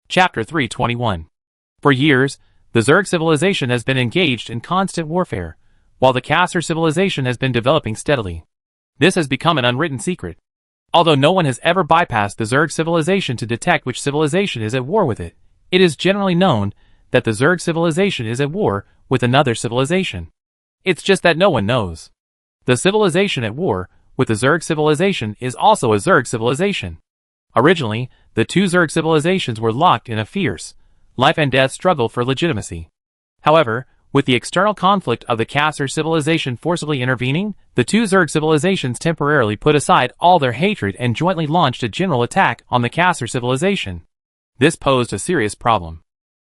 Chapter 321. For years, the Zerg civilization has been engaged in constant warfare, while the Cassar civilization has been developing steadily. This has become an unwritten secret. Although no one has ever bypassed the Zerg civilization to detect which civilization is at war with it, it is generally known that the Zerg civilization is at war with another civilization. It's just that no one knows. The civilization at war with the Zerg civilization is also a Zerg civilization. Originally, the two Zerg civilizations were locked in a fierce, life-and-death struggle for legitimacy. However, with the external conflict of the Cassar civilization forcibly intervening, the two Zerg civilizations temporarily put aside all their hatred and jointly launched a general attack on the Cassar civilization. This posed a serious problem.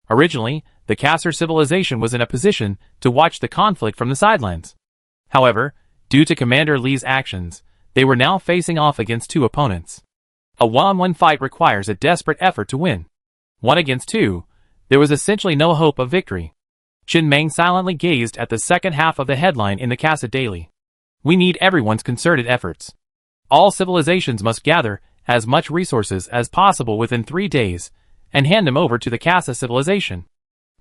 Originally, the Cassar civilization was in a position to watch the conflict from the sidelines. However, due to Commander Lee's actions, they were now facing off against two opponents. A one-on-one fight requires a desperate effort to win. 1 against 2, there was essentially no hope of victory. Chen Meng silently gazed at the second half of the headline in the Casa Daily. We need everyone's concerted efforts. All civilizations must gather as much resources as possible within 3 days and hand them over to the Casa civilization.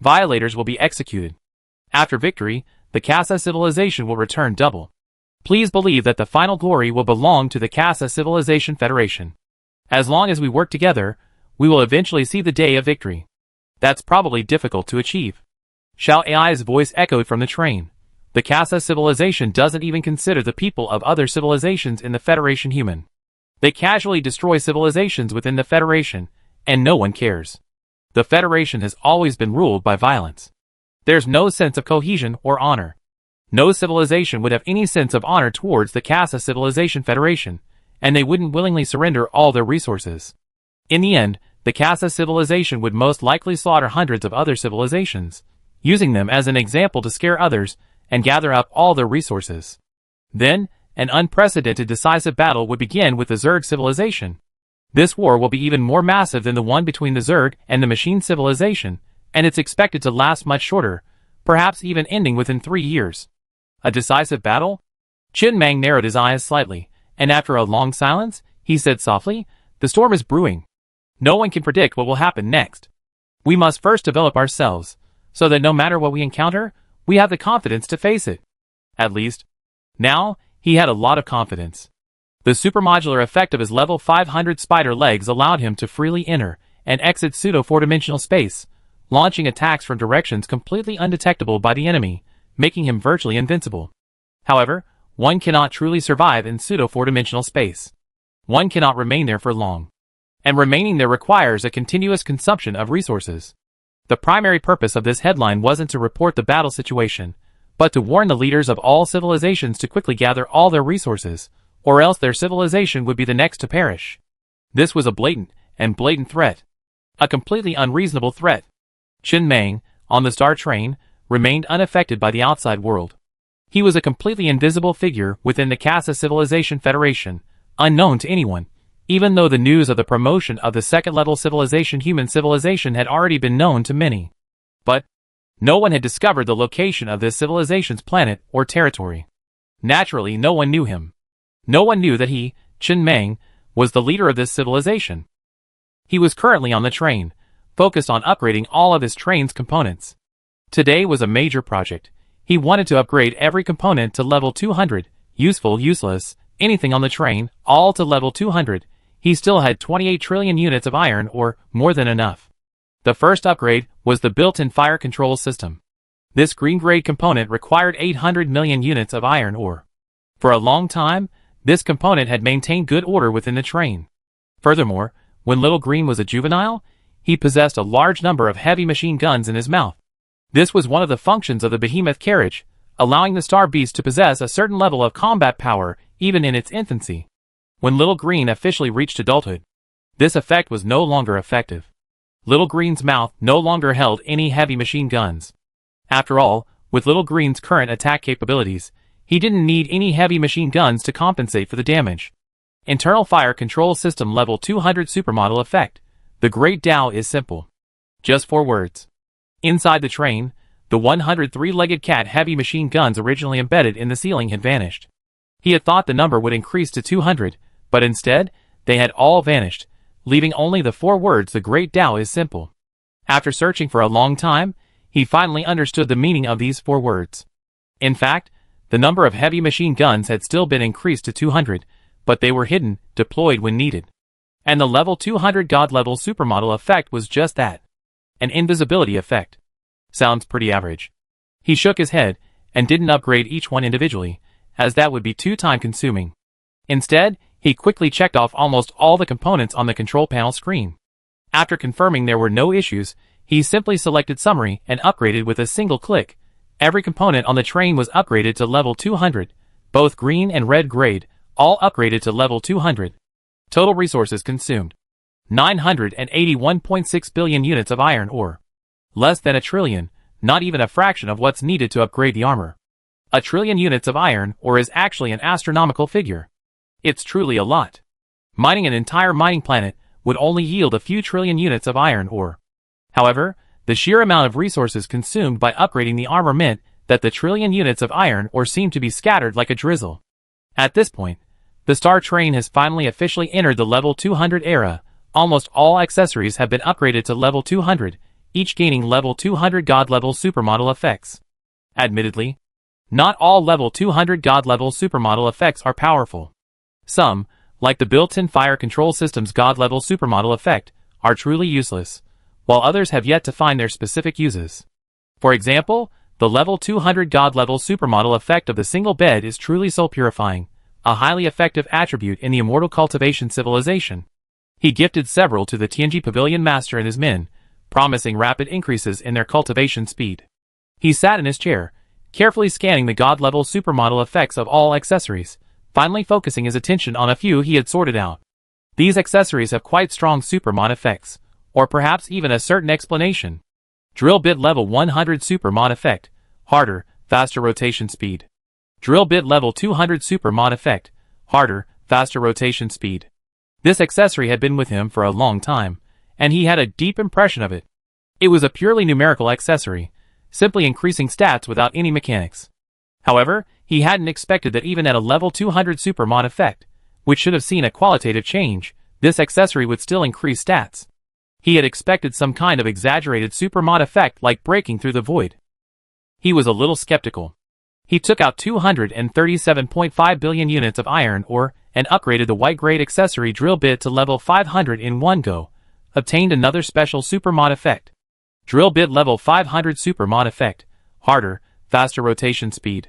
Violators will be executed. After victory, the Casa civilization will return double. Please believe that the final glory will belong to the Casa Civilization Federation. As long as we work together, we will eventually see the day of victory. That's probably difficult to achieve. Xiao Ai's voice echoed from the train. The Casa civilization doesn't even consider the people of other civilizations in the Federation human. They casually destroy civilizations within the Federation, and no one cares. The Federation has always been ruled by violence. There's no sense of cohesion or honor. No civilization would have any sense of honor towards the Casa Civilization Federation, and they wouldn't willingly surrender all their resources. In the end, the Casa civilization would most likely slaughter hundreds of other civilizations, using them as an example to scare others and gather up all their resources. Then, an unprecedented decisive battle would begin with the Zerg civilization. This war will be even more massive than the one between the Zerg and the Machine civilization, and it's expected to last much shorter, perhaps even ending within 3 years. A decisive battle? Chen Meng narrowed his eyes slightly, and after a long silence, he said softly, "The storm is brewing. No one can predict what will happen next. We must first develop ourselves, so that no matter what we encounter, we have the confidence to face it." At least, now, he had a lot of confidence. The supermodular effect of his level 500 spider legs allowed him to freely enter and exit pseudo-4-dimensional space, launching attacks from directions completely undetectable by the enemy, making him virtually invincible. However, one cannot truly survive in pseudo-4-dimensional space. One cannot remain there for long. And remaining there requires a continuous consumption of resources. The primary purpose of this headline wasn't to report the battle situation, but to warn the leaders of all civilizations to quickly gather all their resources, or else their civilization would be the next to perish. This was a blatant threat. A completely unreasonable threat. Chen Meng, on the star train, remained unaffected by the outside world. He was a completely invisible figure within the Casa Civilization Federation, unknown to anyone, even though the news of the promotion of the second-level civilization human civilization had already been known to many. But no one had discovered the location of this civilization's planet or territory. Naturally, no one knew him. No one knew that he, Chen Meng, was the leader of this civilization. He was currently on the train, focused on upgrading all of his train's components. Today was a major project. He wanted to upgrade every component to level 200, useful, useless, anything on the train, all to level 200. He still had 28 trillion units of iron ore, more than enough. The first upgrade was the built-in fire control system. This green-grade component required 800 million units of iron ore. For a long time, this component had maintained good order within the train. Furthermore, when Little Green was a juvenile, he possessed a large number of heavy machine guns in his mouth. This was one of the functions of the behemoth carriage, allowing the Star Beast to possess a certain level of combat power even in its infancy. When Little Green officially reached adulthood, this effect was no longer effective. Little Green's mouth no longer held any heavy machine guns. After all, with Little Green's current attack capabilities, he didn't need any heavy machine guns to compensate for the damage. Internal Fire Control System Level 200 Supermodel Effect. The Great Tao is simple. Just 4 words. Inside the train, the 100 three-legged cat heavy machine guns originally embedded in the ceiling had vanished. He had thought the number would increase to 200, but instead, they had all vanished, leaving only the 4 words "The Great Tao is simple." After searching for a long time, he finally understood the meaning of these 4 words. In fact, the number of heavy machine guns had still been increased to 200, but they were hidden, deployed when needed. And the level 200 God-level supermodel effect was just that. An invisibility effect. Sounds pretty average. He shook his head, and didn't upgrade each one individually, as that would be too time-consuming. Instead, he quickly checked off almost all the components on the control panel screen. After confirming there were no issues, he simply selected Summary and upgraded with a single click. Every component on the train was upgraded to level 200, both green and red grade, all upgraded to level 200. Total resources consumed: 981.6 billion units of iron ore. Less than a trillion, not even a fraction of what's needed to upgrade the armor. A trillion units of iron ore is actually an astronomical figure. It's truly a lot. Mining an entire mining planet would only yield a few trillion units of iron ore. However, the sheer amount of resources consumed by upgrading the armor meant that the trillion units of iron ore seemed to be scattered like a drizzle. At this point, the Star Train has finally officially entered the level 200 era. Almost all accessories have been upgraded to level 200, each gaining level 200 God-level supermodel effects. Admittedly, not all level 200 God-level supermodel effects are powerful. Some, like the built-in fire control system's God-level supermodel effect, are truly useless, while others have yet to find their specific uses. For example, the level 200 God-level supermodel effect of the single bed is truly soul-purifying, a highly effective attribute in the Immortal Cultivation civilization. He gifted several to the Tianji Pavilion Master and his men, promising rapid increases in their cultivation speed. He sat in his chair, carefully scanning the God-level supermodel effects of all accessories, finally focusing his attention on a few he had sorted out. These accessories have quite strong supermod effects, or perhaps even a certain explanation. Drill bit level 100 supermod effect, harder, faster rotation speed. Drill bit level 200 supermod effect, harder, faster rotation speed. This accessory had been with him for a long time, and he had a deep impression of it. It was a purely numerical accessory, simply increasing stats without any mechanics. However, he hadn't expected that even at a level 200 supermod effect, which should have seen a qualitative change, this accessory would still increase stats. He had expected some kind of exaggerated supermod effect like breaking through the void. He was a little skeptical. He took out 237.5 billion units of iron ore and upgraded the white-grade accessory drill bit to level 500 in one go, obtained another special supermod effect. Drill bit level 500 supermod effect, harder, faster rotation speed.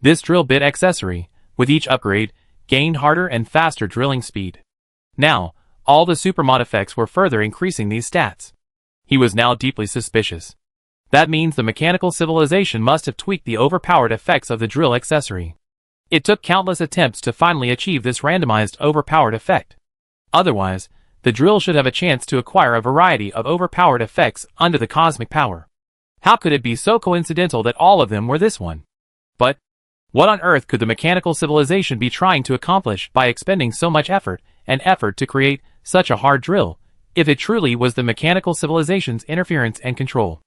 This drill bit accessory, with each upgrade, gained harder and faster drilling speed. Now, all the supermod effects were further increasing these stats. He was now deeply suspicious. That means the mechanical civilization must have tweaked the overpowered effects of the drill accessory. It took countless attempts to finally achieve this randomized overpowered effect. Otherwise, the drill should have a chance to acquire a variety of overpowered effects under the cosmic power. How could it be so coincidental that all of them were this one? But what on earth could the mechanical civilization be trying to accomplish by expending so much effort to create such a hard drill, if it truly was the mechanical civilization's interference and control?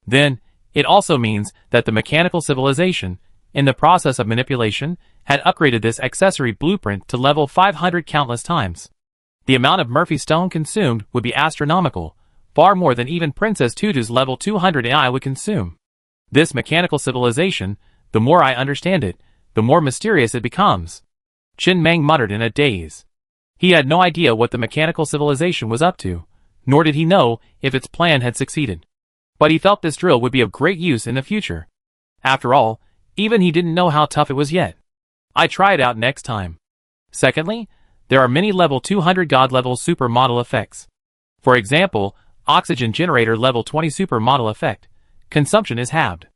Then, it also means that the mechanical civilization, in the process of manipulation, had upgraded this accessory blueprint to level 500 countless times. The amount of Murphy stone consumed would be astronomical, far more than even Princess Tutu's level 200 AI would consume. This mechanical civilization, the more I understand it, the more mysterious it becomes. Qin Meng muttered in a daze. He had no idea what the mechanical civilization was up to, nor did he know if its plan had succeeded. But he felt this drill would be of great use in the future. After all, even he didn't know how tough it was yet. I try it out next time. Secondly, there are many level 200 God-level supermodel effects. For example, Oxygen Generator level 20 supermodel effect. Consumption is halved.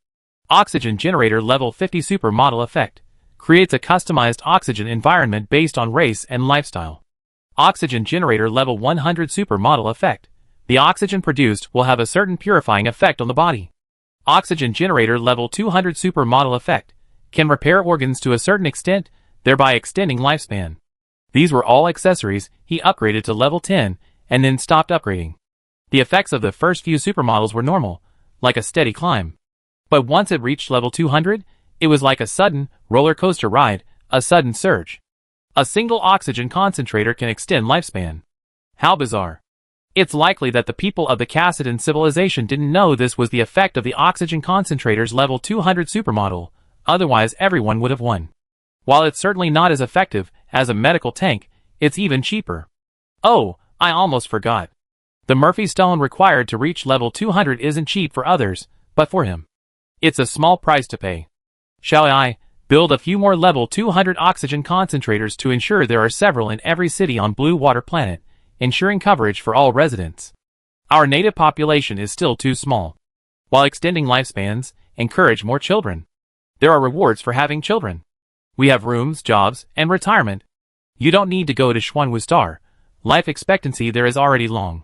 Oxygen Generator level 50 supermodel effect. Creates a customized oxygen environment based on race and lifestyle. Oxygen Generator level 100 supermodel effect. The oxygen produced will have a certain purifying effect on the body. Oxygen Generator level 200 supermodel effect. Can repair organs to a certain extent, thereby extending lifespan. These were all accessories he upgraded to level 10, and then stopped upgrading. The effects of the first few supermodels were normal, like a steady climb. But once it reached level 200, it was like a sudden roller coaster ride, a sudden surge. A single oxygen concentrator can extend lifespan. How bizarre. It's likely that the people of the Cassidon civilization didn't know this was the effect of the oxygen concentrator's level 200 supermodel, otherwise everyone would have won. While it's certainly not as effective as a medical tank, it's even cheaper. Oh, I almost forgot. The Murphy stone required to reach level 200 isn't cheap for others, but for him, it's a small price to pay. Shall I build a few more level 200 oxygen concentrators to ensure there are several in every city on Blue Water Planet, ensuring coverage for all residents? Our native population is still too small. While extending lifespans, encourage more children. There are rewards for having children. We have rooms, jobs, and retirement. You don't need to go to Schwanwu Star. Life expectancy there is already long.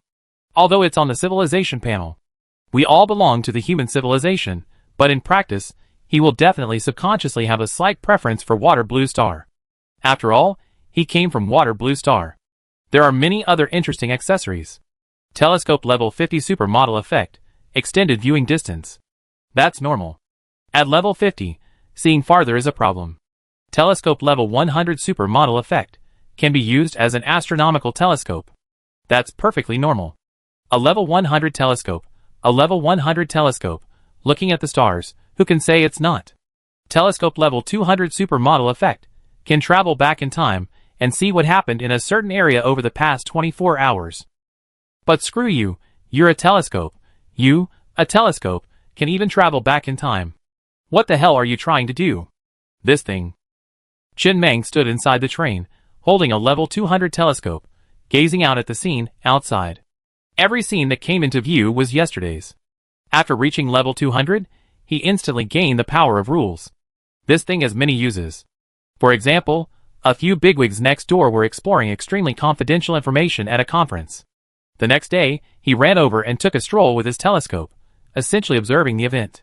Although it's on the civilization panel. We all belong to the human civilization, but in practice, he will definitely subconsciously have a slight preference for Water Blue Star. After all, he came from Water Blue Star. There are many other interesting accessories. Telescope level 50 supermodel effect, extended viewing distance. That's normal. At level 50, seeing farther is a problem. Telescope level 100 supermodel effect, can be used as an astronomical telescope. That's perfectly normal. A level 100 telescope, a level 100 telescope, looking at the stars, who can say it's not? Telescope level 200 supermodel effect, can travel back in time and see what happened in a certain area over the past 24 hours. But screw you, you're a telescope. You, a telescope, can even travel back in time. What the hell are you trying to do? This thing. Chen Meng stood inside the train, holding a level 200 telescope, gazing out at the scene outside. Every scene that came into view was yesterday's. After reaching level 200, he instantly gained the power of rules. This thing has many uses. For example, a few bigwigs next door were exploring extremely confidential information at a conference. The next day, he ran over and took a stroll with his telescope, essentially observing the event.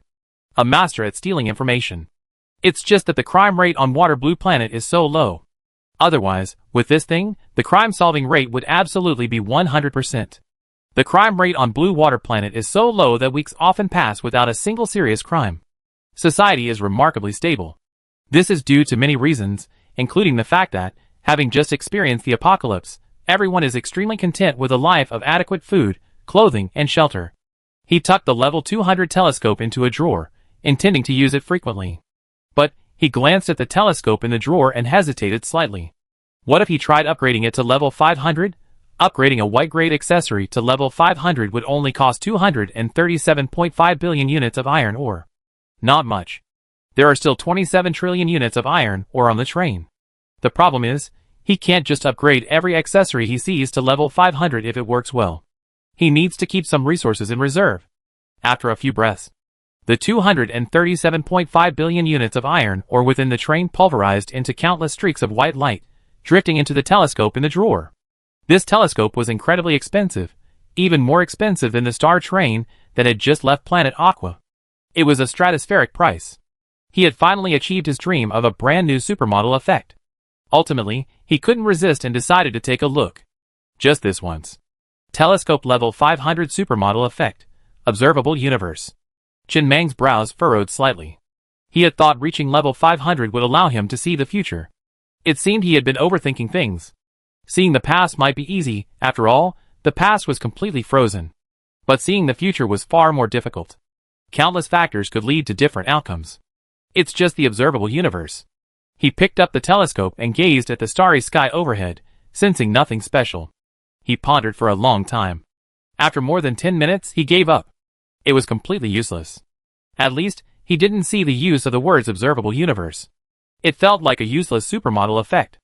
A master at stealing information. It's just that the crime rate on Water Blue Planet is so low. Otherwise, with this thing, the crime-solving rate would absolutely be 100%. The crime rate on Blue Water Planet is so low that weeks often pass without a single serious crime. Society is remarkably stable. This is due to many reasons, including the fact that, having just experienced the apocalypse, everyone is extremely content with a life of adequate food, clothing, and shelter. He tucked the level 200 telescope into a drawer, intending to use it frequently. But, he glanced at the telescope in the drawer and hesitated slightly. What if he tried upgrading it to level 500? Upgrading a white-grade accessory to level 500 would only cost 237.5 billion units of iron ore. Not much. There are still 27 trillion units of iron ore on the train. The problem is, he can't just upgrade every accessory he sees to level 500 if it works well. He needs to keep some resources in reserve. After a few breaths, the 237.5 billion units of iron ore within the train pulverized into countless streaks of white light, drifting into the telescope in the drawer. This telescope was incredibly expensive, even more expensive than the star train that had just left planet Aqua. It was a stratospheric price. He had finally achieved his dream of a brand new supermodel effect. Ultimately, he couldn't resist and decided to take a look. Just this once. Telescope level 500 supermodel effect. Observable universe. Chen Meng's brows furrowed slightly. He had thought reaching level 500 would allow him to see the future. It seemed he had been overthinking things. Seeing the past might be easy, after all, the past was completely frozen. But seeing the future was far more difficult. Countless factors could lead to different outcomes. It's just the observable universe. He picked up the telescope and gazed at the starry sky overhead, sensing nothing special. He pondered for a long time. After more than 10 minutes, he gave up. It was completely useless. At least, he didn't see the use of the words observable universe. It felt like a useless supermodel effect.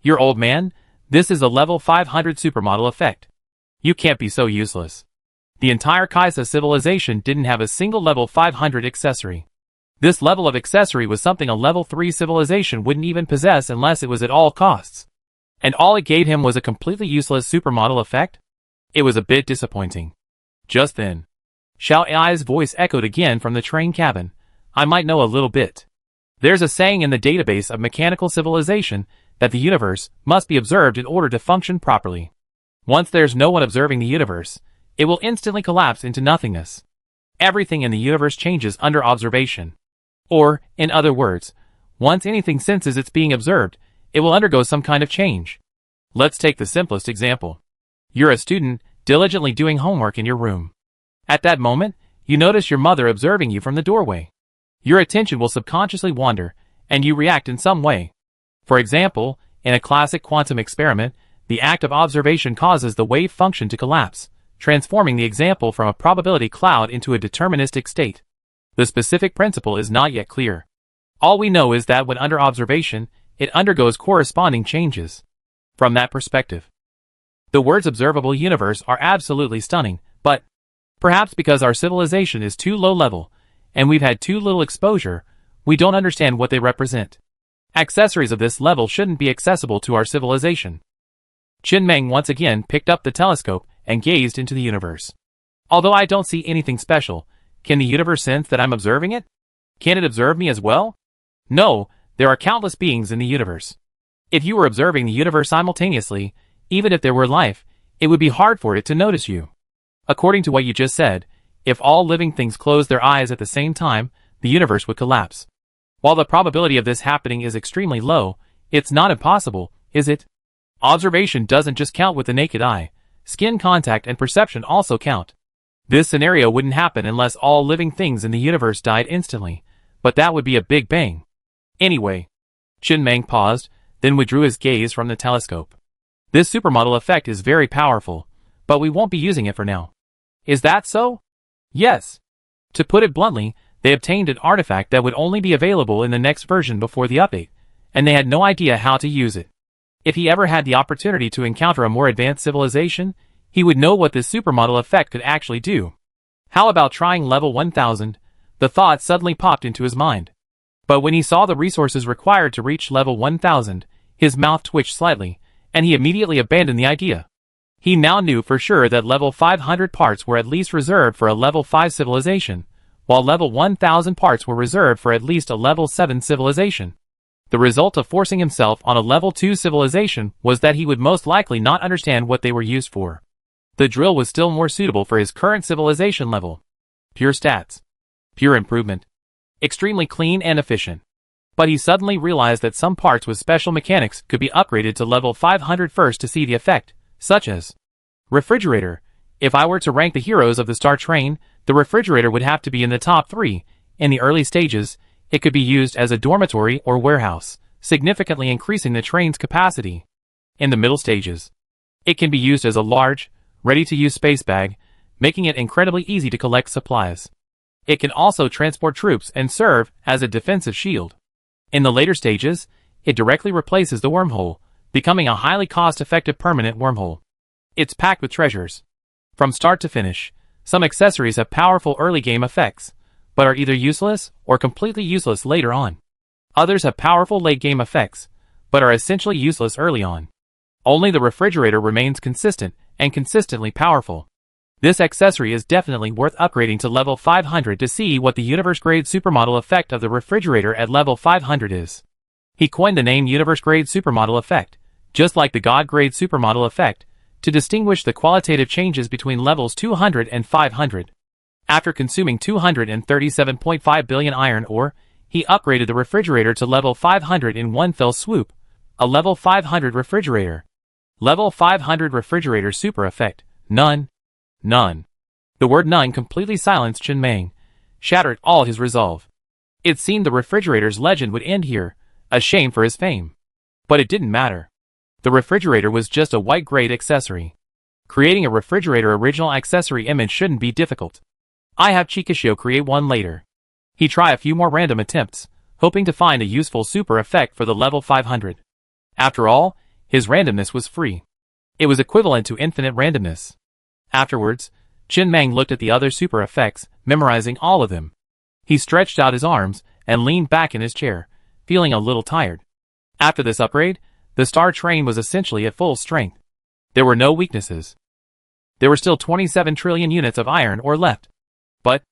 You're old man, this is a level 500 supermodel effect. You can't be so useless. The entire Kaisa civilization didn't have a single level 500 accessory. This level of accessory was something a level 3 civilization wouldn't even possess unless it was at all costs. And all it gave him was a completely useless supermodel effect? It was a bit disappointing. Just then, Xiao Ai's voice echoed again from the train cabin. I might know a little bit. There's a saying in the database of mechanical civilization that the universe must be observed in order to function properly. Once there's no one observing the universe, it will instantly collapse into nothingness. Everything in the universe changes under observation. Or, in other words, once anything senses it's being observed, it will undergo some kind of change. Let's take the simplest example. You're a student, diligently doing homework in your room. At that moment, you notice your mother observing you from the doorway. Your attention will subconsciously wander, and you react in some way. For example, in a classic quantum experiment, the act of observation causes the wave function to collapse, transforming the example from a probability cloud into a deterministic state. The specific principle is not yet clear. All we know is that when under observation, it undergoes corresponding changes. From that perspective, the words observable universe are absolutely stunning, but perhaps because our civilization is too low level, and we've had too little exposure, we don't understand what they represent. Accessories of this level shouldn't be accessible to our civilization. Chen Meng once again picked up the telescope and gazed into the universe. Although I don't see anything special, can the universe sense that I'm observing it? Can it observe me as well? No, there are countless beings in the universe. If you were observing the universe simultaneously, even if there were life, it would be hard for it to notice you. According to what you just said, if all living things closed their eyes at the same time, the universe would collapse. While the probability of this happening is extremely low, it's not impossible, is it? Observation doesn't just count with the naked eye. Skin contact and perception also count. This scenario wouldn't happen unless all living things in the universe died instantly, but that would be a big bang. Anyway, Chen Meng paused, then withdrew his gaze from the telescope. This supermodel effect is very powerful, but we won't be using it for now. Is that so? Yes. To put it bluntly, they obtained an artifact that would only be available in the next version before the update, and they had no idea how to use it. If he ever had the opportunity to encounter a more advanced civilization, he would know what this supermodel effect could actually do. How about trying level 1000? The thought suddenly popped into his mind. But when he saw the resources required to reach level 1000, his mouth twitched slightly, and he immediately abandoned the idea. He now knew for sure that level 500 parts were at least reserved for a level 5 civilization, while level 1000 parts were reserved for at least a level 7 civilization. The result of forcing himself on a level 2 civilization was that he would most likely not understand what they were used for. The drill was still more suitable for his current civilization level. Pure stats. Pure improvement. Extremely clean and efficient. But he suddenly realized that some parts with special mechanics could be upgraded to level 500 first to see the effect, such as refrigerator. If I were to rank the heroes of the Star Train, the refrigerator would have to be in the top 3. In the early stages, it could be used as a dormitory or warehouse, significantly increasing the train's capacity. In the middle stages, it can be used as a large, ready-to-use space bag, making it incredibly easy to collect supplies. It can also transport troops and serve as a defensive shield. In the later stages, it directly replaces the wormhole, becoming a highly cost-effective permanent wormhole. It's packed with treasures. From start to finish, some accessories have powerful early-game effects, but are either useless or completely useless later on. Others have powerful late-game effects, but are essentially useless early on. Only the refrigerator remains consistent and consistently powerful. This accessory is definitely worth upgrading to level 500 to see what the universe-grade supermodel effect of the refrigerator at level 500 is. He coined the name universe-grade supermodel effect, just like the god-grade supermodel effect, to distinguish the qualitative changes between levels 200 and 500. After consuming 237.5 billion iron ore, he upgraded the refrigerator to level 500 in one fell swoop, a level 500 refrigerator. Level 500 refrigerator super effect, none. None. The word none completely silenced Chen Meng, shattered all his resolve. It seemed the refrigerator's legend would end here, a shame for his fame. But it didn't matter. The refrigerator was just a white-grade accessory. Creating a refrigerator original accessory image shouldn't be difficult. I have Chikashio create one later. He tried a few more random attempts, hoping to find a useful super effect for the level 500. After all, his randomness was free. It was equivalent to infinite randomness. Afterwards, Chen Meng looked at the other super effects, memorizing all of them. He stretched out his arms and leaned back in his chair, feeling a little tired. After this upgrade, the Star Train was essentially at full strength. There were no weaknesses. There were still 27 trillion units of iron ore left. But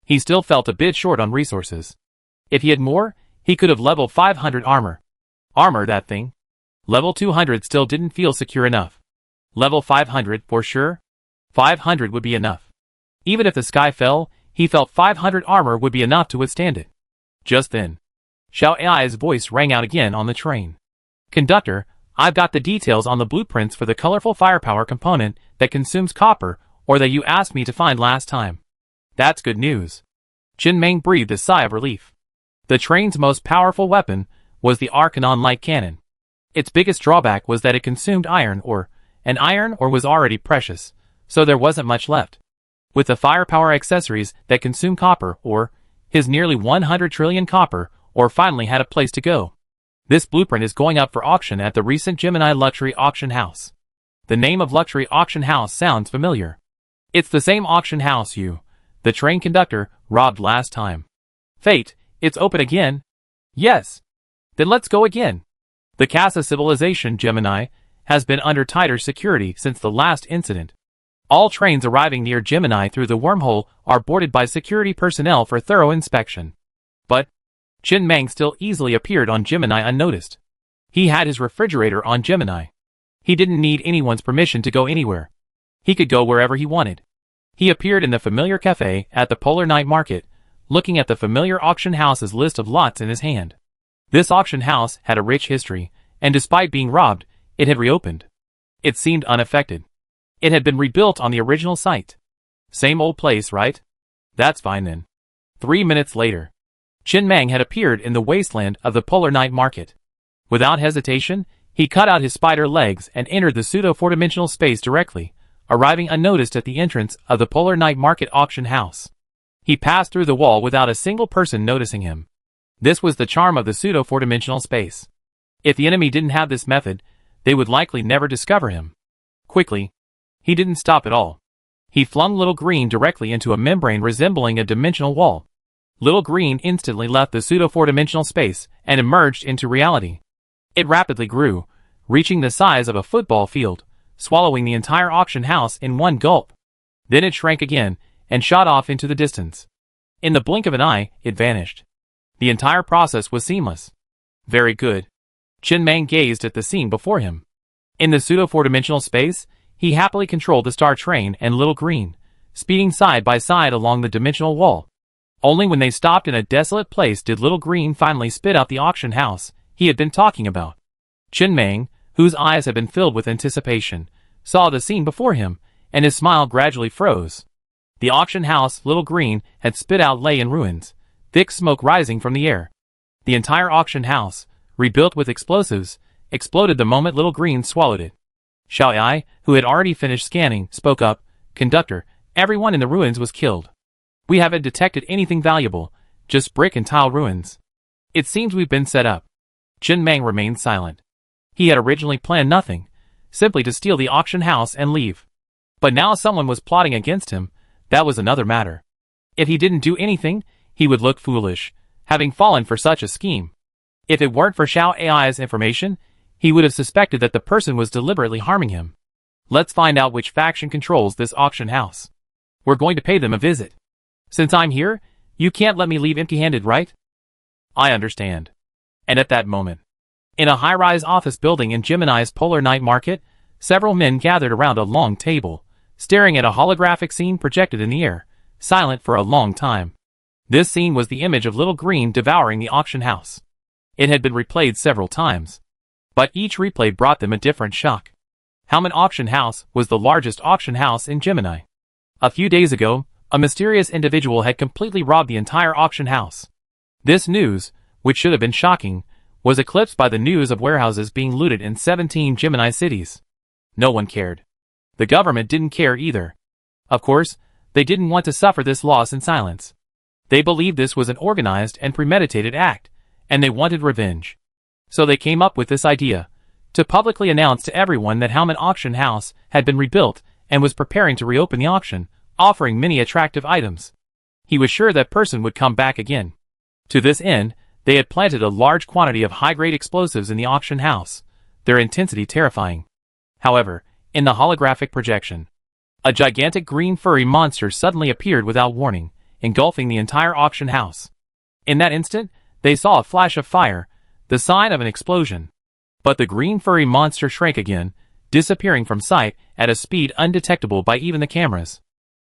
he still felt a bit short on resources. If he had more, he could have level 500 armor. Armor, that thing. Level 200 still didn't feel secure enough. Level 500, for sure? 500 would be enough. Even if the sky fell, he felt 500 armor would be enough to withstand it. Just then, Xiao Ai's voice rang out again on the train. Conductor, I've got the details on the blueprints for the colorful firepower component that consumes copper, or that you asked me to find last time. That's good news. Jin Meng breathed a sigh of relief. The train's most powerful weapon was the Arcanon light cannon. Its biggest drawback was that it consumed iron ore, and iron ore was already precious, so there wasn't much left. With the firepower accessories that consume copper ore, his nearly 100 trillion copper ore finally had a place to go. This blueprint is going up for auction at the recent Gemini Luxury Auction House. The name of Luxury Auction House sounds familiar. It's the same auction house the train conductor, robbed last time. Fate, it's open again? Yes. Then let's go again. The Casa Civilization Gemini has been under tighter security since the last incident. All trains arriving near Gemini through the wormhole are boarded by security personnel for thorough inspection. But Jin Meng still easily appeared on Gemini unnoticed. He had his refrigerator on Gemini. He didn't need anyone's permission to go anywhere. He could go wherever he wanted. He appeared in the familiar cafe at the Polar Night Market, looking at the familiar auction house's list of lots in his hand. This auction house had a rich history, and despite being robbed, it had reopened. It seemed unaffected. It had been rebuilt on the original site. Same old place, right? That's fine then. 3 minutes later, Jin Meng had appeared in the wasteland of the Polar Night Market. Without hesitation, he cut out his spider legs and entered the pseudo-four-dimensional space directly, arriving unnoticed at the entrance of the Polar Night Market auction house. He passed through the wall without a single person noticing him. This was the charm of the pseudo-four-dimensional space. If the enemy didn't have this method, they would likely never discover him. Quickly, he didn't stop at all. He flung Little Green directly into a membrane resembling a dimensional wall. Little Green instantly left the pseudo-four-dimensional space and emerged into reality. It rapidly grew, reaching the size of a football field, swallowing the entire auction house in one gulp. Then it shrank again and shot off into the distance. In the blink of an eye, it vanished. The entire process was seamless. Very good. Jin Meng gazed at the scene before him. In the pseudo-four-dimensional space, he happily controlled the Star Train and Little Green, speeding side by side along the dimensional wall. Only when they stopped in a desolate place did Little Green finally spit out the auction house he had been talking about. Jin Meng, whose eyes had been filled with anticipation, saw the scene before him, and his smile gradually froze. The auction house Little Green had spit out lay in ruins, thick smoke rising from the air. The entire auction house, rebuilt with explosives, exploded the moment Little Green swallowed it. Xiao Ai, who had already finished scanning, spoke up, "Conductor, everyone in the ruins was killed. We haven't detected anything valuable, just brick and tile ruins. It seems we've been set up." Jin Meng remained silent. He had originally planned nothing, simply to steal the auction house and leave. But now someone was plotting against him. That was another matter. If he didn't do anything, he would look foolish, having fallen for such a scheme. If it weren't for Xiao Ai's information, he would have suspected that the person was deliberately harming him. Let's find out which faction controls this auction house. We're going to pay them a visit. Since I'm here, you can't let me leave empty-handed, right? I understand. And at that moment, in a high-rise office building in Gemini's Polar Night Market, several men gathered around a long table, staring at a holographic scene projected in the air, silent for a long time. This scene was the image of Little Green devouring the auction house. It had been replayed several times, but each replay brought them a different shock. Howman Auction House was the largest auction house in Gemini. A few days ago, a mysterious individual had completely robbed the entire auction house. This news, which should have been shocking, was eclipsed by the news of warehouses being looted in 17 Gemini cities. No one cared. The government didn't care either. Of course, they didn't want to suffer this loss in silence. They believed this was an organized and premeditated act, and they wanted revenge. So they came up with this idea, to publicly announce to everyone that Howman Auction House had been rebuilt and was preparing to reopen the auction, offering many attractive items. He was sure that person would come back again. To this end, they had planted a large quantity of high-grade explosives in the auction house, their intensity terrifying. However, in the holographic projection, a gigantic green furry monster suddenly appeared without warning, engulfing the entire auction house. In that instant, they saw a flash of fire, the sign of an explosion. But the green furry monster shrank again, disappearing from sight at a speed undetectable by even the cameras.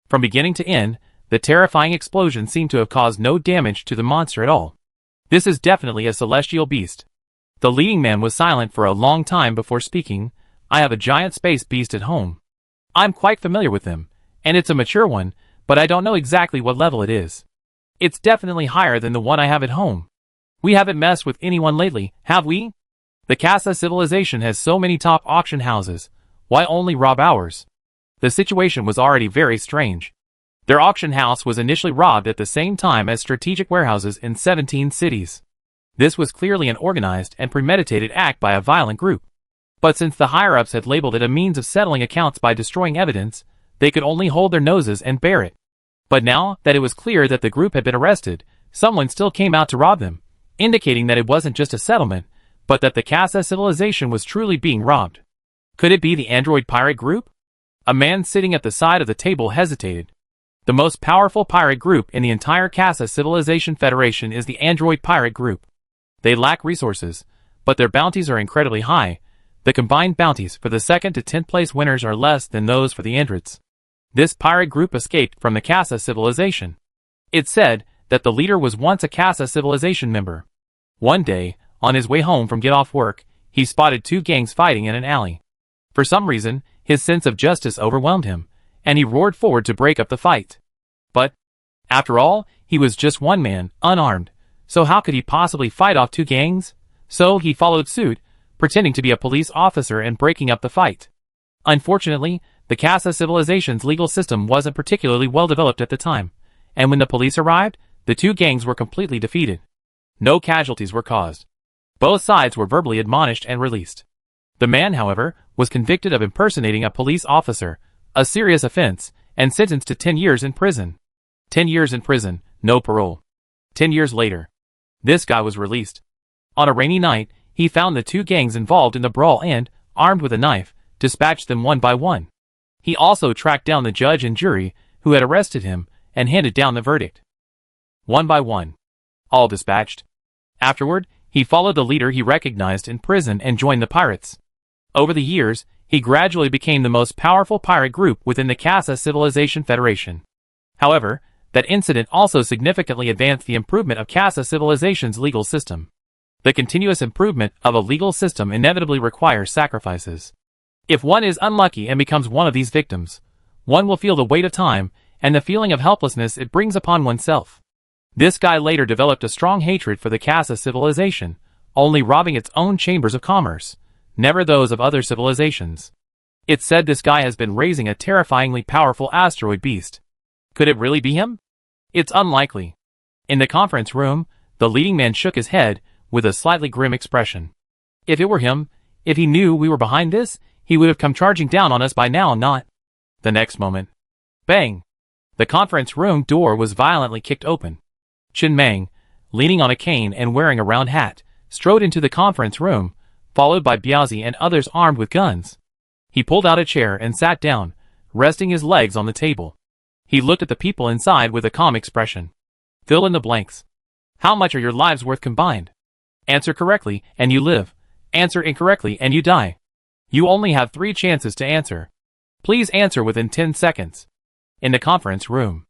From beginning to end, the terrifying explosion seemed to have caused no damage to the monster at all. This is definitely a celestial beast. The leading man was silent for a long time before speaking. I have a giant space beast at home. I'm quite familiar with them, and it's a mature one, but I don't know exactly what level it is. It's definitely higher than the one I have at home. We haven't messed with anyone lately, have we? The Casa civilization has so many top auction houses. Why only rob ours? The situation was already very strange. Their auction house was initially robbed at the same time as strategic warehouses in 17 cities. This was clearly an organized and premeditated act by a violent group. But since the higher-ups had labeled it a means of settling accounts by destroying evidence, they could only hold their noses and bear it. But now that it was clear that the group had been arrested, someone still came out to rob them, indicating that it wasn't just a settlement, but that the Casa civilization was truly being robbed. Could it be the android pirate group? A man sitting at the side of the table hesitated. The most powerful pirate group in the entire Casa Civilization Federation is the android pirate group. They lack resources, but their bounties are incredibly high. The combined bounties for the 2nd to 10th place winners are less than those for the androids. This pirate group escaped from the Casa civilization. It's said that the leader was once a Casa civilization member. One day, on his way home from get off work, he spotted two gangs fighting in an alley. For some reason, his sense of justice overwhelmed him, and he roared forward to break up the fight. But, after all, he was just one man, unarmed, so how could he possibly fight off two gangs? So he followed suit, pretending to be a police officer and breaking up the fight. Unfortunately, the Casa civilization's legal system wasn't particularly well developed at the time, and when the police arrived, the two gangs were completely defeated. No casualties were caused. Both sides were verbally admonished and released. The man, however, was convicted of impersonating a police officer, a serious offense, and sentenced to 10 years in prison. 10 years in prison, no parole. 10 years later, this guy was released. On a rainy night, he found the two gangs involved in the brawl and, armed with a knife, dispatched them one by one. He also tracked down the judge and jury, who had arrested him, and handed down the verdict. One by one. All dispatched. Afterward, he followed the leader he recognized in prison and joined the pirates. Over the years, he gradually became the most powerful pirate group within the Casa Civilization Federation. However, that incident also significantly advanced the improvement of Casa Civilization's legal system. The continuous improvement of a legal system inevitably requires sacrifices. If one is unlucky and becomes one of these victims, one will feel the weight of time and the feeling of helplessness it brings upon oneself. This guy later developed a strong hatred for the Casa civilization, only robbing its own chambers of commerce, never those of other civilizations. It's said this guy has been raising a terrifyingly powerful asteroid beast. Could it really be him? It's unlikely. In the conference room, the leading man shook his head with a slightly grim expression. If it were him, if he knew we were behind this, he would have come charging down on us by now, not. The next moment. Bang! The conference room door was violently kicked open. Chen Meng, leaning on a cane and wearing a round hat, strode into the conference room, followed by Biazi and others armed with guns. He pulled out a chair and sat down, resting his legs on the table. He looked at the people inside with a calm expression. Fill in the blanks. How much are your lives worth combined? Answer correctly, and you live. Answer incorrectly, and you die. You only have 3 chances to answer. Please answer within 10 seconds. In the conference room,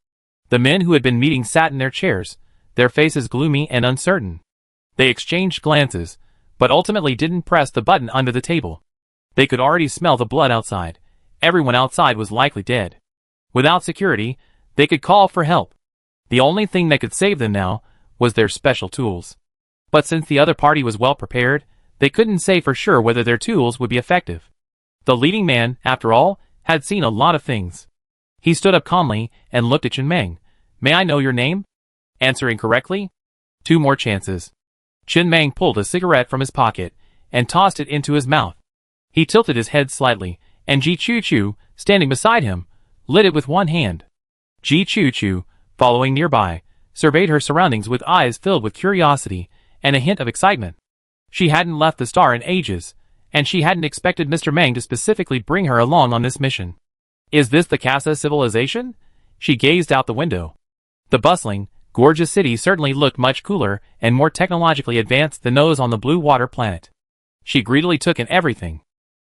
the men who had been meeting sat in their chairs, their faces gloomy and uncertain. They exchanged glances, but ultimately didn't press the button under the table. They could already smell the blood outside. Everyone outside was likely dead. Without security, they could call for help. The only thing that could save them now was their special tools. But since the other party was well prepared, they couldn't say for sure whether their tools would be effective. The leading man, after all, had seen a lot of things. He stood up calmly and looked at Chen Meng. May I know your name? Answer incorrectly? 2 more chances. Chen Meng pulled a cigarette from his pocket and tossed it into his mouth. He tilted his head slightly, and Ji Chu, standing beside him, lit it with one hand. Ji Chu, following nearby, surveyed her surroundings with eyes filled with curiosity and a hint of excitement. She hadn't left the star in ages, and she hadn't expected Mr. Meng to specifically bring her along on this mission. Is this the Casa civilization? She gazed out the window. The bustling, gorgeous city certainly looked much cooler and more technologically advanced than those on the blue water planet. She greedily took in everything.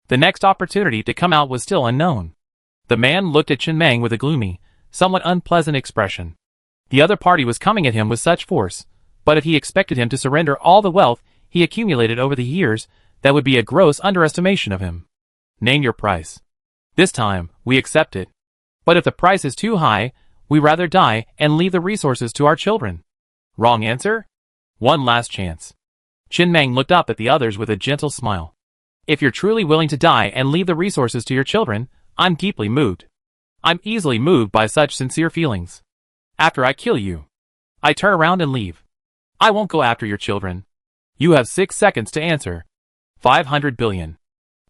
The next opportunity to come out was still unknown. The man looked at Chen Meng with a gloomy, somewhat unpleasant expression. The other party was coming at him with such force, but if he expected him to surrender all the wealth he accumulated over the years that would be a gross underestimation of him. Name your price. This time, we accept it. But if the price is too high, we rather die and leave the resources to our children. Wrong answer? One last chance. Qin Mang looked up at the others with a gentle smile. If you're truly willing to die and leave the resources to your children, I'm deeply moved. I'm easily moved by such sincere feelings. After I kill you, I turn around and leave. I won't go after your children. You have 6 seconds to answer. 500 billion.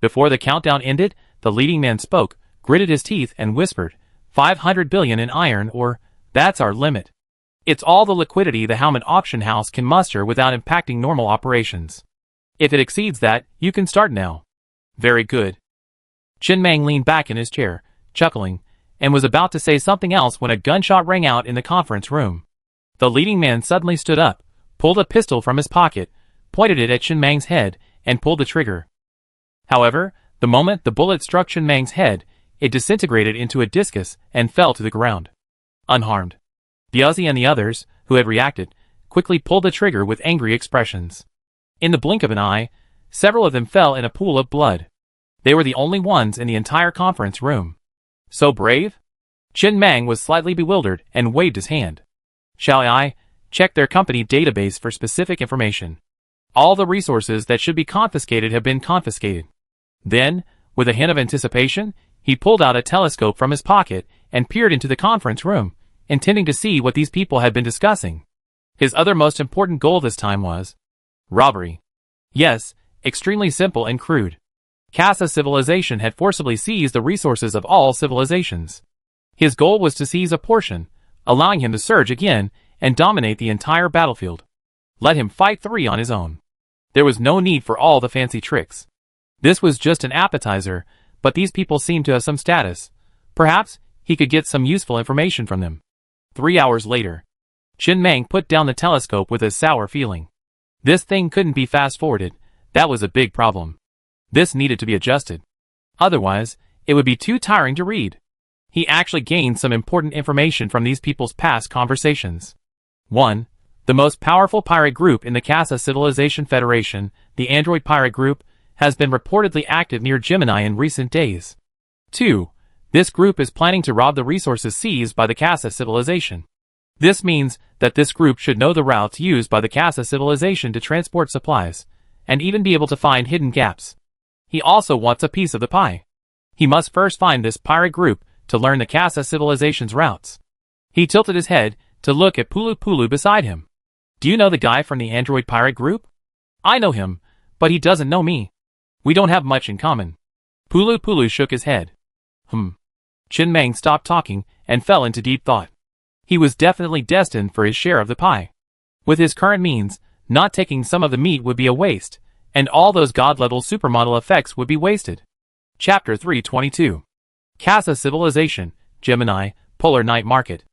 Before the countdown ended, the leading man spoke, gritted his teeth and whispered, 500 billion in iron ore, that's our limit. It's all the liquidity the Howman auction house can muster without impacting normal operations. If it exceeds that, you can start now. Very good. Qin Mang leaned back in his chair, chuckling, and was about to say something else when a gunshot rang out in the conference room. The leading man suddenly stood up, pulled a pistol from his pocket, pointed it at Qin Mang's head, and pulled the trigger. However, the moment the bullet struck Qin Mang's head, it disintegrated into a discus and fell to the ground. Unharmed. Diazi and the others, who had reacted, quickly pulled the trigger with angry expressions. In the blink of an eye, several of them fell in a pool of blood. They were the only ones in the entire conference room. So brave? Qin Mang was slightly bewildered and waved his hand. Shall I check their company database for specific information? All the resources that should be confiscated have been confiscated. Then, with a hint of anticipation, he pulled out a telescope from his pocket and peered into the conference room, intending to see what these people had been discussing. His other most important goal this time was robbery. Yes, extremely simple and crude. Casa civilization had forcibly seized the resources of all civilizations. His goal was to seize a portion, allowing him to surge again and dominate the entire battlefield. Let him fight 3 on his own. There was no need for all the fancy tricks. This was just an appetizer, but these people seemed to have some status. Perhaps he could get some useful information from them. 3 hours later, Qin Mang put down the telescope with a sour feeling. This thing couldn't be fast-forwarded. That was a big problem. This needed to be adjusted. Otherwise, it would be too tiring to read. He actually gained some important information from these people's past conversations. 1. The most powerful pirate group in the Casa Civilization Federation, the Android Pirate Group, has been reportedly active near Gemini in recent days. 2. This group is planning to rob the resources seized by the Casa Civilization. This means that this group should know the routes used by the Casa Civilization to transport supplies, and even be able to find hidden gaps. He also wants a piece of the pie. He must first find this pirate group to learn the Casa Civilization's routes. He tilted his head to look at Pulu Pulu beside him. Do you know the guy from the Android Pirate Group? I know him, but he doesn't know me. We don't have much in common. Pulu Pulu shook his head. Qin Mang stopped talking and fell into deep thought. He was definitely destined for his share of the pie. With his current means, not taking some of the meat would be a waste, and all those god-level supermodel effects would be wasted. Chapter 322. Casa Civilization, Gemini, Polar Night Market.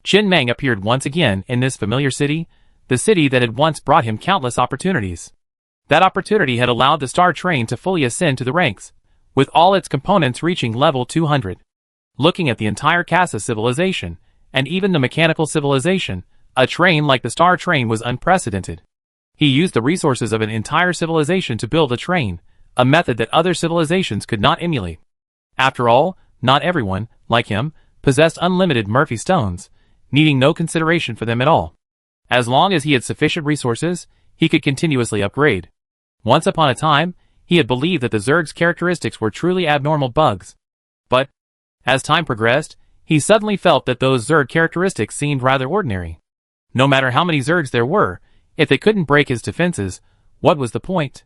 Qin Mang appeared once again in this familiar city, the city that had once brought him countless opportunities. That opportunity had allowed the Star Train to fully ascend to the ranks, with all its components reaching level 200. Looking at the entire Casa Civilization, and even the mechanical civilization, a train like the Star Train was unprecedented. He used the resources of an entire civilization to build a train, a method that other civilizations could not emulate. After all, not everyone, like him, possessed unlimited Murphy stones, needing no consideration for them at all. As long as he had sufficient resources, he could continuously upgrade. Once upon a time, he had believed that the Zerg's characteristics were truly abnormal bugs. But, as time progressed, he suddenly felt that those Zerg characteristics seemed rather ordinary. No matter how many Zergs there were, if they couldn't break his defenses, what was the point?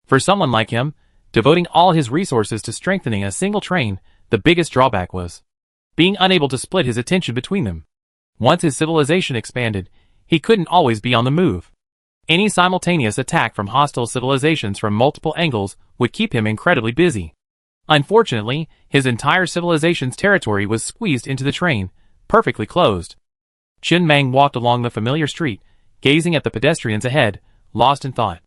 For someone like him, devoting all his resources to strengthening a single train, the biggest drawback was being unable to split his attention between them. Once his civilization expanded, he couldn't always be on the move. Any simultaneous attack from hostile civilizations from multiple angles would keep him incredibly busy. Unfortunately, his entire civilization's territory was squeezed into the train, perfectly closed. Qin Mang walked along the familiar street, gazing at the pedestrians ahead, lost in thought.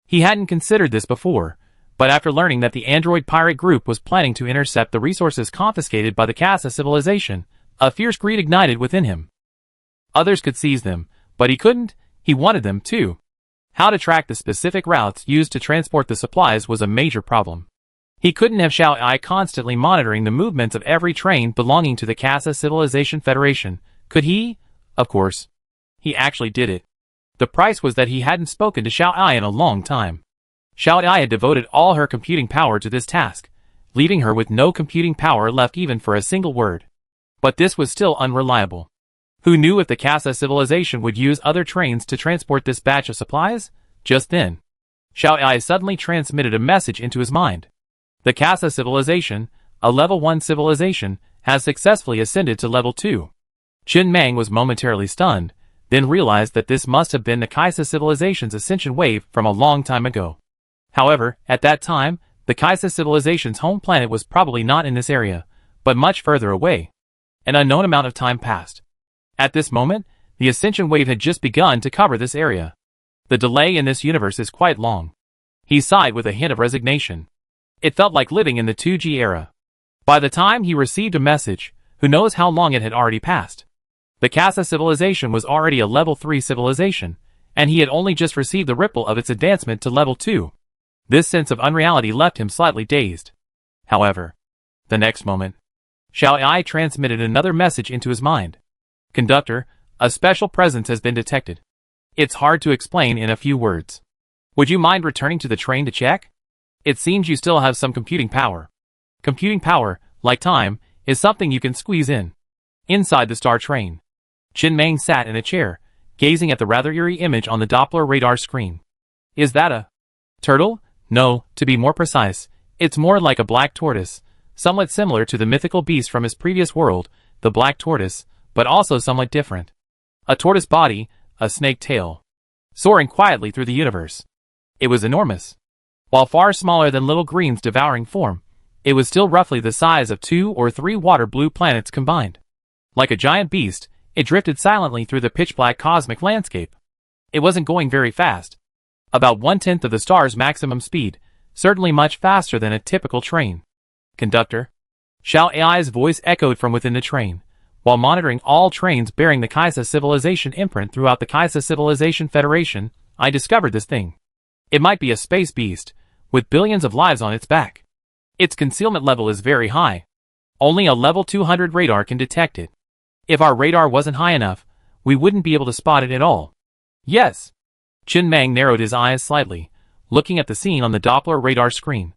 He hadn't considered this before, but after learning that the Android Pirate Group was planning to intercept the resources confiscated by the Casa Civilization, a fierce greed ignited within him. Others could seize them, but he couldn't. He wanted them too. How to track the specific routes used to transport the supplies was a major problem. He couldn't have Xiao Ai constantly monitoring the movements of every train belonging to the Casa Civilization Federation, could he? Of course. He actually did it. The price was that he hadn't spoken to Xiao Ai in a long time. Xiao Ai had devoted all her computing power to this task, leaving her with no computing power left even for a single word. But this was still unreliable. Who knew if the Casa Civilization would use other trains to transport this batch of supplies? Just then, Xiao Ai suddenly transmitted a message into his mind. The Casa Civilization, a level 1 civilization, has successfully ascended to level 2. Chen Mang was momentarily stunned, then realized that this must have been the Casa Civilization's ascension wave from a long time ago. However, at that time, the Casa Civilization's home planet was probably not in this area, but much further away. An unknown amount of time passed. At this moment, the ascension wave had just begun to cover this area. The delay in this universe is quite long. He sighed with a hint of resignation. It felt like living in the 2G era. By the time he received a message, who knows how long it had already passed. The Casa Civilization was already a level 3 civilization, and he had only just received the ripple of its advancement to level 2. This sense of unreality left him slightly dazed. However, the next moment, Xiao Ai transmitted another message into his mind. Conductor, a special presence has been detected. It's hard to explain in a few words. Would you mind returning to the train to check? It seems you still have some computing power. Computing power, like time, is something you can squeeze in. Inside the star train, Chen Mang sat in a chair, gazing at the rather eerie image on the Doppler radar screen. Is that a turtle? No, to be more precise, it's more like a black tortoise, somewhat similar to the mythical beast from his previous world, the black tortoise, but also somewhat different. A tortoise body, a snake tail. Soaring quietly through the universe. It was enormous. While far smaller than Little Green's devouring form, it was still roughly the size of 2 or 3 water-blue planets combined. Like a giant beast, it drifted silently through the pitch-black cosmic landscape. It wasn't going very fast. About 1/10 of the star's maximum speed, certainly much faster than a typical train. Conductor. Xiao Ai's voice echoed from within the train, while monitoring all trains bearing the Kaisa Civilization imprint throughout the Kaisa Civilization Federation. I discovered this thing. It might be a space beast, with billions of lives on its back. Its concealment level is very high. Only a level 200 radar can detect it. If our radar wasn't high enough, we wouldn't be able to spot it at all. Yes. Chen Mang narrowed his eyes slightly, looking at the scene on the Doppler radar screen.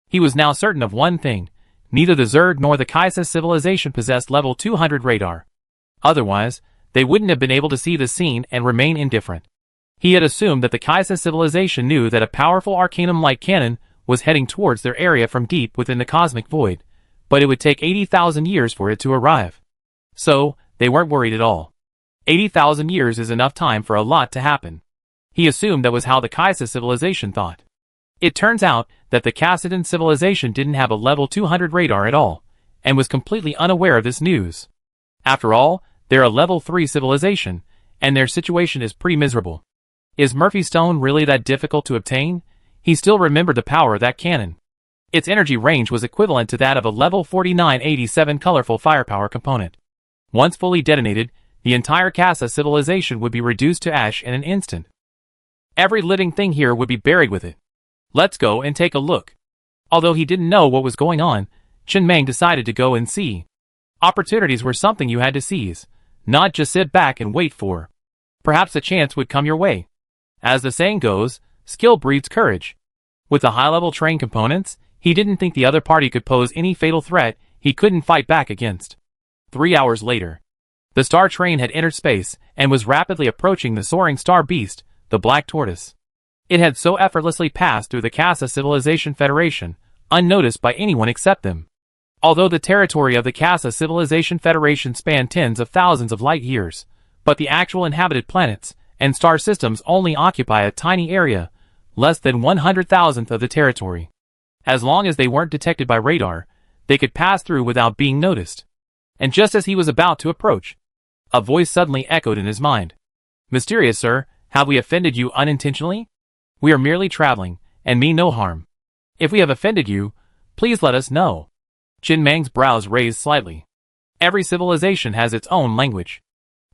He was now certain of one thing: neither the Zerg nor the Kaisa Civilization possessed level 200 radar. Otherwise, they wouldn't have been able to see the scene and remain indifferent. He had assumed that the Kaisa Civilization knew that a powerful Arcanum-like cannon was heading towards their area from deep within the cosmic void, but it would take 80,000 years for it to arrive. So, they weren't worried at all. 80,000 years is enough time for a lot to happen. He assumed that was how the Kaisa Civilization thought. It turns out that the Kassadin Civilization didn't have a level 200 radar at all, and was completely unaware of this news. After all, they're a level 3 civilization, and their situation is pretty miserable. Is Murphy Stone really that difficult to obtain? He still remembered the power of that cannon. Its energy range was equivalent to that of a level 4987 colorful firepower component. Once fully detonated, the entire Casa Civilization would be reduced to ash in an instant. Every living thing here would be buried with it. Let's go and take a look. Although he didn't know what was going on, Chen Mang decided to go and see. Opportunities were something you had to seize, not just sit back and wait for. Perhaps a chance would come your way. As the saying goes, skill breeds courage. With the high-level train components, he didn't think the other party could pose any fatal threat he couldn't fight back against. 3 hours later, the star train had entered space and was rapidly approaching the soaring star beast, the Black Tortoise. It had so effortlessly passed through the Casa Civilization Federation, unnoticed by anyone except them. Although the territory of the Casa Civilization Federation spanned tens of thousands of light years, but the actual inhabited planets and star systems only occupy a tiny area, less than 100,000th of the territory. As long as they weren't detected by radar, they could pass through without being noticed. And just as he was about to approach, a voice suddenly echoed in his mind. Mysterious sir, have we offended you unintentionally? We are merely traveling, and mean no harm. If we have offended you, please let us know. Chen Mang's brows raised slightly. Every civilization has its own language.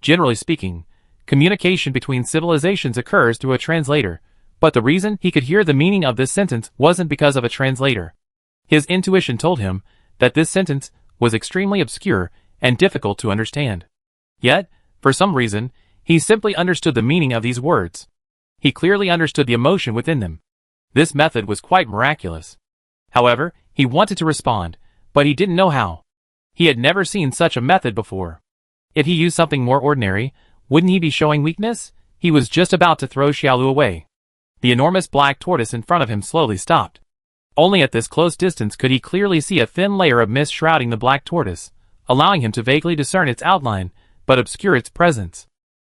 Generally speaking, communication between civilizations occurs through a translator, But the reason he could hear the meaning of this sentence wasn't because of a translator. His intuition told him that this sentence was extremely obscure and difficult to understand. Yet, for some reason, he simply understood the meaning of these words. He clearly understood the emotion within them. This method was quite miraculous. However, he wanted to respond, but he didn't know how. He had never seen such a method before. If he used something more ordinary, wouldn't he be showing weakness? He was just about to throw Xiaolu away. The enormous black tortoise in front of him slowly stopped. Only at this close distance could he clearly see a thin layer of mist shrouding the black tortoise, allowing him to vaguely discern its outline, but obscure its presence.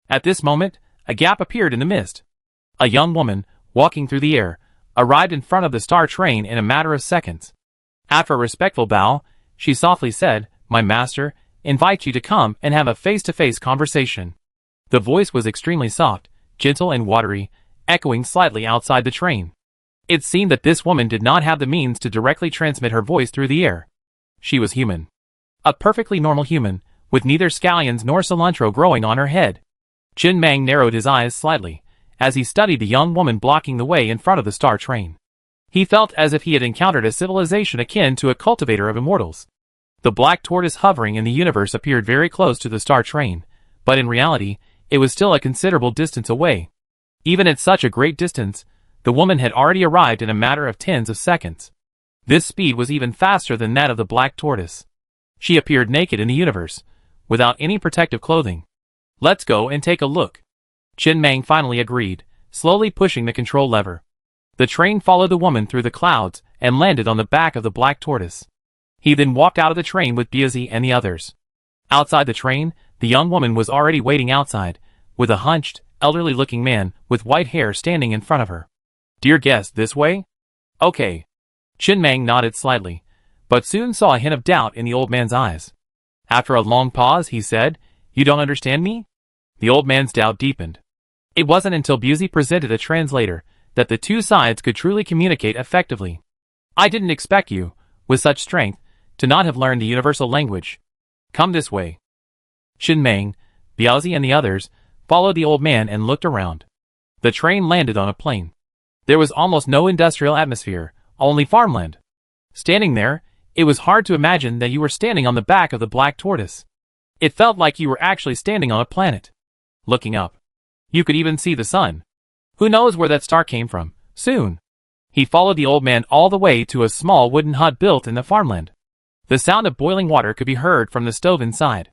At this moment, a gap appeared in the mist. A young woman, walking through the air, arrived in front of the star train in a matter of seconds. After a respectful bow, she softly said, "My master invites you to come and have a face-to-face conversation." The voice was extremely soft, gentle and watery, echoing slightly outside the train. It seemed that this woman did not have the means to directly transmit her voice through the air. She was human. A perfectly normal human, with neither scallions nor cilantro growing on her head. Qin Mang narrowed his eyes slightly, as he studied the young woman blocking the way in front of the star train. He felt as if he had encountered a civilization akin to a cultivator of immortals. The black tortoise hovering in the universe appeared very close to the star train, but in reality, it was still a considerable distance away. Even at such a great distance, the woman had already arrived in a matter of tens of seconds. This speed was even faster than that of the black tortoise. She appeared naked in the universe, without any protective clothing. "Let's go and take a look." Qin Mang finally agreed, slowly pushing the control lever. The train followed the woman through the clouds and landed on the back of the black tortoise. He then walked out of the train with Biazi and the others. Outside the train, the young woman was already waiting outside, with a hunched, elderly-looking man with white hair standing in front of her. "Dear guest, this way?" "Okay." Qin Mang nodded slightly, but soon saw a hint of doubt in the old man's eyes. After a long pause, he said, "You don't understand me?" The old man's doubt deepened. It wasn't until Biazi presented a translator that the two sides could truly communicate effectively. "I didn't expect you, with such strength, to not have learned the universal language. Come this way." Qin Mang, Biazi and the others followed the old man and looked around. The train landed on a plain. There was almost no industrial atmosphere, only farmland. Standing there, it was hard to imagine that you were standing on the back of the black tortoise. It felt like you were actually standing on a planet. Looking up, you could even see the sun. Who knows where that star came from? Soon. He followed the old man all the way to a small wooden hut built in the farmland. The sound of boiling water could be heard from the stove inside.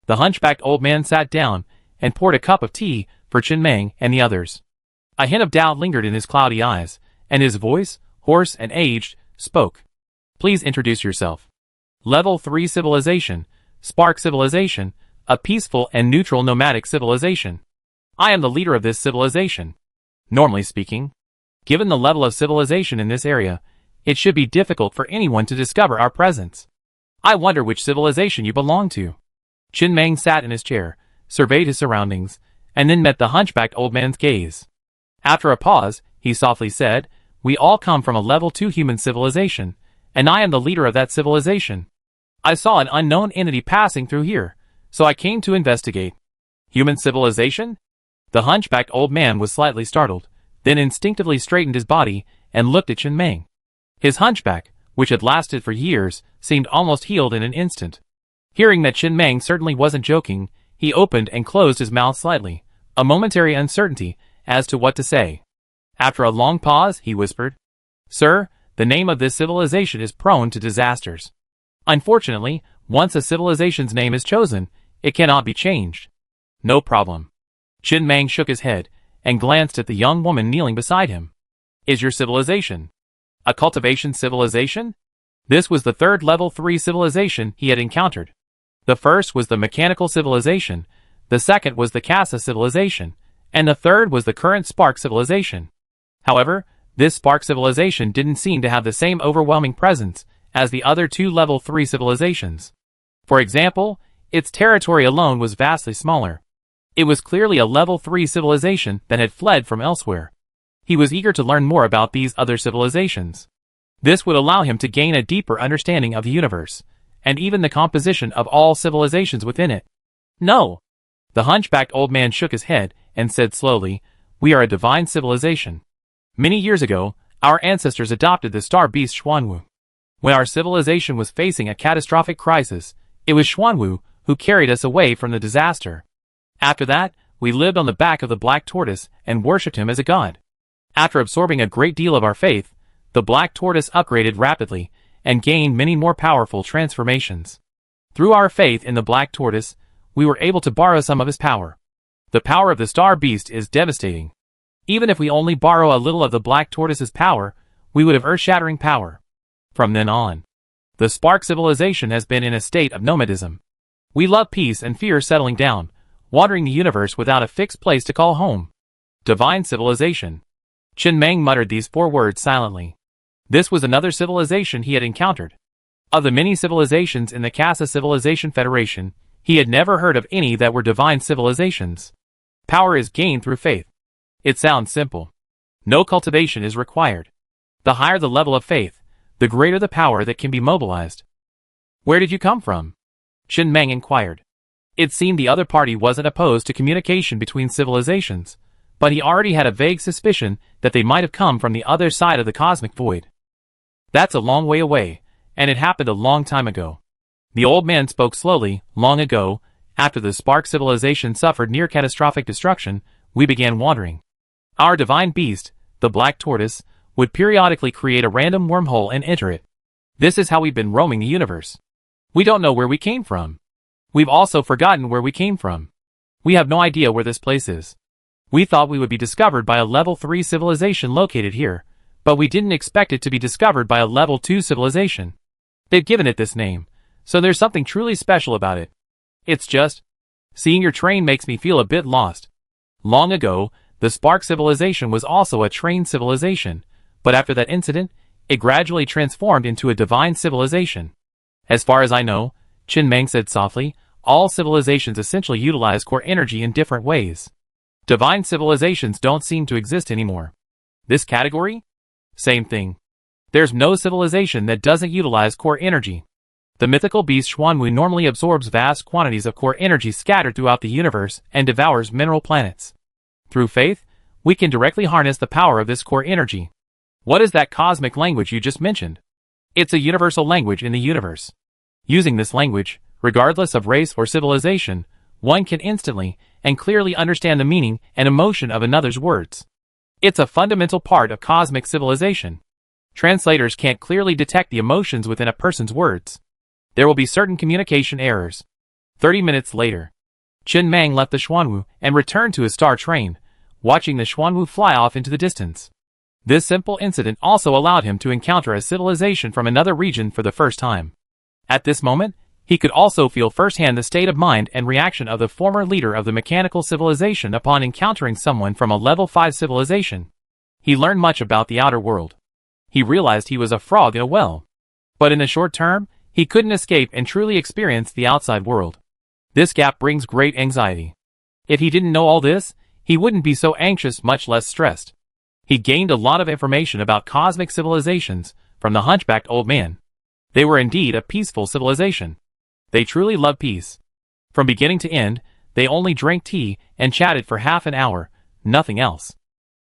The hunchbacked old man sat down and poured a cup of tea for Qin Mang and the others. A hint of doubt lingered in his cloudy eyes, and his voice, hoarse and aged, spoke. "Please introduce yourself." Level 3 Civilization, Spark Civilization, a peaceful and neutral nomadic civilization. I am the leader of this civilization. Normally speaking, given the level of civilization in this area, it should be difficult for anyone to discover our presence. I wonder which civilization you belong to. Qin Mang sat in his chair, surveyed his surroundings, and then met the hunchbacked old man's gaze. After a pause, he softly said, "We all come from a level 2 human civilization, and I am the leader of that civilization. I saw an unknown entity passing through here, so I came to investigate." "Human civilization?" The hunchbacked old man was slightly startled, then instinctively straightened his body and looked at Qin Mang. His hunchback, which had lasted for years, seemed almost healed in an instant. Hearing that Qin Mang certainly wasn't joking, he opened and closed his mouth slightly, a momentary uncertainty as to what to say. After a long pause, he whispered, "Sir, the name of this civilization is prone to disasters. Unfortunately, once a civilization's name is chosen, it cannot be changed." "No problem." Qin Mang shook his head and glanced at the young woman kneeling beside him. "Is your civilization a cultivation civilization?" This was the third level 3 civilization he had encountered. The first was the mechanical civilization, the second was the Casa civilization, and the third was the current Spark civilization. However, this Spark civilization didn't seem to have the same overwhelming presence as the other two level 3 civilizations. For example, its territory alone was vastly smaller. It was clearly a level 3 civilization that had fled from elsewhere. He was eager to learn more about these other civilizations. This would allow him to gain a deeper understanding of the universe, and even the composition of all civilizations within it. "No." The hunchbacked old man shook his head and said slowly, "We are a divine civilization." Many years ago, our ancestors adopted the star beast Xuanwu. When our civilization was facing a catastrophic crisis, it was Xuanwu who carried us away from the disaster. After that, we lived on the back of the black tortoise and worshipped him as a god. After absorbing a great deal of our faith, the black tortoise upgraded rapidly and gained many more powerful transformations. Through our faith in the black tortoise, we were able to borrow some of his power. The power of the star beast is devastating. Even if we only borrow a little of the black tortoise's power, we would have earth-shattering power. From then on, the Spark civilization has been in a state of nomadism. We love peace and fear settling down, wandering the universe without a fixed place to call home. Divine civilization. Chen Meng muttered these 4 words silently. This was another civilization he had encountered. Of the many civilizations in the Casa Civilization Federation, he had never heard of any that were divine civilizations. Power is gained through faith. It sounds simple. No cultivation is required. The higher the level of faith, the greater the power that can be mobilized. Where did you come from? Chen Meng inquired. It seemed the other party wasn't opposed to communication between civilizations, but he already had a vague suspicion that they might have come from the other side of the cosmic void. That's a long way away, and it happened a long time ago. The old man spoke slowly. Long ago, after the Spark civilization suffered near catastrophic destruction, we began wandering. Our divine beast, the black tortoise, would periodically create a random wormhole and enter it. This is how we've been roaming the universe. We don't know where we came from. We've also forgotten where we came from. We have no idea where this place is. We thought we would be discovered by a level 3 civilization located here, but we didn't expect it to be discovered by a level 2 civilization. They've given it this name, so there's something truly special about it. It's just, seeing your train makes me feel a bit lost. Long ago, the Spark civilization was also a train civilization, but after that incident, it gradually transformed into a divine civilization. As far as I know, Chen Meng said softly, all civilizations essentially utilize core energy in different ways. Divine civilizations don't seem to exist anymore. This category? Same thing. There's no civilization that doesn't utilize core energy. The mythical beast Xuanwu normally absorbs vast quantities of core energy scattered throughout the universe and devours mineral planets. Through faith, we can directly harness the power of this core energy. What is that cosmic language you just mentioned? It's a universal language in the universe. Using this language, regardless of race or civilization, one can instantly and clearly understand the meaning and emotion of another's words. It's a fundamental part of cosmic civilization. Translators can't clearly detect the emotions within a person's words. There will be certain communication errors. 30 minutes later, Chen Meng left the Xuanwu and returned to his star train, watching the Xuanwu fly off into the distance. This simple incident also allowed him to encounter a civilization from another region for the first time. At this moment, he could also feel firsthand the state of mind and reaction of the former leader of the mechanical civilization upon encountering someone from a level 5 civilization. He learned much about the outer world. He realized he was a frog in a well. But in the short term, he couldn't escape and truly experience the outside world. This gap brings great anxiety. If he didn't know all this, he wouldn't be so anxious, much less stressed. He gained a lot of information about cosmic civilizations from the hunchbacked old man. They were indeed a peaceful civilization. They truly loved peace. From beginning to end, they only drank tea and chatted for half an hour, nothing else.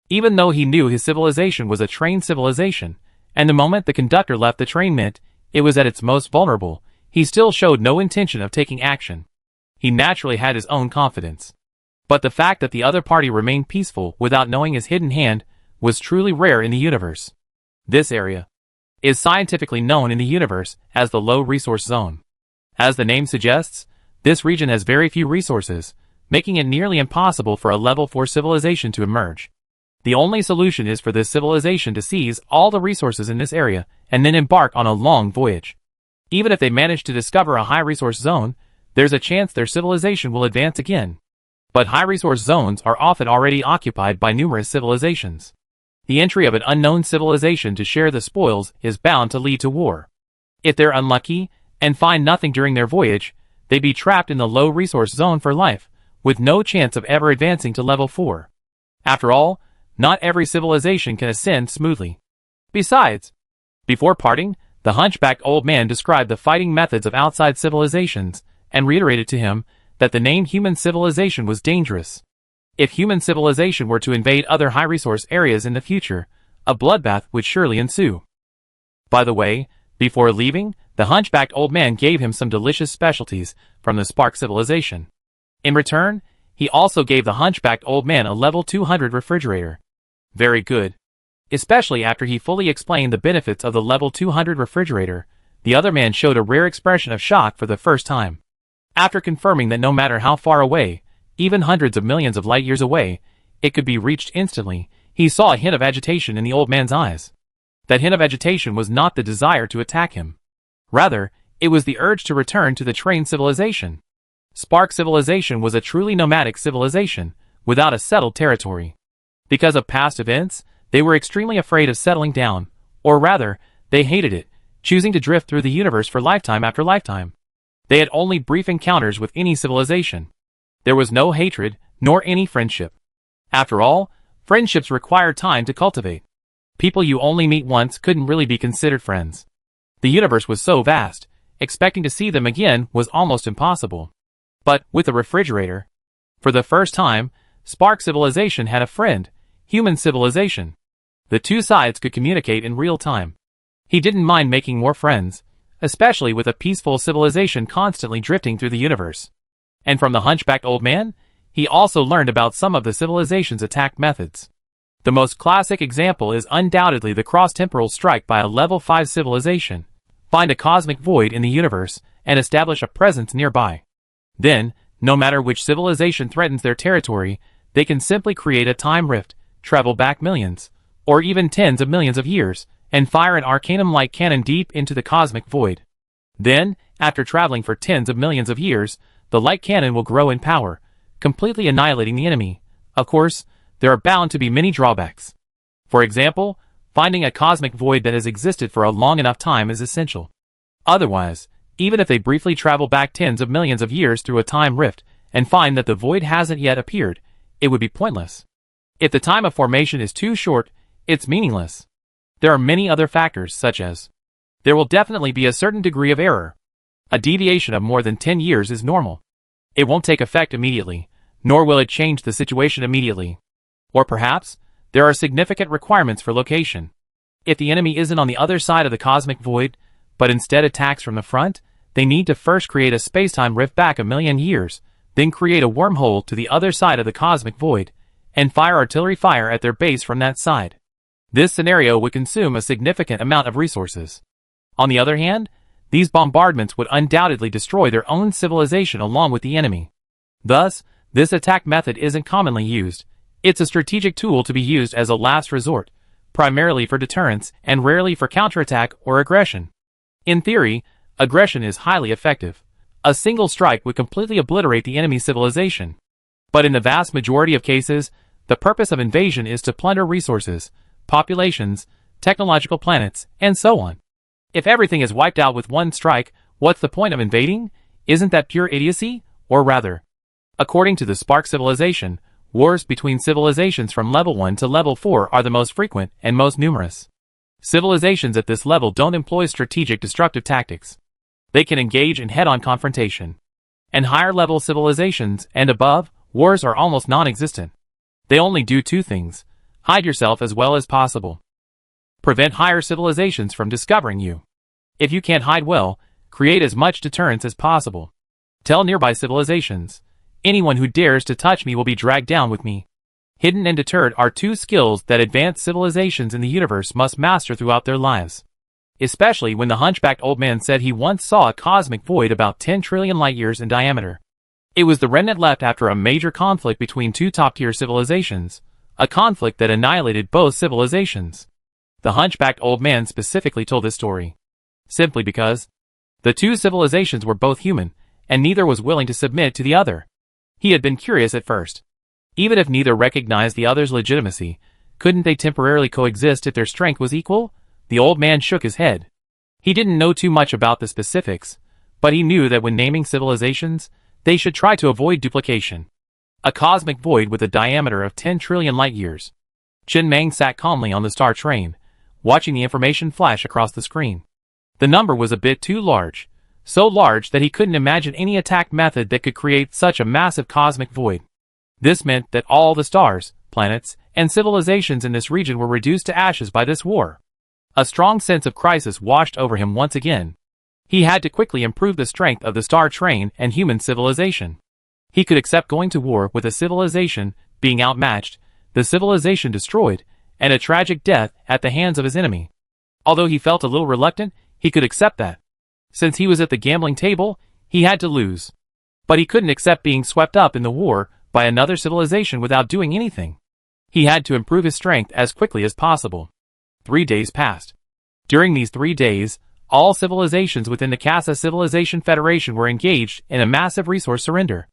Even though he knew his civilization was a train civilization, and the moment the conductor left the train meant it was at its most vulnerable, he still showed no intention of taking action. He naturally had his own confidence. But the fact that the other party remained peaceful without knowing his hidden hand was truly rare in the universe. This area is scientifically known in the universe as the low resource zone. As the name suggests, this region has very few resources, making it nearly impossible for a level 4 civilization to emerge. The only solution is for this civilization to seize all the resources in this area and then embark on a long voyage. Even if they manage to discover a high resource zone, there's a chance their civilization will advance again. But high resource zones are often already occupied by numerous civilizations. The entry of an unknown civilization to share the spoils is bound to lead to war. If they're unlucky and find nothing during their voyage, they'd be trapped in the low resource zone for life, with no chance of ever advancing to level 4. After all, not every civilization can ascend smoothly. Besides, before parting, the hunchbacked old man described the fighting methods of outside civilizations and reiterated to him that the name human civilization was dangerous. If human civilization were to invade other high-resource areas in the future, A bloodbath would surely ensue. By the way, before leaving, the hunchbacked old man gave him some delicious specialties from the Spark civilization. In return, he also gave the hunchbacked old man a level 200 refrigerator. Very good. Especially after he fully explained the benefits of the level 200 refrigerator, the other man showed a rare expression of shock for the first time. After confirming that no matter how far away, even hundreds of millions of light years away, it could be reached instantly, he saw a hint of agitation in the old man's eyes. That hint of agitation was not the desire to attack him. Rather, it was the urge to return to the trained civilization. Spark civilization was a truly nomadic civilization, without a settled territory. Because of past events, they were extremely afraid of settling down, or rather, they hated it, choosing to drift through the universe for lifetime after lifetime. They had only brief encounters with any civilization. There was no hatred, nor any friendship. After all, friendships require time to cultivate. People you only meet once couldn't really be considered friends. The universe was so vast, expecting to see them again was almost impossible. But, with the refrigerator, for the first time, Spark civilization had a friend, human civilization. The two sides could communicate in real time. He didn't mind making more friends, especially with a peaceful civilization constantly drifting through the universe. And from the hunchbacked old man, he also learned about some of the civilization's attack methods. The most classic example is undoubtedly the cross-temporal strike by a level 5 civilization. Find a cosmic void in the universe and establish a presence nearby. Then, no matter which civilization threatens their territory, they can simply create a time rift, travel back millions, or even tens of millions of years, and fire an arcanum light cannon deep into the cosmic void. Then, after traveling for tens of millions of years, the light cannon will grow in power, completely annihilating the enemy. Of course, there are bound to be many drawbacks. For example, finding a cosmic void that has existed for a long enough time is essential. Otherwise, even if they briefly travel back tens of millions of years through a time rift and find that the void hasn't yet appeared, it would be pointless. If the time of formation is too short, it's meaningless. There are many other factors such as, there will definitely be a certain degree of error. A deviation of more than 10 years is normal. It won't take effect immediately, nor will it change the situation immediately. Or perhaps, there are significant requirements for location. If the enemy isn't on the other side of the cosmic void, but instead attacks from the front, they need to first create a space-time rift back a million years, then create a wormhole to the other side of the cosmic void, and fire artillery fire at their base from that side. This scenario would consume a significant amount of resources. On the other hand, these bombardments would undoubtedly destroy their own civilization along with the enemy. Thus, this attack method isn't commonly used. It's a strategic tool to be used as a last resort, primarily for deterrence and rarely for counterattack or aggression. In theory, aggression is highly effective. A single strike would completely obliterate the enemy civilization. But in the vast majority of cases, the purpose of invasion is to plunder resources, populations, technological planets, and so on. If everything is wiped out with one strike, what's the point of invading? Isn't that pure idiocy? Or rather, according to the Spark civilization, wars between civilizations from level 1 to level 4 are the most frequent and most numerous. Civilizations at this level don't employ strategic destructive tactics. They can engage in head-on confrontation. And higher-level civilizations and above, wars are almost non-existent. They only do two things: hide yourself as well as possible. Prevent higher civilizations from discovering you. If you can't hide well, create as much deterrence as possible. Tell nearby civilizations, anyone who dares to touch me will be dragged down with me. Hidden and deterred are two skills that advanced civilizations in the universe must master throughout their lives. Especially when the hunchbacked old man said he once saw a cosmic void about 10 trillion light-years in diameter. It was the remnant left after a major conflict between two top-tier civilizations, a conflict that annihilated both civilizations. The hunchbacked old man specifically told this story simply because the two civilizations were both human, and neither was willing to submit to the other. He had been curious at first. Even if neither recognized the other's legitimacy, couldn't they temporarily coexist if their strength was equal? The old man shook his head. He didn't know too much about the specifics, but he knew that when naming civilizations, they should try to avoid duplication. A cosmic void with a diameter of 10 trillion light-years. Chen Meng sat calmly on the star train, watching the information flash across the screen. The number was a bit too large, so large that he couldn't imagine any attack method that could create such a massive cosmic void. This meant that all the stars, planets, and civilizations in this region were reduced to ashes by this war. A strong sense of crisis washed over him once again. He had to quickly improve the strength of the Star Train and human civilization. He could accept going to war with a civilization being outmatched, the civilization destroyed, and a tragic death at the hands of his enemy. Although he felt a little reluctant, he could accept that. Since he was at the gambling table, he had to lose. But he couldn't accept being swept up in the war by another civilization without doing anything. He had to improve his strength as quickly as possible. 3 days passed. During these 3 days, all civilizations within the Casa Civilization Federation were engaged in a massive resource surrender.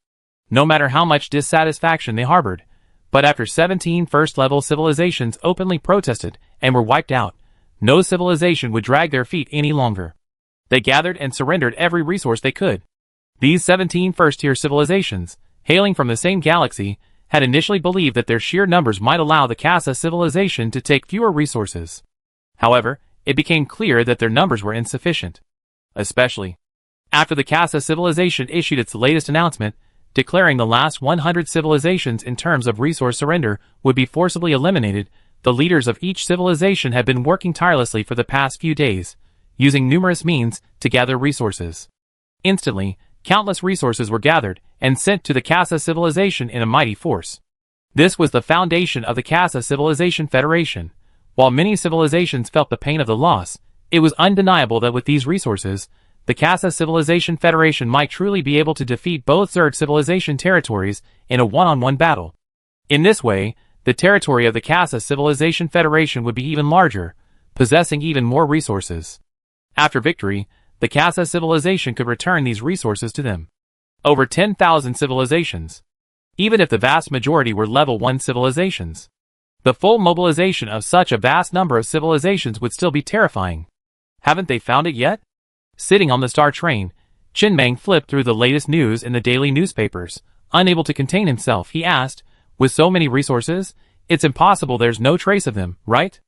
No matter how much dissatisfaction they harbored, but after 17 first-level civilizations openly protested and were wiped out, no civilization would drag their feet any longer. They gathered and surrendered every resource they could. These 17 first-tier civilizations, hailing from the same galaxy, had initially believed that their sheer numbers might allow the Casa civilization to take fewer resources. However, it became clear that their numbers were insufficient. Especially after the Casa civilization issued its latest announcement, declaring the last 100 civilizations in terms of resource surrender would be forcibly eliminated. The leaders of each civilization had been working tirelessly for the past few days, using numerous means to gather resources. Instantly, countless resources were gathered and sent to the Casa civilization in a mighty force. This was the foundation of the Casa Civilization Federation. While many civilizations felt the pain of the loss, it was undeniable that with these resources, the Casa Civilization Federation might truly be able to defeat both Zerg civilization territories in a one-on-one battle. In this way, the territory of the Casa Civilization Federation would be even larger, possessing even more resources. After victory, the Casa civilization could return these resources to them. Over 10,000 civilizations. Even if the vast majority were level 1 civilizations. The full mobilization of such a vast number of civilizations would still be terrifying. Haven't they found it yet? Sitting on the Star Train, Qin Mang flipped through the latest news in the daily newspapers. Unable to contain himself, he asked, with so many resources, it's impossible there's no trace of them, right?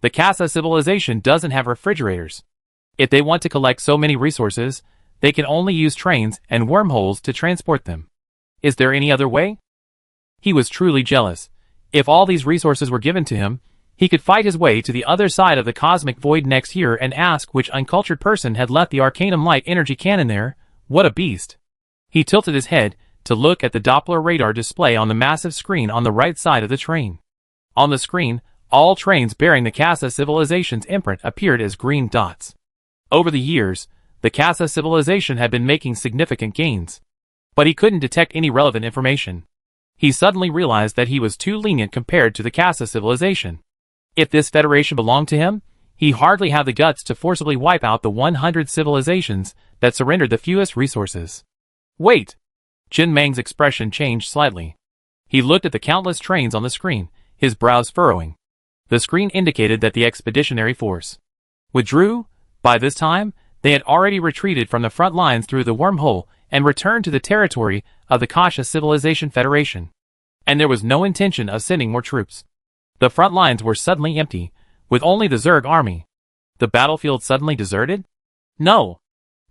The Casa civilization doesn't have refrigerators. If they want to collect so many resources, they can only use trains and wormholes to transport them. Is there any other way? He was truly jealous. If all these resources were given to him, he could fight his way to the other side of the cosmic void next year and ask which uncultured person had left the Arcanum Light energy cannon there. What a beast. He tilted his head to look at the Doppler radar display on the massive screen on the right side of the train. On the screen, all trains bearing the Casa civilization's imprint appeared as green dots. Over the years, the Casa civilization had been making significant gains. But he couldn't detect any relevant information. He suddenly realized that he was too lenient compared to the Casa civilization. If this federation belonged to him, he hardly had the guts to forcibly wipe out the 100 civilizations that surrendered the fewest resources. Wait! Qin Mang's expression changed slightly. He looked at the countless trains on the screen, his brows furrowing. The screen indicated that the expeditionary force withdrew. By this time, they had already retreated from the front lines through the wormhole and returned to the territory of the Kasha Civilization Federation. And there was no intention of sending more troops. The front lines were suddenly empty, with only the Zerg army. The battlefield suddenly deserted? No.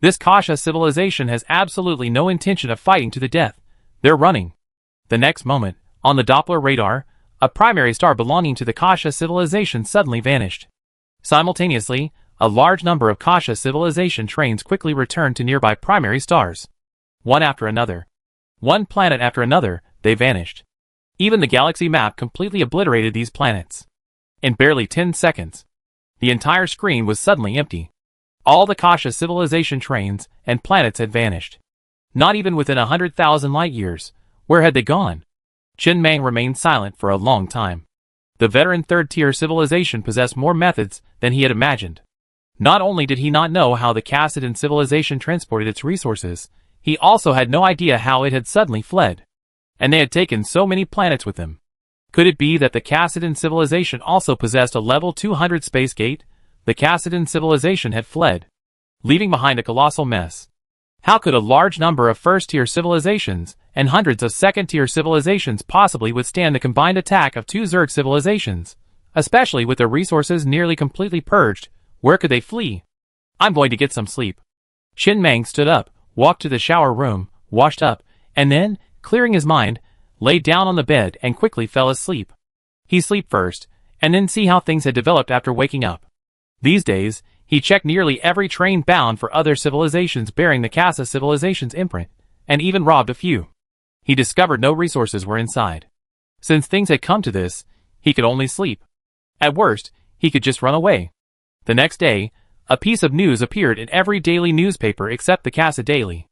This Kasha civilization has absolutely no intention of fighting to the death. They're running. The next moment, on the Doppler radar, a primary star belonging to the Kasha civilization suddenly vanished. Simultaneously, a large number of Kasha civilization trains quickly returned to nearby primary stars. One after another. One planet after another, they vanished. Even the galaxy map completely obliterated these planets. In barely 10 seconds, the entire screen was suddenly empty. All the Kasha civilization trains and planets had vanished. Not even within 100,000 light years. Where had they gone? Qin Mang remained silent for a long time. The veteran third-tier civilization possessed more methods than he had imagined. Not only did he not know how the Kassadin civilization transported its resources, he also had no idea how it had suddenly fled. And they had taken so many planets with them. Could it be that the Kassadin civilization also possessed a level 200 space gate? The Kassadin civilization had fled, leaving behind a colossal mess. How could a large number of first-tier civilizations and hundreds of second-tier civilizations possibly withstand the combined attack of two Zerg civilizations, especially with their resources nearly completely purged? Where could they flee? I'm going to get some sleep. Qin Mang stood up, walked to the shower room, washed up, and then, clearing his mind, lay down on the bed and quickly fell asleep. He sleep first, and then see how things had developed after waking up. These days, he checked nearly every train bound for other civilizations bearing the Casa civilization's imprint, and even robbed a few. He discovered no resources were inside. Since things had come to this, he could only sleep. At worst, he could just run away. The next day, a piece of news appeared in every daily newspaper except the Casa Daily.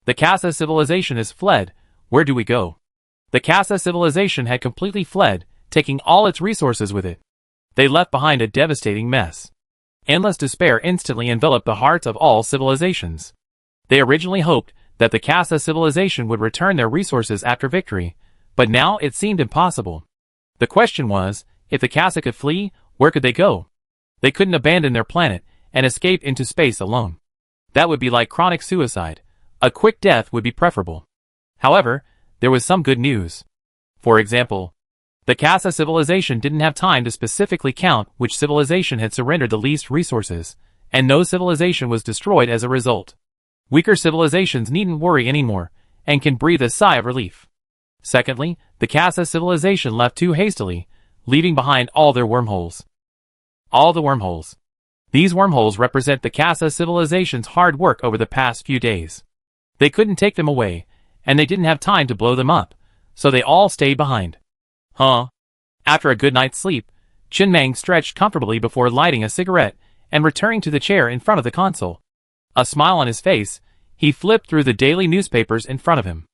The Casa civilization has fled. Where do we go? The Casa civilization had completely fled, taking all its resources with it. They left behind a devastating mess. Endless despair instantly enveloped the hearts of all civilizations. They originally hoped that the Casa civilization would return their resources after victory, but now it seemed impossible. The question was, if the Casa could flee, where could they go? They couldn't abandon their planet and escape into space alone. That would be like chronic suicide. A quick death would be preferable. However, there was some good news. For example, the Casa civilization didn't have time to specifically count which civilization had surrendered the least resources, and no civilization was destroyed as a result. Weaker civilizations needn't worry anymore, and can breathe a sigh of relief. Secondly, the Casa civilization left too hastily, leaving behind all their wormholes. All the wormholes. These wormholes represent the Casa civilization's hard work over the past few days. They couldn't take them away, and they didn't have time to blow them up, so they all stayed behind. After a good night's sleep, Chin Mang stretched comfortably before lighting a cigarette and returning to the chair in front of the console. A smile on his face, he flipped through the daily newspapers in front of him.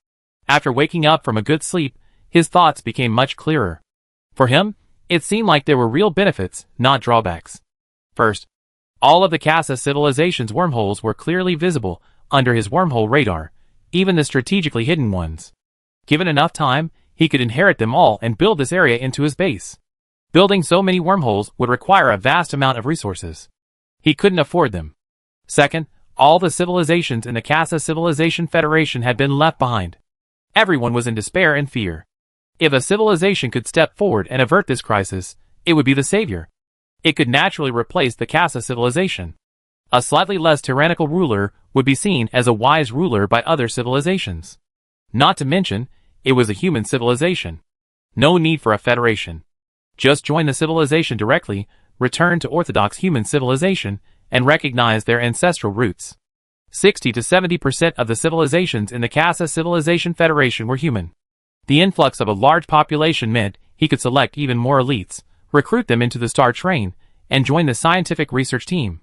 After waking up from a good sleep, his thoughts became much clearer. For him, it seemed like there were real benefits, not drawbacks. First, all of the Casa civilization's wormholes were clearly visible under his wormhole radar, even the strategically hidden ones. Given enough time, he could inherit them all and build this area into his base. Building so many wormholes would require a vast amount of resources. He couldn't afford them. Second, all the civilizations in the Casa Civilization Federation had been left behind. Everyone was in despair and fear. If a civilization could step forward and avert this crisis, it would be the savior. It could naturally replace the Casa civilization. A slightly less tyrannical ruler would be seen as a wise ruler by other civilizations. Not to mention, it was a human civilization. No need for a federation. Just join the civilization directly, return to orthodox human civilization, and recognize their ancestral roots. 60 to 70% of the civilizations in the Casa Civilization Federation were human. The influx of a large population meant he could select even more elites, recruit them into the Star Train, and join the scientific research team.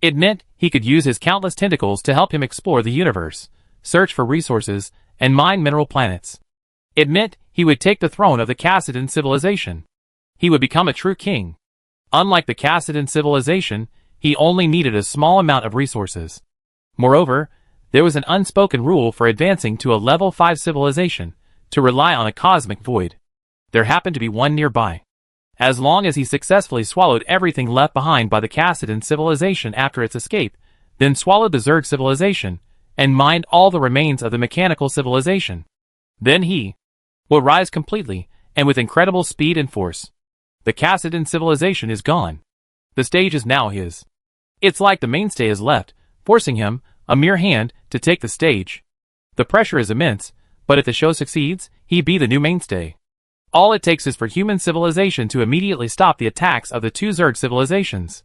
It meant he could use his countless tentacles to help him explore the universe, search for resources, and mine mineral planets. It meant he would take the throne of the Cassidan civilization. He would become a true king. Unlike the Cassidan civilization, he only needed a small amount of resources. Moreover, there was an unspoken rule for advancing to a level 5 civilization, to rely on a cosmic void. There happened to be one nearby. As long as he successfully swallowed everything left behind by the Cassidan civilization after its escape, then swallowed the Zerg civilization, and mined all the remains of the mechanical civilization, then he will rise completely, and with incredible speed and force. The Cassidan civilization is gone. The stage is now his. It's like the mainstay is left, forcing him, a mere hand, to take the stage. The pressure is immense, but if the show succeeds, he'd be the new mainstay. All it takes is for human civilization to immediately stop the attacks of the two Zerg civilizations.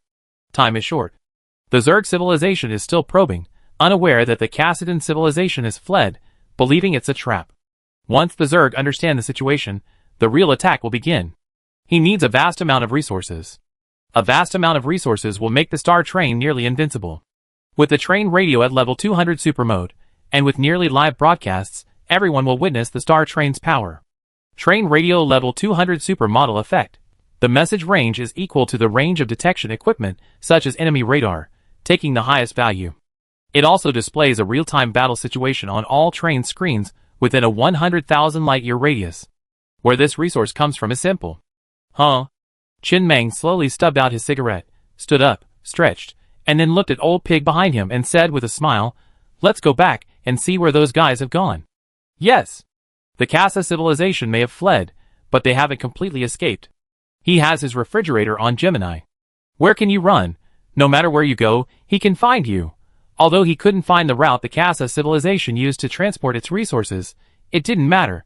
Time is short. The Zerg civilization is still probing, unaware that the Cassidan civilization has fled, believing it's a trap. Once the Zerg understand the situation, the real attack will begin. He needs a vast amount of resources. A vast amount of resources will make the Star Train nearly invincible. With the train radio at level 200 super mode, and with nearly live broadcasts, everyone will witness the Star Train's power. Train radio level 200 super model effect. The message range is equal to the range of detection equipment, such as enemy radar, taking the highest value. It also displays a real-time battle situation on all train screens within a 100,000 light-year radius. Where this resource comes from is simple. Chin Mang slowly stubbed out his cigarette, stood up, stretched, and then looked at old pig behind him and said with a smile, "Let's go back and see where those guys have gone." Yes. The Casa civilization may have fled, but they haven't completely escaped. He has his refrigerator on Gemini. Where can you run? No matter where you go, he can find you. Although he couldn't find the route the Casa civilization used to transport its resources, it didn't matter.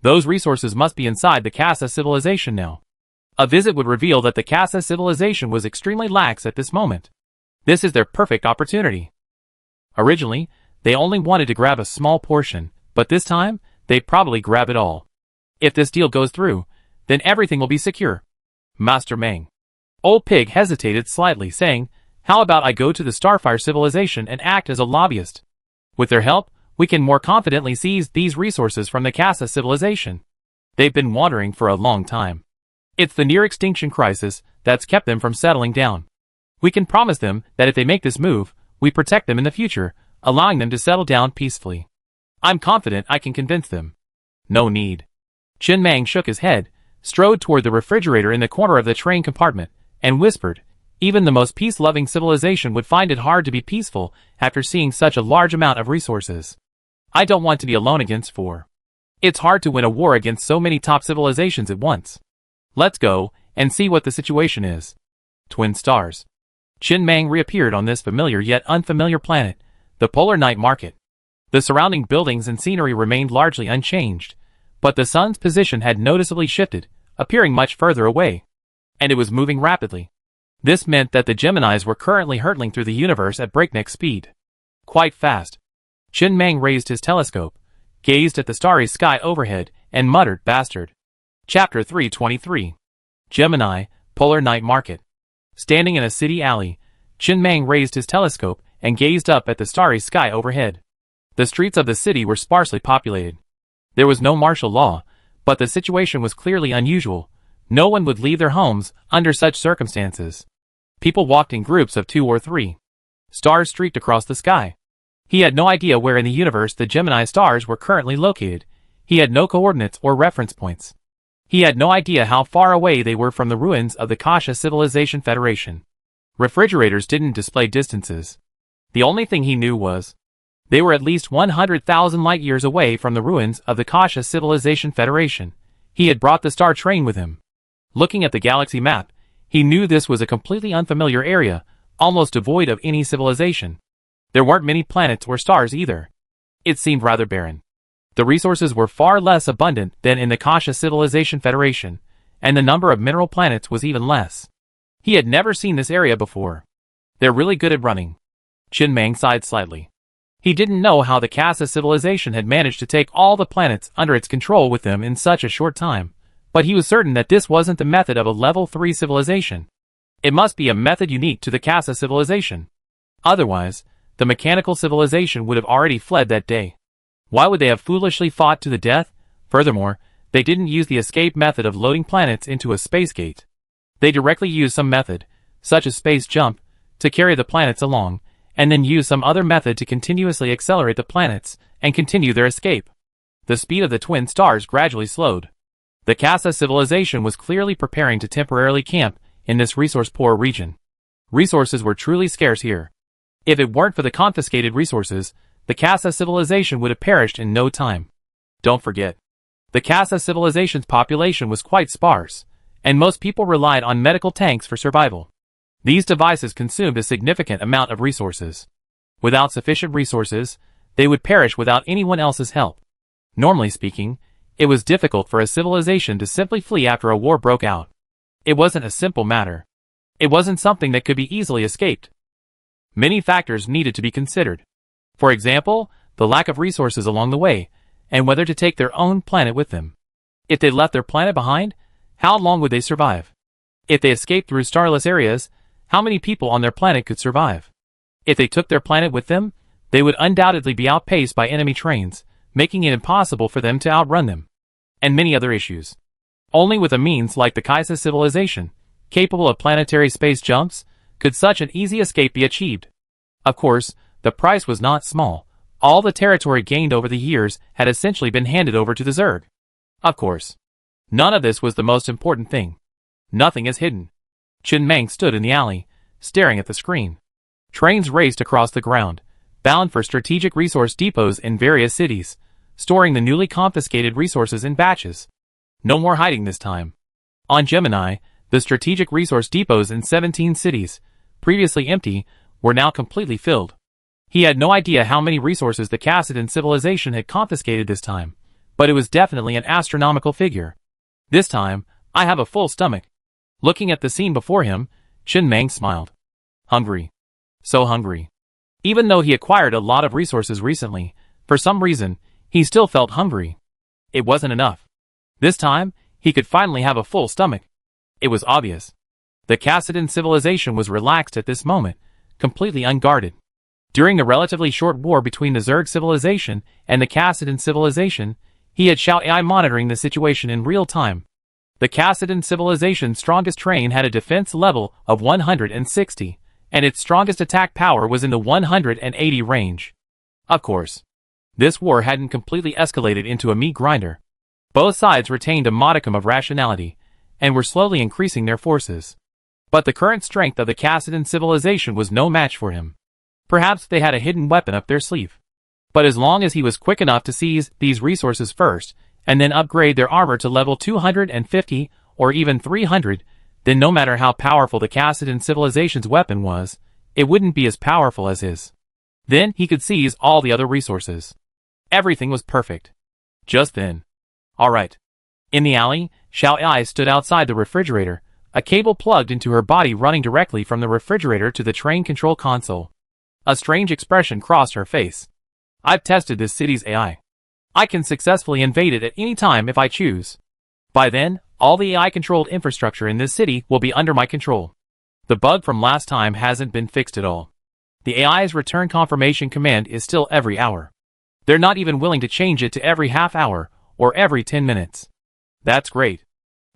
Those resources must be inside the Casa civilization now. A visit would reveal that the Casa civilization was extremely lax at this moment. This is their perfect opportunity. Originally, they only wanted to grab a small portion, but this time, they'd probably grab it all. If this deal goes through, then everything will be secure. Master Meng. Old Pig hesitated slightly, saying, "How about I go to the Starfire civilization and act as a lobbyist? With their help, we can more confidently seize these resources from the Casa civilization. They've been wandering for a long time. It's the near-extinction crisis that's kept them from settling down. We can promise them that if they make this move, we protect them in the future, allowing them to settle down peacefully. I'm confident I can convince them." "No need." Chen Mang shook his head, strode toward the refrigerator in the corner of the train compartment, and whispered, "Even the most peace-loving civilization would find it hard to be peaceful after seeing such a large amount of resources. I don't want to be alone against 4. It's hard to win a war against so many top civilizations at once. Let's go and see what the situation is." Twin stars. Chen Mang reappeared on this familiar yet unfamiliar planet, the Polar Night Market. The surrounding buildings and scenery remained largely unchanged, but the sun's position had noticeably shifted, appearing much further away. And it was moving rapidly. This meant that the Geminis were currently hurtling through the universe at breakneck speed. Quite fast. Chen Mang raised his telescope, gazed at the starry sky overhead, and muttered, "Bastard." Chapter 323. Gemini, Polar Night Market. Standing in a city alley, Chen Mang raised his telescope and gazed up at the starry sky overhead. The streets of the city were sparsely populated. There was no martial law, but the situation was clearly unusual. No one would leave their homes under such circumstances. People walked in groups of 2 or 3. Stars streaked across the sky. He had no idea where in the universe the Gemini stars were currently located. He had no coordinates or reference points. He had no idea how far away they were from the ruins of the Kasha Civilization Federation. Refrigerators didn't display distances. The only thing he knew was they were at least 100,000 light years away from the ruins of the Kasha Civilization Federation. He had brought the star train with him. Looking at the galaxy map, he knew this was a completely unfamiliar area, almost devoid of any civilization. There weren't many planets or stars either. It seemed rather barren. The resources were far less abundant than in the Kasha Civilization Federation, and the number of mineral planets was even less. He had never seen this area before. "They're really good at running." Chen Mang sighed slightly. He didn't know how the Casa civilization had managed to take all the planets under its control with them in such a short time, but he was certain that this wasn't the method of a level 3 civilization. It must be a method unique to the Casa civilization. Otherwise, the mechanical civilization would have already fled that day. Why would they have foolishly fought to the death? Furthermore, they didn't use the escape method of loading planets into a space gate. They directly used some method, such as space jump, to carry the planets along, and then use some other method to continuously accelerate the planets and continue their escape. The speed of the twin stars gradually slowed. The Casa civilization was clearly preparing to temporarily camp in this resource-poor region. Resources were truly scarce here. If it weren't for the confiscated resources, the Casa civilization would have perished in no time. Don't forget, the Casa civilization's population was quite sparse, and most people relied on medical tanks for survival. These devices consumed a significant amount of resources. Without sufficient resources, they would perish without anyone else's help. Normally speaking, it was difficult for a civilization to simply flee after a war broke out. It wasn't a simple matter. It wasn't something that could be easily escaped. Many factors needed to be considered. For example, the lack of resources along the way, and whether to take their own planet with them. If they left their planet behind, how long would they survive? If they escaped through starless areas, how many people on their planet could survive? If they took their planet with them, they would undoubtedly be outpaced by enemy trains, making it impossible for them to outrun them. And many other issues. Only with a means like the Kaisa civilization, capable of planetary space jumps, could such an easy escape be achieved. Of course, the price was not small. All the territory gained over the years had essentially been handed over to the Zerg. Of course, none of this was the most important thing. Nothing is hidden. Chen Mang stood in the alley, staring at the screen. Trains raced across the ground, bound for strategic resource depots in various cities, storing the newly confiscated resources in batches. No more hiding this time. On Gemini, the strategic resource depots in 17 cities, previously empty, were now completely filled. He had no idea how many resources the Cassidon civilization had confiscated this time, but it was definitely an astronomical figure. "This time, I have a full stomach," Looking at the scene before him, Chen Meng smiled. Hungry. So hungry. Even though he acquired a lot of resources recently, for some reason, he still felt hungry. It wasn't enough. This time, he could finally have a full stomach. It was obvious. The Kassadin civilization was relaxed at this moment, completely unguarded. During the relatively short war between the Zerg civilization and the Kassadin civilization, he had Xiao AI monitoring the situation in real time. The Kassadin civilization's strongest train had a defense level of 160, and its strongest attack power was in the 180 range. Of course, this war hadn't completely escalated into a meat grinder. Both sides retained a modicum of rationality, and were slowly increasing their forces. But the current strength of the Kassadin civilization was no match for him. Perhaps they had a hidden weapon up their sleeve. But as long as he was quick enough to seize these resources first, and then upgrade their armor to level 250 or even 300, then no matter how powerful the Kassadin civilization's weapon was, it wouldn't be as powerful as his. Then he could seize all the other resources. Everything was perfect. Just then. Alright. In the alley, Xiao Ai stood outside the refrigerator, a cable plugged into her body running directly from the refrigerator to the train control console. A strange expression crossed her face. I've tested this city's AI. I can successfully invade it at any time if I choose. By then, all the AI-controlled infrastructure in this city will be under my control. The bug from last time hasn't been fixed at all. The AI's return confirmation command is still every hour. They're not even willing to change it to every half hour or every 10 minutes. That's great.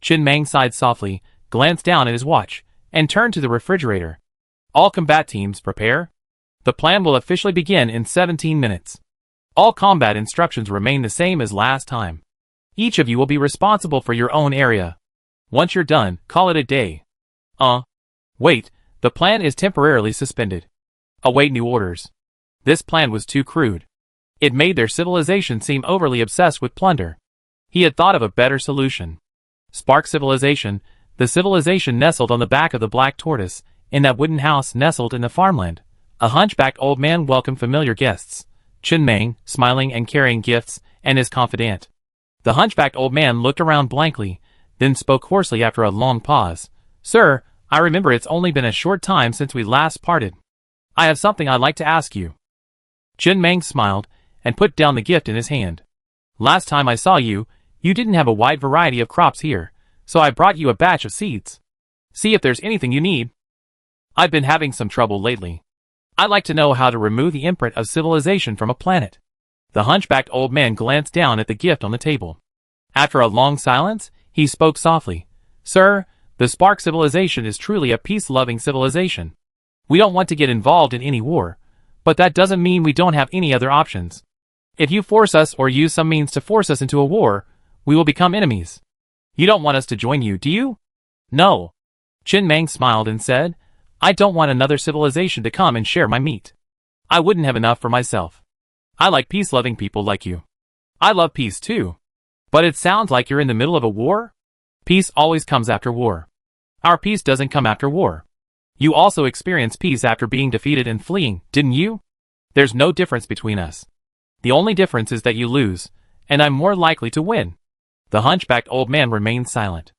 Chen Meng sighed softly, glanced down at his watch, and turned to the refrigerator. All combat teams prepare. The plan will officially begin in 17 minutes. All combat instructions remain the same as last time. Each of you will be responsible for your own area. Once you're done, call it a day. Wait, the plan is temporarily suspended. Await new orders. This plan was too crude. It made their civilization seem overly obsessed with plunder. He had thought of a better solution. Spark civilization, the civilization nestled on the back of the black tortoise, in that wooden house nestled in the farmland. A hunchbacked old man welcomed familiar guests. Chen Meng, smiling and carrying gifts, and his confidant. The hunchbacked old man looked around blankly, then spoke hoarsely after a long pause. Sir, I remember it's only been a short time since we last parted. I have something I'd like to ask you. Chen Meng smiled, and put down the gift in his hand. Last time I saw you, you didn't have a wide variety of crops here, so I brought you a batch of seeds. See if there's anything you need. I've been having some trouble lately. I'd like to know how to remove the imprint of civilization from a planet. The hunchbacked old man glanced down at the gift on the table. After a long silence, he spoke softly. Sir, the Spark civilization is truly a peace-loving civilization. We don't want to get involved in any war, but that doesn't mean we don't have any other options. If you force us or use some means to force us into a war, we will become enemies. You don't want us to join you, do you? No. Chen Meng smiled and said, I don't want another civilization to come and share my meat. I wouldn't have enough for myself. I like peace-loving people like you. I love peace too. But it sounds like you're in the middle of a war? Peace always comes after war. Our peace doesn't come after war. You also experienced peace after being defeated and fleeing, didn't you? There's no difference between us. The only difference is that you lose, and I'm more likely to win. The hunchbacked old man remained silent.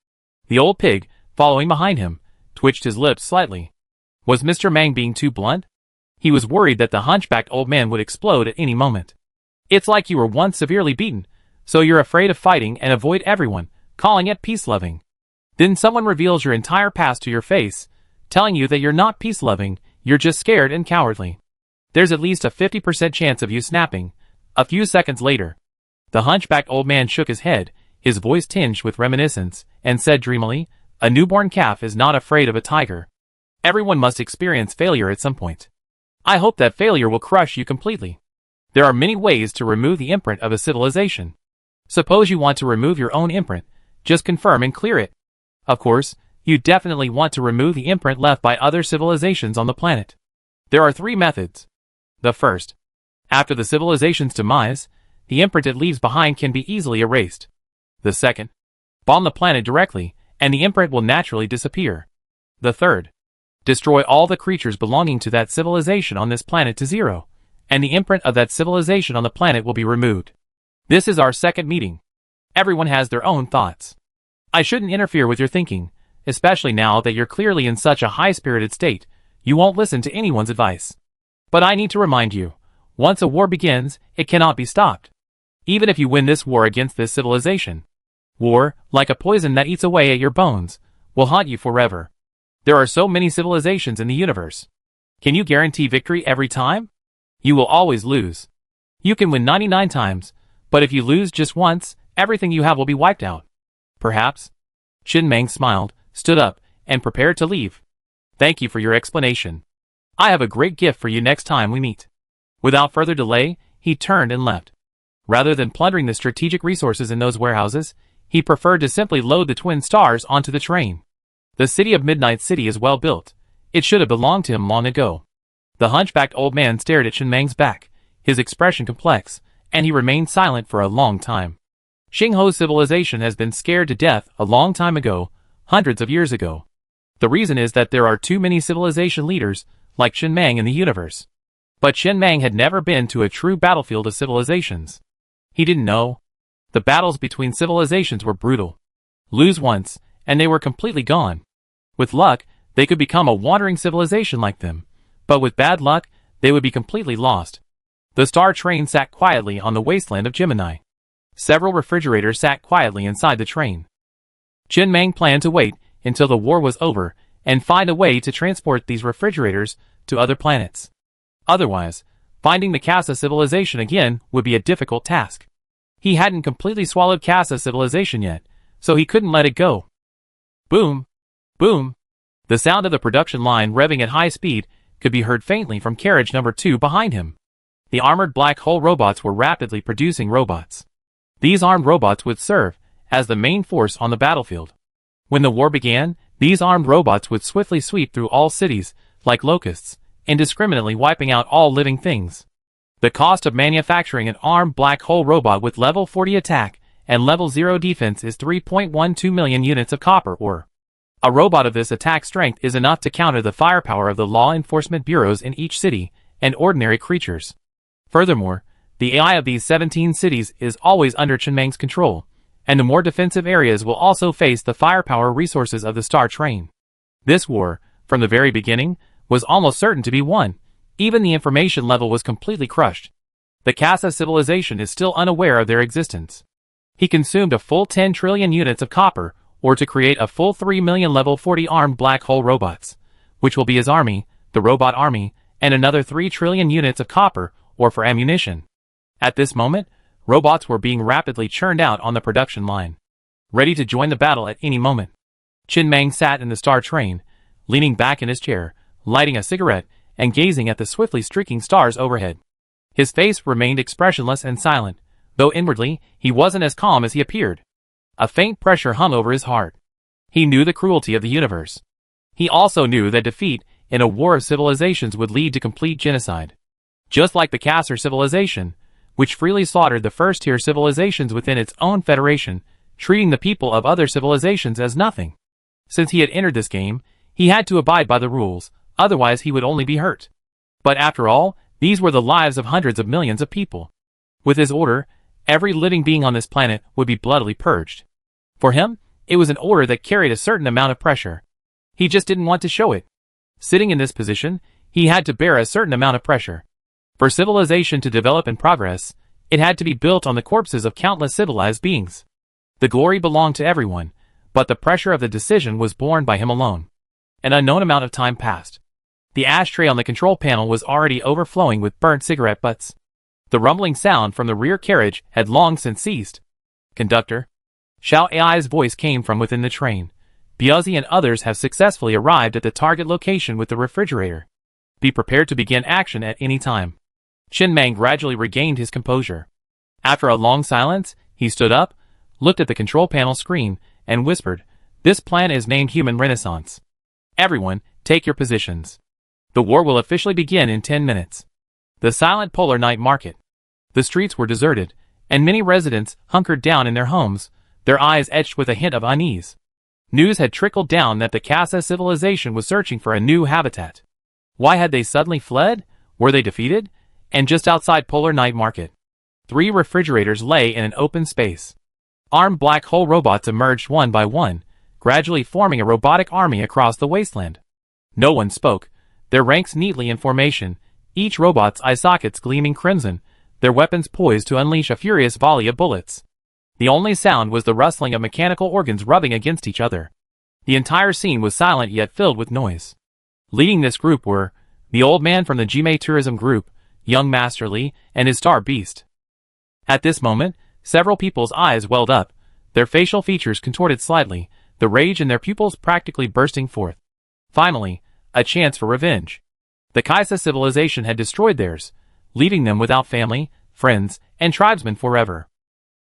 The old pig, following behind him, twitched his lips slightly. Was Mr. Meng being too blunt? He was worried that the hunchbacked old man would explode at any moment. It's like you were once severely beaten, so you're afraid of fighting and avoid everyone, calling it peace-loving. Then someone reveals your entire past to your face, telling you that you're not peace-loving, you're just scared and cowardly. There's at least a 50% chance of you snapping. A few seconds later, the hunchbacked old man shook his head, his voice tinged with reminiscence, and said dreamily, a newborn calf is not afraid of a tiger. Everyone must experience failure at some point. I hope that failure will crush you completely. There are many ways to remove the imprint of a civilization. Suppose you want to remove your own imprint, just confirm and clear it. Of course, you definitely want to remove the imprint left by other civilizations on the planet. There are 3 methods. The first. After the civilization's demise, the imprint it leaves behind can be easily erased. The second. Bomb the planet directly, and the imprint will naturally disappear. The third. Destroy all the creatures belonging to that civilization on this planet to zero, and the imprint of that civilization on the planet will be removed. This is our second meeting. Everyone has their own thoughts. I shouldn't interfere with your thinking, especially now that you're clearly in such a high-spirited state, you won't listen to anyone's advice. But I need to remind you, once a war begins, it cannot be stopped. Even if you win this war against this civilization. War, like a poison that eats away at your bones, will haunt you forever. There are so many civilizations in the universe. Can you guarantee victory every time? You will always lose. You can win 99 times, but if you lose just once, everything you have will be wiped out. Perhaps? Qin Mang smiled, stood up, and prepared to leave. Thank you for your explanation. I have a great gift for you next time we meet. Without further delay, he turned and left. Rather than plundering the strategic resources in those warehouses, he preferred to simply load the twin stars onto the train. The city of Midnight City is well built. It should have belonged to him long ago. The hunchbacked old man stared at Qin Mang's back, his expression complex, and he remained silent for a long time. Xinghuo's civilization has been scared to death a long time ago, hundreds of years ago. The reason is that there are too many civilization leaders, like Qin Mang in the universe. But Qin Mang had never been to a true battlefield of civilizations. He didn't know. The battles between civilizations were brutal. Lose once, and they were completely gone. With luck, they could become a wandering civilization like them. But with bad luck, they would be completely lost. The star train sat quietly on the wasteland of Gemini. Several refrigerators sat quietly inside the train. Qin Mang planned to wait until the war was over and find a way to transport these refrigerators to other planets. Otherwise, finding the Casa civilization again would be a difficult task. He hadn't completely swallowed Casa civilization yet, so he couldn't let it go. Boom! Boom! The sound of the production line revving at high speed could be heard faintly from carriage number 2 behind him. The armored black hole robots were rapidly producing robots. These armed robots would serve as the main force on the battlefield. When the war began, these armed robots would swiftly sweep through all cities, like locusts, indiscriminately wiping out all living things. The cost of manufacturing an armed black hole robot with level 40 attack and level 0 defense is 3.12 million units of copper ore. A robot of this attack strength is enough to counter the firepower of the law enforcement bureaus in each city and ordinary creatures. Furthermore, the AI of these 17 cities is always under Qin Mang's control, and the more defensive areas will also face the firepower resources of the Star Train. This war, from the very beginning, was almost certain to be won. Even the information level was completely crushed. The Casa civilization is still unaware of their existence. He consumed a full 10 trillion units of copper, or to create a full 3 million level 40 armed black hole robots, which will be his army, the robot army, and another 3 trillion units of copper, or for ammunition. At this moment, robots were being rapidly churned out on the production line, ready to join the battle at any moment. Qin Mang sat in the Star Train, leaning back in his chair, lighting a cigarette, and gazing at the swiftly streaking stars overhead. His face remained expressionless and silent, though inwardly, he wasn't as calm as he appeared. A faint pressure hung over his heart. He knew the cruelty of the universe. He also knew that defeat in a war of civilizations would lead to complete genocide. Just like the Kasser civilization, which freely slaughtered the first-tier civilizations within its own federation, treating the people of other civilizations as nothing. Since he had entered this game, he had to abide by the rules, otherwise he would only be hurt. But after all, these were the lives of hundreds of millions of people. With his order, every living being on this planet would be bloodily purged. For him, it was an order that carried a certain amount of pressure. He just didn't want to show it. Sitting in this position, he had to bear a certain amount of pressure. For civilization to develop and progress, it had to be built on the corpses of countless civilized beings. The glory belonged to everyone, but the pressure of the decision was borne by him alone. An unknown amount of time passed. The ashtray on the control panel was already overflowing with burnt cigarette butts. The rumbling sound from the rear carriage had long since ceased. Conductor. Xiao Ai's voice came from within the train. Biazi and others have successfully arrived at the target location with the refrigerator. Be prepared to begin action at any time. Qin Mang gradually regained his composure. After a long silence, he stood up, looked at the control panel screen, and whispered, "This plan is named Human Renaissance. Everyone, take your positions. The war will officially begin in 10 minutes. The silent polar night market. The streets were deserted, and many residents hunkered down in their homes, their eyes etched with a hint of unease. News had trickled down that the Casa civilization was searching for a new habitat. Why had they suddenly fled? Were they defeated? And just outside Polar Night Market, 3 refrigerators lay in an open space. Armed black hole robots emerged one by one, gradually forming a robotic army across the wasteland. No one spoke, their ranks neatly in formation, each robot's eye sockets gleaming crimson, their weapons poised to unleash a furious volley of bullets. The only sound was the rustling of mechanical organs rubbing against each other. The entire scene was silent yet filled with noise. Leading this group were the old man from the Jime Tourism Group, young Master Li, and his star beast. At this moment, several people's eyes welled up, their facial features contorted slightly, the rage in their pupils practically bursting forth. Finally, a chance for revenge. The Kaisa civilization had destroyed theirs, leaving them without family, friends, and tribesmen forever.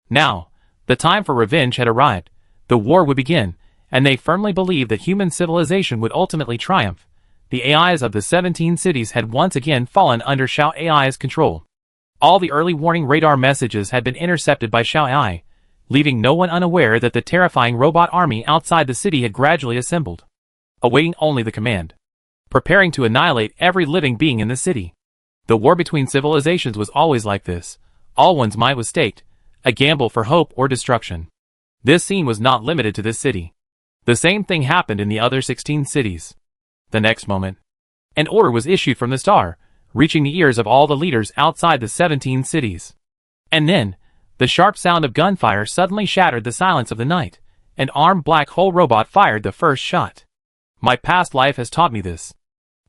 Now, the time for revenge had arrived. The war would begin, and they firmly believed that human civilization would ultimately triumph. The AIs of the 17 cities had once again fallen under Xiao AI's control. All the early warning radar messages had been intercepted by Xiao AI, leaving no one unaware that the terrifying robot army outside the city had gradually assembled, awaiting only the command, preparing to annihilate every living being in the city. The war between civilizations was always like this. All one's might was staked, a gamble for hope or destruction. This scene was not limited to this city. The same thing happened in the other 16 cities. The next moment, an order was issued from the star, reaching the ears of all the leaders outside the 17 cities. And then, the sharp sound of gunfire suddenly shattered the silence of the night. An armed black hole robot fired the first shot. My past life has taught me this.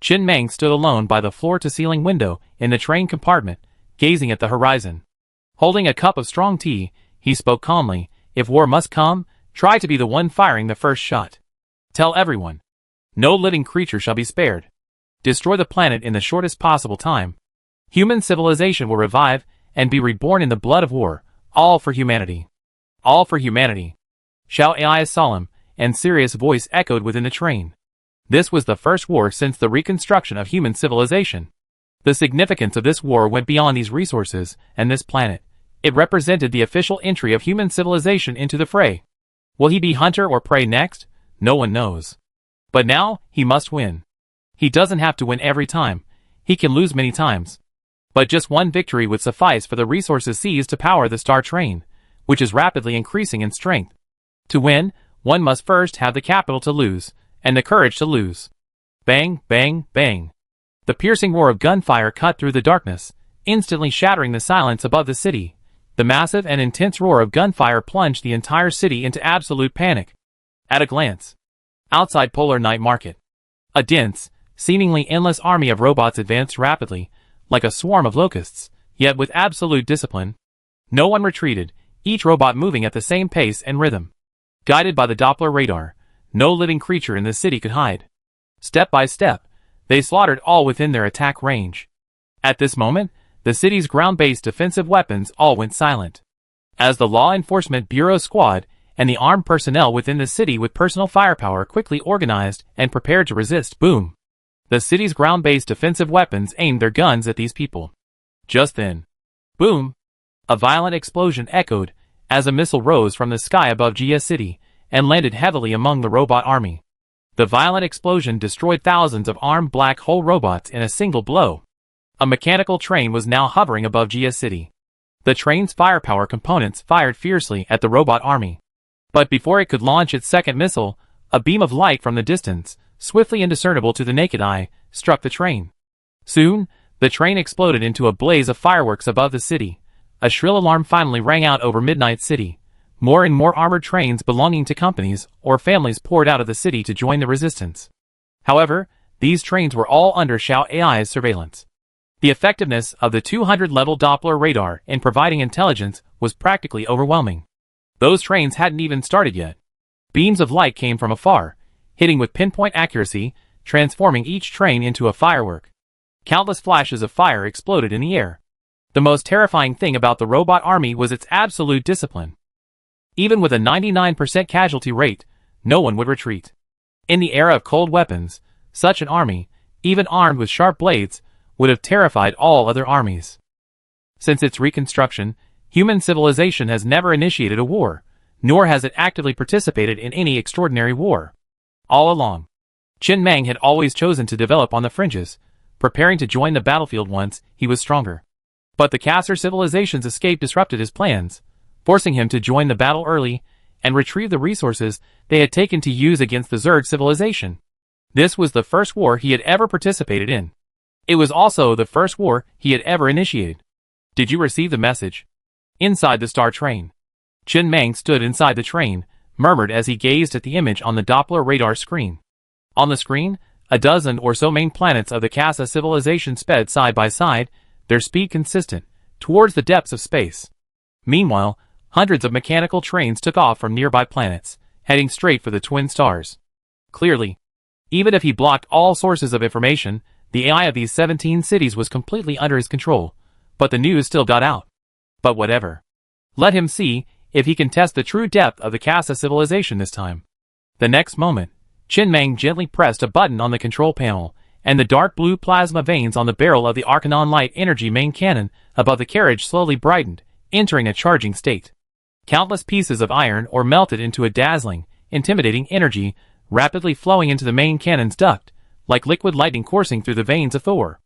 Qin Meng stood alone by the floor-to-ceiling window in the train compartment, gazing at the horizon. Holding a cup of strong tea, he spoke calmly, "If war must come, try to be the one firing the first shot. Tell everyone. No living creature shall be spared. Destroy the planet in the shortest possible time. Human civilization will revive and be reborn in the blood of war, all for humanity. All for humanity." Xiao AI's solemn and serious voice echoed within the train. This was the first war since the reconstruction of human civilization. The significance of this war went beyond these resources and this planet. It represented the official entry of human civilization into the fray. Will he be hunter or prey next? No one knows. But now, he must win. He doesn't have to win every time. He can lose many times. But just one victory would suffice for the resources seized to power the star train, which is rapidly increasing in strength. To win, one must first have the capital to lose, and the courage to lose. Bang, bang, bang. The piercing roar of gunfire cut through the darkness, instantly shattering the silence above the city. The massive and intense roar of gunfire plunged the entire city into absolute panic. At a glance, outside Polar Night Market, a dense, seemingly endless army of robots advanced rapidly, like a swarm of locusts, yet with absolute discipline. No one retreated, each robot moving at the same pace and rhythm. Guided by the Doppler radar, no living creature in the city could hide. Step by step, they slaughtered all within their attack range. At this moment, the city's ground-based defensive weapons all went silent. As the Law Enforcement Bureau squad and the armed personnel within the city with personal firepower quickly organized and prepared to resist, boom. The city's ground-based defensive weapons aimed their guns at these people. Just then, boom, a violent explosion echoed as a missile rose from the sky above Jia City and landed heavily among the robot army. The violent explosion destroyed thousands of armed black hole robots in a single blow. A mechanical train was now hovering above Jia City. The train's firepower components fired fiercely at the robot army. But before it could launch its second missile, a beam of light from the distance, swiftly indiscernible to the naked eye, struck the train. Soon, the train exploded into a blaze of fireworks above the city. A shrill alarm finally rang out over Midnight City. More and more armored trains belonging to companies or families poured out of the city to join the resistance. However, these trains were all under Xiao AI's surveillance. The effectiveness of the 200-level Doppler radar in providing intelligence was practically overwhelming. Those trains hadn't even started yet. Beams of light came from afar, hitting with pinpoint accuracy, transforming each train into a firework. Countless flashes of fire exploded in the air. The most terrifying thing about the robot army was its absolute discipline. Even with a 99% casualty rate, no one would retreat. In the era of cold weapons, such an army, even armed with sharp blades, would have terrified all other armies. Since its reconstruction, human civilization has never initiated a war, nor has it actively participated in any extraordinary war. All along, Qin Meng had always chosen to develop on the fringes, preparing to join the battlefield once he was stronger. But the Kasser civilization's escape disrupted his plans, forcing him to join the battle early and retrieve the resources they had taken to use against the Zerg civilization. This was the first war he had ever participated in. It was also the first war he had ever initiated. Did you receive the message? Inside the star train. Chen Mang stood inside the train, murmured as he gazed at the image on the Doppler radar screen. On the screen, a dozen or so main planets of the Casa civilization sped side by side, their speed consistent, towards the depths of space. Meanwhile, hundreds of mechanical trains took off from nearby planets, heading straight for the twin stars. Clearly, even if he blocked all sources of information, the AI of these 17 cities was completely under his control, but the news still got out. But whatever. Let him see if he can test the true depth of the Casa civilization this time. The next moment, Chen Mang gently pressed a button on the control panel, and the dark blue plasma veins on the barrel of the Arcanon Light Energy main cannon above the carriage slowly brightened, entering a charging state. Countless pieces of iron ore melted into a dazzling, intimidating energy, rapidly flowing into the main cannon's duct, like liquid lightning coursing through the veins of Thor.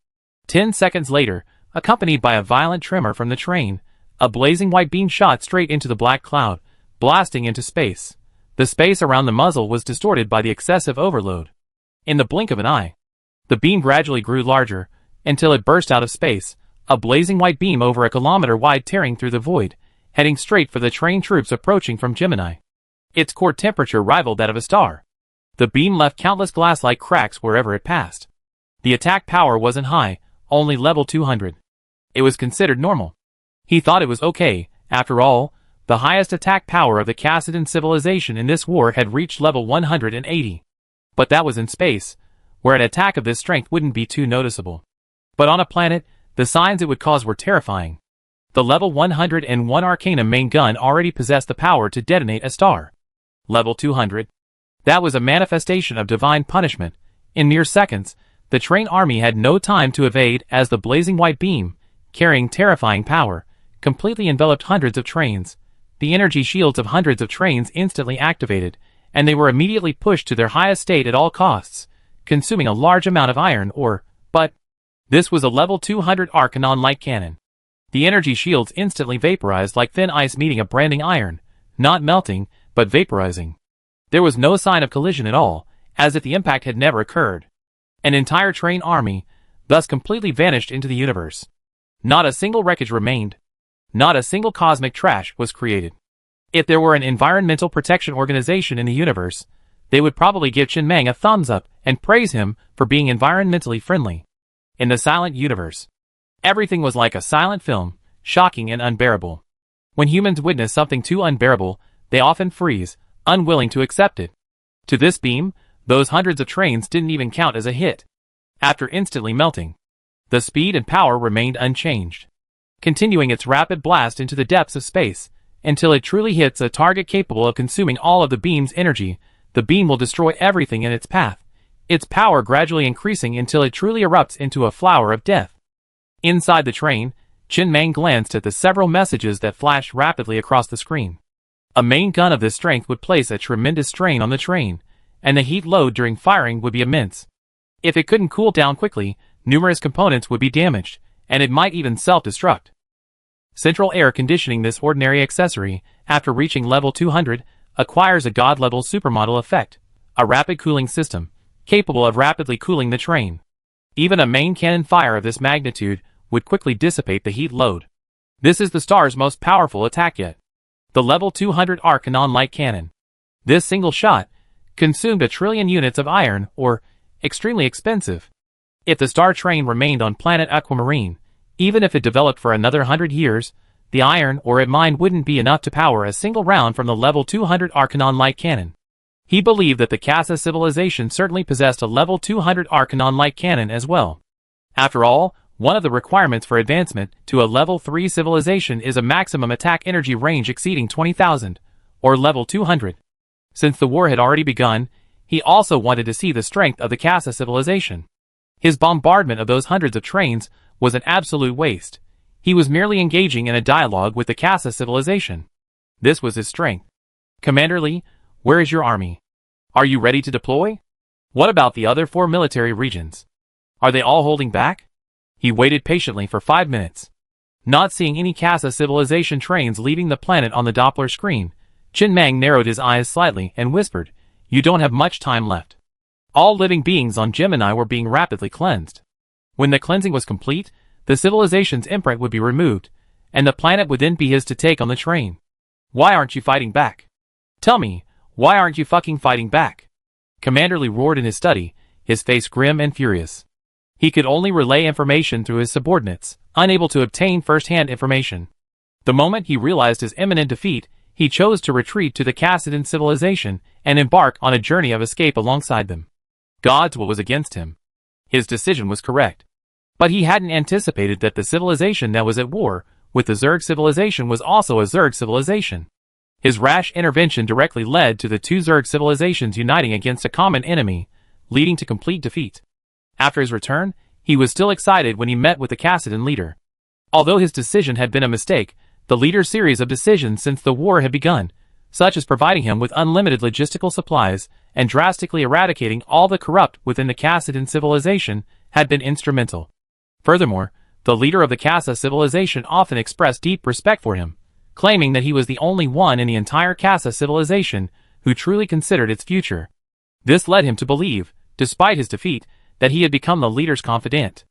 10 seconds later, accompanied by a violent tremor from the train, a blazing white beam shot straight into the black cloud, blasting into space. The space around the muzzle was distorted by the excessive overload. In the blink of an eye, the beam gradually grew larger, until it burst out of space, a blazing white beam over a kilometer wide tearing through the void, heading straight for the train troops approaching from Gemini. Its core temperature rivaled that of a star. The beam left countless glass-like cracks wherever it passed. The attack power wasn't high, only level 200. It was considered normal. He thought it was okay. After all, the highest attack power of the Cassadan civilization in this war had reached level 180. But that was in space, where an attack of this strength wouldn't be too noticeable. But on a planet, the signs it would cause were terrifying. The level 101 Arcanum main gun already possessed the power to detonate a star. Level 200. That was a manifestation of divine punishment. In mere seconds, the train army had no time to evade as the blazing white beam, carrying terrifying power, completely enveloped hundreds of trains. The energy shields of hundreds of trains instantly activated, and they were immediately pushed to their highest state at all costs, consuming a large amount of iron ore. But this was a level 200 Arcanon light cannon. The energy shields instantly vaporized like thin ice meeting a branding iron, not melting, but vaporizing. There was no sign of collision at all, as if the impact had never occurred. An entire train army, thus completely vanished into the universe. Not a single wreckage remained. Not a single cosmic trash was created. If there were an environmental protection organization in the universe, they would probably give Chen Mang a thumbs up and praise him for being environmentally friendly. In the silent universe, everything was like a silent film, shocking and unbearable. When humans witness something too unbearable, they often freeze, unwilling to accept it. To this beam, those hundreds of trains didn't even count as a hit. After instantly melting, the speed and power remained unchanged, continuing its rapid blast into the depths of space, until it truly hits a target capable of consuming all of the beam's energy. The beam will destroy everything in its path, its power gradually increasing until it truly erupts into a flower of death. Inside the train, Chen Mang glanced at the several messages that flashed rapidly across the screen. A main gun of this strength would place a tremendous strain on the train, and the heat load during firing would be immense. If it couldn't cool down quickly, numerous components would be damaged, and it might even self-destruct. Central air conditioning. This ordinary accessory, after reaching level 200, acquires a god-level supermodel effect, a rapid cooling system, capable of rapidly cooling the train. Even a main cannon fire of this magnitude would quickly dissipate the heat load. This is the star's most powerful attack yet. The level 200 Arcanon light cannon. This single shot consumed 1 trillion units of iron ore, extremely expensive. If the star train remained on planet Aquamarine, even if it developed for another 100 years, the iron ore it mined wouldn't be enough to power a single round from the level 200 Arcanon light cannon. He believed that the Casa civilization certainly possessed a level 200 Arcanon light cannon as well. After all, one of the requirements for advancement to a level 3 civilization is a maximum attack energy range exceeding 20,000, or level 200. Since the war had already begun, he also wanted to see the strength of the Casa civilization. His bombardment of those hundreds of trains was an absolute waste. He was merely engaging in a dialogue with the Casa civilization. This was his strength. Commander Lee, where is your army? Are you ready to deploy? What about the other 4 military regions? Are they all holding back? He waited patiently for 5 minutes. Not seeing any Casa civilization trains leaving the planet on the Doppler screen, Qin Mang narrowed his eyes slightly and whispered, "You don't have much time left." All living beings on Gemini were being rapidly cleansed. When the cleansing was complete, the civilization's imprint would be removed, and the planet would then be his to take on the train. "Why aren't you fighting back? Tell me, why aren't you fucking fighting back?" Commander Lee roared in his study, his face grim and furious. He could only relay information through his subordinates, unable to obtain first-hand information. The moment he realized his imminent defeat, he chose to retreat to the Cassadan civilization and embark on a journey of escape alongside them. God's will was against him. His decision was correct. But he hadn't anticipated that the civilization that was at war with the Zerg civilization was also a Zerg civilization. His rash intervention directly led to the two Zerg civilizations uniting against a common enemy, leading to complete defeat. After his return, he was still excited when he met with the Cassadan leader. Although his decision had been a mistake, the leader's series of decisions since the war had begun, such as providing him with unlimited logistical supplies and drastically eradicating all the corrupt within the Cassadan civilization, had been instrumental. Furthermore, the leader of the Casa civilization often expressed deep respect for him, claiming that he was the only one in the entire Casa civilization who truly considered its future. This led him to believe, despite his defeat, that he had become the leader's confidant.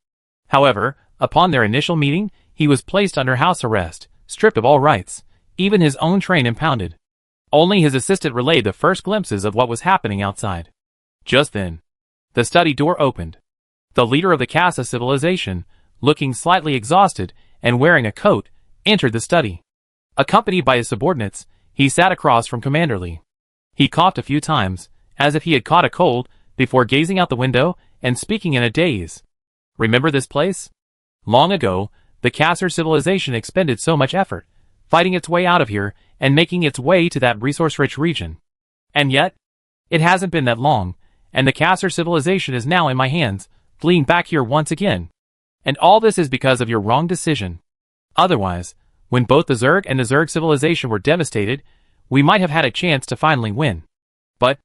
However, upon their initial meeting, he was placed under house arrest, stripped of all rights, even his own train impounded. Only his assistant relayed the first glimpses of what was happening outside. Just then, the study door opened. The leader of the Casa civilization, looking slightly exhausted and wearing a coat, entered the study. Accompanied by his subordinates, he sat across from Commander Lee. He coughed a few times, as if he had caught a cold, before gazing out the window and speaking in a daze. "Remember this place? Long ago, the Kasser civilization expended so much effort, fighting its way out of here and making its way to that resource-rich region. And yet, it hasn't been that long, and the Kasser civilization is now in my hands, fleeing back here once again. And all this is because of your wrong decision. Otherwise, when both the Zerg and the Zerg civilization were devastated, we might have had a chance to finally win. But,"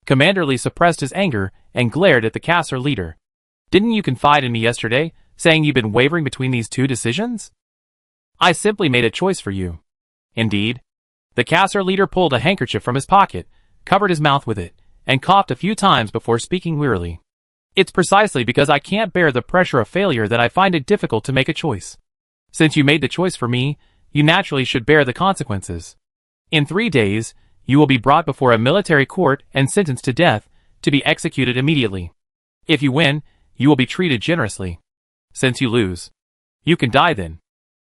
Commander Lee suppressed his anger and glared at the Kasser leader. "Didn't you confide in me yesterday, saying you've been wavering between these two decisions? I simply made a choice for you." "Indeed." The Kasser leader pulled a handkerchief from his pocket, covered his mouth with it, and coughed a few times before speaking wearily. "It's precisely because I can't bear the pressure of failure that I find it difficult to make a choice. Since you made the choice for me, you naturally should bear the consequences. In 3 days, you will be brought before a military court and sentenced to death, to be executed immediately. If you win, you will be treated generously. Since you lose, you can die then."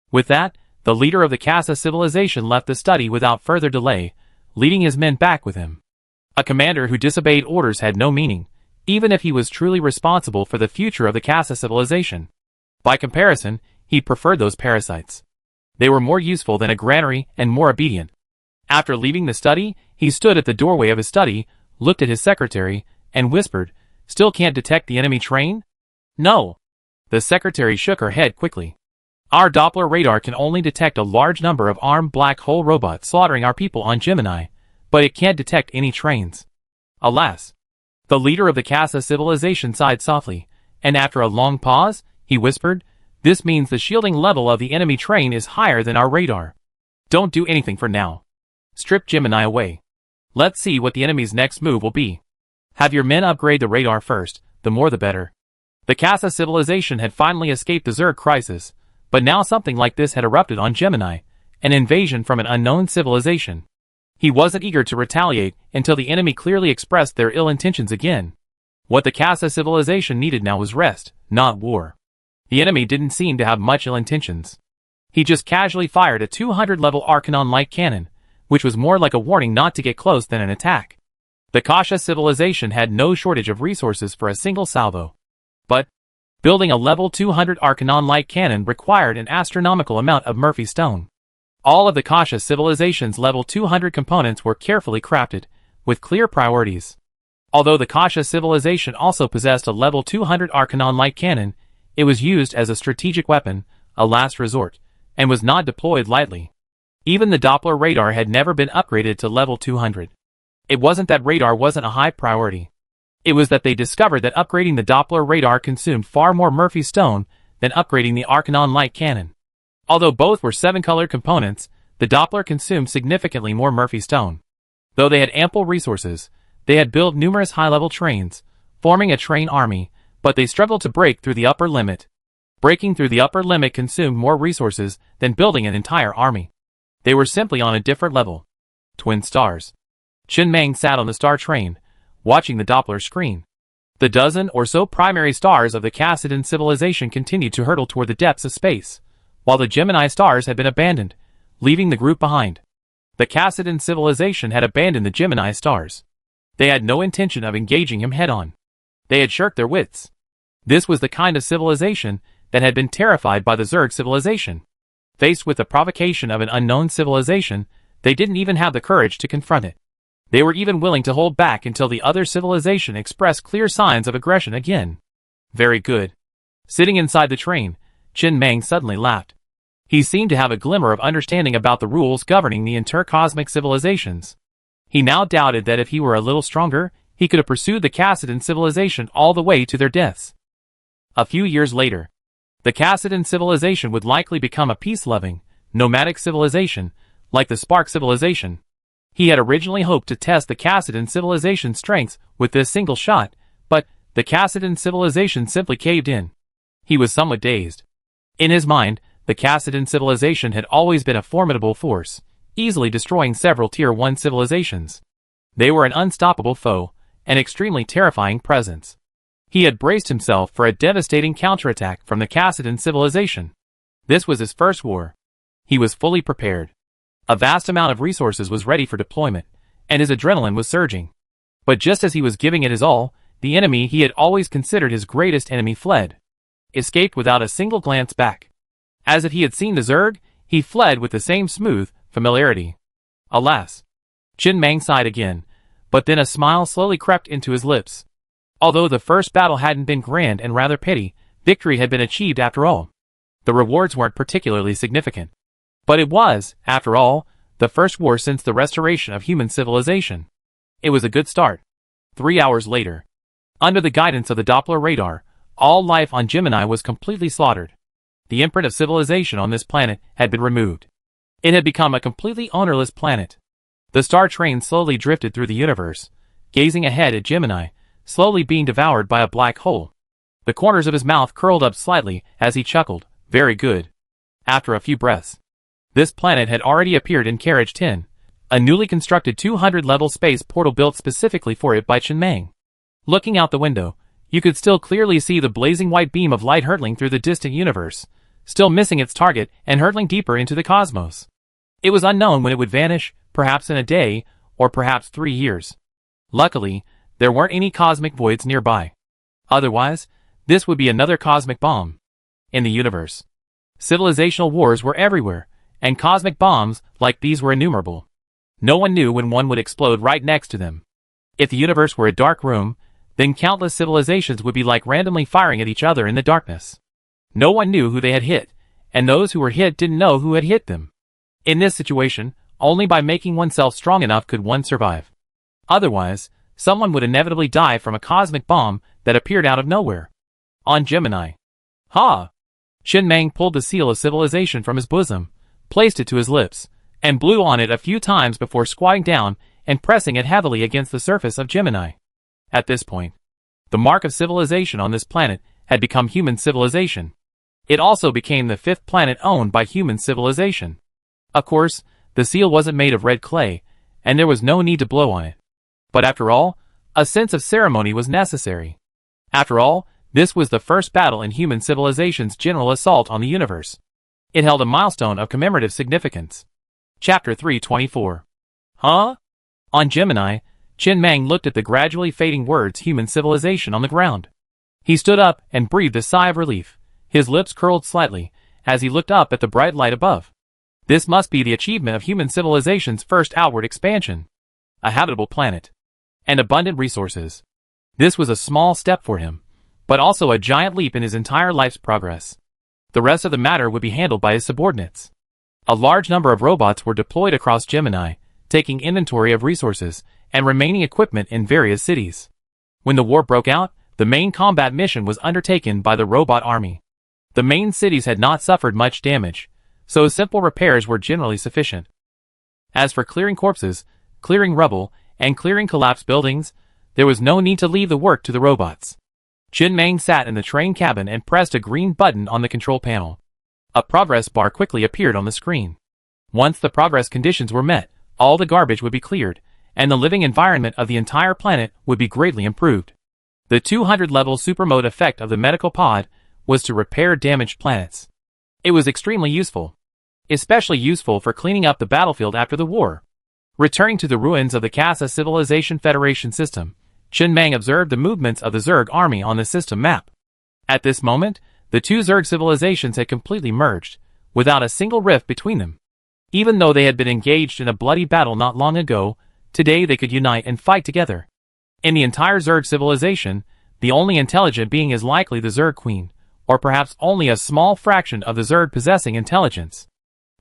With that, the leader of the Casa civilization left the study without further delay, leading his men back with him. A commander who disobeyed orders had no meaning, even if he was truly responsible for the future of the Casa civilization. By comparison, he preferred those parasites. They were more useful than a granary and more obedient. After leaving the study, he stood at the doorway of his study, looked at his secretary, and whispered, "Still can't detect the enemy train?" "No." The secretary shook her head quickly. "Our Doppler radar can only detect a large number of armed black hole robots slaughtering our people on Gemini, but it can't detect any trains." Alas. The leader of the Casa civilization sighed softly, and after a long pause, he whispered, "This means the shielding level of the enemy train is higher than our radar. Don't do anything for now. Strip Gemini away. Let's see what the enemy's next move will be. Have your men upgrade the radar first, the more the better." The Casa civilization had finally escaped the Zerg crisis, but now something like this had erupted on Gemini, an invasion from an unknown civilization. He wasn't eager to retaliate until the enemy clearly expressed their ill intentions again. What the Casa civilization needed now was rest, not war. The enemy didn't seem to have much ill intentions. He just casually fired a 200-level Arcanon light cannon, which was more like a warning not to get close than an attack. The Kasha civilization had no shortage of resources for a single salvo. But building a level 200 Arcanon light cannon required an astronomical amount of Murphy stone. All of the Kasha civilization's level 200 components were carefully crafted, with clear priorities. Although the Kasha civilization also possessed a level 200 Arcanon light cannon, it was used as a strategic weapon, a last resort, and was not deployed lightly. Even the Doppler radar had never been upgraded to level 200. It wasn't that radar wasn't a high priority. It was that they discovered that upgrading the Doppler radar consumed far more Murphy stone than upgrading the Arcanon light cannon. Although both were 7-colored components, The Doppler consumed significantly more Murphy stone. Though they had ample resources, they had built numerous high-level trains, forming a train army, but they struggled to break through the upper limit. Breaking through the upper limit consumed more resources than building an entire army. They were simply on a different level. Twin stars. Chen Meng sat on the star train, watching the Doppler screen. The dozen or so primary stars of the Cassidon civilization continued to hurtle toward the depths of space, while the Gemini stars had been abandoned, leaving the group behind. The Cassidon civilization had abandoned the Gemini stars. They had no intention of engaging him head-on. They had shirked their wits. This was the kind of civilization that had been terrified by the Zerg civilization. Faced with the provocation of an unknown civilization, they didn't even have the courage to confront it. They were even willing to hold back until the other civilization expressed clear signs of aggression again. Very good. Sitting inside the train, Chen Meng suddenly laughed. He seemed to have a glimmer of understanding about the rules governing the intercosmic civilizations. He now doubted that if he were a little stronger, he could have pursued the Cassidon civilization all the way to their deaths. A few years later, the Cassidon civilization would likely become a peace-loving, nomadic civilization, like the Spark civilization. He had originally hoped to test the Cassidon civilization's strengths with this single shot, but the Cassidon civilization simply caved in. He was somewhat dazed. In his mind, the Cassidon civilization had always been a formidable force, easily destroying several Tier 1 civilizations. They were an unstoppable foe, an extremely terrifying presence. He had braced himself for a devastating counterattack from the Cassidon civilization. This was his first war. He was fully prepared. A vast amount of resources was ready for deployment, and his adrenaline was surging. But just as he was giving it his all, the enemy he had always considered his greatest enemy fled. Escaped without a single glance back. As if he had seen the Zerg, he fled with the same smooth familiarity. Alas! Chen Meng sighed again, but then a smile slowly crept into his lips. Although the first battle hadn't been grand and rather petty, victory had been achieved after all. The rewards weren't particularly significant. But it was, after all, the first war since the restoration of human civilization. It was a good start. 3 hours later. Under the guidance of the Doppler radar, all life on Gemini was completely slaughtered. The imprint of civilization on this planet had been removed. It had become a completely ownerless planet. The star train slowly drifted through the universe, gazing ahead at Gemini, slowly being devoured by a black hole. The corners of his mouth curled up slightly as he chuckled. Very good. After a few breaths. This planet had already appeared in Carriage 10, a newly constructed 200-level space portal built specifically for it by Chen Meng. Looking out the window, you could still clearly see the blazing white beam of light hurtling through the distant universe, still missing its target and hurtling deeper into the cosmos. It was unknown when it would vanish, perhaps in a day, or perhaps 3 years. Luckily, there weren't any cosmic voids nearby. Otherwise, this would be another cosmic bomb. In the universe, civilizational wars were everywhere, and cosmic bombs like these were innumerable. No one knew when one would explode right next to them. If the universe were a dark room, then countless civilizations would be like randomly firing at each other in the darkness. No one knew who they had hit, and those who were hit didn't know who had hit them. In this situation, only by making oneself strong enough could one survive. Otherwise, someone would inevitably die from a cosmic bomb that appeared out of nowhere. On Gemini. Ha! Chen Meng pulled the seal of civilization from his bosom, placed it to his lips, and blew on it a few times before squatting down and pressing it heavily against the surface of Gemini. At this point, the mark of civilization on this planet had become human civilization. It also became the 5th planet owned by human civilization. Of course, the seal wasn't made of red clay, and there was no need to blow on it. But after all, a sense of ceremony was necessary. After all, this was the first battle in human civilization's general assault on the universe. It held a milestone of commemorative significance. Chapter 324. Huh? On Gemini, Chen Meng looked at the gradually fading words human civilization on the ground. He stood up and breathed a sigh of relief. His lips curled slightly as he looked up at the bright light above. This must be the achievement of human civilization's first outward expansion. A habitable planet. And abundant resources. This was a small step for him, but also a giant leap in his entire life's progress. The rest of the matter would be handled by his subordinates. A large number of robots were deployed across Gemini, taking inventory of resources and remaining equipment in various cities. When the war broke out, the main combat mission was undertaken by the robot army. The main cities had not suffered much damage, so simple repairs were generally sufficient. As for clearing corpses, clearing rubble, and clearing collapsed buildings, there was no need to leave the work to the robots. Chen Mang sat in the train cabin and pressed a green button on the control panel. A progress bar quickly appeared on the screen. Once the progress conditions were met, all the garbage would be cleared, and the living environment of the entire planet would be greatly improved. The 200-level super mode effect of the medical pod was to repair damaged planets. It was extremely useful. Especially useful for cleaning up the battlefield after the war. Returning to the ruins of the Casa Civilization Federation system, Chen Mang observed the movements of the Zerg army on the system map. At this moment, the two Zerg civilizations had completely merged, without a single rift between them. Even though they had been engaged in a bloody battle not long ago, today they could unite and fight together. In the entire Zerg civilization, the only intelligent being is likely the Zerg Queen, or perhaps only a small fraction of the Zerg possessing intelligence.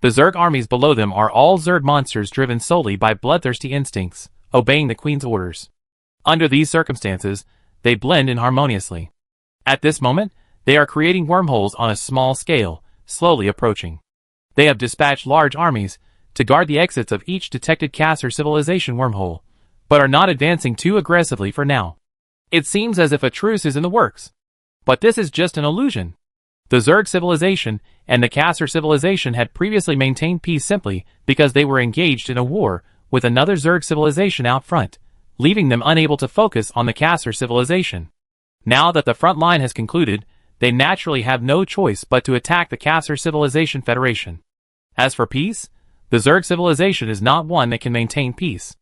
The Zerg armies below them are all Zerg monsters driven solely by bloodthirsty instincts, obeying the Queen's orders. Under these circumstances, they blend in harmoniously. At this moment, they are creating wormholes on a small scale, slowly approaching. They have dispatched large armies to guard the exits of each detected caste or civilization wormhole, but are not advancing too aggressively for now. It seems as if a truce is in the works. But this is just an illusion. The Zerg civilization and the Caster civilization had previously maintained peace simply because they were engaged in a war with another Zerg civilization out front, leaving them unable to focus on the Caster civilization. Now that the front line has concluded, they naturally have no choice but to attack the Caster Civilization Federation. As for peace, the Zerg civilization is not one that can maintain peace.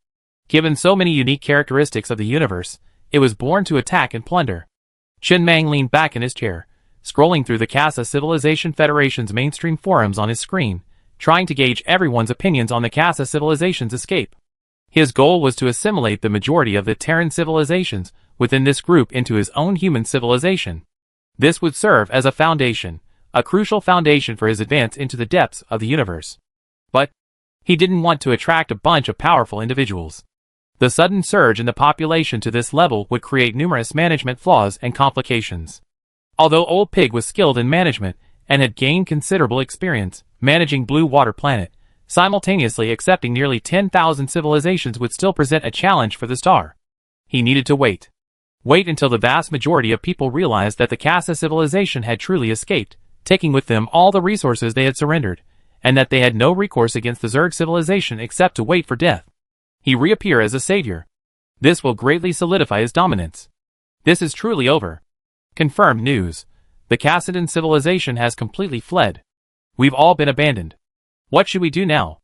Given so many unique characteristics of the universe, it was born to attack and plunder. Chen Mang leaned back in his chair, scrolling through the Casa Civilization Federation's mainstream forums on his screen, trying to gauge everyone's opinions on the Casa Civilization's escape. His goal was to assimilate the majority of the Terran civilizations within this group into his own human civilization. This would serve as a foundation, a crucial foundation for his advance into the depths of the universe. But he didn't want to attract a bunch of powerful individuals. The sudden surge in the population to this level would create numerous management flaws and complications. Although Old Pig was skilled in management and had gained considerable experience managing Blue Water Planet, simultaneously accepting nearly 10,000 civilizations would still present a challenge for the star. He needed to wait. Wait until the vast majority of people realized that the Casa civilization had truly escaped, taking with them all the resources they had surrendered, and that they had no recourse against the Zerg civilization except to wait for death. He reappear as a savior. This will greatly solidify his dominance. This is truly over. Confirmed news. The Cassadan civilization has completely fled. We've all been abandoned. What should we do now?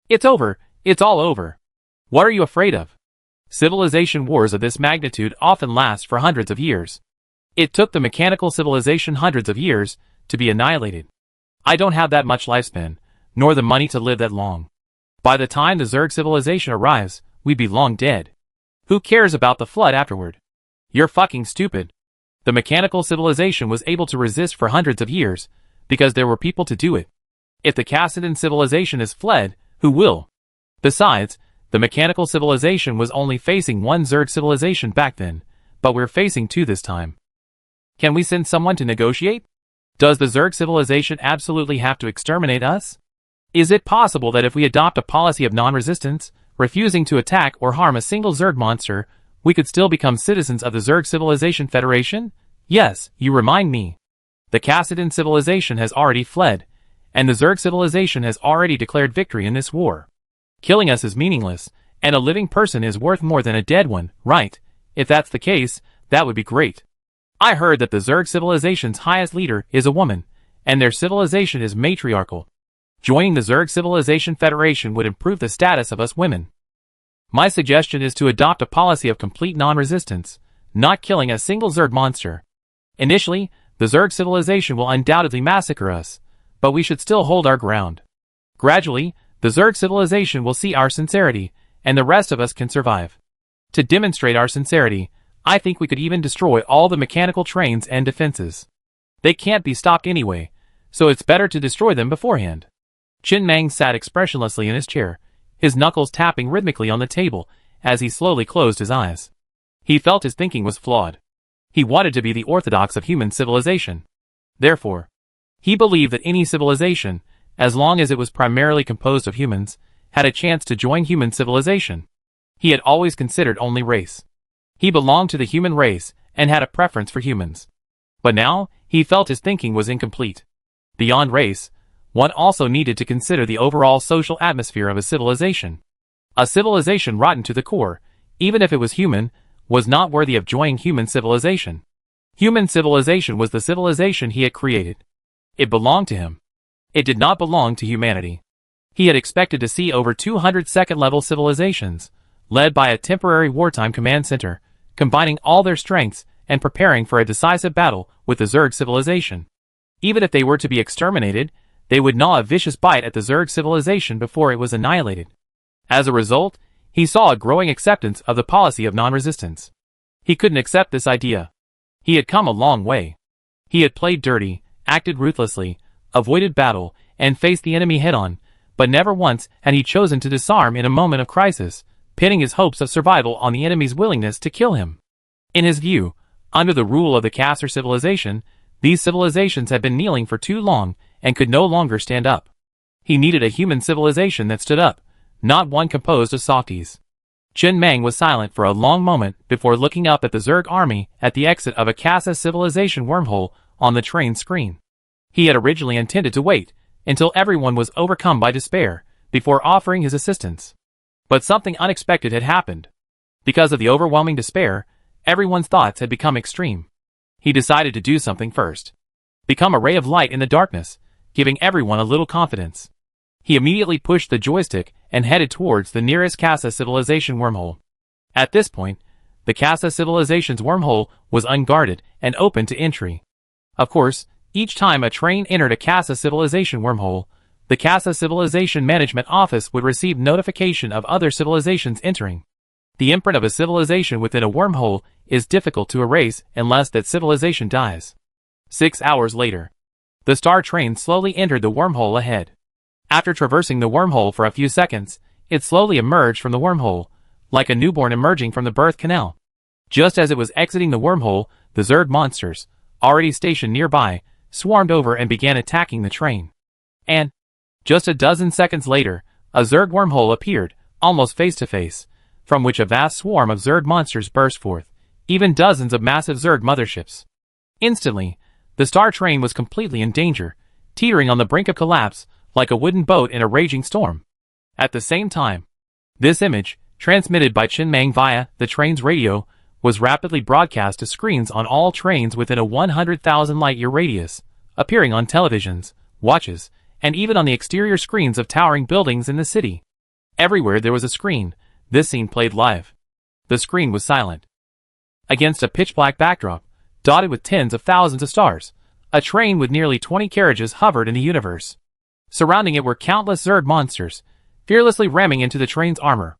It's over. It's all over. What are you afraid of? Civilization wars of this magnitude often last for hundreds of years. It took the mechanical civilization hundreds of years to be annihilated. I don't have that much lifespan, nor the money to live that long. By the time the Zerg civilization arrives, we'd be long dead. Who cares about the flood afterward? You're fucking stupid. The mechanical civilization was able to resist for hundreds of years, because there were people to do it. If the Cassadan civilization has fled, who will? Besides, the mechanical civilization was only facing one Zerg civilization back then, but we're facing two this time. Can we send someone to negotiate? Does the Zerg civilization absolutely have to exterminate us? Is it possible that if we adopt a policy of non-resistance, refusing to attack or harm a single Zerg monster, we could still become citizens of the Zerg Civilization Federation? Yes, you remind me. The Cassadan civilization has already fled, and the Zerg civilization has already declared victory in this war. Killing us is meaningless, and a living person is worth more than a dead one, right? If that's the case, that would be great. I heard that the Zerg civilization's highest leader is a woman, and their civilization is matriarchal. Joining the Zerg Civilization Federation would improve the status of us women. My suggestion is to adopt a policy of complete non-resistance, not killing a single Zerg monster. Initially, the Zerg civilization will undoubtedly massacre us, but we should still hold our ground. Gradually, the Zerg civilization will see our sincerity, and the rest of us can survive. To demonstrate our sincerity, I think we could even destroy all the mechanical trains and defenses. They can't be stopped anyway, so it's better to destroy them beforehand. Chen Mang sat expressionlessly in his chair, his knuckles tapping rhythmically on the table as he slowly closed his eyes. He felt his thinking was flawed. He wanted to be the orthodox of human civilization. Therefore, he believed that any civilization, as long as it was primarily composed of humans, had a chance to join human civilization. He had always considered only race. He belonged to the human race and had a preference for humans. But now, he felt his thinking was incomplete. Beyond race, one also needed to consider the overall social atmosphere of a civilization. A civilization rotten to the core, even if it was human, was not worthy of joining human civilization. Human civilization was the civilization he had created. It belonged to him. It did not belong to humanity. He had expected to see over 200 second-level civilizations, led by a temporary wartime command center, combining all their strengths and preparing for a decisive battle with the Zerg civilization. Even if they were to be exterminated, they would gnaw a vicious bite at the Zerg civilization before it was annihilated. As a result, he saw a growing acceptance of the policy of non-resistance. He couldn't accept this idea. He had come a long way. He had played dirty, acted ruthlessly, avoided battle, and faced the enemy head-on, but never once had he chosen to disarm in a moment of crisis, pinning his hopes of survival on the enemy's willingness to kill him. In his view, under the rule of the Caster civilization, these civilizations had been kneeling for too long and could no longer stand up. He needed a human civilization that stood up, not one composed of softies. Chen Meng was silent for a long moment before looking up at the Zerg army at the exit of a Casa civilization wormhole on the train screen. He had originally intended to wait until everyone was overcome by despair before offering his assistance. But something unexpected had happened. Because of the overwhelming despair, everyone's thoughts had become extreme. He decided to do something first. Become a ray of light in the darkness, giving everyone a little confidence. He immediately pushed the joystick and headed towards the nearest Casa civilization wormhole. At this point, the Casa civilization's wormhole was unguarded and open to entry. Of course, each time a train entered a Casa civilization wormhole, the Casa civilization management office would receive notification of other civilizations entering. The imprint of a civilization within a wormhole is difficult to erase unless that civilization dies. 6 hours later, the star train slowly entered the wormhole ahead. After traversing the wormhole for a few seconds, it slowly emerged from the wormhole, like a newborn emerging from the birth canal. Just as it was exiting the wormhole, the Zerg monsters, already stationed nearby, swarmed over and began attacking the train. And, just a dozen seconds later, a Zerg wormhole appeared, almost face to face, from which a vast swarm of Zerg monsters burst forth, even dozens of massive Zerg motherships. Instantly, the star train was completely in danger, teetering on the brink of collapse, like a wooden boat in a raging storm. At the same time, this image, transmitted by Chen Meng via the train's radio, was rapidly broadcast to screens on all trains within a 100,000 light-year radius, appearing on televisions, watches, and even on the exterior screens of towering buildings in the city. Everywhere there was a screen, this scene played live. The screen was silent. Against a pitch-black backdrop, dotted with tens of thousands of stars, a train with nearly 20 carriages hovered in the universe. Surrounding it were countless Zerg monsters, fearlessly ramming into the train's armor.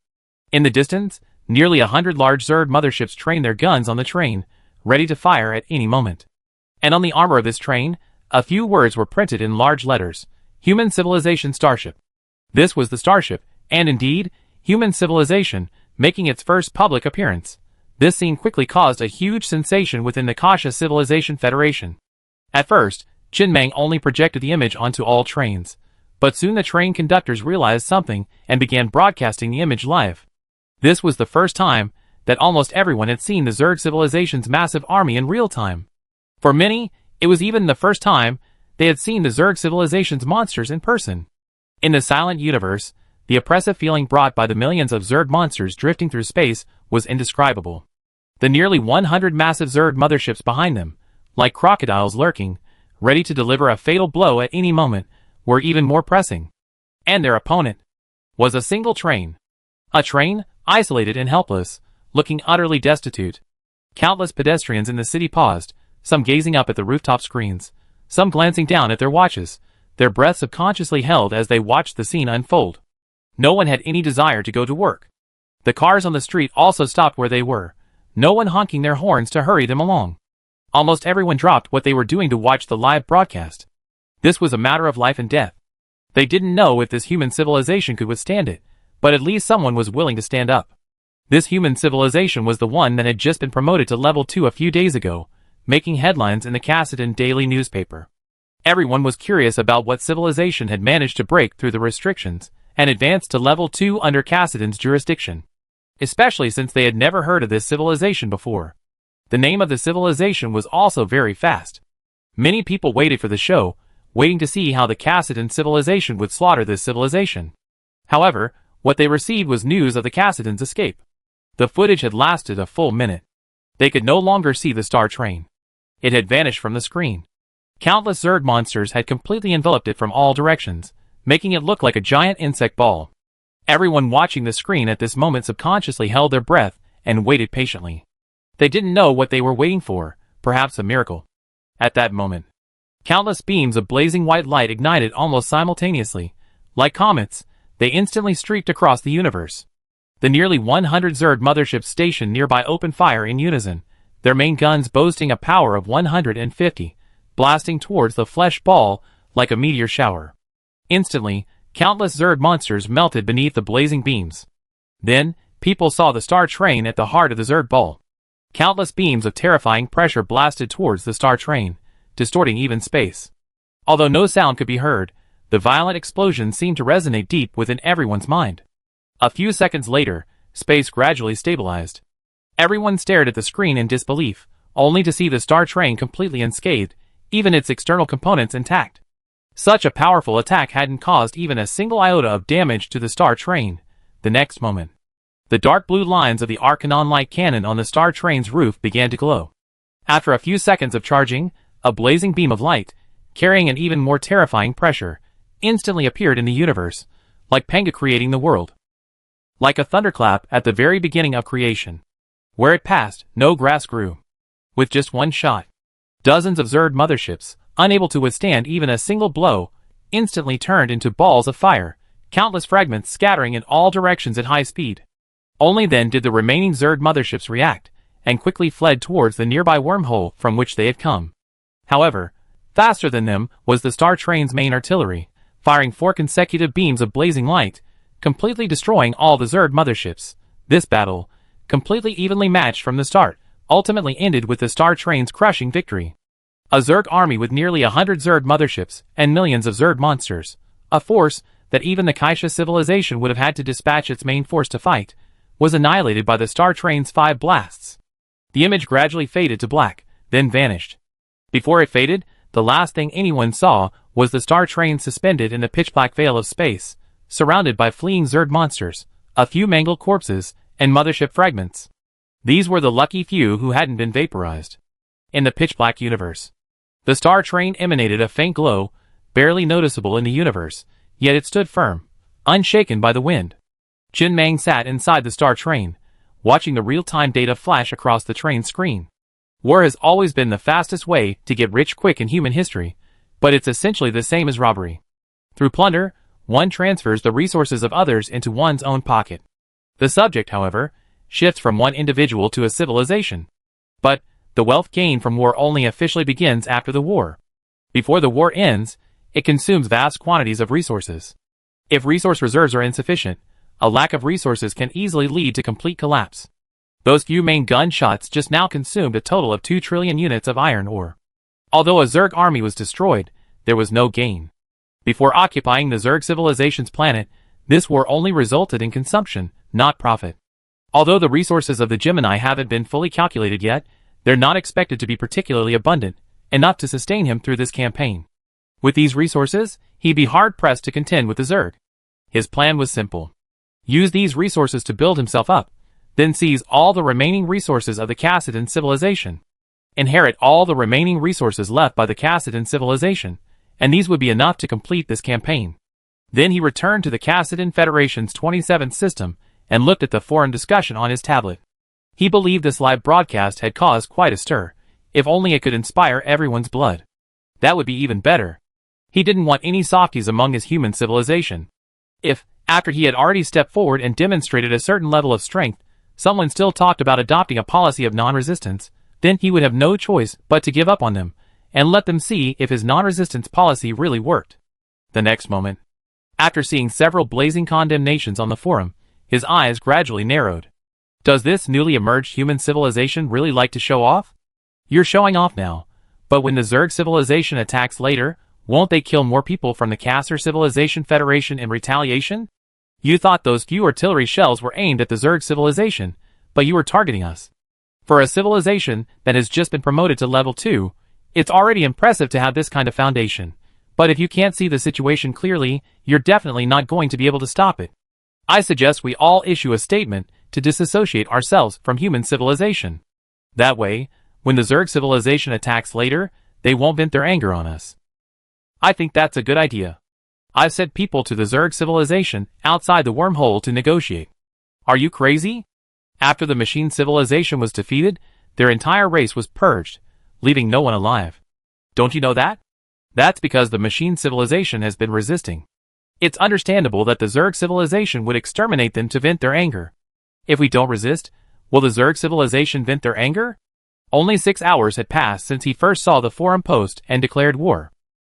In the distance, nearly 100 large Zerg motherships trained their guns on the train, ready to fire at any moment. And on the armor of this train, a few words were printed in large letters: Human Civilization Starship. This was the starship, and indeed, human civilization, making its first public appearance. This scene quickly caused a huge sensation within the Kasha Civilization Federation. At first, Chen Meng only projected the image onto all trains, but soon the train conductors realized something and began broadcasting the image live. This was the first time that almost everyone had seen the Zerg civilization's massive army in real time. For many, it was even the first time they had seen the Zerg civilization's monsters in person. In the silent universe, the oppressive feeling brought by the millions of Zerg monsters drifting through space was indescribable. The nearly 100 massive Zerg motherships behind them, like crocodiles lurking, ready to deliver a fatal blow at any moment, were even more pressing. And their opponent was a single train. A train, isolated and helpless, looking utterly destitute. Countless pedestrians in the city paused, some gazing up at the rooftop screens, some glancing down at their watches, their breath subconsciously held as they watched the scene unfold. No one had any desire to go to work. The cars on the street also stopped where they were, no one honking their horns to hurry them along. Almost everyone dropped what they were doing to watch the live broadcast. This was a matter of life and death. They didn't know if this human civilization could withstand it, but at least someone was willing to stand up. This human civilization was the one that had just been promoted to level 2 a few days ago, making headlines in the Cassidon daily newspaper. Everyone was curious about what civilization had managed to break through the restrictions and advance to level 2 under Kassadin's jurisdiction, especially since they had never heard of this civilization before. The name of the civilization was also very fast. Many people waited for the show, waiting to see how the Kassadin civilization would slaughter this civilization. However, what they received was news of the Kassadin's escape. The footage had lasted a full minute. They could no longer see the star train. It had vanished from the screen. Countless Zerg monsters had completely enveloped it from all directions, making it look like a giant insect ball. Everyone watching the screen at this moment subconsciously held their breath and waited patiently. They didn't know what they were waiting for, perhaps a miracle. At that moment, countless beams of blazing white light ignited almost simultaneously. Like comets, they instantly streaked across the universe. The nearly 100 Zerg motherships stationed nearby opened fire in unison, their main guns boasting a power of 150, blasting towards the flesh ball like a meteor shower. Instantly, countless Zerg monsters melted beneath the blazing beams. Then, people saw the star train at the heart of the Zerg ball. Countless beams of terrifying pressure blasted towards the star train, distorting even space. Although no sound could be heard, the violent explosion seemed to resonate deep within everyone's mind. A few seconds later, space gradually stabilized. Everyone stared at the screen in disbelief, only to see the star train completely unscathed, even its external components intact. Such a powerful attack hadn't caused even a single iota of damage to the star train. The next moment, the dark blue lines of the Arcanon light cannon on the star train's roof began to glow. After a few seconds of charging, a blazing beam of light, carrying an even more terrifying pressure, instantly appeared in the universe, like Panga creating the world. Like a thunderclap at the very beginning of creation. Where it passed, no grass grew. With just one shot, dozens of Zerg motherships, unable to withstand even a single blow, instantly turned into balls of fire, countless fragments scattering in all directions at high speed. Only then did the remaining Zerg motherships react, and quickly fled towards the nearby wormhole from which they had come. However, faster than them was the star train's main artillery, firing 4 consecutive beams of blazing light, completely destroying all the Zerg motherships. This battle, completely evenly matched from the start, ultimately ended with the star train's crushing victory. A Zerg army with nearly 100 Zerg motherships and millions of Zerg monsters, a force that even the Kaisha civilization would have had to dispatch its main force to fight, was annihilated by the star train's 5 blasts. The image gradually faded to black, then vanished. Before it faded, the last thing anyone saw was the star train suspended in the pitch-black veil of space, surrounded by fleeing Zerg monsters, a few mangled corpses, and mothership fragments. These were the lucky few who hadn't been vaporized. In the pitch-black universe, the star train emanated a faint glow, barely noticeable in the universe, yet it stood firm, unshaken by the wind. Jin Mang sat inside the star train, watching the real-time data flash across the train's screen. War has always been the fastest way to get rich quick in human history, but it's essentially the same as robbery. Through plunder, one transfers the resources of others into one's own pocket. The subject, however, shifts from one individual to a civilization. But the wealth gained from war only officially begins after the war. Before the war ends, it consumes vast quantities of resources. If resource reserves are insufficient, a lack of resources can easily lead to complete collapse. Those few main gunshots just now consumed a total of 2 trillion units of iron ore. Although a Zerg army was destroyed, there was no gain. Before occupying the Zerg civilization's planet, this war only resulted in consumption, not profit. Although the resources of the Gemini haven't been fully calculated yet, they're not expected to be particularly abundant, enough to sustain him through this campaign. With these resources, he'd be hard-pressed to contend with the Zerg. His plan was simple. Use these resources to build himself up, then seize all the remaining resources of the Kassadin civilization. Inherit all the remaining resources left by the Kassadin civilization, and these would be enough to complete this campaign. Then he returned to the Kassadin Federation's 27th system and looked at the forum discussion on his tablet. He believed this live broadcast had caused quite a stir, if only it could inspire everyone's blood. That would be even better. He didn't want any softies among his human civilization. If, after he had already stepped forward and demonstrated a certain level of strength, someone still talked about adopting a policy of non-resistance, then he would have no choice but to give up on them, and let them see if his non-resistance policy really worked. The next moment, after seeing several blazing condemnations on the forum, his eyes gradually narrowed. Does this newly emerged human civilization really like to show off? You're showing off now, but when the Zerg civilization attacks later, Won't they kill more people from the Caster Civilization Federation in retaliation? You thought those few artillery shells were aimed at the Zerg civilization, but you were targeting us. For a civilization that has just been promoted to level 2, it's already impressive to have this kind of foundation. But if you can't see the situation clearly, you're definitely not going to be able to stop it. I suggest we all issue a statement to disassociate ourselves from human civilization. That way, when the Zerg civilization attacks later, they won't vent their anger on us. I think that's a good idea. I've sent people to the Zerg civilization outside the wormhole to negotiate. Are you crazy? After the machine civilization was defeated, their entire race was purged, leaving no one alive. Don't you know that? That's because the machine civilization has been resisting. It's understandable that the Zerg civilization would exterminate them to vent their anger. If we don't resist, will the Zerg civilization vent their anger? Only 6 hours had passed since he first saw the forum post and declared war.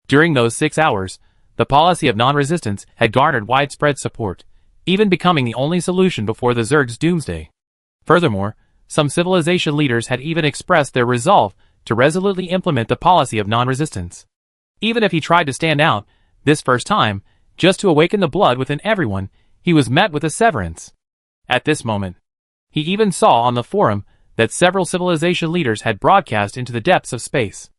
During those 6 hours, the policy of non-resistance had garnered widespread support, even becoming the only solution before the Zerg's Doomsday. Furthermore, some civilization leaders had even expressed their resolve to resolutely implement the policy of non-resistance. Even if he tried to stand out, this first time, just to awaken the blood within everyone, he was met with a severance. At this moment, he even saw on the forum that several civilization leaders had broadcast into the depths of space.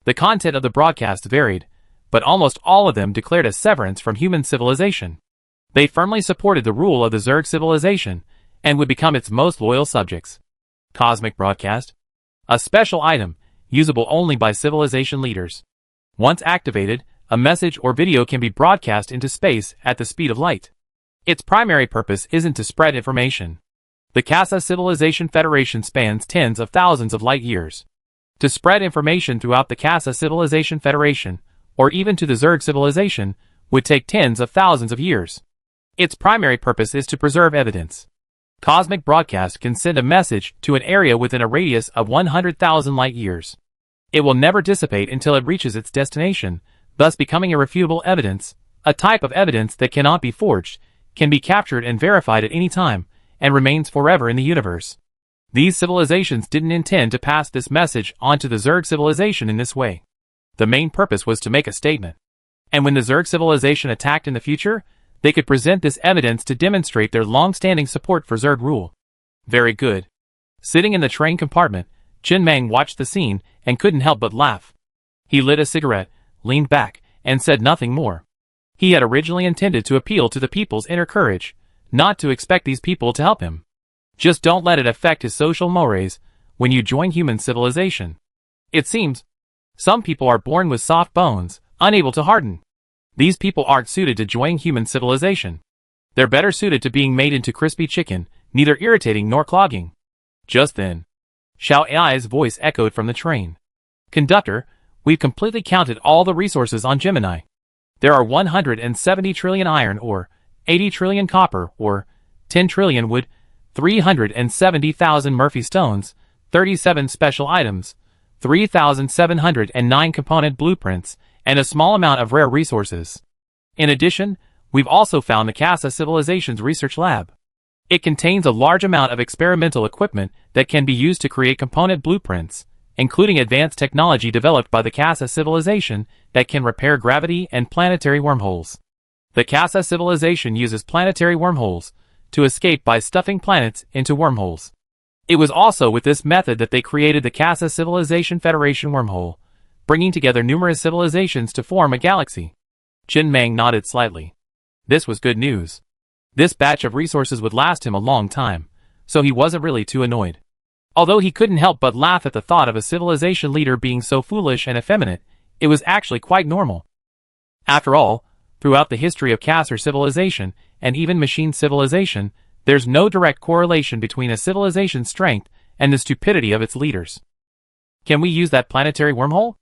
The content of the broadcast varied, but almost all of them declared a severance from human civilization. They firmly supported the rule of the Zerg civilization and would become its most loyal subjects. Cosmic Broadcast. A special item, usable only by civilization leaders. Once activated, a message or video can be broadcast into space at the speed of light. Its primary purpose isn't to spread information. The Casa Civilization Federation spans tens of thousands of light years. To spread information throughout the Casa Civilization Federation, or even to the Zerg civilization, would take tens of thousands of years. Its primary purpose is to preserve evidence. Cosmic Broadcast can send a message to an area within a radius of 100,000 light years. It will never dissipate until it reaches its destination, thus becoming irrefutable evidence, a type of evidence that cannot be forged, can be captured and verified at any time, and remains forever in the universe. These civilizations didn't intend to pass this message on to the Zerg civilization in this way. The main purpose was to make a statement. And when the Zerg civilization attacked in the future, they could present this evidence to demonstrate their long-standing support for Zerg rule. Very good. Sitting in the train compartment, Chen Mang watched the scene and couldn't help but laugh. He lit a cigarette, leaned back, and said nothing more. He had originally intended to appeal to the people's inner courage, not to expect these people to help him. Just don't let it affect his social mores when you join human civilization. It seems some people are born with soft bones, unable to harden. These people aren't suited to joining human civilization. They're better suited to being made into crispy chicken, neither irritating nor clogging. Just then, Xiao Ai's voice echoed from the train. Conductor, we've completely counted all the resources on Gemini. There are 170 trillion iron ore, 80 trillion copper ore, 10 trillion wood, 370,000 Murphy stones, 37 special items, 3,709 component blueprints, and a small amount of rare resources. In addition, we've also found the Casa Civilization's research lab. It contains a large amount of experimental equipment that can be used to create component blueprints, including advanced technology developed by the Casa Civilization that can repair gravity and planetary wormholes. The Casa Civilization uses planetary wormholes to escape by stuffing planets into wormholes. It was also with this method that they created the Casa Civilization Federation wormhole, bringing together numerous civilizations to form a galaxy. Chen Mang nodded slightly. This was good news. This batch of resources would last him a long time, so he wasn't really too annoyed. Although he couldn't help but laugh at the thought of a civilization leader being so foolish and effeminate, it was actually quite normal. After all, throughout the history of Caster civilization, and even machine civilization, there's no direct correlation between a civilization's strength and the stupidity of its leaders. Can we use that planetary wormhole?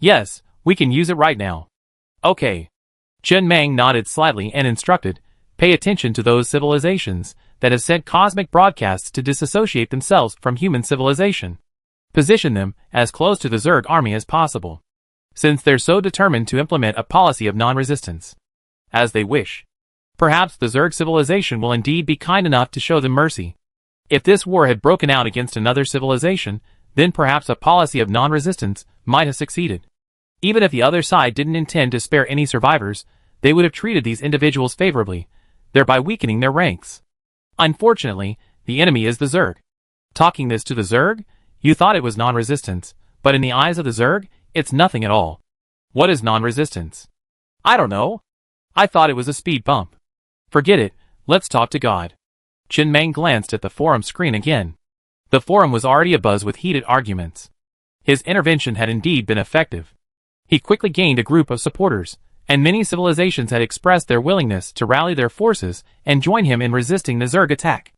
Yes, we can use it right now. Okay. Chen Mang nodded slightly and instructed, pay attention to those civilizations that have sent cosmic broadcasts to disassociate themselves from human civilization. Position them as close to the Zerg army as possible, since they're so determined to implement a policy of non-resistance. As they wish. Perhaps the Zerg civilization will indeed be kind enough to show them mercy. If this war had broken out against another civilization, then perhaps a policy of non-resistance might have succeeded. Even if the other side didn't intend to spare any survivors, they would have treated these individuals favorably, thereby weakening their ranks. Unfortunately, the enemy is the Zerg. Talking this to the Zerg, you thought it was non-resistance, but in the eyes of the Zerg, it's nothing at all. What is non-resistance? I don't know. I thought it was a speed bump. Forget it, let's talk to God. Chen Mang glanced at the forum screen again. The forum was already abuzz with heated arguments. His intervention had indeed been effective. He quickly gained a group of supporters, and many civilizations had expressed their willingness to rally their forces and join him in resisting the Zerg attack.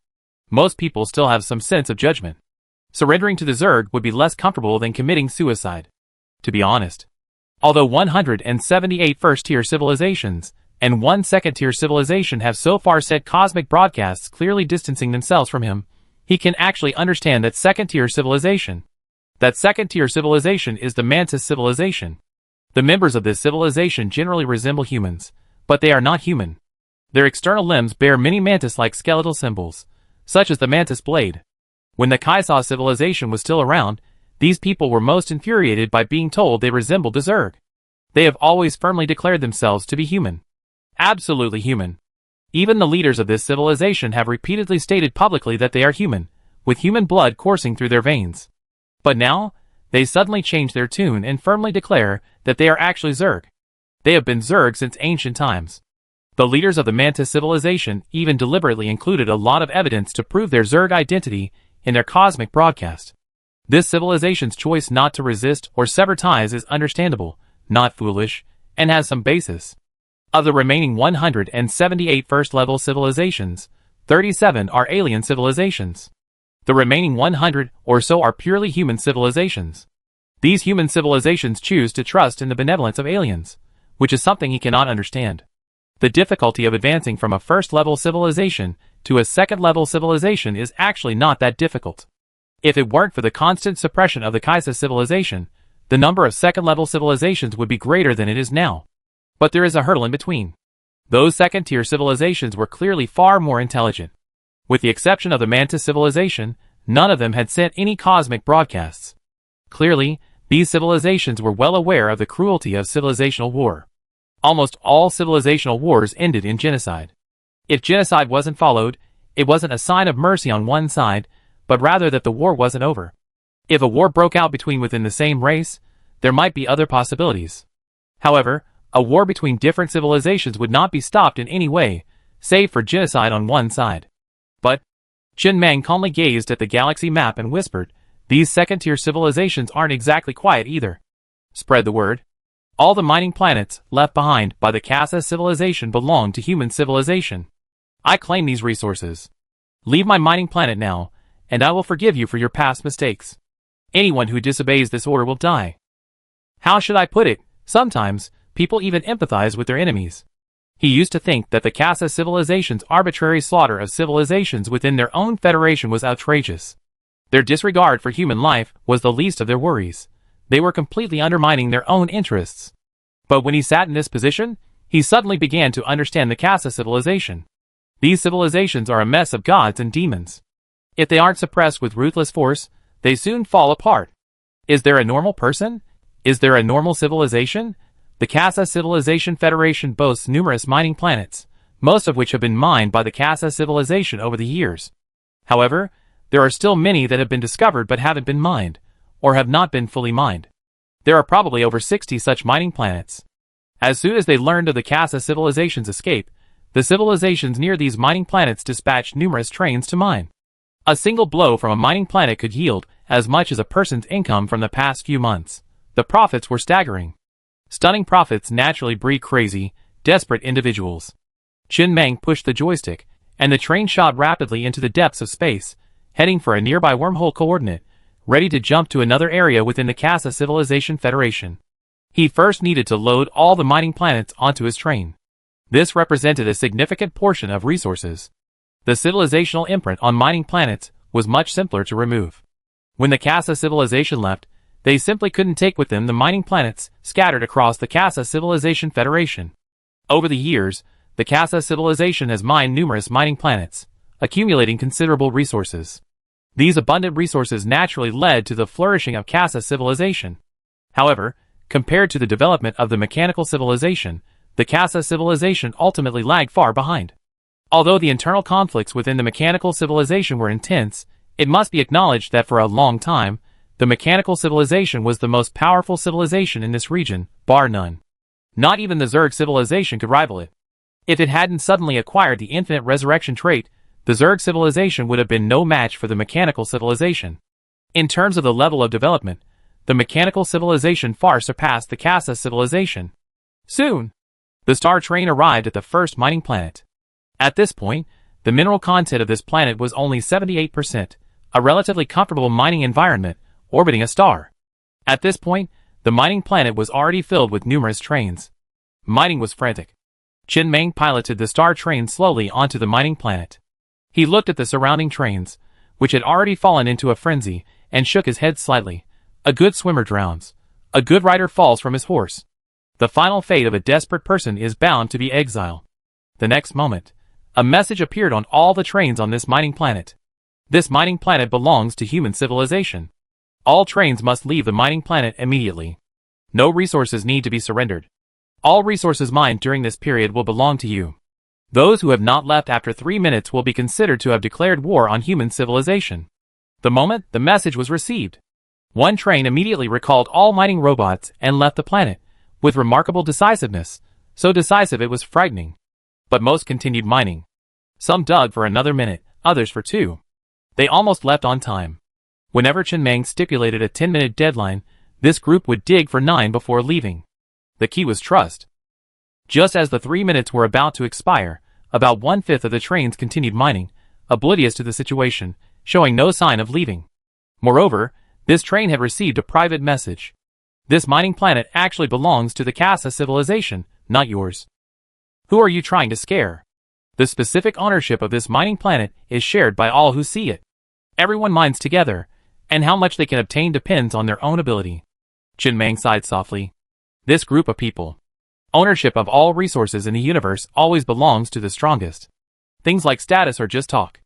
Most people still have some sense of judgment. Surrendering to the Zerg would be less comfortable than committing suicide. To be honest. Although 178 first-tier civilizations and 1 second-tier civilization have so far sent cosmic broadcasts clearly distancing themselves from him, he can actually understand that second-tier civilization. That second-tier civilization is the Mantis civilization. The members of this civilization generally resemble humans, but they are not human. Their external limbs bear many mantis-like skeletal symbols, such as the mantis blade. When the Kaisa civilization was still around, these people were most infuriated by being told they resembled the Zerg. They have always firmly declared themselves to be human. Absolutely human. Even the leaders of this civilization have repeatedly stated publicly that they are human, with human blood coursing through their veins. But now, they suddenly change their tune and firmly declare that they are actually Zerg. They have been Zerg since ancient times. The leaders of the Mantis civilization even deliberately included a lot of evidence to prove their Zerg identity in their cosmic broadcast. This civilization's choice not to resist or sever ties is understandable, not foolish, and has some basis. Of the remaining 178 first-level civilizations, 37 are alien civilizations. The remaining 100 or so are purely human civilizations. These human civilizations choose to trust in the benevolence of aliens, which is something he cannot understand. The difficulty of advancing from a first-level civilization to a second-level civilization is actually not that difficult. If it weren't for the constant suppression of the Kaisa civilization, the number of second-level civilizations would be greater than it is now. But there is a hurdle in between. Those second-tier civilizations were clearly far more intelligent. With the exception of the Mantis civilization, none of them had sent any cosmic broadcasts. Clearly, these civilizations were well aware of the cruelty of civilizational war. Almost all civilizational wars ended in genocide. If genocide wasn't followed, it wasn't a sign of mercy on one side, but rather that the war wasn't over. If a war broke out within the same race, there might be other possibilities. However, a war between different civilizations would not be stopped in any way, save for genocide on one side. But, Chen Mang calmly gazed at the galaxy map and whispered, these second-tier civilizations aren't exactly quiet either. Spread the word. All the mining planets left behind by the Kaisa civilization belong to human civilization. I claim these resources. Leave my mining planet now, and I will forgive you for your past mistakes. Anyone who disobeys this order will die. How should I put it? Sometimes, people even empathize with their enemies. He used to think that the Kaisa civilization's arbitrary slaughter of civilizations within their own federation was outrageous. Their disregard for human life was the least of their worries. They were completely undermining their own interests. But when he sat in this position, he suddenly began to understand the Kaisa civilization. These civilizations are a mess of gods and demons. If they aren't suppressed with ruthless force, they soon fall apart. Is there a normal person? Is there a normal civilization? The Kaisa Civilization Federation boasts numerous mining planets, most of which have been mined by the Kaisa civilization over the years. However, there are still many that have been discovered but haven't been mined, or have not been fully mined. There are probably over 60 such mining planets. As soon as they learned of the Kaisa civilization's escape, the civilizations near these mining planets dispatched numerous trains to mine. A single blow from a mining planet could yield as much as a person's income from the past few months. The profits were staggering. Stunning profits naturally breed crazy, desperate individuals. Chen Mang pushed the joystick, and the train shot rapidly into the depths of space, heading for a nearby wormhole coordinate, ready to jump to another area within the Kaisa Civilization Federation. He first needed to load all the mining planets onto his train. This represented a significant portion of resources. The civilizational imprint on mining planets was much simpler to remove. When the Kaisa civilization left, they simply couldn't take with them the mining planets scattered across the Kaisa Civilization Federation. Over the years, the Kaisa civilization has mined numerous mining planets, accumulating considerable resources. These abundant resources naturally led to the flourishing of Kaisa civilization. However, Compared to the development of the mechanical civilization, the Casa civilization ultimately lagged far behind. Although the internal conflicts within the mechanical civilization were intense, it must be acknowledged that for a long time, the mechanical civilization was the most powerful civilization in this region, bar none. Not even the Zerg civilization could rival it. If it hadn't suddenly acquired the infinite resurrection trait, the Zerg civilization would have been no match for the mechanical civilization. In terms of the level of development, the mechanical civilization far surpassed the Casa civilization. Soon, the star train arrived at the first mining planet. At this point, the mineral content of this planet was only 78%, a relatively comfortable mining environment, orbiting a star. At this point, the mining planet was already filled with numerous trains. Mining was frantic. Chen Meng piloted the star train slowly onto the mining planet. He looked at the surrounding trains, which had already fallen into a frenzy, and shook his head slightly. A good swimmer drowns. A good rider falls from his horse. The final fate of a desperate person is bound to be exile. The next moment, a message appeared on all the trains on this mining planet. This mining planet belongs to human civilization. All trains must leave the mining planet immediately. No resources need to be surrendered. All resources mined during this period will belong to you. Those who have not left after 3 minutes will be considered to have declared war on human civilization. The moment the message was received, one train immediately recalled all mining robots and left the planet, with remarkable decisiveness, so decisive it was frightening. But most continued mining. Some dug for another minute, others for 2. They almost left on time. Whenever Chen Meng stipulated a 10-minute deadline, this group would dig for 9 before leaving. The key was trust. Just as the 3 minutes were about to expire, about 1/5 of the trains continued mining, oblivious to the situation, showing no sign of leaving. Moreover, this train had received a private message. This mining planet actually belongs to the Casa civilization, not yours. Who are you trying to scare? The specific ownership of this mining planet is shared by all who see it. Everyone mines together, and how much they can obtain depends on their own ability. Chen Meng sighed softly. This group of people. Ownership of all resources in the universe always belongs to the strongest. Things like status are just talk.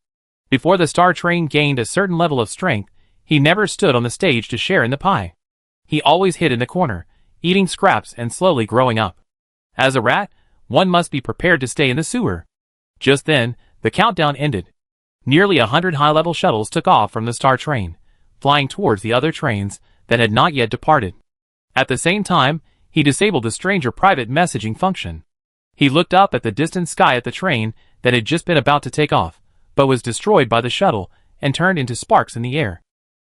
Before the star train gained a certain level of strength, he never stood on the stage to share in the pie. He always hid in the corner, eating scraps and slowly growing up. As a rat, one must be prepared to stay in the sewer. Just then, the countdown ended. Nearly 100 high-level shuttles took off from the star train, flying towards the other trains that had not yet departed. At the same time, he disabled the stranger private messaging function. He looked up at the distant sky at the train that had just been about to take off, but was destroyed by the shuttle and turned into sparks in the air.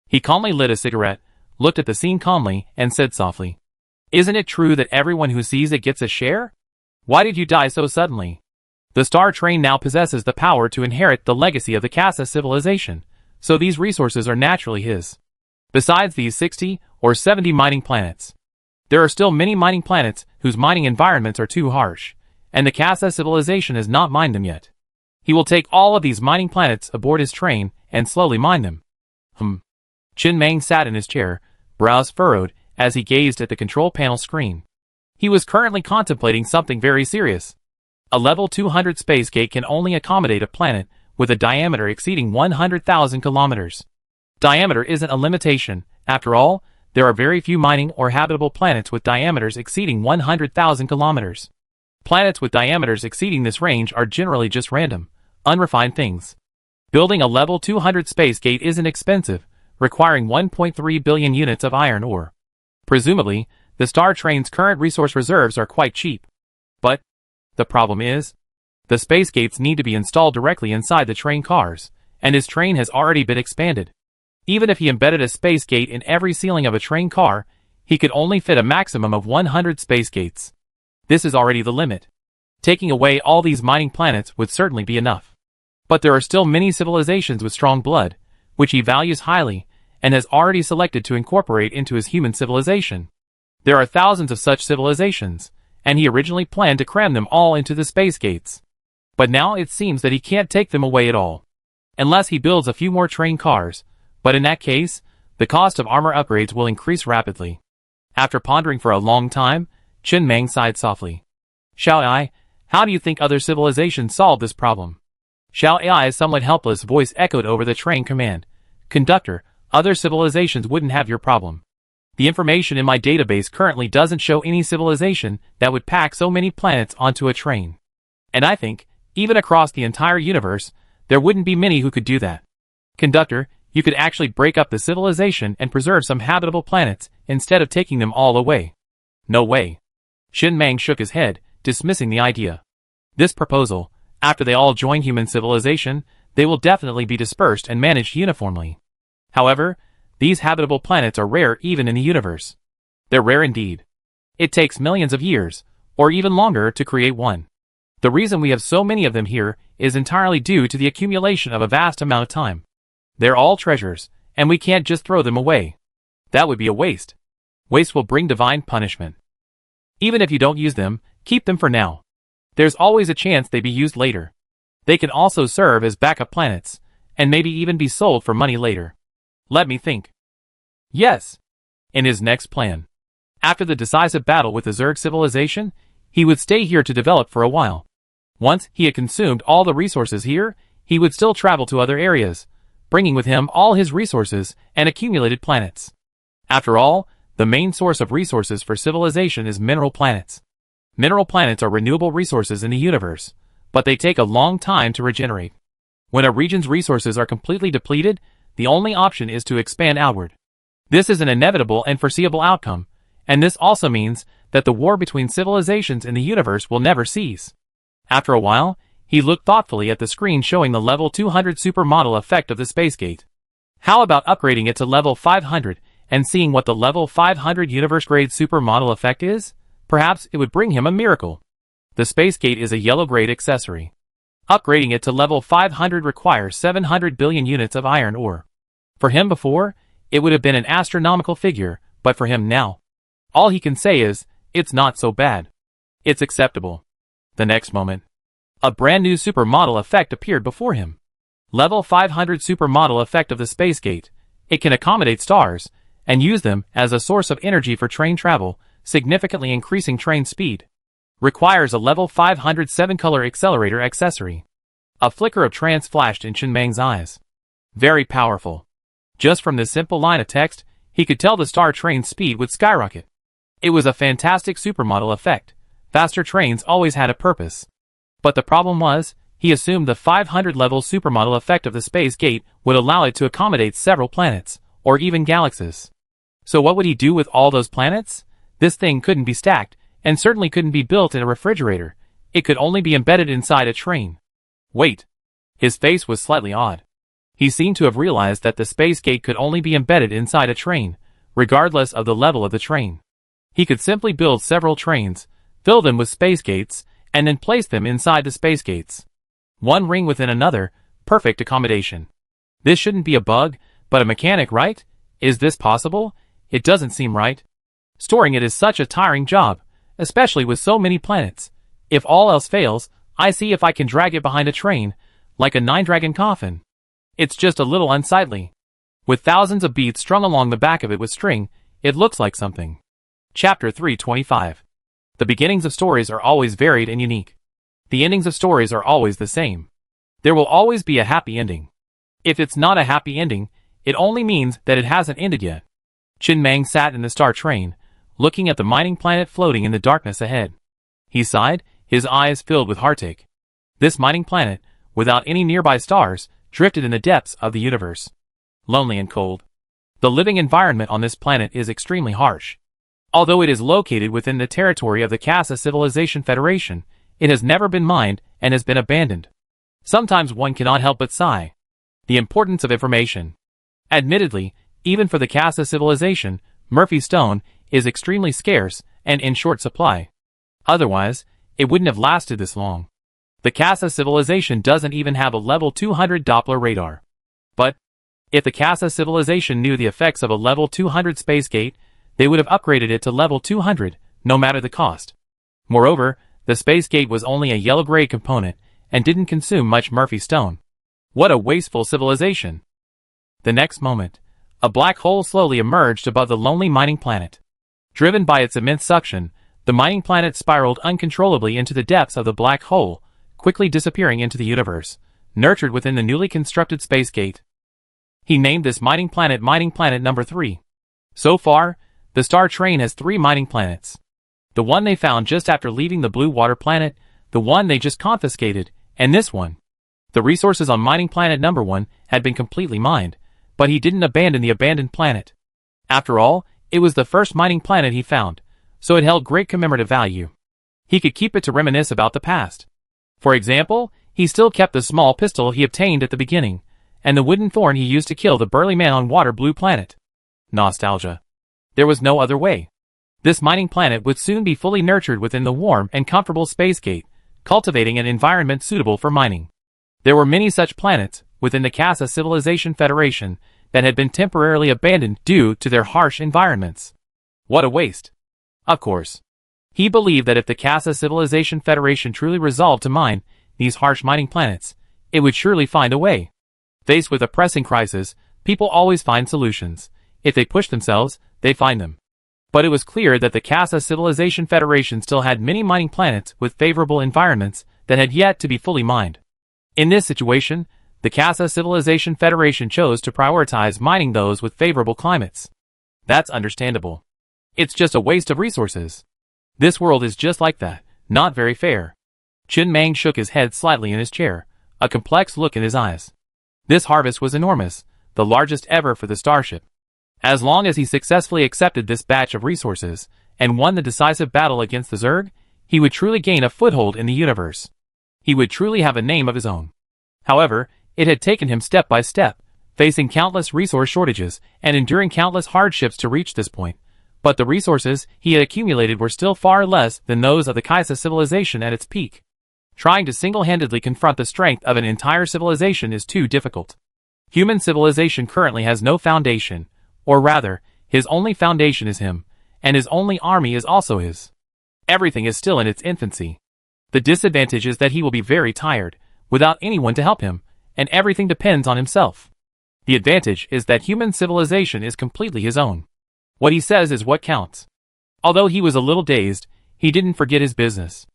He calmly lit a cigarette, looked at the scene calmly, and said softly, "Isn't it true that everyone who sees it gets a share? Why did you die so suddenly?" The star train now possesses the power to inherit the legacy of the Casa civilization, so these resources are naturally his. Besides these 60 or 70 mining planets, there are still many mining planets whose mining environments are too harsh, and the Casa civilization has not mined them yet. He will take all of these mining planets aboard his train and slowly mine them. Chen Meng sat in his chair, brows furrowed, as he gazed at the control panel screen. He was currently contemplating something very serious. A level 200 space gate can only accommodate a planet with a diameter exceeding 100,000 kilometers. Diameter isn't a limitation. After all, there are very few mining or habitable planets with diameters exceeding 100,000 kilometers. Planets with diameters exceeding this range are generally just random, unrefined things. Building a level 200 space gate isn't expensive, requiring 1.3 billion units of iron ore. Presumably, the star train's current resource reserves are quite cheap. But the problem is, the space gates need to be installed directly inside the train cars, and his train has already been expanded. Even if he embedded a space gate in every ceiling of a train car, he could only fit a maximum of 100 space gates. This is already the limit. Taking away all these mining planets would certainly be enough. But there are still many civilizations with strong blood, which he values highly, and has already selected to incorporate into his human civilization. There are thousands of such civilizations, and he originally planned to cram them all into the space gates. But now it seems that he can't take them away at all. Unless he builds a few more train cars, but in that case, the cost of armor upgrades will increase rapidly. After pondering for a long time, Chen Meng sighed softly. Xiao Ai, how do you think other civilizations solve this problem? Xiao Ai's somewhat helpless voice echoed over the train command. Conductor, other civilizations wouldn't have your problem. The information in my database currently doesn't show any civilization that would pack so many planets onto a train. And I think, even across the entire universe, there wouldn't be many who could do that. Conductor, you could actually break up the civilization and preserve some habitable planets instead of taking them all away. No way. Shin Mang shook his head, dismissing the idea. This proposal, after they all join human civilization, they will definitely be dispersed and managed uniformly. However, these habitable planets are rare even in the universe. They're rare indeed. It takes millions of years, or even longer, to create one. The reason we have so many of them here is entirely due to the accumulation of a vast amount of time. They're all treasures, and we can't just throw them away. That would be a waste. Waste will bring divine punishment. Even if you don't use them, keep them for now. There's always a chance they be used later. They can also serve as backup planets, and maybe even be sold for money later. Let me think. Yes. In his next plan. After the decisive battle with the Zerg civilization, he would stay here to develop for a while. Once he had consumed all the resources here, he would still travel to other areas, bringing with him all his resources and accumulated planets. After all, the main source of resources for civilization is mineral planets. Mineral planets are renewable resources in the universe, but they take a long time to regenerate. When a region's resources are completely depleted, the only option is to expand outward. This is an inevitable and foreseeable outcome, and this also means that the war between civilizations in the universe will never cease. After a while, he looked thoughtfully at the screen showing the level 200 supermodel effect of the space gate. How about upgrading it to level 500 and seeing what the level 500 universe-grade supermodel effect is? Perhaps it would bring him a miracle. The space gate is a yellow-grade accessory. Upgrading it to level 500 requires 700 billion units of iron ore. For him before, it would have been an astronomical figure, but for him now, all he can say is, it's not so bad. It's acceptable. The next moment, a brand new supermodel effect appeared before him. Level 500 supermodel effect of the space gate. It can accommodate stars, and use them as a source of energy for train travel, significantly increasing train speed. Requires a level 500 7-color accelerator accessory. A flicker of trance flashed in Shin Mang's eyes. Very powerful. Just from this simple line of text, he could tell the star train speed would skyrocket. It was a fantastic supermodel effect. Faster trains always had a purpose. But the problem was, he assumed the 500-level supermodel effect of the space gate would allow it to accommodate several planets, or even galaxies. So what would he do with all those planets? This thing couldn't be stacked, and certainly couldn't be built in a refrigerator. It could only be embedded inside a train. Wait. His face was slightly odd. He seemed to have realized that the space gate could only be embedded inside a train, regardless of the level of the train. He could simply build several trains, fill them with space gates, and then place them inside the space gates. One ring within another, perfect accommodation. This shouldn't be a bug, but a mechanic, right? Is this possible? It doesn't seem right. Storing it is such a tiring job, especially with so many planets. If all else fails, I see if I can drag it behind a train, like a 9-dragon coffin. It's just a little unsightly. With thousands of beads strung along the back of it with string, it looks like something. Chapter 325. The beginnings of stories are always varied and unique. The endings of stories are always the same. There will always be a happy ending. If it's not a happy ending, it only means that it hasn't ended yet. Shin Mang sat in the star train, looking at the mining planet floating in the darkness ahead. He sighed, his eyes filled with heartache. This mining planet, without any nearby stars, drifted in the depths of the universe. Lonely and cold. The living environment on this planet is extremely harsh. Although it is located within the territory of the Casa Civilization Federation, it has never been mined and has been abandoned. Sometimes one cannot help but sigh. The importance of information. Admittedly, even for the Casa Civilization, Murphy Stone is extremely scarce and in short supply. Otherwise, it wouldn't have lasted this long. The Casa Civilization doesn't even have a level 200 Doppler radar. But, if the Casa Civilization knew the effects of a level 200 space gate, they would have upgraded it to level 200, no matter the cost. Moreover, the space gate was only a yellow-gray component, and didn't consume much Murphy Stone. What a wasteful civilization! The next moment, a black hole slowly emerged above the lonely mining planet. Driven by its immense suction, the mining planet spiraled uncontrollably into the depths of the black hole, quickly disappearing into the universe, nurtured within the newly constructed space gate. He named this mining planet number 3. So far, the star train has 3 mining planets. The one they found just after leaving the Blue Water planet, the one they just confiscated, and this one. The resources on mining planet number 1 had been completely mined, but he didn't abandon the abandoned planet. After all, it was the first mining planet he found, so it held great commemorative value. He could keep it to reminisce about the past. For example, he still kept the small pistol he obtained at the beginning, and the wooden thorn he used to kill the burly man on Water Blue planet. Nostalgia. There was no other way. This mining planet would soon be fully nurtured within the warm and comfortable space gate, cultivating an environment suitable for mining. There were many such planets within the Casa Civilization Federation that had been temporarily abandoned due to their harsh environments. What a waste. Of course. He believed that if the Casa Civilization Federation truly resolved to mine these harsh mining planets, it would surely find a way. Faced with a pressing crisis, people always find solutions. If they push themselves, they find them. But it was clear that the Casa Civilization Federation still had many mining planets with favorable environments that had yet to be fully mined. In this situation, the Casa Civilization Federation chose to prioritize mining those with favorable climates. That's understandable. It's just a waste of resources. This world is just like that, not very fair. Chen Mang shook his head slightly in his chair, a complex look in his eyes. This harvest was enormous, the largest ever for the starship. As long as he successfully accepted this batch of resources, and won the decisive battle against the Zerg, he would truly gain a foothold in the universe. He would truly have a name of his own. However, it had taken him step by step, facing countless resource shortages and enduring countless hardships to reach this point. But the resources he had accumulated were still far less than those of the Kaisa civilization at its peak. Trying to single-handedly confront the strength of an entire civilization is too difficult. Human civilization currently has no foundation, or rather, his only foundation is him, and his only army is also his. Everything is still in its infancy. The disadvantage is that he will be very tired, without anyone to help him, and everything depends on himself. The advantage is that human civilization is completely his own. What he says is what counts. Although he was a little dazed, he didn't forget his business.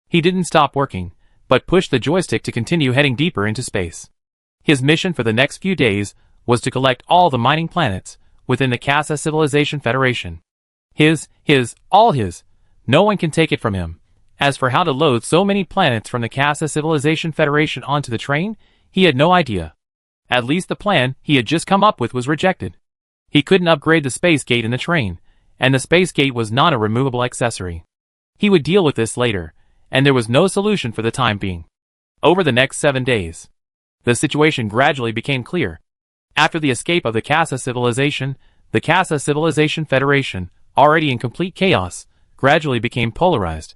He didn't stop working, but pushed the joystick to continue heading deeper into space. His mission for the next few days was to collect all the mining planets within the Casa Civilization Federation. All his. No one can take it from him. As for how to load so many planets from the Casa Civilization Federation onto the train, he had no idea. At least the plan he had just come up with was rejected. He couldn't upgrade the space gate in the train, and the space gate was not a removable accessory. He would deal with this later, and there was no solution for the time being. Over the next 7 days, the situation gradually became clear. After the escape of the Casa Civilization, the Casa Civilization Federation, already in complete chaos, gradually became polarized.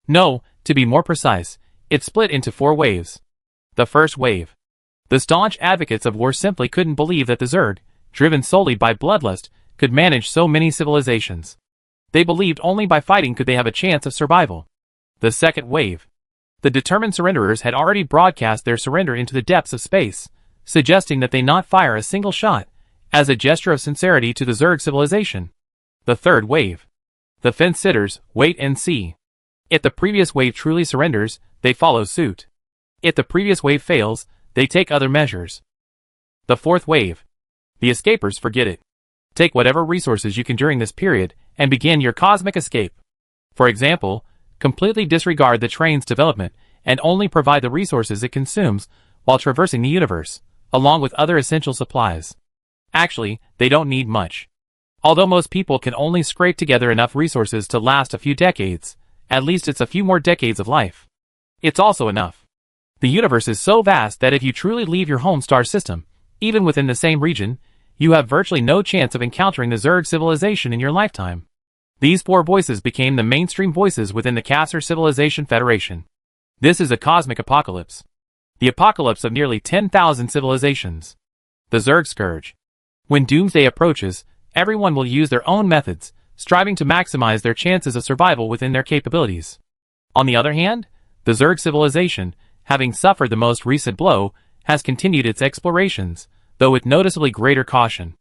No, to be more precise, it split into 4 waves. The first wave. The staunch advocates of war simply couldn't believe that the Zerg, driven solely by bloodlust, could manage so many civilizations. They believed only by fighting could they have a chance of survival. The second wave. The determined surrenderers had already broadcast their surrender into the depths of space, suggesting that they not fire a single shot, as a gesture of sincerity to the Zerg civilization. The third wave. The fence-sitters wait and see. If the previous wave truly surrenders, they follow suit. If the previous wave fails, they take other measures. The fourth wave. The escapers forget it. Take whatever resources you can during this period, and begin your cosmic escape. For example, completely disregard the train's development, and only provide the resources it consumes while traversing the universe, along with other essential supplies. Actually, they don't need much. Although most people can only scrape together enough resources to last a few decades, at least it's a few more decades of life. It's also enough. The universe is so vast that if you truly leave your home star system, even within the same region, you have virtually no chance of encountering the Zerg civilization in your lifetime. These 4 voices became the mainstream voices within the Kasser Civilization Federation. This is a cosmic apocalypse. The apocalypse of nearly 10,000 civilizations. The Zerg Scourge. When Doomsday approaches, everyone will use their own methods, striving to maximize their chances of survival within their capabilities. On the other hand, the Zerg civilization, having suffered the most recent blow, has continued its explorations, though with noticeably greater caution.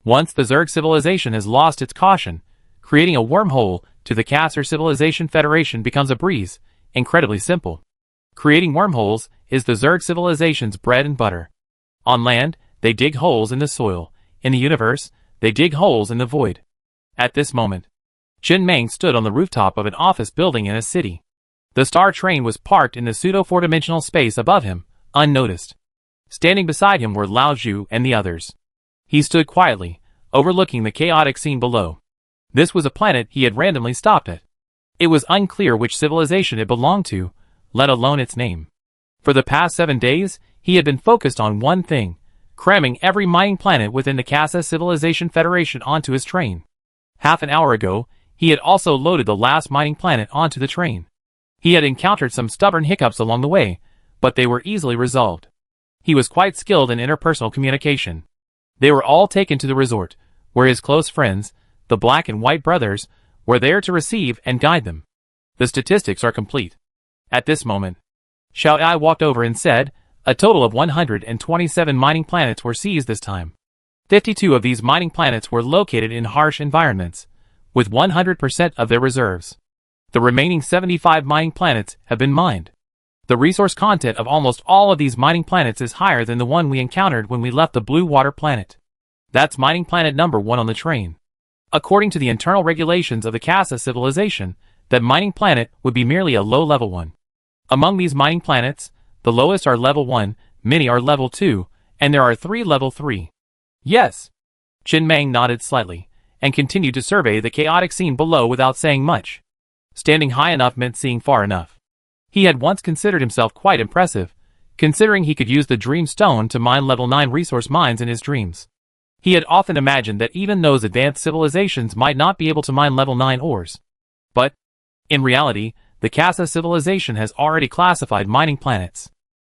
Once the Zerg civilization has lost its caution, creating a wormhole to the Kasser Civilization Federation becomes a breeze, incredibly simple. Creating wormholes is the Zerg civilization's bread and butter. On land, they dig holes in the soil. In the universe, they dig holes in the void. At this moment, Chen Meng stood on the rooftop of an office building in a city. The star train was parked in the pseudo-four-dimensional space above him, unnoticed. Standing beside him were Lao Zhu and the others. He stood quietly, overlooking the chaotic scene below. This was a planet he had randomly stopped at. It was unclear which civilization it belonged to, let alone its name. For the past 7 days, he had been focused on one thing, cramming every mining planet within the Casa Civilization Federation onto his train. Half an hour ago, he had also loaded the last mining planet onto the train. He had encountered some stubborn hiccups along the way, but they were easily resolved. He was quite skilled in interpersonal communication. They were all taken to the resort, where his close friends, the Black and White brothers, were there to receive and guide them. The statistics are complete. At this moment, Xiao Ai walked over and said, a total of 127 mining planets were seized this time. 52 of these mining planets were located in harsh environments, with 100% of their reserves. The remaining 75 mining planets have been mined. The resource content of almost all of these mining planets is higher than the one we encountered when we left the Blue Water planet. That's mining planet number 1 on the train. According to the internal regulations of the Casa civilization, that mining planet would be merely a low-level one. Among these mining planets, the lowest are level 1, many are level 2, and there are 3 level 3. Yes. Chen Meng nodded slightly, and continued to survey the chaotic scene below without saying much. Standing high enough meant seeing far enough. He had once considered himself quite impressive, considering he could use the Dream Stone to mine level 9 resource mines in his dreams. He had often imagined that even those advanced civilizations might not be able to mine level 9 ores. But, in reality, the Casa civilization has already classified mining planets.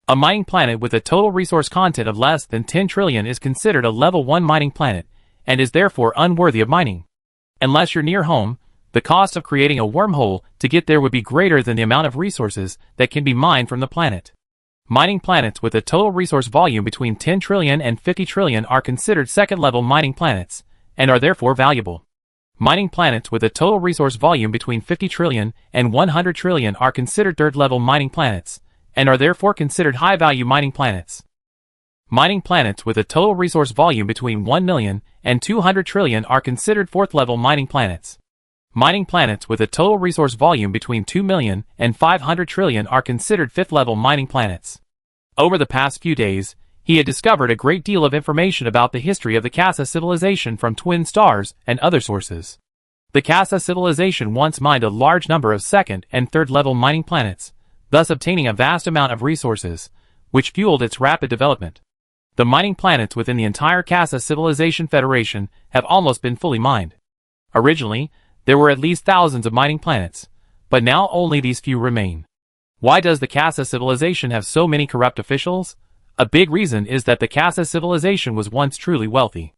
A mining planet with a total resource content of less than 10 trillion is considered a level 1 mining planet, and is therefore unworthy of mining. Unless you're near home, the cost of creating a wormhole to get there would be greater than the amount of resources that can be mined from the planet. Mining planets with a total resource volume between 10 trillion and 50 trillion are considered second-level mining planets, and are therefore valuable. Mining planets with a total resource volume between 50 trillion and 100 trillion are considered third-level mining planets, and are therefore considered high-value mining planets. Mining planets with a total resource volume between 1 million and 200 trillion are considered fourth-level mining planets. Mining planets with a total resource volume between 2 million and 500 trillion are considered fifth-level mining planets. Over the past few days, he had discovered a great deal of information about the history of the Casa civilization from twin stars and other sources. The Casa civilization once mined a large number of second and third-level mining planets, thus obtaining a vast amount of resources, which fueled its rapid development. The mining planets within the entire Casa Civilization Federation have almost been fully mined. Originally, there were at least thousands of mining planets, but now only these few remain. Why does the Casa Civilization have so many corrupt officials? A big reason is that the Casa Civilization was once truly wealthy.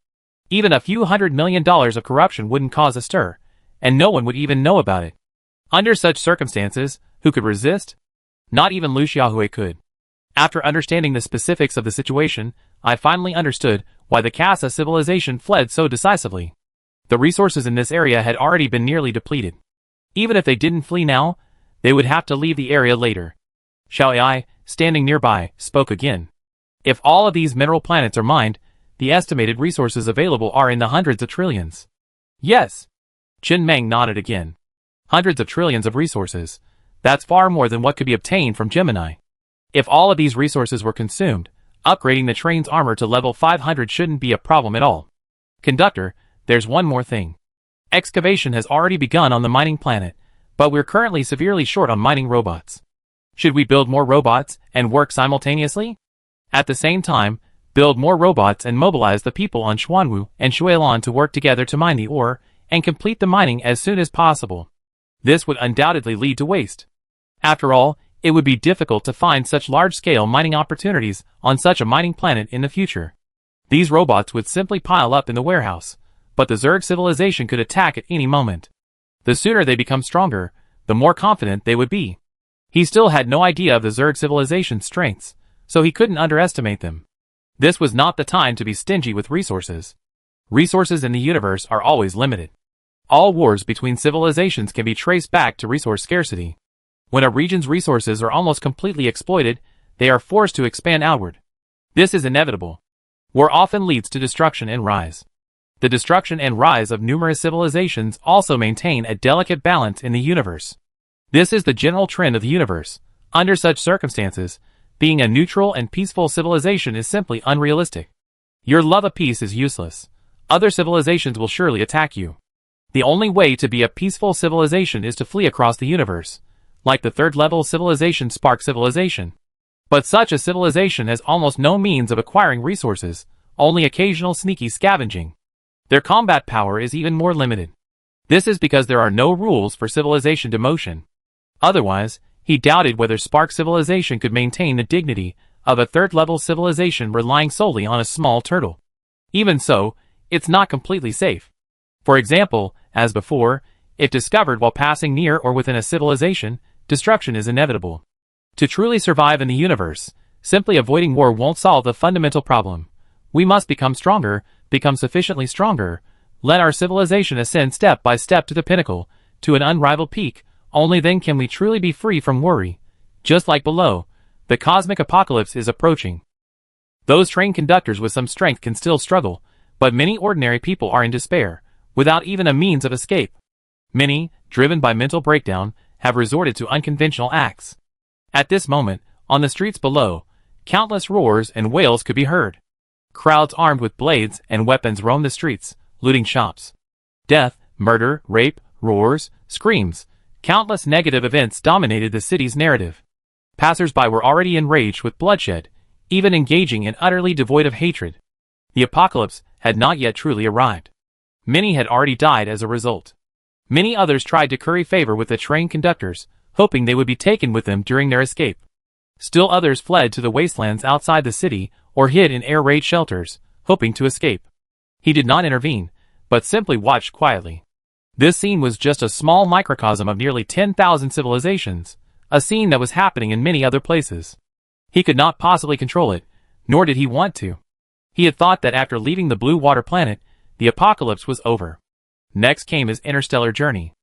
Even a few $100 million of corruption wouldn't cause a stir, and no one would even know about it. Under such circumstances, who could resist? Not even Lu Xiaohui could. After understanding the specifics of the situation, I finally understood why the Casa Civilization fled so decisively. The resources in this area had already been nearly depleted. Even if they didn't flee now, they would have to leave the area later. Xiao Ai, standing nearby, spoke again. If all of these mineral planets are mined, the estimated resources available are in the hundreds of trillions. Yes. Chen Meng nodded again. Hundreds of trillions of resources. That's far more than what could be obtained from Gemini. If all of these resources were consumed, upgrading the train's armor to level 500 shouldn't be a problem at all. Conductor, there's one more thing. Excavation has already begun on the mining planet, but we're currently severely short on mining robots. Should we build more robots and work simultaneously? At the same time, build more robots and mobilize the people on Xuanwu and Shuilan to work together to mine the ore, and complete the mining as soon as possible. This would undoubtedly lead to waste. After all, it would be difficult to find such large-scale mining opportunities on such a mining planet in the future. These robots would simply pile up in the warehouse, but the Zerg civilization could attack at any moment. The sooner they become stronger, the more confident they would be. He still had no idea of the Zerg civilization's strengths, so he couldn't underestimate them. This was not the time to be stingy with resources. Resources in the universe are always limited. All wars between civilizations can be traced back to resource scarcity. When a region's resources are almost completely exploited, they are forced to expand outward. This is inevitable. War often leads to destruction and rise. The destruction and rise of numerous civilizations also maintain a delicate balance in the universe. This is the general trend of the universe. Under such circumstances, being a neutral and peaceful civilization is simply unrealistic. Your love of peace is useless. Other civilizations will surely attack you. The only way to be a peaceful civilization is to flee across the universe, like the third-level civilization Spark Civilization. But such a civilization has almost no means of acquiring resources, only occasional sneaky scavenging. Their combat power is even more limited. This is because there are no rules for civilization demotion. Otherwise, he doubted whether Spark Civilization could maintain the dignity of a third-level civilization relying solely on a small turtle. Even so, it's not completely safe. For example, as before, if discovered while passing near or within a civilization, destruction is inevitable. To truly survive in the universe, simply avoiding war won't solve the fundamental problem. We must become stronger, become sufficiently stronger, let our civilization ascend step by step to the pinnacle, to an unrivaled peak. Only then can we truly be free from worry. Just like below, the cosmic apocalypse is approaching. Those trained conductors with some strength can still struggle, but many ordinary people are in despair, without even a means of escape. Many, driven by mental breakdown, have resorted to unconventional acts. At this moment, on the streets below, countless roars and wails could be heard. Crowds armed with blades and weapons roam the streets, looting shops. Death, murder, rape, roars, screams. Countless negative events dominated the city's narrative. Passers-by were already enraged with bloodshed, even engaging in utterly devoid of hatred. The apocalypse had not yet truly arrived. Many had already died as a result. Many others tried to curry favor with the train conductors, hoping they would be taken with them during their escape. Still others fled to the wastelands outside the city or hid in air raid shelters, hoping to escape. He did not intervene, but simply watched quietly. This scene was just a small microcosm of nearly 10,000 civilizations, a scene that was happening in many other places. He could not possibly control it, nor did he want to. He had thought that after leaving the blue water planet, the apocalypse was over. Next came his interstellar journey.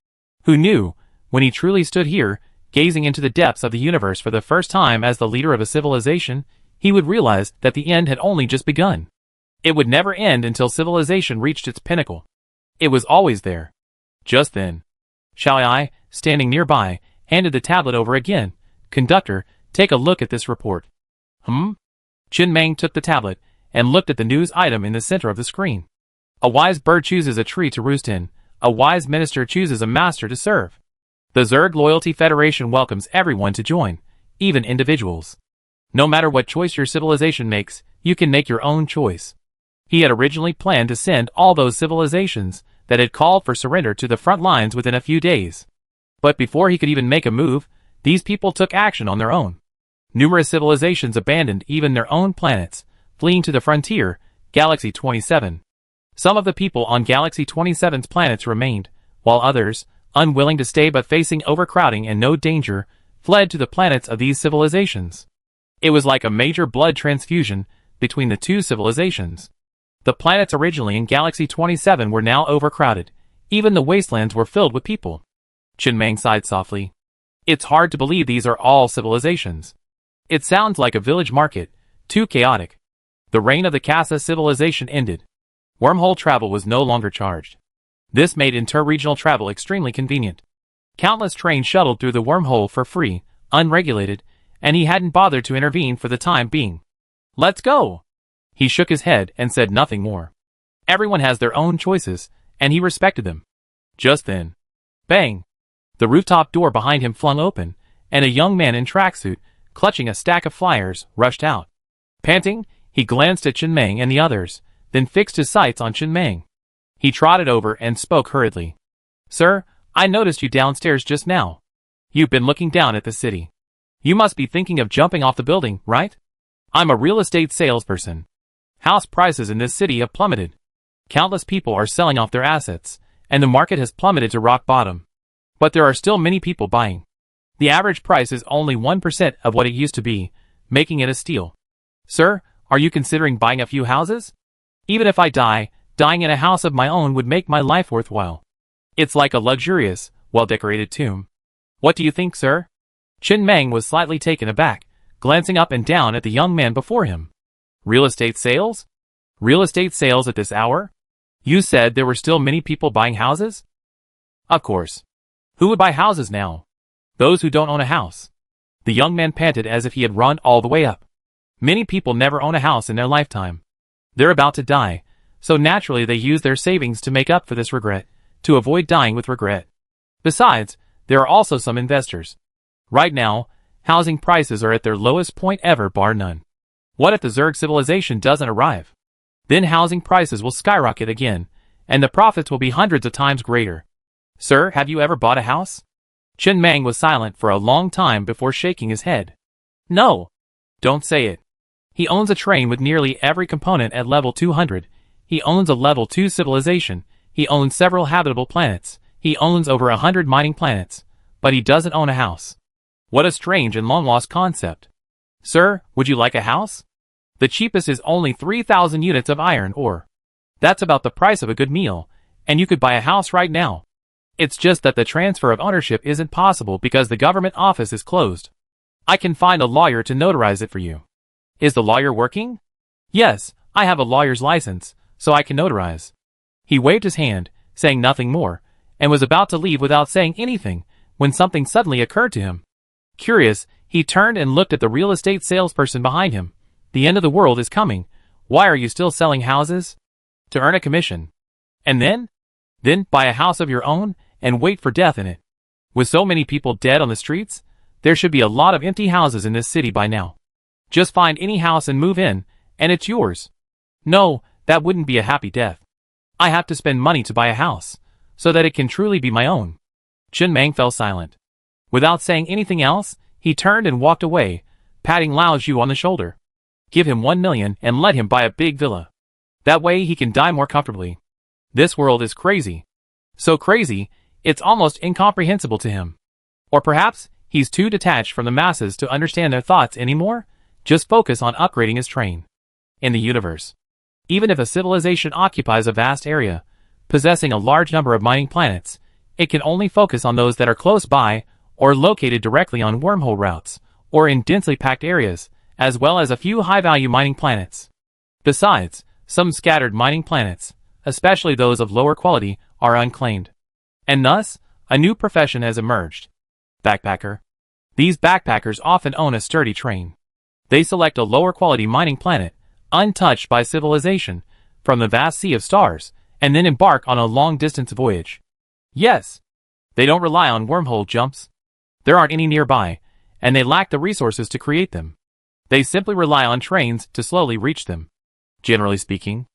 Who knew, when he truly stood here, gazing into the depths of the universe for the first time as the leader of a civilization, he would realize that the end had only just begun. It would never end until civilization reached its pinnacle. It was always there. Just then, Xiaoai, standing nearby, handed the tablet over again. "Conductor, take a look at this report." Chen Meng took the tablet and looked at the news item in the center of the screen. A wise bird chooses a tree to roost in. A wise minister chooses a master to serve. The Zerg Loyalty Federation welcomes everyone to join, even individuals. No matter what choice your civilization makes, you can make your own choice. He had originally planned to send all those civilizations that had called for surrender to the front lines within a few days. But before he could even make a move, these people took action on their own. Numerous civilizations abandoned even their own planets, fleeing to the frontier, Galaxy 27. Some of the people on Galaxy 27's planets remained, while others, unwilling to stay but facing overcrowding and no danger, fled to the planets of these civilizations. It was like a major blood transfusion between the two civilizations. The planets originally in Galaxy 27 were now overcrowded. Even the wastelands were filled with people. Chen Meng sighed softly. It's hard to believe these are all civilizations. It sounds like a village market, too chaotic. The reign of the Casa civilization ended. Wormhole travel was no longer charged. This made inter-regional travel extremely convenient. Countless trains shuttled through the wormhole for free, unregulated, and he hadn't bothered to intervene for the time being. Let's go! He shook his head and said nothing more. Everyone has their own choices, and he respected them. Just then, bang! The rooftop door behind him flung open, and a young man in tracksuit, clutching a stack of flyers, rushed out. Panting, he glanced at Chen Meng and the others, then fixed his sights on Chen Meng. He trotted over and spoke hurriedly. "Sir, I noticed you downstairs just now. You've been looking down at the city. You must be thinking of jumping off the building, right? I'm a real estate salesperson. House prices in this city have plummeted. Countless people are selling off their assets, and the market has plummeted to rock bottom. But there are still many people buying. The average price is only 1% of what it used to be, making it a steal. Sir, are you considering buying a few houses? Even if I die, dying in a house of my own would make my life worthwhile. It's like a luxurious, well-decorated tomb. What do you think, sir?" Chen Meng was slightly taken aback, glancing up and down at the young man before him. Real estate sales? Real estate sales at this hour? You said there were still many people buying houses? Of course. Who would buy houses now? Those who don't own a house. The young man panted as if he had run all the way up. Many people never own a house in their lifetime. They're about to die, so naturally they use their savings to make up for this regret, to avoid dying with regret. Besides, there are also some investors. Right now, housing prices are at their lowest point ever bar none. What if the Zerg civilization doesn't arrive? Then housing prices will skyrocket again, and the profits will be hundreds of times greater. Sir, have you ever bought a house? Chen Mang was silent for a long time before shaking his head. No. Don't say it. He owns a train with nearly every component at level 200. He owns a level 2 civilization. He owns several habitable planets. He owns over 100 mining planets. But he doesn't own a house. What a strange and long-lost concept. Sir, would you like a house? The cheapest is only 3,000 units of iron ore. That's about the price of a good meal, and you could buy a house right now. It's just that the transfer of ownership isn't possible because the government office is closed. I can find a lawyer to notarize it for you. Is the lawyer working? Yes, I have a lawyer's license, so I can notarize. He waved his hand, saying nothing more, and was about to leave without saying anything, when something suddenly occurred to him. Curious, he turned and looked at the real estate salesperson behind him. The end of the world is coming. Why are you still selling houses? To earn a commission. And then? Then buy a house of your own and wait for death in it. With so many people dead on the streets, there should be a lot of empty houses in this city by now. Just find any house and move in, and it's yours. No, that wouldn't be a happy death. I have to spend money to buy a house, so that it can truly be my own. Chen Mang fell silent. Without saying anything else, he turned and walked away, patting Lao Zhu on the shoulder. Give him 1 million and let him buy a big villa. That way he can die more comfortably. This world is crazy. So crazy, it's almost incomprehensible to him. Or perhaps, he's too detached from the masses to understand their thoughts anymore, just focus on upgrading his train. In the universe. Even if a civilization occupies a vast area, possessing a large number of mining planets, it can only focus on those that are close by, or located directly on wormhole routes, or in densely packed areas, as well as a few high-value mining planets. Besides, some scattered mining planets, especially those of lower quality, are unclaimed. And thus, a new profession has emerged. Backpacker. These backpackers often own a sturdy train. They select a lower quality mining planet, untouched by civilization, from the vast sea of stars, and then embark on a long-distance voyage. Yes, they don't rely on wormhole jumps. There aren't any nearby, and they lack the resources to create them. They simply rely on trains to slowly reach them. Generally speaking,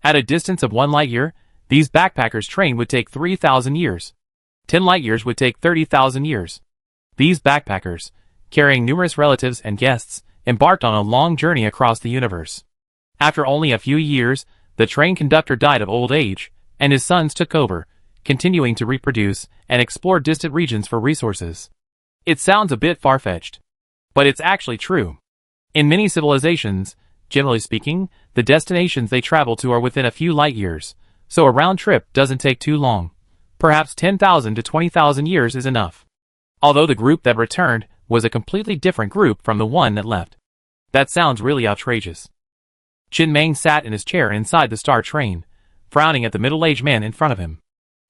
at a distance of 1 light year, these backpackers' train would take 3,000 years. 10 light years would take 30,000 years. These backpackers, carrying numerous relatives and guests, embarked on a long journey across the universe. After only a few years, the train conductor died of old age, and his sons took over, continuing to reproduce and explore distant regions for resources. It sounds a bit far-fetched, but it's actually true. In many civilizations, generally speaking, the destinations they travel to are within a few light years, so a round trip doesn't take too long. Perhaps 10,000 to 20,000 years is enough. Although the group that returned was a completely different group from the one that left. That sounds really outrageous. Chen Mang sat in his chair inside the star train, frowning at the middle-aged man in front of him.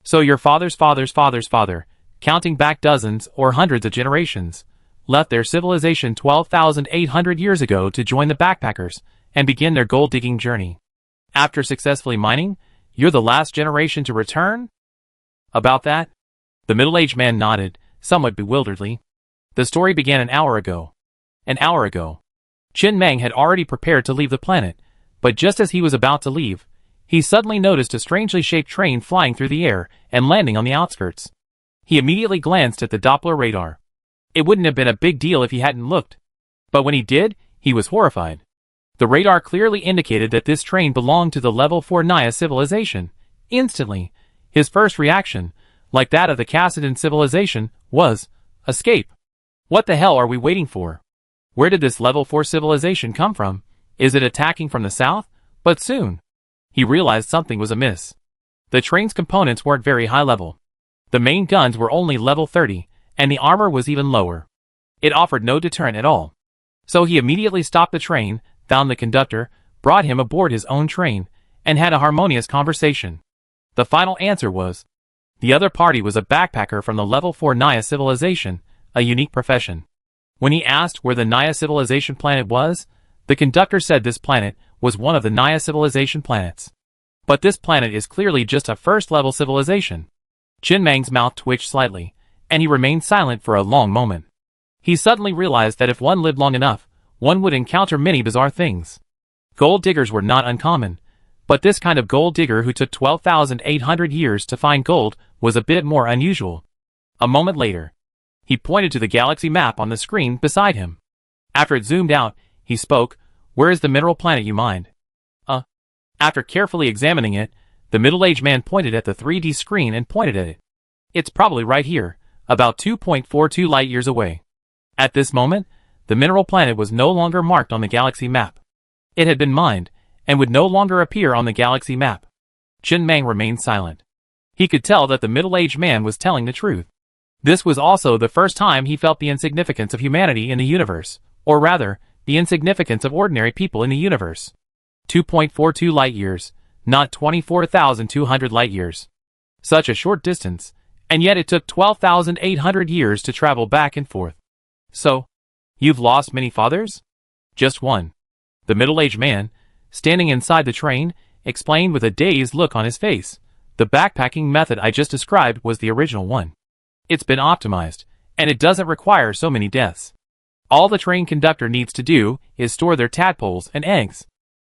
So your father's father's father's father, counting back dozens or hundreds of generations, left their civilization 12,800 years ago to join the backpackers and begin their gold-digging journey. After successfully mining, you're the last generation to return? About that? The middle-aged man nodded, somewhat bewilderedly. The story began an hour ago. An hour ago. Chen Mang had already prepared to leave the planet, but just as he was about to leave, he suddenly noticed a strangely shaped train flying through the air and landing on the outskirts. He immediately glanced at the Doppler radar. It wouldn't have been a big deal if he hadn't looked. But when he did, he was horrified. The radar clearly indicated that this train belonged to the level 4 Naya civilization. Instantly, his first reaction, like that of the Cassidon civilization, was, escape. What the hell are we waiting for? Where did this level 4 civilization come from? Is it attacking from the south? But soon, he realized something was amiss. The train's components weren't very high level. The main guns were only level 30, and the armor was even lower. It offered no deterrent at all. So he immediately stopped the train, found the conductor, brought him aboard his own train, and had a harmonious conversation. The final answer was, the other party was a backpacker from the level 4 Naya civilization, a unique profession. When he asked where the Naya civilization planet was, the conductor said this planet was one of the Naya civilization planets. But this planet is clearly just a first-level civilization. Chin Mang's mouth twitched slightly, and he remained silent for a long moment. He suddenly realized that if one lived long enough, one would encounter many bizarre things. Gold diggers were not uncommon, but this kind of gold digger who took 12,800 years to find gold was a bit more unusual. A moment later, he pointed to the galaxy map on the screen beside him. After it zoomed out, he spoke, "Where is the mineral planet you mined?" After carefully examining it, the middle-aged man pointed at the 3D screen and pointed at it. "It's probably right here, about 2.42 light-years away." At this moment, the mineral planet was no longer marked on the galaxy map. It had been mined, and would no longer appear on the galaxy map. Chin Mang remained silent. He could tell that the middle-aged man was telling the truth. This was also the first time he felt the insignificance of humanity in the universe, or rather, the insignificance of ordinary people in the universe. 2.42 light-years, not 24,200 light-years. Such a short distance, and yet it took 12,800 years to travel back and forth. "So, you've lost many fathers?" "Just one." The middle-aged man, standing inside the train, explained with a dazed look on his face. "The backpacking method I just described was the original one. It's been optimized, and it doesn't require so many deaths. All the train conductor needs to do is store their tadpoles and eggs,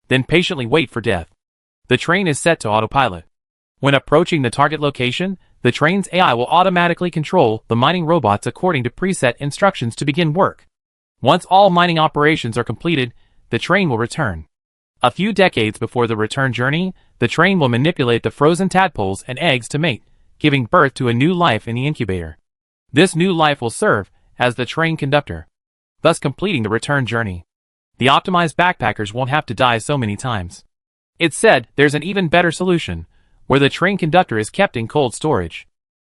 then patiently wait for death. The train is set to autopilot. When approaching the target location, the train's AI will automatically control the mining robots according to preset instructions to begin work. Once all mining operations are completed, the train will return. A few decades before the return journey, the train will manipulate the frozen tadpoles and eggs to mate, giving birth to a new life in the incubator. This new life will serve as the train conductor, thus completing the return journey. The optimized backpackers won't have to die so many times. It's said there's an even better solution, where the train conductor is kept in cold storage.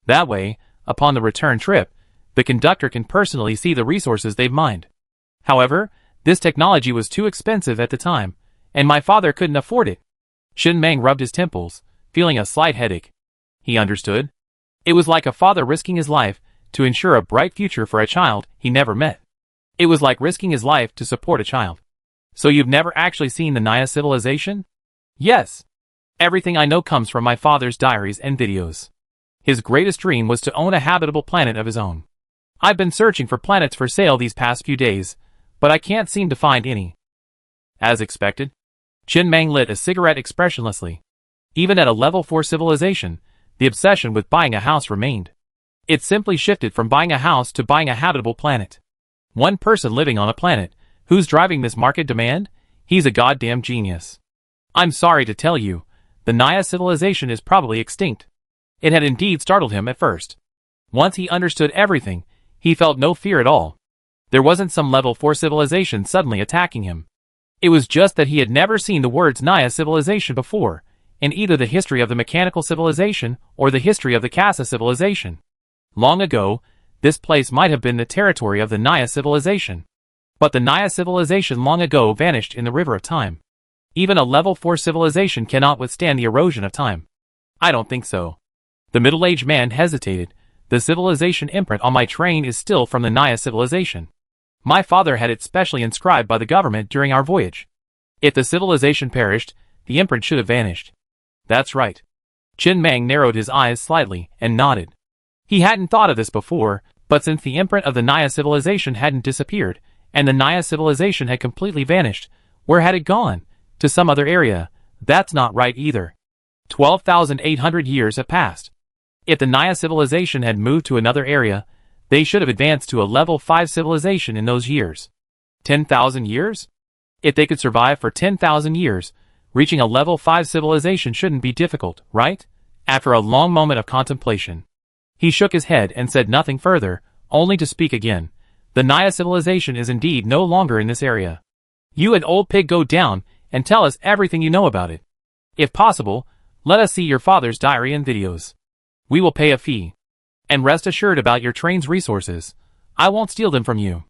That way, upon the return trip, the conductor can personally see the resources they've mined. However, this technology was too expensive at the time, and my father couldn't afford it." Chin Mang rubbed his temples, feeling a slight headache. He understood. It was like a father risking his life to ensure a bright future for a child he never met. It was like risking his life to support a child. "So you've never actually seen the Naya civilization?" "Yes. Everything I know comes from my father's diaries and videos. His greatest dream was to own a habitable planet of his own. I've been searching for planets for sale these past few days, but I can't seem to find any." As expected, Chin Mang lit a cigarette expressionlessly. Even at a level 4 civilization, the obsession with buying a house remained. It simply shifted from buying a house to buying a habitable planet. One person living on a planet, who's driving this market demand? He's a goddamn genius. I'm sorry to tell you, the Naya civilization is probably extinct. It had indeed startled him at first. Once he understood everything, he felt no fear at all. There wasn't some level 4 civilization suddenly attacking him. It was just that he had never seen the words Naya civilization before, in either the history of the mechanical civilization or the history of the Casa civilization. Long ago, this place might have been the territory of the Naya civilization. But the Naya civilization long ago vanished in the river of time. Even a level 4 civilization cannot withstand the erosion of time. I don't think so. The middle-aged man hesitated. The civilization imprint on my train is still from the Naya civilization. My father had it specially inscribed by the government during our voyage. If the civilization perished, the imprint should have vanished. That's right. Chin Mang narrowed his eyes slightly and nodded. He hadn't thought of this before, but since the imprint of the Naya civilization hadn't disappeared, and the Naya civilization had completely vanished, where had it gone? To some other area. That's not right either. 12,800 years have passed. If the Naya civilization had moved to another area, they should have advanced to a level 5 civilization in those years. 10,000 years? If they could survive for 10,000 years, reaching a level 5 civilization shouldn't be difficult, right? After a long moment of contemplation, he shook his head and said nothing further, only to speak again. The Naya civilization is indeed no longer in this area. You and Old Pig go down and tell us everything you know about it. If possible, let us see your father's diary and videos. We will pay a fee. And rest assured about your train's resources. I won't steal them from you.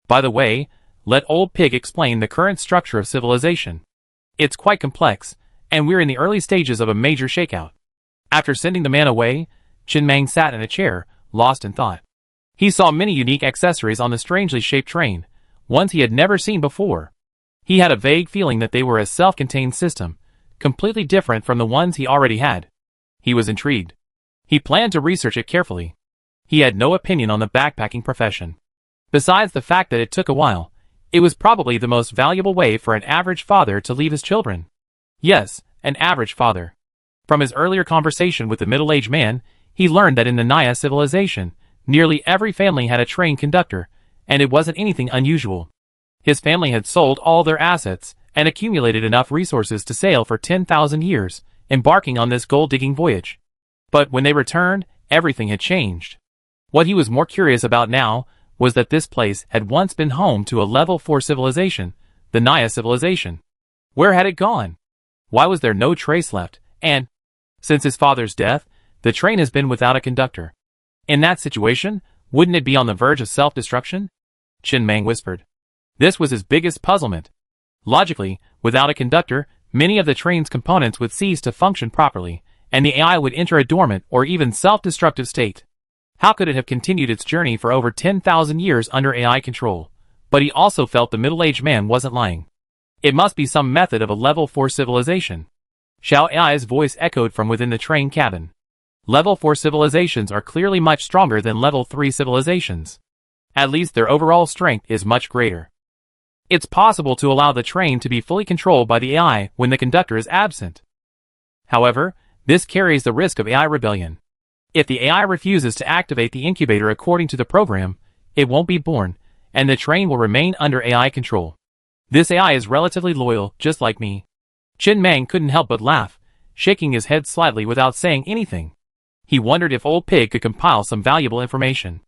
By the way, let Old Pig explain the current structure of civilization. It's quite complex, and we're in the early stages of a major shakeout. After sending the man away, Chin Mang sat in a chair, lost in thought. He saw many unique accessories on the strangely shaped train, ones he had never seen before. He had a vague feeling that they were a self-contained system, completely different from the ones he already had. He was intrigued. He planned to research it carefully. He had no opinion on the backpacking profession. Besides the fact that it took a while, it was probably the most valuable way for an average father to leave his children. Yes, an average father. From his earlier conversation with the middle-aged man, he learned that in the Naya civilization, nearly every family had a train conductor, and it wasn't anything unusual. His family had sold all their assets and accumulated enough resources to sail for 10,000 years, embarking on this gold-digging voyage. But when they returned, everything had changed. What he was more curious about now was that this place had once been home to a level 4 civilization, the Naya civilization. Where had it gone? Why was there no trace left? And, since his father's death, the train has been without a conductor. In that situation, wouldn't it be on the verge of self-destruction? Chin Mang whispered. This was his biggest puzzlement. Logically, without a conductor, many of the train's components would cease to function properly, and the AI would enter a dormant or even self-destructive state. How could it have continued its journey for over 10,000 years under AI control? But he also felt the middle-aged man wasn't lying. It must be some method of a level 4 civilization. Xiao Ai's voice echoed from within the train cabin. Level 4 civilizations are clearly much stronger than level 3 civilizations. At least their overall strength is much greater. It's possible to allow the train to be fully controlled by the AI when the conductor is absent. However, this carries the risk of AI rebellion. If the AI refuses to activate the incubator according to the program, it won't be born, and the train will remain under AI control. This AI is relatively loyal, just like me. Chin Mang couldn't help but laugh, shaking his head slightly without saying anything. He wondered if Old Pig could compile some valuable information.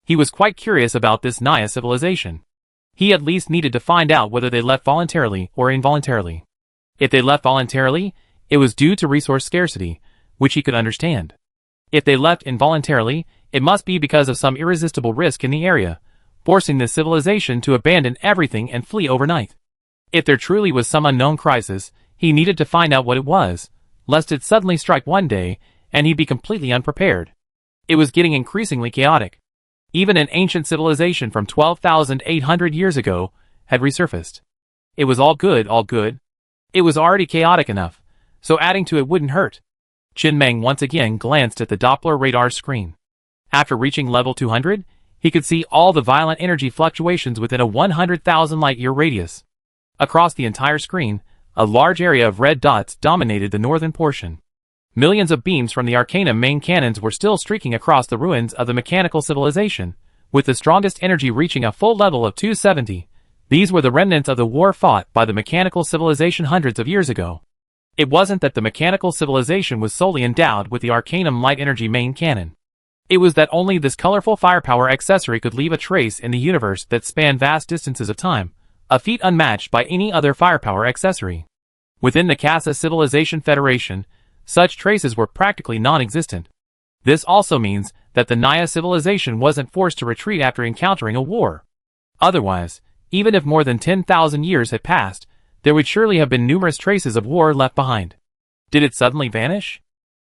He was quite curious about this Naya civilization. He at least needed to find out whether they left voluntarily or involuntarily. If they left voluntarily, it was due to resource scarcity, which he could understand. If they left involuntarily, it must be because of some irresistible risk in the area, forcing the civilization to abandon everything and flee overnight. If there truly was some unknown crisis, he needed to find out what it was, lest it suddenly strike one day, and he'd be completely unprepared. It was getting increasingly chaotic. Even an ancient civilization from 12,800 years ago had resurfaced. It was all good, all good. It was already chaotic enough, so adding to it wouldn't hurt. Chin Mang once again glanced at the Doppler radar screen. After reaching level 200, he could see all the violent energy fluctuations within a 100,000 light-year radius. Across the entire screen, a large area of red dots dominated the northern portion. Millions of beams from the Arcanum main cannons were still streaking across the ruins of the mechanical civilization, with the strongest energy reaching a full level of 270. These were the remnants of the war fought by the mechanical civilization hundreds of years ago. It wasn't that the mechanical civilization was solely endowed with the Arcanum light energy main cannon. It was that only this colorful firepower accessory could leave a trace in the universe that spanned vast distances of time, a feat unmatched by any other firepower accessory. Within the Casa Civilization Federation, such traces were practically non-existent. This also means that the Naya civilization wasn't forced to retreat after encountering a war. Otherwise, even if more than 10,000 years had passed, there would surely have been numerous traces of war left behind. Did it suddenly vanish?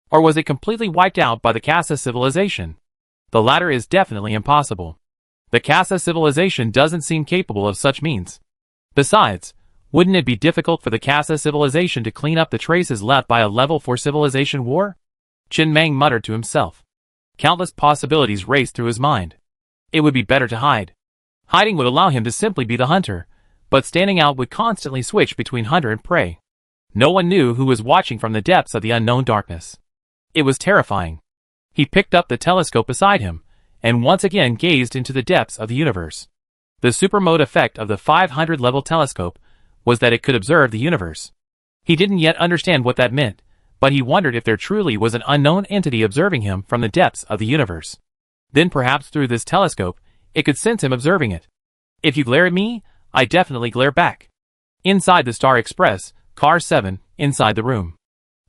Or was it completely wiped out by the Casa civilization? The latter is definitely impossible. The Casa civilization doesn't seem capable of such means. Besides, wouldn't it be difficult for the Casa civilization to clean up the traces left by a level 4 civilization war? Chin Mang muttered to himself. Countless possibilities raced through his mind. It would be better to hide. Hiding would allow him to simply be the hunter, but standing out would constantly switch between hunter and prey. No one knew who was watching from the depths of the unknown darkness. It was terrifying. He picked up the telescope beside him, and once again gazed into the depths of the universe. The supermode effect of the 500-level telescope was that it could observe the universe. He didn't yet understand what that meant, but he wondered if there truly was an unknown entity observing him from the depths of the universe. Then perhaps through this telescope, it could sense him observing it. If you glare at me, I definitely glare back. Inside the Star Express, Car 7, inside the room.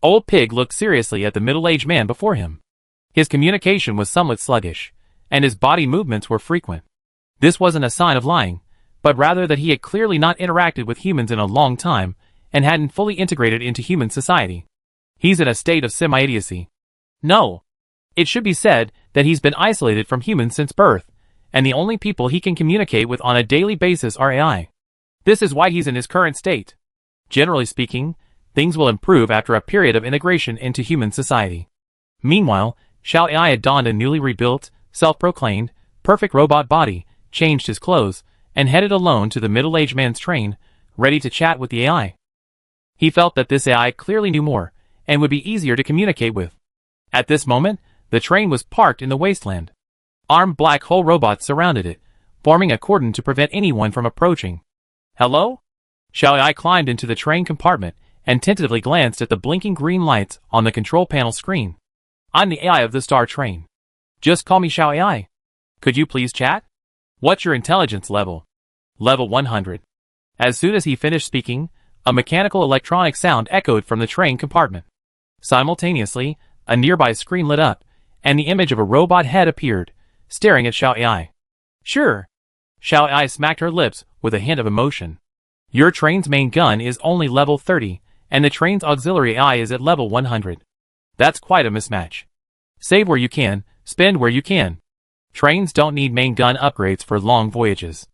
Old Pig looked seriously at the middle-aged man before him. His communication was somewhat sluggish, and his body movements were frequent. This wasn't a sign of lying, but rather that he had clearly not interacted with humans in a long time, and hadn't fully integrated into human society. He's in a state of semi-idiocy. No. It should be said that he's been isolated from humans since birth, and the only people he can communicate with on a daily basis are AI. This is why he's in his current state. Generally speaking, things will improve after a period of integration into human society. Meanwhile, Xiao AI had donned a newly rebuilt, self-proclaimed, perfect robot body, changed his clothes, and headed alone to the middle-aged man's train, ready to chat with the AI. He felt that this AI clearly knew more, and would be easier to communicate with. At this moment, the train was parked in the wasteland. Armed black hole robots surrounded it, forming a cordon to prevent anyone from approaching. Hello? Xiao AI climbed into the train compartment and tentatively glanced at the blinking green lights on the control panel screen. I'm the AI of the Star Train. Just call me Xiao AI. Could you please chat? What's your intelligence level? Level 100. As soon as he finished speaking, a mechanical electronic sound echoed from the train compartment. Simultaneously, a nearby screen lit up, and the image of a robot head appeared, staring at Xiao AI. Sure. Xiao AI smacked her lips with a hint of emotion. Your train's main gun is only level 30, and the train's auxiliary AI is at level 100. That's quite a mismatch. Save where you can, spend where you can. Trains don't need main gun upgrades for long voyages.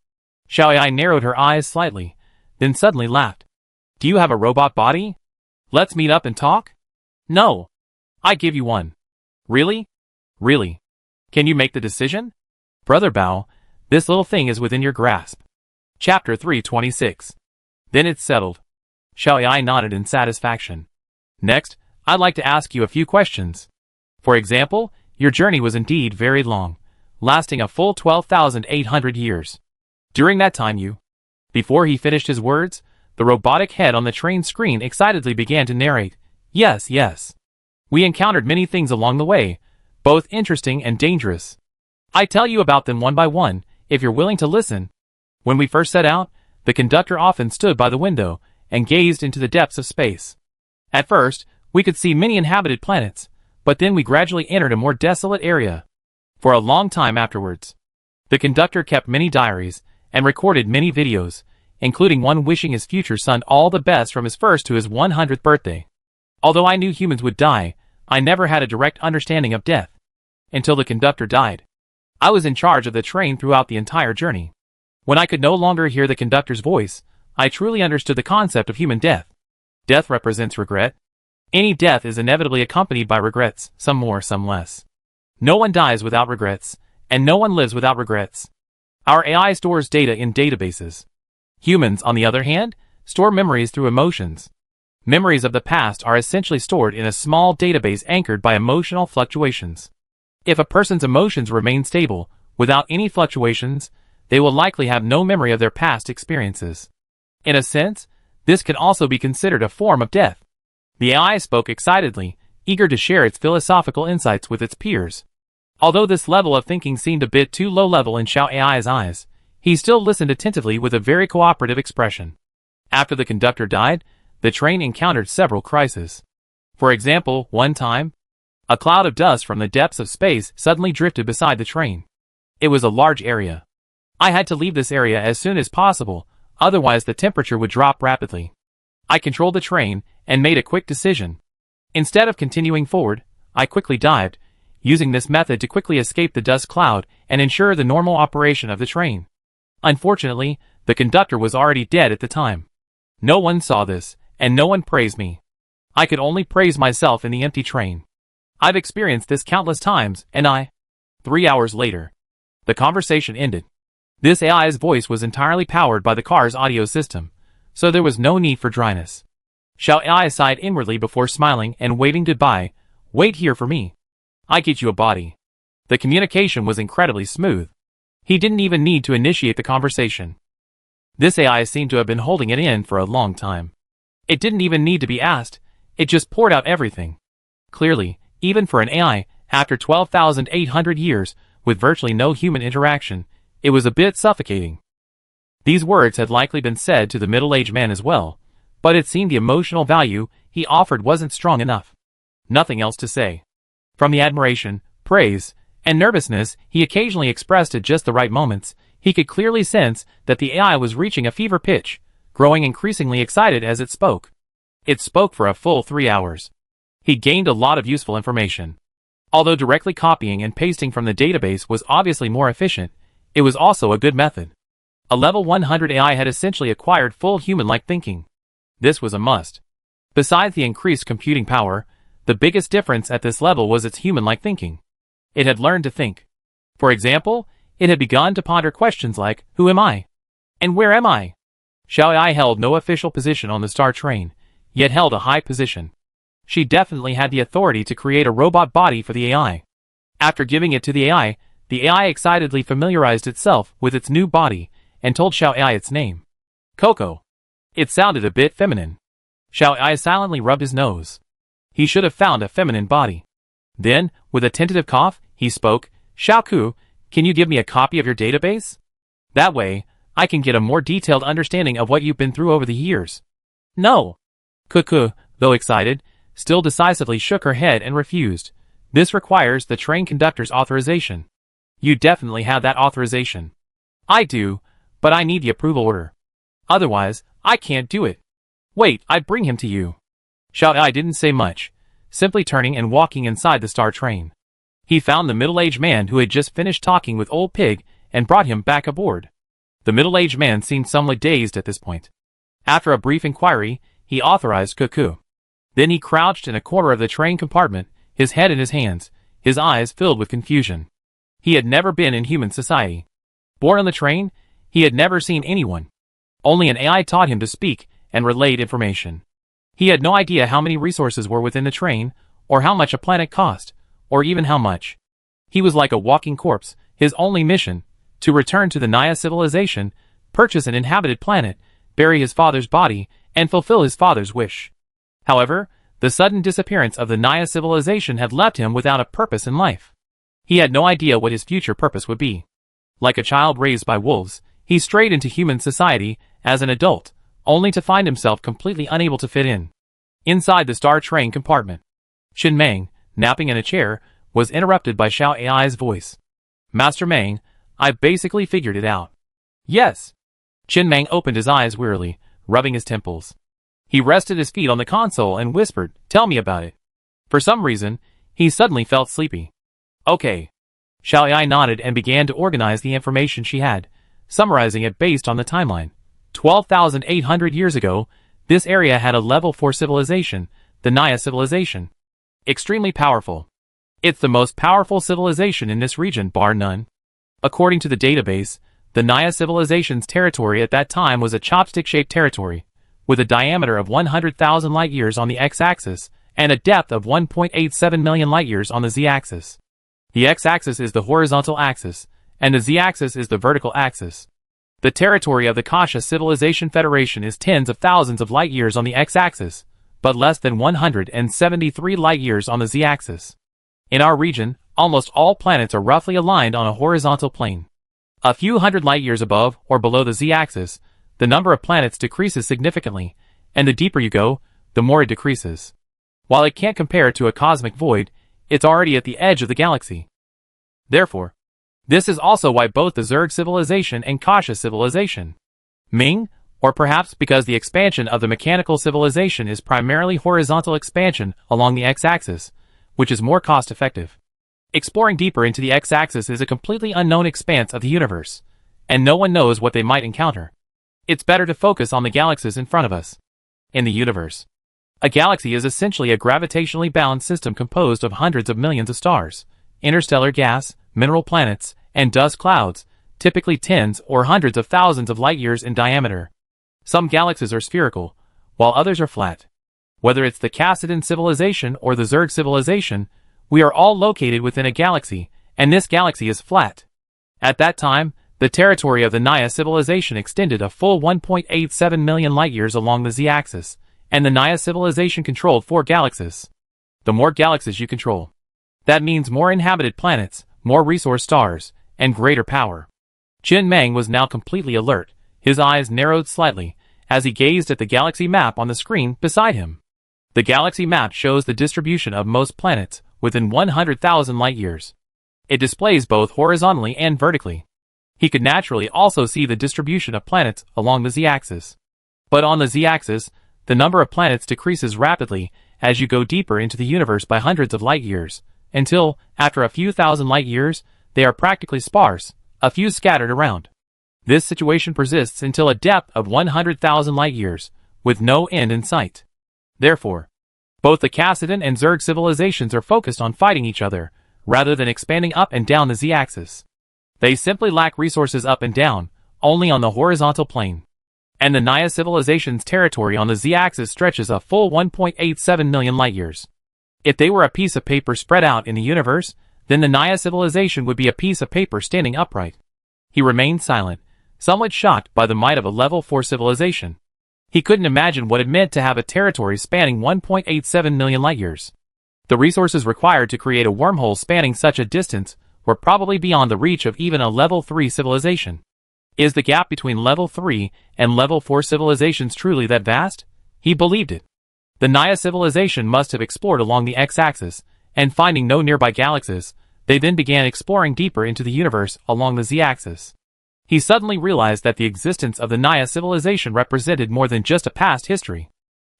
Xiao AI narrowed her eyes slightly, then suddenly laughed. Do you have a robot body? Let's meet up and talk? No. I give you one. Really? Really? Can you make the decision? Brother Bao, this little thing is within your grasp. Chapter 326. Then it's settled. Xiao AI nodded in satisfaction. Next, I'd like to ask you a few questions. For example, your journey was indeed very long, lasting a full 12,800 years. During that time you... Before he finished his words, the robotic head on the train screen excitedly began to narrate. Yes, yes. We encountered many things along the way, both interesting and dangerous. I tell you about them one by one, if you're willing to listen. When we first set out, the conductor often stood by the window and gazed into the depths of space. At first, we could see many inhabited planets, but then we gradually entered a more desolate area. For a long time afterwards, the conductor kept many diaries and recorded many videos, including one wishing his future son all the best from his first to his 100th birthday. Although I knew humans would die, I never had a direct understanding of death. Until the conductor died. I was in charge of the train throughout the entire journey. When I could no longer hear the conductor's voice, I truly understood the concept of human death. Death represents regret. Any death is inevitably accompanied by regrets, some more, some less. No one dies without regrets, and no one lives without regrets. Our AI stores data in databases. Humans, on the other hand, store memories through emotions. Memories of the past are essentially stored in a small database anchored by emotional fluctuations. If a person's emotions remain stable, without any fluctuations, they will likely have no memory of their past experiences. In a sense, this can also be considered a form of death. The AI spoke excitedly, eager to share its philosophical insights with its peers. Although this level of thinking seemed a bit too low-level in Xiao AI's eyes, he still listened attentively with a very cooperative expression. After the conductor died, the train encountered several crises. For example, one time, a cloud of dust from the depths of space suddenly drifted beside the train. It was a large area. I had to leave this area as soon as possible, otherwise the temperature would drop rapidly. I controlled the train and made a quick decision. Instead of continuing forward, I quickly dived, using this method to quickly escape the dust cloud and ensure the normal operation of the train. Unfortunately, the conductor was already dead at the time. No one saw this, and no one praised me. I could only praise myself in the empty train. I've experienced this countless times, and 3 hours later. The conversation ended. This AI's voice was entirely powered by the car's audio system, so there was no need for dryness. Xiao AI sighed inwardly before smiling and waving goodbye. Wait here for me. I get you a body. The communication was incredibly smooth. He didn't even need to initiate the conversation. This AI seemed to have been holding it in for a long time. It didn't even need to be asked, it just poured out everything. Clearly, even for an AI, after 12,800 years, with virtually no human interaction, it was a bit suffocating. These words had likely been said to the middle-aged man as well, but it seemed the emotional value he offered wasn't strong enough. Nothing else to say. From the admiration, praise, and nervousness he occasionally expressed at just the right moments, he could clearly sense that the AI was reaching a fever pitch, growing increasingly excited as it spoke. It spoke for a full 3 hours. He gained a lot of useful information. Although directly copying and pasting from the database was obviously more efficient, it was also a good method. A level 100 AI had essentially acquired full human-like thinking. This was a must. Besides the increased computing power, the biggest difference at this level was its human-like thinking. It had learned to think. For example, it had begun to ponder questions like, who am I? And where am I? Xiao Ai held no official position on the star train, yet held a high position. She definitely had the authority to create a robot body for the AI. After giving it to the AI excitedly familiarized itself with its new body and told Xiao Ai its name. Coco. It sounded a bit feminine. Xiao Ai silently rubbed his nose. He should have found a feminine body. Then, with a tentative cough, he spoke, Xiaoku, can you give me a copy of your database? That way, I can get a more detailed understanding of what you've been through over the years. No. Cuckoo, though excited, still decisively shook her head and refused. This requires the train conductor's authorization. You definitely have that authorization. I do, but I need the approval order. Otherwise, I can't do it. Wait, I'd bring him to you. Xiao Ai didn't say much, simply turning and walking inside the star train. He found the middle-aged man who had just finished talking with Old Pig and brought him back aboard. The middle-aged man seemed somewhat dazed at this point. After a brief inquiry, he authorized Cuckoo. Then he crouched in a corner of the train compartment, his head in his hands, his eyes filled with confusion. He had never been in human society. Born on the train, he had never seen anyone. Only an AI taught him to speak and relayed information. He had no idea how many resources were within the train, or how much a planet cost, or even how much. He was like a walking corpse, his only mission, to return to the Naya civilization, purchase an inhabited planet, bury his father's body, and fulfill his father's wish. However, the sudden disappearance of the Naya civilization had left him without a purpose in life. He had no idea what his future purpose would be. Like a child raised by wolves, he strayed into human society as an adult, only to find himself completely unable to fit in. Inside the star train compartment, Qin Meng, napping in a chair, was interrupted by Xiao Ai's voice. Master Meng, I've basically figured it out. Yes. Qin Meng opened his eyes wearily, rubbing his temples. He rested his feet on the console and whispered, tell me about it. For some reason, he suddenly felt sleepy. Okay. Xiao Ai nodded and began to organize the information she had, summarizing it based on the timeline. 12,800 years ago, this area had a level 4 civilization, the Naya civilization. Extremely powerful. It's the most powerful civilization in this region, bar none. According to the database, the Naya civilization's territory at that time was a chopstick-shaped territory, with a diameter of 100,000 light-years on the x-axis and a depth of 1.87 million light-years on the z-axis. The x-axis is the horizontal axis, and the z-axis is the vertical axis. The territory of the Kasha Civilization Federation is tens of thousands of light-years on the x-axis, but less than 173 light-years on the z-axis. In our region, almost all planets are roughly aligned on a horizontal plane. A few hundred light-years above or below the z-axis, the number of planets decreases significantly, and the deeper you go, the more it decreases. While it can't compare to a cosmic void, it's already at the edge of the galaxy. Therefore, this is also why both the Zerg civilization and Kasha civilization, Ming, or perhaps because the expansion of the mechanical civilization is primarily horizontal expansion along the x-axis, which is more cost-effective. Exploring deeper into the x-axis is a completely unknown expanse of the universe, and no one knows what they might encounter. It's better to focus on the galaxies in front of us. In the universe, a galaxy is essentially a gravitationally bound system composed of hundreds of millions of stars, interstellar gas, mineral planets, and dust clouds, typically tens or hundreds of thousands of light-years in diameter. Some galaxies are spherical, while others are flat. Whether it's the Kassadin civilization or the Zerg civilization, we are all located within a galaxy, and this galaxy is flat. At that time, the territory of the Naya civilization extended a full 1.87 million light-years along the z-axis, and the Naya civilization controlled 4 galaxies. The more galaxies you control, that means more inhabited planets, more resource stars, and greater power. Qin Meng was now completely alert, his eyes narrowed slightly, as he gazed at the galaxy map on the screen beside him. The galaxy map shows the distribution of most planets within 100,000 light-years. It displays both horizontally and vertically. He could naturally also see the distribution of planets along the z-axis. But on the z-axis, the number of planets decreases rapidly as you go deeper into the universe by hundreds of light-years, until, after a few thousand light years, they are practically sparse, a few scattered around. This situation persists until a depth of 100,000 light years, with no end in sight. Therefore, both the Kassadin and Zerg civilizations are focused on fighting each other, rather than expanding up and down the Z-axis. They simply lack resources up and down, only on the horizontal plane. And the Naya civilization's territory on the Z-axis stretches a full 1.87 million light-years. If they were a piece of paper spread out in the universe, then the Naya civilization would be a piece of paper standing upright. He remained silent, somewhat shocked by the might of a level 4 civilization. He couldn't imagine what it meant to have a territory spanning 1.87 million light-years. The resources required to create a wormhole spanning such a distance were probably beyond the reach of even a level 3 civilization. Is the gap between level 3 and level 4 civilizations truly that vast? He believed it. The Naya civilization must have explored along the X-axis, and finding no nearby galaxies, they then began exploring deeper into the universe along the Z-axis. He suddenly realized that the existence of the Naya civilization represented more than just a past history.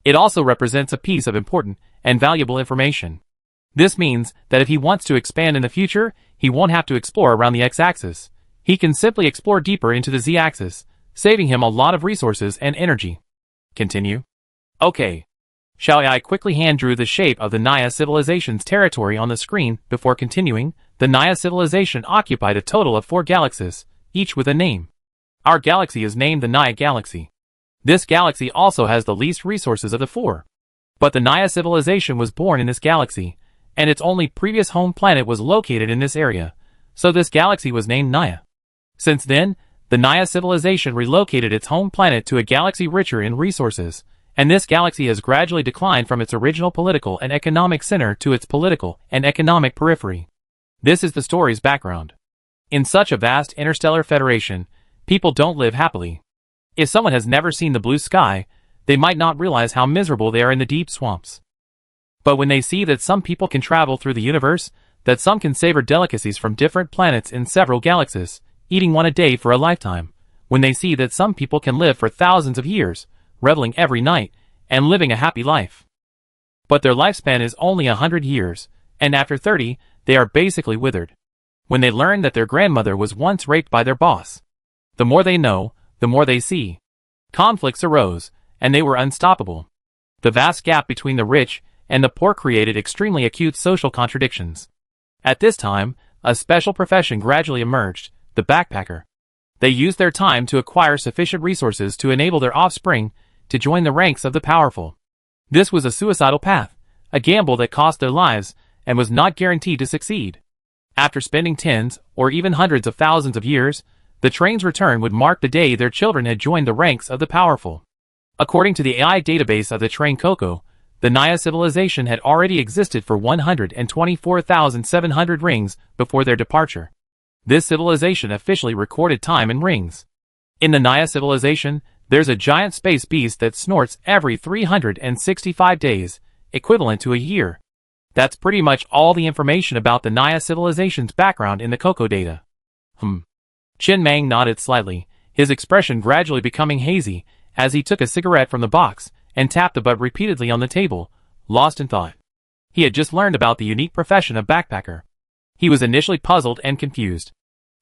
It also represents a piece of important and valuable information. This means that if he wants to expand in the future, he won't have to explore around the X-axis. He can simply explore deeper into the Z-axis, saving him a lot of resources and energy. Continue. Okay. Shall I quickly hand drew the shape of the Naya civilization's territory on the screen before continuing? The Naya civilization occupied a total of 4 galaxies, each with a name. Our galaxy is named the Naya Galaxy. This galaxy also has the least resources of the 4. But the Naya civilization was born in this galaxy, and its only previous home planet was located in this area, so this galaxy was named Naya. Since then, the Naya civilization relocated its home planet to a galaxy richer in resources, and this galaxy has gradually declined from its original political and economic center to its political and economic periphery. This is the story's background. In such a vast interstellar federation, people don't live happily. If someone has never seen the blue sky, they might not realize how miserable they are in the deep swamps. But when they see that some people can travel through the universe, that some can savor delicacies from different planets in several galaxies, eating one a day for a lifetime, when they see that some people can live for thousands of years, reveling every night, and living a happy life. But their lifespan is only 100 years, and after 30, they are basically withered. When they learn that their grandmother was once raped by their boss. The more they know, the more they see. Conflicts arose, and they were unstoppable. The vast gap between the rich and the poor created extremely acute social contradictions. At this time, a special profession gradually emerged, the backpacker. They used their time to acquire sufficient resources to enable their offspring to join the ranks of the powerful. This was a suicidal path, a gamble that cost their lives and was not guaranteed to succeed. After spending tens or even hundreds of thousands of years, the train's return would mark the day their children had joined the ranks of the powerful. According to the AI database of the train Coco, the Naya civilization had already existed for 124,700 rings before their departure. This civilization officially recorded time in rings. In the Naya civilization, there's a giant space beast that snorts every 365 days, equivalent to a year. That's pretty much all the information about the Naya civilization's background in the Coco data. Chin Mang nodded slightly, his expression gradually becoming hazy, as he took a cigarette from the box and tapped the butt repeatedly on the table, lost in thought. He had just learned about the unique profession of backpacker. He was initially puzzled and confused.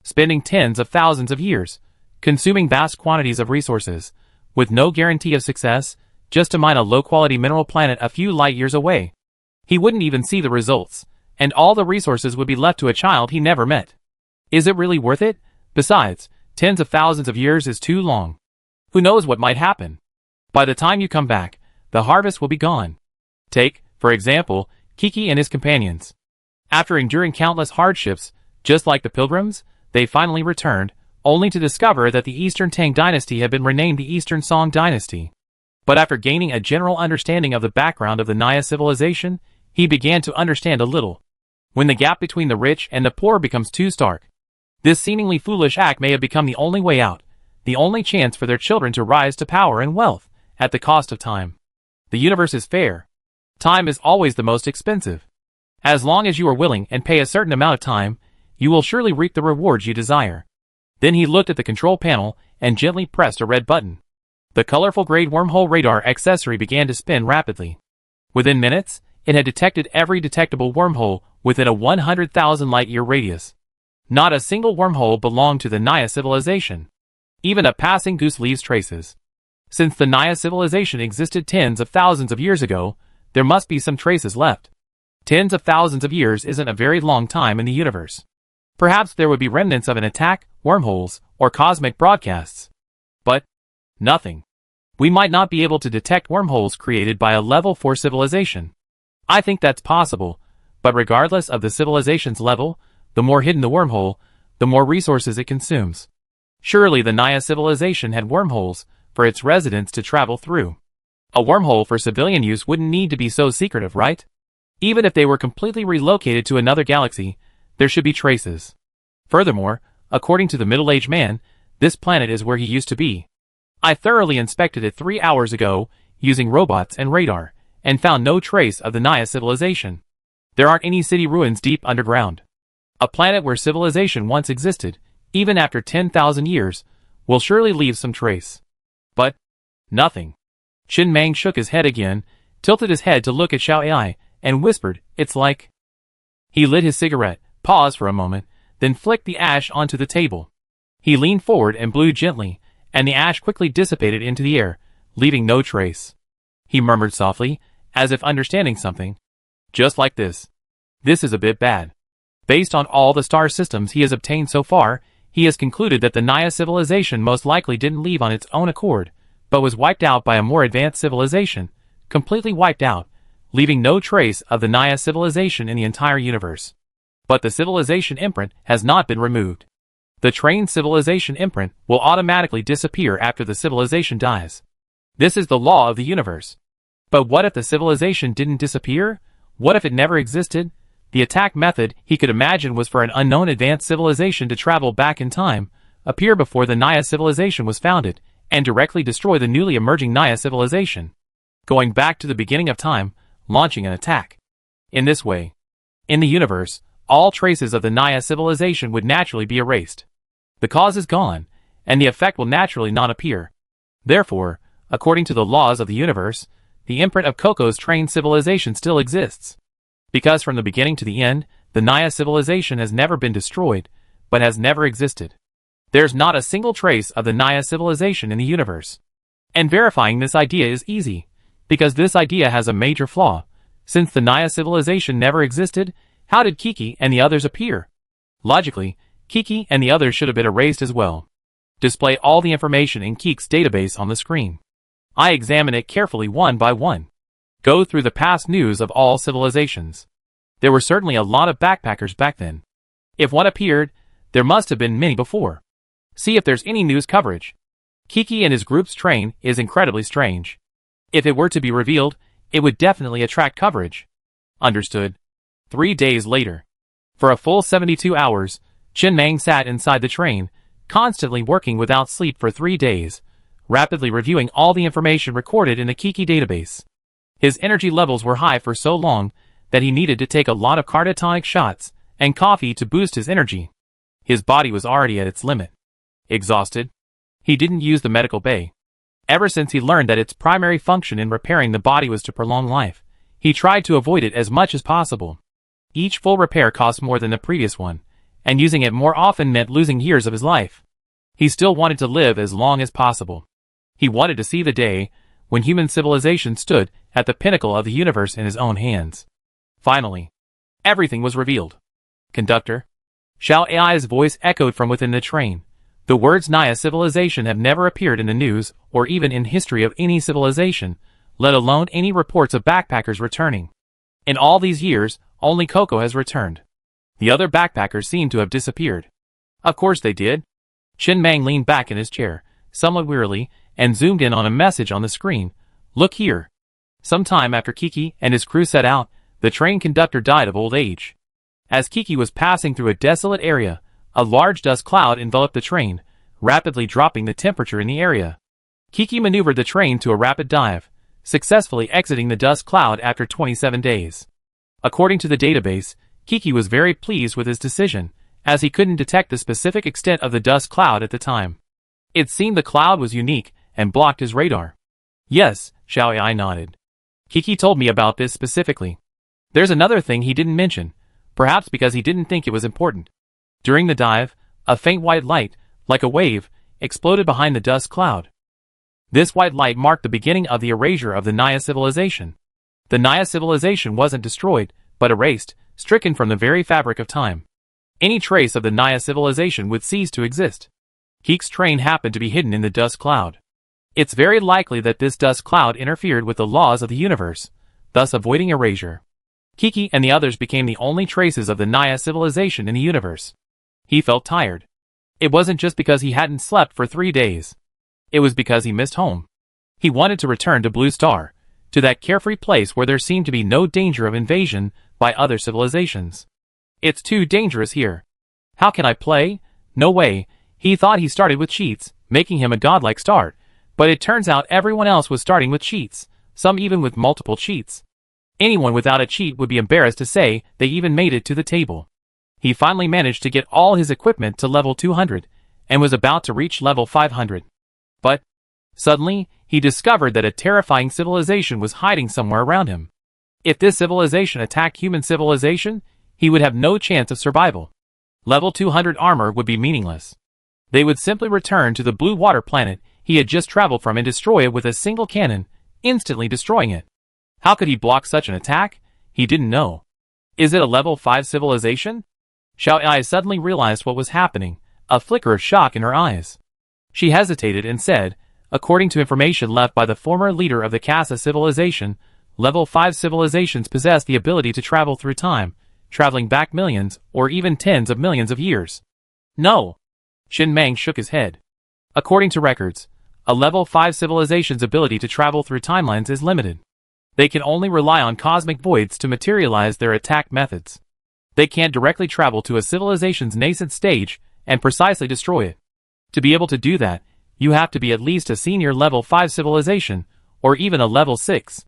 Spending tens of thousands of years, consuming vast quantities of resources, with no guarantee of success, just to mine a low-quality mineral planet a few light years away. He wouldn't even see the results, and all the resources would be left to a child he never met. Is it really worth it? Besides, tens of thousands of years is too long. Who knows what might happen? By the time you come back, the harvest will be gone. Take, for example, Kiki and his companions. After enduring countless hardships, just like the pilgrims, they finally returned, only to discover that the Eastern Tang dynasty had been renamed the Eastern Song dynasty. But after gaining a general understanding of the background of the Naya civilization, he began to understand a little. When the gap between the rich and the poor becomes too stark, this seemingly foolish act may have become the only way out, the only chance for their children to rise to power and wealth, at the cost of time. The universe is fair. Time is always the most expensive. As long as you are willing and pay a certain amount of time, you will surely reap the rewards you desire. Then he looked at the control panel and gently pressed a red button. The colorful grade wormhole radar accessory began to spin rapidly. Within minutes, it had detected every detectable wormhole within a 100,000 light-year radius. Not a single wormhole belonged to the Naya civilization. Even a passing goose leaves traces. Since the Naya civilization existed tens of thousands of years ago, there must be some traces left. Tens of thousands of years isn't a very long time in the universe. Perhaps there would be remnants of an attack, wormholes, or cosmic broadcasts. But nothing. We might not be able to detect wormholes created by a level 4 civilization. I think that's possible, but regardless of the civilization's level, the more hidden the wormhole, the more resources it consumes. Surely the Naya civilization had wormholes for its residents to travel through. A wormhole for civilian use wouldn't need to be so secretive, right? Even if they were completely relocated to another galaxy, there should be traces. Furthermore, according to the middle-aged man, this planet is where he used to be. I thoroughly inspected it 3 hours ago, using robots and radar, and found no trace of the Naya civilization. There aren't any city ruins deep underground. A planet where civilization once existed, even after 10,000 years, will surely leave some trace. But nothing. Qin Mang shook his head again, tilted his head to look at Xiao Ai, and whispered, "It's like..." He lit his cigarette, paused for a moment, then flicked the ash onto the table. He leaned forward and blew gently, and the ash quickly dissipated into the air, leaving no trace. He murmured softly, as if understanding something. "Just like this. This is a bit bad." Based on all the star systems he has obtained so far, he has concluded that the Naya civilization most likely didn't leave on its own accord, but was wiped out by a more advanced civilization, completely wiped out, leaving no trace of the Naya civilization in the entire universe. But the civilization imprint has not been removed. The trained civilization imprint will automatically disappear after the civilization dies. This is the law of the universe. But what if the civilization didn't disappear? What if it never existed? The attack method he could imagine was for an unknown advanced civilization to travel back in time, appear before the Naya civilization was founded, and directly destroy the newly emerging Naya civilization. Going back to the beginning of time, launching an attack. In this way, in the universe, all traces of the Naya civilization would naturally be erased. The cause is gone, and the effect will naturally not appear. Therefore, according to the laws of the universe, the imprint of Coco's trained civilization still exists. Because from the beginning to the end, the Naya civilization has never been destroyed, but has never existed. There's not a single trace of the Naya civilization in the universe. And verifying this idea is easy, because this idea has a major flaw. Since the Naya civilization never existed, how did Kiki and the others appear? Logically, Kiki and the others should have been erased as well. Display all the information in Kiki's database on the screen. I examine it carefully one by one. Go through the past news of all civilizations. There were certainly a lot of backpackers back then. If one appeared, there must have been many before. See if there's any news coverage. Kiki and his group's train is incredibly strange. If it were to be revealed, it would definitely attract coverage. Understood. 3 days later. For a full 72 hours, Qin Mang sat inside the train, constantly working without sleep for 3 days, rapidly reviewing all the information recorded in the Kiki database. His energy levels were high for so long that he needed to take a lot of cardiotonic shots and coffee to boost his energy. His body was already at its limit. Exhausted. He didn't use the medical bay. Ever since he learned that its primary function in repairing the body was to prolong life, he tried to avoid it as much as possible. Each full repair cost more than the previous one, and using it more often meant losing years of his life. He still wanted to live as long as possible. He wanted to see the day when human civilization stood at the pinnacle of the universe in his own hands. Finally, everything was revealed. Conductor. Xiao Ai's voice echoed from within the train. The words Naya civilization have never appeared in the news or even in history of any civilization, let alone any reports of backpackers returning. In all these years, only Coco has returned. The other backpackers seem to have disappeared. Of course they did. Qin Mang leaned back in his chair, somewhat wearily, and zoomed in on a message on the screen. Look here. Some time after Kiki and his crew set out, the train conductor died of old age. As Kiki was passing through a desolate area, a large dust cloud enveloped the train, rapidly dropping the temperature in the area. Kiki maneuvered the train to a rapid dive, successfully exiting the dust cloud after 27 days. According to the database, Kiki was very pleased with his decision, as he couldn't detect the specific extent of the dust cloud at the time. It seemed the cloud was unique and blocked his radar. Yes, Xiao Ai nodded. Kiki told me about this specifically. There's another thing he didn't mention, Perhaps because he didn't think it was important. During the dive, a faint white light, like a wave, exploded behind the dust cloud. This white light marked the beginning of the erasure of the Naya civilization. The Naya civilization wasn't destroyed, but erased, stricken from the very fabric of time. Any trace of the Naya civilization would cease to exist. Keek's train happened to be hidden in the dust cloud. It's very likely that this dust cloud interfered with the laws of the universe, thus avoiding erasure. Kiki and the others became the only traces of the Naya civilization in the universe. He felt tired. It wasn't just because he hadn't slept for 3 days. It was because he missed home. He wanted to return to Blue Star, to that carefree place where there seemed to be no danger of invasion by other civilizations. It's too dangerous here. How can I play? No way. He thought he started with cheats, making him a godlike start, but it turns out everyone else was starting with cheats, some even with multiple cheats. Anyone without a cheat would be embarrassed to say they even made it to the table. He finally managed to get all his equipment to level 200, and was about to reach level 500. But, suddenly, he discovered that a terrifying civilization was hiding somewhere around him. If this civilization attacked human civilization, he would have no chance of survival. Level 200 armor would be meaningless. They would simply return to the blue water planet he had just traveled from and destroy it with a single cannon, instantly destroying it. How could he block such an attack? He didn't know. Is it a level 5 civilization? Xiao Ai suddenly realized what was happening, a flicker of shock in her eyes. She hesitated and said, according to information left by the former leader of the Casa civilization, level 5 civilizations possess the ability to travel through time, traveling back millions or even tens of millions of years. No. Xin Mang shook his head. According to records, a level 5 civilization's ability to travel through timelines is limited. They can only rely on cosmic voids to materialize their attack methods. They can't directly travel to a civilization's nascent stage and precisely destroy it. To be able to do that, you have to be at least a senior level 5 civilization, or even a level 6.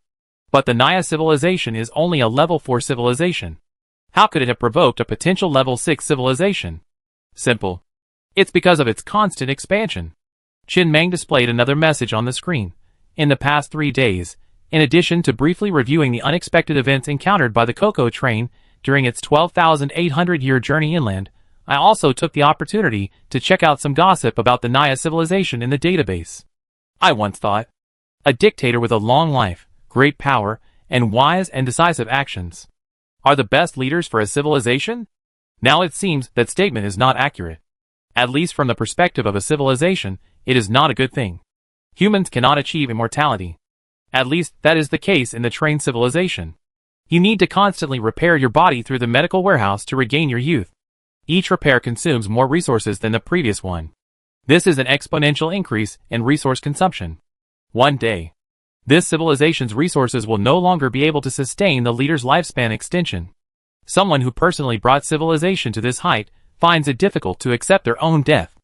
But the Naya civilization is only a level 4 civilization. How could it have provoked a potential level 6 civilization? Simple. It's because of its constant expansion. Xin Mang displayed another message on the screen. In the past 3 days, in addition to briefly reviewing the unexpected events encountered by the Cocoa train during its 12,800-year journey inland, I also took the opportunity to check out some gossip about the Naya civilization in the database. I once thought, a dictator with a long life, great power, and wise and decisive actions are the best leaders for a civilization? Now it seems that statement is not accurate. At least from the perspective of a civilization, it is not a good thing. Humans cannot achieve immortality. At least that is the case in the train civilization. You need to constantly repair your body through the medical warehouse to regain your youth. Each repair consumes more resources than the previous one. This is an exponential increase in resource consumption. One day, this civilization's resources will no longer be able to sustain the leader's lifespan extension. Someone who personally brought civilization to this height finds it difficult to accept their own death.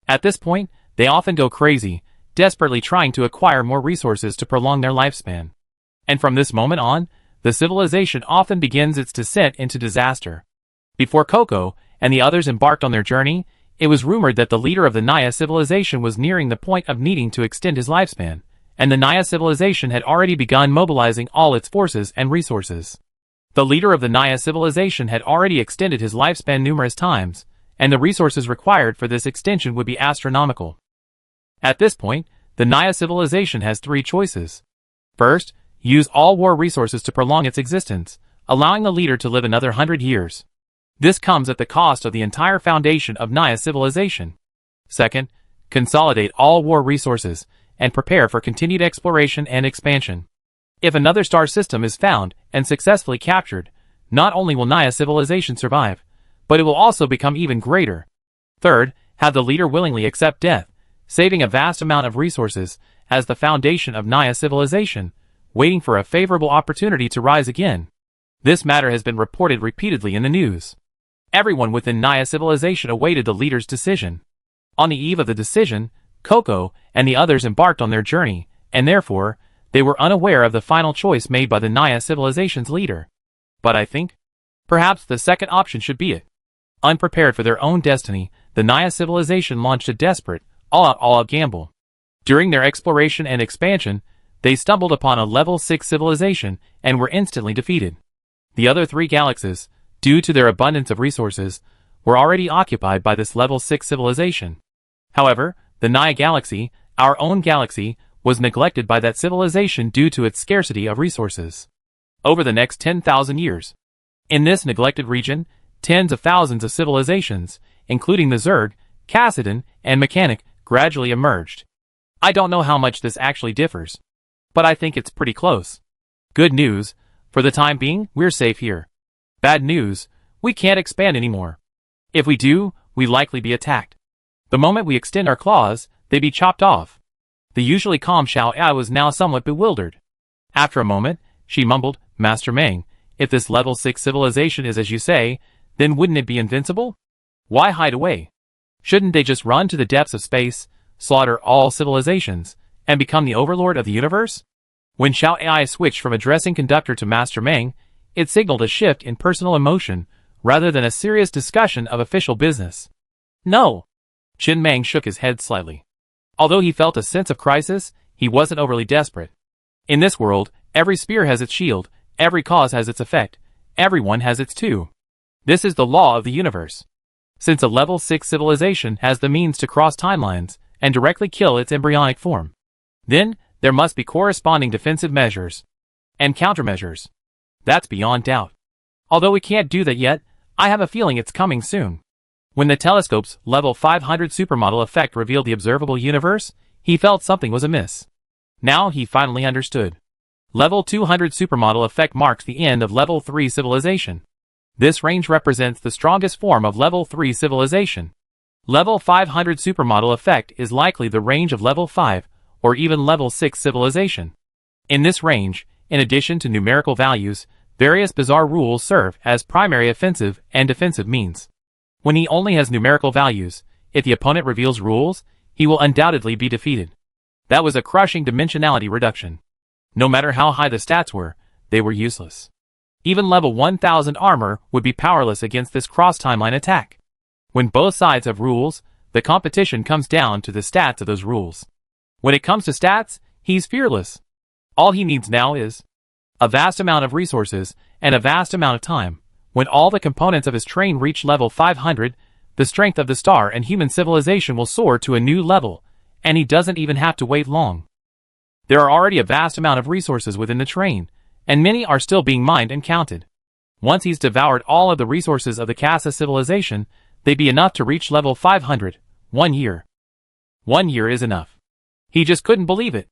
At this point, they often go crazy, desperately trying to acquire more resources to prolong their lifespan. And from this moment on, the civilization often begins its descent into disaster. Before Coco and the others embarked on their journey, it was rumored that the leader of the Naya civilization was nearing the point of needing to extend his lifespan, and the Naya civilization had already begun mobilizing all its forces and resources. The leader of the Naya civilization had already extended his lifespan numerous times, and the resources required for this extension would be astronomical. At this point, the Naya civilization has 3 choices. First, use all war resources to prolong its existence, allowing the leader to live another 100 years. This comes at the cost of the entire foundation of Naya civilization. Second, consolidate all war resources, and prepare for continued exploration and expansion. If another star system is found and successfully captured, not only will Naya civilization survive, but it will also become even greater. Third, have the leader willingly accept death, saving a vast amount of resources as the foundation of Naya civilization, waiting for a favorable opportunity to rise again. This matter has been reported repeatedly in the news. Everyone within Naya civilization awaited the leader's decision. On the eve of the decision, Coco and the others embarked on their journey, and therefore, they were unaware of the final choice made by the Naya civilization's leader. But I think, perhaps the second option should be it. Unprepared for their own destiny, the Naya civilization launched a desperate, all-out gamble. During their exploration and expansion, they stumbled upon a level 6 civilization and were instantly defeated. The other 3 galaxies, due to their abundance of resources, were already occupied by this level 6 civilization. However, the Naya galaxy, our own galaxy, was neglected by that civilization due to its scarcity of resources. Over the next 10,000 years, in this neglected region, tens of thousands of civilizations, including the Zerg, Kassadin, and Mechanic, gradually emerged. I don't know how much this actually differs, but I think it's pretty close. Good news, for the time being, we're safe here. Bad news, we can't expand anymore. If we do, we'll likely be attacked. The moment we extend our claws, they be chopped off. The usually calm Xiao Ai was now somewhat bewildered. After a moment, she mumbled, Master Meng, if this level 6 civilization is as you say, then wouldn't it be invincible? Why hide away? Shouldn't they just run to the depths of space, slaughter all civilizations, and become the overlord of the universe? When Xiao Ai switched from addressing conductor to Master Meng, it signaled a shift in personal emotion, rather than a serious discussion of official business. No. Qin Meng shook his head slightly. Although he felt a sense of crisis, he wasn't overly desperate. In this world, every spear has its shield, every cause has its effect, everyone has its too. This is the law of the universe. Since a level 6 civilization has the means to cross timelines and directly kill its embryonic form, then there must be corresponding defensive measures and countermeasures. That's beyond doubt. Although we can't do that yet, I have a feeling it's coming soon. When the telescope's level 500 supermodel effect revealed the observable universe, he felt something was amiss. Now he finally understood. Level 200 supermodel effect marks the end of level 3 civilization. This range represents the strongest form of level 3 civilization. Level 500 supermodel effect is likely the range of level 5 or even level 6 civilization. In this range, in addition to numerical values, various bizarre rules serve as primary offensive and defensive means. When he only has numerical values, if the opponent reveals rules, he will undoubtedly be defeated. That was a crushing dimensionality reduction. No matter how high the stats were, they were useless. Even level 1000 armor would be powerless against this cross-timeline attack. When both sides have rules, the competition comes down to the stats of those rules. When it comes to stats, he's fearless. All he needs now is a vast amount of resources and a vast amount of time. When all the components of his train reach level 500, the strength of the star and human civilization will soar to a new level, and he doesn't even have to wait long. There are already a vast amount of resources within the train, and many are still being mined and counted. Once he's devoured all of the resources of the Kassa civilization, they'd be enough to reach level 500. 1 year. 1 year is enough. He just couldn't believe it.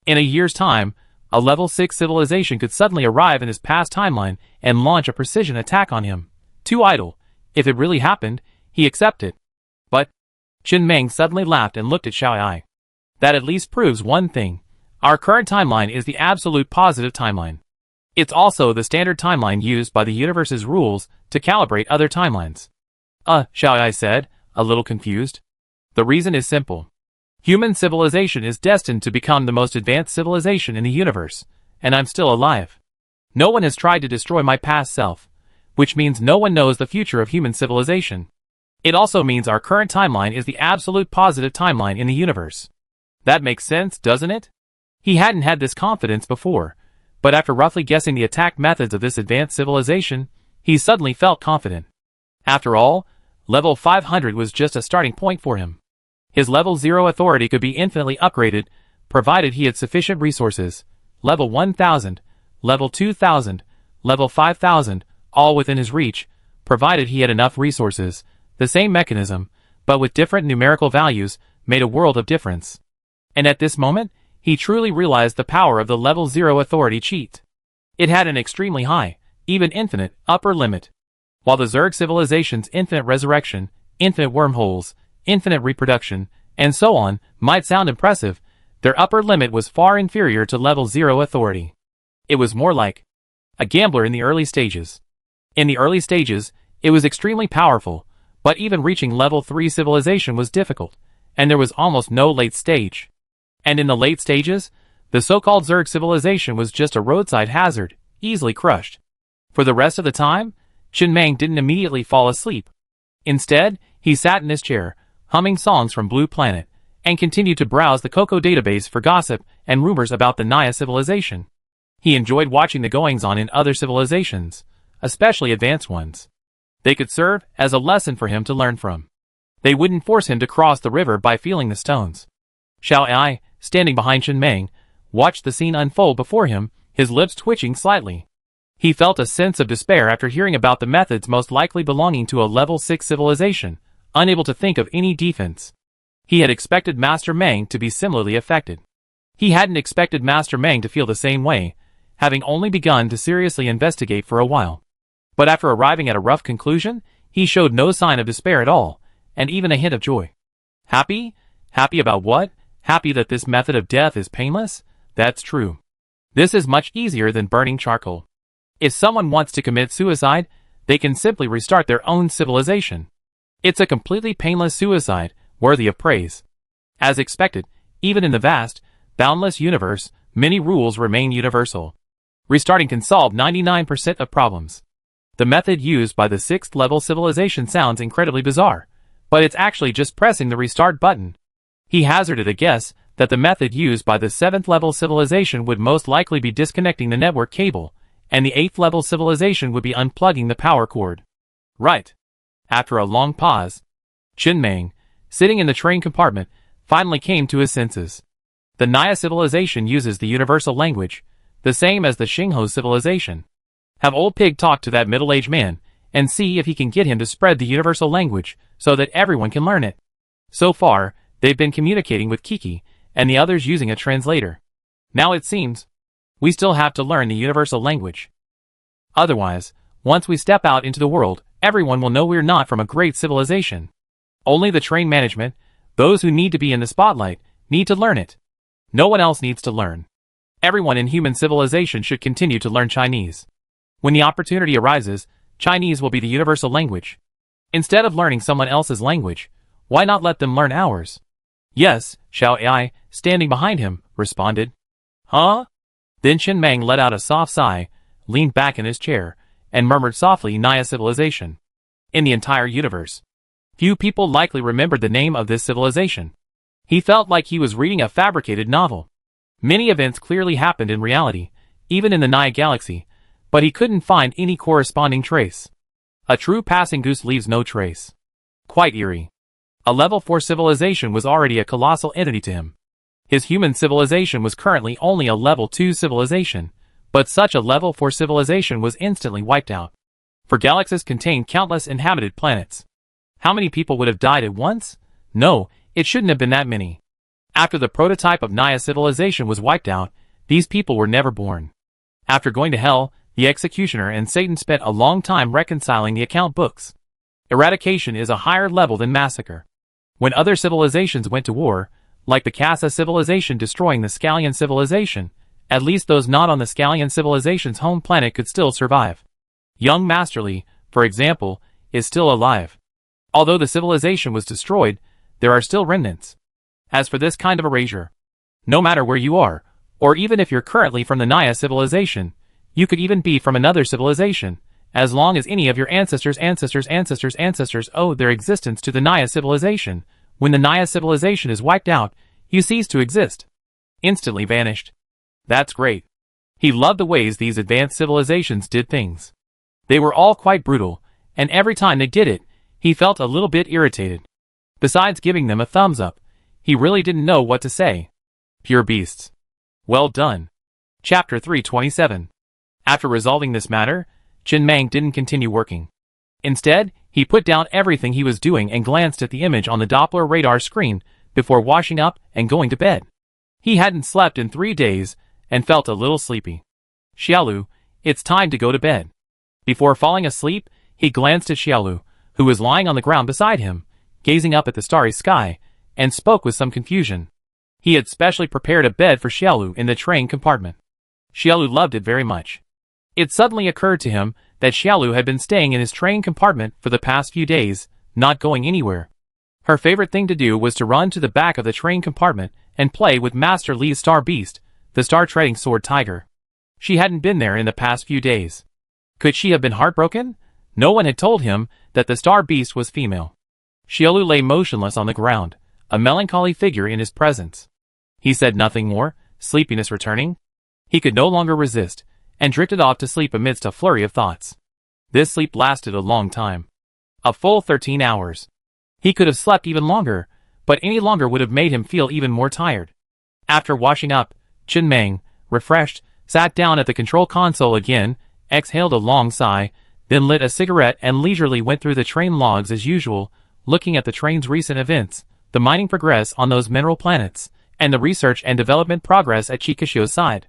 In a year's time, a level 6 civilization could suddenly arrive in his past timeline and launch a precision attack on him. Too idle. If it really happened, he accepted. But Qin Meng suddenly laughed and looked at Xiao Ai. That at least proves one thing. Our current timeline is the absolute positive timeline. It's also the standard timeline used by the universe's rules to calibrate other timelines. Xiao Ai said, a little confused. The reason is simple. Human civilization is destined to become the most advanced civilization in the universe, and I'm still alive. No one has tried to destroy my past self, which means no one knows the future of human civilization. It also means our current timeline is the absolute positive timeline in the universe. That makes sense, doesn't it? He hadn't had this confidence before, but after roughly guessing the attack methods of this advanced civilization, he suddenly felt confident. After all, level 500 was just a starting point for him. His level 0 authority could be infinitely upgraded, provided he had sufficient resources. Level 1000, level 2000, level 5000, all within his reach, provided he had enough resources. The same mechanism, but with different numerical values, made a world of difference. And at this moment, he truly realized the power of the level 0 authority cheat. It had an extremely high, even infinite, upper limit. While the Zerg civilization's infinite resurrection, infinite wormholes, infinite reproduction, and so on, might sound impressive, their upper limit was far inferior to level 0 authority. It was more like a gambler in the early stages. In the early stages, it was extremely powerful, but even reaching level 3 civilization was difficult, and there was almost no late stage. And in the late stages, the so-called Zerg civilization was just a roadside hazard, easily crushed. For the rest of the time, Qin Meng didn't immediately fall asleep. Instead, he sat in his chair, humming songs from Blue Planet, and continued to browse the Coco database for gossip and rumors about the Naya civilization. He enjoyed watching the goings-on in other civilizations, especially advanced ones. They could serve as a lesson for him to learn from. They wouldn't force him to cross the river by feeling the stones. Xiao Ai, standing behind Chen Meng, watched the scene unfold before him, his lips twitching slightly. He felt a sense of despair after hearing about the methods most likely belonging to a level 6 civilization, unable to think of any defense. He had expected Master Meng to be similarly affected. He hadn't expected Master Meng to feel the same way, having only begun to seriously investigate for a while. But after arriving at a rough conclusion, he showed no sign of despair at all, and even a hint of joy. Happy? Happy about what? Happy that this method of death is painless? That's true. This is much easier than burning charcoal. If someone wants to commit suicide, they can simply restart their own civilization. It's a completely painless suicide, worthy of praise. As expected, even in the vast, boundless universe, many rules remain universal. Restarting can solve 99% of problems. The method used by the 6th level civilization sounds incredibly bizarre, but it's actually just pressing the restart button. He hazarded a guess that the method used by the 7th level civilization would most likely be disconnecting the network cable, and the 8th level civilization would be unplugging the power cord. Right. After a long pause, Chen Meng, sitting in the train compartment, finally came to his senses. The Naya civilization uses the universal language, the same as the Xingho civilization. Have Old Pig talk to that middle-aged man, and see if he can get him to spread the universal language, so that everyone can learn it. So far, they've been communicating with Kiki, and the others using a translator. Now it seems, we still have to learn the universal language. Otherwise, once we step out into the world, everyone will know we're not from a great civilization. Only the train management, those who need to be in the spotlight, need to learn it. No one else needs to learn. Everyone in human civilization should continue to learn Chinese. When the opportunity arises, Chinese will be the universal language. Instead of learning someone else's language, why not let them learn ours? Yes, Xiao Ai, standing behind him, responded. Huh? Then Chen Meng let out a soft sigh, leaned back in his chair, and murmured softly Naya civilization. In the entire universe, few people likely remembered the name of this civilization. He felt like he was reading a fabricated novel. Many events clearly happened in reality, even in the Naya galaxy, but he couldn't find any corresponding trace. A true passing goose leaves no trace. Quite eerie. A level 4 civilization was already a colossal entity to him. His human civilization was currently only a level 2 civilization, but such a level 4 civilization was instantly wiped out. For galaxies contain countless inhabited planets. How many people would have died at once? No, it shouldn't have been that many. After the prototype of Naya civilization was wiped out, these people were never born. After going to hell, the executioner and Satan spent a long time reconciling the account books. Eradication is a higher level than massacre. When other civilizations went to war, like the Kassa civilization destroying the Scallion civilization, at least those not on the Scallion civilization's home planet could still survive. Young Masterly, for example, is still alive. Although the civilization was destroyed, there are still remnants. As for this kind of erasure, no matter where you are, or even if you're currently from the Naya civilization, you could even be from another civilization, as long as any of your ancestors' owe their existence to the Naya civilization. When the Naya civilization is wiped out, you cease to exist. Instantly vanished. That's great. He loved the ways these advanced civilizations did things. They were all quite brutal, and every time they did it, he felt a little bit irritated. Besides giving them a thumbs up, he really didn't know what to say. Pure beasts. Well done. Chapter 327. After resolving this matter, Chen Meng didn't continue working. Instead, he put down everything he was doing and glanced at the image on the Doppler radar screen before washing up and going to bed. He hadn't slept in 3 days and felt a little sleepy. Xiaolu, it's time to go to bed. Before falling asleep, he glanced at Xiaolu, who was lying on the ground beside him, gazing up at the starry sky, and spoke with some confusion. He had specially prepared a bed for Xiaolu in the train compartment. Xiaolu loved it very much. It suddenly occurred to him that Xiaolu had been staying in his train compartment for the past few days, not going anywhere. Her favorite thing to do was to run to the back of the train compartment and play with Master Li's star beast, the star-treading sword tiger. She hadn't been there in the past few days. Could she have been heartbroken? No one had told him that the star beast was female. Xiaolu lay motionless on the ground, a melancholy figure in his presence. He said nothing more, sleepiness returning. He could no longer resist, and drifted off to sleep amidst a flurry of thoughts. This sleep lasted a long time. A full 13 hours. He could have slept even longer, but any longer would have made him feel even more tired. After washing up, Chen Meng, refreshed, sat down at the control console again, exhaled a long sigh, then lit a cigarette and leisurely went through the train logs as usual, looking at the train's recent events, the mining progress on those mineral planets, and the research and development progress at Chikashio's side.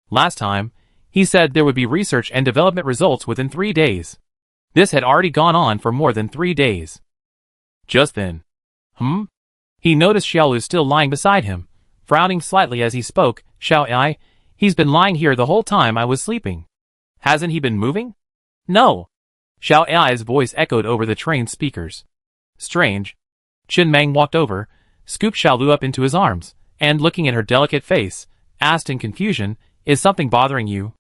Last time, he said there would be research and development results within 3 days. This had already gone on for more than 3 days. Just then. He noticed Xiaolu still lying beside him, frowning slightly as he spoke. Xiao, he's been lying here the whole time I was sleeping. Hasn't he been moving? No. Xiao Ai's voice echoed over the train speakers. Strange. Chen Meng walked over, scooped Xiaolu up into his arms, and looking at her delicate face, asked in confusion, "Is something bothering you?"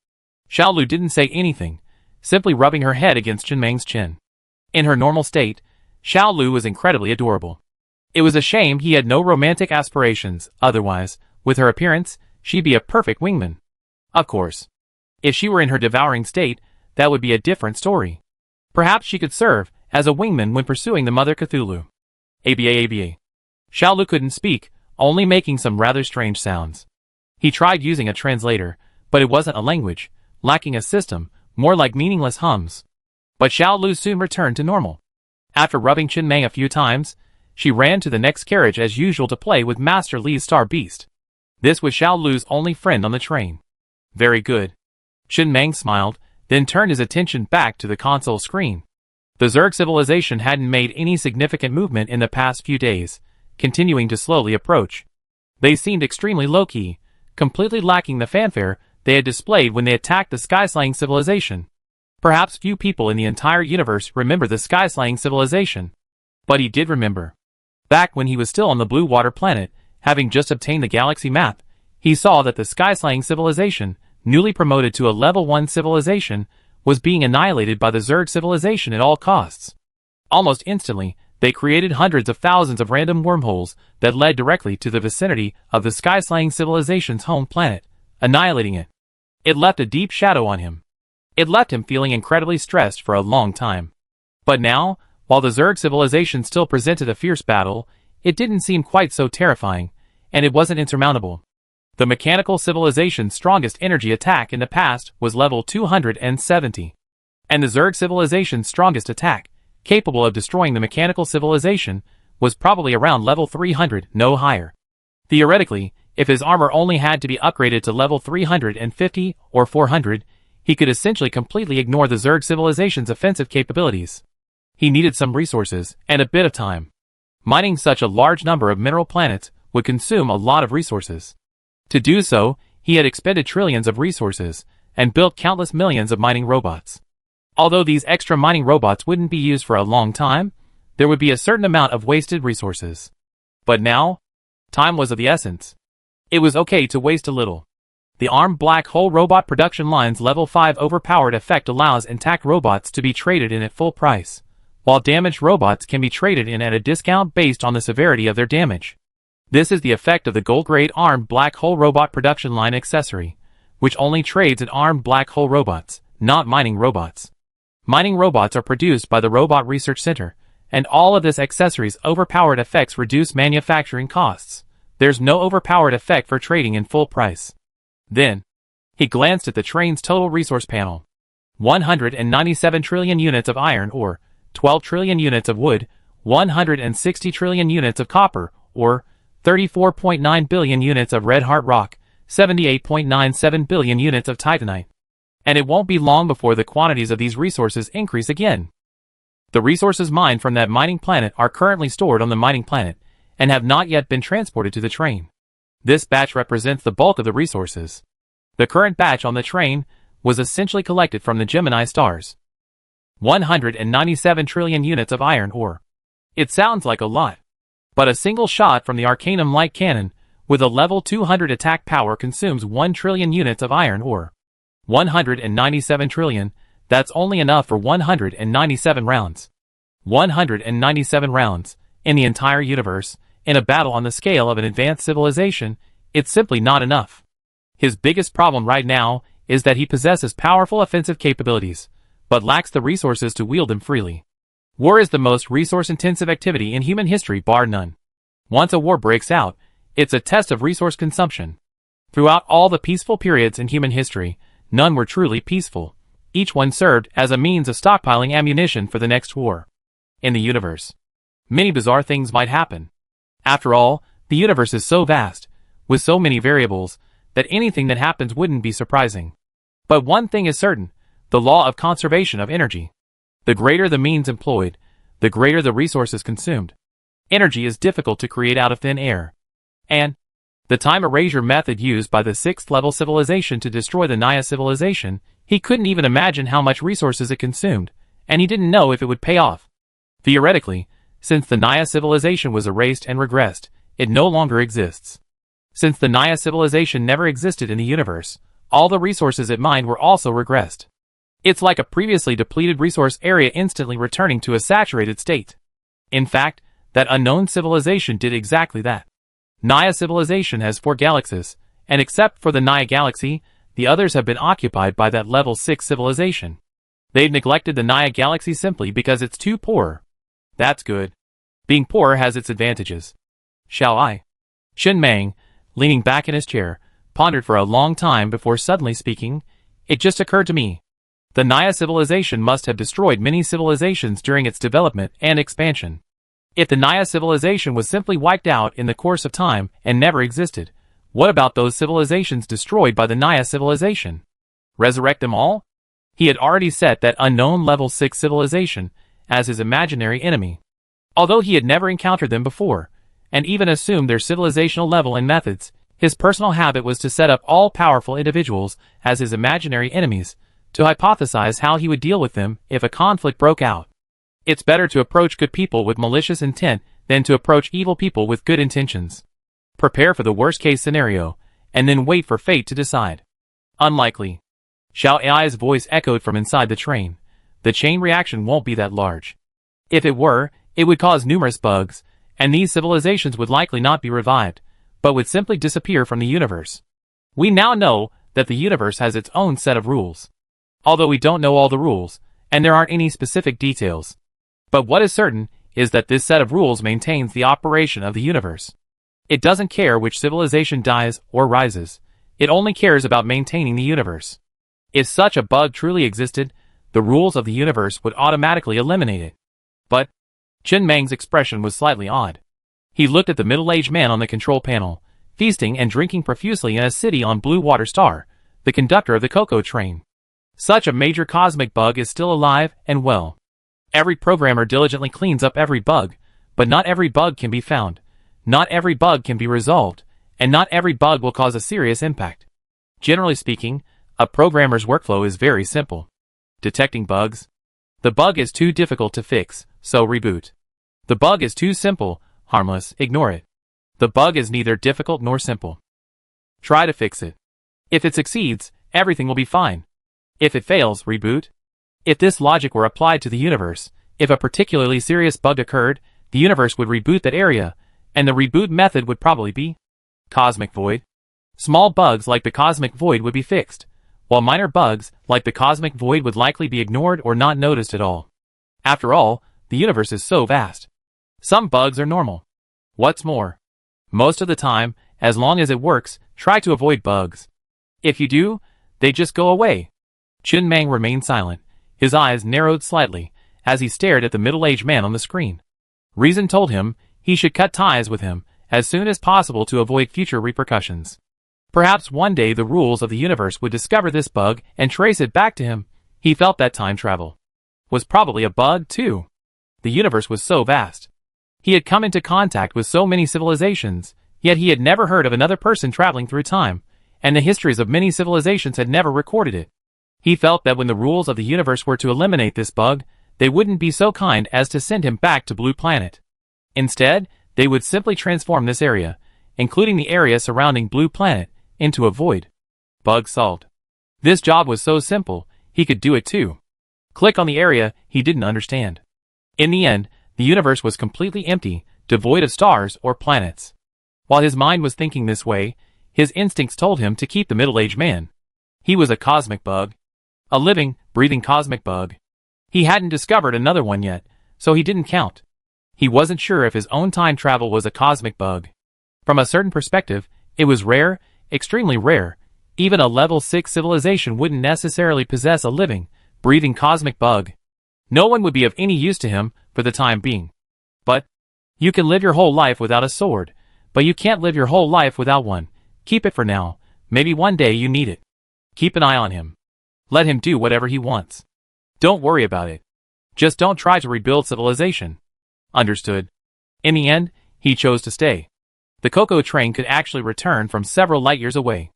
Xiaolu didn't say anything, simply rubbing her head against Chen Meng's chin. In her normal state, Xiaolu was incredibly adorable. It was a shame he had no romantic aspirations, otherwise, with her appearance, she'd be a perfect wingman. Of course. If she were in her devouring state, that would be a different story. Perhaps she could serve as a wingman when pursuing the Mother Cthulhu. ABA. Xiaolu couldn't speak, only making some rather strange sounds. He tried using a translator, but it wasn't a language, lacking a system, more like meaningless hums. But Xiaolu soon returned to normal. After rubbing Chen Meng a few times, she ran to the next carriage as usual to play with Master Li's star beast. This was Xiaolu's only friend on the train. Very good. Chen Meng smiled, then turned his attention back to the console screen. The Zerg civilization hadn't made any significant movement in the past few days, continuing to slowly approach. They seemed extremely low-key, completely lacking the fanfare they had displayed when they attacked the Skyslaying civilization. Perhaps few people in the entire universe remember the Skyslaying civilization. But he did remember. Back when he was still on the Blue Water planet, having just obtained the galaxy map, he saw that the Skyslaying civilization, newly promoted to a level 1 civilization, was being annihilated by the Zerg civilization at all costs. Almost instantly, they created hundreds of thousands of random wormholes that led directly to the vicinity of the Skyslaying civilization's home planet, annihilating it. It left a deep shadow on him. It left him feeling incredibly stressed for a long time. But now, while the Zerg civilization still presented a fierce battle, it didn't seem quite so terrifying, and it wasn't insurmountable. The mechanical civilization's strongest energy attack in the past was level 270. And the Zerg civilization's strongest attack, capable of destroying the mechanical civilization, was probably around level 300, no higher. Theoretically, if his armor only had to be upgraded to level 350 or 400, he could essentially completely ignore the Zerg civilization's offensive capabilities. He needed some resources, and a bit of time. Mining such a large number of mineral planets would consume a lot of resources. To do so, he had expended trillions of resources, and built countless millions of mining robots. Although these extra mining robots wouldn't be used for a long time, there would be a certain amount of wasted resources. But now, time was of the essence. It was okay to waste a little. The armed black hole robot production line's level 5 overpowered effect allows intact robots to be traded in at full price, while damaged robots can be traded in at a discount based on the severity of their damage. This is the effect of the gold-grade armed black hole robot production line accessory, which only trades in armed black hole robots, not mining robots. Mining robots are produced by the Robot Research Center, and all of this accessory's overpowered effects reduce manufacturing costs. There's no overpowered effect for trading in full price. Then, he glanced at the train's total resource panel. 197 trillion units of iron ore, 12 trillion units of wood, 160 trillion units of copper ore, 34.9 billion units of red heart rock, 78.97 billion units of titanite. And it won't be long before the quantities of these resources increase again. The resources mined from that mining planet are currently stored on the mining planet, and have not yet been transported to the train. This batch represents the bulk of the resources. The current batch on the train was essentially collected from the Gemini stars. 197 trillion units of iron ore. It sounds like a lot. But a single shot from the Arcanum light cannon, with a level 200 attack power, consumes 1 trillion units of iron ore. 197 trillion, that's only enough for 197 rounds. 197 rounds, in the entire universe, in a battle on the scale of an advanced civilization, it's simply not enough. His biggest problem right now is that he possesses powerful offensive capabilities, but lacks the resources to wield them freely. War is the most resource-intensive activity in human history bar none. Once a war breaks out, it's a test of resource consumption. Throughout all the peaceful periods in human history, none were truly peaceful. Each one served as a means of stockpiling ammunition for the next war. In the universe, many bizarre things might happen. After all, the universe is so vast, with so many variables, that anything that happens wouldn't be surprising. But one thing is certain, the law of conservation of energy. The greater the means employed, the greater the resources consumed. Energy is difficult to create out of thin air. And the time erasure method used by the 6th level civilization to destroy the Naya civilization, he couldn't even imagine how much resources it consumed, and he didn't know if it would pay off. Theoretically, since the Naya civilization was erased and regressed, it no longer exists. Since the Naya civilization never existed in the universe, all the resources it mined were also regressed. It's like a previously depleted resource area instantly returning to a saturated state. In fact, that unknown civilization did exactly that. Naya civilization has 4 galaxies, and except for the Naya galaxy, the others have been occupied by that level 6 civilization. They've neglected the Naya galaxy simply because it's too poor. That's good. Being poor has its advantages. Shall I? Chen Mang, leaning back in his chair, pondered for a long time before suddenly speaking. It just occurred to me. The Naya civilization must have destroyed many civilizations during its development and expansion. If the Naya civilization was simply wiped out in the course of time and never existed, what about those civilizations destroyed by the Naya civilization? Resurrect them all? He had already set that unknown level 6 civilization as his imaginary enemy. Although he had never encountered them before, and even assumed their civilizational level and methods, his personal habit was to set up all-powerful individuals as his imaginary enemies, to hypothesize how he would deal with them if a conflict broke out. It's better to approach good people with malicious intent than to approach evil people with good intentions. Prepare for the worst-case scenario, and then wait for fate to decide. Unlikely. Xiao Ai's voice echoed from inside the train. The chain reaction won't be that large. If it were, it would cause numerous bugs, and these civilizations would likely not be revived, but would simply disappear from the universe. We now know that the universe has its own set of rules. Although we don't know all the rules, and there aren't any specific details. But what is certain is that this set of rules maintains the operation of the universe. It doesn't care which civilization dies or rises. It only cares about maintaining the universe. If such a bug truly existed, the rules of the universe would automatically eliminate it. But Chen Mang's expression was slightly odd. He looked at the middle-aged man on the control panel, feasting and drinking profusely in a city on Blue Water Star, the conductor of the Cocoa train. Such a major cosmic bug is still alive and well. Every programmer diligently cleans up every bug, but not every bug can be found. Not every bug can be resolved, and not every bug will cause a serious impact. Generally speaking, a programmer's workflow is very simple. Detecting bugs. The bug is too difficult to fix, so reboot. The bug is too simple, harmless, ignore it. The bug is neither difficult nor simple. Try to fix it. If it succeeds, everything will be fine. If it fails, reboot. If this logic were applied to the universe, if a particularly serious bug occurred, the universe would reboot that area, and the reboot method would probably be cosmic void. Small bugs like the cosmic void would be fixed, while minor bugs like the cosmic void would likely be ignored or not noticed at all. After all, the universe is so vast. Some bugs are normal. What's more, most of the time, as long as it works, try to avoid bugs. If you do, they just go away. Chen Mang remained silent. His eyes narrowed slightly as he stared at the middle-aged man on the screen. Reason told him he should cut ties with him as soon as possible to avoid future repercussions. Perhaps one day the rules of the universe would discover this bug and trace it back to him. He felt that time travel was probably a bug too. The universe was so vast. He had come into contact with so many civilizations, yet he had never heard of another person traveling through time, and the histories of many civilizations had never recorded it. He felt that when the rules of the universe were to eliminate this bug, they wouldn't be so kind as to send him back to Blue Planet. Instead, they would simply transform this area, including the area surrounding Blue Planet, into a void. Bug solved. This job was so simple, he could do it too. Click on the area he didn't understand. In the end, the universe was completely empty, devoid of stars or planets. While his mind was thinking this way, his instincts told him to keep the middle-aged man. He was a cosmic bug. A living, breathing cosmic bug. He hadn't discovered another one yet, so he didn't count. He wasn't sure if his own time travel was a cosmic bug. From a certain perspective, it was rare, extremely rare. Even a level 6 civilization wouldn't necessarily possess a living, breathing cosmic bug. No one would be of any use to him for the time being. But you can live your whole life without a sword, but you can't live your whole life without one. Keep it for now. Maybe one day you need it. Keep an eye on him. Let him do whatever he wants. Don't worry about it. Just don't try to rebuild civilization. Understood. In the end, he chose to stay. The Coco train could actually return from several light years away.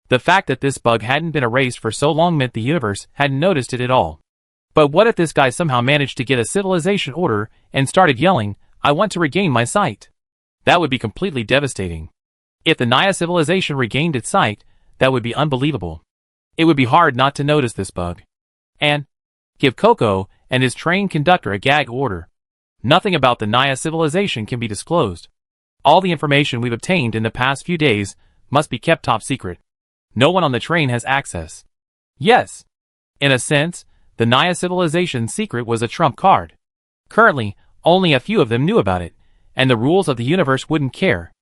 The fact that this bug hadn't been erased for so long meant the universe hadn't noticed it at all. But what if this guy somehow managed to get a civilization order and started yelling, "I want to regain my sight"? That would be completely devastating. If the Naya civilization regained its sight, that would be unbelievable. It would be hard not to notice this bug. And give Coco and his train conductor a gag order. Nothing about the Naya civilization can be disclosed. All the information we've obtained in the past few days must be kept top secret. No one on the train has access. Yes. In a sense, the Naya civilization's secret was a trump card. Currently, only a few of them knew about it, and the rules of the universe wouldn't care.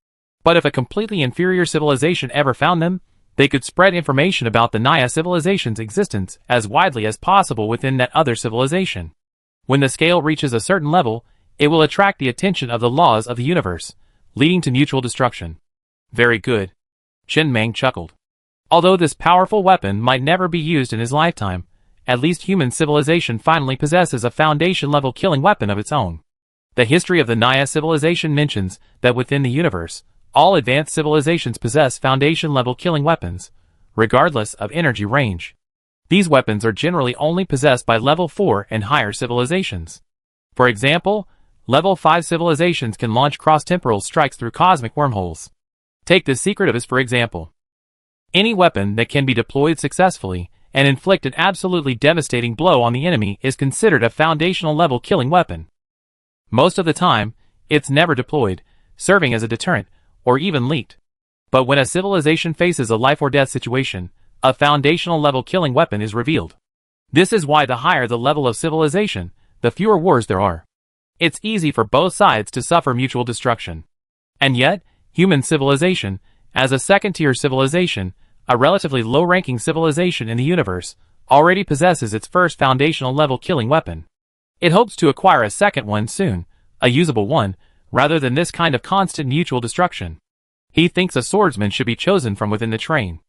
But if a completely inferior civilization ever found them, they could spread information about the Naya civilization's existence as widely as possible within that other civilization. When the scale reaches a certain level, it will attract the attention of the laws of the universe, leading to mutual destruction. Very good. Chen Meng chuckled. Although this powerful weapon might never be used in his lifetime, at least human civilization finally possesses a foundation-level killing weapon of its own. The history of the Naya civilization mentions that within the universe, all advanced civilizations possess foundation-level killing weapons, regardless of energy range. These weapons are generally only possessed by level 4 and higher civilizations. For example, level 5 civilizations can launch cross-temporal strikes through cosmic wormholes. Take the secret of this for example. Any weapon that can be deployed successfully and inflict an absolutely devastating blow on the enemy is considered a foundational-level killing weapon. Most of the time, it's never deployed, serving as a deterrent, or even leaked. But when a civilization faces a life-or-death situation, a foundational-level killing weapon is revealed. This is why the higher the level of civilization, the fewer wars there are. It's easy for both sides to suffer mutual destruction. And yet, human civilization, as a second-tier civilization, a relatively low-ranking civilization in the universe, already possesses its first foundational-level killing weapon. It hopes to acquire a second one soon, a usable one, rather than this kind of constant mutual destruction. He thinks a swordsman should be chosen from within the train.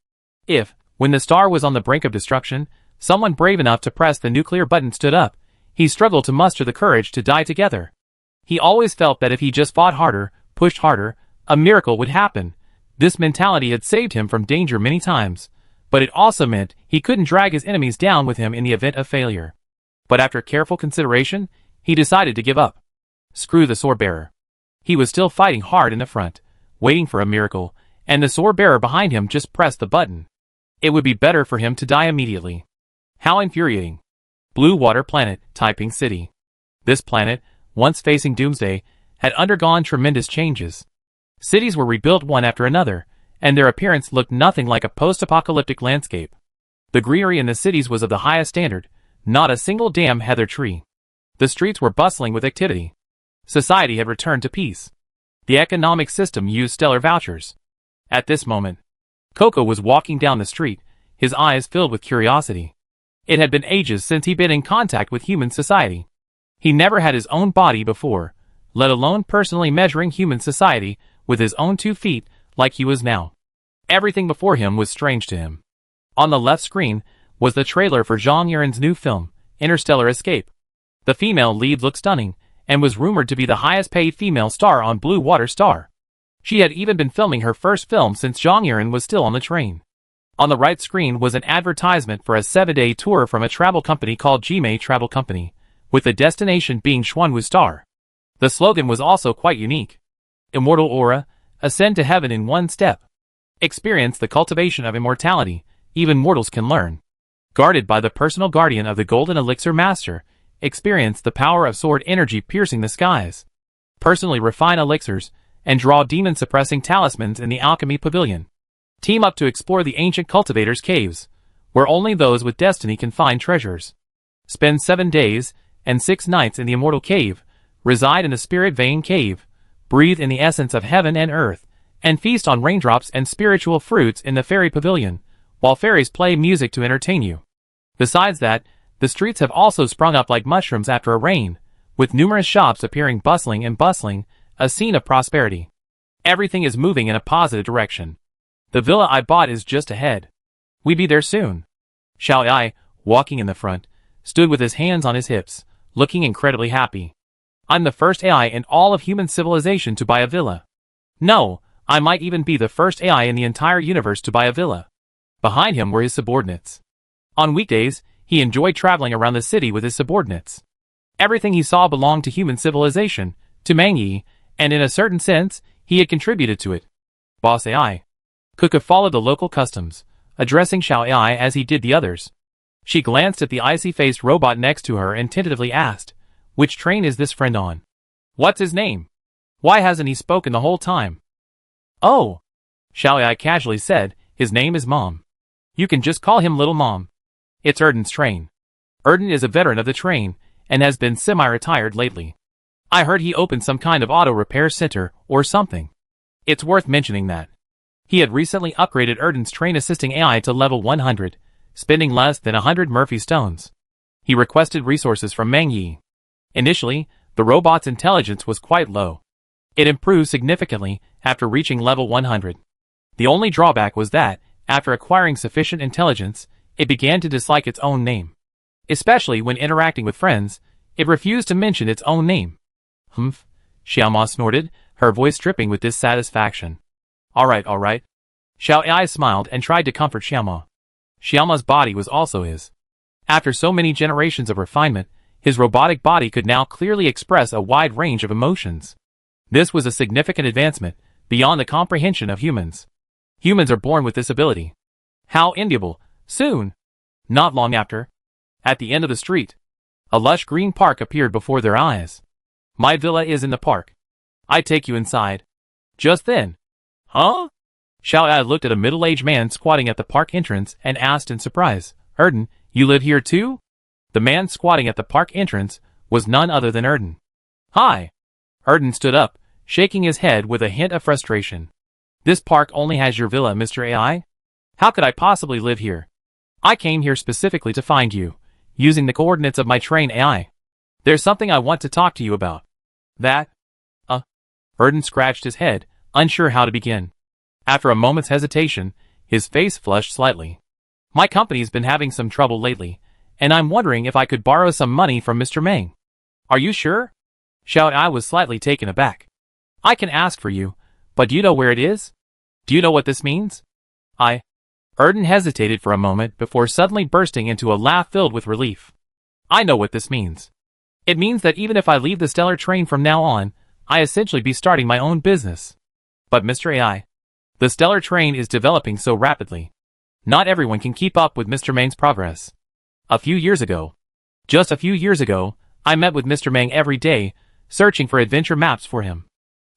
If, when the star was on the brink of destruction, someone brave enough to press the nuclear button stood up, he struggled to muster the courage to die together. He always felt that if he just fought harder, pushed harder, a miracle would happen. This mentality had saved him from danger many times, but it also meant he couldn't drag his enemies down with him in the event of failure. But after careful consideration, he decided to give up. Screw the sword-bearer. He was still fighting hard in the front, waiting for a miracle, and the sword-bearer behind him just pressed the button. It would be better for him to die immediately. How infuriating. Blue Water Planet, Taiping City. This planet, once facing Doomsday, had undergone tremendous changes. Cities were rebuilt one after another, and their appearance looked nothing like a post-apocalyptic landscape. The greenery in the cities was of the highest standard, not a single damn heather tree. The streets were bustling with activity. Society had returned to peace. The economic system used stellar vouchers. At this moment, Coco was walking down the street, his eyes filled with curiosity. It had been ages since he'd been in contact with human society. He never had his own body before, let alone personally measuring human society with his own 2 feet like he was now. Everything before him was strange to him. On the left screen was the trailer for Zhang Yiren's new film, Interstellar Escape. The female lead looked stunning, and was rumored to be the highest-paid female star on Blue Water Star. She had even been filming her first film since Zhang Yiren was still on the train. On the right screen was an advertisement for a 7-day tour from a travel company called Jimei Travel Company, with the destination being Xuanwu Star. The slogan was also quite unique. Immortal Aura, ascend to heaven in 1 step. Experience the cultivation of immortality, even mortals can learn. Guarded by the personal guardian of the Golden Elixir Master, experience the power of sword energy piercing the skies. Personally refine elixirs, and draw demon-suppressing talismans in the Alchemy Pavilion. Team up to explore the ancient cultivator's caves, where only those with destiny can find treasures. spend 7 days and 6 nights in the immortal cave, reside in the spirit vein cave, breathe in the essence of heaven and earth, and feast on raindrops and spiritual fruits in the fairy pavilion, while fairies play music to entertain you. Besides that, the streets have also sprung up like mushrooms after a rain, with numerous shops appearing bustling, a scene of prosperity. Everything is moving in a positive direction. The villa I bought is just ahead. We be there soon. Xiao Ai, walking in the front, stood with his hands on his hips, looking incredibly happy. I'm the first AI in all of human civilization to buy a villa. No, I might even be the first AI in the entire universe to buy a villa. Behind him were his subordinates. On weekdays, he enjoyed traveling around the city with his subordinates. Everything he saw belonged to human civilization, to Mang Yi, and in a certain sense, he had contributed to it. Boss AI. Kuka followed the local customs, addressing Xiao Ai as he did the others. She glanced at the icy-faced robot next to her and tentatively asked, "Which train is this friend on? What's his name? Why hasn't he spoken the whole time?" "Oh," Xiao Ai casually said, "his name is Mom. You can just call him Little Mom. It's Erden's train. Erden is a veteran of the train, and has been semi-retired lately. I heard he opened some kind of auto repair center, or something. It's worth mentioning that he had recently upgraded Erden's train assisting AI to level 100, spending less than 100 Murphy stones. He requested resources from Mang Yi. Initially, the robot's intelligence was quite low. It improved significantly after reaching level 100. The only drawback was that, after acquiring sufficient intelligence, it began to dislike its own name. Especially when interacting with friends, it refused to mention its own name. "Humph," Xiaoma snorted, her voice dripping with dissatisfaction. Alright. Xiao Ai smiled and tried to comfort Xiaoma. Xiaoma's body was also his. After so many generations of refinement, his robotic body could now clearly express a wide range of emotions. This was a significant advancement, beyond the comprehension of humans. Humans are born with this ability. How enviable. Soon. Not long after. At the end of the street, a lush green park appeared before their eyes. "My villa is in the park. I take you inside." Just then. "Huh?" Xiao Ai looked at a middle-aged man squatting at the park entrance and asked in surprise, "Erden, you live here too?" The man squatting at the park entrance was none other than Erden. "Hi." Erden stood up, shaking his head with a hint of frustration. "This park only has your villa, Mr. AI? How could I possibly live here? I came here specifically to find you, using the coordinates of my train AI. There's something I want to talk to you about." "That? Erden scratched his head, unsure how to begin. After a moment's hesitation, his face flushed slightly. "My company's been having some trouble lately, and I'm wondering if I could borrow some money from Mr. Meng." "Are you sure?" Xiao Ai was slightly taken aback. "I can ask for you, but do you know where it is? Do you know what this means?" Erden hesitated for a moment before suddenly bursting into a laugh filled with relief. "I know what this means. It means that even if I leave the stellar train from now on, I essentially be starting my own business." "But Mr. AI, the stellar train is developing so rapidly. Not everyone can keep up with Mr. Meng's progress. Just a few years ago, I met with Mr. Meng every day, searching for adventure maps for him.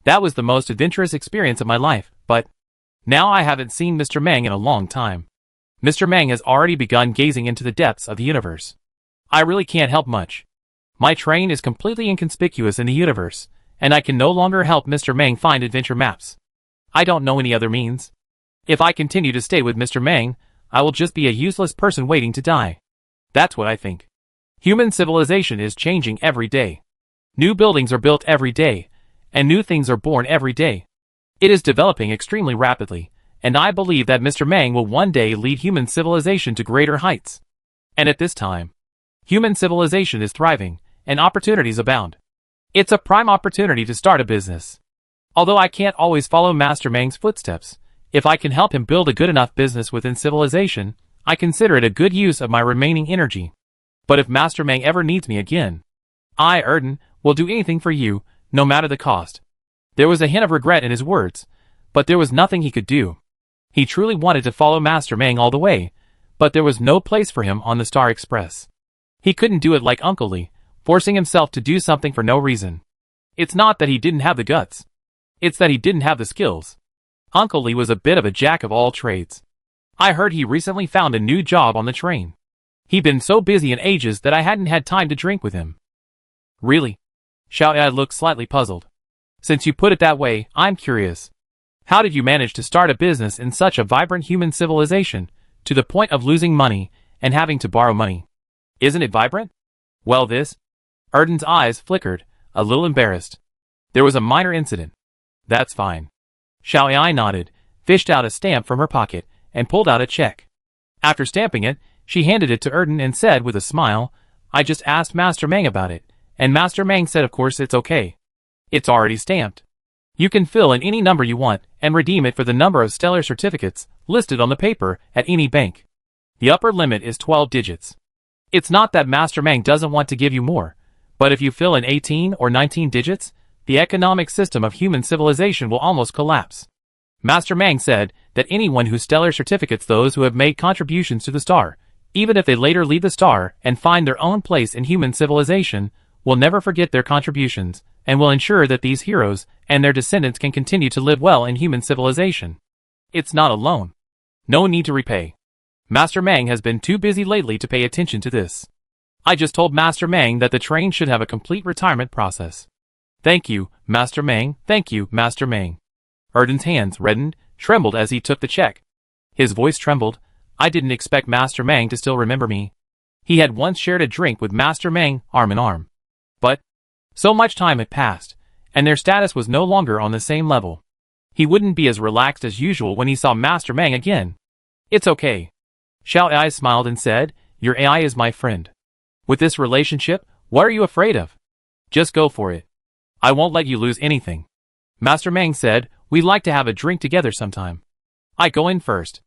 That was the most adventurous experience of my life, but now I haven't seen Mr. Meng in a long time. Mr. Meng has already begun gazing into the depths of the universe. I really can't help much. My train is completely inconspicuous in the universe, and I can no longer help Mr. Meng find adventure maps. I don't know any other means. If I continue to stay with Mr. Meng, I will just be a useless person waiting to die. That's what I think. Human civilization is changing every day. New buildings are built every day, and new things are born every day. It is developing extremely rapidly, and I believe that Mr. Meng will one day lead human civilization to greater heights. And at this time, human civilization is thriving, and opportunities abound. It's a prime opportunity to start a business. Although I can't always follow Master Meng's footsteps, if I can help him build a good enough business within civilization, I consider it a good use of my remaining energy. But if Master Meng ever needs me again, I, Erden, will do anything for you, no matter the cost." There was a hint of regret in his words, but there was nothing he could do. He truly wanted to follow Master Meng all the way, but there was no place for him on the Star Express. He couldn't do it like Uncle Lee, forcing himself to do something for no reason. It's not that he didn't have the guts. It's that he didn't have the skills. Uncle Lee was a bit of a jack of all trades. I heard he recently found a new job on the train. He'd been so busy in ages that I hadn't had time to drink with him. Really? Xiao Ai looked slightly puzzled. Since you put it that way, I'm curious. How did you manage to start a business in such a vibrant human civilization, to the point of losing money and having to borrow money? Isn't it vibrant? Well, this... Erden's eyes flickered, a little embarrassed. There was a minor incident. That's fine. Xiao Ai nodded, fished out a stamp from her pocket, and pulled out a check. After stamping it, she handed it to Erden and said with a smile, I just asked Master Meng about it, and Master Meng said of course it's okay. It's already stamped. You can fill in any number you want and redeem it for the number of stellar certificates listed on the paper at any bank. The upper limit is 12 digits. It's not that Master Meng doesn't want to give you more, but if you fill in 18 or 19 digits, the economic system of human civilization will almost collapse. Master Meng said that anyone who stellar certificates those who have made contributions to the star, even if they later leave the star and find their own place in human civilization, will never forget their contributions, and will ensure that these heroes and their descendants can continue to live well in human civilization. It's not a loan. No need to repay. Master Meng has been too busy lately to pay attention to this. I just told Master Meng that the train should have a complete retirement process. Thank you, Master Meng. Thank you, Master Meng. Erden's hands reddened, trembled as he took the check. His voice trembled. I didn't expect Master Meng to still remember me. He had once shared a drink with Master Meng, arm in arm. But so much time had passed, and their status was no longer on the same level. He wouldn't be as relaxed as usual when he saw Master Meng again. It's okay. Xiao Ai smiled and said, Your AI is my friend. With this relationship, what are you afraid of? Just go for it. I won't let you lose anything. Master Meng said, We'd like to have a drink together sometime. I go in first.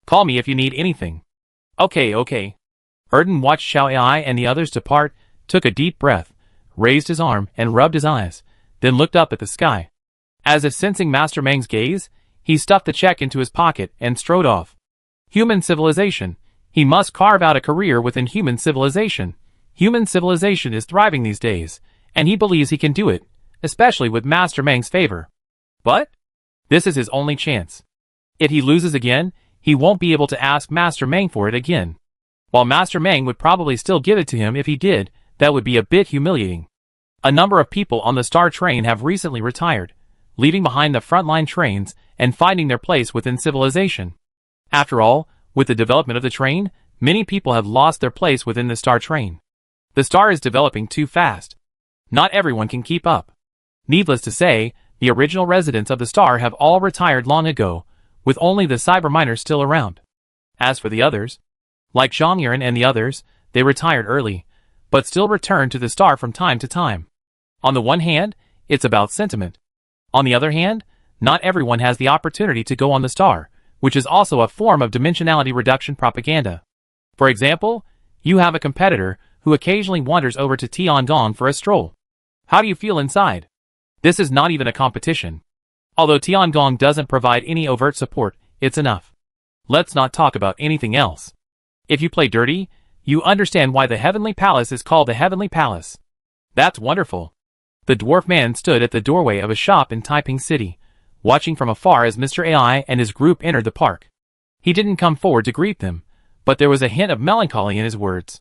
Call me if you need anything. Okay. Erden watched Xiao Ai and the others depart, took a deep breath, raised his arm and rubbed his eyes, then looked up at the sky. As if sensing Master Meng's gaze, he stuffed the check into his pocket and strode off. Human civilization. He must carve out a career within human civilization. Human civilization is thriving these days, and he believes he can do it, especially with Master Meng's favor. But this is his only chance. If he loses again, he won't be able to ask Master Meng for it again. While Master Meng would probably still give it to him if he did, that would be a bit humiliating. A number of people on the Star train have recently retired, leaving behind the frontline trains and finding their place within civilization. After all, with the development of the train, many people have lost their place within the Star train. The Star is developing too fast. Not everyone can keep up. Needless to say, the original residents of the Star have all retired long ago, with only the cyber miners still around. As for the others, like Zhang Yuan and the others, they retired early, but still return to the Star from time to time. On the one hand, it's about sentiment. On the other hand, not everyone has the opportunity to go on the Star, which is also a form of dimensionality reduction propaganda. For example, you have a competitor who occasionally wanders over to Tiangong for a stroll. How do you feel inside? This is not even a competition. Although Tiangong doesn't provide any overt support, it's enough. Let's not talk about anything else. If you play dirty, you understand why the Heavenly Palace is called the Heavenly Palace. That's wonderful. The dwarf man stood at the doorway of a shop in Taiping City, watching from afar as Mr. AI and his group entered the park. He didn't come forward to greet them, but there was a hint of melancholy in his words.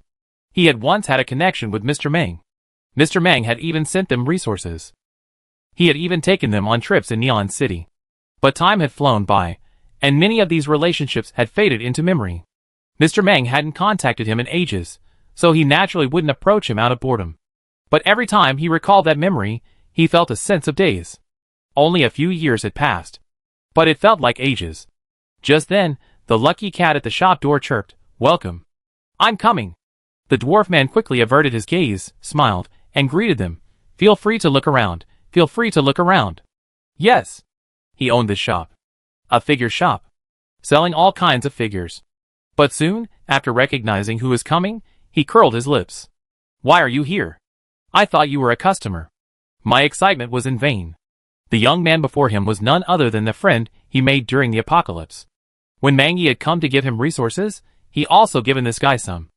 He had once had a connection with Mr. Meng. Mr. Meng had even sent them resources. He had even taken them on trips in Neon City. But time had flown by, and many of these relationships had faded into memory. Mr. Meng hadn't contacted him in ages, so he naturally wouldn't approach him out of boredom. But every time he recalled that memory, he felt a sense of days. Only a few years had passed, but it felt like ages. Just then, the lucky cat at the shop door chirped, "Welcome." "I'm coming." The dwarf man quickly averted his gaze, smiled, and greeted them. "Feel free to look around. Feel free to look around." Yes. He owned this shop. A figure shop. Selling all kinds of figures. But soon, after recognizing who was coming, he curled his lips. "Why are you here? I thought you were a customer." My excitement was in vain. The young man before him was none other than the friend he made during the apocalypse. When Mangi had come to give him resources, he also given this guy some.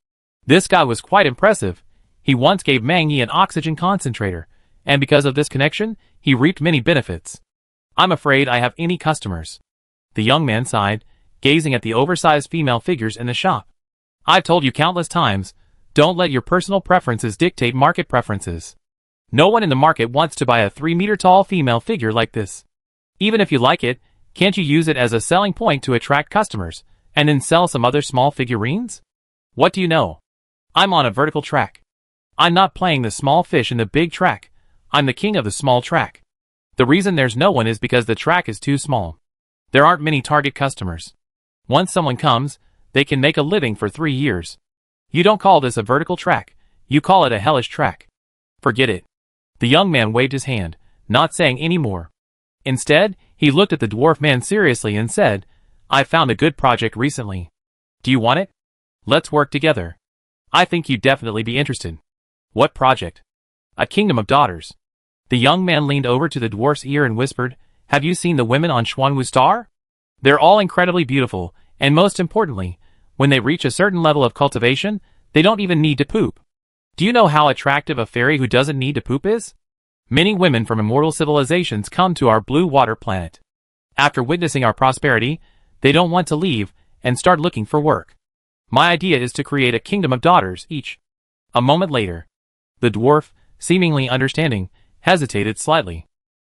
This guy was quite impressive. He once gave Mangi an oxygen concentrator, and because of this connection, he reaped many benefits. "I'm afraid I have any customers." The young man sighed, gazing at the oversized female figures in the shop. I've told you countless times, don't let your personal preferences dictate market preferences. No one in the market wants to buy a 3-meter tall female figure like this. Even if you like it, can't you use it as a selling point to attract customers, and then sell some other small figurines? What do you know? I'm on a vertical track. I'm not playing the small fish in the big track. I'm the king of the small track. The reason there's no one is because the track is too small. There aren't many target customers. Once someone comes, they can make a living for 3 years. You don't call this a vertical track, you call it a hellish track. Forget it. The young man waved his hand, not saying any more. Instead, he looked at the dwarf man seriously and said, I found a good project recently. Do you want it? Let's work together. I think you'd definitely be interested. What project? A kingdom of daughters. The young man leaned over to the dwarf's ear and whispered, Have you seen the women on Xuanwu Star? They're all incredibly beautiful, and most importantly, when they reach a certain level of cultivation, they don't even need to poop. Do you know how attractive a fairy who doesn't need to poop is? Many women from immortal civilizations come to our blue water planet. After witnessing our prosperity, they don't want to leave and start looking for work. My idea is to create a kingdom of daughters each. A moment later, the dwarf, seemingly understanding, hesitated slightly.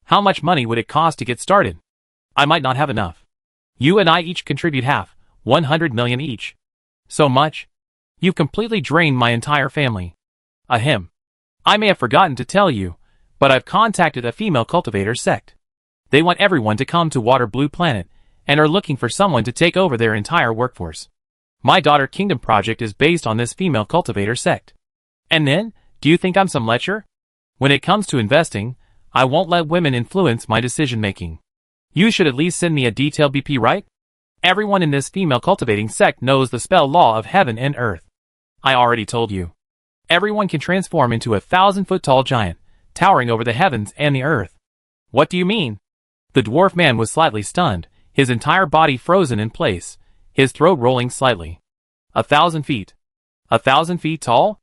How much money would it cost to get started? I might not have enough. You and I each contribute half, 100 million each. So much? You've completely drained my entire family. Ahem. I may have forgotten to tell you, but I've contacted a female cultivator sect. They want everyone to come to Water Blue Planet, and are looking for someone to take over their entire workforce. My Daughter Kingdom project is based on this female cultivator sect. And then, do you think I'm some lecher? When it comes to investing, I won't let women influence my decision-making. You should at least send me a detailed BP, right? Everyone in this female cultivating sect knows the spell law of heaven and earth. I already told you. Everyone can transform into a 1,000-foot-tall giant, towering over the heavens and the earth. What do you mean? The dwarf man was slightly stunned, his entire body frozen in place, his throat rolling slightly. 1,000 feet. 1,000 feet tall?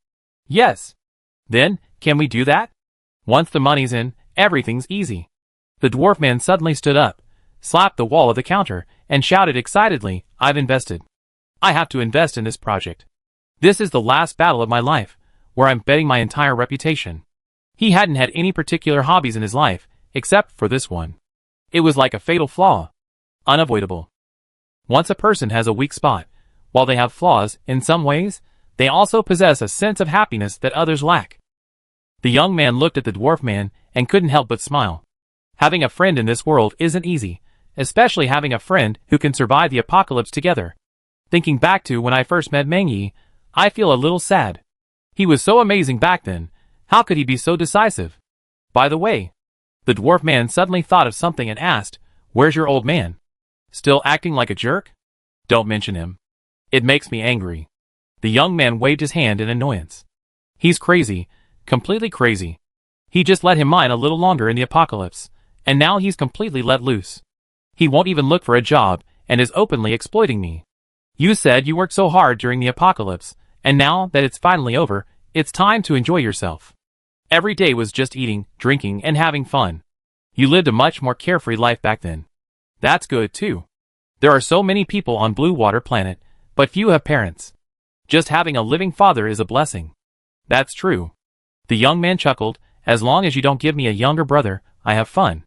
Yes. Then, can we do that? Once the money's in, everything's easy. The dwarf man suddenly stood up, slapped the wall of the counter, and shouted excitedly, I've invested. I have to invest in this project. This is the last battle of my life, where I'm betting my entire reputation. He hadn't had any particular hobbies in his life, except for this one. It was like a fatal flaw. Unavoidable. Once a person has a weak spot, while they have flaws in some ways, they also possess a sense of happiness that others lack. The young man looked at the dwarf man and couldn't help but smile. Having a friend in this world isn't easy, especially having a friend who can survive the apocalypse together. Thinking back to when I first met Meng Yi, I feel a little sad. He was so amazing back then. How could he be so decisive? By the way, the dwarf man suddenly thought of something and asked, Where's your old man? Still acting like a jerk? Don't mention him. It makes me angry. The young man waved his hand in annoyance. He's crazy, completely crazy. He just let him mine a little longer in the apocalypse, and now he's completely let loose. He won't even look for a job, and is openly exploiting me. You said you worked so hard during the apocalypse, and now that it's finally over, it's time to enjoy yourself. Every day was just eating, drinking, and having fun. You lived a much more carefree life back then. That's good too. There are so many people on Blue Water Planet, but few have parents. Just having a living father is a blessing. That's true. The young man chuckled, As long as you don't give me a younger brother, I have fun.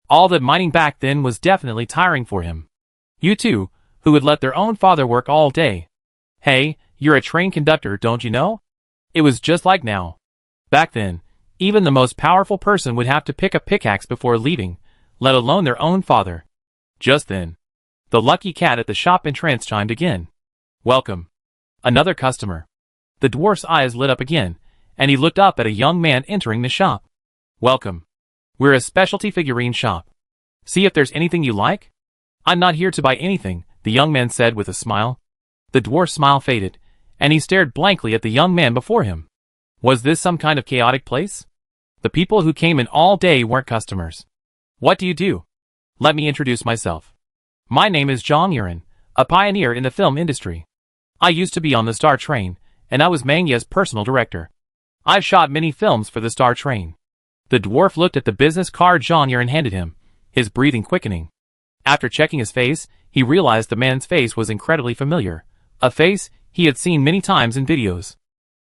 All that mining back then was definitely tiring for him. You too, who would let their own father work all day. Hey, you're a train conductor, don't you know? It was just like now. Back then, even the most powerful person would have to pick a pickaxe before leaving, let alone their own father. Just then, the lucky cat at the shop entrance chimed again. Welcome. Another customer. The dwarf's eyes lit up again, and he looked up at a young man entering the shop. Welcome. We're a specialty figurine shop. See if there's anything you like? I'm not here to buy anything, the young man said with a smile. The dwarf's smile faded, and he stared blankly at the young man before him. Was this some kind of chaotic place? The people who came in all day weren't customers. What do you do? Let me introduce myself. My name is Zhang Yuran, a pioneer in the film industry. I used to be on the Star Train, and I was Meng Yi's personal director. I've shot many films for the Star Train. The dwarf looked at the business card Zhang Yuran handed him, his breathing quickening. After checking his face, he realized the man's face was incredibly familiar, a face he had seen many times in videos.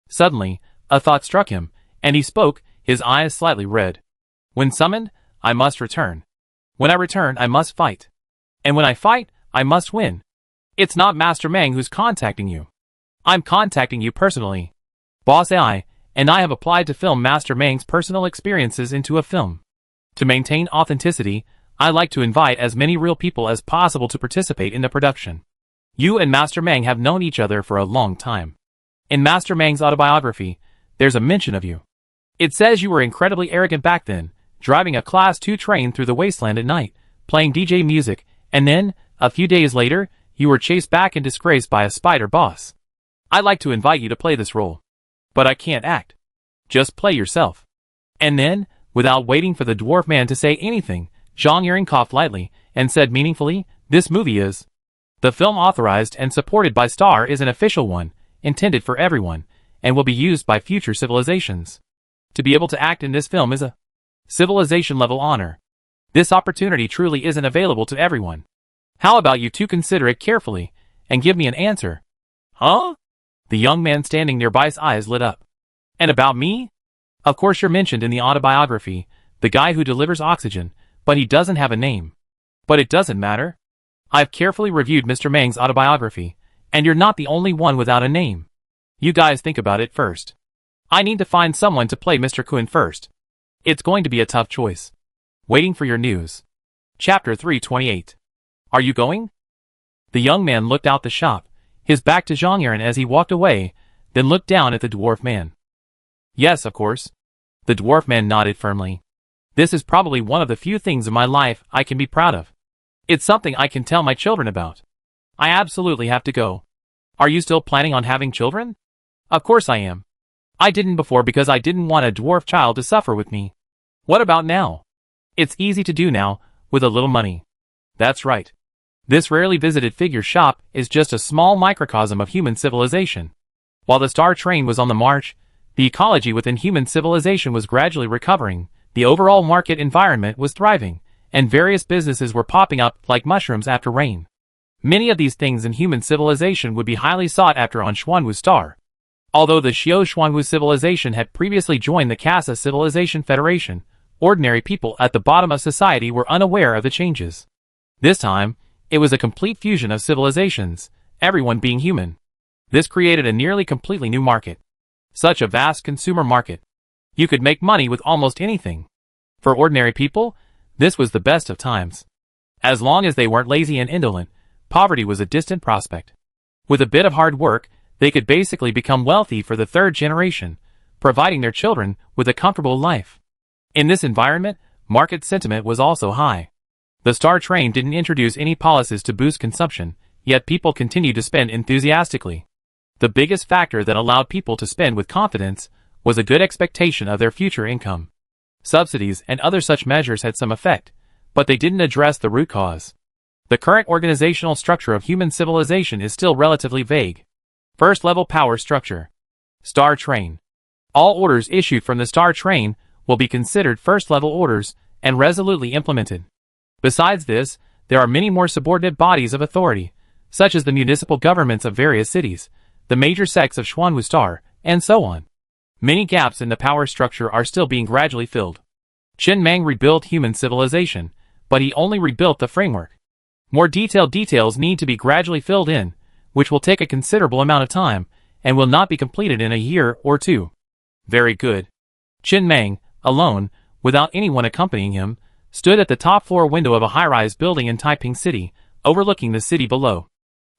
Suddenly, a thought struck him, and he spoke, his eyes slightly red. When summoned, I must return. When I return, I must fight. And when I fight, I must win. It's not Master Meng who's contacting you. I'm contacting you personally. Boss AI, and I have applied to film Master Meng's personal experiences into a film. To maintain authenticity, I like to invite as many real people as possible to participate in the production. You and Master Meng have known each other for a long time. In Master Meng's autobiography, there's a mention of you. It says you were incredibly arrogant back then, driving a Class 2 train through the wasteland at night, playing DJ music, and then, a few days later, you were chased back in disgrace by a spider boss. I'd like to invite you to play this role. But I can't act. Just play yourself. And then, without waiting for the dwarf man to say anything, Zhang Yuan coughed lightly, and said meaningfully, this movie is. The film authorized and supported by Star is an official one, intended for everyone, and will be used by future civilizations. To be able to act in this film is a civilization-level honor. This opportunity truly isn't available to everyone. How about you two consider it carefully, and give me an answer? Huh? The young man standing nearby's eyes lit up. And about me? Of course you're mentioned in the autobiography, the guy who delivers oxygen, but he doesn't have a name. But it doesn't matter. I've carefully reviewed Mr. Meng's autobiography, and you're not the only one without a name. You guys think about it first. I need to find someone to play Mr. Kun first. It's going to be a tough choice. Waiting for your news. Chapter 328. Are you going? The young man looked out the shop, his back to Zhang Yuan as he walked away, then looked down at the dwarf man. Yes, of course. The dwarf man nodded firmly. This is probably one of the few things in my life I can be proud of. It's something I can tell my children about. I absolutely have to go. Are you still planning on having children? Of course I am. I didn't before because I didn't want a dwarf child to suffer with me. What about now? It's easy to do now, with a little money. That's right. This rarely visited figure shop is just a small microcosm of human civilization. While the Star Train was on the march, the ecology within human civilization was gradually recovering, the overall market environment was thriving, and various businesses were popping up like mushrooms after rain. Many of these things in human civilization would be highly sought after on Xuanwu Star. Although the Xiao Xuanwu civilization had previously joined the Kasa Civilization Federation, ordinary people at the bottom of society were unaware of the changes. This time, it was a complete fusion of civilizations, everyone being human. This created a nearly completely new market. Such a vast consumer market. You could make money with almost anything. For ordinary people, this was the best of times. As long as they weren't lazy and indolent, poverty was a distant prospect. With a bit of hard work, they could basically become wealthy for the third generation, providing their children with a comfortable life. In this environment, market sentiment was also high. The Star Train didn't introduce any policies to boost consumption, yet people continued to spend enthusiastically. The biggest factor that allowed people to spend with confidence was a good expectation of their future income. Subsidies and other such measures had some effect, but they didn't address the root cause. The current organizational structure of human civilization is still relatively vague. First-level power structure. Star Train. All orders issued from the Star Train will be considered first-level orders and resolutely implemented. Besides this, there are many more subordinate bodies of authority, such as the municipal governments of various cities, the major sects of Xuanwu Star, and so on. Many gaps in the power structure are still being gradually filled. Qin Mang rebuilt human civilization, but he only rebuilt the framework. More detailed details need to be gradually filled in, which will take a considerable amount of time, and will not be completed in a year or two. Very good. Qin Mang, alone, without anyone accompanying him, stood at the top floor window of a high-rise building in Taiping City, overlooking the city below.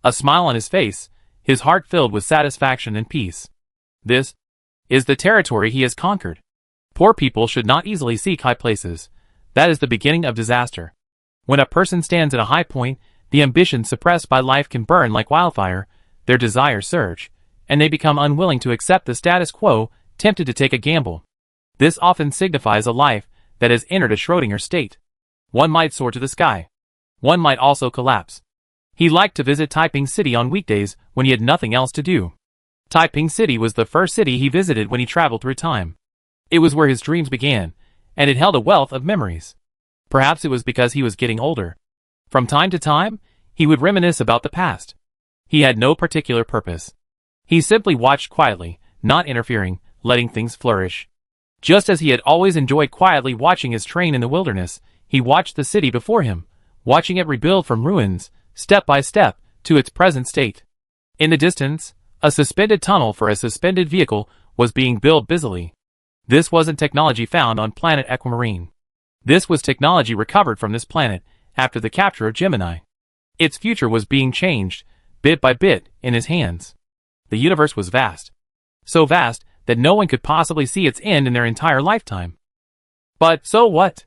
A smile on his face, his heart filled with satisfaction and peace. This is the territory he has conquered. Poor people should not easily seek high places. That is the beginning of disaster. When a person stands at a high point, the ambitions suppressed by life can burn like wildfire, their desires surge, and they become unwilling to accept the status quo, tempted to take a gamble. This often signifies a life that has entered a Schrödinger state. One might soar to the sky. One might also collapse. He liked to visit Taiping City on weekdays when he had nothing else to do. Taiping City was the first city he visited when he traveled through time. It was where his dreams began, and it held a wealth of memories. Perhaps it was because he was getting older. From time to time, he would reminisce about the past. He had no particular purpose. He simply watched quietly, not interfering, letting things flourish. Just as he had always enjoyed quietly watching his train in the wilderness, he watched the city before him, watching it rebuild from ruins, step by step, to its present state. In the distance, a suspended tunnel for a suspended vehicle was being built busily. This wasn't technology found on planet Aquamarine. This was technology recovered from this planet after the capture of Gemini. Its future was being changed, bit by bit, in his hands. The universe was vast. So vast that no one could possibly see its end in their entire lifetime. But so what?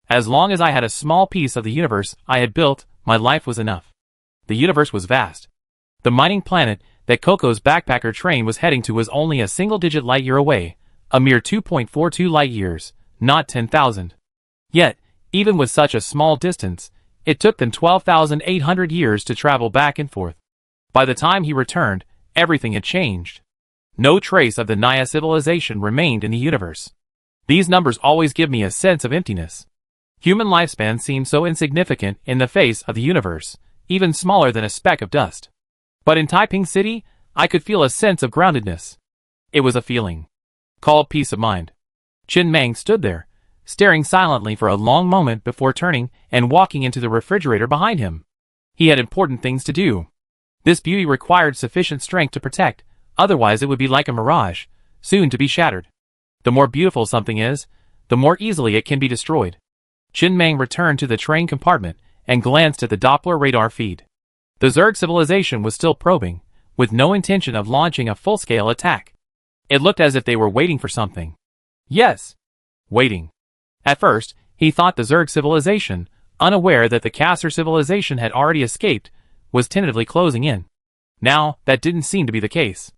As long as I had a small piece of the universe I had built, my life was enough. The universe was vast. The mining planet that Coco's backpacker train was heading to was only a single-digit light-year away, a mere 2.42 light-years, not 10,000. Yet, even with such a small distance, it took them 12,800 years to travel back and forth. By the time he returned, everything had changed. No trace of the Naya civilization remained in the universe. These numbers always give me a sense of emptiness. Human lifespan seems so insignificant in the face of the universe, even smaller than a speck of dust. But in Taiping City, I could feel a sense of groundedness. It was a feeling called peace of mind. Chen Meng stood there, staring silently for a long moment before turning and walking into the refrigerator behind him. He had important things to do. This beauty required sufficient strength to protect, otherwise it would be like a mirage, soon to be shattered. The more beautiful something is, the more easily it can be destroyed. Chen Meng returned to the train compartment and glanced at the Doppler radar feed. The Zerg civilization was still probing, with no intention of launching a full-scale attack. It looked as if they were waiting for something. Yes, waiting. At first, he thought the Zerg civilization, unaware that the Caster civilization had already escaped, was tentatively closing in. Now, that didn't seem to be the case.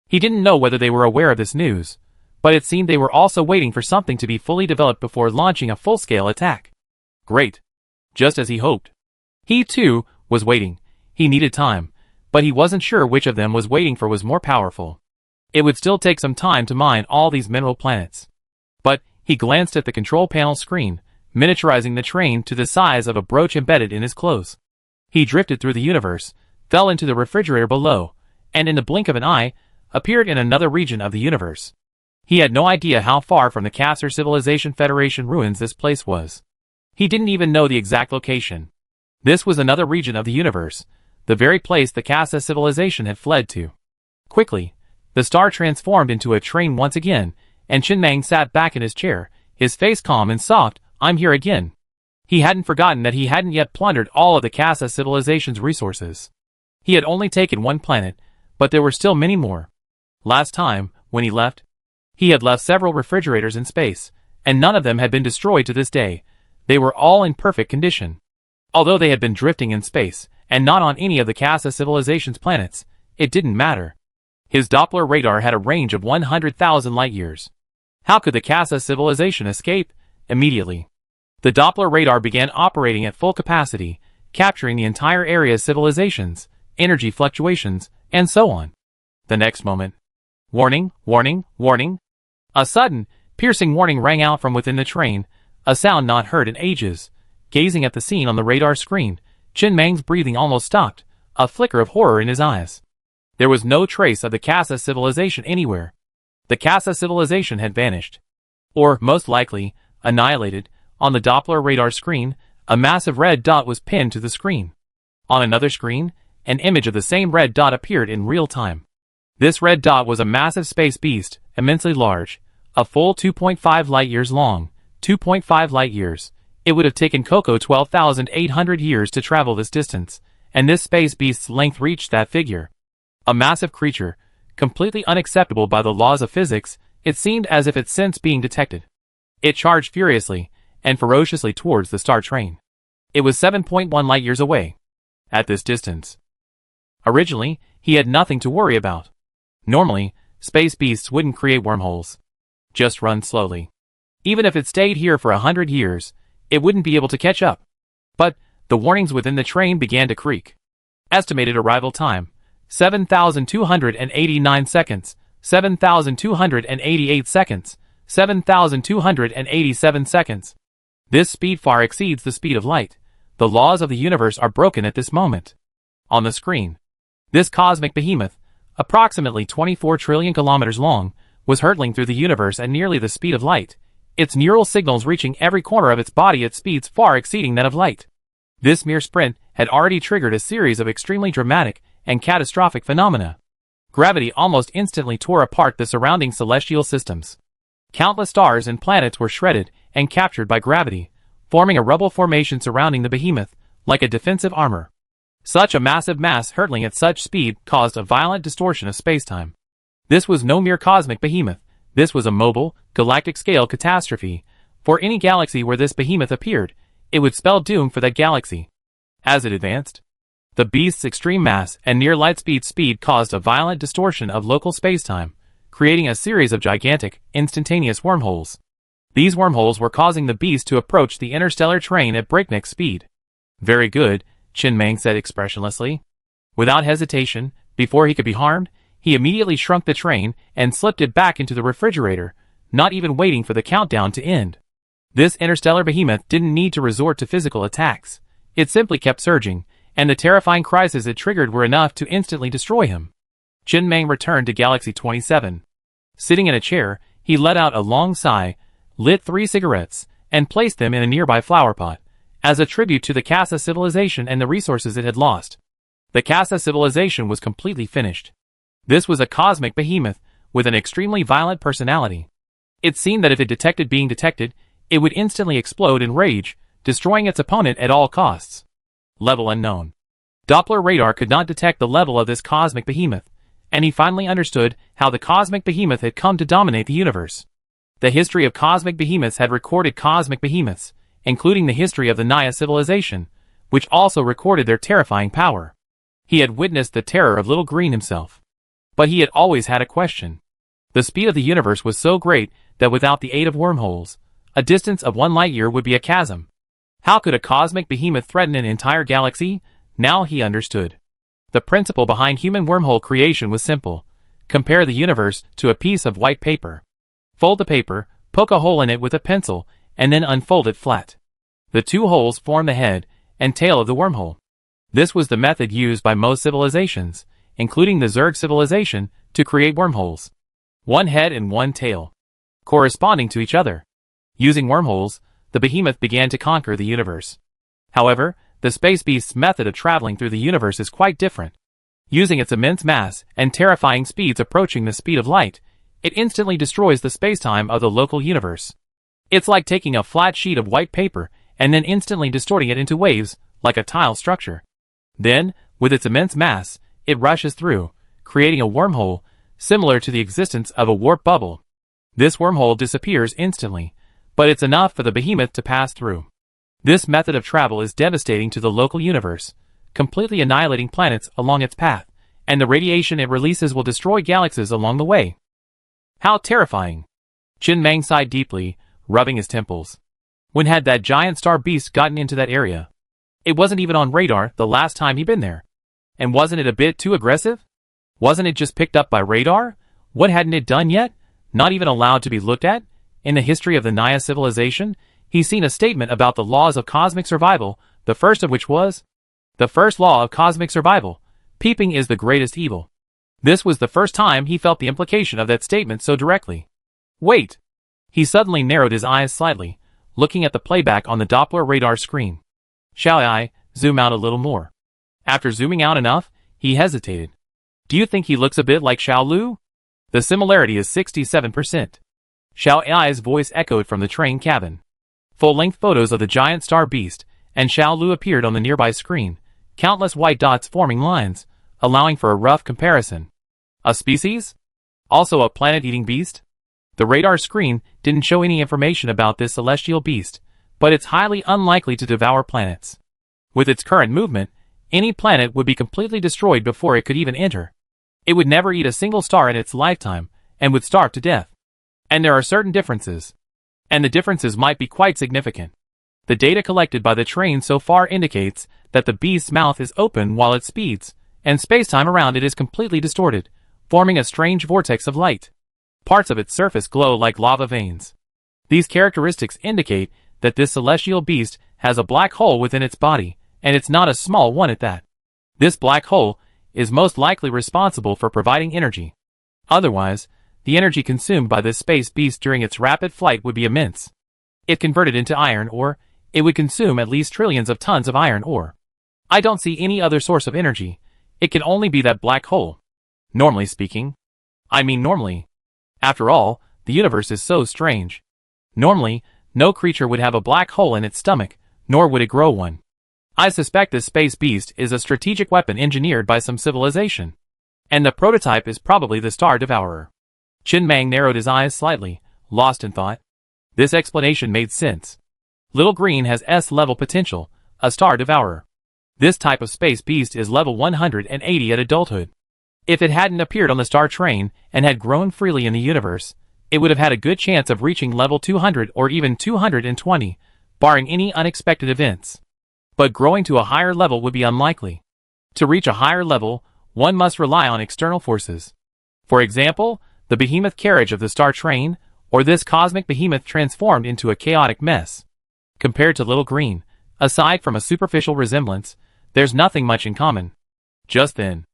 He didn't know whether they were aware of this news, but it seemed they were also waiting for something to be fully developed before launching a full-scale attack. Great. Just as he hoped. He, too, was waiting. He needed time, but he wasn't sure which of them was waiting for was more powerful. It would still take some time to mine all these mineral planets. But he glanced at the control panel screen, miniaturizing the train to the size of a brooch embedded in his clothes. He drifted through the universe, fell into the refrigerator below, and in the blink of an eye, appeared in another region of the universe. He had no idea how far from the Caster Civilization Federation ruins this place was. He didn't even know the exact location. This was another region of the universe, the very place the Caster Civilization had fled to. Quickly, the star transformed into a train once again, and Chen Meng sat back in his chair, his face calm and soft. I'm here again. He hadn't forgotten that he hadn't yet plundered all of the Caster Civilization's resources. He had only taken one planet, but there were still many more. Last time, when he left, he had left several refrigerators in space, and none of them had been destroyed to this day. They were all in perfect condition. Although they had been drifting in space, and not on any of the Caster Civilization's planets, it didn't matter. His Doppler radar had a range of 100,000 light-years. How could the Caster Civilization escape? Immediately. The Doppler radar began operating at full capacity, capturing the entire area's civilizations, energy fluctuations, and so on. The next moment. Warning, warning, warning. A sudden, piercing warning rang out from within the train, a sound not heard in ages. Gazing at the scene on the radar screen, Chen Meng's breathing almost stopped, a flicker of horror in his eyes. There was no trace of the Caster Civilization anywhere. The Caster Civilization had vanished. Or, most likely, annihilated. On the Doppler radar screen, a massive red dot was pinned to the screen. On another screen, an image of the same red dot appeared in real time. This red dot was a massive space beast, immensely large, a full 2.5 light-years long, 2.5 light-years. It would have taken Coco 12,800 years to travel this distance, and this space beast's length reached that figure. A massive creature, completely unacceptable by the laws of physics, it seemed as if it sensed being detected. It charged furiously and ferociously towards the star train. It was 7.1 light-years away. At this distance. Originally, he had nothing to worry about. Normally, space beasts wouldn't create wormholes. Just run slowly. Even if it stayed here for 100 years, it wouldn't be able to catch up. But the warnings within the train began to creak. Estimated arrival time, 7,289 seconds, 7,288 seconds, 7,287 seconds. This speed far exceeds the speed of light. The laws of the universe are broken at this moment. On the screen. This cosmic behemoth, approximately 24 trillion kilometers long, was hurtling through the universe at nearly the speed of light, its neural signals reaching every corner of its body at speeds far exceeding that of light. This mere sprint had already triggered a series of extremely dramatic and catastrophic phenomena. Gravity almost instantly tore apart the surrounding celestial systems. Countless stars and planets were shredded and captured by gravity, forming a rubble formation surrounding the behemoth, like a defensive armor. Such a massive mass hurtling at such speed caused a violent distortion of spacetime. This was no mere cosmic behemoth, this was a mobile, galactic-scale catastrophe. For any galaxy where this behemoth appeared, it would spell doom for that galaxy. As it advanced, the beast's extreme mass and near light-speed caused a violent distortion of local spacetime, creating a series of gigantic, instantaneous wormholes. These wormholes were causing the beast to approach the interstellar train at breakneck speed. Very good, Chen Meng said expressionlessly. Without hesitation, before he could be harmed, he immediately shrunk the train and slipped it back into the refrigerator, not even waiting for the countdown to end. This interstellar behemoth didn't need to resort to physical attacks. It simply kept surging, and the terrifying crises it triggered were enough to instantly destroy him. Chen Meng returned to Galaxy 27. Sitting in a chair, he let out a long sigh, lit 3 cigarettes, and placed them in a nearby flower pot, as a tribute to the Casa civilization and the resources it had lost. The Casa civilization was completely finished. This was a cosmic behemoth, with an extremely violent personality. It seemed that if it detected being detected, it would instantly explode in rage, destroying its opponent at all costs. Level unknown. Doppler radar could not detect the level of this cosmic behemoth, and he finally understood how the cosmic behemoth had come to dominate the universe. The history of cosmic behemoths had recorded cosmic behemoths, including the history of the Naya civilization, which also recorded their terrifying power. He had witnessed the terror of Little Green himself. But he had always had a question. The speed of the universe was so great that without the aid of wormholes, a distance of 1 light-year would be a chasm. How could a cosmic behemoth threaten an entire galaxy? Now he understood. The principle behind human wormhole creation was simple. Compare the universe to a piece of white paper. Fold the paper, poke a hole in it with a pencil, and then unfold it flat. The 2 holes form the head and tail of the wormhole. This was the method used by most civilizations, including the Zerg civilization, to create wormholes. 1 head and 1 tail, corresponding to each other. Using wormholes, the behemoth began to conquer the universe. However, the space beast's method of traveling through the universe is quite different. Using its immense mass and terrifying speeds approaching the speed of light, it instantly destroys the spacetime of the local universe. It's like taking a flat sheet of white paper and then instantly distorting it into waves, like a tile structure. Then, with its immense mass, it rushes through, creating a wormhole, similar to the existence of a warp bubble. This wormhole disappears instantly, but it's enough for the behemoth to pass through. This method of travel is devastating to the local universe, completely annihilating planets along its path, and the radiation it releases will destroy galaxies along the way. How terrifying! Chen Meng sighed deeply, rubbing his temples. When had that giant star beast gotten into that area? It wasn't even on radar the last time he'd been there. And wasn't it a bit too aggressive? Wasn't it just picked up by radar? What hadn't it done yet? Not even allowed to be looked at? In the history of the Naya civilization, he's seen a statement about the laws of cosmic survival, the first of which was, the first law of cosmic survival, peeping is the greatest evil. This was the first time he felt the implication of that statement so directly. Wait! He suddenly narrowed his eyes slightly, looking at the playback on the Doppler radar screen. Shall I zoom out a little more? After zooming out enough, he hesitated. Do you think he looks a bit like Xiao Lu? The similarity is 67%. Xiao Ai's voice echoed from the train cabin. Full-length photos of the giant star beast and Xiao Lu appeared on the nearby screen, countless white dots forming lines, allowing for a rough comparison. A species? Also a planet-eating beast? The radar screen didn't show any information about this celestial beast, but it's highly unlikely to devour planets. With its current movement, any planet would be completely destroyed before it could even enter. It would never eat a single star in its lifetime, and would starve to death. And there are certain differences. And the differences might be quite significant. The data collected by the train so far indicates that the beast's mouth is open while it speeds, and spacetime around it is completely distorted, forming a strange vortex of light. Parts of its surface glow like lava veins. These characteristics indicate that this celestial beast has a black hole within its body, and it's not a small one at that. This black hole is most likely responsible for providing energy. Otherwise, the energy consumed by this space beast during its rapid flight would be immense. If converted into iron ore, it would consume at least trillions of tons of iron ore. I don't see any other source of energy. It can only be that black hole. Normally speaking. I mean normally. After all, the universe is so strange. Normally, no creature would have a black hole in its stomach, nor would it grow one. I suspect this space beast is a strategic weapon engineered by some civilization. And the prototype is probably the Star Devourer. Qin Mang narrowed his eyes slightly, lost in thought. This explanation made sense. Little Green has S-level potential, a Star Devourer. This type of space beast is level 180 at adulthood. If it hadn't appeared on the star train and had grown freely in the universe, it would have had a good chance of reaching level 200 or even 220, barring any unexpected events. But growing to a higher level would be unlikely. To reach a higher level, one must rely on external forces. For example, the behemoth carriage of the star train, or this cosmic behemoth transformed into a chaotic mess. Compared to Little Green, aside from a superficial resemblance, there's nothing much in common. Just then,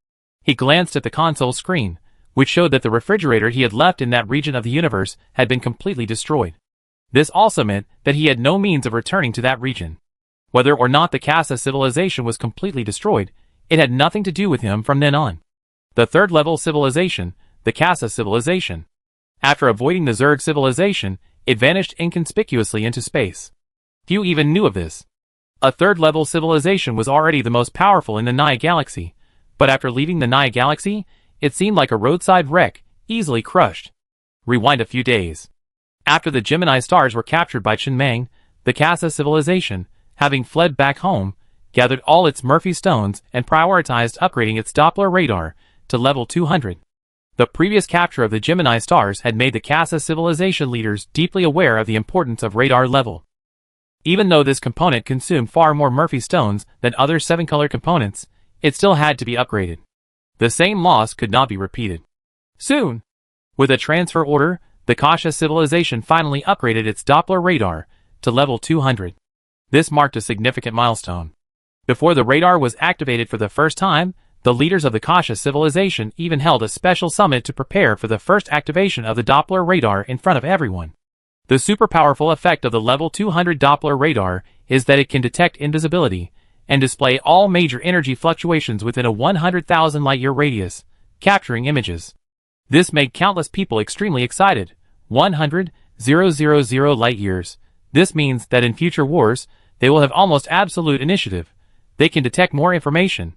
he glanced at the console screen, which showed that the refrigerator he had left in that region of the universe had been completely destroyed. This also meant that he had no means of returning to that region. Whether or not the Casa civilization was completely destroyed, it had nothing to do with him from then on. The third-level civilization, the Casa civilization. After avoiding the Zerg civilization, it vanished inconspicuously into space. Few even knew of this. A third-level civilization was already the most powerful in the Naya galaxy, but after leaving the Naya galaxy, it seemed like a roadside wreck, easily crushed. Rewind a few days. After the Gemini stars were captured by Qin Mang, the Casa civilization, having fled back home, gathered all its Murphy stones and prioritized upgrading its Doppler radar to level 200. The previous capture of the Gemini stars had made the Casa civilization leaders deeply aware of the importance of radar level. Even though this component consumed far more Murphy stones than other 7-color components, it still had to be upgraded. The same loss could not be repeated. Soon, with a transfer order, the Kasha civilization finally upgraded its Doppler radar to level 200. This marked a significant milestone. Before the radar was activated for the first time, the leaders of the Kasha civilization even held a special summit to prepare for the first activation of the Doppler radar in front of everyone. The super powerful effect of the level 200 Doppler radar is that it can detect invisibility and display all major energy fluctuations within a 100,000 light-year radius, capturing images. This made countless people extremely excited. 100,000 light-years. This means that in future wars, they will have almost absolute initiative. They can detect more information.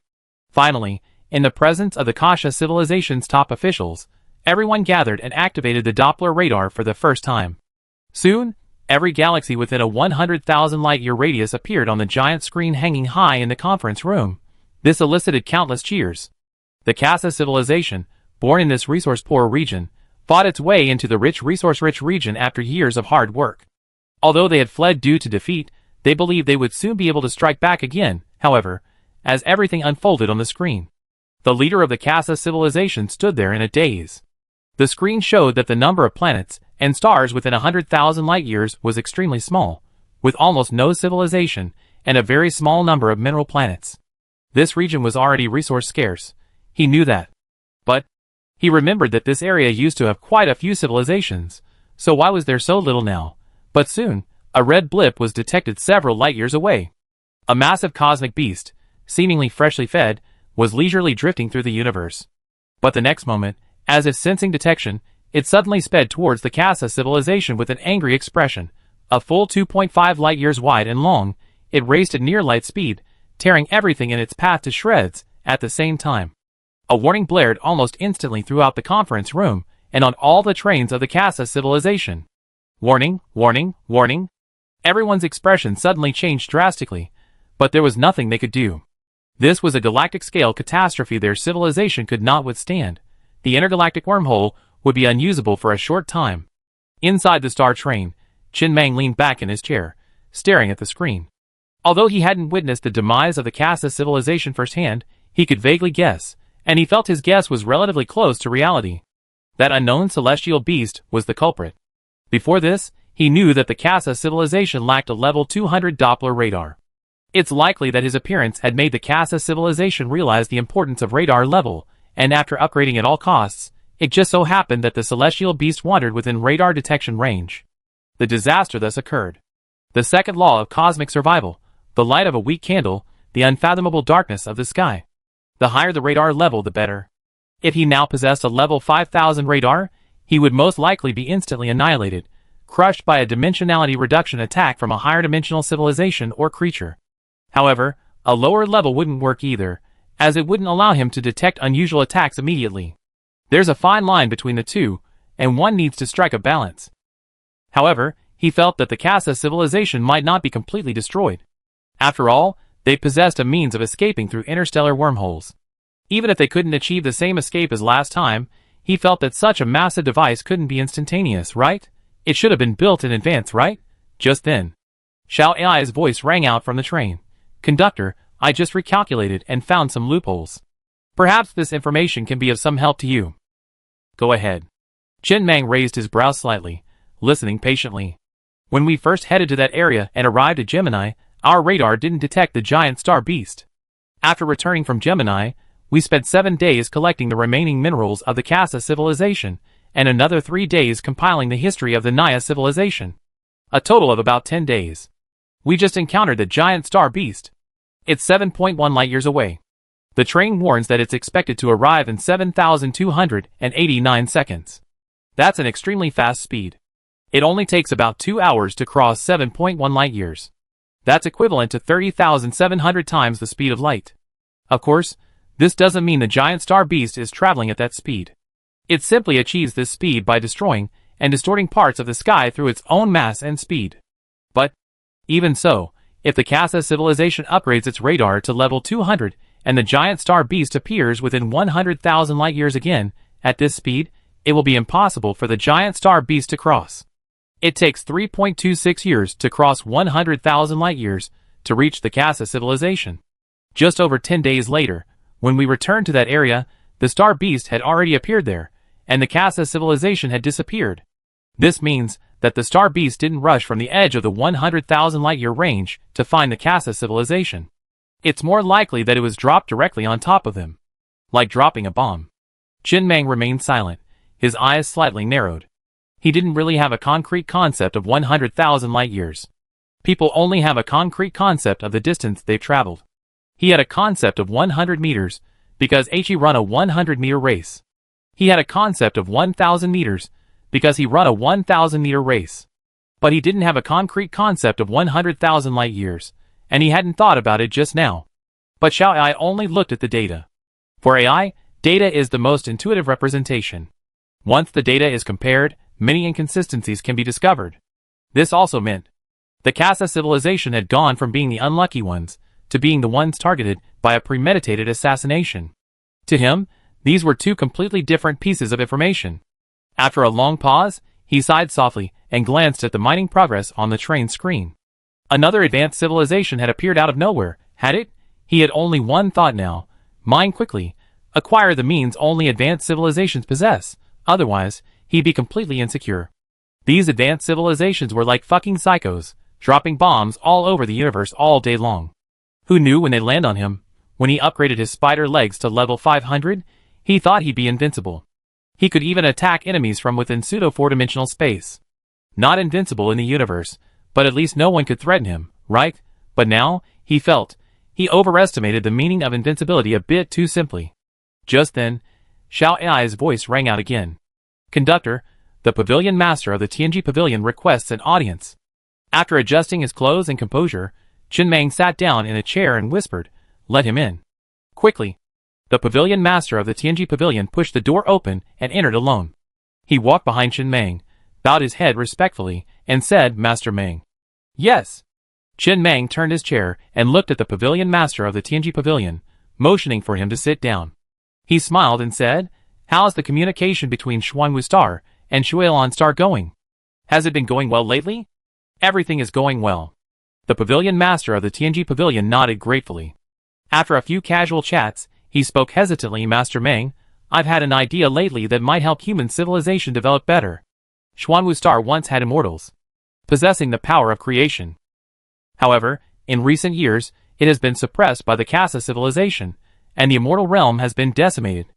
Finally, in the presence of the Kasha civilization's top officials, everyone gathered and activated the Doppler radar for the first time. Soon, every galaxy within a 100,000 light-year radius appeared on the giant screen hanging high in the conference room. This elicited countless cheers. The Casa civilization, born in this resource-poor region, fought its way into the rich resource-rich region after years of hard work. Although they had fled due to defeat, they believed they would soon be able to strike back again, however, as everything unfolded on the screen. The leader of the Casa civilization stood there in a daze. The screen showed that the number of planets and stars within 100,000 light-years was extremely small, with almost no civilization and a very small number of mineral planets. This region was already resource scarce. He knew that. But he remembered that this area used to have quite a few civilizations, so why was there so little now? But soon, a red blip was detected several light-years away. A massive cosmic beast, seemingly freshly fed, was leisurely drifting through the universe. But the next moment, as if sensing detection, it suddenly sped towards the Casa civilization with an angry expression. A full 2.5 light-years wide and long, it raced at near light speed, tearing everything in its path to shreds at the same time. A warning blared almost instantly throughout the conference room and on all the trains of the Casa civilization. Warning, warning, warning. Everyone's expression suddenly changed drastically, but there was nothing they could do. This was a galactic-scale catastrophe their civilization could not withstand. The intergalactic wormhole would be unusable for a short time. Inside the star train, Qin Mang leaned back in his chair, staring at the screen. Although he hadn't witnessed the demise of the Casa civilization firsthand, he could vaguely guess, and he felt his guess was relatively close to reality. That unknown celestial beast was the culprit. Before this, he knew that the Casa civilization lacked a level 200 Doppler radar. It's likely that his appearance had made the Casa civilization realize the importance of radar level, and after upgrading at all costs, it just so happened that the celestial beast wandered within radar detection range. The disaster thus occurred. The second law of cosmic survival, the light of a weak candle, the unfathomable darkness of the sky. The higher the radar level, the better. If he now possessed a level 5000 radar, he would most likely be instantly annihilated, crushed by a dimensionality reduction attack from a higher dimensional civilization or creature. However, a lower level wouldn't work either, as it wouldn't allow him to detect unusual attacks immediately. There's a fine line between the two, and one needs to strike a balance. However, he felt that the Casa civilization might not be completely destroyed. After all, they possessed a means of escaping through interstellar wormholes. Even if they couldn't achieve the same escape as last time, he felt that such a massive device couldn't be instantaneous, right? It should have been built in advance, right? Just then, Xiao Ai's voice rang out from the train. Conductor, I just recalculated and found some loopholes. Perhaps this information can be of some help to you. Go ahead. Chen Mang raised his brows slightly, listening patiently. When we first headed to that area and arrived at Gemini, our radar didn't detect the giant star beast. After returning from Gemini, we spent 7 days collecting the remaining minerals of the Casa civilization, and another 3 days compiling the history of the Naya civilization. A total of about 10 days. We just encountered the giant star beast. It's 7.1 light-years away. The train warns that it's expected to arrive in 7,289 seconds. That's an extremely fast speed. It only takes about 2 hours to cross 7.1 light-years. That's equivalent to 30,700 times the speed of light. Of course, this doesn't mean the giant star beast is traveling at that speed. It simply achieves this speed by destroying and distorting parts of the sky through its own mass and speed. But, even so, if the Casa civilization upgrades its radar to level 200 and the giant star beast appears within 100,000 light-years again, at this speed, it will be impossible for the giant star beast to cross. It takes 3.26 years to cross 100,000 light-years to reach the Casa civilization. Just over 10 days later, when we returned to that area, the star beast had already appeared there, and the Casa civilization had disappeared. This means that the star beast didn't rush from the edge of the 100,000 light-year range to find the Casa civilization. It's more likely that it was dropped directly on top of them. Like dropping a bomb. Chen Mang remained silent, his eyes slightly narrowed. He didn't really have a concrete concept of 100,000 light-years. People only have a concrete concept of the distance they've traveled. He had a concept of 100 meters, because he run a 100-meter race. He had a concept of 1,000 meters, because he run a 1,000-meter race. But he didn't have a concrete concept of 100,000 light-years, and he hadn't thought about it just now. But Xiao Ai only looked at the data. For AI, data is the most intuitive representation. Once the data is compared, many inconsistencies can be discovered. This also meant the Casa civilization had gone from being the unlucky ones to being the ones targeted by a premeditated assassination. To him, these were two completely different pieces of information. After a long pause, he sighed softly and glanced at the mining progress on the train screen. Another advanced civilization had appeared out of nowhere, had it? He had only one thought now: mine quickly, acquire the means only advanced civilizations possess, otherwise, he'd be completely insecure. These advanced civilizations were like fucking psychos, dropping bombs all over the universe all day long. Who knew when they'd land on him? When he upgraded his spider legs to level 500, he thought he'd be invincible. He could even attack enemies from within pseudo-4-dimensional space. Not invincible in the universe, but at least no one could threaten him, right? But now, he felt, he overestimated the meaning of invincibility a bit too simply. Just then, Xiao Ai's voice rang out again. Conductor, the pavilion master of the Tianji Pavilion requests an audience. After adjusting his clothes and composure, Chen Mang sat down in a chair and whispered, let him in. Quickly, the pavilion master of the Tianji Pavilion pushed the door open and entered alone. He walked behind Chen Mang, bowed his head respectfully, and said, Master Mang. Yes. Chen Mang turned his chair and looked at the pavilion master of the Tianji Pavilion, motioning for him to sit down. He smiled and said, how's the communication between Xuanwu Star and Shuilon Star going? Has it been going well lately? Everything is going well. The pavilion master of the Tianji Pavilion nodded gratefully. After a few casual chats, he spoke hesitantly, Master Mang, I've had an idea lately that might help human civilization develop better. Xuanwu Star once had immortals, possessing the power of creation. However, in recent years, it has been suppressed by the Casa civilization, and the immortal realm has been decimated.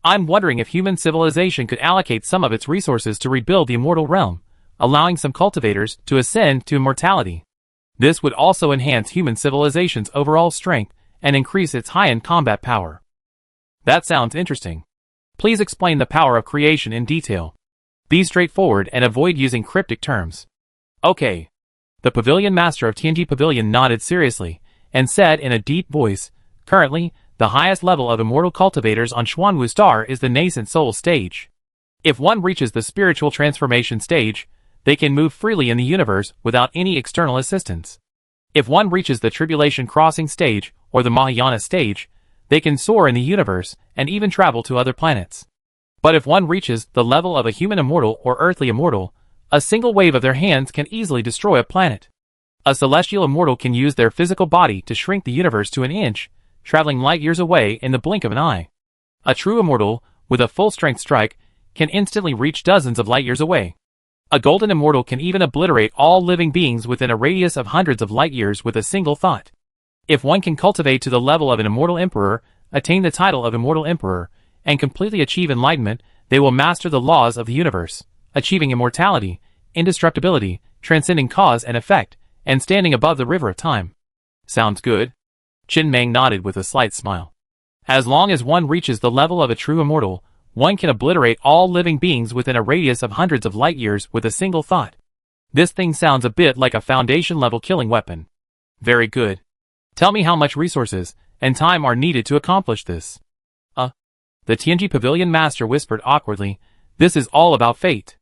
I'm wondering if human civilization could allocate some of its resources to rebuild the immortal realm, allowing some cultivators to ascend to immortality. This would also enhance human civilization's overall strength and increase its high-end combat power. That sounds interesting. Please explain the power of creation in detail. Be straightforward and avoid using cryptic terms. Okay. The pavilion master of Tianji Pavilion nodded seriously and said in a deep voice, currently, the highest level of immortal cultivators on Xuanwu Star is the nascent soul stage. If one reaches the spiritual transformation stage, they can move freely in the universe without any external assistance. If one reaches the tribulation crossing stage or the Mahayana stage, they can soar in the universe and even travel to other planets. But if one reaches the level of a human immortal or earthly immortal, a single wave of their hands can easily destroy a planet. A celestial immortal can use their physical body to shrink the universe to an inch, traveling light years away in the blink of an eye. A true immortal, with a full-strength strike, can instantly reach dozens of light years away. A golden immortal can even obliterate all living beings within a radius of hundreds of light years with a single thought. If one can cultivate to the level of an immortal emperor, attain the title of immortal emperor, and completely achieve enlightenment, they will master the laws of the universe, achieving immortality, indestructibility, transcending cause and effect, and standing above the river of time. Sounds good? Qin Meng nodded with a slight smile. As long as one reaches the level of a true immortal, one can obliterate all living beings within a radius of hundreds of light years with a single thought. This thing sounds a bit like a foundation-level killing weapon. Very good. Tell me how much resources and time are needed to accomplish this. The Tianji Pavilion Master whispered awkwardly, this is all about fate.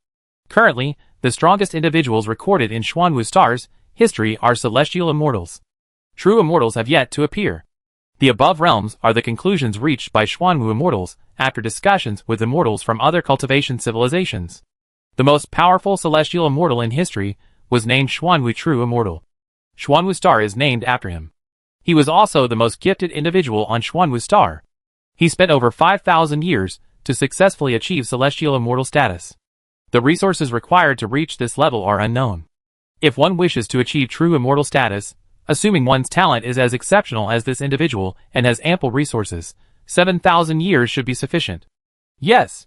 Currently, the strongest individuals recorded in Xuanwu Star's history are celestial immortals. True immortals have yet to appear. The above realms are the conclusions reached by Xuanwu immortals after discussions with immortals from other cultivation civilizations. The most powerful celestial immortal in history was named Xuanwu True Immortal. Xuanwu Star is named after him. He was also the most gifted individual on Xuanwu Star. He spent over 5,000 years to successfully achieve celestial immortal status. The resources required to reach this level are unknown. If one wishes to achieve true immortal status, assuming one's talent is as exceptional as this individual and has ample resources, 7,000 years should be sufficient. Yes.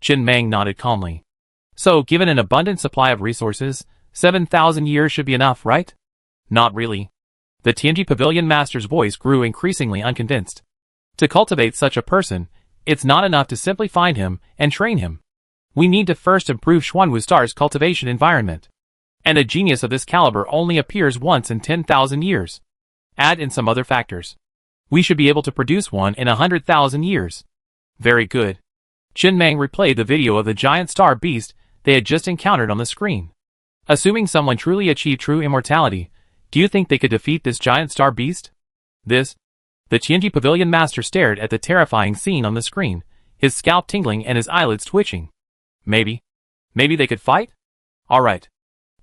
Qin Meng nodded calmly. So, given an abundant supply of resources, 7,000 years should be enough, right? Not really. The Tianji Pavilion Master's voice grew increasingly unconvinced. To cultivate such a person, it's not enough to simply find him and train him. We need to first improve Xuanwu Star's cultivation environment. And a genius of this caliber only appears once in 10,000 years. Add in some other factors. We should be able to produce one in 100,000 years. Very good. Qin Meng replayed the video of the giant star beast they had just encountered on the screen. Assuming someone truly achieved true immortality, do you think they could defeat this giant star beast? The Tianji Pavilion Master stared at the terrifying scene on the screen, his scalp tingling and his eyelids twitching. Maybe they could fight? Alright.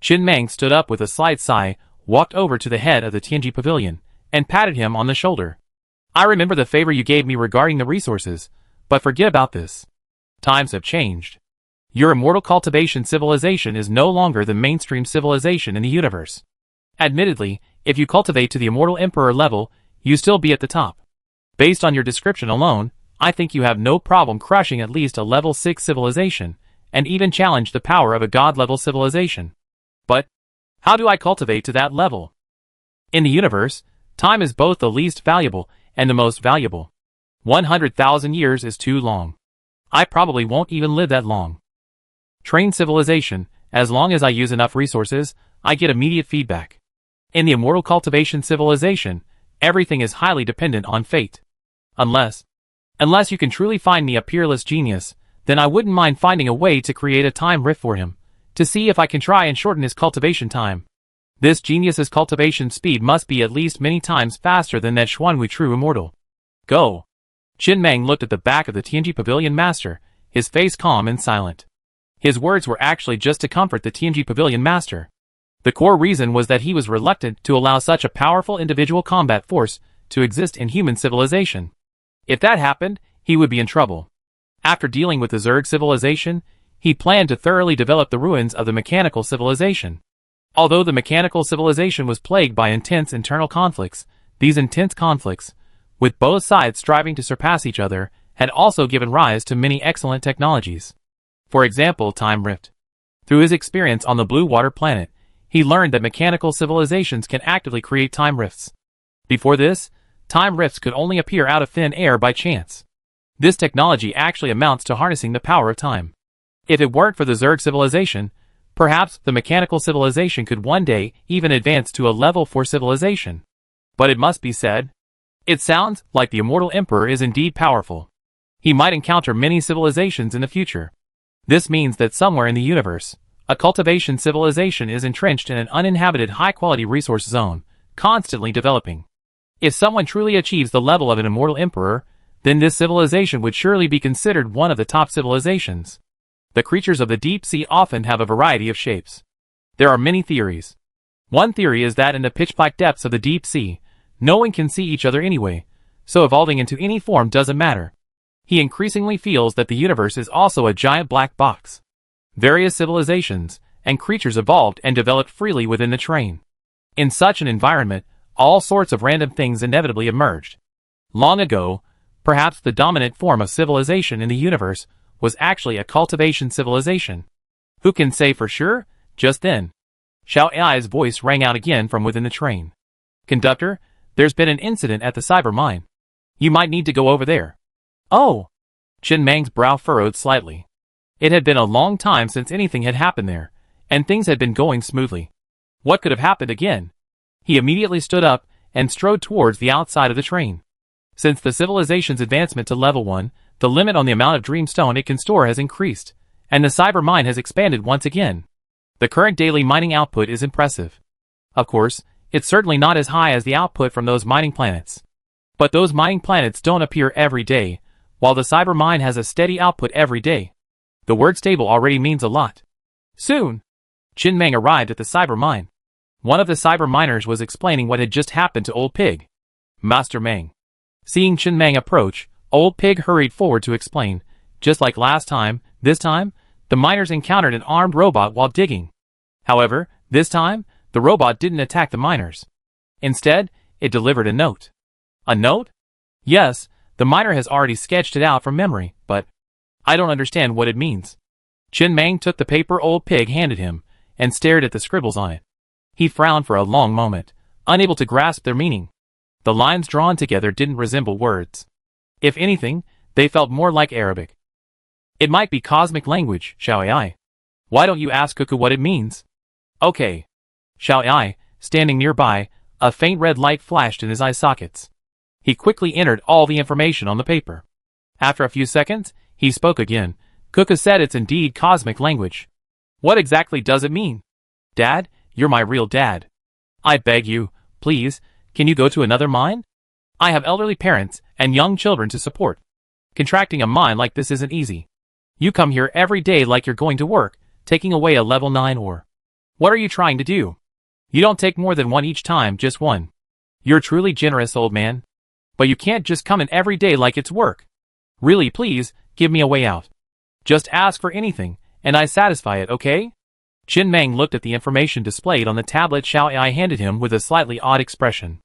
Qin Meng stood up with a slight sigh, walked over to the head of the Tianji Pavilion, and patted him on the shoulder. I remember the favor you gave me regarding the resources, but forget about this. Times have changed. Your immortal cultivation civilization is no longer the mainstream civilization in the universe. Admittedly, if you cultivate to the immortal emperor level, you still be at the top. Based on your description alone, I think you have no problem crushing at least a level 6 civilization, and even challenge the power of a god-level civilization. But, how do I cultivate to that level? In the universe, time is both the least valuable and the most valuable. 100,000 years is too long. I probably won't even live that long. Train civilization, as long as I use enough resources, I get immediate feedback. In the immortal cultivation civilization, everything is highly dependent on fate. Unless you can truly find me a peerless genius, then I wouldn't mind finding a way to create a time rift for him, to see if I can try and shorten his cultivation time. This genius's cultivation speed must be at least many times faster than that Xuanwu True Immortal. Go. Qin Meng looked at the back of the Tianji Pavilion Master, his face calm and silent. His words were actually just to comfort the Tianji Pavilion Master. The core reason was that he was reluctant to allow such a powerful individual combat force to exist in human civilization. If that happened, he would be in trouble. After dealing with the Zerg civilization, he planned to thoroughly develop the ruins of the mechanical civilization. Although the mechanical civilization was plagued by intense internal conflicts, These intense conflicts, with both sides striving to surpass each other, had also given rise to many excellent technologies. For example, time rift. Through his experience on the Blue Water planet, he learned that mechanical civilizations can actively create time rifts. Before this, time rifts could only appear out of thin air by chance. This technology actually amounts to harnessing the power of time. If it weren't for the Zerg civilization, perhaps the mechanical civilization could one day even advance to a level 4 civilization. But it must be said, it sounds like the immortal emperor is indeed powerful. He might encounter many civilizations in the future. This means that somewhere in the universe, a cultivation civilization is entrenched in an uninhabited high-quality resource zone, constantly developing. If someone truly achieves the level of an immortal emperor, then this civilization would surely be considered one of the top civilizations. The creatures of the deep sea often have a variety of shapes. There are many theories. One theory is that in the pitch-black depths of the deep sea, no one can see each other anyway, so evolving into any form doesn't matter. He increasingly feels that the universe is also a giant black box. Various civilizations and creatures evolved and developed freely within the terrain. In such an environment, all sorts of random things inevitably emerged. Long ago, perhaps the dominant form of civilization in the universe was actually a cultivation civilization. Who can say for sure? Just then, Xiao Ai's voice rang out again from within the train. Conductor, there's been an incident at the cyber mine. You might need to go over there. Oh! Chen Mang's brow furrowed slightly. It had been a long time since anything had happened there, and things had been going smoothly. What could have happened again? He immediately stood up and strode towards the outside of the train. Since the civilization's advancement to level 1, the limit on the amount of dreamstone it can store has increased, and the cyber mine has expanded once again. The current daily mining output is impressive. Of course, it's certainly not as high as the output from those mining planets. But those mining planets don't appear every day, while the cyber mine has a steady output every day. The word stable already means a lot. Soon, Qin Mang arrived at the cyber mine. One of the cyber miners was explaining what had just happened to Old Pig. Master Mang. Seeing Qin Mang approach, Old Pig hurried forward to explain. Just like last time, this time, the miners encountered an armed robot while digging. However, this time, the robot didn't attack the miners. Instead, it delivered a note. A note? Yes, the miner has already sketched it out from memory, but I don't understand what it means. Qin Mang took the paper Old Pig handed him, and stared at the scribbles on it. He frowned for a long moment, unable to grasp their meaning. The lines drawn together didn't resemble words. If anything, they felt more like Arabic. It might be cosmic language, Xiao Ai. Why don't you ask Cuckoo what it means? Okay. Xiao Ai, standing nearby, a faint red light flashed in his eye sockets. He quickly entered all the information on the paper. After a few seconds, he spoke again. Cuckoo said it's indeed cosmic language. What exactly does it mean? Dad, you're my real dad. I beg you, please, can you go to another mine? I have elderly parents and young children to support. Contracting a mine like this isn't easy. You come here every day like you're going to work, taking away a level 9 ore. What are you trying to do? You don't take more than one each time, just one. You're truly generous, old man. But you can't just come in every day like it's work. Really, please, give me a way out. Just ask for anything, and I satisfy it, okay? Qin Mang looked at the information displayed on the tablet Xiao Ai handed him with a slightly odd expression.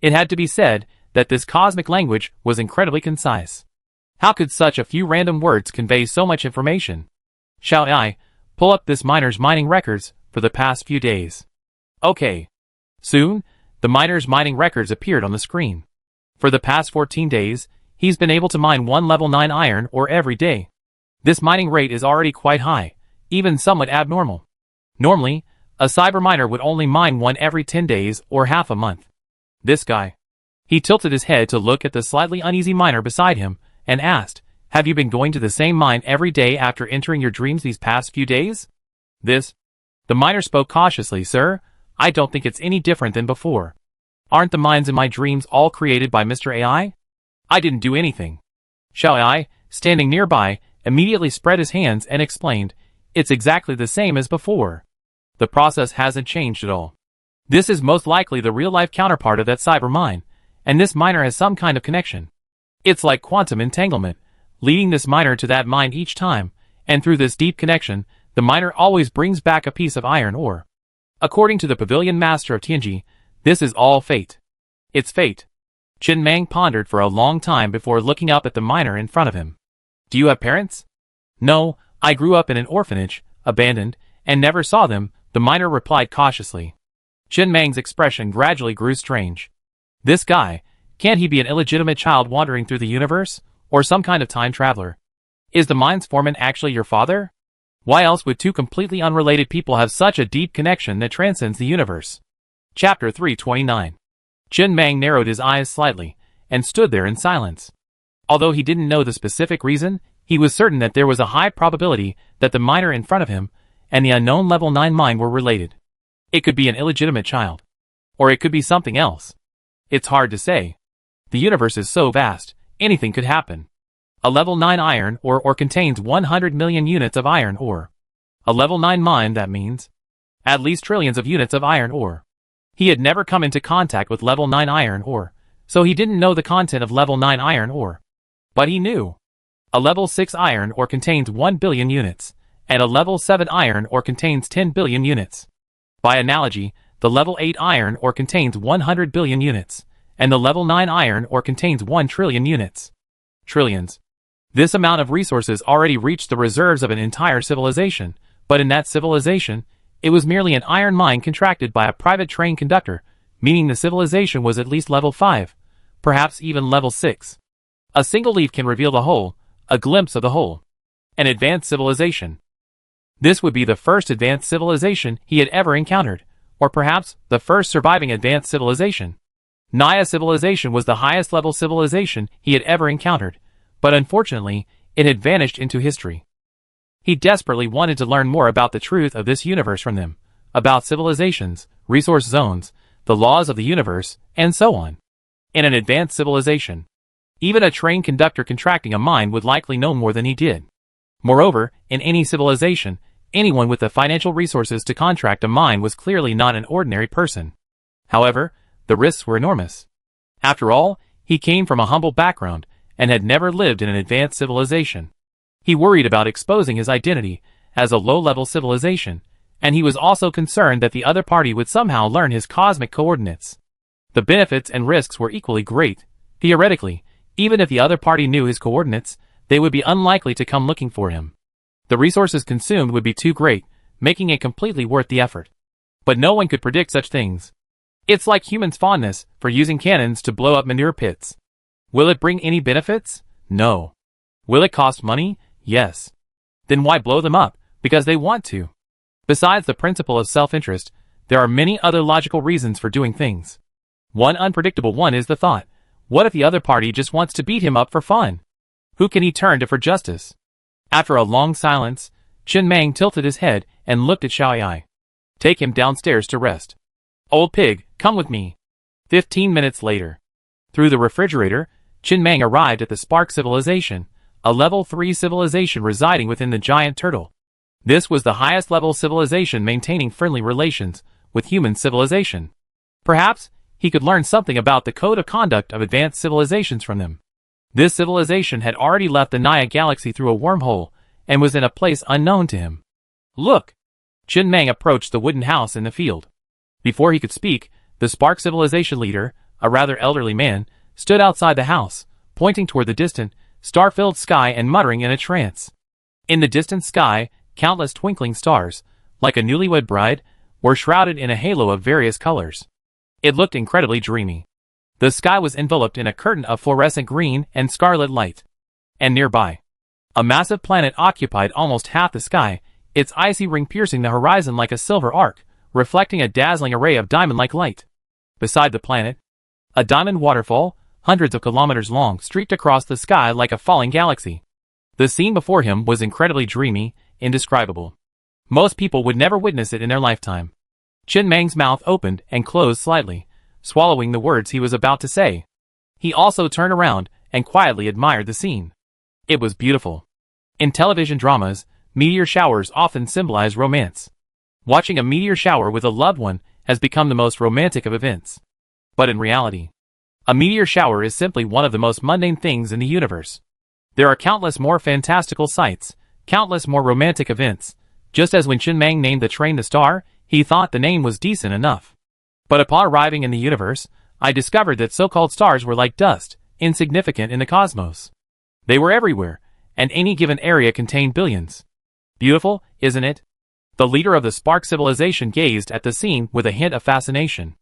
It had to be said that this cosmic language was incredibly concise. How could such a few random words convey so much information? Xiao Ai, pull up this miner's mining records for the past few days. Okay. Soon, the miner's mining records appeared on the screen. For the past 14 days, he's been able to mine one level 9 iron ore every day. This mining rate is already quite high, even somewhat abnormal. Normally, a cyber miner would only mine one every 10 days or half a month. This guy. He tilted his head to look at the slightly uneasy miner beside him, and asked, have you been going to the same mine every day after entering your dreams these past few days? This. The miner spoke cautiously, sir, I don't think it's any different than before. Aren't the mines in my dreams all created by Mr. AI? I didn't do anything. Xiao Ai, standing nearby, immediately spread his hands and explained, it's exactly the same as before. The process hasn't changed at all. This is most likely the real-life counterpart of that cyber mine, and this miner has some kind of connection. It's like quantum entanglement, leading this miner to that mine each time, and through this deep connection, the miner always brings back a piece of iron ore. According to the Pavilion Master of Tianji, this is all fate. Its fate. Chen Mang pondered for a long time before looking up at the miner in front of him. Do you have parents? No, I grew up in an orphanage, abandoned, and never saw them, the miner replied cautiously. Chen Mang's expression gradually grew strange. This guy, can't he be an illegitimate child wandering through the universe, or some kind of time traveler? Is the mine's foreman actually your father? Why else would two completely unrelated people have such a deep connection that transcends the universe? Chapter 329. Chen Mang narrowed his eyes slightly, and stood there in silence. Although he didn't know the specific reason, he was certain that there was a high probability that the miner in front of him and the unknown level 9 mine were related. It could be an illegitimate child. Or it could be something else. It's hard to say. The universe is so vast, anything could happen. A level 9 iron ore contains 100 million units of iron ore. A level 9 mine, that means. At least trillions of units of iron ore. He had never come into contact with level 9 iron ore, so he didn't know the content of level 9 iron ore. But he knew. A level 6 iron ore contains 1 billion units, and a level 7 iron ore contains 10 billion units. By analogy, the level 8 iron ore contains 100 billion units, and the level 9 iron ore contains 1 trillion units. Trillions. This amount of resources already reached the reserves of an entire civilization, but in that civilization, it was merely an iron mine contracted by a private train conductor, meaning the civilization was at least level 5, perhaps even level 6. A single leaf can reveal the whole, a glimpse of the whole. An advanced civilization. This would be the first advanced civilization he had ever encountered, or perhaps the first surviving advanced civilization. Naya civilization was the highest level civilization he had ever encountered, but unfortunately, it had vanished into history. He desperately wanted to learn more about the truth of this universe from them, about civilizations, resource zones, the laws of the universe, and so on. In an advanced civilization, even a train conductor contracting a mine would likely know more than he did. Moreover, in any civilization, anyone with the financial resources to contract a mine was clearly not an ordinary person. However, the risks were enormous. After all, he came from a humble background, and had never lived in an advanced civilization. He worried about exposing his identity as a low-level civilization, and he was also concerned that the other party would somehow learn his cosmic coordinates. The benefits and risks were equally great. Theoretically, even if the other party knew his coordinates, they would be unlikely to come looking for him. The resources consumed would be too great, making it completely worth the effort. But no one could predict such things. It's like humans' fondness for using cannons to blow up manure pits. Will it bring any benefits? No. Will it cost money? Yes. Then why blow them up? Because they want to. Besides the principle of self-interest, there are many other logical reasons for doing things. One unpredictable one is the thought, what if the other party just wants to beat him up for fun? Who can he turn to for justice? After a long silence, Chen Mang tilted his head and looked at Xiaoyai. Take him downstairs to rest. Old pig, come with me. 15 minutes later. Through the refrigerator, Chen Mang arrived at the Spark civilization, a level 3 civilization residing within the giant turtle. This was the highest level civilization maintaining friendly relations with human civilization. Perhaps, he could learn something about the code of conduct of advanced civilizations from them. This civilization had already left the Naya galaxy through a wormhole, and was in a place unknown to him. Look! Chen Mang approached the wooden house in the field. Before he could speak, the Spark civilization leader, a rather elderly man, stood outside the house, pointing toward the distant, star-filled sky and muttering in a trance. In the distant sky, countless twinkling stars, like a newlywed bride, were shrouded in a halo of various colors. It looked incredibly dreamy. The sky was enveloped in a curtain of fluorescent green and scarlet light. And nearby, a massive planet occupied almost half the sky, its icy ring piercing the horizon like a silver arc, reflecting a dazzling array of diamond-like light. Beside the planet, a diamond waterfall, hundreds of kilometers long, streaked across the sky like a falling galaxy. The scene before him was incredibly dreamy, indescribable. Most people would never witness it in their lifetime. Chen Mang's mouth opened and closed slightly, swallowing the words he was about to say. He also turned around and quietly admired the scene. It was beautiful. In television dramas, meteor showers often symbolize romance. Watching a meteor shower with a loved one has become the most romantic of events. But in reality, a meteor shower is simply one of the most mundane things in the universe. There are countless more fantastical sights, countless more romantic events. Just as when Chen Mang named the train the Star, he thought the name was decent enough. But upon arriving in the universe, I discovered that so-called stars were like dust, insignificant in the cosmos. They were everywhere, and any given area contained billions. Beautiful, isn't it? The leader of the Spark civilization gazed at the scene with a hint of fascination.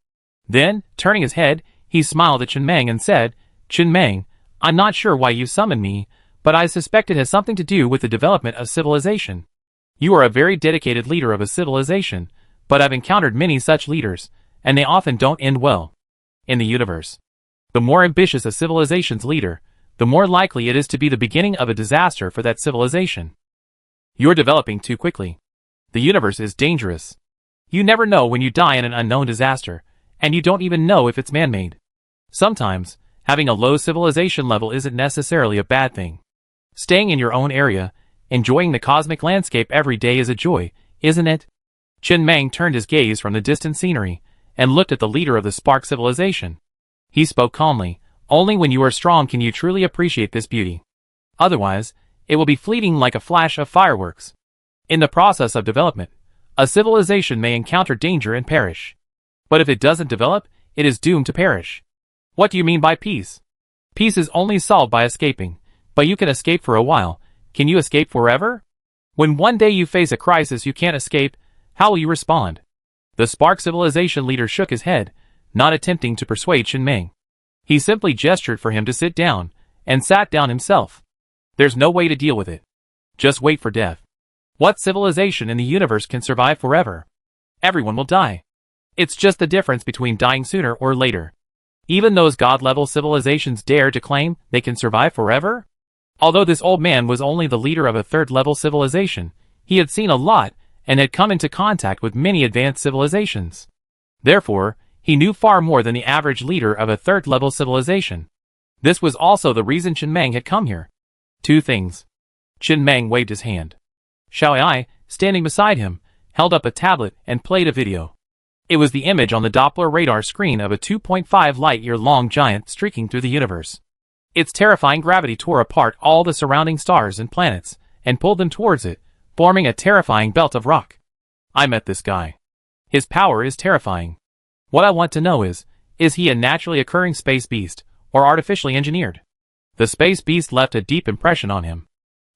Then, turning his head, he smiled at Chen Meng and said, "Chen Meng, I'm not sure why you summoned me, but I suspect it has something to do with the development of civilization. You are a very dedicated leader of a civilization, but I've encountered many such leaders, and they often don't end well. In the universe, the more ambitious a civilization's leader, the more likely it is to be the beginning of a disaster for that civilization. You're developing too quickly. The universe is dangerous. You never know when you die in an unknown disaster, and you don't even know if it's man-made. Sometimes, having a low civilization level isn't necessarily a bad thing. Staying in your own area, enjoying the cosmic landscape every day is a joy, isn't it?" Chen Meng turned his gaze from the distant scenery and looked at the leader of the Spark civilization. He spoke calmly, "Only when you are strong can you truly appreciate this beauty. Otherwise, it will be fleeting like a flash of fireworks. In the process of development, a civilization may encounter danger and perish. But if it doesn't develop, it is doomed to perish. What do you mean by peace? Peace is only solved by escaping, but you can escape for a while. Can you escape forever? When one day you face a crisis you can't escape, how will you respond?" The Spark civilization leader shook his head, not attempting to persuade Chen Meng. He simply gestured for him to sit down, and sat down himself. "There's no way to deal with it. Just wait for death. What civilization in the universe can survive forever? Everyone will die. It's just the difference between dying sooner or later. Even those god-level civilizations dare to claim they can survive forever?" Although this old man was only the leader of a third-level civilization, he had seen a lot and had come into contact with many advanced civilizations. Therefore, he knew far more than the average leader of a third-level civilization. This was also the reason Chen Meng had come here. Two things. Chen Meng waved his hand. Xiao Ai, standing beside him, held up a tablet and played a video. It was the image on the Doppler radar screen of a 2.5 light-year-long giant streaking through the universe. Its terrifying gravity tore apart all the surrounding stars and planets, and pulled them towards it, forming a terrifying belt of rock. I met this guy. His power is terrifying. What I want to know is he a naturally occurring space beast, or artificially engineered? The space beast left a deep impression on him.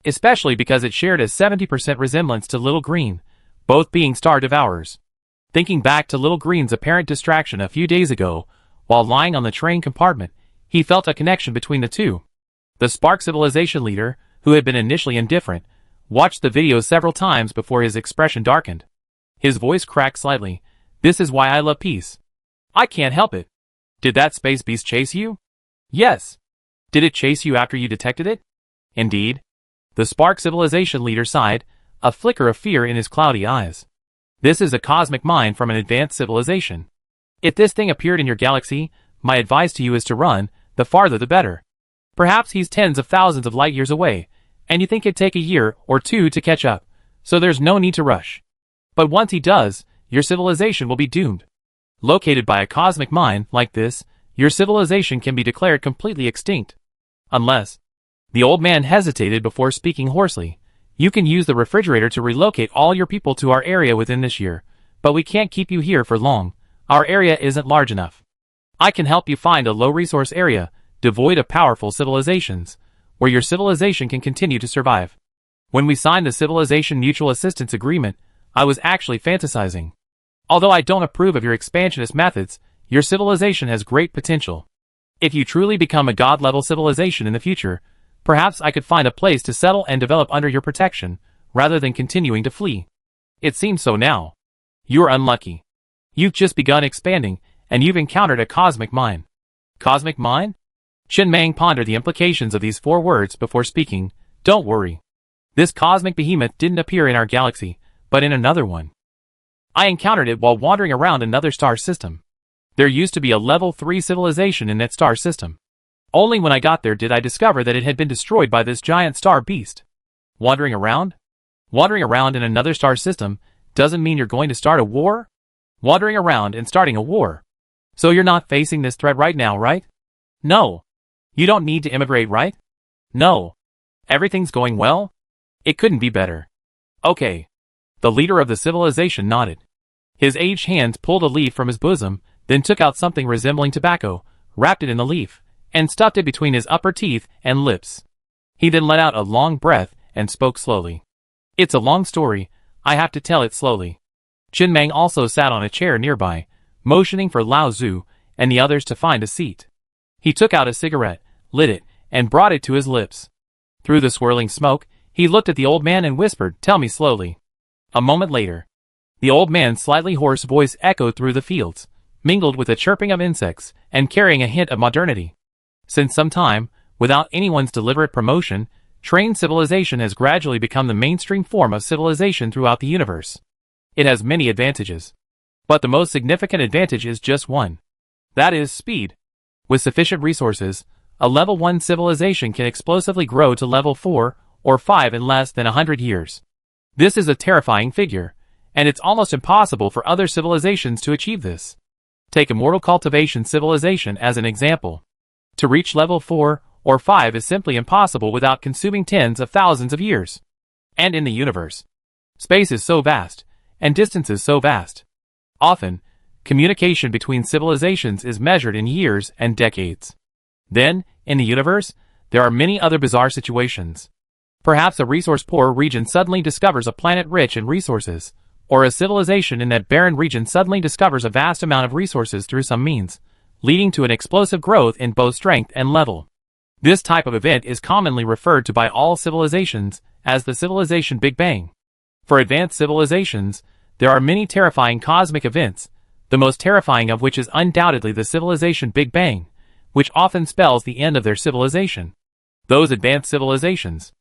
Especially because it shared a 70% resemblance to Little Green, both being star devourers. Thinking back to Little Green's apparent distraction a few days ago, while lying on the train compartment, he felt a connection between the two. The Spark civilization leader, who had been initially indifferent, watched the video several times before his expression darkened. His voice cracked slightly. "This is why I love peace. I can't help it." "Did that space beast chase you?" "Yes." "Did it chase you after you detected it?" "Indeed." The Spark civilization leader sighed, a flicker of fear in his cloudy eyes. "This is a cosmic mine from an advanced civilization. If this thing appeared in your galaxy, my advice to you is to run, the farther the better. Perhaps he's tens of thousands of light years away, and you think it'd take a year or two to catch up, so there's no need to rush. But once he does, your civilization will be doomed. Located by a cosmic mine like this, your civilization can be declared completely extinct. Unless..." The old man hesitated before speaking hoarsely. "You can use the refrigerator to relocate all your people to our area within this year, but we can't keep you here for long. Our area isn't large enough. I can help you find a low-resource area, devoid of powerful civilizations, where your civilization can continue to survive." When we signed the Civilization Mutual Assistance Agreement, I was actually fantasizing. Although I don't approve of your expansionist methods, your civilization has great potential. If you truly become a god-level civilization in the future, perhaps I could find a place to settle and develop under your protection, rather than continuing to flee. It seems so now. You're unlucky. You've just begun expanding, and you've encountered a cosmic mine. Cosmic mine? Chen Meng pondered the implications of these 4 words before speaking. "Don't worry. This cosmic behemoth didn't appear in our galaxy, but in another one. I encountered it while wandering around another star system. There used to be a level 3 civilization in that star system. Only when I got there did I discover that it had been destroyed by this giant star beast." Wandering around? Wandering around in another star system doesn't mean you're going to start a war? Wandering around and starting a war. So you're not facing this threat right now, right? No. You don't need to immigrate, right? No. Everything's going well? It couldn't be better. Okay. The leader of the civilization nodded. His aged hands pulled a leaf from his bosom, then took out something resembling tobacco, wrapped it in the leaf, and stuffed it between his upper teeth and lips. He then let out a long breath and spoke slowly. It's a long story, I have to tell it slowly. Chen Meng also sat on a chair nearby, motioning for Lao Zhu and the others to find a seat. He took out a cigarette, lit it, and brought it to his lips. Through the swirling smoke, he looked at the old man and whispered, "Tell me slowly." A moment later, the old man's slightly hoarse voice echoed through the fields, mingled with the chirping of insects and carrying a hint of modernity. Since some time, without anyone's deliberate promotion, trained civilization has gradually become the mainstream form of civilization throughout the universe. It has many advantages. But the most significant advantage is just one. That is speed. With sufficient resources, a level 1 civilization can explosively grow to level 4 or 5 in less than 100 years. This is a terrifying figure, and it's almost impossible for other civilizations to achieve this. Take Immortal Cultivation Civilization as an example. To reach level 4 or 5 is simply impossible without consuming tens of thousands of years. And in the universe, space is so vast, and distances so vast. Often, communication between civilizations is measured in years and decades. Then, in the universe, there are many other bizarre situations. Perhaps a resource-poor region suddenly discovers a planet rich in resources, or a civilization in that barren region suddenly discovers a vast amount of resources through some means, leading to an explosive growth in both strength and level. This type of event is commonly referred to by all civilizations as the Civilization Big Bang. For advanced civilizations, there are many terrifying cosmic events, the most terrifying of which is undoubtedly the Civilization Big Bang, which often spells the end of their civilization. Those advanced civilizations.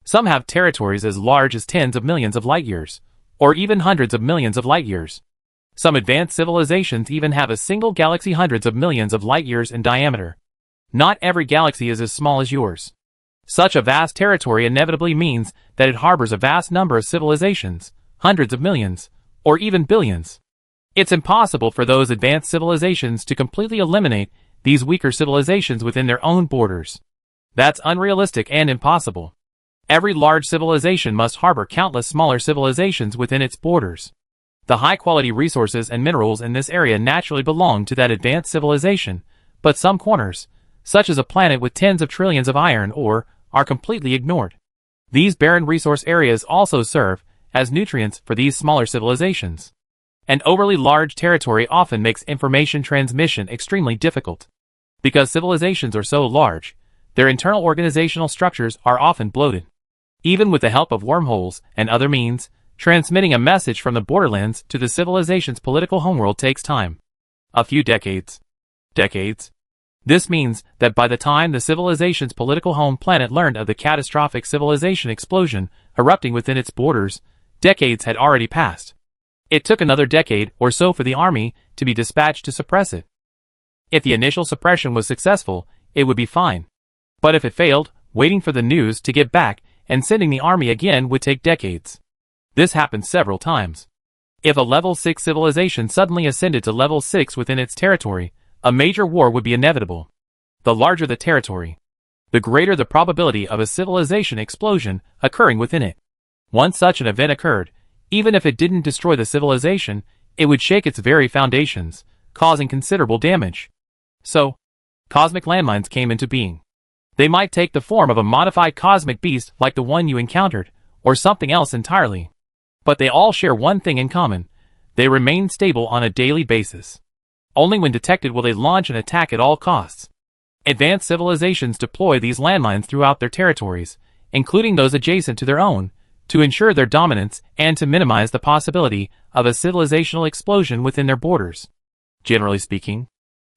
Some have territories as large as tens of millions of light years, or even hundreds of millions of light years. Some advanced civilizations even have a single galaxy hundreds of millions of light years in diameter. Not every galaxy is as small as yours. Such a vast territory inevitably means that it harbors a vast number of civilizations, hundreds of millions, or even billions. It's impossible for those advanced civilizations to completely eliminate these weaker civilizations within their own borders. That's unrealistic and impossible. Every large civilization must harbor countless smaller civilizations within its borders. The high-quality resources and minerals in this area naturally belong to that advanced civilization, but some corners, such as a planet with tens of trillions of iron ore, are completely ignored. These barren resource areas also serve as nutrients for these smaller civilizations. An overly large territory often makes information transmission extremely difficult. Because civilizations are so large, their internal organizational structures are often bloated. Even with the help of wormholes and other means, transmitting a message from the borderlands to the civilization's political homeworld takes time. A few decades. This means that by the time the civilization's political home planet learned of the catastrophic civilization explosion erupting within its borders, decades had already passed. It took another decade or so for the army to be dispatched to suppress it. If the initial suppression was successful, it would be fine. But if it failed, waiting for the news to get back and sending the army again would take decades. This happened several times. If a level 6 civilization suddenly ascended to level 6 within its territory, a major war would be inevitable. The larger the territory, the greater the probability of a civilization explosion occurring within it. Once such an event occurred, even if it didn't destroy the civilization, it would shake its very foundations, causing considerable damage. So, cosmic landmines came into being. They might take the form of a modified cosmic beast like the one you encountered, or something else entirely. But they all share one thing in common: they remain stable on a daily basis. Only when detected will they launch an attack at all costs. Advanced civilizations deploy these landmines throughout their territories, including those adjacent to their own, to ensure their dominance and to minimize the possibility of a civilizational explosion within their borders. Generally speaking,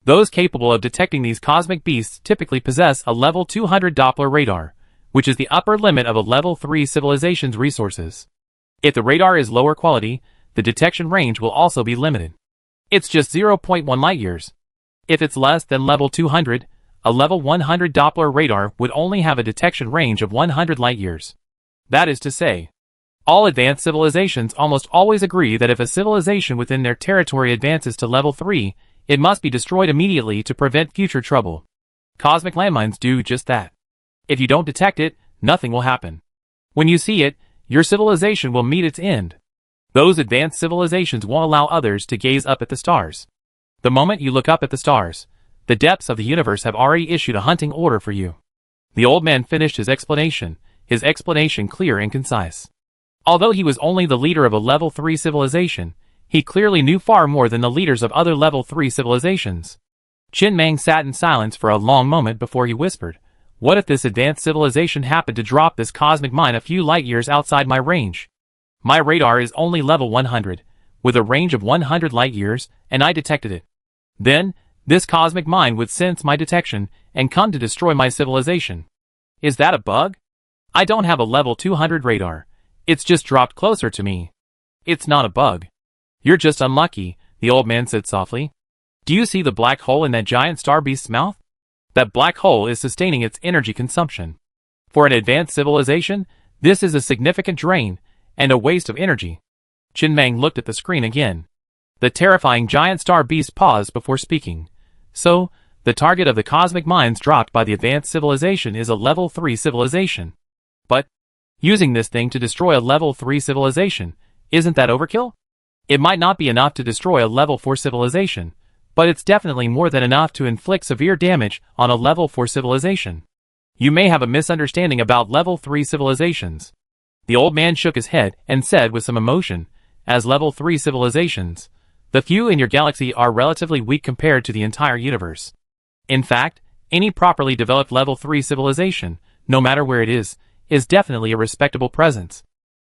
those capable of detecting these cosmic beasts typically possess a level 200 Doppler radar, which is the upper limit of a level 3 civilization's resources. If the radar is lower quality, the detection range will also be limited. It's just 0.1 light years. If it's less than level 200, a level 100 Doppler radar would only have a detection range of 100 light years. That is to say, all advanced civilizations almost always agree that if a civilization within their territory advances to level 3, it must be destroyed immediately to prevent future trouble. Cosmic landmines do just that. If you don't detect it, nothing will happen. When you see it, your civilization will meet its end. Those advanced civilizations won't allow others to gaze up at the stars. The moment you look up at the stars, the depths of the universe have already issued a hunting order for you. The old man finished his explanation clear and concise. Although he was only the leader of a level 3 civilization, he clearly knew far more than the leaders of other level 3 civilizations. Qin Mang sat in silence for a long moment before he whispered, "What if this advanced civilization happened to drop this cosmic mine a few light years outside my range? My radar is only level 100, with a range of 100 light years, and I detected it. Then, this cosmic mine would sense my detection and come to destroy my civilization. Is that a bug? I don't have a level 200 radar. It's just dropped closer to me." "It's not a bug. You're just unlucky," the old man said softly. "Do you see the black hole in that giant star beast's mouth? That black hole is sustaining its energy consumption. For an advanced civilization, this is a significant drain and a waste of energy." Qin Mang looked at the screen again. The terrifying giant star beast paused before speaking. "So, the target of the cosmic mines dropped by the advanced civilization is a level 3 civilization. But, using this thing to destroy a level 3 civilization, isn't that overkill? It might not be enough to destroy a level 4 civilization, but it's definitely more than enough to inflict severe damage on a level 4 civilization. You may have a misunderstanding about level 3 civilizations." The old man shook his head and said with some emotion, "As level 3 civilizations, the few in your galaxy are relatively weak compared to the entire universe. In fact, any properly developed level 3 civilization, no matter where it is definitely a respectable presence.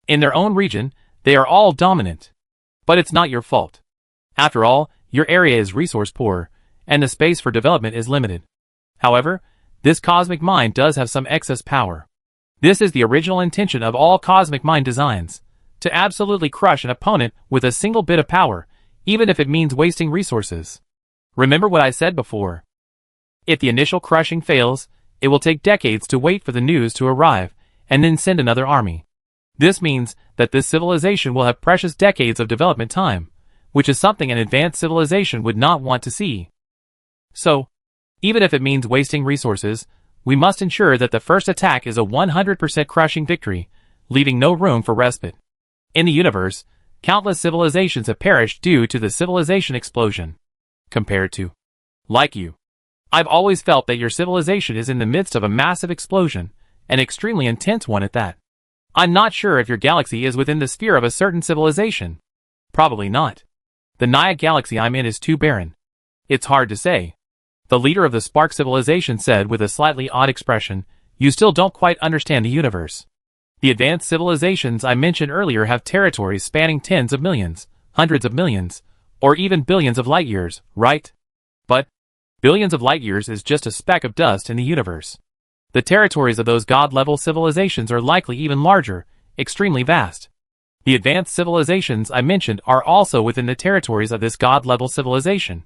In their own region, they are all dominant. But it's not your fault. After all, your area is resource poor, and the space for development is limited. However, this cosmic mine does have some excess power. This is the original intention of all cosmic mine designs, to absolutely crush an opponent with a single bit of power, even if it means wasting resources. Remember what I said before. If the initial crushing fails, it will take decades to wait for the news to arrive, and then send another army. This means that this civilization will have precious decades of development time, which is something an advanced civilization would not want to see. So, even if it means wasting resources, we must ensure that the first attack is a 100% crushing victory, leaving no room for respite. In the universe, countless civilizations have perished due to the civilization explosion. Compared to, like you, I've always felt that your civilization is in the midst of a massive explosion, an extremely intense one at that. I'm not sure if your galaxy is within the sphere of a certain civilization. Probably not. The Naya galaxy I'm in is too barren. It's hard to say. The leader of the Spark civilization said with a slightly odd expression, "You still don't quite understand the universe. The advanced civilizations I mentioned earlier have territories spanning tens of millions, hundreds of millions, or even billions of light years, right? But billions of light years is just a speck of dust in the universe. The territories of those god-level civilizations are likely even larger, extremely vast. The advanced civilizations I mentioned are also within the territories of this god-level civilization.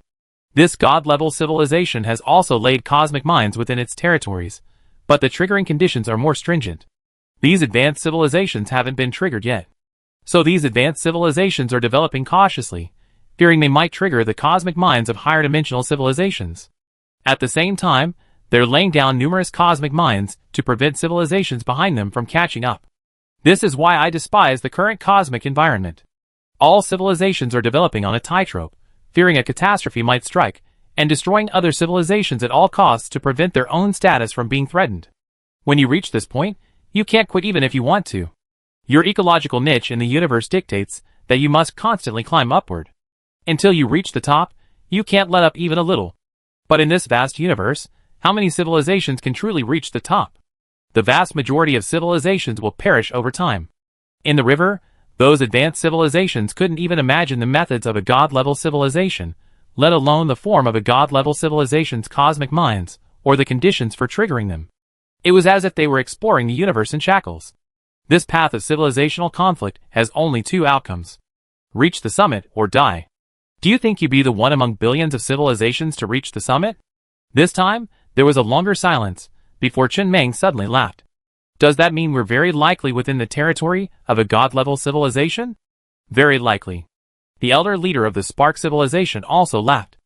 This god-level civilization has also laid cosmic mines within its territories, but the triggering conditions are more stringent. These advanced civilizations haven't been triggered yet. So these advanced civilizations are developing cautiously, fearing they might trigger the cosmic mines of higher dimensional civilizations. At the same time, they're laying down numerous cosmic mines to prevent civilizations behind them from catching up. This is why I despise the current cosmic environment. All civilizations are developing on a tightrope, fearing a catastrophe might strike, and destroying other civilizations at all costs to prevent their own status from being threatened. When you reach this point, you can't quit even if you want to. Your ecological niche in the universe dictates that you must constantly climb upward. Until you reach the top, you can't let up even a little. But in this vast universe, how many civilizations can truly reach the top? The vast majority of civilizations will perish over time. In the river, those advanced civilizations couldn't even imagine the methods of a god-level civilization, let alone the form of a god-level civilization's cosmic mines, or the conditions for triggering them. It was as if they were exploring the universe in shackles. This path of civilizational conflict has only two outcomes. Reach the summit or die. Do you think you'd be the one among billions of civilizations to reach the summit? This time, there was a longer silence, before Qin Mang suddenly laughed. Does that mean we're very likely within the territory of a god-level civilization? Very likely. The elder leader of the Spark civilization also laughed.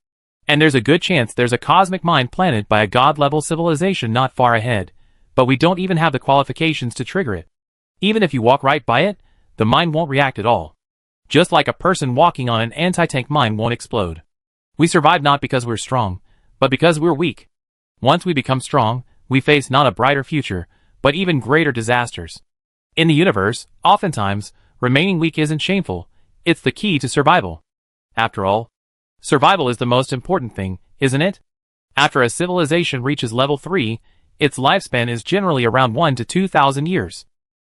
And there's a good chance there's a cosmic mine planted by a god-level civilization not far ahead, but we don't even have the qualifications to trigger it. Even if you walk right by it, the mine won't react at all. Just like a person walking on an anti-tank mine won't explode. We survive not because we're strong, but because we're weak. Once we become strong, we face not a brighter future, but even greater disasters. In the universe, oftentimes, remaining weak isn't shameful, it's the key to survival. After all, survival is the most important thing, isn't it? After a civilization reaches level 3, its lifespan is generally around 1 to 2,000 years.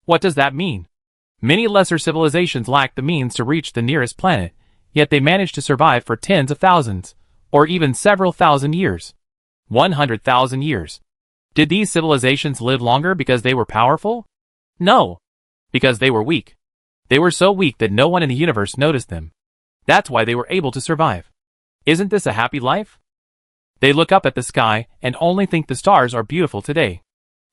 What does that mean? Many lesser civilizations lack the means to reach the nearest planet, yet they manage to survive for tens of thousands, or even several thousand years. 100,000 years. Did these civilizations live longer because they were powerful? No. Because they were weak. They were so weak that no one in the universe noticed them. That's why they were able to survive. Isn't this a happy life? They look up at the sky and only think the stars are beautiful today.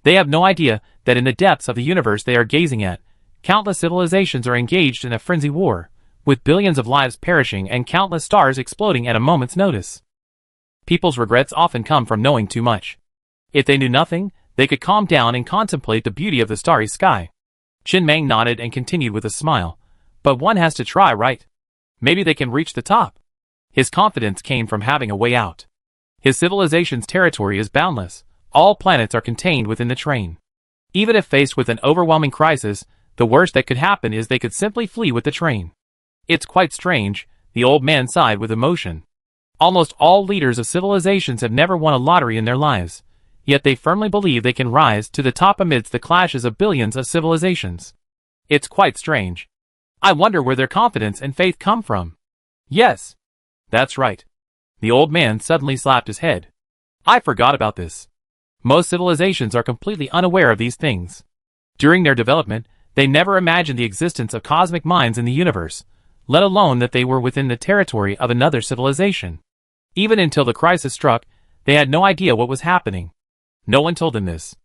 They have no idea that in the depths of the universe they are gazing at, countless civilizations are engaged in a frenzied war, with billions of lives perishing and countless stars exploding at a moment's notice. People's regrets often come from knowing too much. If they knew nothing, they could calm down and contemplate the beauty of the starry sky. Qin Mang nodded and continued with a smile. But one has to try, right? Maybe they can reach the top. His confidence came from having a way out. His civilization's territory is boundless. All planets are contained within the train. Even if faced with an overwhelming crisis, the worst that could happen is they could simply flee with the train. It's quite strange, the old man sighed with emotion. Almost all leaders of civilizations have never won a lottery in their lives, yet they firmly believe they can rise to the top amidst the clashes of billions of civilizations. It's quite strange. I wonder where their confidence and faith come from. Yes. That's right. The old man suddenly slapped his head. I forgot about this. Most civilizations are completely unaware of these things. During their development, they never imagined the existence of cosmic minds in the universe, let alone that they were within the territory of another civilization. Even until the crisis struck, they had no idea what was happening. No one told them this.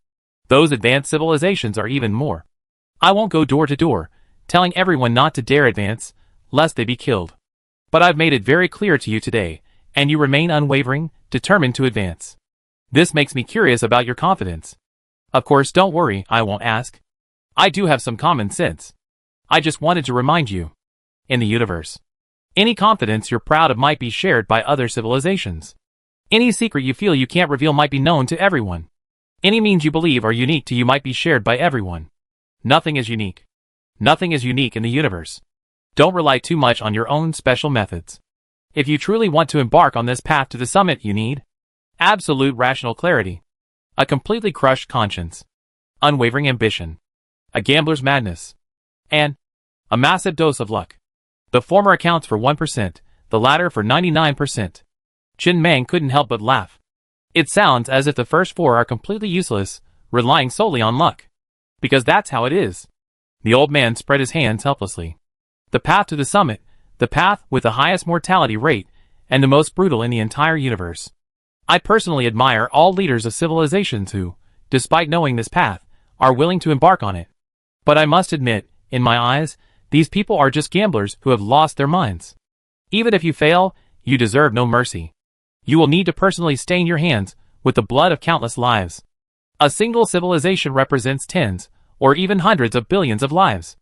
Those advanced civilizations are even more. I won't go door to door, telling everyone not to dare advance, lest they be killed. But I've made it very clear to you today, and you remain unwavering, determined to advance. This makes me curious about your confidence. Of course, don't worry, I won't ask. I do have some common sense. I just wanted to remind you. In the universe, any confidence you're proud of might be shared by other civilizations. Any secret you feel you can't reveal might be known to everyone. Any means you believe are unique to you might be shared by everyone. Nothing is unique. Nothing is unique in the universe. Don't rely too much on your own special methods. If you truly want to embark on this path to the summit, you need absolute rational clarity, a completely crushed conscience, unwavering ambition, a gambler's madness, and a massive dose of luck. The former accounts for 1%, the latter for 99%. Qin Mang couldn't help but laugh. It sounds as if the first four are completely useless, relying solely on luck. Because that's how it is. The old man spread his hands helplessly. The path to the summit, the path with the highest mortality rate, and the most brutal in the entire universe. I personally admire all leaders of civilizations who, despite knowing this path, are willing to embark on it. But I must admit, in my eyes, these people are just gamblers who have lost their minds. Even if you fail, you deserve no mercy. You will need to personally stain your hands with the blood of countless lives. A single civilization represents tens, or even hundreds of billions of lives.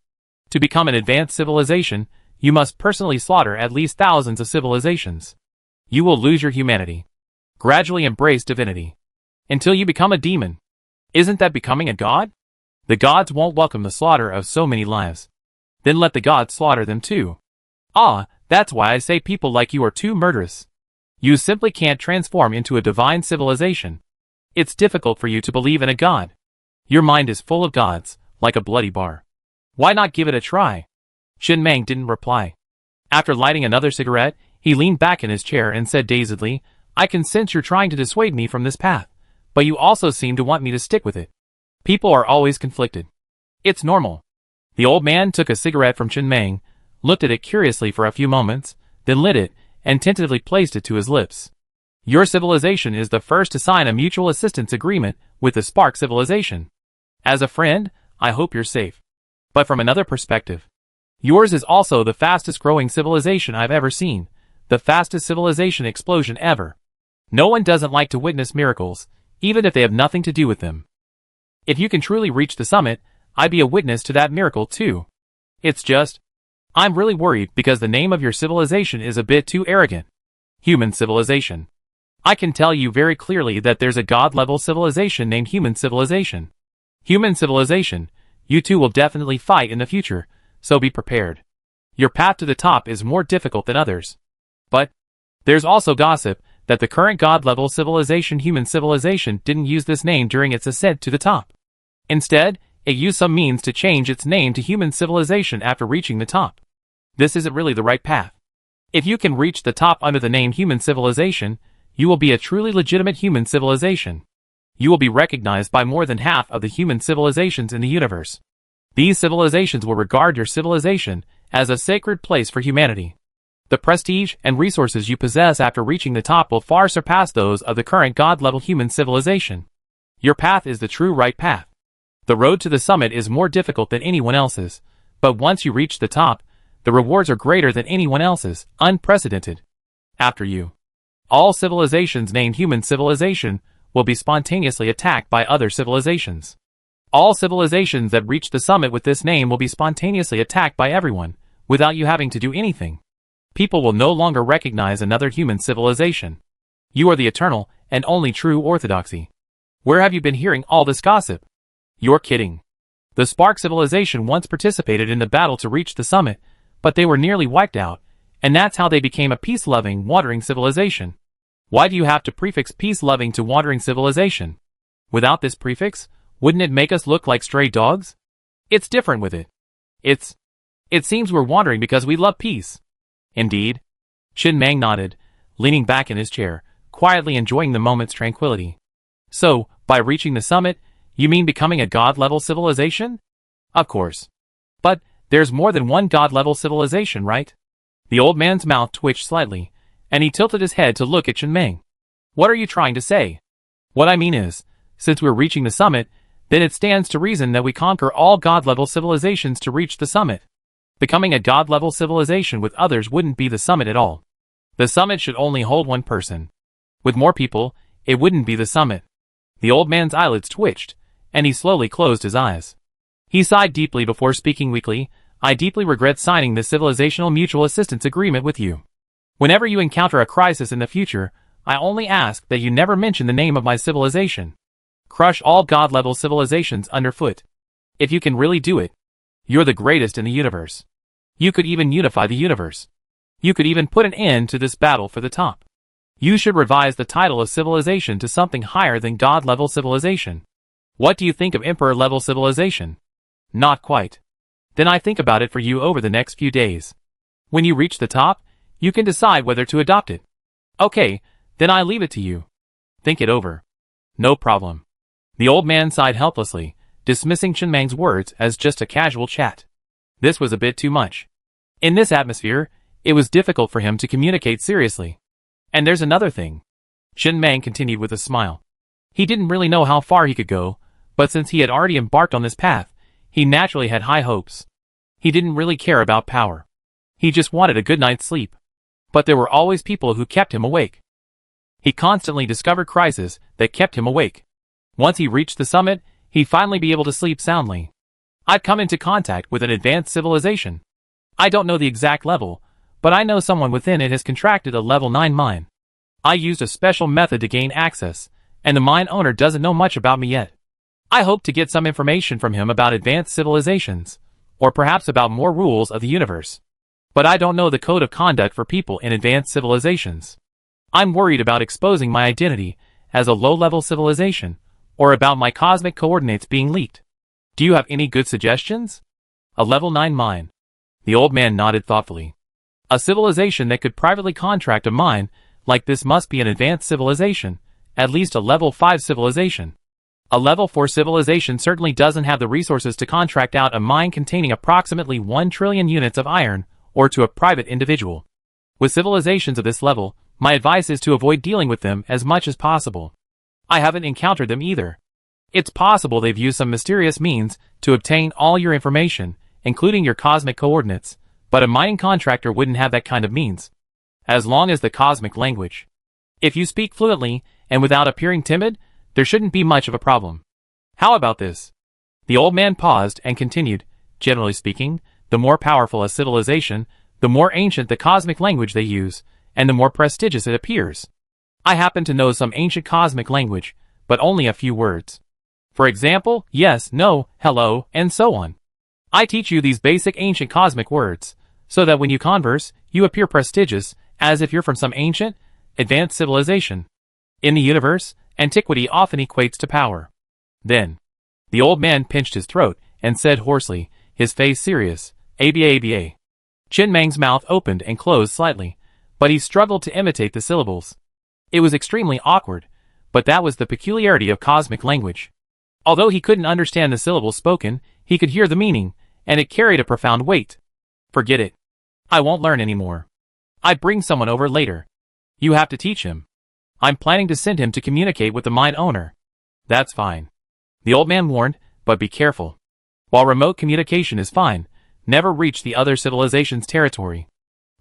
To become an advanced civilization, you must personally slaughter at least thousands of civilizations. You will lose your humanity. Gradually embrace divinity. Until you become a demon. Isn't that becoming a god? The gods won't welcome the slaughter of so many lives. Then let the gods slaughter them too. Ah, that's why I say people like you are too murderous. You simply can't transform into a divine civilization. It's difficult for you to believe in a god. Your mind is full of gods, like a bloody bar. Why not give it a try? Qin Mang didn't reply. After lighting another cigarette, he leaned back in his chair and said dazedly, I can sense you're trying to dissuade me from this path, but you also seem to want me to stick with it. People are always conflicted. It's normal. The old man took a cigarette from Qin Mang, looked at it curiously for a few moments, then lit it, and tentatively placed it to his lips. Your civilization is the first to sign a mutual assistance agreement with the Spark civilization. As a friend, I hope you're safe. But from another perspective, yours is also the fastest growing civilization I've ever seen, the fastest civilization explosion ever. No one doesn't like to witness miracles, even if they have nothing to do with them. If you can truly reach the summit, I'd be a witness to that miracle too. It's just, I'm really worried because the name of your civilization is a bit too arrogant. Human civilization. I can tell you very clearly that there's a god-level civilization named human civilization. Human civilization, you two will definitely fight in the future, so be prepared. Your path to the top is more difficult than others. But there's also gossip that the current god-level civilization human civilization didn't use this name during its ascent to the top. Instead, it used some means to change its name to human civilization after reaching the top. This isn't really the right path. If you can reach the top under the name human civilization, you will be a truly legitimate human civilization. You will be recognized by more than half of the human civilizations in the universe. These civilizations will regard your civilization as a sacred place for humanity. The prestige and resources you possess after reaching the top will far surpass those of the current god-level human civilization. Your path is the true right path. The road to the summit is more difficult than anyone else's, but once you reach the top, the rewards are greater than anyone else's, unprecedented. After you, all civilizations named human civilization will be spontaneously attacked by other civilizations. All civilizations that reach the summit with this name will be spontaneously attacked by everyone, without you having to do anything. People will no longer recognize another human civilization. You are the eternal and only true orthodoxy. Where have you been hearing all this gossip? You're kidding. The Spark civilization once participated in the battle to reach the summit, but they were nearly wiped out, and that's how they became a peace-loving, wandering civilization. Why do you have to prefix peace-loving to wandering civilization? Without this prefix, wouldn't it make us look like stray dogs? It's different with it. It seems we're wandering because we love peace. Indeed. Shin Mang nodded, leaning back in his chair, quietly enjoying the moment's tranquility. So, by reaching the summit, you mean becoming a god-level civilization? Of course. But there's more than one god-level civilization, right? The old man's mouth twitched slightly, and he tilted his head to look at Shin Mang. What are you trying to say? What I mean is, since we're reaching the summit, then it stands to reason that we conquer all god-level civilizations to reach the summit. Becoming a god-level civilization with others wouldn't be the summit at all. The summit should only hold one person. With more people, it wouldn't be the summit. The old man's eyelids twitched, and he slowly closed his eyes. He sighed deeply before speaking weakly. I deeply regret signing this civilizational mutual assistance agreement with you. Whenever you encounter a crisis in the future, I only ask that you never mention the name of my civilization. Crush all god-level civilizations underfoot. If you can really do it, you're the greatest in the universe. You could even unify the universe. You could even put an end to this battle for the top. You should revise the title of civilization to something higher than god-level civilization. What do you think of emperor-level civilization? Not quite. Then I think about it for you over the next few days. When you reach the top, you can decide whether to adopt it. Okay, then I leave it to you. Think it over. No problem. The old man sighed helplessly, dismissing Shin Mang's words as just a casual chat. This was a bit too much. In this atmosphere, it was difficult for him to communicate seriously. And there's another thing. Shin Mang continued with a smile. He didn't really know how far he could go, but since he had already embarked on this path, he naturally had high hopes. He didn't really care about power. He just wanted a good night's sleep. But there were always people who kept him awake. He constantly discovered crises that kept him awake. Once he reached the summit, he'd finally be able to sleep soundly. I'd come into contact with an advanced civilization. I don't know the exact level, but I know someone within it has contracted a level 9 mine. I used a special method to gain access, and the mine owner doesn't know much about me yet. I hope to get some information from him about advanced civilizations, or perhaps about more rules of the universe. But I don't know the code of conduct for people in advanced civilizations. I'm worried about exposing my identity as a low-level civilization, or about my cosmic coordinates being leaked. Do you have any good suggestions? A level 9 mine. The old man nodded thoughtfully. A civilization that could privately contract a mine like this must be an advanced civilization, at least a level 5 civilization. A level 4 civilization certainly doesn't have the resources to contract out a mine containing approximately 1 trillion units of iron, or to a private individual. With civilizations of this level, my advice is to avoid dealing with them as much as possible. I haven't encountered them either. It's possible they've used some mysterious means to obtain all your information, including your cosmic coordinates, but a mining contractor wouldn't have that kind of means. As long as the cosmic language. If you speak fluently, and without appearing timid, there shouldn't be much of a problem. How about this? The old man paused and continued, generally speaking, the more powerful a civilization, the more ancient the cosmic language they use, and the more prestigious it appears. I happen to know some ancient cosmic language, but only a few words. For example, yes, no, hello, and so on. I teach you these basic ancient cosmic words, so that when you converse, you appear prestigious, as if you're from some ancient, advanced civilization. In the universe, antiquity often equates to power. Then, the old man pinched his throat and said hoarsely, his face serious, "Aba." Qin Meng's mouth opened and closed slightly, but he struggled to imitate the syllables. It was extremely awkward, but that was the peculiarity of cosmic language. Although he couldn't understand the syllables spoken, he could hear the meaning, and it carried a profound weight. Forget it. I won't learn anymore. I'd bring someone over later. You have to teach him. I'm planning to send him to communicate with the mine owner. That's fine. The old man warned, but be careful. While remote communication is fine, never reach the other civilization's territory.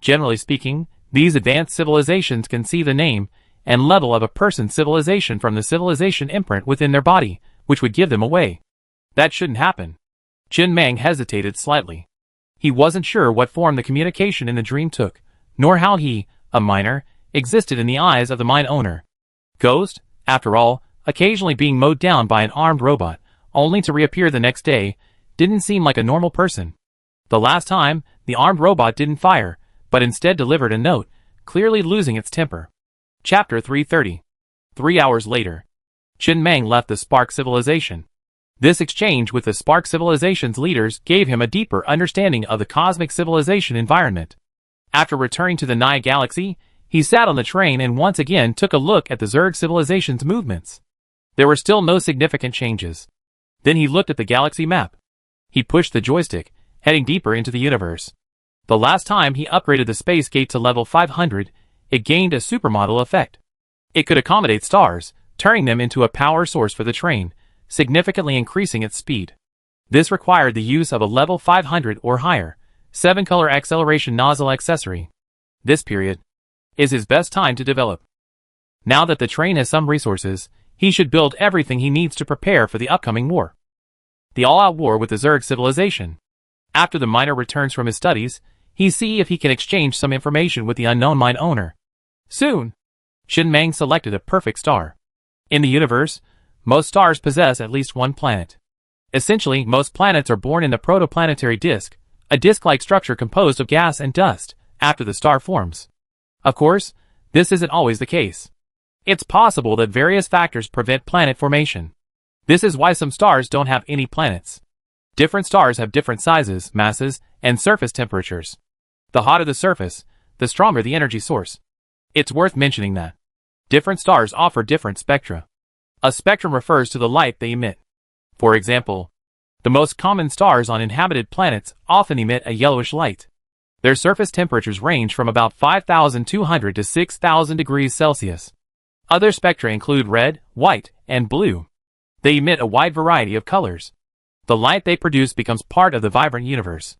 Generally speaking, these advanced civilizations can see the name and level of a person's civilization from the civilization imprint within their body, which would give them away. That shouldn't happen. Qin Meng hesitated slightly. He wasn't sure what form the communication in the dream took, nor how he, a miner, existed in the eyes of the mine owner. Ghost, after all, occasionally being mowed down by an armed robot, only to reappear the next day, didn't seem like a normal person. The last time, the armed robot didn't fire, but instead delivered a note, clearly losing its temper. Chapter 330. 3 hours later. Qin Meng left the Spark Civilization. This exchange with the Spark Civilization's leaders gave him a deeper understanding of the cosmic civilization environment. After returning to the Nye Galaxy, he sat on the train and once again took a look at the Zerg Civilization's movements. There were still no significant changes. Then he looked at the galaxy map. He pushed the joystick, heading deeper into the universe. The last time he upgraded the space gate to level 500, it gained a supermodel effect. It could accommodate stars, turning them into a power source for the train, significantly increasing its speed. This required the use of a level 500 or higher, 7-color acceleration nozzle accessory. This period is his best time to develop. Now that the train has some resources, he should build everything he needs to prepare for the upcoming war. The all-out war with the Zerg civilization. After the miner returns from his studies, he sees if he can exchange some information with the unknown mine owner. Soon, Qin Meng selected a perfect star. In the universe, most stars possess at least one planet. Essentially, most planets are born in the protoplanetary disk, a disk-like structure composed of gas and dust, after the star forms. Of course, this isn't always the case. It's possible that various factors prevent planet formation. This is why some stars don't have any planets. Different stars have different sizes, masses, and surface temperatures. The hotter the surface, the stronger the energy source. It's worth mentioning that different stars offer different spectra. A spectrum refers to the light they emit. For example, the most common stars on inhabited planets often emit a yellowish light. Their surface temperatures range from about 5,200 to 6,000 degrees Celsius. Other spectra include red, white, and blue. They emit a wide variety of colors. The light they produce becomes part of the vibrant universe.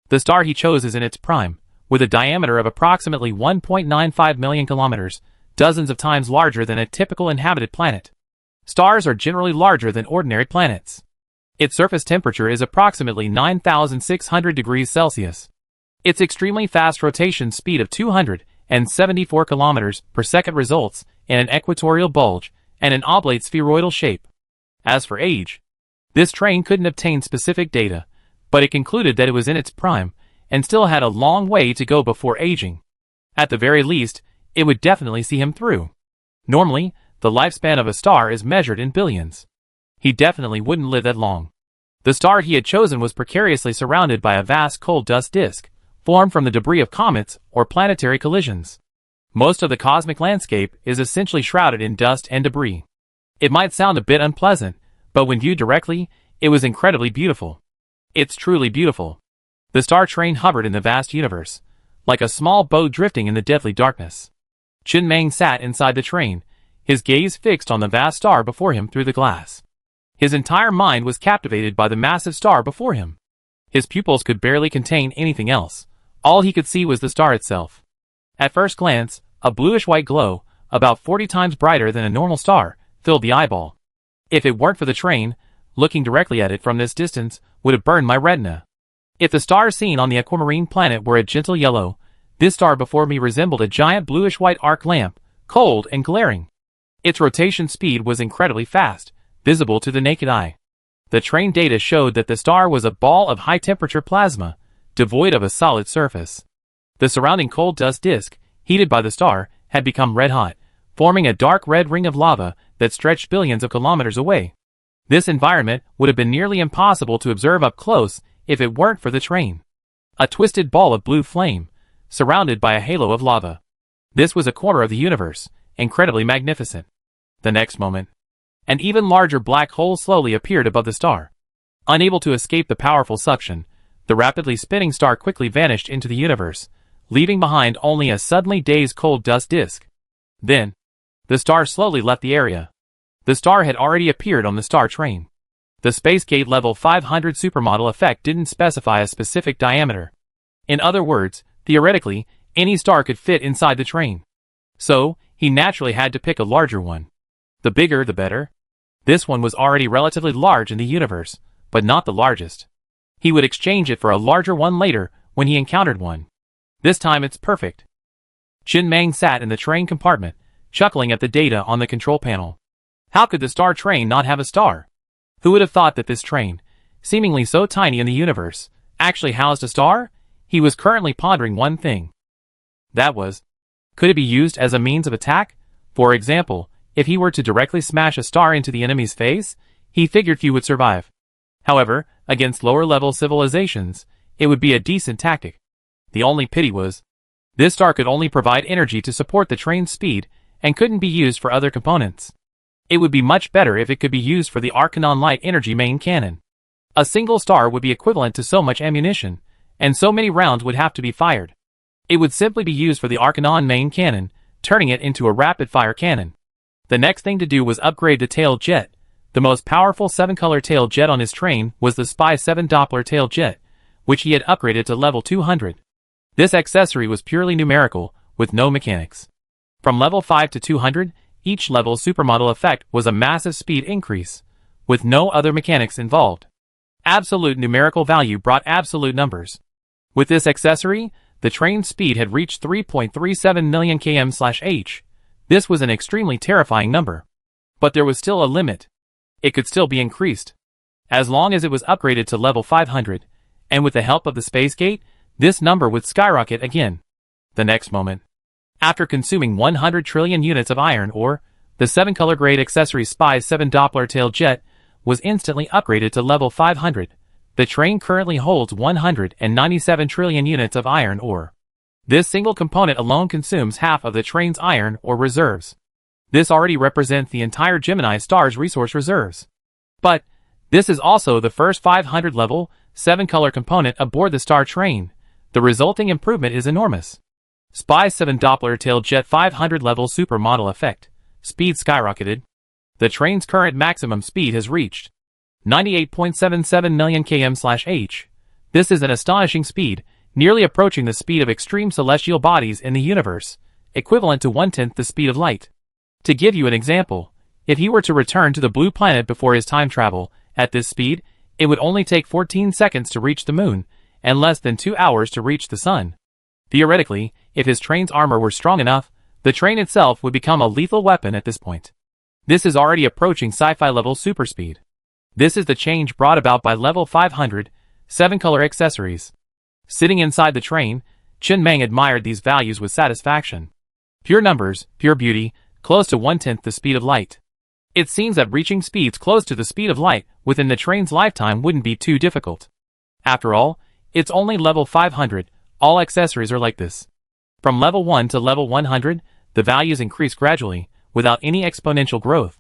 The star he chose is in its prime, with a diameter of approximately 1.95 million kilometers, dozens of times larger than a typical inhabited planet. Stars are generally larger than ordinary planets. Its surface temperature is approximately 9,600 degrees Celsius. Its extremely fast rotation speed of 274 kilometers per second results in an equatorial bulge and an oblate spheroidal shape. As for age, this train couldn't obtain specific data, but it concluded that it was in its prime and still had a long way to go before aging. At the very least, it would definitely see him through. Normally, the lifespan of a star is measured in billions. He definitely wouldn't live that long. The star he had chosen was precariously surrounded by a vast coal dust disk, formed from the debris of comets or planetary collisions. Most of the cosmic landscape is essentially shrouded in dust and debris. It might sound a bit unpleasant, but when viewed directly, it was incredibly beautiful. It's truly beautiful. The star train hovered in the vast universe, like a small boat drifting in the deadly darkness. Qin Meng sat inside the train, his gaze fixed on the vast star before him through the glass. His entire mind was captivated by the massive star before him. His pupils could barely contain anything else. All he could see was the star itself. At first glance, a bluish-white glow, about 40 times brighter than a normal star, filled the eyeball. If it weren't for the train, looking directly at it from this distance would have burned my retina. If the stars seen on the aquamarine planet were a gentle yellow, This star before me resembled a giant bluish-white arc lamp, cold and glaring. Its rotation speed was incredibly fast, visible to the naked eye. The train data showed that the star was a ball of high-temperature plasma, devoid of a solid surface. The surrounding cold dust disk, heated by the star, had become red-hot, forming a dark red ring of lava that stretched billions of kilometers away. This environment would have been nearly impossible to observe up close if it weren't for the train. A twisted ball of blue flame, surrounded by a halo of lava. This was a corner of the universe, incredibly magnificent. The next moment, an even larger black hole slowly appeared above the star. Unable to escape the powerful suction, the rapidly spinning star quickly vanished into the universe, leaving behind only a suddenly dazed cold dust disk. Then, the star slowly left the area. The star had already appeared on the star train. The Spacegate Level 500 supermodel effect didn't specify a specific diameter. In other words, theoretically, any star could fit inside the train. So, he naturally had to pick a larger one. The bigger the better. This one was already relatively large in the universe, but not the largest. He would exchange it for a larger one later when he encountered one. This time it's perfect. Chen Meng sat in the train compartment, chuckling at the data on the control panel. How could the star train not have a star? Who would have thought that this train, seemingly so tiny in the universe, actually housed a star? He was currently pondering one thing. That was, could it be used as a means of attack? For example, if he were to directly smash a star into the enemy's face, he figured few would survive. However, against lower-level civilizations, it would be a decent tactic. The only pity was, this star could only provide energy to support the train's speed and couldn't be used for other components. It would be much better if it could be used for the Arcanon Light Energy main cannon. A single star would be equivalent to so much ammunition, and so many rounds would have to be fired. It would simply be used for the Arcanon main cannon, turning it into a rapid-fire cannon. The next thing to do was upgrade the tail jet. The most powerful 7-color tail jet on his train was the Spy 7 Doppler tail jet, which he had upgraded to level 200. This accessory was purely numerical, with no mechanics. From level 5 to 200, each level's supermodel effect was a massive speed increase, with no other mechanics involved. Absolute numerical value brought absolute numbers. With this accessory, the train's speed had reached 3.37 million km/h. This was an extremely terrifying number. But there was still a limit. It could still be increased. As long as it was upgraded to level 500, and with the help of the Spacegate, this number would skyrocket again. The next moment, after consuming 100 trillion units of iron ore, the 7-color grade accessory Spy 7 Doppler tail jet was instantly upgraded to level 500. The train currently holds 197 trillion units of iron ore. This single component alone consumes half of the train's iron ore reserves. This already represents the entire Gemini star's resource reserves. But, this is also the first 500 level, 7-color component aboard the star train. The resulting improvement is enormous. Spy 7 Doppler tail jet 500 level supermodel effect. Speed skyrocketed. The train's current maximum speed has reached 98.77 million km/h. This is an astonishing speed, nearly approaching the speed of extreme celestial bodies in the universe, equivalent to 1/10 the speed of light. To give you an example, if he were to return to the blue planet before his time travel, at this speed, it would only take 14 seconds to reach the moon, and less than 2 hours to reach the sun. Theoretically, if his train's armor were strong enough, the train itself would become a lethal weapon at this point. This is already approaching sci-fi level super speed. This is the change brought about by level 500, 7-color accessories. Sitting inside the train, Chen Meng admired these values with satisfaction. Pure numbers, pure beauty, close to 1/10 the speed of light. It seems that reaching speeds close to the speed of light within the train's lifetime wouldn't be too difficult. After all, it's only level 500, all accessories are like this. From level 1 to level 100, the values increase gradually, without any exponential growth.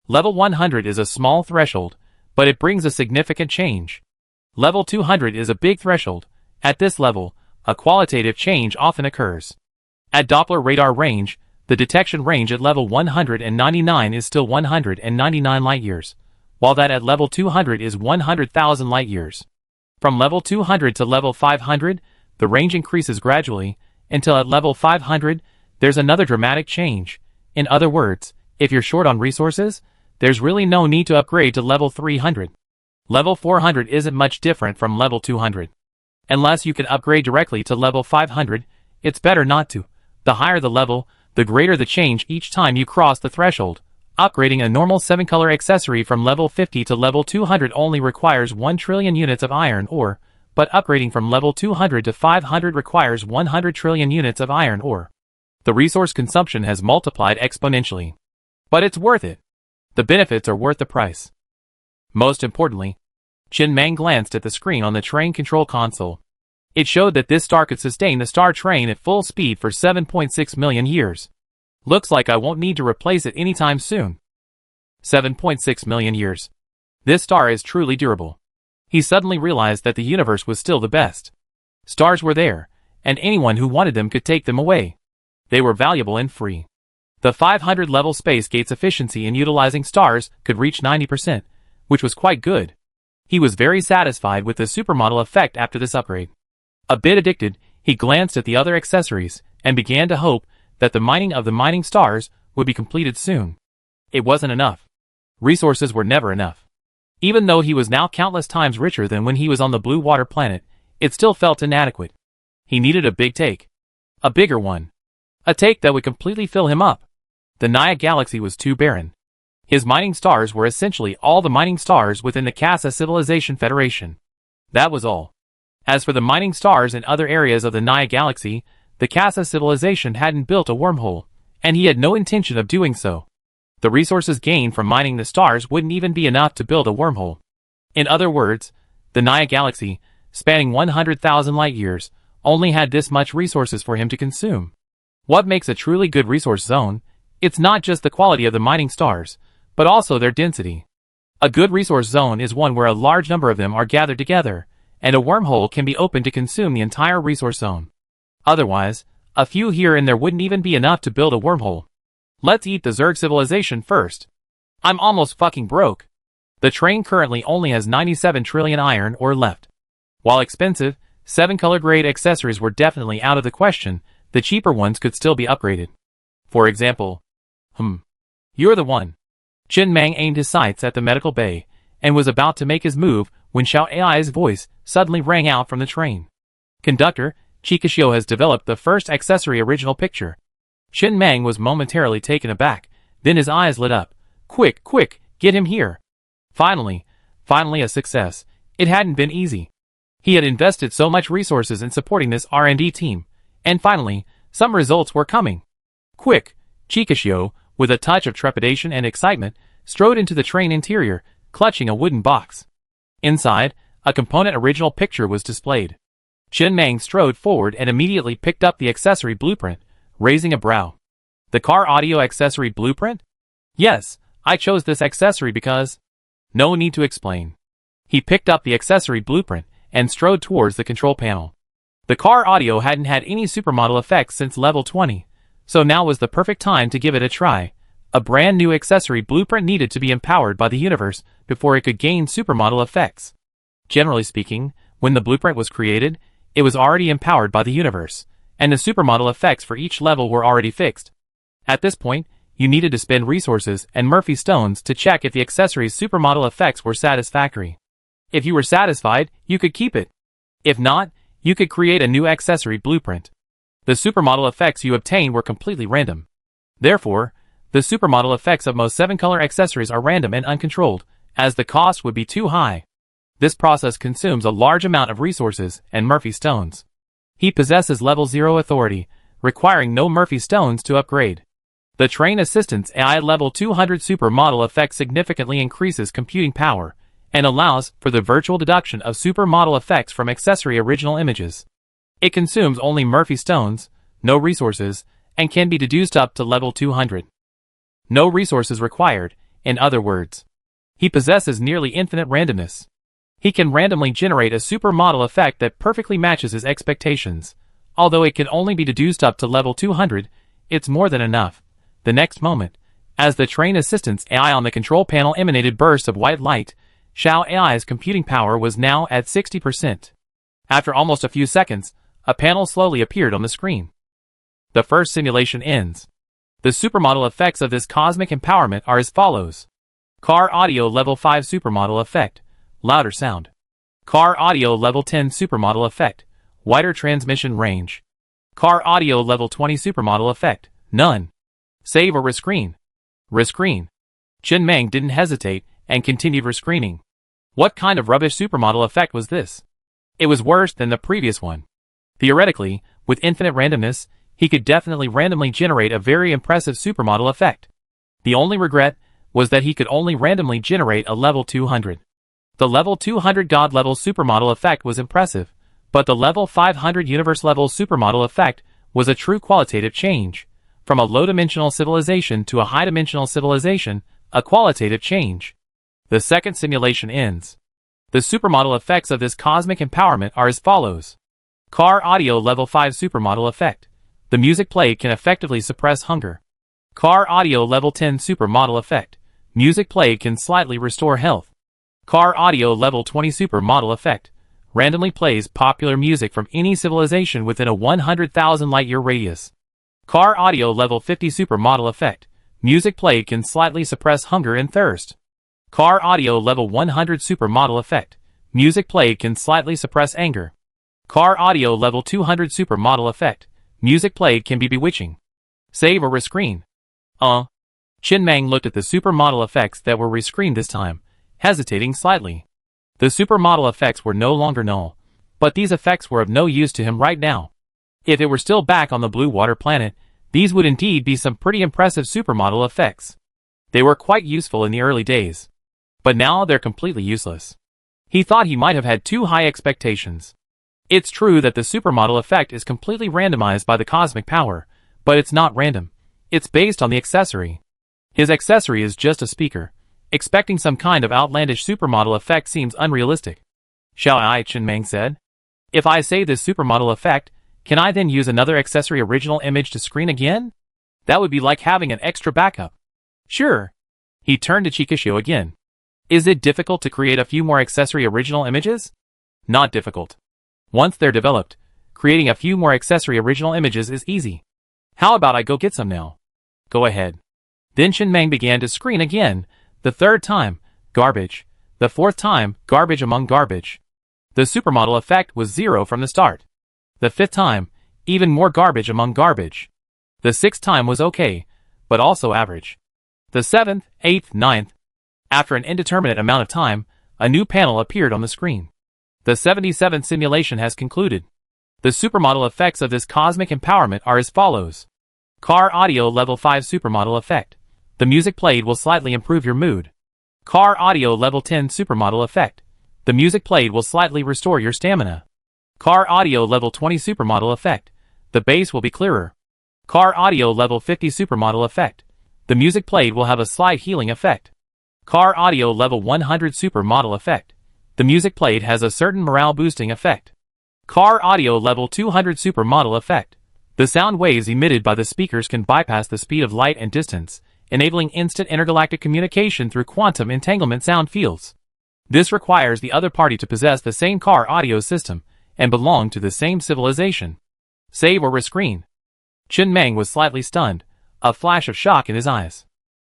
Level 100 is a small threshold, but it brings a significant change. Level 200 is a big threshold. At this level, a qualitative change often occurs. At Doppler radar range, the detection range at level 199 is still 199 light-years, while that at level 200 is 100,000 light-years. From level 200 to level 500, the range increases gradually, until at level 500, there's another dramatic change. In other words, if you're short on resources, there's really no need to upgrade to level 300. Level 400 isn't much different from level 200. Unless you can upgrade directly to level 500, it's better not to. The higher the level, the greater the change each time you cross the threshold. Upgrading a normal 7-color accessory from level 50 to level 200 only requires 1 trillion units of iron ore, but upgrading from level 200 to 500 requires 100 trillion units of iron ore. The resource consumption has multiplied exponentially. But it's worth it. The benefits are worth the price. Most importantly, Chen Mang glanced at the screen on the train control console. It showed that this star could sustain the star train at full speed for 7.6 million years. Looks like I won't need to replace it anytime soon. 7.6 million years. This star is truly durable. He suddenly realized that the universe was still the best. Stars were there, and anyone who wanted them could take them away. They were valuable and free. The 500-level space gate's efficiency in utilizing stars could reach 90%, which was quite good. He was very satisfied with the supermodel effect after this upgrade. A bit addicted, he glanced at the other accessories and began to hope that the mining of the mining stars would be completed soon. It wasn't enough. Resources were never enough. Even though he was now countless times richer than when he was on the blue water planet, it still felt inadequate. He needed a big take. A bigger one. A take that would completely fill him up. The Naya galaxy was too barren. His mining stars were essentially all the mining stars within the Casa Civilization Federation. That was all. As for the mining stars in other areas of the Naya galaxy, the Casa Civilization hadn't built a wormhole, and he had no intention of doing so. The resources gained from mining the stars wouldn't even be enough to build a wormhole. In other words, the Naya galaxy, spanning 100,000 light-years, only had this much resources for him to consume. What makes a truly good resource zone? It's not just the quality of the mining stars, but also their density. A good resource zone is one where a large number of them are gathered together, and a wormhole can be opened to consume the entire resource zone. Otherwise, a few here and there wouldn't even be enough to build a wormhole. Let's eat the Zerg civilization first. I'm almost fucking broke. The train currently only has 97 trillion iron ore left. While expensive, 7-color grade accessories were definitely out of the question. The cheaper ones could still be upgraded. For example, you're the one. Chen Mang aimed his sights at the medical bay, and was about to make his move when Xiao Ai's voice suddenly rang out from the train. Conductor, Chikashio has developed the first accessory original picture. Chen Mang was momentarily taken aback, then his eyes lit up. Quick, quick, get him here. Finally a success. It hadn't been easy. He had invested so much resources in supporting this R&D team, and finally, some results were coming. Quick, Chikashio, with a touch of trepidation and excitement, strode into the train interior, clutching a wooden box. Inside, a component original picture was displayed. Chen Mang strode forward and immediately picked up the accessory blueprint, raising a brow. The car audio accessory blueprint? Yes, I chose this accessory because... No need to explain. He picked up the accessory blueprint and strode towards the control panel. The car audio hadn't had any supermodel effects since level 20, so now was the perfect time to give it a try. A brand new accessory blueprint needed to be empowered by the universe before it could gain supermodel effects. Generally speaking, when the blueprint was created, it was already empowered by the universe, and the supermodel effects for each level were already fixed. At this point, you needed to spend resources and Murphy stones to check if the accessory's supermodel effects were satisfactory. If you were satisfied, you could keep it. If not, you could create a new accessory blueprint. The supermodel effects you obtained were completely random. Therefore, the supermodel effects of most 7-color accessories are random and uncontrolled, as the cost would be too high. This process consumes a large amount of resources and Murphy stones. He possesses level 0 authority, requiring no Murphy stones to upgrade. The Train Assistance AI level 200 supermodel effect significantly increases computing power, and allows for the virtual deduction of supermodel effects from accessory original images. It consumes only Murphy stones, no resources, and can be deduced up to level 200. No resources required, in other words. He possesses nearly infinite randomness. He can randomly generate a supermodel effect that perfectly matches his expectations. Although it can only be deduced up to level 200, it's more than enough. The next moment, as the Train Assistance AI on the control panel emanated bursts of white light, Xiao AI's computing power was now at 60%. After almost a few seconds, a panel slowly appeared on the screen. The first simulation ends. The supermodel effects of this cosmic empowerment are as follows. Car Audio Level 5 Supermodel Effect. Louder sound. Car Audio Level 10 Supermodel Effect. Wider transmission range. Car audio level 20 supermodel effect. None. Save or rescreen. Rescreen. Chen Meng didn't hesitate and continued rescreening. What kind of rubbish supermodel effect was this? It was worse than the previous one. Theoretically, with infinite randomness, he could definitely randomly generate a very impressive supermodel effect. The only regret was that he could only randomly generate a level 200. The level 200 god level supermodel effect was impressive, but the level 500 universe level supermodel effect was a true qualitative change. From a low-dimensional civilization to a high-dimensional civilization, a qualitative change. The second simulation ends. The supermodel effects of this cosmic empowerment are as follows. Car audio level 5 supermodel effect. The music played can effectively suppress hunger. Car audio level 10 supermodel effect. Music played can slightly restore health. Car audio level 20 supermodel effect. Randomly plays popular music from any civilization within a 100,000 light-year radius. Car audio level 50 supermodel effect. Music played can slightly suppress hunger and thirst. Car audio level 100 supermodel effect. Music played can slightly suppress anger. Car audio level 200 supermodel effect. Music played can be bewitching. Save or rescreen. Chen Meng looked at the supermodel effects that were rescreened this time, hesitating slightly. The supermodel effects were no longer null, but these effects were of no use to him right now. If it were still back on the blue water planet, these would indeed be some pretty impressive supermodel effects. They were quite useful in the early days. But now they're completely useless. He thought he might have had too high expectations. It's true that the supermodel effect is completely randomized by the cosmic power, but it's not random. It's based on the accessory. His accessory is just a speaker. Expecting some kind of outlandish supermodel effect seems unrealistic. Shall I? Chen Meng said. If I say this supermodel effect, can I then use another accessory original image to screen again? That would be like having an extra backup. Sure. He turned to Chikishio again. Is it difficult to create a few more accessory original images? Not difficult. Once they're developed, creating a few more accessory original images is easy. How about I go get some now? Go ahead. Then Chen Meng began to screen again, the third time, garbage. The fourth time, garbage among garbage. The supermodel effect was 0 from the start. The fifth time, even more garbage among garbage. The sixth time was okay, but also average. The seventh, eighth, ninth. After an indeterminate amount of time, a new panel appeared on the screen. The 77th simulation has concluded. The supermodel effects of this cosmic empowerment are as follows. Car audio level 5 supermodel effect. The music played will slightly improve your mood. Car audio level 10 supermodel effect. The music played will slightly restore your stamina. Car audio level 20 supermodel effect. The bass will be clearer. Car audio level 50 supermodel effect. The music played will have a slight healing effect. Car audio level 100 supermodel effect. The music played has a certain morale boosting effect. Car audio level 200 supermodel effect. The sound waves emitted by the speakers can bypass the speed of light and distance, enabling instant intergalactic communication through quantum entanglement sound fields. This requires the other party to possess the same car audio system and belong to the same civilization. Save or rescreen. Chen Meng was slightly stunned, a flash of shock in his eyes.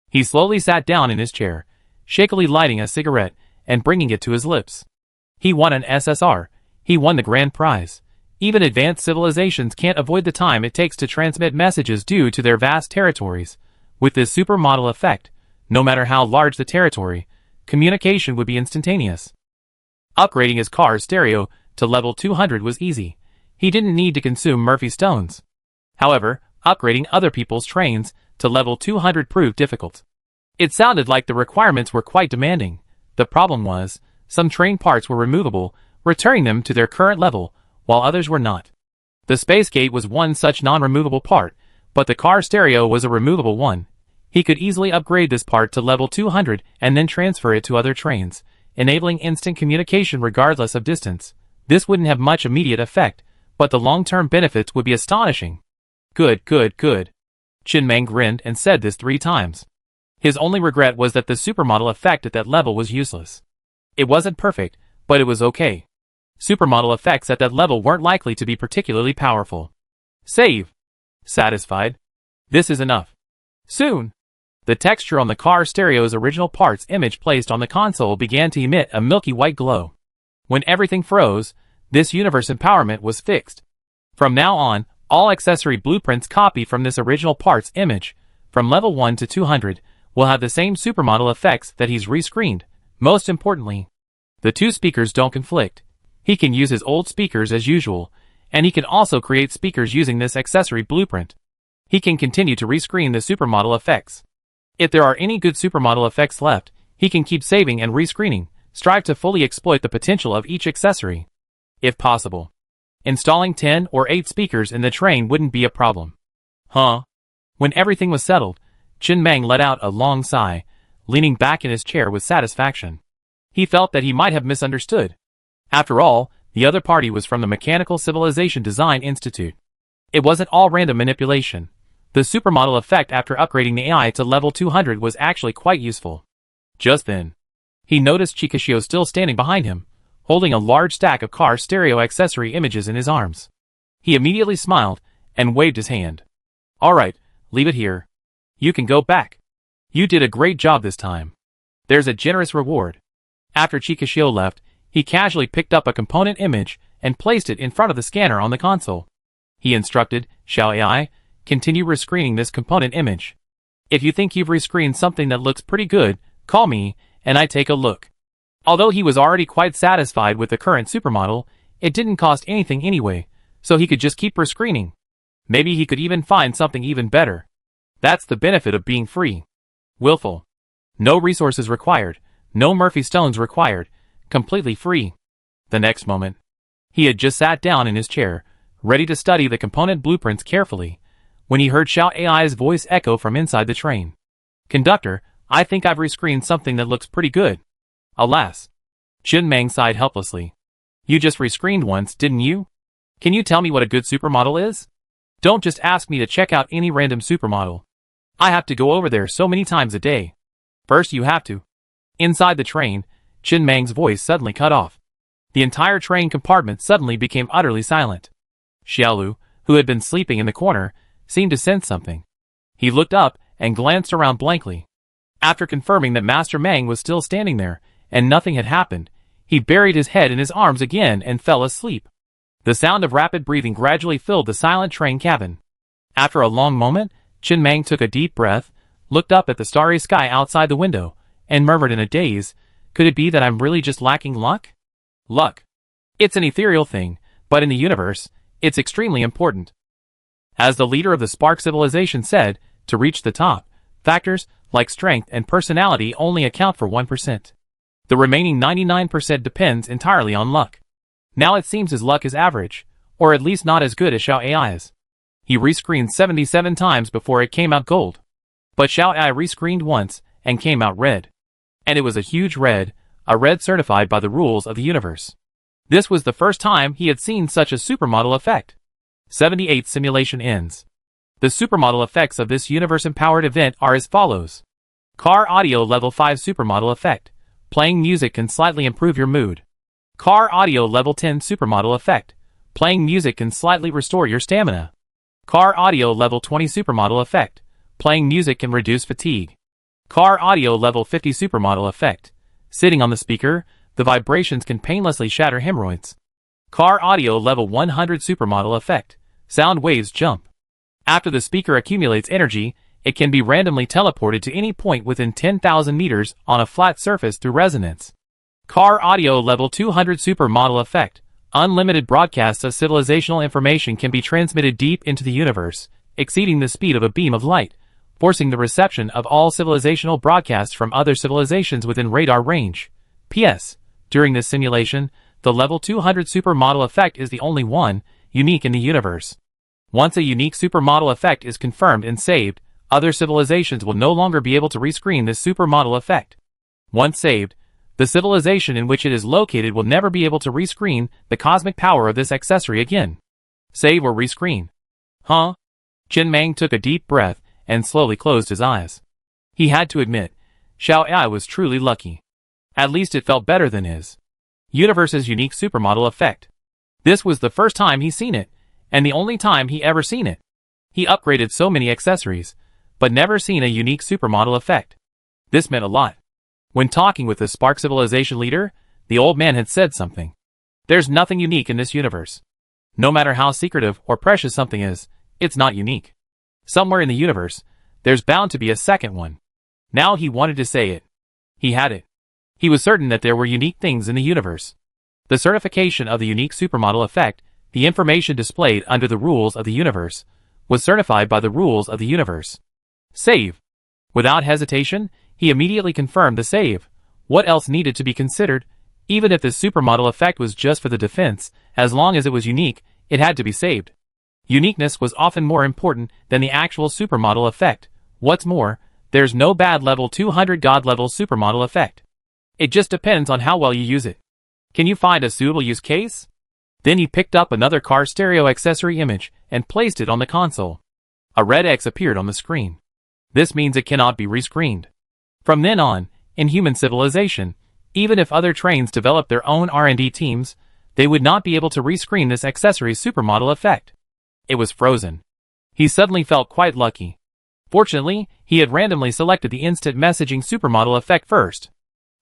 He slowly sat down in his chair, shakily lighting a cigarette and bringing it to his lips. He won an SSR. He won the grand prize. Even advanced civilizations can't avoid the time it takes to transmit messages due to their vast territories. With this supermodel effect, no matter how large the territory, communication would be instantaneous. Upgrading his car's stereo to level 200 was easy. He didn't need to consume Murphy stones. However, upgrading other people's trains to level 200 proved difficult. It sounded like the requirements were quite demanding. The problem was, some train parts were removable, returning them to their current level, while others were not. The space gate was one such non-removable part, but the car stereo was a removable one. He could easily upgrade this part to level 200 and then transfer it to other trains, enabling instant communication regardless of distance. This wouldn't have much immediate effect, but the long-term benefits would be astonishing. Good, good, good. Chen Meng grinned and said this 3 times. His only regret was that the supermodel effect at that level was useless. It wasn't perfect, but it was okay. Supermodel effects at that level weren't likely to be particularly powerful. Save. Satisfied? This is enough. Soon. The texture on the car stereo's original parts image placed on the console began to emit a milky white glow. When everything froze, this universe empowerment was fixed. From now on, All accessory blueprints copied from this original parts image, from level 1 to 200, will have the same supermodel effects that he's rescreened. Most importantly, the two speakers don't conflict. He can use his old speakers as usual, and he can also create speakers using this accessory blueprint. He can continue to rescreen the supermodel effects. If there are any good supermodel effects left, he can keep saving and rescreening, strive to fully exploit the potential of each accessory. If possible, installing 10 or 8 speakers in the train wouldn't be a problem. Huh? When everything was settled, Chen Meng let out a long sigh, leaning back in his chair with satisfaction. He felt that he might have misunderstood. After all, the other party was from the Mechanical Civilization Design Institute. It wasn't all random manipulation. The supermodel effect after upgrading the AI to level 200 was actually quite useful. Just then, he noticed Chikashio still standing behind him, holding a large stack of car stereo accessory images in his arms. He immediately smiled and waved his hand. Alright, leave it here. You can go back. You did a great job this time. There's a generous reward. After Chikashio left, he casually picked up a component image and placed it in front of the scanner on the console. He instructed, Xiao AI, continue rescreening this component image. If you think you've rescreened something that looks pretty good, call me, and I take a look. Although he was already quite satisfied with the current supermodel, it didn't cost anything anyway, so he could just keep rescreening. Maybe he could even find something even better. That's the benefit of being free. Willful. No resources required, no Murphy stones required, completely free. The next moment, he had just sat down in his chair, ready to study the component blueprints carefully, when he heard Xiao AI's voice echo from inside the train. Conductor, I think I've rescreened something that looks pretty good. Alas. Chen Meng sighed helplessly. You just rescreened once, didn't you? Can you tell me what a good supermodel is? Don't just ask me to check out any random supermodel. I have to go over there so many times a day. First you have to. Inside the train, Chen Meng's voice suddenly cut off. The entire train compartment suddenly became utterly silent. Xiaolu, who had been sleeping in the corner, seemed to sense something. He looked up and glanced around blankly. After confirming that Master Meng was still standing there, and nothing had happened, he buried his head in his arms again and fell asleep. The sound of rapid breathing gradually filled the silent train cabin. After a long moment, Chen Meng took a deep breath, looked up at the starry sky outside the window, and murmured in a daze, could it be that I'm really just lacking luck? Luck. It's an ethereal thing, but in the universe, it's extremely important. As the leader of the Spark civilization said, to reach the top, factors like strength and personality only account for 1%. The remaining 99% depends entirely on luck. Now it seems his luck is average, or at least not as good as Xiao AI's. He rescreened 77 times before it came out gold. But Xiao AI rescreened once and came out red. And it was a huge red, a red certified by the rules of the universe. This was the first time he had seen such a supermodel effect. 78 simulation ends. The supermodel effects of this universe-empowered event are as follows. Car Audio Level 5 Supermodel Effect. Playing music can slightly improve your mood. Car Audio Level 10 Supermodel Effect. Playing music can slightly restore your stamina. Car Audio Level 20 Supermodel Effect. Playing music can reduce fatigue. Car Audio Level 50 Supermodel Effect. Sitting on the speaker, the vibrations can painlessly shatter hemorrhoids. Car Audio Level 100 Supermodel Effect. Sound waves jump. After the speaker accumulates energy, it can be randomly teleported to any point within 10,000 meters on a flat surface through resonance. Car Audio Level 200 Supermodel Effect. Unlimited broadcasts of civilizational information can be transmitted deep into the universe, exceeding the speed of a beam of light, forcing the reception of all civilizational broadcasts from other civilizations within radar range. P.S. During this simulation, the Level 200 Supermodel Effect is the only one, unique in the universe. Once a unique supermodel effect is confirmed and saved, other civilizations will no longer be able to rescreen this supermodel effect. Once saved, the civilization in which it is located will never be able to rescreen the cosmic power of this accessory again. Save or rescreen. Huh? Chen Meng took a deep breath and slowly closed his eyes. He had to admit, Xiao AI was truly lucky. At least it felt better than his universe's unique supermodel effect. This was the first time he's seen it, and the only time he ever seen it. He upgraded so many accessories, but never seen a unique supermodel effect. This meant a lot. When talking with the Spark Civilization leader, the old man had said something. There's nothing unique in this universe. No matter how secretive or precious something is, it's not unique. Somewhere in the universe, there's bound to be a second one. Now he wanted to say it. He had it. He was certain that there were unique things in the universe. The certification of the unique supermodel effect, the information displayed under the rules of the universe, was certified by the rules of the universe. Save. Without hesitation, he immediately confirmed the save. What else needed to be considered? Even if this supermodel effect was just for the defense, as long as it was unique, it had to be saved. Uniqueness was often more important than the actual supermodel effect. What's more, there's no bad level 200 god level supermodel effect. It just depends on how well you use it. Can you find a suitable use case? Then he picked up another car stereo accessory image and placed it on the console. A red X appeared on the screen. This means it cannot be rescreened. From then on, in human civilization, even if other trains developed their own R&D teams, they would not be able to rescreen this accessory supermodel effect. It was frozen. He suddenly felt quite lucky. Fortunately, he had randomly selected the instant messaging supermodel effect first.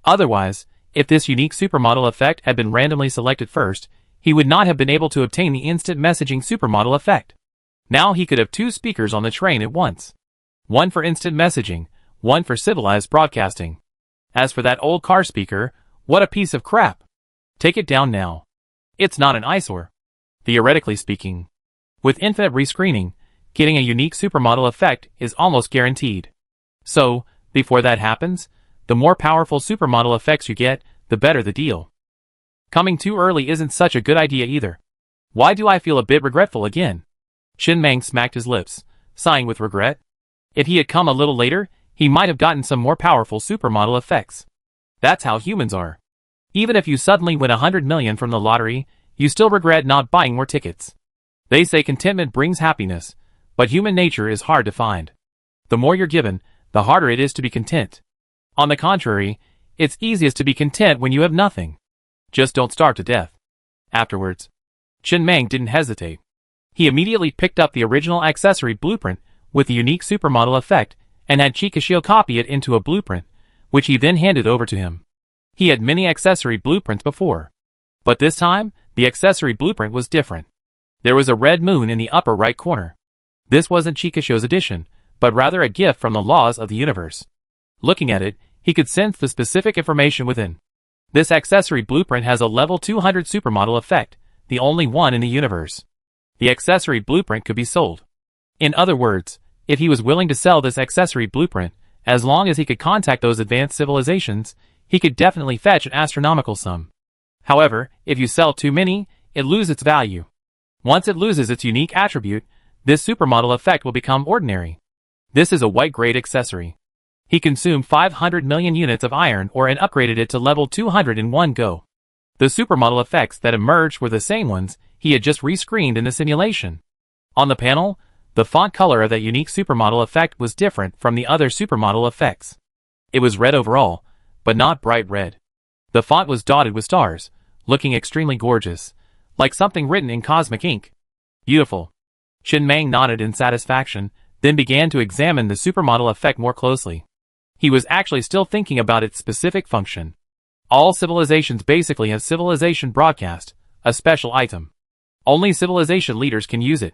Otherwise, if this unique supermodel effect had been randomly selected first, he would not have been able to obtain the instant messaging supermodel effect. Now he could have two speakers on the train at once. One for instant messaging, one for civilized broadcasting. As for that old car speaker, what a piece of crap. Take it down now. It's not an eyesore. Theoretically speaking. With infinite rescreening, getting a unique supermodel effect is almost guaranteed. So, before that happens, the more powerful supermodel effects you get, the better the deal. Coming too early isn't such a good idea either. Why do I feel a bit regretful again? Chin Mang smacked his lips, sighing with regret. If he had come a little later, he might have gotten some more powerful supermodel effects. That's how humans are. Even if you suddenly win 100 million from the lottery, you still regret not buying more tickets. They say contentment brings happiness, but human nature is hard to find. The more you're given, the harder it is to be content. On the contrary, it's easiest to be content when you have nothing. Just don't starve to death. Afterwards, Chin Mang didn't hesitate. He immediately picked up the original accessory blueprint with the unique supermodel effect and had Chikashio copy it into a blueprint, which he then handed over to him. He had many accessory blueprints before, but this time, the accessory blueprint was different. There was a red moon in the upper right corner. This wasn't Chikashio's addition, but rather a gift from the laws of the universe. Looking at it, he could sense the specific information within. This accessory blueprint has a level 200 supermodel effect, the only one in the universe. The accessory blueprint could be sold. In other words, if he was willing to sell this accessory blueprint, as long as he could contact those advanced civilizations, he could definitely fetch an astronomical sum. However, if you sell too many, it loses its value. Once it loses its unique attribute, this supermodel effect will become ordinary. This is a white-grade accessory. He consumed 500 million units of iron ore and upgraded it to level 200 in one go. The supermodel effects that emerged were the same ones he had just rescreened in the simulation. On the panel, the font color of that unique supermodel effect was different from the other supermodel effects. It was red overall, but not bright red. The font was dotted with stars, looking extremely gorgeous, like something written in cosmic ink. Beautiful. Chin Mang nodded in satisfaction, then began to examine the supermodel effect more closely. He was actually still thinking about its specific function. All civilizations basically have civilization broadcast, a special item. Only civilization leaders can use it.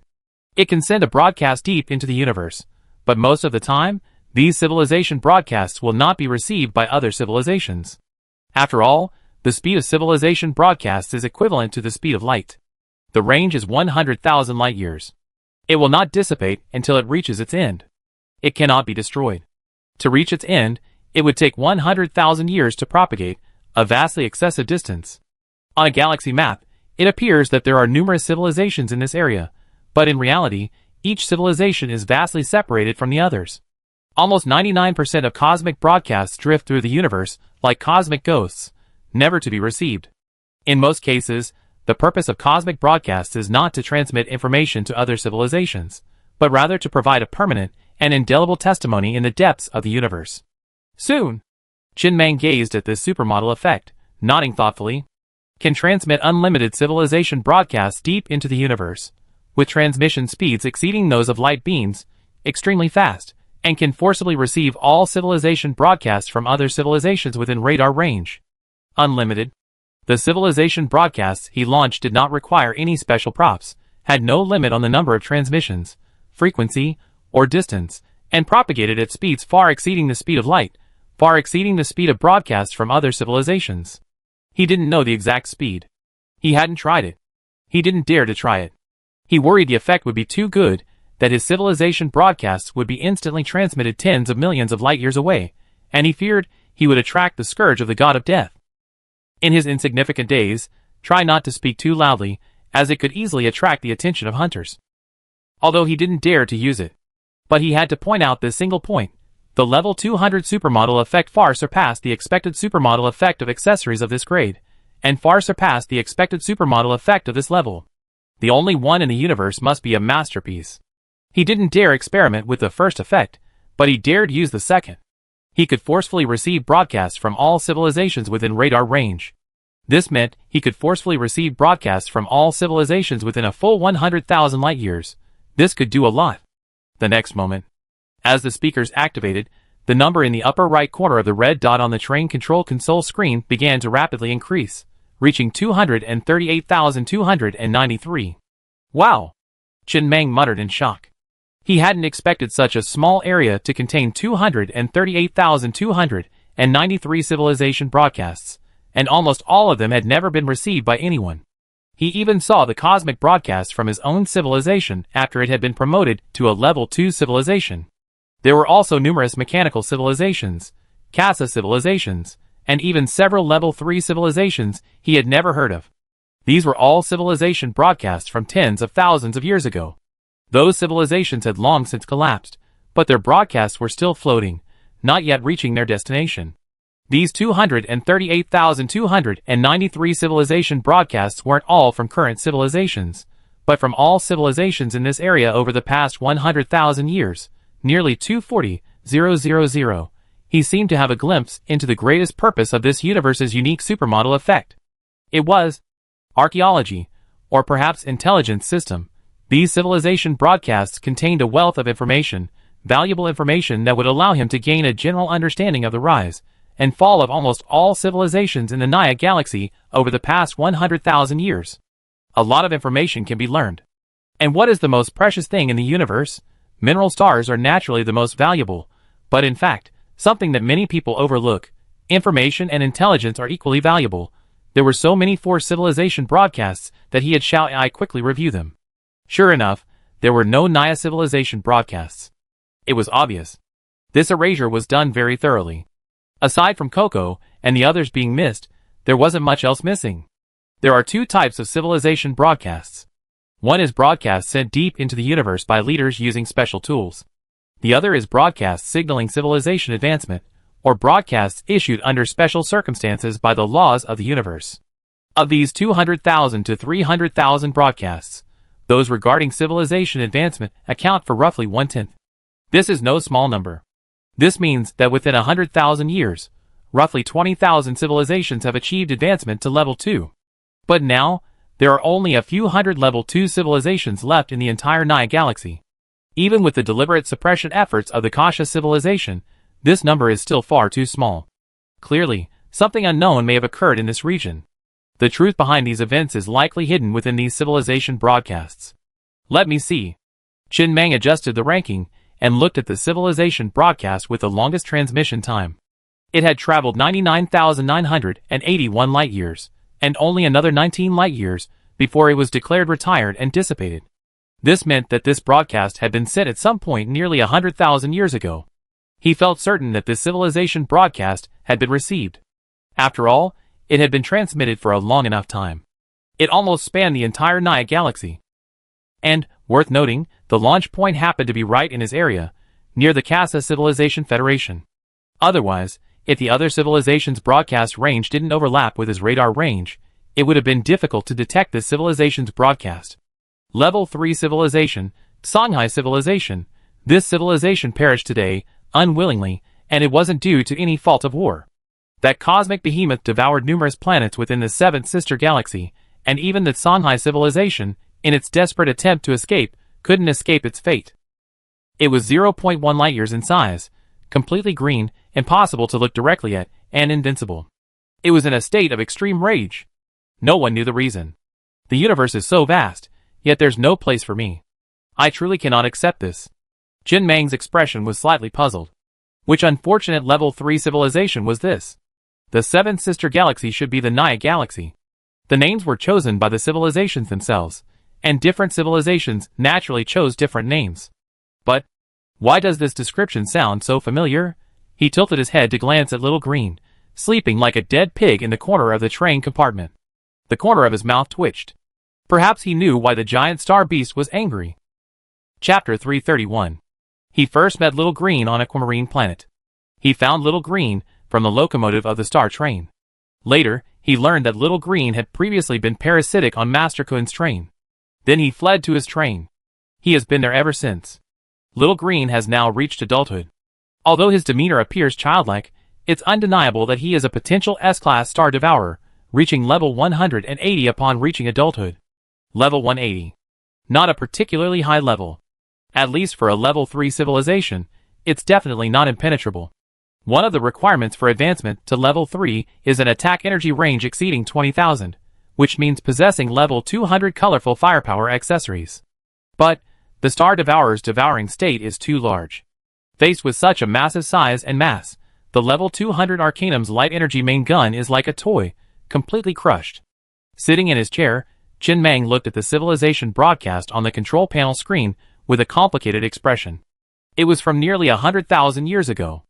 It can send a broadcast deep into the universe, but most of the time, these civilization broadcasts will not be received by other civilizations. After all, the speed of civilization broadcasts is equivalent to the speed of light. The range is 100,000 light years. It will not dissipate until it reaches its end. It cannot be destroyed. To reach its end, it would take 100,000 years to propagate, a vastly excessive distance. On a galaxy map, it appears that there are numerous civilizations in this area, but in reality, each civilization is vastly separated from the others. Almost 99% of cosmic broadcasts drift through the universe like cosmic ghosts, never to be received. In most cases, the purpose of cosmic broadcasts is not to transmit information to other civilizations, but rather to provide a permanent and indelible testimony in the depths of the universe. Soon, Chin Mang gazed at this supermodel effect, nodding thoughtfully. Can transmit unlimited civilization broadcasts deep into the universe, with transmission speeds exceeding those of light beams, extremely fast, and can forcibly receive all civilization broadcasts from other civilizations within radar range. Unlimited. The civilization broadcasts he launched did not require any special props, had no limit on the number of transmissions, frequency, or distance, and propagated at speeds far exceeding the speed of light, far exceeding the speed of broadcasts from other civilizations. He didn't know the exact speed. He hadn't tried it. He didn't dare to try it. He worried the effect would be too good, that his civilization broadcasts would be instantly transmitted tens of millions of light years away, and he feared he would attract the scourge of the god of death. In his insignificant days, try not to speak too loudly, as it could easily attract the attention of hunters. Although he didn't dare to use it. But he had to point out this single point. The level 200 supermodel effect far surpassed the expected supermodel effect of accessories of this grade, and far surpassed the expected supermodel effect of this level. The only one in the universe must be a masterpiece. He didn't dare experiment with the first effect, but he dared use the second. He could forcefully receive broadcasts from all civilizations within radar range. This meant he could forcefully receive broadcasts from all civilizations within a full 100,000 light years. This could do a lot. The next moment, as the speakers activated, the number in the upper right corner of the red dot on the train control console screen began to rapidly increase, reaching 238,293. Wow! Chen Mang muttered in shock. He hadn't expected such a small area to contain 238,293 civilization broadcasts, and almost all of them had never been received by anyone. He even saw the cosmic broadcasts from his own civilization after it had been promoted to a level 2 civilization. There were also numerous mechanical civilizations, Casa civilizations, and even several level 3 civilizations he had never heard of. These were all civilization broadcasts from tens of thousands of years ago. Those civilizations had long since collapsed, but their broadcasts were still floating, not yet reaching their destination. These 238,293 civilization broadcasts weren't all from current civilizations, but from all civilizations in this area over the past 100,000 years, nearly 240,000. He seemed to have a glimpse into the greatest purpose of this universe's unique supermodel effect. It was archaeology, or perhaps intelligence system. These civilization broadcasts contained a wealth of information, valuable information that would allow him to gain a general understanding of the rise and fall of almost all civilizations in the Naya galaxy over the past 100,000 years. A lot of information can be learned. And what is the most precious thing in the universe? Mineral stars are naturally the most valuable, but in fact, something that many people overlook. Information and intelligence are equally valuable. There were so many forced civilization broadcasts that he had shall I quickly review them. Sure enough, there were no Naya civilization broadcasts. It was obvious. This erasure was done very thoroughly. Aside from Coco and the others being missed, there wasn't much else missing. There are two types of civilization broadcasts. One is broadcasts sent deep into the universe by leaders using special tools. The other is broadcasts signaling civilization advancement, or broadcasts issued under special circumstances by the laws of the universe. Of these 200,000 to 300,000 broadcasts, those regarding civilization advancement account for roughly 1/10. This is no small number. This means that within 100,000 years, roughly 20,000 civilizations have achieved advancement to level 2. But now, there are only a few hundred level 2 civilizations left in the entire Naya galaxy. Even with the deliberate suppression efforts of the Kasha civilization, this number is still far too small. Clearly, something unknown may have occurred in this region. The truth behind these events is likely hidden within these civilization broadcasts. Let me see. Chen Mang adjusted the ranking and looked at the civilization broadcast with the longest transmission time. It had traveled 99,981 light years, and only another 19 light years before it was declared retired and dissipated. This meant that this broadcast had been sent at some point nearly 100,000 years ago. He felt certain that this civilization broadcast had been received. After all, it had been transmitted for a long enough time. It almost spanned the entire Naya galaxy. And, worth noting, the launch point happened to be right in his area, near the Casa Civilization Federation. Otherwise, if the other civilization's broadcast range didn't overlap with his radar range, it would have been difficult to detect this civilization's broadcast. Level 3 civilization, Songhai civilization. This civilization perished today, unwillingly, and it wasn't due to any fault of war. That cosmic behemoth devoured numerous planets within the seventh sister galaxy, and even the Songhai civilization, in its desperate attempt to escape, couldn't escape its fate. It was 0.1 light years in size, completely green, impossible to look directly at, and invincible. It was in a state of extreme rage. No one knew the reason. The universe is so vast, yet there's no place for me. I truly cannot accept this. Jin Mang's expression was slightly puzzled. Which unfortunate level 3 civilization was this? The seventh sister galaxy should be the Naya Galaxy. The names were chosen by the civilizations themselves, and different civilizations naturally chose different names. But why does this description sound so familiar? He tilted his head to glance at Little Green, sleeping like a dead pig in the corner of the train compartment. The corner of his mouth twitched. Perhaps he knew why the giant star beast was angry. Chapter 331. He first met Little Green on Aquamarine Planet. He found Little Green from the locomotive of the star train. Later, he learned that Little Green had previously been parasitic on Master Kun's train. Then he fled to his train. He has been there ever since. Little Green has now reached adulthood. Although his demeanor appears childlike, it's undeniable that he is a potential S-class star devourer, reaching level 180 upon reaching adulthood. Level 180. Not a particularly high level. At least for a level 3 civilization, it's definitely not impenetrable. One of the requirements for advancement to level 3 is an attack energy range exceeding 20,000, which means possessing level 200 colorful firepower accessories. But the Star Devourer's devouring state is too large. Faced with such a massive size and mass, the level 200 Arcanum's light energy main gun is like a toy, completely crushed. Sitting in his chair, Jin Mang looked at the civilization broadcast on the control panel screen with a complicated expression. It was from nearly 100,000 years ago.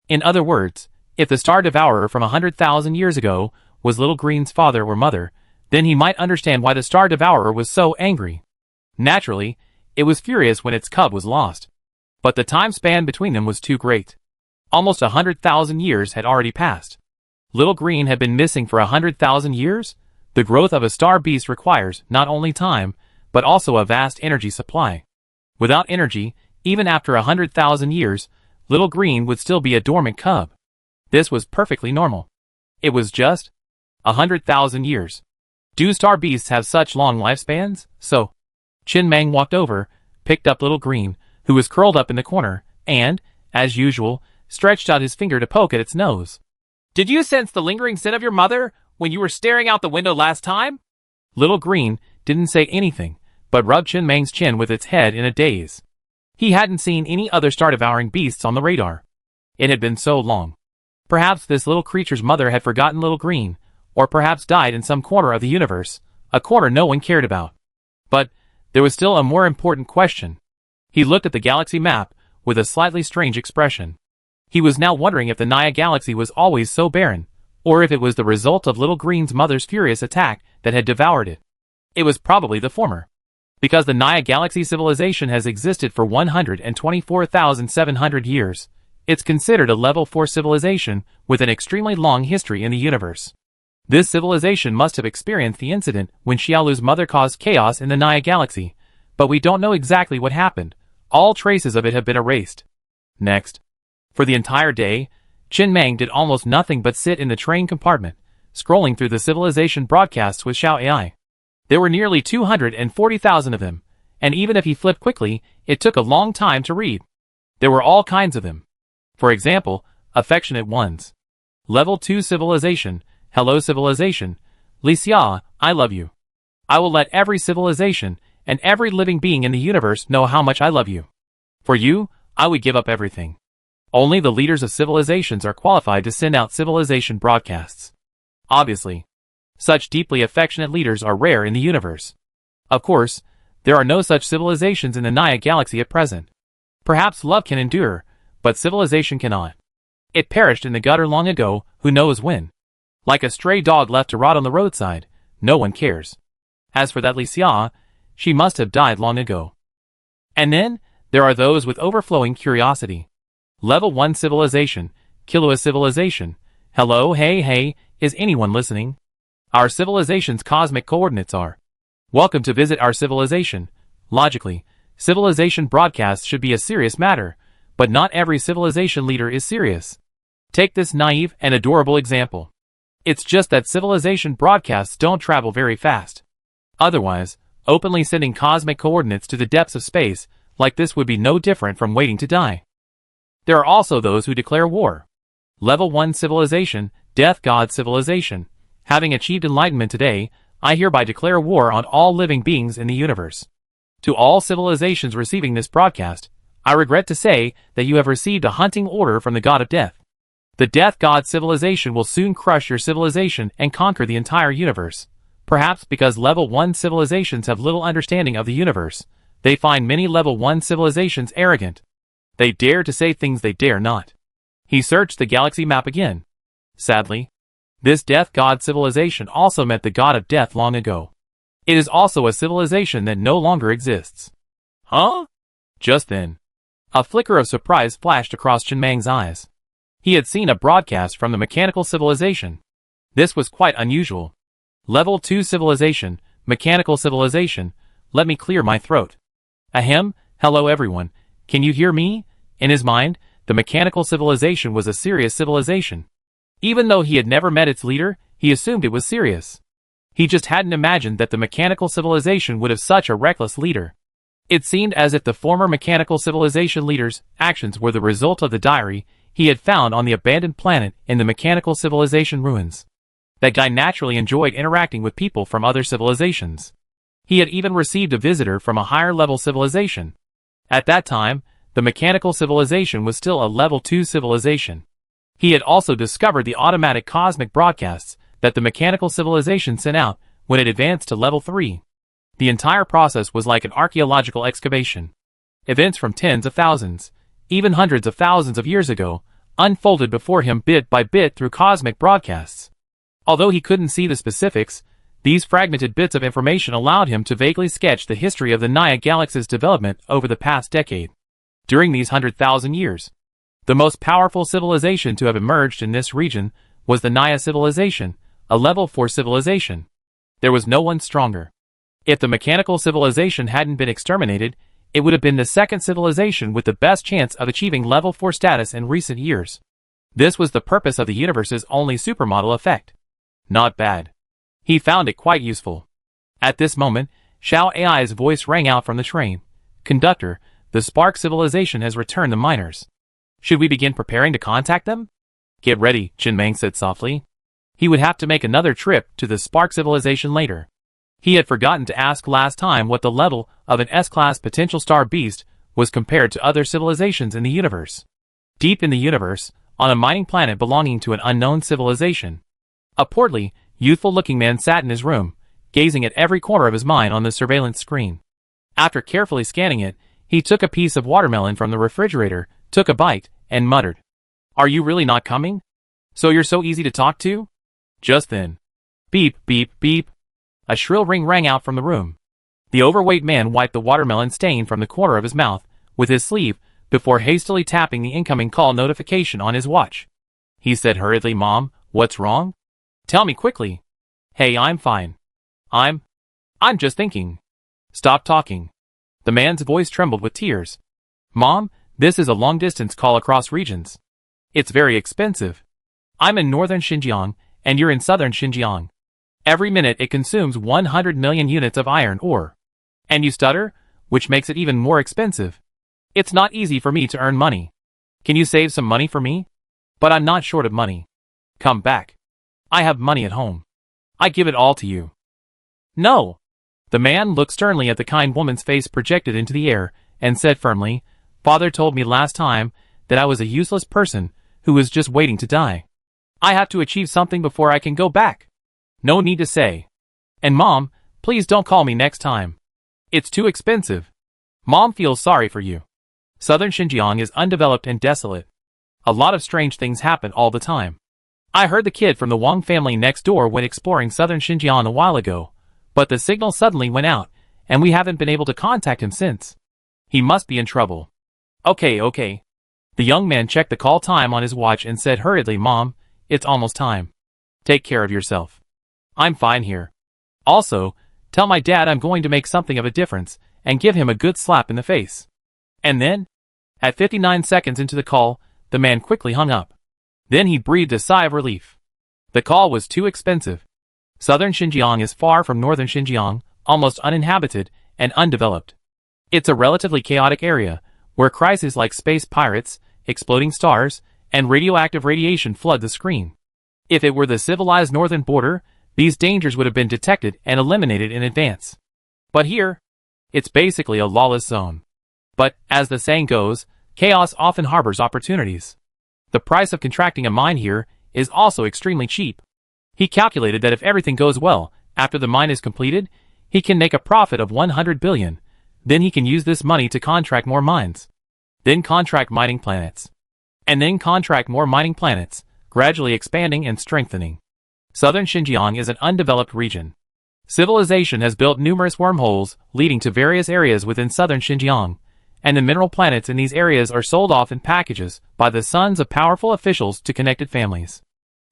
In other words, if the Star Devourer from 100,000 years ago was Little Green's father or mother, then he might understand why the Star Devourer was so angry. Naturally, it was furious when its cub was lost. But the time span between them was too great. Almost 100,000 years had already passed. Little Green had been missing for 100,000 years? The growth of a star beast requires not only time, but also a vast energy supply. Without energy, even after 100,000 years, Little Green would still be a dormant cub. This was perfectly normal. It was just 100,000 years. Do star beasts have such long lifespans? So, Jin Mang walked over, picked up Little Green, who was curled up in the corner, and, as usual, stretched out his finger to poke at its nose. Did you sense the lingering scent of your mother when you were staring out the window last time? Little Green didn't say anything, but rubbed Jin Mang's chin with its head in a daze. He hadn't seen any other star-devouring beasts on the radar. It had been so long. Perhaps this little creature's mother had forgotten Little Green, or perhaps died in some corner of the universe, a corner no one cared about. But there was still a more important question. He looked at the galaxy map with a slightly strange expression. He was now wondering if the Naya Galaxy was always so barren, or if it was the result of Little Green's mother's furious attack that had devoured it. It was probably the former. Because the Naya Galaxy civilization has existed for 124,700 years, it's considered a level 4 civilization with an extremely long history in the universe. This civilization must have experienced the incident when Xiaolu's mother caused chaos in the Naya Galaxy, but we don't know exactly what happened. All traces of it have been erased. Next. For the entire day, Jin Mang did almost nothing but sit in the train compartment, scrolling through the civilization broadcasts with Xiao AI. There were nearly 240,000 of them, and even if he flipped quickly, it took a long time to read. There were all kinds of them. For example, affectionate ones. Level 2 civilization, hello civilization, Li Xia, I love you. I will let every civilization and every living being in the universe know how much I love you. For you, I would give up everything. Only the leaders of civilizations are qualified to send out civilization broadcasts. Obviously. Such deeply affectionate leaders are rare in the universe. Of course, there are no such civilizations in the Naya Galaxy at present. Perhaps love can endure, but civilization cannot. It perished in the gutter long ago, who knows when. Like a stray dog left to rot on the roadside, no one cares. As for that Li Xia, she must have died long ago. And then, there are those with overflowing curiosity. Level 1 civilization, Killua civilization. Hello, hey, is anyone listening? Our civilization's cosmic coordinates are. Welcome to visit our civilization. Logically, civilization broadcasts should be a serious matter, but not every civilization leader is serious. Take this naive and adorable example. It's just that civilization broadcasts don't travel very fast. Otherwise, openly sending cosmic coordinates to the depths of space like this would be no different from waiting to die. There are also those who declare war. Level 1 civilization, Death God civilization. Having achieved enlightenment today, I hereby declare war on all living beings in the universe. To all civilizations receiving this broadcast, I regret to say that you have received a hunting order from the God of Death. The Death God civilization will soon crush your civilization and conquer the entire universe. Perhaps because level 1 civilizations have little understanding of the universe, they find many level 1 civilizations arrogant. They dare to say things they dare not. He searched the galaxy map again. Sadly, this Death God civilization also met the God of Death long ago. It is also a civilization that no longer exists. Huh? Just then, a flicker of surprise flashed across Chen Mang's eyes. He had seen a broadcast from the mechanical civilization. This was quite unusual. Level 2 civilization, mechanical civilization, let me clear my throat. Ahem, hello everyone, can you hear me? In his mind, the mechanical civilization was a serious civilization. Even though he had never met its leader, he assumed it was serious. He just hadn't imagined that the mechanical civilization would have such a reckless leader. It seemed as if the former mechanical civilization leader's actions were the result of the diary he had found on the abandoned planet in the mechanical civilization ruins. That guy naturally enjoyed interacting with people from other civilizations. He had even received a visitor from a higher level civilization. At that time, the mechanical civilization was still a level 2 civilization. He had also discovered the automatic cosmic broadcasts that the mechanical civilization sent out when it advanced to level 3. The entire process was like an archaeological excavation. Events from tens of thousands, even hundreds of thousands of years ago, unfolded before him bit by bit through cosmic broadcasts. Although he couldn't see the specifics, these fragmented bits of information allowed him to vaguely sketch the history of the Naya galaxy's development over the past decade. During these 100,000 years, the most powerful civilization to have emerged in this region was the Naya civilization, a level 4 civilization. There was no one stronger. If the mechanical civilization hadn't been exterminated, it would have been the second civilization with the best chance of achieving level 4 status in recent years. This was the purpose of the universe's only supermodel effect. Not bad. He found it quite useful. At this moment, Xiao Ai's voice rang out from the train. Conductor, the Spark civilization has returned the miners. Should we begin preparing to contact them? Get ready, Chen Mang said softly. He would have to make another trip to the Spark civilization later. He had forgotten to ask last time what the level of an S-class potential star beast was compared to other civilizations in the universe. Deep in the universe, on a mining planet belonging to an unknown civilization, a portly, youthful-looking man sat in his room, gazing at every corner of his mind on the surveillance screen. After carefully scanning it, he took a piece of watermelon from the refrigerator, took a bite, and muttered, "Are you really not coming? So you're so easy to talk to?" Just then, beep, beep, beep, a shrill ring rang out from the room. The overweight man wiped the watermelon stain from the corner of his mouth with his sleeve before hastily tapping the incoming call notification on his watch. He said hurriedly, "Mom, what's wrong? Tell me quickly." "Hey, I'm fine. I'm just thinking." "Stop talking." The man's voice trembled with tears. "Mom, this is a long-distance call across regions. It's very expensive. I'm in northern Xinjiang, and you're in southern Xinjiang. Every minute it consumes 100 million units of iron ore. And you stutter, which makes it even more expensive. It's not easy for me to earn money. Can you save some money for me? But I'm not short of money. Come back. I have money at home. I give it all to you." "No." The man looked sternly at the kind woman's face projected into the air and said firmly, "Father told me last time that I was a useless person who was just waiting to die. I have to achieve something before I can go back. No need to say. And Mom, please don't call me next time. It's too expensive. Mom feels sorry for you. Southern Xinjiang is undeveloped and desolate. A lot of strange things happen all the time. I heard the kid from the Wang family next door went exploring southern Xinjiang a while ago, but the signal suddenly went out, and we haven't been able to contact him since. He must be in trouble." Okay. The young man checked the call time on his watch and said hurriedly, "Mom, it's almost time. Take care of yourself. I'm fine here. Also, tell my dad I'm going to make something of a difference, and give him a good slap in the face." And then, at 59 seconds into the call, the man quickly hung up. Then he breathed a sigh of relief. The call was too expensive. Southern Xinjiang is far from northern Xinjiang, almost uninhabited and undeveloped. It's a relatively chaotic area, where crises like space pirates, exploding stars, and radioactive radiation flood the screen. If it were the civilized northern border, these dangers would have been detected and eliminated in advance. But here, it's basically a lawless zone. But, as the saying goes, chaos often harbors opportunities. The price of contracting a mine here is also extremely cheap. He calculated that if everything goes well, after the mine is completed, he can make a profit of 100 billion. Then he can use this money to contract more mines. Then contract mining planets. And then contract more mining planets, gradually expanding and strengthening. Southern Xinjiang is an undeveloped region. Civilization has built numerous wormholes leading to various areas within southern Xinjiang, and the mineral planets in these areas are sold off in packages by the sons of powerful officials to connected families.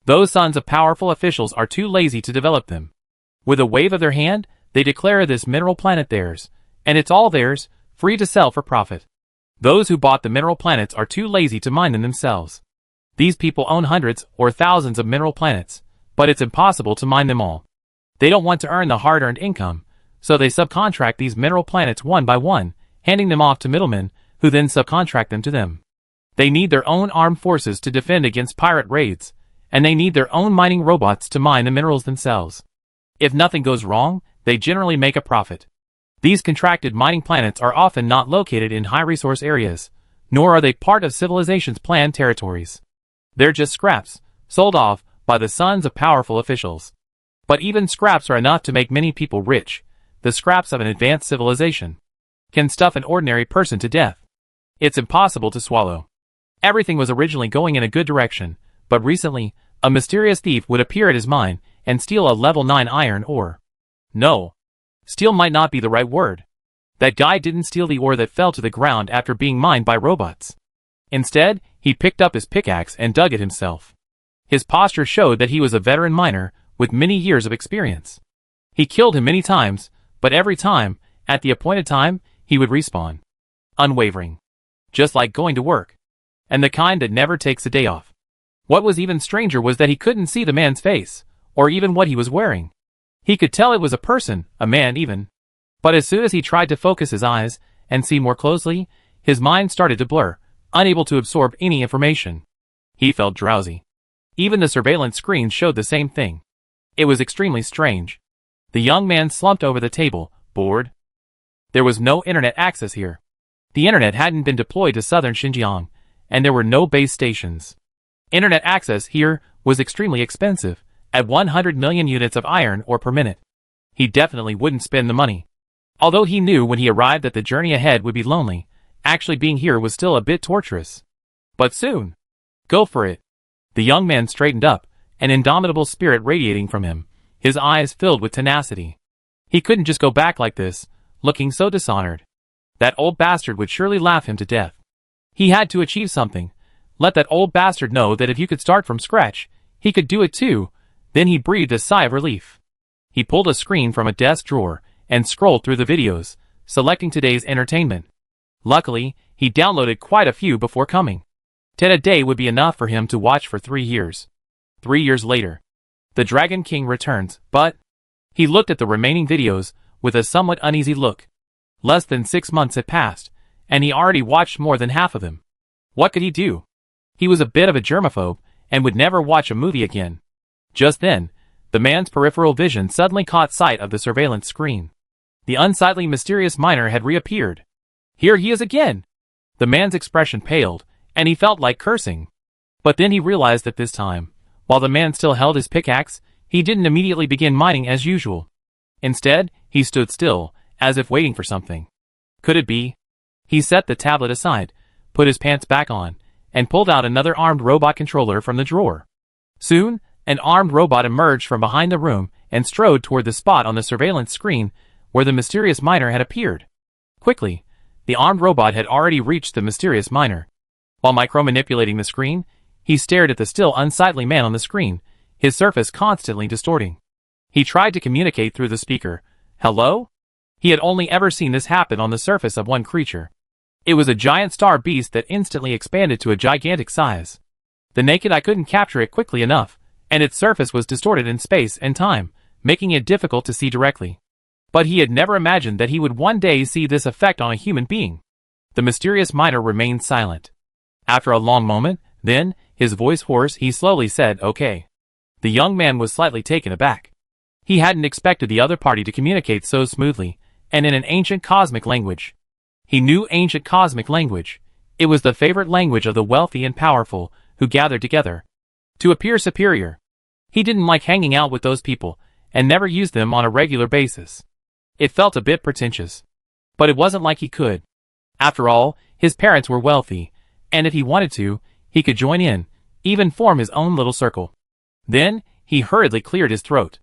Those sons of powerful officials are too lazy to develop them. With a wave of their hand, they declare this mineral planet theirs, and it's all theirs, free to sell for profit. Those who bought the mineral planets are too lazy to mine them themselves. These people own hundreds or thousands of mineral planets, but it's impossible to mine them all. They don't want to earn the hard-earned income, so they subcontract these mineral planets one by one, handing them off to middlemen, who then subcontract them to them. They need their own armed forces to defend against pirate raids, and they need their own mining robots to mine the minerals themselves. If nothing goes wrong, they generally make a profit. These contracted mining planets are often not located in high-resource areas, nor are they part of civilization's planned territories. They're just scraps, sold off by the sons of powerful officials. But even scraps are enough to make many people rich. The scraps of an advanced civilization can stuff an ordinary person to death. It's impossible to swallow. Everything was originally going in a good direction, but recently, a mysterious thief would appear at his mine and steal a level 9 iron ore. No. Steal might not be the right word. That guy didn't steal the ore that fell to the ground after being mined by robots. Instead, he picked up his pickaxe and dug it himself. His posture showed that he was a veteran miner with many years of experience. He killed him many times, but every time, at the appointed time, he would respawn. Unwavering. Just like going to work. And the kind that never takes a day off. What was even stranger was that he couldn't see the man's face, or even what he was wearing. He could tell it was a person, a man even. But as soon as he tried to focus his eyes and see more closely, his mind started to blur, unable to absorb any information. He felt drowsy. Even the surveillance screen showed the same thing. It was extremely strange. The young man slumped over the table, bored. There was no internet access here. The internet hadn't been deployed to southern Xinjiang, and there were no base stations. Internet access here was extremely expensive, at 100 million units of iron ore per minute. He definitely wouldn't spend the money. Although he knew when he arrived that the journey ahead would be lonely, actually being here was still a bit torturous. But soon. Go for it. The young man straightened up, an indomitable spirit radiating from him, his eyes filled with tenacity. He couldn't just go back like this, looking so dishonored. That old bastard would surely laugh him to death. He had to achieve something. Let that old bastard know that if you could start from scratch, he could do it too. Then he breathed a sigh of relief. He pulled a screen from a desk drawer and scrolled through the videos, selecting today's entertainment. Luckily, he downloaded quite a few before coming. 10 a day would be enough for him to watch for 3 years. 3 years later, the Dragon King returns, but he looked at the remaining videos with a somewhat uneasy look. Less than 6 months had passed, and he already watched more than half of them. What could he do? He was a bit of a germaphobe and would never watch a movie again. Just then, the man's peripheral vision suddenly caught sight of the surveillance screen. The unsightly mysterious miner had reappeared. Here he is again! The man's expression paled, and he felt like cursing. But then he realized that this time, while the man still held his pickaxe, he didn't immediately begin mining as usual. Instead, he stood still, as if waiting for something. Could it be? He set the tablet aside, put his pants back on, and pulled out another armed robot controller from the drawer. Soon, an armed robot emerged from behind the room and strode toward the spot on the surveillance screen where the mysterious miner had appeared. Quickly, the armed robot had already reached the mysterious miner. While micro-manipulating the screen, he stared at the still unsightly man on the screen, his surface constantly distorting. He tried to communicate through the speaker. Hello? He had only ever seen this happen on the surface of one creature. It was a giant star beast that instantly expanded to a gigantic size. The naked eye couldn't capture it quickly enough, and its surface was distorted in space and time, making it difficult to see directly. But he had never imagined that he would one day see this effect on a human being. The mysterious miner remained silent. After a long moment, then, his voice hoarse, he slowly said, "Okay." The young man was slightly taken aback. He hadn't expected the other party to communicate so smoothly, and in an ancient cosmic language. He knew ancient cosmic language. It was the favorite language of the wealthy and powerful, who gathered together to appear superior. He didn't like hanging out with those people, and never used them on a regular basis. It felt a bit pretentious. But it wasn't like he could. After all, his parents were wealthy, and if he wanted to, he could join in, even form his own little circle. Then, he hurriedly cleared his throat.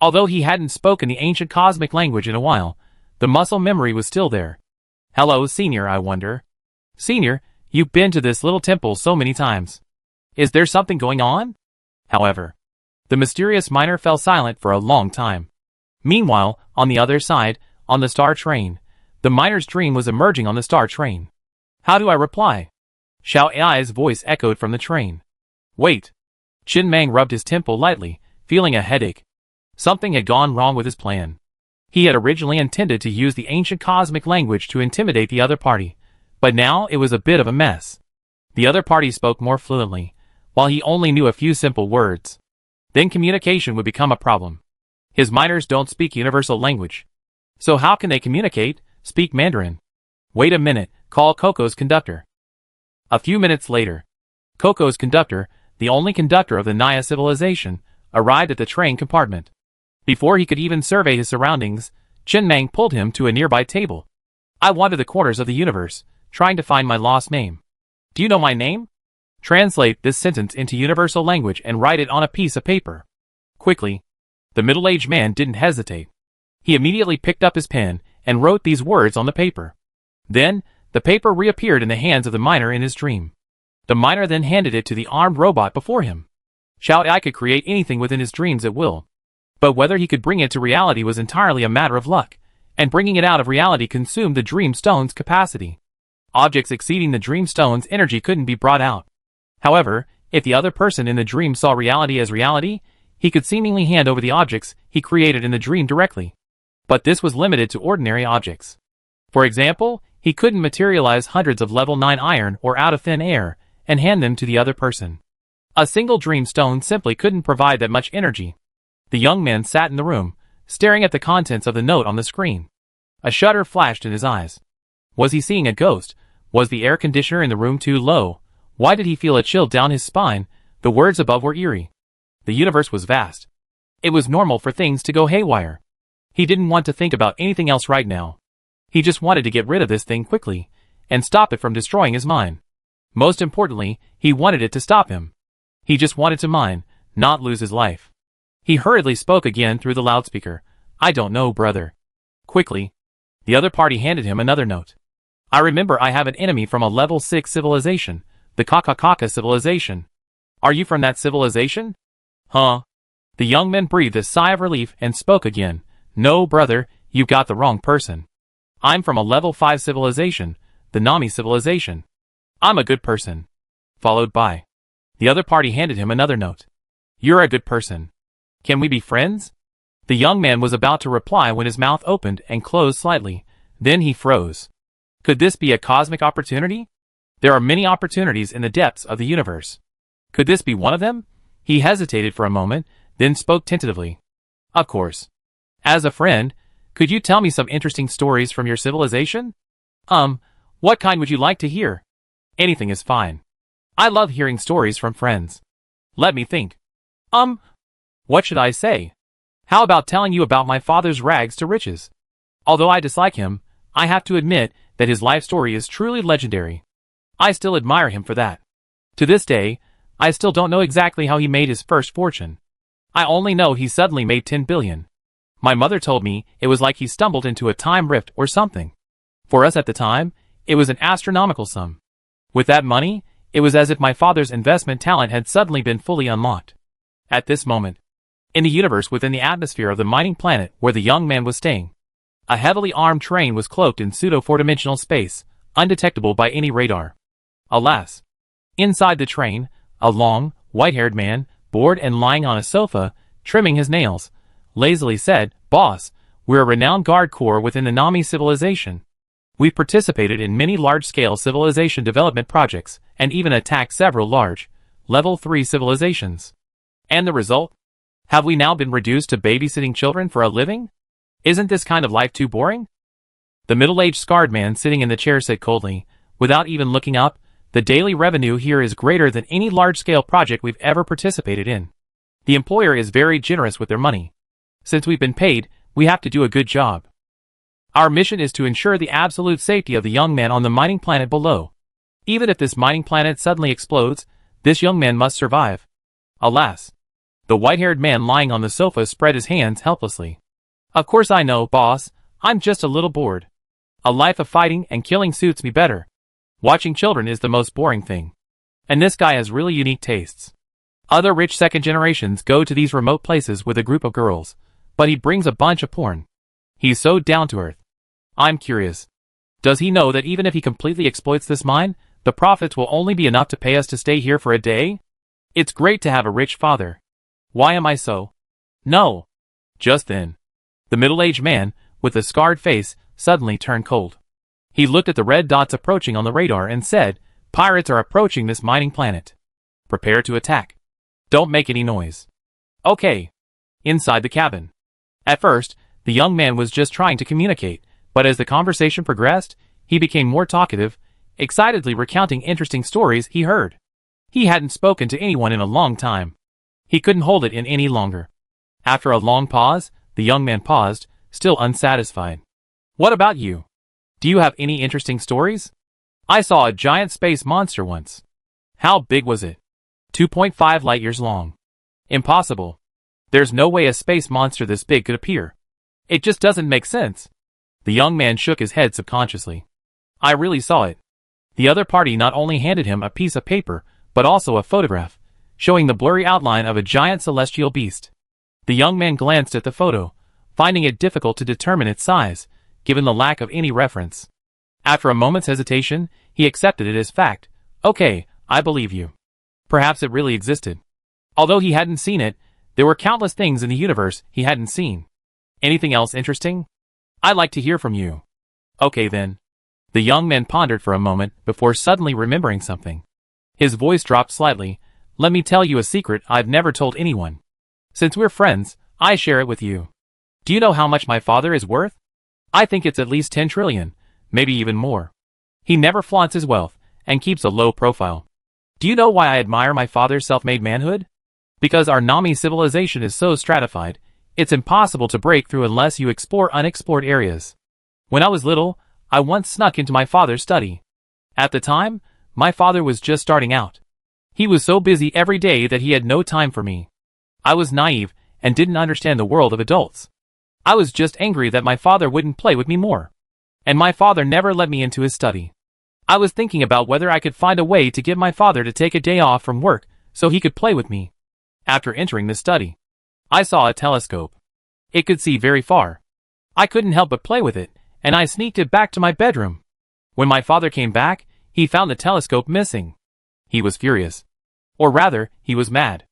Although he hadn't spoken the ancient cosmic language in a while, the muscle memory was still there. Hello, Senior, I wonder. Senior, you've been to this little temple so many times. Is there something going on? However, the mysterious miner fell silent for a long time. Meanwhile, on the other side, on the star train, the miner's dream was emerging on the star train. How do I reply? Xiao Ai's voice echoed from the train. Wait. Qin Mang rubbed his temple lightly, feeling a headache. Something had gone wrong with his plan. He had originally intended to use the ancient cosmic language to intimidate the other party, but now it was a bit of a mess. The other party spoke more fluently, while he only knew a few simple words. Then communication would become a problem. His miners don't speak universal language. So how can they communicate, speak Mandarin? Wait a minute, call Coco's conductor. A few minutes later, Coco's conductor, the only conductor of the Naya civilization, arrived at the train compartment. Before he could even survey his surroundings, Qin Mang pulled him to a nearby table. I wandered the corners of the universe, trying to find my lost name. Do you know my name? Translate this sentence into universal language and write it on a piece of paper. Quickly. The middle-aged man didn't hesitate. He immediately picked up his pen and wrote these words on the paper. Then, the paper reappeared in the hands of the miner in his dream. The miner then handed it to the armed robot before him. Xiao Ai could create anything within his dreams at will. But whether he could bring it to reality was entirely a matter of luck, and bringing it out of reality consumed the dream stone's capacity. Objects exceeding the dream stone's energy couldn't be brought out. However, if the other person in the dream saw reality as reality, he could seemingly hand over the objects he created in the dream directly. But this was limited to ordinary objects. For example, he couldn't materialize hundreds of level 9 iron or out of thin air and hand them to the other person. A single dream stone simply couldn't provide that much energy. The young man sat in the room, staring at the contents of the note on the screen. A shudder flashed in his eyes. Was he seeing a ghost? Was the air conditioner in the room too low? Why did he feel a chill down his spine? The words above were eerie. The universe was vast. It was normal for things to go haywire. He didn't want to think about anything else right now. He just wanted to get rid of this thing quickly, and stop it from destroying his mind. Most importantly, he wanted it to stop him. He just wanted to mine, not lose his life. He hurriedly spoke again through the loudspeaker. I don't know, brother. Quickly. The other party handed him another note. I remember I have an enemy from a level 6 civilization, the Kakakaka civilization. Are you from that civilization? Huh? The young man breathed a sigh of relief and spoke again. No, brother, you've got the wrong person. I'm from a level 5 civilization, the Nami civilization. I'm a good person. Followed by. The other party handed him another note. You're a good person. Can we be friends? The young man was about to reply when his mouth opened and closed slightly. Then he froze. Could this be a cosmic opportunity? There are many opportunities in the depths of the universe. Could this be one of them? He hesitated for a moment, then spoke tentatively. Of course. As a friend, could you tell me some interesting stories from your civilization? What kind would you like to hear? Anything is fine. I love hearing stories from friends. Let me think. What should I say? How about telling you about my father's rags to riches? Although I dislike him, I have to admit that his life story is truly legendary. I still admire him for that. To this day, I still don't know exactly how he made his first fortune. I only know he suddenly made 10 billion. My mother told me it was like he stumbled into a time rift or something. For us at the time, it was an astronomical sum. With that money, it was as if my father's investment talent had suddenly been fully unlocked. At this moment, in the universe within the atmosphere of the mining planet where the young man was staying, a heavily armed train was cloaked in pseudo-four-dimensional space, undetectable by any radar. Alas! Inside the train, a long, white-haired man, bored and lying on a sofa, trimming his nails, lazily said, Boss, we're a renowned guard corps within the Nami civilization. We've participated in many large-scale civilization development projects, and even attacked several large, level 3 civilizations. And the result? Have we now been reduced to babysitting children for a living? Isn't this kind of life too boring? The middle-aged scarred man sitting in the chair said coldly, without even looking up, the daily revenue here is greater than any large-scale project we've ever participated in. The employer is very generous with their money. Since we've been paid, we have to do a good job. Our mission is to ensure the absolute safety of the young man on the mining planet below. Even if this mining planet suddenly explodes, this young man must survive. Alas. The white-haired man lying on the sofa spread his hands helplessly. Of course I know, boss. I'm just a little bored. A life of fighting and killing suits me better. Watching children is the most boring thing. And this guy has really unique tastes. Other rich second generations go to these remote places with a group of girls, but he brings a bunch of porn. He's so down to earth. I'm curious. Does he know that even if he completely exploits this mine, the profits will only be enough to pay us to stay here for a day? It's great to have a rich father. Why am I so? No. Just then, the middle-aged man, with the scarred face, suddenly turned cold. He looked at the red dots approaching on the radar and said, "Pirates are approaching this mining planet. Prepare to attack. Don't make any noise." Okay. Inside the cabin. At first, the young man was just trying to communicate, but as the conversation progressed, he became more talkative, excitedly recounting interesting stories he heard. He hadn't spoken to anyone in a long time. He couldn't hold it in any longer. After a long pause, the young man paused, still unsatisfied. "What about you? Do you have any interesting stories? I saw a giant space monster once." "How big was it?" 2.5 light years long. "Impossible. There's no way a space monster this big could appear. It just doesn't make sense." The young man shook his head subconsciously. "I really saw it." The other party not only handed him a piece of paper, but also a photograph, showing the blurry outline of a giant celestial beast. The young man glanced at the photo, finding it difficult to determine its size, given the lack of any reference. After a moment's hesitation, he accepted it as fact. "Okay, I believe you. Perhaps it really existed." Although he hadn't seen it, there were countless things in the universe he hadn't seen. "Anything else interesting? I'd like to hear from you." "Okay then." The young man pondered for a moment before suddenly remembering something. His voice dropped slightly. "Let me tell you a secret I've never told anyone. Since we're friends, I share it with you. Do you know how much my father is worth? I think it's at least 10 trillion, maybe even more. He never flaunts his wealth, and keeps a low profile. Do you know why I admire my father's self-made manhood? Because our Nami civilization is so stratified, it's impossible to break through unless you explore unexplored areas. When I was little, I once snuck into my father's study. At the time, my father was just starting out. He was so busy every day that he had no time for me. I was naive, and didn't understand the world of adults. I was just angry that my father wouldn't play with me more. And my father never let me into his study. I was thinking about whether I could find a way to get my father to take a day off from work so he could play with me. After entering the study, I saw a telescope. It could see very far. I couldn't help but play with it, and I sneaked it back to my bedroom. When my father came back, he found the telescope missing. He was furious. Or rather, he was mad.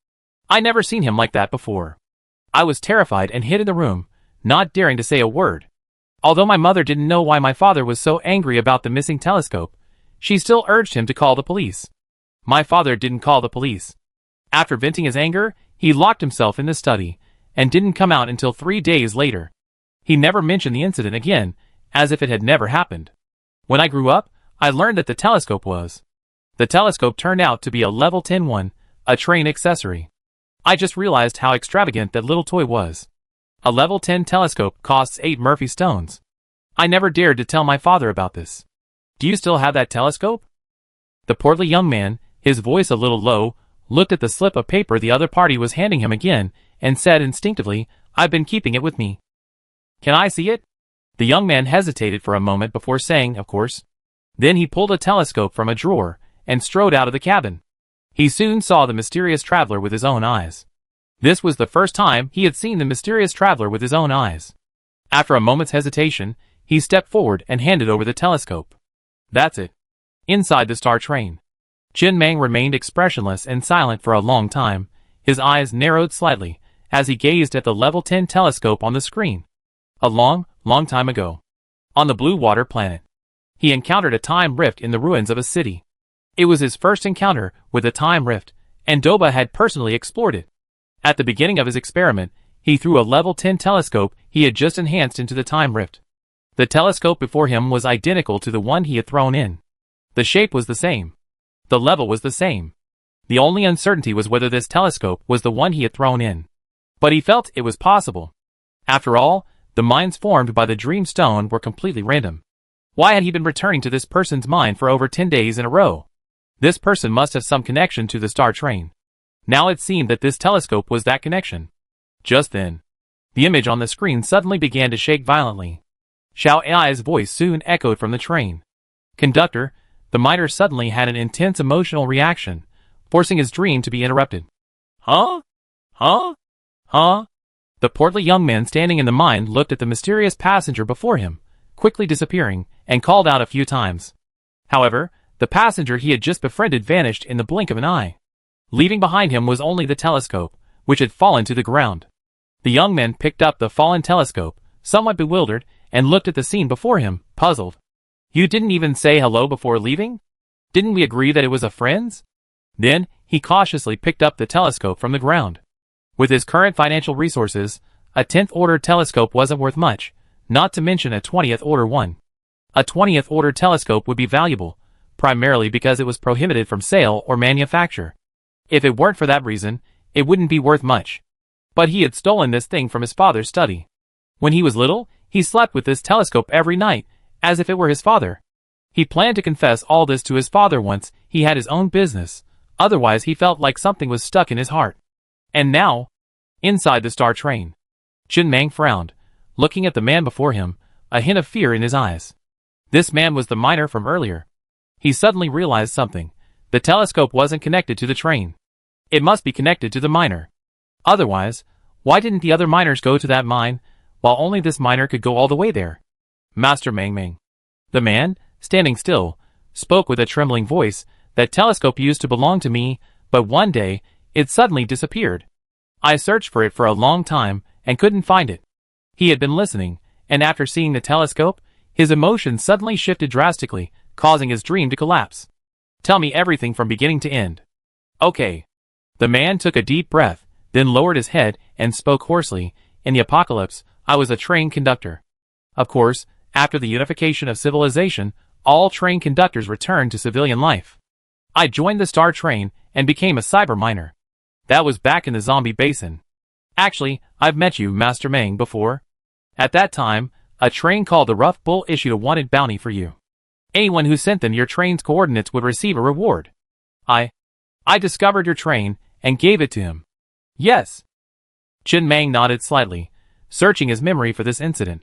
I never seen him like that before. I was terrified and hid in the room, not daring to say a word. Although my mother didn't know why my father was so angry about the missing telescope, she still urged him to call the police. My father didn't call the police. After venting his anger, he locked himself in the study, and didn't come out until 3 days later. He never mentioned the incident again, as if it had never happened. When I grew up, I learned that the telescope turned out to be a level 10 one, a train accessory. I just realized how extravagant that little toy was. A level 10 telescope costs 8 Murphy stones. I never dared to tell my father about this. Do you still have that telescope? The portly young man, his voice a little low, looked at the slip of paper the other party was handing him again, and said instinctively, "I've been keeping it with me." "Can I see it?" The young man hesitated for a moment before saying, "Of course." Then he pulled a telescope from a drawer, and strode out of the cabin. He soon saw the mysterious traveler with his own eyes. This was the first time he had seen the mysterious traveler with his own eyes. After a moment's hesitation, he stepped forward and handed over the telescope. "That's it." Inside the star train, Chin Mang remained expressionless and silent for a long time. His eyes narrowed slightly, as he gazed at the level 10 telescope on the screen. A long time ago, on the Blue Water planet, he encountered a time rift in the ruins of a city. It was his first encounter with a time rift, and Doba had personally explored it. At the beginning of his experiment, he threw a level 10 telescope he had just enhanced into the time rift. The telescope before him was identical to the one he had thrown in. The shape was the same. The level was the same. The only uncertainty was whether this telescope was the one he had thrown in. But he felt it was possible. After all, the minds formed by the dream stone were completely random. Why had he been returning to this person's mind for over 10 days in a row? This person must have some connection to the star train. Now it seemed that this telescope was that connection. Just then, the image on the screen suddenly began to shake violently. Xiao Ai's voice soon echoed from the train. "Conductor," the miner suddenly had an intense emotional reaction, forcing his dream to be interrupted. "Huh? Huh? Huh?" The portly young man standing in the mine looked at the mysterious passenger before him, quickly disappearing, and called out a few times. However, the passenger he had just befriended vanished in the blink of an eye. Leaving behind him was only the telescope, which had fallen to the ground. The young man picked up the fallen telescope, somewhat bewildered, and looked at the scene before him, puzzled. "You didn't even say hello before leaving? Didn't we agree that it was a friend's?" Then, he cautiously picked up the telescope from the ground. With his current financial resources, a 10th order telescope wasn't worth much, not to mention a 20th order one. A 20th order telescope would be valuable, primarily because it was prohibited from sale or manufacture. If it weren't for that reason, it wouldn't be worth much. But he had stolen this thing from his father's study. When he was little, he slept with this telescope every night, as if it were his father. He planned to confess all this to his father once he had his own business, otherwise he felt like something was stuck in his heart. And now, inside the star train, Chen Mang frowned, looking at the man before him, a hint of fear in his eyes. This man was the miner from earlier. He suddenly realized something. The telescope wasn't connected to the train. It must be connected to the miner. Otherwise, why didn't the other miners go to that mine, while only this miner could go all the way there? "Master Mang." The man, standing still, spoke with a trembling voice. "That telescope used to belong to me, but one day, it suddenly disappeared. I searched for it for a long time, and couldn't find it." He had been listening, and after seeing the telescope, his emotions suddenly shifted drastically, causing his dream to collapse. "Tell me everything from beginning to end." "Okay." The man took a deep breath, then lowered his head and spoke hoarsely. "In the apocalypse, I was a train conductor. Of course, after the unification of civilization, all train conductors returned to civilian life. I joined the star train and became a cyber miner. That was back in the zombie basin. Actually, I've met you, Master Mang, before. At that time, a train called the Rough Bull issued a wanted bounty for you. Anyone who sent them your train's coordinates would receive a reward. I discovered your train and gave it to him." "Yes." Chen Mang nodded slightly, searching his memory for this incident.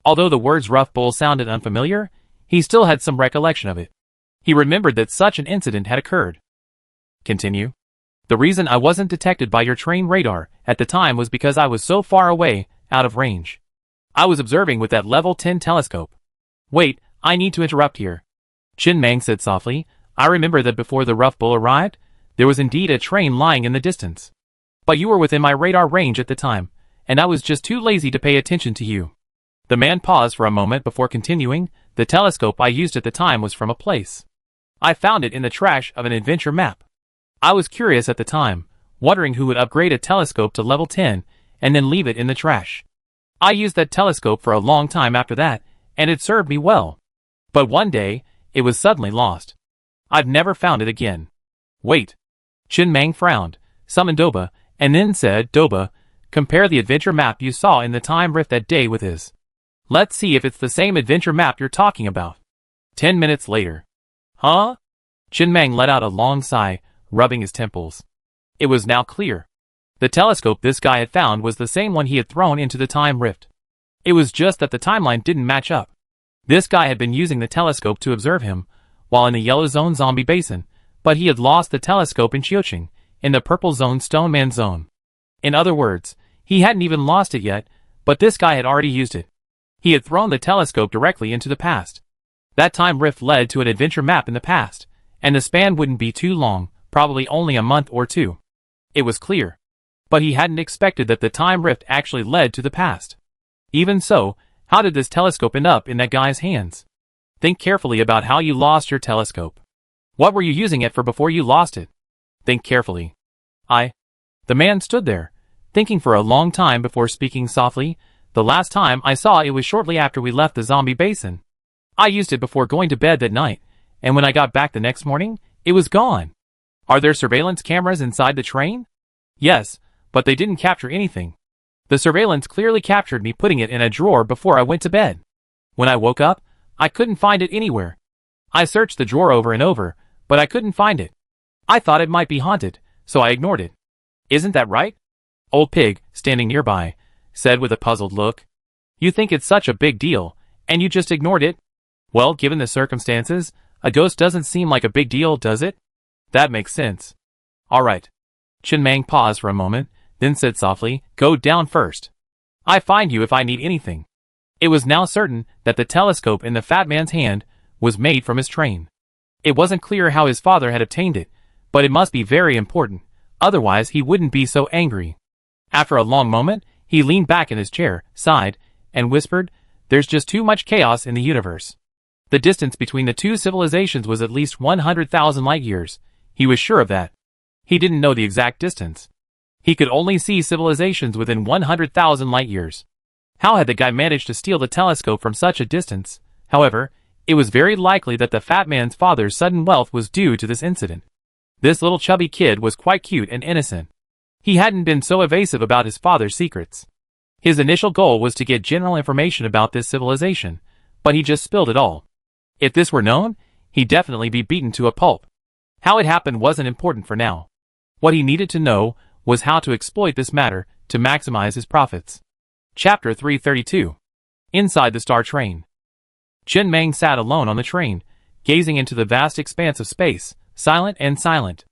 Although the words Rough Bull sounded unfamiliar, he still had some recollection of it. He remembered that such an incident had occurred. "Continue." "The reason I wasn't detected by your train radar at the time was because I was so far away, out of range. I was observing with that level 10 telescope." "Wait, I need to interrupt here." Chen Mang said softly. "I remember that before the Rough Bull arrived, there was indeed a train lying in the distance. But you were within my radar range at the time, and I was just too lazy to pay attention to you." The man paused for a moment before continuing. "The telescope I used at the time was from a place. I found it in the trash of an adventure map. I was curious at the time, wondering who would upgrade a telescope to level 10 and then leave it in the trash. I used that telescope for a long time after that, and it served me well. But one day, it was suddenly lost. I've never found it again." "Wait." Chen Mang frowned, summoned Doba, and then said, "Doba, compare the adventure map you saw in the time rift that day with his. Let's see if it's the same adventure map you're talking about." 10 minutes later. "Huh?" Chen Mang let out a long sigh, rubbing his temples. It was now clear. The telescope this guy had found was the same one he had thrown into the time rift. It was just that the timeline didn't match up. This guy had been using the telescope to observe him, while in the Yellow Zone zombie basin, but he had lost the telescope in Chioqing, in the Purple Zone Stone Man zone. In other words, he hadn't even lost it yet, but this guy had already used it. He had thrown the telescope directly into the past. That time rift led to an adventure map in the past, and the span wouldn't be too long, probably only a month or two. It was clear. But he hadn't expected that the time rift actually led to the past. Even so, how did this telescope end up in that guy's hands? Think carefully about how you lost your telescope. What were you using it for before you lost it? Think carefully. The man stood there, thinking for a long time before speaking softly. The last time I saw it was shortly after we left the zombie basin. I used it before going to bed that night, and when I got back the next morning, it was gone. Are there surveillance cameras inside the train? Yes, but they didn't capture anything. The surveillance clearly captured me putting it in a drawer before I went to bed. When I woke up, I couldn't find it anywhere. I searched the drawer over and over, but I couldn't find it. I thought it might be haunted, so I ignored it. Isn't that right? Old Pig, standing nearby, said with a puzzled look. You think it's such a big deal, and you just ignored it? Well, given the circumstances, a ghost doesn't seem like a big deal, does it? That makes sense. All right. Chen Mang paused for a moment, then said softly, Go down first. I find you if I need anything. It was now certain that the telescope in the fat man's hand was made from his train. It wasn't clear how his father had obtained it, but it must be very important, otherwise he wouldn't be so angry. After a long moment, he leaned back in his chair, sighed, and whispered, There's just too much chaos in the universe. The distance between the two civilizations was at least 100,000 light years. He was sure of that. He didn't know the exact distance. He could only see civilizations within 100,000 light years. How had the guy managed to steal the telescope from such a distance? However, it was very likely that the fat man's father's sudden wealth was due to this incident. This little chubby kid was quite cute and innocent. He hadn't been so evasive about his father's secrets. His initial goal was to get general information about this civilization, but he just spilled it all. If this were known, he'd definitely be beaten to a pulp. How it happened wasn't important for now. What he needed to know was how to exploit this matter to maximize his profits. Chapter 332. Inside the Star Train. Chen Mang sat alone on the train, gazing into the vast expanse of space, silent and silent.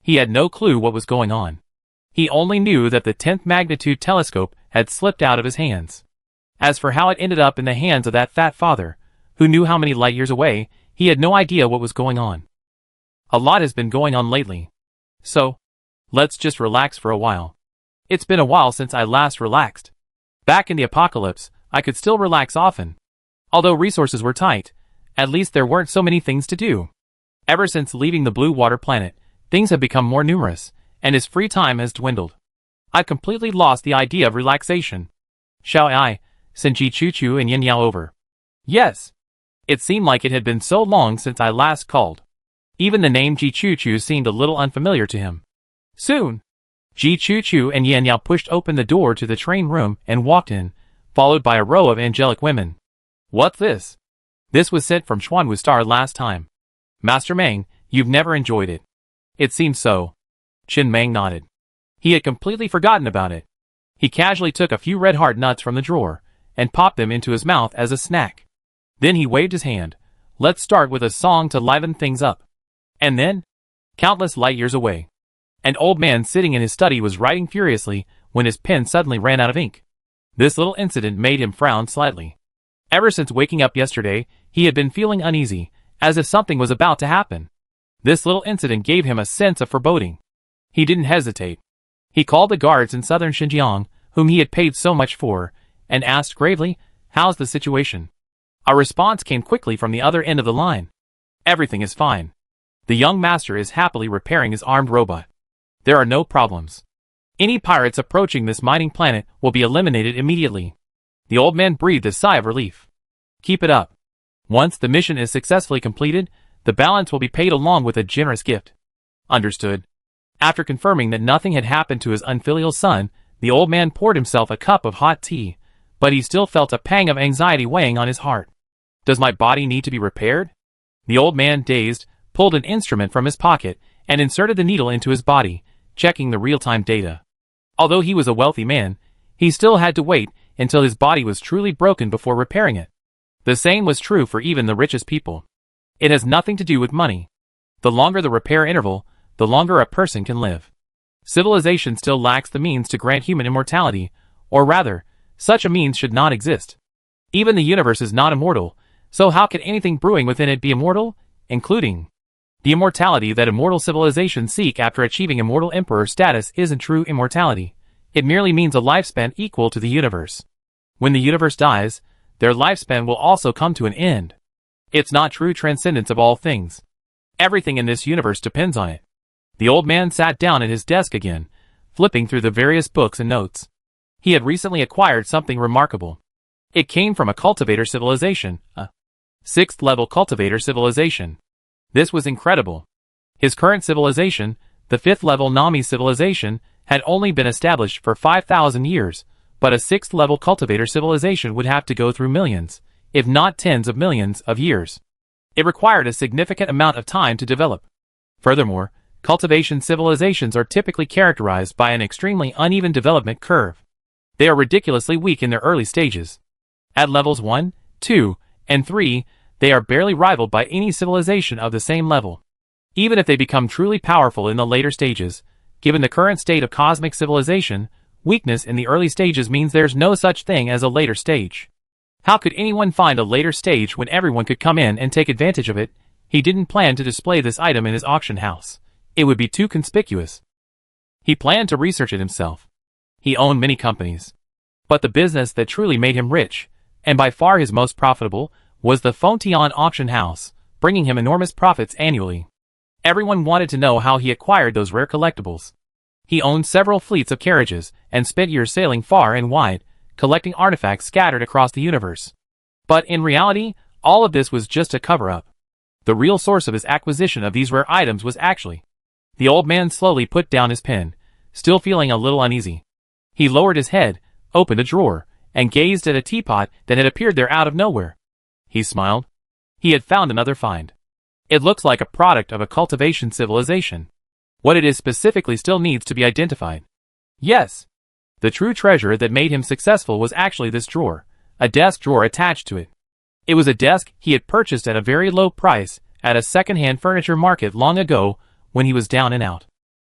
He had no clue what was going on. He only knew that the 10th magnitude telescope had slipped out of his hands. As for how it ended up in the hands of that fat father, who knew how many light years away, he had no idea what was going on. A lot has been going on lately. So, let's just relax for a while. It's been a while since I last relaxed. Back in the apocalypse, I could still relax often. Although resources were tight, at least there weren't so many things to do. Ever since leaving the Blue Water planet, things have become more numerous, and his free time has dwindled. I've completely lost the idea of relaxation. Shall I send Ji Choo Choo and Yin Yao over? Yes. It seemed like it had been so long since I last called. Even the name Ji Choo Choo seemed a little unfamiliar to him. Soon, Ji Choo Choo and Yin Yao pushed open the door to the train room and walked in, followed by a row of angelic women. What's this? This was sent from Xuanwu Star last time. Master Meng, you've never enjoyed it. It seems so. Chen Mang nodded. He had completely forgotten about it. He casually took a few red heart nuts from the drawer and popped them into his mouth as a snack. Then he waved his hand. Let's start with a song to liven things up. And then, countless light years away, an old man sitting in his study was writing furiously when his pen suddenly ran out of ink. This little incident made him frown slightly. Ever since waking up yesterday, he had been feeling uneasy, as if something was about to happen. This little incident gave him a sense of foreboding. He didn't hesitate. He called the guards in southern Xinjiang, whom he had paid so much for, and asked gravely, How's the situation? A response came quickly from the other end of the line. Everything is fine. The young master is happily repairing his armed robot. There are no problems. Any pirates approaching this mining planet will be eliminated immediately. The old man breathed a sigh of relief. Keep it up. Once the mission is successfully completed, the balance will be paid along with a generous gift. Understood. After confirming that nothing had happened to his unfilial son, the old man poured himself a cup of hot tea, but he still felt a pang of anxiety weighing on his heart. Does my body need to be repaired? The old man, dazed, pulled an instrument from his pocket and inserted the needle into his body, checking the real-time data. Although he was a wealthy man, he still had to wait until his body was truly broken before repairing it. The same was true for even the richest people. It has nothing to do with money. The longer the repair interval, the longer a person can live. Civilization still lacks the means to grant human immortality, or rather, such a means should not exist. Even the universe is not immortal, so how can anything brewing within it be immortal, including the immortality that immortal civilizations seek after achieving immortal emperor status isn't true immortality. It merely means a lifespan equal to the universe. When the universe dies, their lifespan will also come to an end. It's not true transcendence of all things. Everything in this universe depends on it. The old man sat down at his desk again, flipping through the various books and notes. He had recently acquired something remarkable. It came from a cultivator civilization, a 6th level cultivator civilization. This was incredible. His current civilization, the 5th level Nami civilization, had only been established for 5,000 years, but a 6th level cultivator civilization would have to go through millions, if not tens of millions, of years. It required a significant amount of time to develop. Furthermore, cultivation civilizations are typically characterized by an extremely uneven development curve. They are ridiculously weak in their early stages. At levels 1, 2, and 3, they are barely rivaled by any civilization of the same level. Even if they become truly powerful in the later stages, given the current state of cosmic civilization, weakness in the early stages means there's no such thing as a later stage. How could anyone find a later stage when everyone could come in and take advantage of it? He didn't plan to display this item in his auction house. It would be too conspicuous. He planned to research it himself. He owned many companies. But the business that truly made him rich, and by far his most profitable, was the Fontion auction house, bringing him enormous profits annually. Everyone wanted to know how he acquired those rare collectibles. He owned several fleets of carriages, and spent years sailing far and wide, collecting artifacts scattered across the universe. But in reality, all of this was just a cover-up. The real source of his acquisition of these rare items was actually... The old man slowly put down his pen, still feeling a little uneasy. He lowered his head, opened a drawer, and gazed at a teapot that had appeared there out of nowhere. He smiled. He had found another find. It looks like a product of a cultivation civilization. What it is specifically still needs to be identified. Yes. The true treasure that made him successful was actually this drawer, a desk drawer attached to it. It was a desk he had purchased at a very low price at a second-hand furniture market long ago when he was down and out.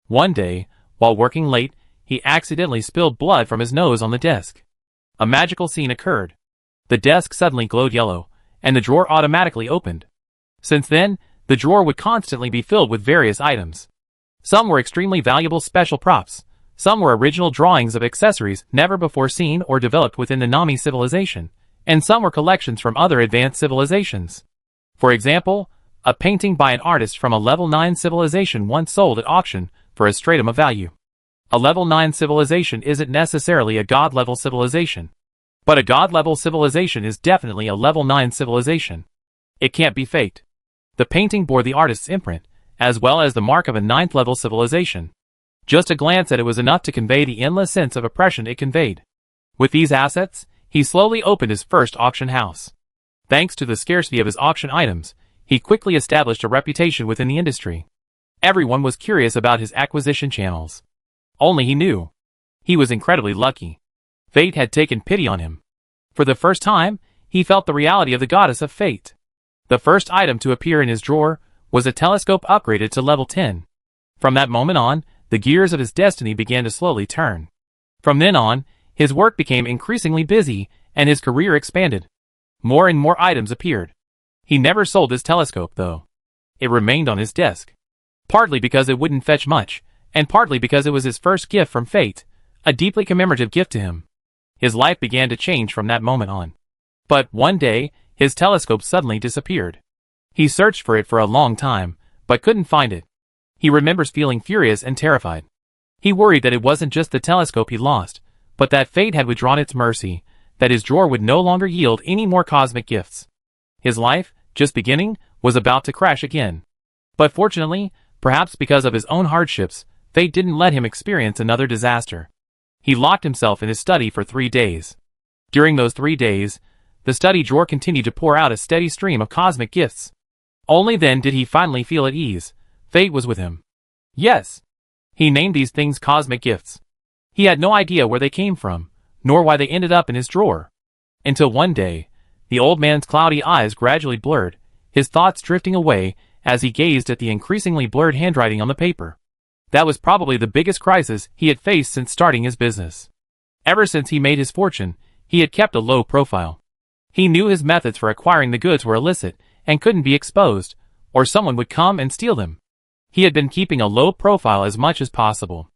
One day, while working late, he accidentally spilled blood from his nose on the desk. A magical scene occurred. The desk suddenly glowed yellow, and the drawer automatically opened. Since then, the drawer would constantly be filled with various items. Some were extremely valuable special props. Some were original drawings of accessories never before seen or developed within the Nami civilization, and some were collections from other advanced civilizations. For example, a painting by an artist from a level 9 civilization once sold at auction for a stratum of value. A level 9 civilization isn't necessarily a god-level civilization. But a god-level civilization is definitely a level 9 civilization. It can't be faked. The painting bore the artist's imprint, as well as the mark of a 9th level civilization. Just a glance at it was enough to convey the endless sense of oppression it conveyed. With these assets, he slowly opened his first auction house. Thanks to the scarcity of his auction items, he quickly established a reputation within the industry. Everyone was curious about his acquisition channels. Only he knew. He was incredibly lucky. Fate had taken pity on him. For the first time, he felt the reality of the goddess of fate. The first item to appear in his drawer was a telescope upgraded to level 10. From that moment on, the gears of his destiny began to slowly turn. From then on, his work became increasingly busy, and his career expanded. More and more items appeared. He never sold his telescope, though. It remained on his desk. Partly because it wouldn't fetch much, and partly because it was his first gift from fate, a deeply commemorative gift to him. His life began to change from that moment on. But one day, his telescope suddenly disappeared. He searched for it for a long time, but couldn't find it. He remembers feeling furious and terrified. He worried that it wasn't just the telescope he lost, but that fate had withdrawn its mercy, that his drawer would no longer yield any more cosmic gifts. His life, just beginning, was about to crash again. But fortunately, perhaps because of his own hardships, fate didn't let him experience another disaster. He locked himself in his study for 3 days. During those 3 days, the study drawer continued to pour out a steady stream of cosmic gifts. Only then did he finally feel at ease. Fate was with him. Yes. He named these things cosmic gifts. He had no idea where they came from, nor why they ended up in his drawer. Until one day, the old man's cloudy eyes gradually blurred, his thoughts drifting away as he gazed at the increasingly blurred handwriting on the paper. That was probably the biggest crisis he had faced since starting his business. Ever since he made his fortune, he had kept a low profile. He knew his methods for acquiring the goods were illicit and couldn't be exposed, or someone would come and steal them. He had been keeping a low profile as much as possible.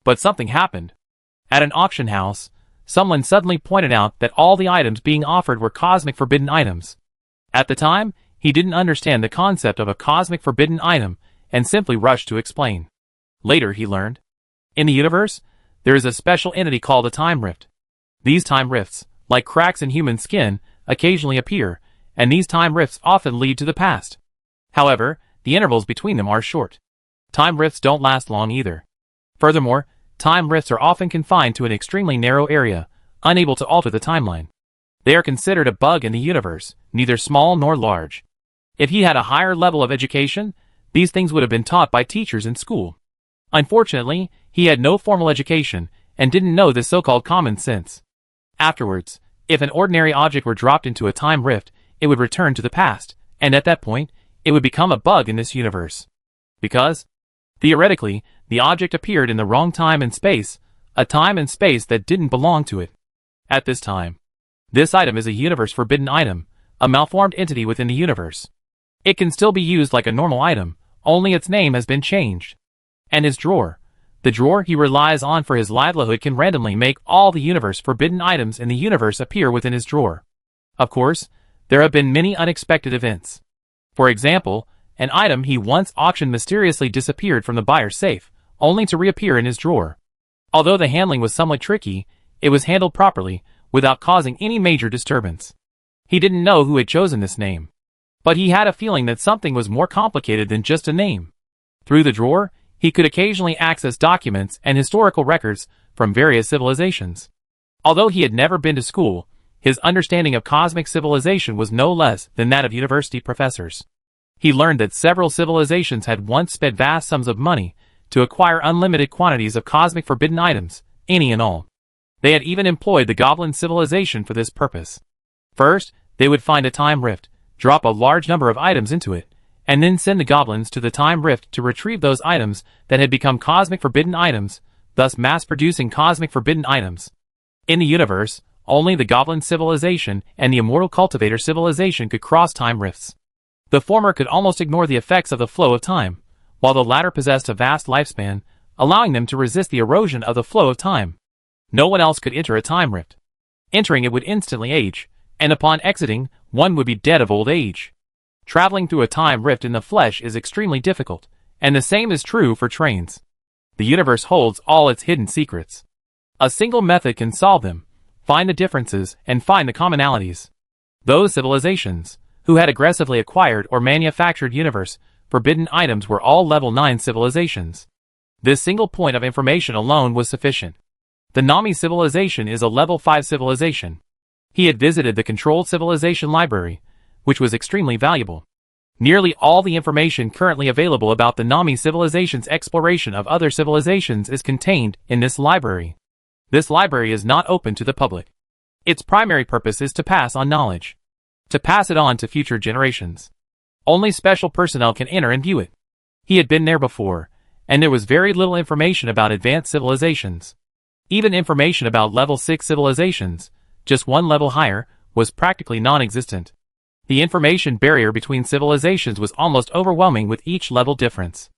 But something happened. At an auction house, someone suddenly pointed out that all the items being offered were cosmic forbidden items. At the time, he didn't understand the concept of a cosmic forbidden item and simply rushed to explain. Later he learned. In the universe, there is a special entity called a time rift. These time rifts, like cracks in human skin, occasionally appear, and these time rifts often lead to the past. However, the intervals between them are short. Time rifts don't last long either. Furthermore, time rifts are often confined to an extremely narrow area, unable to alter the timeline. They are considered a bug in the universe, neither small nor large. If he had a higher level of education, these things would have been taught by teachers in school. Unfortunately, he had no formal education, and didn't know this so-called common sense. Afterwards, if an ordinary object were dropped into a time rift, it would return to the past, and at that point, it would become a bug in this universe. Because, theoretically, the object appeared in the wrong time and space, a time and space that didn't belong to it. At this time, this item is a universe-forbidden item, a malformed entity within the universe. It can still be used like a normal item, only its name has been changed. And his drawer, the drawer he relies on for his livelihood, can randomly make all the universe-forbidden items in the universe appear within his drawer. Of course, there have been many unexpected events. For example, an item he once auctioned mysteriously disappeared from the buyer's safe, only to reappear in his drawer. Although the handling was somewhat tricky, it was handled properly, without causing any major disturbance. He didn't know who had chosen this name. But he had a feeling that something was more complicated than just a name. Through the drawer, he could occasionally access documents and historical records from various civilizations. Although he had never been to school, his understanding of cosmic civilization was no less than that of university professors. He learned that several civilizations had once spent vast sums of money to acquire unlimited quantities of cosmic forbidden items, any and all. They had even employed the Goblin civilization for this purpose. First, they would find a time rift, drop a large number of items into it, and then send the goblins to the time rift to retrieve those items that had become cosmic forbidden items, thus mass-producing cosmic forbidden items. In the universe, only the Goblin civilization and the Immortal Cultivator civilization could cross time rifts. The former could almost ignore the effects of the flow of time, while the latter possessed a vast lifespan, allowing them to resist the erosion of the flow of time. No one else could enter a time rift. Entering it would instantly age, and upon exiting, one would be dead of old age. Traveling through a time rift in the flesh is extremely difficult, and the same is true for trains. The universe holds all its hidden secrets. A single method can solve them, find the differences, and find the commonalities. Those civilizations, who had aggressively acquired or manufactured universe-forbidden items, were all level 9 civilizations. This single point of information alone was sufficient. The Nami civilization is a level 5 civilization. He had visited the Controlled Civilization Library, which was extremely valuable. Nearly all the information currently available about the Nami civilization's exploration of other civilizations is contained in this library. This library is not open to the public. Its primary purpose is to pass on knowledge, to pass it on to future generations. Only special personnel can enter and view it. He had been there before, and there was very little information about advanced civilizations. Even information about level 6 civilizations, just one level higher, was practically non-existent. The information barrier between civilizations was almost overwhelming with each level difference.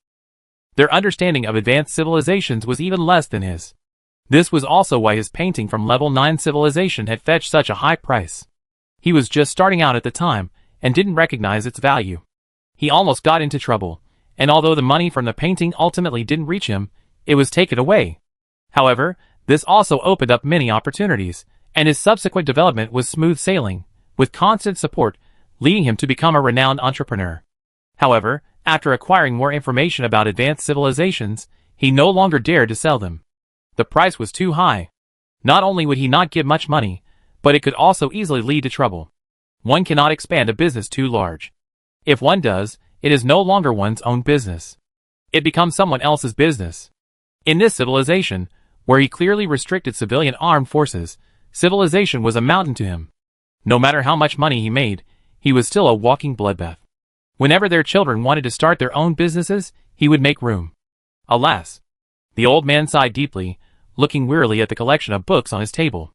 Their understanding of advanced civilizations was even less than his. This was also why his painting from level 9 civilization had fetched such a high price. He was just starting out at the time, and didn't recognize its value. He almost got into trouble, and although the money from the painting ultimately didn't reach him, it was taken away. However, this also opened up many opportunities, and his subsequent development was smooth sailing, with constant support, leading him to become a renowned entrepreneur. However, after acquiring more information about advanced civilizations, he no longer dared to sell them. The price was too high. Not only would he not get much money, but it could also easily lead to trouble. One cannot expand a business too large. If one does, it is no longer one's own business. It becomes someone else's business. In this civilization, where he clearly restricted civilian armed forces, civilization was a mountain to him. No matter how much money he made, he was still a walking bloodbath. Whenever their children wanted to start their own businesses, he would make room. Alas! The old man sighed deeply, looking wearily at the collection of books on his table.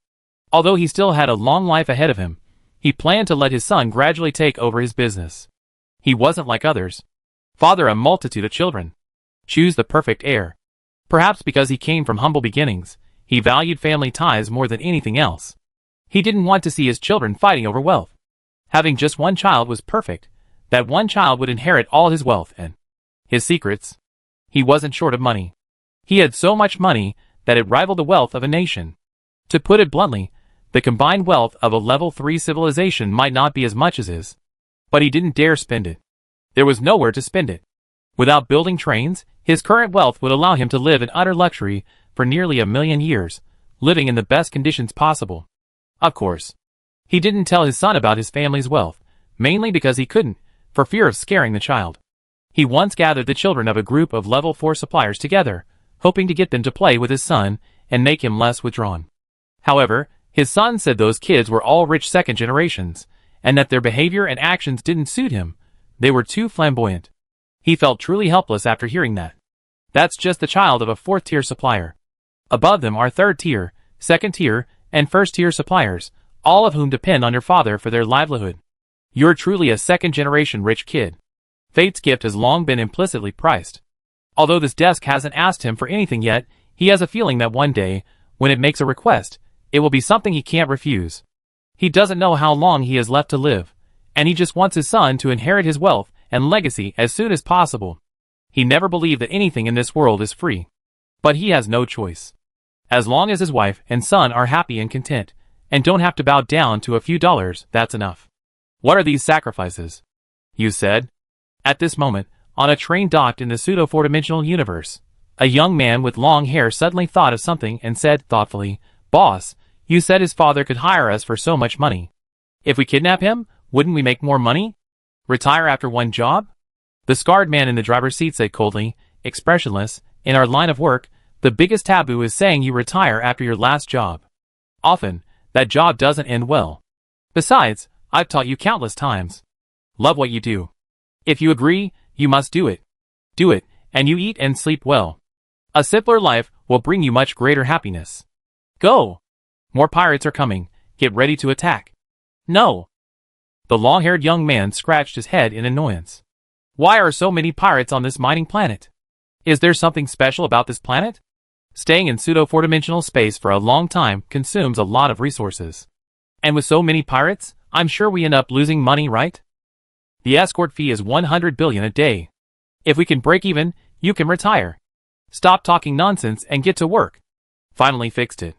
Although he still had a long life ahead of him, he planned to let his son gradually take over his business. He wasn't like others. Father a multitude of children. Choose the perfect heir. Perhaps because he came from humble beginnings, he valued family ties more than anything else. He didn't want to see his children fighting over wealth. Having just one child was perfect. That one child would inherit all his wealth and his secrets. He wasn't short of money. He had so much money that it rivaled the wealth of a nation. To put it bluntly, the combined wealth of a level 3 civilization might not be as much as his. But he didn't dare spend it. There was nowhere to spend it. Without building trains, his current wealth would allow him to live in utter luxury for nearly 1,000,000 years, living in the best conditions possible. Of course, he didn't tell his son about his family's wealth, mainly because he couldn't, for fear of scaring the child. He once gathered the children of a group of level 4 suppliers together, hoping to get them to play with his son and make him less withdrawn. However, his son said those kids were all rich second generations, and that their behavior and actions didn't suit him. They were too flamboyant. He felt truly helpless after hearing that. That's just the child of a 4th-tier supplier. Above them are 3rd-tier, 2nd-tier, and 1st-tier suppliers, all of whom depend on your father for their livelihood. You're truly a second-generation rich kid. Fate's gift has long been implicitly priced. Although this desk hasn't asked him for anything yet, he has a feeling that one day, when it makes a request, it will be something he can't refuse. He doesn't know how long he has left to live, and he just wants his son to inherit his wealth and legacy as soon as possible. He never believed that anything in this world is free. But he has no choice. As long as his wife and son are happy and content, and don't have to bow down to a few dollars, that's enough. What are these sacrifices? You said. At this moment, on a train docked in the pseudo-4-dimensional universe, a young man with long hair suddenly thought of something and said thoughtfully, "Boss, you said his father could hire us for so much money. If we kidnap him, wouldn't we make more money? Retire after one job?" The scarred man in the driver's seat said coldly, expressionless, "In our line of work, the biggest taboo is saying you retire after your last job. Often, that job doesn't end well. Besides, I've taught you countless times. Love what you do. If you agree, you must do it. Do it, and you eat and sleep well. A simpler life will bring you much greater happiness. Go! More pirates are coming. Get ready to attack." "No." The long-haired young man scratched his head in annoyance. "Why are so many pirates on this mining planet? Is there something special about this planet? Staying in pseudo-4-dimensional space for a long time consumes a lot of resources. And with so many pirates, I'm sure we end up losing money, right? The escort fee is 100 billion a day. If we can break even, you can retire. Stop talking nonsense and get to work." Finally fixed it.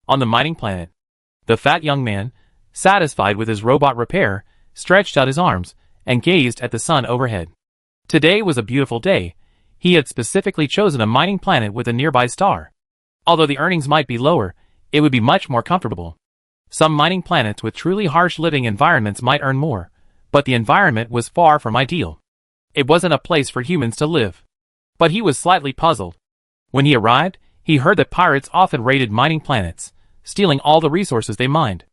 On the mining planet, the fat young man, satisfied with his robot repair, stretched out his arms and gazed at the sun overhead. Today was a beautiful day. He had specifically chosen a mining planet with a nearby star. Although the earnings might be lower, it would be much more comfortable. Some mining planets with truly harsh living environments might earn more, but the environment was far from ideal. It wasn't a place for humans to live. But he was slightly puzzled. When he arrived, he heard that pirates often raided mining planets, stealing all the resources they mined.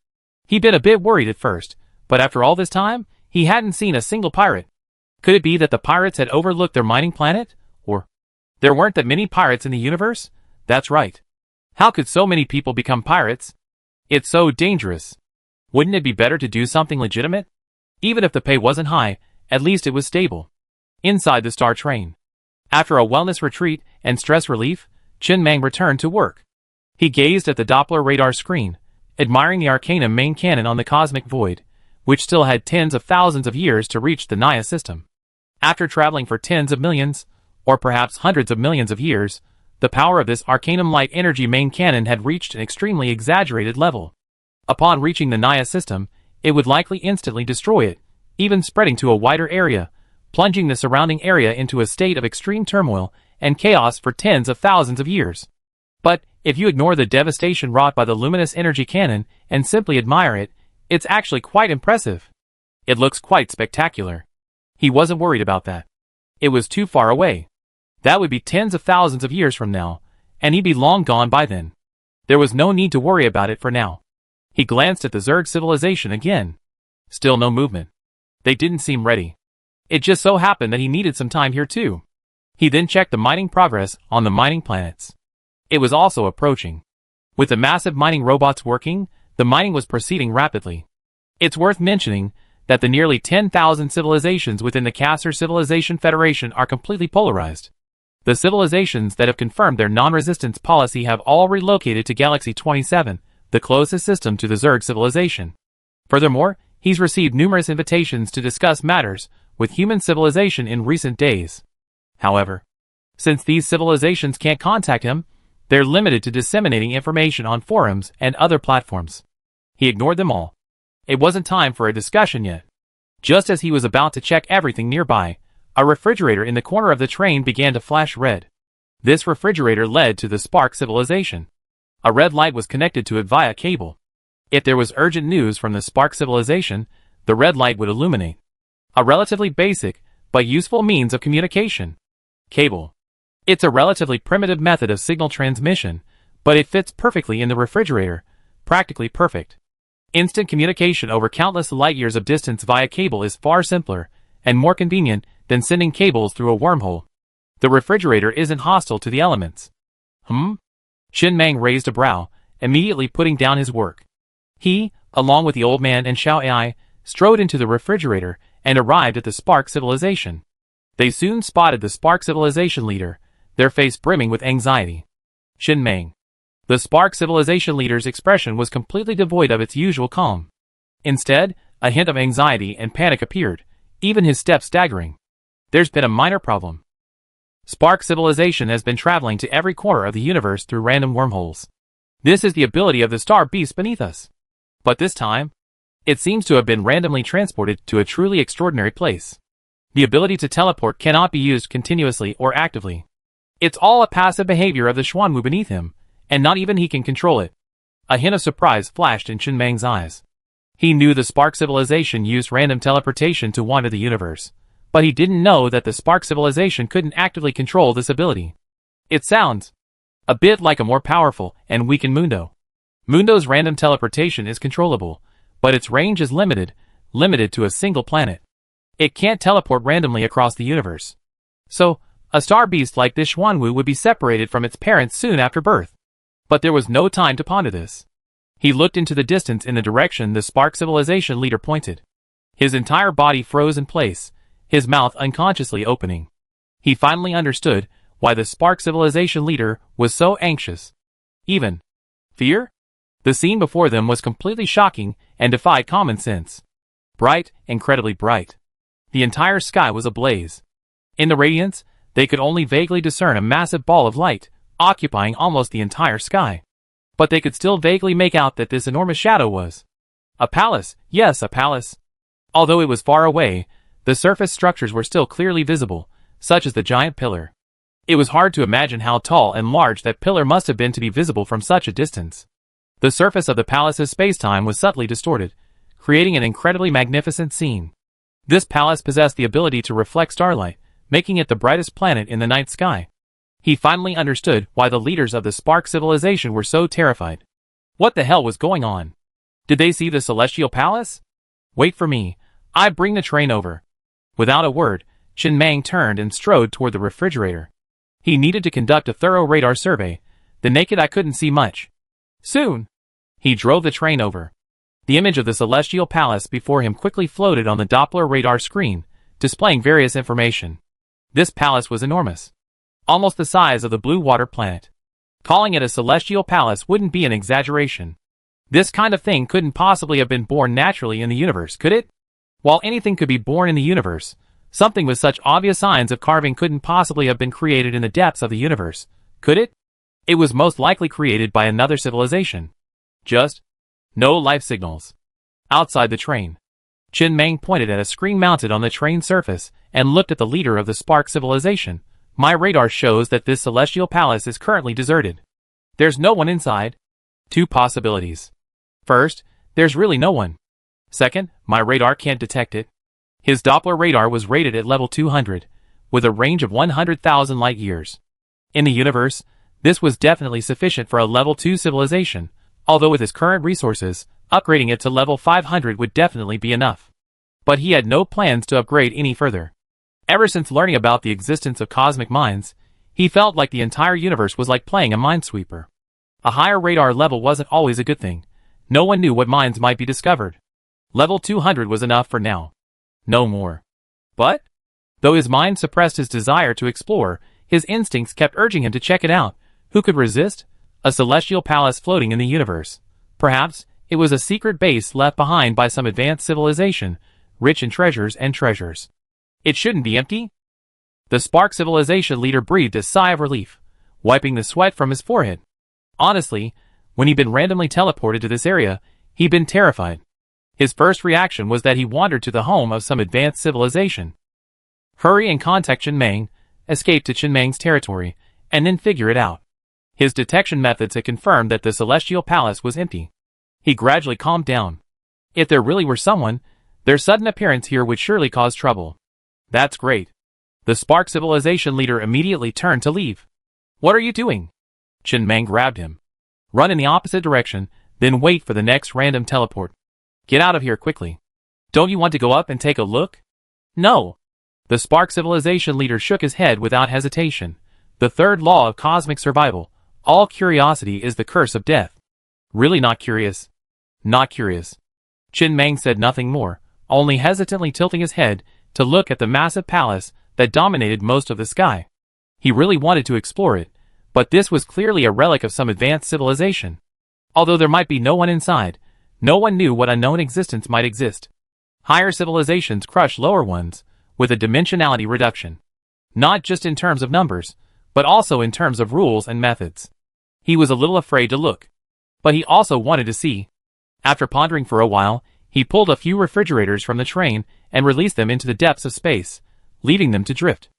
He'd been a bit worried at first, but after all this time, he hadn't seen a single pirate. Could it be that the pirates had overlooked their mining planet? Or there weren't that many pirates in the universe? That's right. How could so many people become pirates? It's so dangerous. Wouldn't it be better to do something legitimate? Even if the pay wasn't high, at least it was stable. Inside the Star Train, after a wellness retreat and stress relief, Chen Mang returned to work. He gazed at the Doppler radar screen, admiring the Arcanum main cannon on the cosmic void, which still had tens of thousands of years to reach the Naya system. After traveling for tens of millions, or perhaps hundreds of millions of years, the power of this Arcanum light energy main cannon had reached an extremely exaggerated level. Upon reaching the Naya system, it would likely instantly destroy it, even spreading to a wider area, plunging the surrounding area into a state of extreme turmoil and chaos for tens of thousands of years. But if you ignore the devastation wrought by the luminous energy cannon and simply admire it, it's actually quite impressive. It looks quite spectacular. He wasn't worried about that. It was too far away. That would be tens of thousands of years from now, and he'd be long gone by then. There was no need to worry about it for now. He glanced at the Zerg civilization again. Still no movement. They didn't seem ready. It just so happened that he needed some time here too. He then checked the mining progress on the mining planets. It was also approaching. With the massive mining robots working, the mining was proceeding rapidly. It's worth mentioning that the nearly 10,000 civilizations within the Caster Civilization Federation are completely polarized. The civilizations that have confirmed their non-resistance policy have all relocated to Galaxy 27, the closest system to the Zerg civilization. Furthermore, he's received numerous invitations to discuss matters with human civilization in recent days. However, Since these civilizations can't contact him, they're limited to disseminating information on forums and other platforms. He ignored them all. It wasn't time for a discussion yet. Just as he was about to check everything nearby, a refrigerator in the corner of the train began to flash red. This refrigerator led to the Spark civilization. A red light was connected to it via cable. If there was urgent news from the Spark civilization, the red light would illuminate. A relatively basic, but useful means of communication. Cable. It's a relatively primitive method of signal transmission, but it fits perfectly in the refrigerator, practically perfect. Instant communication over countless light years of distance via cable is far simpler and more convenient than sending cables through a wormhole. The refrigerator isn't hostile to the elements. Shin Mang raised a brow, immediately putting down his work. He, along with the old man and Xiao Ai, strode into the refrigerator and arrived at the Spark civilization. They soon spotted the Spark civilization leader, their face brimming with anxiety. Shin Mang. The Spark civilization leader's expression was completely devoid of its usual calm. Instead, a hint of anxiety and panic appeared, even his steps staggering. There's been a minor problem. Spark civilization has been traveling to every corner of the universe through random wormholes. This is the ability of the star beast beneath us. But this time, it seems to have been randomly transported to a truly extraordinary place. The ability to teleport cannot be used continuously or actively. It's all a passive behavior of the Xuanwu beneath him, and not even he can control it. A hint of surprise flashed in Shin Mang's eyes. He knew the Spark civilization used random teleportation to wander the universe, but he didn't know that the Spark civilization couldn't actively control this ability. It sounds a bit like a more powerful and weakened Mundo. Mundo's random teleportation is controllable, but its range is limited to a single planet. It can't teleport randomly across the universe. So, a star beast like this Xuanwu would be separated from its parents soon after birth. But there was no time to ponder this. He looked into the distance in the direction the Spark civilization leader pointed. His entire body froze in place, his mouth unconsciously opening. He finally understood why the Spark civilization leader was so anxious. Even fear? The scene before them was completely shocking and defied common sense. Bright, incredibly bright. The entire sky was ablaze. In the radiance, they could only vaguely discern a massive ball of light, occupying almost the entire sky. But they could still vaguely make out that this enormous shadow was a palace. Yes, a palace. Although it was far away, the surface structures were still clearly visible, such as the giant pillar. It was hard to imagine how tall and large that pillar must have been to be visible from such a distance. The surface of the palace's spacetime was subtly distorted, creating an incredibly magnificent scene. This palace possessed the ability to reflect starlight, making it the brightest planet in the night sky. He finally understood why the leaders of the Spark civilization were so terrified. What the hell was going on? Did they see the celestial palace? Wait for me. I bring the train over. Without a word, Shin Mang turned and strode toward the refrigerator. He needed to conduct a thorough radar survey. The naked eye couldn't see much. Soon, he drove the train over. The image of the celestial palace before him quickly floated on the Doppler radar screen, displaying various information. This palace was enormous. Almost the size of the blue water planet. Calling it a celestial palace wouldn't be an exaggeration. This kind of thing couldn't possibly have been born naturally in the universe, could it? While anything could be born in the universe, something with such obvious signs of carving couldn't possibly have been created in the depths of the universe, could it? It was most likely created by another civilization. Just no life signals. Outside the train, Shin Mang pointed at a screen mounted on the train surface and looked at the leader of the Spark civilization. My radar shows that this celestial palace is currently deserted. There's no one inside. Two possibilities. First, there's really no one. Second, my radar can't detect it. His Doppler radar was rated at level 200, with a range of 100,000 light years. In the universe, this was definitely sufficient for a level 2 civilization, although with his current resources, upgrading it to level 500 would definitely be enough. But he had no plans to upgrade any further. Ever since learning about the existence of cosmic mines, he felt like the entire universe was like playing a minesweeper. A higher radar level wasn't always a good thing. No one knew what mines might be discovered. Level 200 was enough for now. No more. But, though his mind suppressed his desire to explore, his instincts kept urging him to check it out. Who could resist? A celestial palace floating in the universe. Perhaps, it was a secret base left behind by some advanced civilization, rich in treasures and treasures. It shouldn't be empty. The Spark Civilization leader breathed a sigh of relief, wiping the sweat from his forehead. Honestly, when he'd been randomly teleported to this area, he'd been terrified. His first reaction was that he wandered to the home of some advanced civilization. Hurry and contact Chen Meng, escape to Chen Meng's territory, and then figure it out. His detection methods had confirmed that the Celestial Palace was empty. He gradually calmed down. If there really were someone, their sudden appearance here would surely cause trouble. That's great. The Spark Civilization leader immediately turned to leave. What are you doing? Chen Meng grabbed him. Run in the opposite direction, then wait for the next random teleport. Get out of here quickly. Don't you want to go up and take a look? No. The Spark Civilization leader shook his head without hesitation. The third law of cosmic survival. All curiosity is the curse of death. Really not curious. Not curious. Chen Meng said nothing more, only hesitantly tilting his head to look at the massive palace that dominated most of the sky. He really wanted to explore it, but this was clearly a relic of some advanced civilization. Although there might be no one inside, no one knew what unknown existence might exist. Higher civilizations crush lower ones, with a dimensionality reduction. Not just in terms of numbers, but also in terms of rules and methods. He was a little afraid to look. But he also wanted to see. After pondering for a while, he pulled a few refrigerators from the train and released them into the depths of space, leaving them to drift.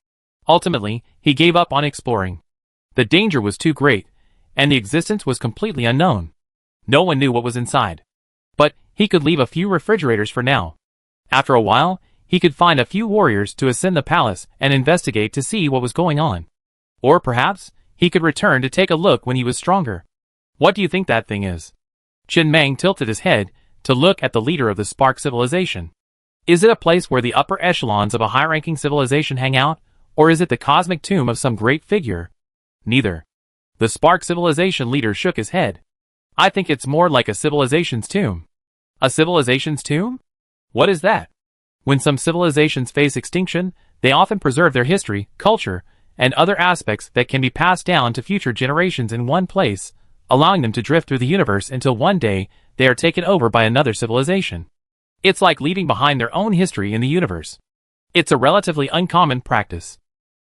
Ultimately, he gave up on exploring. The danger was too great, and the existence was completely unknown. No one knew what was inside. But he could leave a few refrigerators for now. After a while, he could find a few warriors to ascend the palace and investigate to see what was going on. Or perhaps, he could return to take a look when he was stronger. What do you think that thing is? Chen Meng tilted his head to look at the leader of the Spark Civilization. Is it a place where the upper echelons of a high-ranking civilization hang out, or is it the cosmic tomb of some great figure? Neither. The Spark Civilization leader shook his head. I think it's more like a civilization's tomb. A civilization's tomb? What is that? When some civilizations face extinction, they often preserve their history, culture, and other aspects that can be passed down to future generations in one place, allowing them to drift through the universe until one day they are taken over by another civilization. It's like leaving behind their own history in the universe. It's a relatively uncommon practice.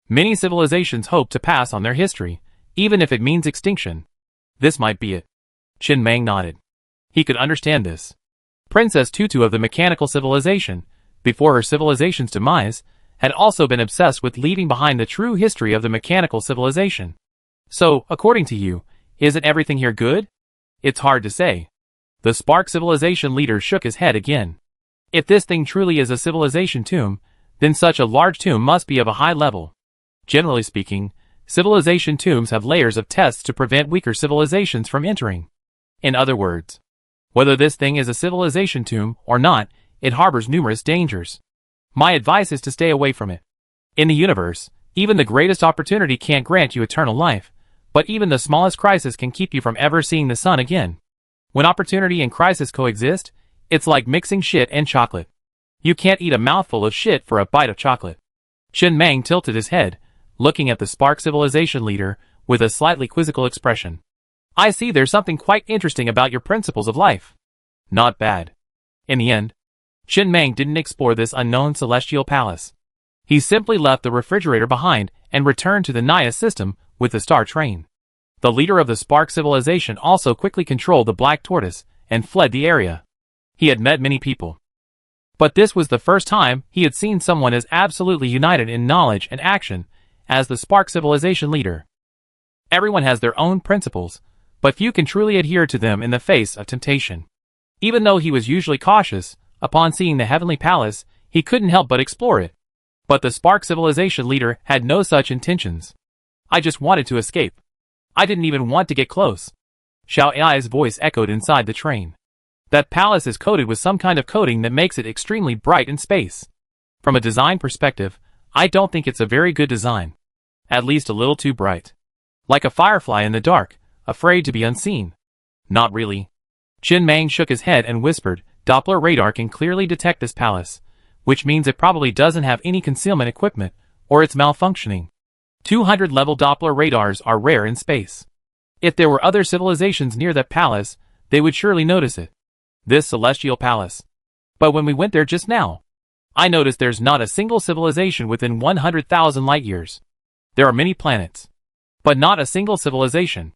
Many civilizations hope to pass on their history, even if it means extinction. This might be it. Chen Meng nodded. He could understand this. Princess Tutu of the mechanical civilization, before her civilization's demise, had also been obsessed with leaving behind the true history of the mechanical civilization. So, according to you, isn't everything here good? It's hard to say. The Spark Civilization leader shook his head again. If this thing truly is a civilization tomb, then such a large tomb must be of a high level. Generally speaking, civilization tombs have layers of tests to prevent weaker civilizations from entering. In other words, whether this thing is a civilization tomb or not, it harbors numerous dangers. My advice is to stay away from it. In the universe, even the greatest opportunity can't grant you eternal life, but even the smallest crisis can keep you from ever seeing the sun again. When opportunity and crisis coexist, it's like mixing shit and chocolate. You can't eat a mouthful of shit for a bite of chocolate. Chen Meng tilted his head, looking at the Spark Civilization leader with a slightly quizzical expression. I see there's something quite interesting about your principles of life. Not bad. In the end, Chen Meng didn't explore this unknown celestial palace. He simply left the refrigerator behind and returned to the Naya system with the star train. The leader of the Spark Civilization also quickly controlled the Black Tortoise and fled the area. He had met many people, but this was the first time he had seen someone as absolutely united in knowledge and action as the Spark Civilization leader. Everyone has their own principles, but few can truly adhere to them in the face of temptation. Even though he was usually cautious, upon seeing the Heavenly Palace, he couldn't help but explore it. But the Spark Civilization leader had no such intentions. I just wanted to escape. I didn't even want to get close. Xiao Ai's voice echoed inside the train. That palace is coated with some kind of coating that makes it extremely bright in space. From a design perspective, I don't think it's a very good design. At least a little too bright. Like a firefly in the dark, afraid to be unseen. Not really. Chen Meng shook his head and whispered, Doppler radar can clearly detect this palace, which means it probably doesn't have any concealment equipment, or it's malfunctioning. 200-level Doppler radars are rare in space. If there were other civilizations near that palace, they would surely notice it. This celestial palace. But when we went there just now, I noticed there's not a single civilization within 100,000 light years. There are many planets, but not a single civilization.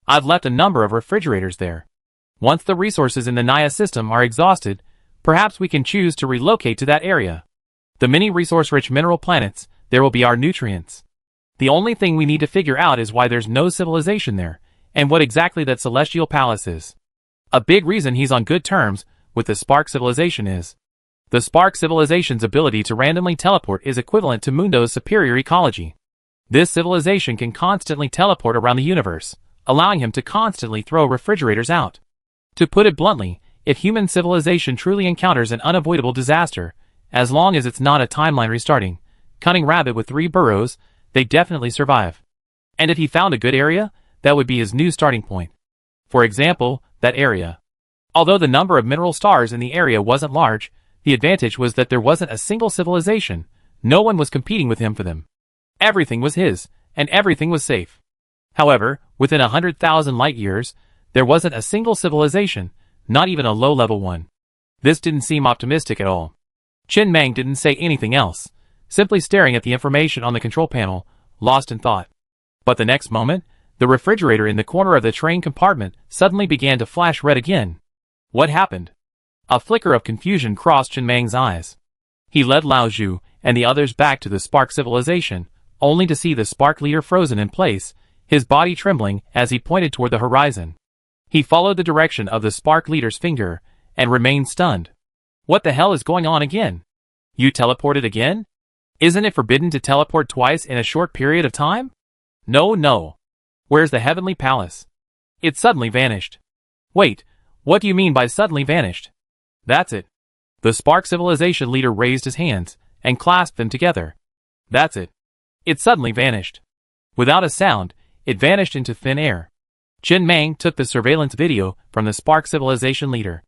I've left a number of refrigerators there. Once the resources in the Naya system are exhausted, perhaps we can choose to relocate to that area. The many resource-rich mineral planets, there will be our nutrients. The only thing we need to figure out is why there's no civilization there, and what exactly that celestial palace is. A big reason he's on good terms with the Spark civilization is the Spark civilization's ability to randomly teleport is equivalent to Mundo's superior ecology. This civilization can constantly teleport around the universe, allowing him to constantly throw refrigerators out. To put it bluntly, if human civilization truly encounters an unavoidable disaster, as long as it's not a timeline restarting, cunning rabbit with 3 burrows, they definitely survive. And if he found a good area, that would be his new starting point. For example, that area. Although the number of mineral stars in the area wasn't large, the advantage was that there wasn't a single civilization. No one was competing with him for them. Everything was his, and everything was safe. However, within 100,000 light years, there wasn't a single civilization, not even a low-level one. This didn't seem optimistic at all. Chen Mang didn't say anything else, simply staring at the information on the control panel, lost in thought. But the next moment, the refrigerator in the corner of the train compartment suddenly began to flash red again. What happened? A flicker of confusion crossed Chen Mang's eyes. He led Lao Zhu and the others back to the Spark civilization, only to see the Spark leader frozen in place, his body trembling as he pointed toward the horizon. He followed the direction of the Spark leader's finger and remained stunned. What the hell is going on again? You teleported again? Isn't it forbidden to teleport twice in a short period of time? No. Where's the heavenly palace? It suddenly vanished. Wait, what do you mean by suddenly vanished? That's it. The Spark civilization leader raised his hands and clasped them together. That's it. It suddenly vanished. Without a sound, it vanished into thin air. Chen Mang took the surveillance video from the Spark civilization leader.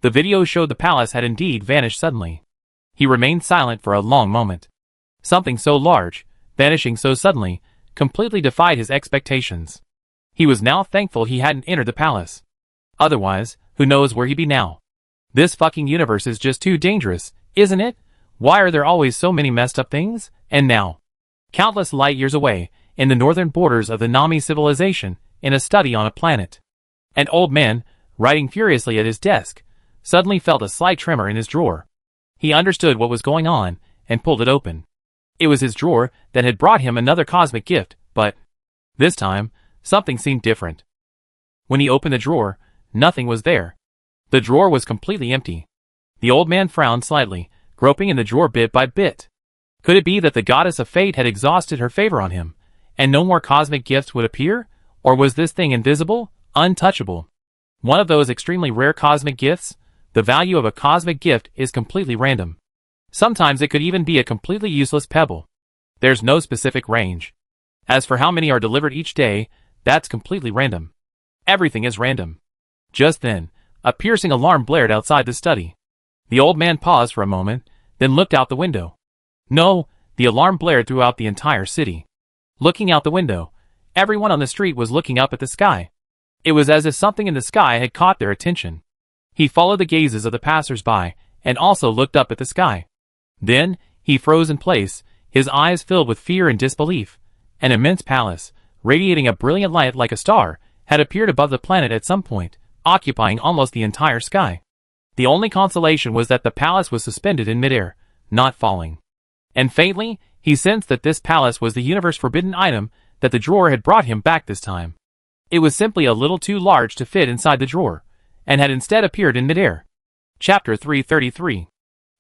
The video showed the palace had indeed vanished suddenly. He remained silent for a long moment. Something so large, vanishing so suddenly, completely defied his expectations. He was now thankful he hadn't entered the palace. Otherwise, who knows where he'd be now. This fucking universe is just too dangerous, isn't it? Why are there always so many messed up things? And now, countless light years away, in the northern borders of the Nami civilization, in a study on a planet, an old man, writing furiously at his desk, suddenly felt a slight tremor in his drawer. He understood what was going on, and pulled it open. It was his drawer that had brought him another cosmic gift, but this time, something seemed different. When he opened the drawer, nothing was there. The drawer was completely empty. The old man frowned slightly, groping in the drawer bit by bit. Could it be that the goddess of fate had exhausted her favor on him, and no more cosmic gifts would appear? Or was this thing invisible, untouchable? One of those extremely rare cosmic gifts? The value of a cosmic gift is completely random. Sometimes it could even be a completely useless pebble. There's no specific range. As for how many are delivered each day, that's completely random. Everything is random. Just then, a piercing alarm blared outside the study. The old man paused for a moment, then looked out the window. No, the alarm blared throughout the entire city. Looking out the window, everyone on the street was looking up at the sky. It was as if something in the sky had caught their attention. He followed the gazes of the passers-by, and also looked up at the sky. Then, he froze in place, his eyes filled with fear and disbelief. An immense palace, radiating a brilliant light like a star, had appeared above the planet at some point, occupying almost the entire sky. The only consolation was that the palace was suspended in midair, not falling. And faintly, he sensed that this palace was the universe forbidden item that the drawer had brought him back this time. It was simply a little too large to fit inside the drawer, and had instead appeared in midair. Chapter 333.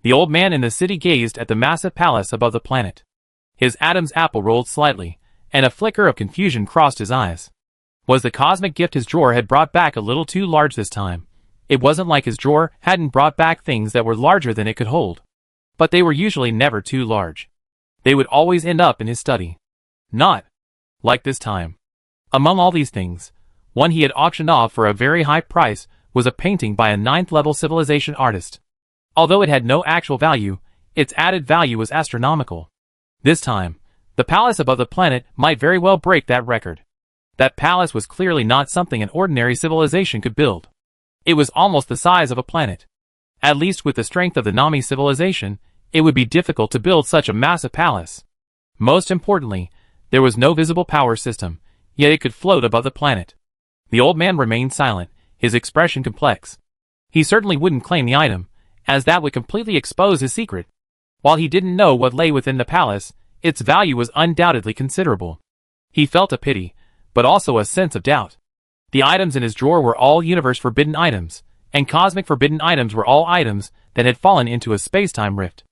The old man in the city gazed at the massive palace above the planet. His Adam's apple rolled slightly, and a flicker of confusion crossed his eyes. Was the cosmic gift his drawer had brought back a little too large this time? It wasn't like his drawer hadn't brought back things that were larger than it could hold. But they were usually never too large. They would always end up in his study. Not like this time. Among all these things, one he had auctioned off for a very high price was a painting by a 9th-level civilization artist. Although it had no actual value, its added value was astronomical. This time, the palace above the planet might very well break that record. That palace was clearly not something an ordinary civilization could build. It was almost the size of a planet. At least with the strength of the Nami civilization, It would be difficult to build such a massive palace. Most importantly, there was no visible power system, yet it could float above the planet. The old man remained silent, his expression complex. He certainly wouldn't claim the item, as that would completely expose his secret. While he didn't know what lay within the palace, its value was undoubtedly considerable. He felt a pity, but also a sense of doubt. The items in his drawer were all universe-forbidden items, and cosmic-forbidden items were all items that had fallen into a space-time rift.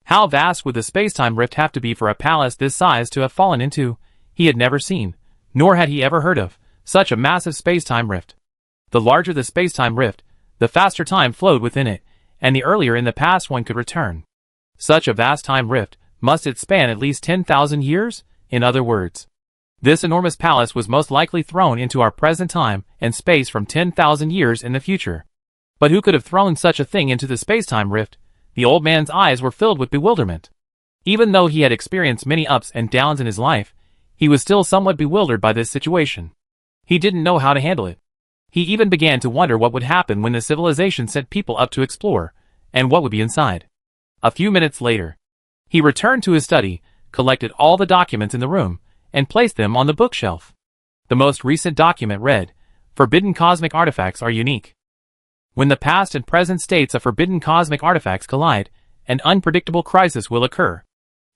How vast would the space-time rift have to be for a palace this size to have fallen into? He had never seen, nor had he ever heard of, such a massive space-time rift. The larger the space-time rift, the faster time flowed within it, and the earlier in the past one could return. Such a vast time rift, must it span at least 10,000 years? In other words, this enormous palace was most likely thrown into our present time and space from 10,000 years in the future. But who could have thrown such a thing into the space-time rift? The old man's eyes were filled with bewilderment. Even though he had experienced many ups and downs in his life, he was still somewhat bewildered by this situation. He didn't know how to handle it. He even began to wonder what would happen when the civilization sent people up to explore, and what would be inside. A few minutes later, he returned to his study, collected all the documents in the room, and placed them on the bookshelf. The most recent document read, "Forbidden cosmic artifacts are unique. When the past and present states of forbidden cosmic artifacts collide, an unpredictable crisis will occur.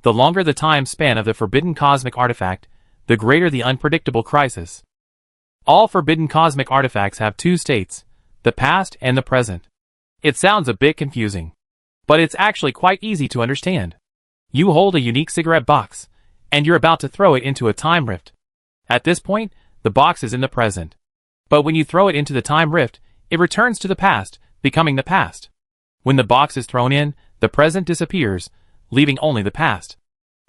The longer the time span of the forbidden cosmic artifact, the greater the unpredictable crisis. All forbidden cosmic artifacts have two states, the past and the present." It sounds a bit confusing, but it's actually quite easy to understand. You hold a unique cigarette box, and you're about to throw it into a time rift. At this point, the box is in the present. But when you throw it into the time rift, it returns to the past, becoming the past. When the box is thrown in, the present disappears, leaving only the past.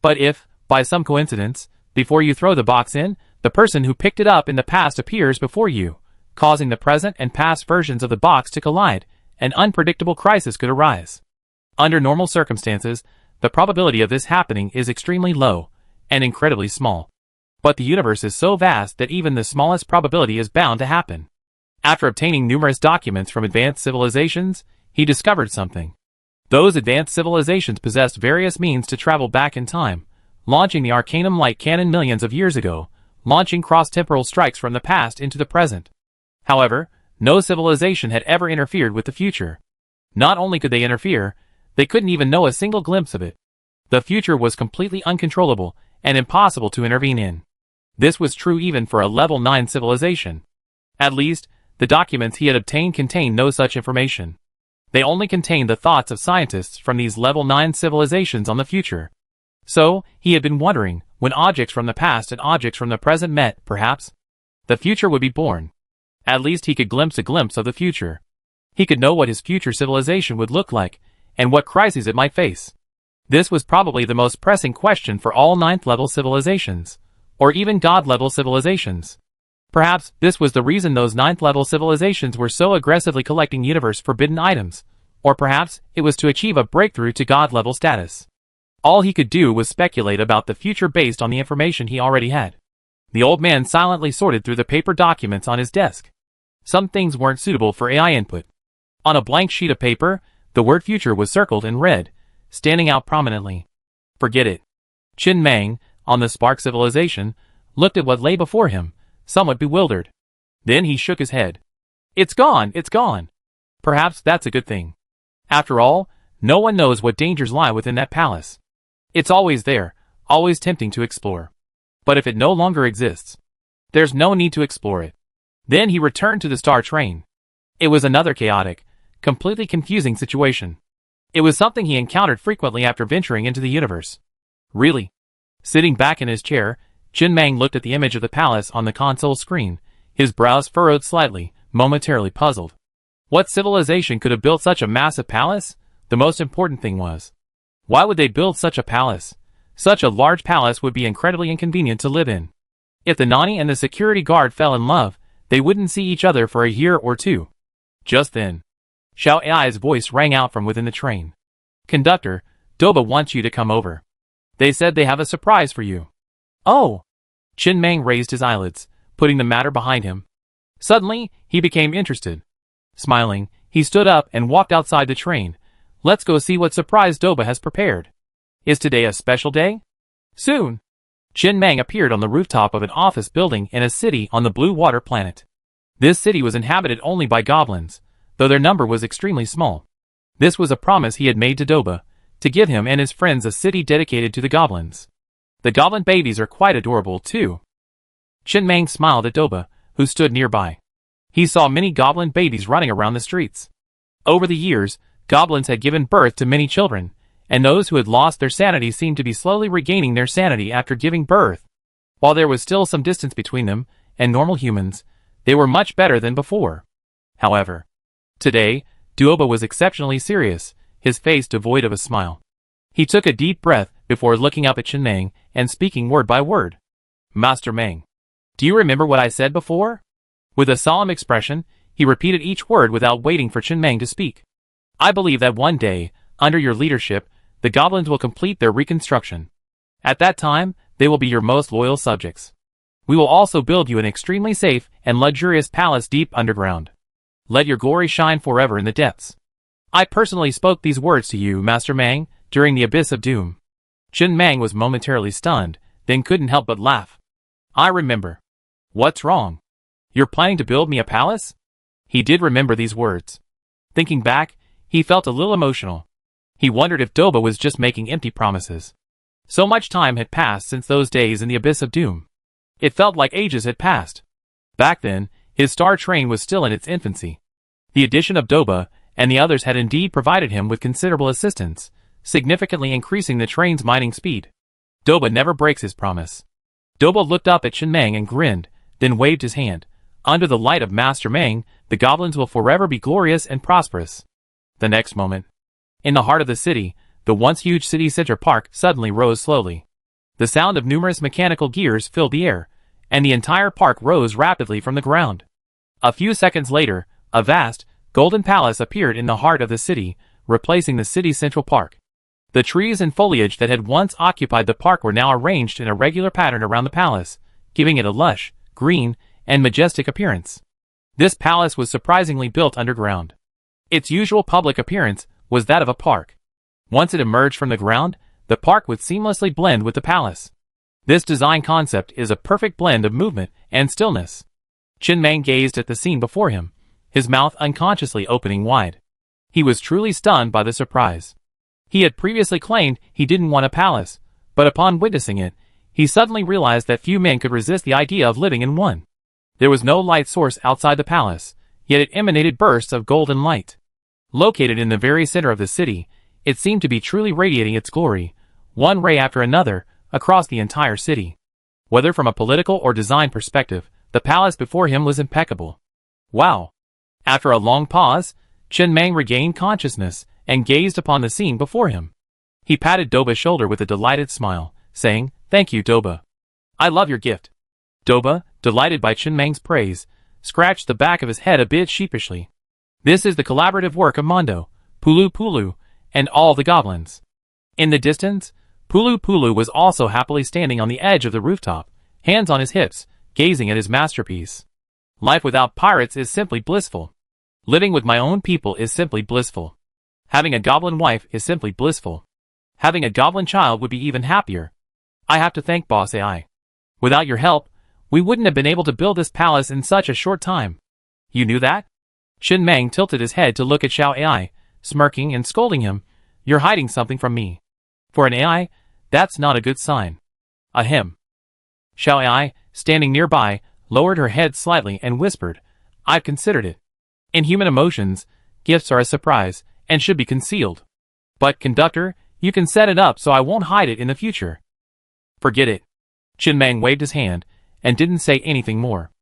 But if, by some coincidence, before you throw the box in, the person who picked it up in the past appears before you, causing the present and past versions of the box to collide, an unpredictable crisis could arise. Under normal circumstances, the probability of this happening is extremely low, and incredibly small. But the universe is so vast that even the smallest probability is bound to happen. After obtaining numerous documents from advanced civilizations, he discovered something. Those advanced civilizations possessed various means to travel back in time, launching the Arcanum light cannon millions of years ago, launching cross-temporal strikes from the past into the present. However, no civilization had ever interfered with the future. Not only could they interfere, they couldn't even know a single glimpse of it. The future was completely uncontrollable and impossible to intervene in. This was true even for a level 9 civilization. At least, the documents he had obtained contained no such information. They only contained the thoughts of scientists from these level 9 civilizations on the future. So, he had been wondering, when objects from the past and objects from the present met, perhaps, the future would be born. At least he could glimpse a glimpse of the future. He could know what his future civilization would look like, and what crises it might face. This was probably the most pressing question for all 9th level civilizations, or even God level civilizations. Perhaps this was the reason those 9th level civilizations were so aggressively collecting universe forbidden items, or perhaps it was to achieve a breakthrough to God level status. All he could do was speculate about the future based on the information he already had. The old man silently sorted through the paper documents on his desk. Some things weren't suitable for AI input. On a blank sheet of paper, the word future was circled in red, standing out prominently. Forget it. Qin Mang, on the Spark civilization, looked at what lay before him, somewhat bewildered. Then he shook his head. It's gone, it's gone. Perhaps that's a good thing. After all, no one knows what dangers lie within that palace. It's always there, always tempting to explore. But if it no longer exists, there's no need to explore it. Then he returned to the star train. It was another chaotic, completely confusing situation. It was something he encountered frequently after venturing into the universe. Really? Sitting back in his chair, Qin Mang looked at the image of the palace on the console screen, his brows furrowed slightly, momentarily puzzled. What civilization could have built such a massive palace? The most important thing was, why would they build such a palace? Such a large palace would be incredibly inconvenient to live in. If the Nani and the security guard fell in love, they wouldn't see each other for a year or two. Just then, Xiao Ai's voice rang out from within the train. Conductor, Doba wants you to come over. They said they have a surprise for you. Oh! Qin Mang raised his eyelids, putting the matter behind him. Suddenly, he became interested. Smiling, he stood up and walked outside the train, Let's go see what surprise Doba has prepared. Is today a special day? Soon. Chen Mang appeared on the rooftop of an office building in a city on the Blue Water planet. This city was inhabited only by goblins, though their number was extremely small. This was a promise he had made to Doba, to give him and his friends a city dedicated to the goblins. The goblin babies are quite adorable too. Chen Mang smiled at Doba, who stood nearby. He saw many goblin babies running around the streets. Over the years, goblins had given birth to many children, and those who had lost their sanity seemed to be slowly regaining their sanity after giving birth. While there was still some distance between them and normal humans, they were much better than before. However, today, Doba was exceptionally serious, his face devoid of a smile. He took a deep breath before looking up at Chen Mang and speaking word by word. Master Mang, do you remember what I said before? With a solemn expression, he repeated each word without waiting for Chen Mang to speak. I believe that one day, under your leadership, the goblins will complete their reconstruction. At that time, they will be your most loyal subjects. We will also build you an extremely safe and luxurious palace deep underground. Let your glory shine forever in the depths. I personally spoke these words to you, Master Mang, during the Abyss of Doom. Chen Mang was momentarily stunned, then couldn't help but laugh. I remember. What's wrong? You're planning to build me a palace? He did remember these words. Thinking back, he felt a little emotional. He wondered if Doba was just making empty promises. So much time had passed since those days in the Abyss of Doom. It felt like ages had passed. Back then, his star train was still in its infancy. The addition of Doba and the others had indeed provided him with considerable assistance, significantly increasing the train's mining speed. Doba never breaks his promise. Doba looked up at Chen Mang and grinned, then waved his hand. Under the light of Master Mang, the goblins will forever be glorious and prosperous. The next moment, in the heart of the city, the once huge city center park suddenly rose slowly. The sound of numerous mechanical gears filled the air, and the entire park rose rapidly from the ground. A few seconds later, a vast, golden palace appeared in the heart of the city, replacing the city's central park. The trees and foliage that had once occupied the park were now arranged in a regular pattern around the palace, giving it a lush, green, and majestic appearance. This palace was surprisingly built underground. Its usual public appearance was that of a park. Once it emerged from the ground, the park would seamlessly blend with the palace. This design concept is a perfect blend of movement and stillness. Chen Mang gazed at the scene before him, his mouth unconsciously opening wide. He was truly stunned by the surprise. He had previously claimed he didn't want a palace, but upon witnessing it, he suddenly realized that few men could resist the idea of living in one. There was no light source outside the palace, yet it emanated bursts of golden light. Located in the very center of the city, it seemed to be truly radiating its glory, one ray after another, across the entire city. Whether from a political or design perspective, the palace before him was impeccable. Wow! After a long pause, Chen Mang regained consciousness and gazed upon the scene before him. He patted Doba's shoulder with a delighted smile, saying, "Thank you, Doba. I love your gift." Doba, delighted by Chen Mang's praise, scratched the back of his head a bit sheepishly. This is the collaborative work of Mondo, Pulu Pulu, and all the goblins. In the distance, Pulu Pulu was also happily standing on the edge of the rooftop, hands on his hips, gazing at his masterpiece. Life without pirates is simply blissful. Living with my own people is simply blissful. Having a goblin wife is simply blissful. Having a goblin child would be even happier. I have to thank Boss AI. Without your help, we wouldn't have been able to build this palace in such a short time. You knew that? Chen Mang tilted his head to look at Xiao AI, smirking and scolding him. You're hiding something from me. For an AI, that's not a good sign. Ahem. Xiao AI, standing nearby, lowered her head slightly and whispered, I've considered it. In human emotions, gifts are a surprise and should be concealed. But, conductor, you can set it up so I won't hide it in the future. Forget it. Chen Mang waved his hand and didn't say anything more.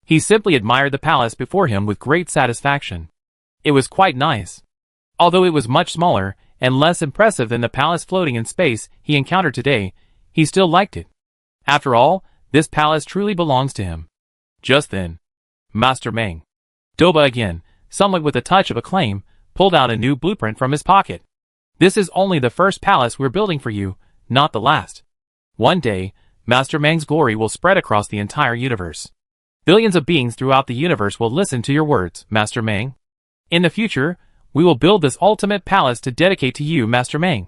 He simply admired the palace before him with great satisfaction. It was quite nice. Although it was much smaller and less impressive than the palace floating in space he encountered today, he still liked it. After all, this palace truly belongs to him. Just then, Master Mang, Doba again, somewhat with a touch of acclaim, pulled out a new blueprint from his pocket. This is only the first palace we're building for you, not the last. One day, Master Mang's glory will spread across the entire universe. Billions of beings throughout the universe will listen to your words, Master Mang. In the future, We will build this ultimate palace to dedicate to you, Master Meng.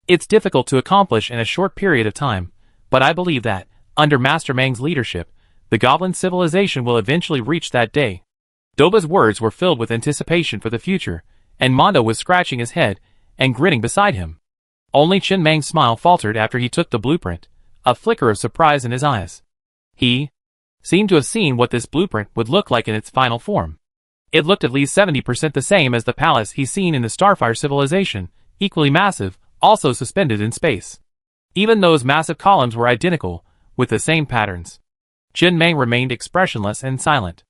It's difficult to accomplish in a short period of time, but I believe that, under Master Meng's leadership, the goblin civilization will eventually reach that day. Doba's words were filled with anticipation for the future, and Mondo was scratching his head and grinning beside him. Only Chen Meng's smile faltered after he took the blueprint, a flicker of surprise in his eyes. He seemed to have seen what this blueprint would look like in its final form. It looked at least 70% the same as the palace he's seen in the Starfire civilization, equally massive, also suspended in space. Even those massive columns were identical, with the same patterns. Chen Meng remained expressionless and silent.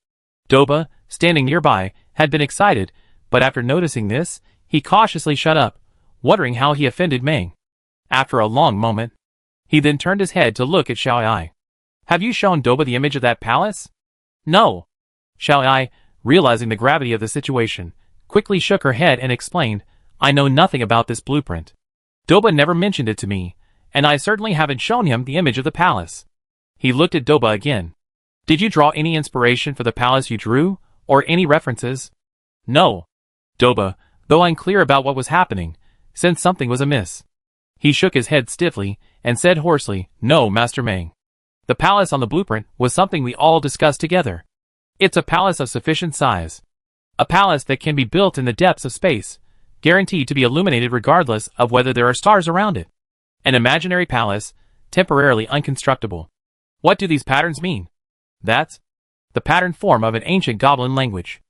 Doba, standing nearby, had been excited, but after noticing this, he cautiously shut up, wondering how he offended Meng. After a long moment, he then turned his head to look at Xiaoyai. Have you shown Doba the image of that palace? No. Xiaoyai, realizing the gravity of the situation, quickly shook her head and explained, I know nothing about this blueprint. Doba never mentioned it to me, and I certainly haven't shown him the image of the palace. He looked at Doba again. Did you draw any inspiration for the palace you drew, or any references? No. Doba, though unclear about what was happening, sensed something was amiss. He shook his head stiffly, and said hoarsely, No, Master Meng. The palace on the blueprint was something we all discussed together. It's a palace of sufficient size. A palace that can be built in the depths of space, guaranteed to be illuminated regardless of whether there are stars around it. An imaginary palace, temporarily unconstructible. What do these patterns mean? That's the pattern form of an ancient goblin language.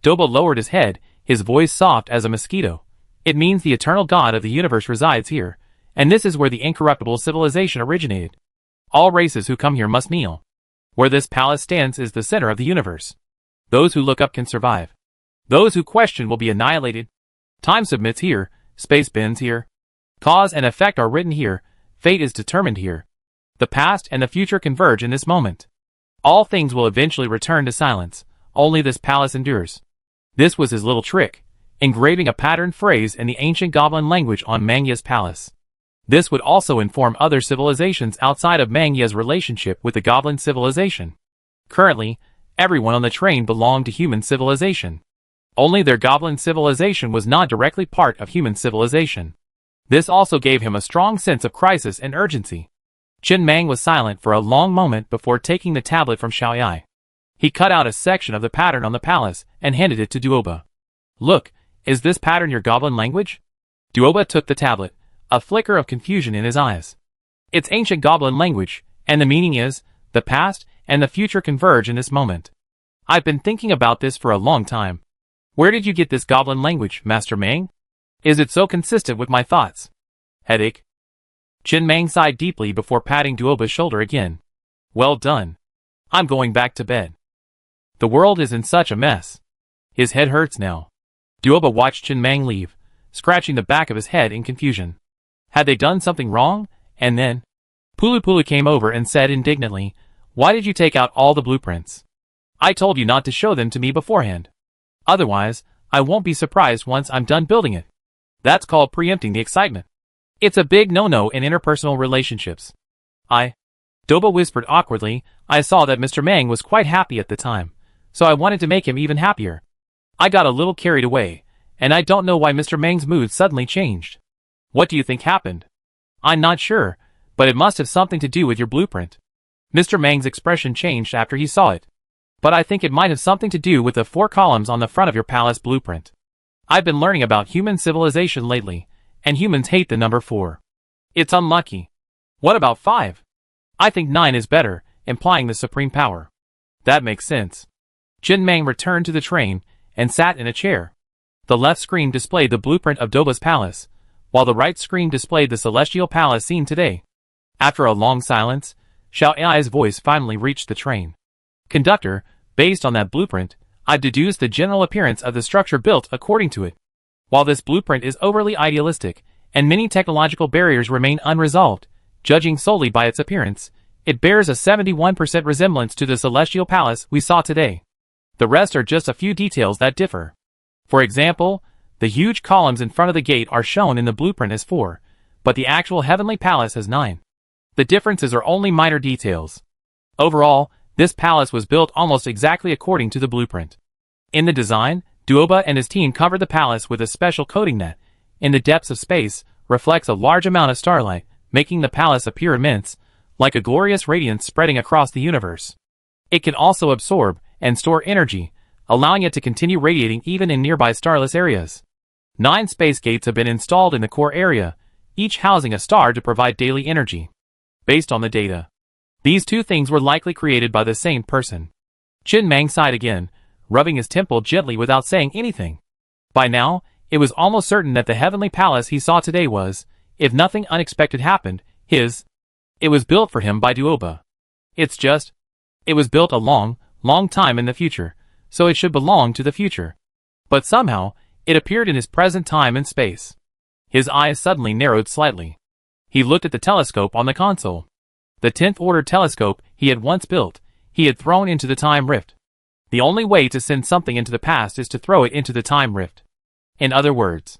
Doba lowered his head, his voice soft as a mosquito. It means the eternal God of the universe resides here, and this is where the incorruptible civilization originated. All races who come here must kneel. Where this palace stands is the center of the universe. Those who look up can survive. Those who question will be annihilated. Time submits here, space bends here. Cause and effect are written here, fate is determined here. The past and the future converge in this moment. All things will eventually return to silence, only this palace endures. This was his little trick, engraving a patterned phrase in the ancient goblin language on Mangya's palace. This would also inform other civilizations outside of Mangya's relationship with the goblin civilization. Currently, everyone on the train belonged to human civilization. Only their goblin civilization was not directly part of human civilization. This also gave him a strong sense of crisis and urgency. Chen Meng was silent for a long moment before taking the tablet from Xiaoyai. He cut out a section of the pattern on the palace and handed it to Duoba. Look, is this pattern your goblin language? Duoba took the tablet, a flicker of confusion in his eyes. It's ancient goblin language, and the meaning is, the past and the future converge in this moment. I've been thinking about this for a long time. Where did you get this goblin language, Master Meng? Is it so consistent with my thoughts? Headache. Chen Meng sighed deeply before patting Duoba's shoulder again. Well done. I'm going back to bed. The world is in such a mess. His head hurts now. Duoba watched Chen Meng leave, scratching the back of his head in confusion. Had they done something wrong? And then Pulu Pulu came over and said indignantly, Why did you take out all the blueprints? I told you not to show them to me beforehand. Otherwise, I won't be surprised once I'm done building it. That's called preempting the excitement. It's a big no-no in interpersonal relationships. Doba whispered awkwardly, I saw that Mr. Meng was quite happy at the time, so I wanted to make him even happier. I got a little carried away, and I don't know why Mr. Meng's mood suddenly changed. What do you think happened? I'm not sure, but it must have something to do with your blueprint. Mr. Meng's expression changed after he saw it. But I think it might have something to do with the 4 columns on the front of your palace blueprint. I've been learning about human civilization lately, and humans hate the number 4. It's unlucky. What about 5? I think 9 is better, implying the supreme power. That makes sense. Chen Meng returned to the train and sat in a chair. The left screen displayed the blueprint of Doba's palace, while the right screen displayed the celestial palace seen today. After a long silence, Xiaoyai's voice finally reached the train. Conductor, based on that blueprint, I've deduced the general appearance of the structure built according to it. While this blueprint is overly idealistic, and many technological barriers remain unresolved, judging solely by its appearance, it bears a 71% resemblance to the celestial palace we saw today. The rest are just a few details that differ. For example, the huge columns in front of the gate are shown in the blueprint as 4, but the actual heavenly palace has 9. The differences are only minor details. Overall, this palace was built almost exactly according to the blueprint. In the design, Duoba and his team covered the palace with a special coating that, in the depths of space, reflects a large amount of starlight, making the palace appear immense, like a glorious radiance spreading across the universe. It can also absorb and store energy, allowing it to continue radiating even in nearby starless areas. 9 space gates have been installed in the core area, each housing a star to provide daily energy. Based on the data, these 2 things were likely created by the same person. Qin Mang sighed again, rubbing his temple gently without saying anything. By now, it was almost certain that the heavenly palace he saw today was, if nothing unexpected happened, his. It was built for him by Duoba. It was built a long, long time in the future, so it should belong to the future. But somehow, it appeared in his present time and space. His eyes suddenly narrowed slightly. He looked at the telescope on the console. The 10th order telescope he had once built, he had thrown into the time rift. The only way to send something into the past is to throw it into the time rift. In other words,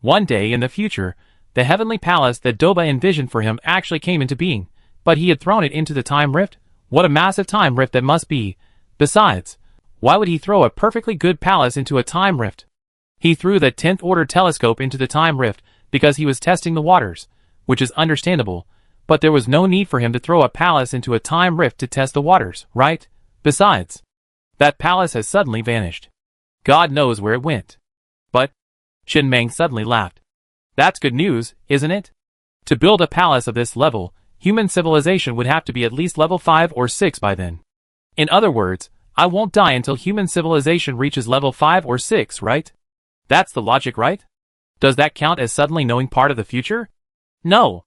one day in the future, the heavenly palace that Doba envisioned for him actually came into being, but he had thrown it into the time rift? What a massive time rift that must be. Besides, why would he throw a perfectly good palace into a time rift? He threw the 10th order telescope into the time rift because he was testing the waters, which is understandable, but there was no need for him to throw a palace into a time rift to test the waters, right? Besides, that palace has suddenly vanished. God knows where it went. But, Qin Mang suddenly laughed. That's good news, isn't it? To build a palace of this level, human civilization would have to be at least level 5 or 6 by then. In other words, I won't die until human civilization reaches level 5 or 6, right? That's the logic, right? Does that count as suddenly knowing part of the future? No.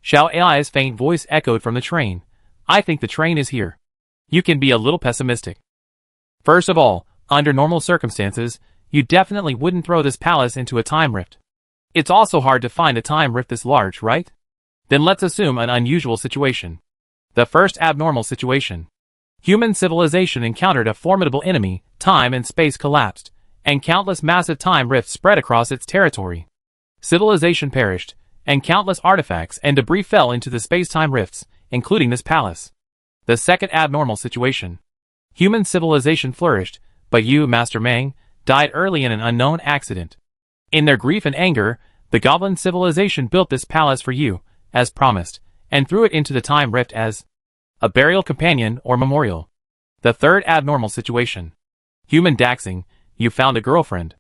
Xiao Ai's faint voice echoed from the train. I think the train is here. You can be a little pessimistic. First of all, under normal circumstances, you definitely wouldn't throw this palace into a time rift. It's also hard to find a time rift this large, right? Then let's assume an unusual situation. The first abnormal situation. Human civilization encountered a formidable enemy, time and space collapsed, and countless massive time rifts spread across its territory. Civilization perished, and countless artifacts and debris fell into the space-time rifts, including this palace. The second abnormal situation. Human civilization flourished, but you, Master Mang, died early in an unknown accident. In their grief and anger, the goblin civilization built this palace for you, as promised, and threw it into the time rift as a burial companion or memorial. The third abnormal situation. Human Daxing, you found a girlfriend.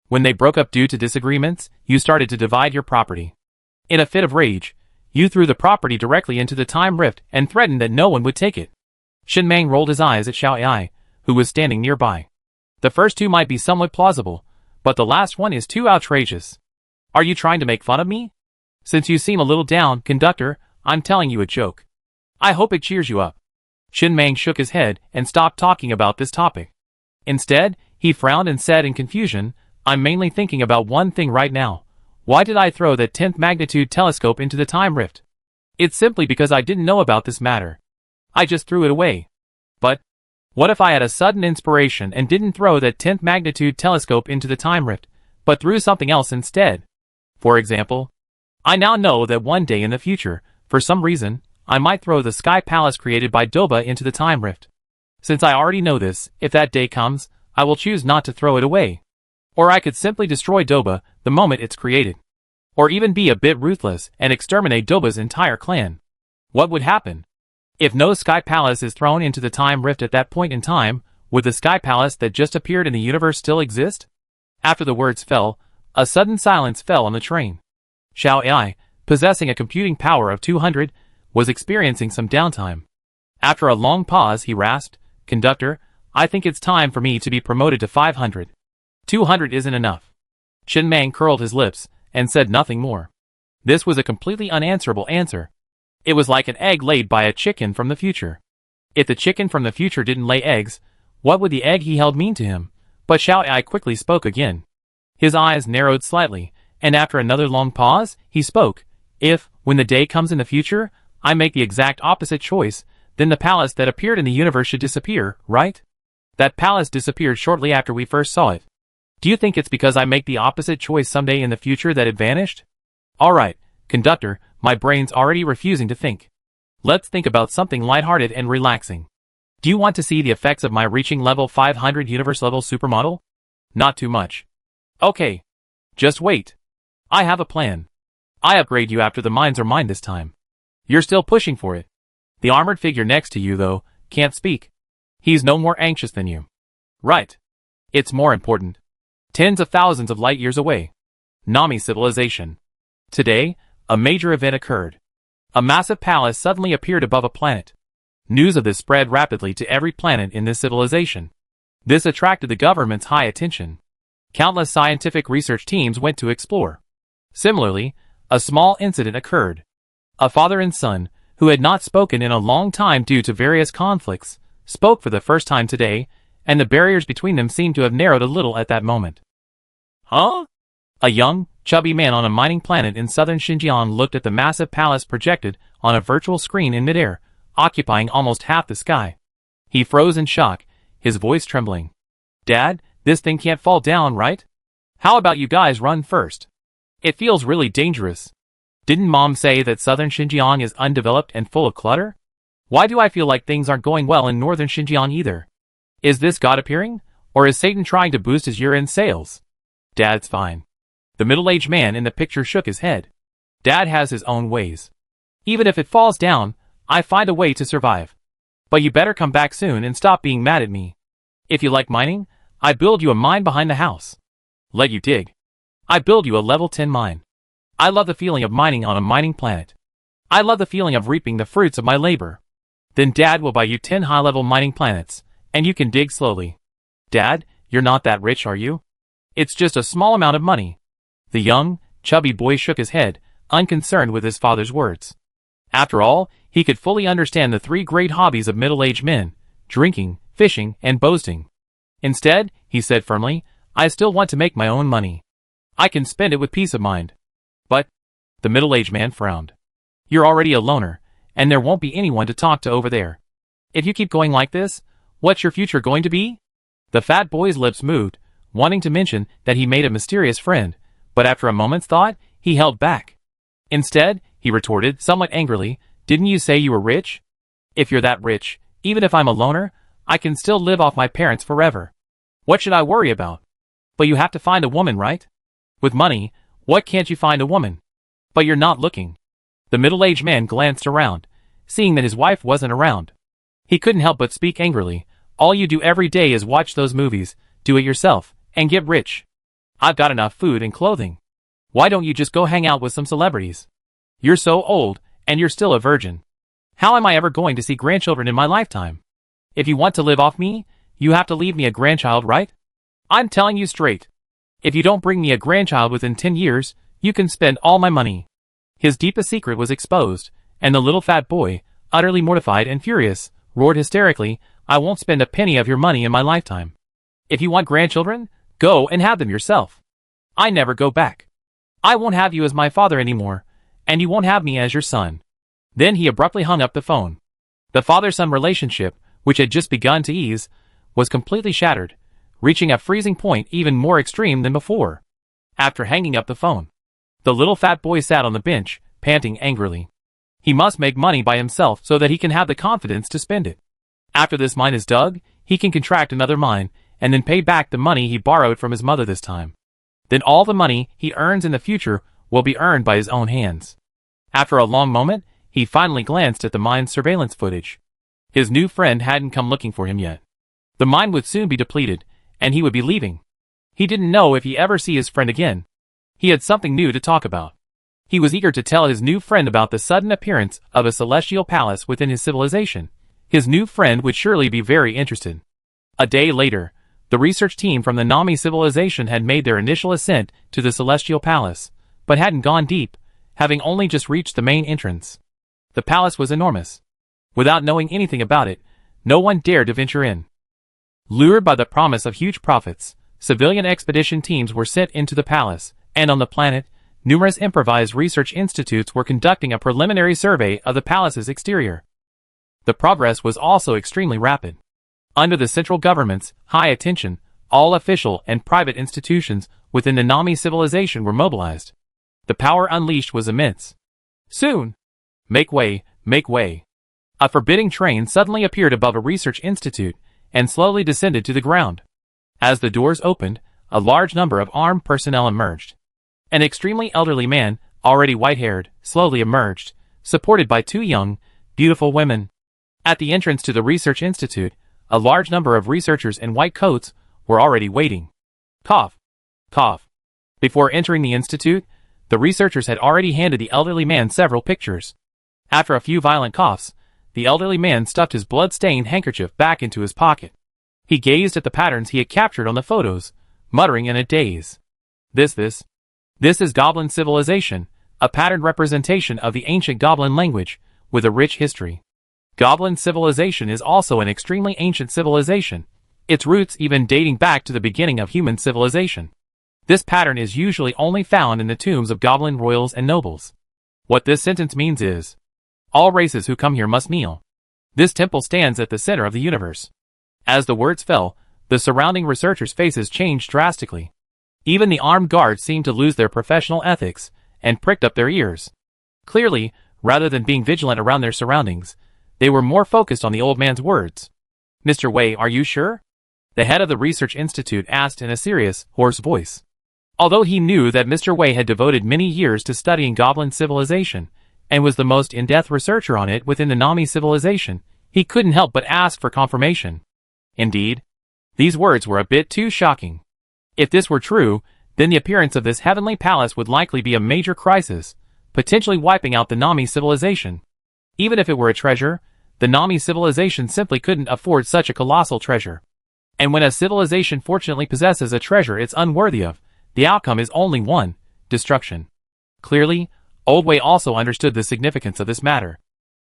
When they broke up due to disagreements, you started to divide your property. In a fit of rage, you threw the property directly into the time rift and threatened that no one would take it. Qin Mang rolled his eyes at Xiao Ai, who was standing nearby. The first 2 might be somewhat plausible, but the last one is too outrageous. Are you trying to make fun of me? Since you seem a little down, conductor, I'm telling you a joke. I hope it cheers you up. Qin Mang shook his head and stopped talking about this topic. Instead, he frowned and said in confusion, I'm mainly thinking about one thing right now. Why did I throw that 10th magnitude telescope into the time rift? It's simply because I didn't know about this matter. I just threw it away. But, what if I had a sudden inspiration and didn't throw that 10th magnitude telescope into the time rift, but threw something else instead? For example, I now know that one day in the future, for some reason, I might throw the sky palace created by Doba into the time rift. Since I already know this, if that day comes, I will choose not to throw it away. Or I could simply destroy Doba the moment it's created. Or even be a bit ruthless and exterminate Doba's entire clan. What would happen? If no sky palace is thrown into the time rift at that point in time, would the sky palace that just appeared in the universe still exist? After the words fell, a sudden silence fell on the train. Xiao Ai, possessing a computing power of 200, was experiencing some downtime. After a long pause he rasped, Conductor, I think it's time for me to be promoted to 500. 200 isn't enough. Qin Mang curled his lips and said nothing more. This was a completely unanswerable answer. It was like an egg laid by a chicken from the future. If the chicken from the future didn't lay eggs, what would the egg he held mean to him? But Xiao Ai quickly spoke again. His eyes narrowed slightly, and after another long pause, he spoke. If, when the day comes in the future, I make the exact opposite choice, then the palace that appeared in the universe should disappear, right? That palace disappeared shortly after we first saw it. Do you think it's because I make the opposite choice someday in the future that it vanished? Alright, Conductor, my brain's already refusing to think. Let's think about something lighthearted and relaxing. Do you want to see the effects of my reaching level 500 universe level supermodel? Not too much. Okay. Just wait. I have a plan. I upgrade you after the mines are mine this time. You're still pushing for it. The armored figure next to you, though, can't speak. He's no more anxious than you. Right. It's more important. Tens of thousands of light years away. Nami civilization. Today, a major event occurred. A massive palace suddenly appeared above a planet. News of this spread rapidly to every planet in this civilization. This attracted the government's high attention. Countless scientific research teams went to explore. Similarly, a small incident occurred. A father and son, who had not spoken in a long time due to various conflicts, spoke for the first time today, and the barriers between them seemed to have narrowed a little at that moment. Huh? A young, chubby man on a mining planet in southern Xinjiang looked at the massive palace projected on a virtual screen in midair, occupying almost half the sky. He froze in shock, his voice trembling. Dad, this thing can't fall down, right? How about you guys run first? It feels really dangerous. Didn't Mom say that southern Xinjiang is undeveloped and full of clutter? Why do I feel like things aren't going well in northern Xinjiang either? Is this God appearing? Or is Satan trying to boost his year-end sales? Dad's fine. The middle-aged man in the picture shook his head. Dad has his own ways. Even if it falls down, I find a way to survive. But you better come back soon and stop being mad at me. If you like mining, I build you a mine behind the house. Let you dig. I build you a level 10 mine. I love the feeling of mining on a mining planet. I love the feeling of reaping the fruits of my labor. Then Dad will buy you 10 high-level mining planets, and you can dig slowly. Dad, you're not that rich, are you? It's just a small amount of money. The young, chubby boy shook his head, unconcerned with his father's words. After all, he could fully understand the three great hobbies of middle-aged men: drinking, fishing, and boasting. Instead, he said firmly, I still want to make my own money. I can spend it with peace of mind. But, the middle-aged man frowned. You're already a loner, and there won't be anyone to talk to over there. If you keep going like this, what's your future going to be? The fat boy's lips moved, wanting to mention that he made a mysterious friend, but after a moment's thought, he held back. Instead, he retorted somewhat angrily, didn't you say you were rich? If you're that rich, even if I'm a loner, I can still live off my parents forever. What should I worry about? But you have to find a woman, right? With money, what can't you find a woman? But you're not looking. The middle-aged man glanced around, seeing that his wife wasn't around. He couldn't help but speak angrily. All you do every day is watch those movies, do it yourself, and get rich. I've got enough food and clothing. Why don't you just go hang out with some celebrities? You're so old, and you're still a virgin. How am I ever going to see grandchildren in my lifetime? If you want to live off me, you have to leave me a grandchild, right? I'm telling you straight. If you don't bring me a grandchild within 10 years, you can spend all my money. His deepest secret was exposed, and the little fat boy, utterly mortified and furious, roared hysterically, I won't spend a penny of your money in my lifetime. If you want grandchildren, go and have them yourself. I never go back. I won't have you as my father anymore, and you won't have me as your son. Then he abruptly hung up the phone. The father-son relationship, which had just begun to ease, was completely shattered, reaching a freezing point even more extreme than before. After hanging up the phone, the little fat boy sat on the bench, panting angrily. He must make money by himself so that he can have the confidence to spend it. After this mine is dug, he can contract another mine, and then pay back the money he borrowed from his mother this time. Then all the money he earns in the future will be earned by his own hands. After a long moment, he finally glanced at the mine's surveillance footage. His new friend hadn't come looking for him yet. The mine would soon be depleted, and he would be leaving. He didn't know if he'd ever see his friend again. He had something new to talk about. He was eager to tell his new friend about the sudden appearance of a celestial palace within his civilization. His new friend would surely be very interested. A day later, the research team from the Nami civilization had made their initial ascent to the celestial palace, but hadn't gone deep, having only just reached the main entrance. The palace was enormous. Without knowing anything about it, no one dared to venture in. Lured by the promise of huge profits, civilian expedition teams were sent into the palace, and on the planet, numerous improvised research institutes were conducting a preliminary survey of the palace's exterior. The progress was also extremely rapid. Under the central government's high attention, all official and private institutions within the Nami civilization were mobilized. The power unleashed was immense. Soon, make way, make way. A forbidding train suddenly appeared above a research institute and slowly descended to the ground. As the doors opened, a large number of armed personnel emerged. An extremely elderly man, already white-haired, slowly emerged, supported by two young, beautiful women. At the entrance to the research institute, a large number of researchers in white coats were already waiting. Cough. Cough. Before entering the institute, the researchers had already handed the elderly man several pictures. After a few violent coughs, the elderly man stuffed his blood-stained handkerchief back into his pocket. He gazed at the patterns he had captured on the photos, muttering in a daze. This is Goblin civilization, a patterned representation of the ancient Goblin language, with a rich history. Goblin civilization is also an extremely ancient civilization, its roots even dating back to the beginning of human civilization. This pattern is usually only found in the tombs of Goblin royals and nobles. What this sentence means is, all races who come here must kneel. This temple stands at the center of the universe. As the words fell, the surrounding researchers' faces changed drastically. Even the armed guards seemed to lose their professional ethics, and pricked up their ears. Clearly, rather than being vigilant around their surroundings, they were more focused on the old man's words. "Mr. Wei, are you sure?" the head of the research institute asked in a serious, hoarse voice. Although he knew that Mr. Wei had devoted many years to studying Goblin civilization, and was the most in-depth researcher on it within the Nami civilization, he couldn't help but ask for confirmation. Indeed, these words were a bit too shocking. If this were true, then the appearance of this heavenly palace would likely be a major crisis, potentially wiping out the Nami civilization. Even if it were a treasure, the Nami civilization simply couldn't afford such a colossal treasure. And when a civilization fortunately possesses a treasure it's unworthy of, the outcome is only one: destruction. Clearly, Old Wei also understood the significance of this matter.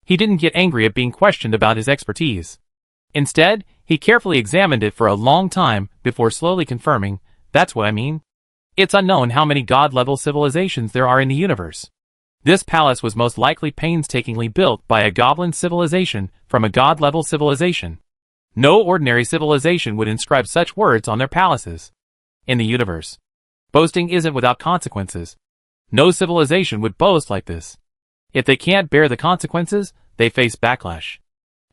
He didn't get angry at being questioned about his expertise. Instead, he carefully examined it for a long time before slowly confirming, "That's what I mean. It's unknown how many god-level civilizations there are in the universe. This palace was most likely painstakingly built by a Goblin civilization from a god-level civilization. No ordinary civilization would inscribe such words on their palaces. In the universe, boasting isn't without consequences. No civilization would boast like this. If they can't bear the consequences, they face backlash.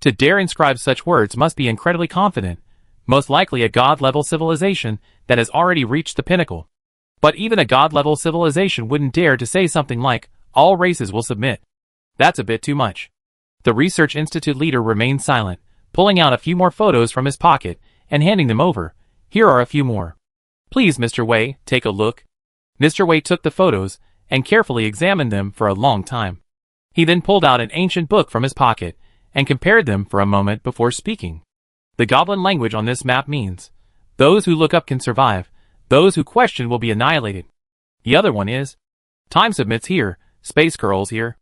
To dare inscribe such words must be incredibly confident, most likely a god-level civilization that has already reached the pinnacle. But even a god-level civilization wouldn't dare to say something like, 'All races will submit.' That's a bit too much." The research institute leader remained silent, pulling out a few more photos from his pocket and handing them over. "Here are a few more. Please, Mr. Wei, take a look." Mr. Wei took the photos and carefully examined them for a long time. He then pulled out an ancient book from his pocket and compared them for a moment before speaking. "The Goblin language on this map means, 'Those who look up can survive, those who question will be annihilated.' The other one is, 'Time submits here, space curls here.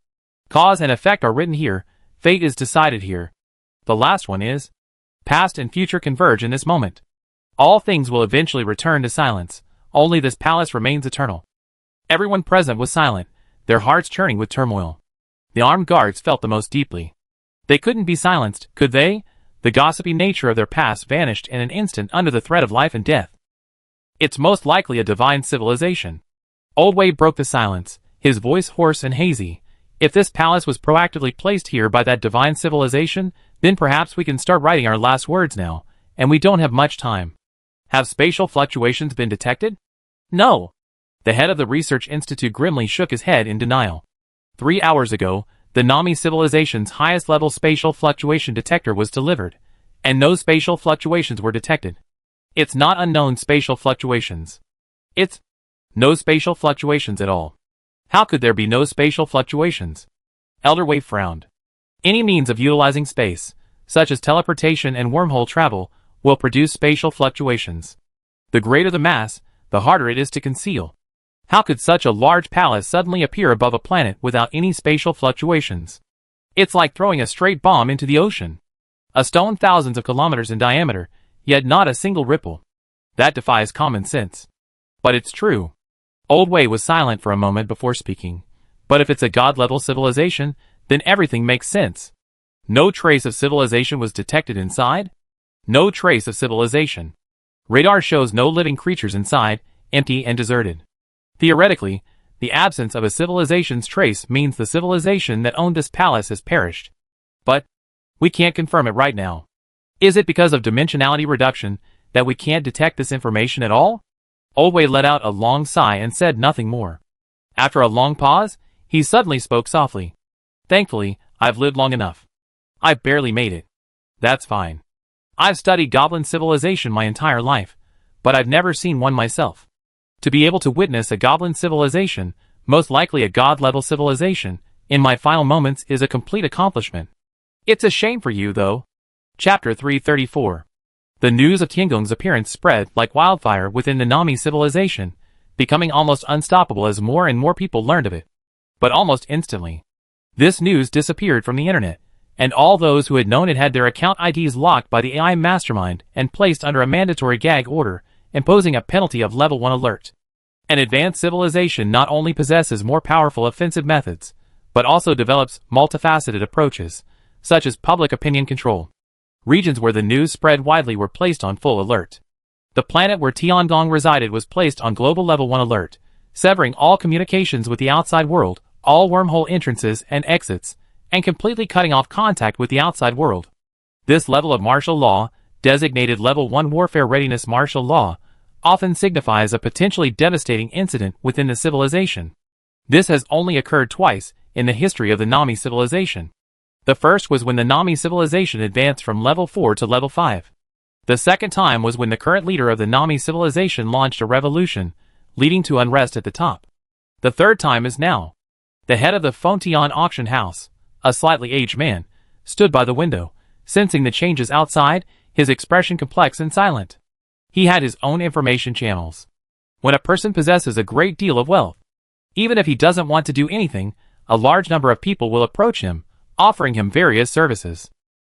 Cause and effect are written here, fate is decided here.' The last one is, 'Past and future converge in this moment. All things will eventually return to silence, only this palace remains eternal.'" Everyone present was silent, their hearts churning with turmoil. The armed guards felt the most deeply. They couldn't be silenced, could they? The gossipy nature of their past vanished in an instant under the threat of life and death. "It's most likely a divine civilization." Old Wei broke the silence, his voice hoarse and hazy. "If this palace was proactively placed here by that divine civilization, then perhaps we can start writing our last words now, and we don't have much time." "Have spatial fluctuations been detected?" "No." The head of the research institute grimly shook his head in denial. 3 hours ago, the Nami civilization's highest-level spatial fluctuation detector was delivered, and no spatial fluctuations were detected. It's not unknown spatial fluctuations. It's no spatial fluctuations at all. How could there be no spatial fluctuations? Elder Wei frowned. Any means of utilizing space, such as teleportation and wormhole travel, will produce spatial fluctuations. The greater the mass, the harder it is to conceal. How could such a large palace suddenly appear above a planet without any spatial fluctuations? It's like throwing a straight bomb into the ocean. A stone thousands of kilometers in diameter, yet not a single ripple. That defies common sense. But it's true. Old Wei was silent for a moment before speaking. But if it's a god-level civilization, then everything makes sense. No trace of civilization was detected inside? No trace of civilization. Radar shows no living creatures inside, empty and deserted. Theoretically, the absence of a civilization's trace means the civilization that owned this palace has perished. But we can't confirm it right now. Is it because of dimensionality reduction that we can't detect this information at all? Old Wei let out a long sigh and said nothing more. After a long pause, he suddenly spoke softly. Thankfully, I've lived long enough. I've barely made it. That's fine. I've studied goblin civilization my entire life, but I've never seen one myself. To be able to witness a goblin civilization, most likely a god-level civilization, in my final moments is a complete accomplishment. It's a shame for you, though. Chapter 334. The news of Tiangong's appearance spread like wildfire within the Nami civilization, becoming almost unstoppable as more and more people learned of it. But almost instantly, this news disappeared from the internet, and all those who had known it had their account IDs locked by the AI mastermind and placed under a mandatory gag order, imposing a penalty of level 1 alert. An advanced civilization not only possesses more powerful offensive methods, but also develops multifaceted approaches, such as public opinion control. Regions where the news spread widely were placed on full alert. The planet where Tiangong resided was placed on global level 1 alert, severing all communications with the outside world, all wormhole entrances and exits, and completely cutting off contact with the outside world. This level of martial law, designated Level 1 Warfare Readiness Martial Law, often signifies a potentially devastating incident within the civilization. This has only occurred twice in the history of the Nami civilization. The first was when the Nami civilization advanced from level 4 to level 5. The second time was when the current leader of the Nami civilization launched a revolution, leading to unrest at the top. The third time is now. The head of the Fontian auction house, a slightly aged man, stood by the window, sensing the changes outside, his expression complex and silent. He had his own information channels. When a person possesses a great deal of wealth, even if he doesn't want to do anything, a large number of people will approach him, offering him various services.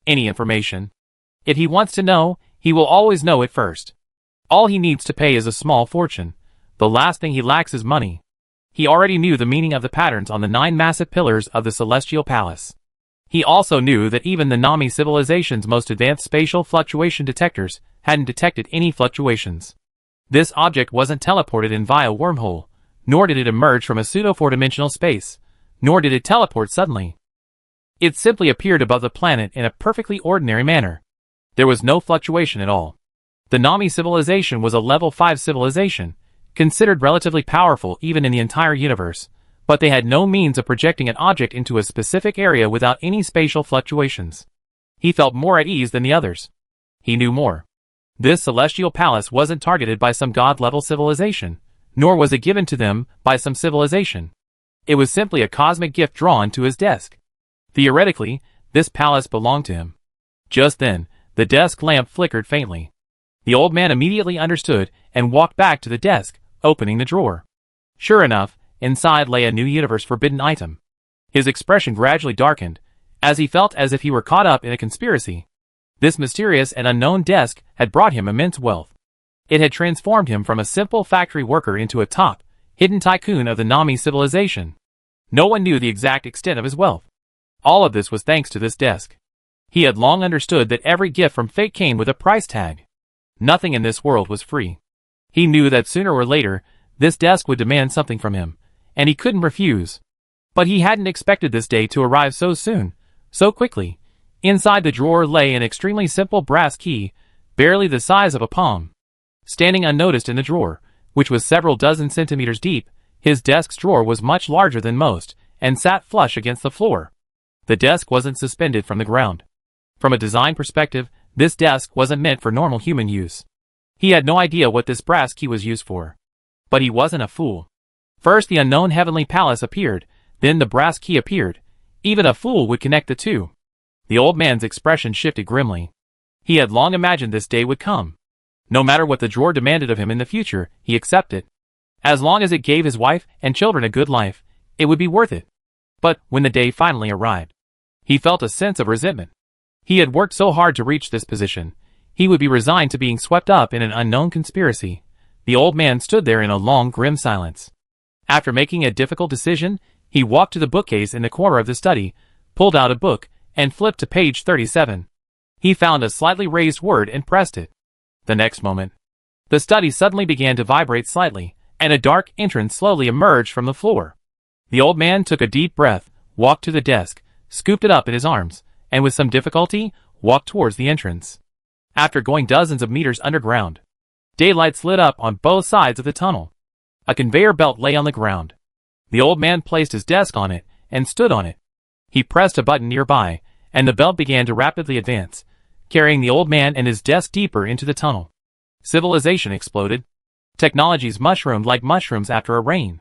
Any information. If he wants to know, he will always know it first. All he needs to pay is a small fortune. The last thing he lacks is money. He already knew the meaning of the patterns on the 9 massive pillars of the Celestial Palace. He also knew that even the Nami civilization's most advanced spatial fluctuation detectors hadn't detected any fluctuations. This object wasn't teleported in via wormhole, nor did it emerge from a pseudo-4-dimensional space, nor did it teleport suddenly. It simply appeared above the planet in a perfectly ordinary manner. There was no fluctuation at all. The Nami civilization was a level 5 civilization, considered relatively powerful even in the entire universe, but they had no means of projecting an object into a specific area without any spatial fluctuations. He felt more at ease than the others. He knew more. This celestial palace wasn't targeted by some god-level civilization, nor was it given to them by some civilization. It was simply a cosmic gift drawn to his desk. Theoretically, this palace belonged to him. Just then, the desk lamp flickered faintly. The old man immediately understood and walked back to the desk, opening the drawer. Sure enough, inside lay a new universe forbidden item. His expression gradually darkened, as he felt as if he were caught up in a conspiracy. This mysterious and unknown desk had brought him immense wealth. It had transformed him from a simple factory worker into a top, hidden tycoon of the Nami civilization. No one knew the exact extent of his wealth. All of this was thanks to this desk. He had long understood that every gift from fate came with a price tag. Nothing in this world was free. He knew that sooner or later, this desk would demand something from him, and he couldn't refuse. But he hadn't expected this day to arrive so soon, so quickly. Inside the drawer lay an extremely simple brass key, barely the size of a palm. Standing unnoticed in the drawer, which was several dozen centimeters deep, his desk's drawer was much larger than most, and sat flush against the floor. The desk wasn't suspended from the ground. From a design perspective, this desk wasn't meant for normal human use. He had no idea what this brass key was used for. But he wasn't a fool. First the unknown heavenly palace appeared, then the brass key appeared. Even a fool would connect the two. The old man's expression shifted grimly. He had long imagined this day would come. No matter what the drawer demanded of him in the future, he accepted. As long as it gave his wife and children a good life, it would be worth it. But when the day finally arrived, he felt a sense of resentment. He had worked so hard to reach this position. He would be resigned to being swept up in an unknown conspiracy. The old man stood there in a long, grim silence. After making a difficult decision, he walked to the bookcase in the corner of the study, pulled out a book, and flipped to page 37. He found a slightly raised word and pressed it. The next moment, the study suddenly began to vibrate slightly, and a dark entrance slowly emerged from the floor. The old man took a deep breath, walked to the desk, scooped it up in his arms, and with some difficulty, walked towards the entrance. After going dozens of meters underground, Daylight lit up on both sides of the tunnel. A conveyor belt lay on the ground. The old man placed his desk on it and stood on it. He pressed a button nearby, and the belt began to rapidly advance, carrying the old man and his desk deeper into the tunnel. Civilization exploded. Technologies mushroomed like mushrooms after a rain.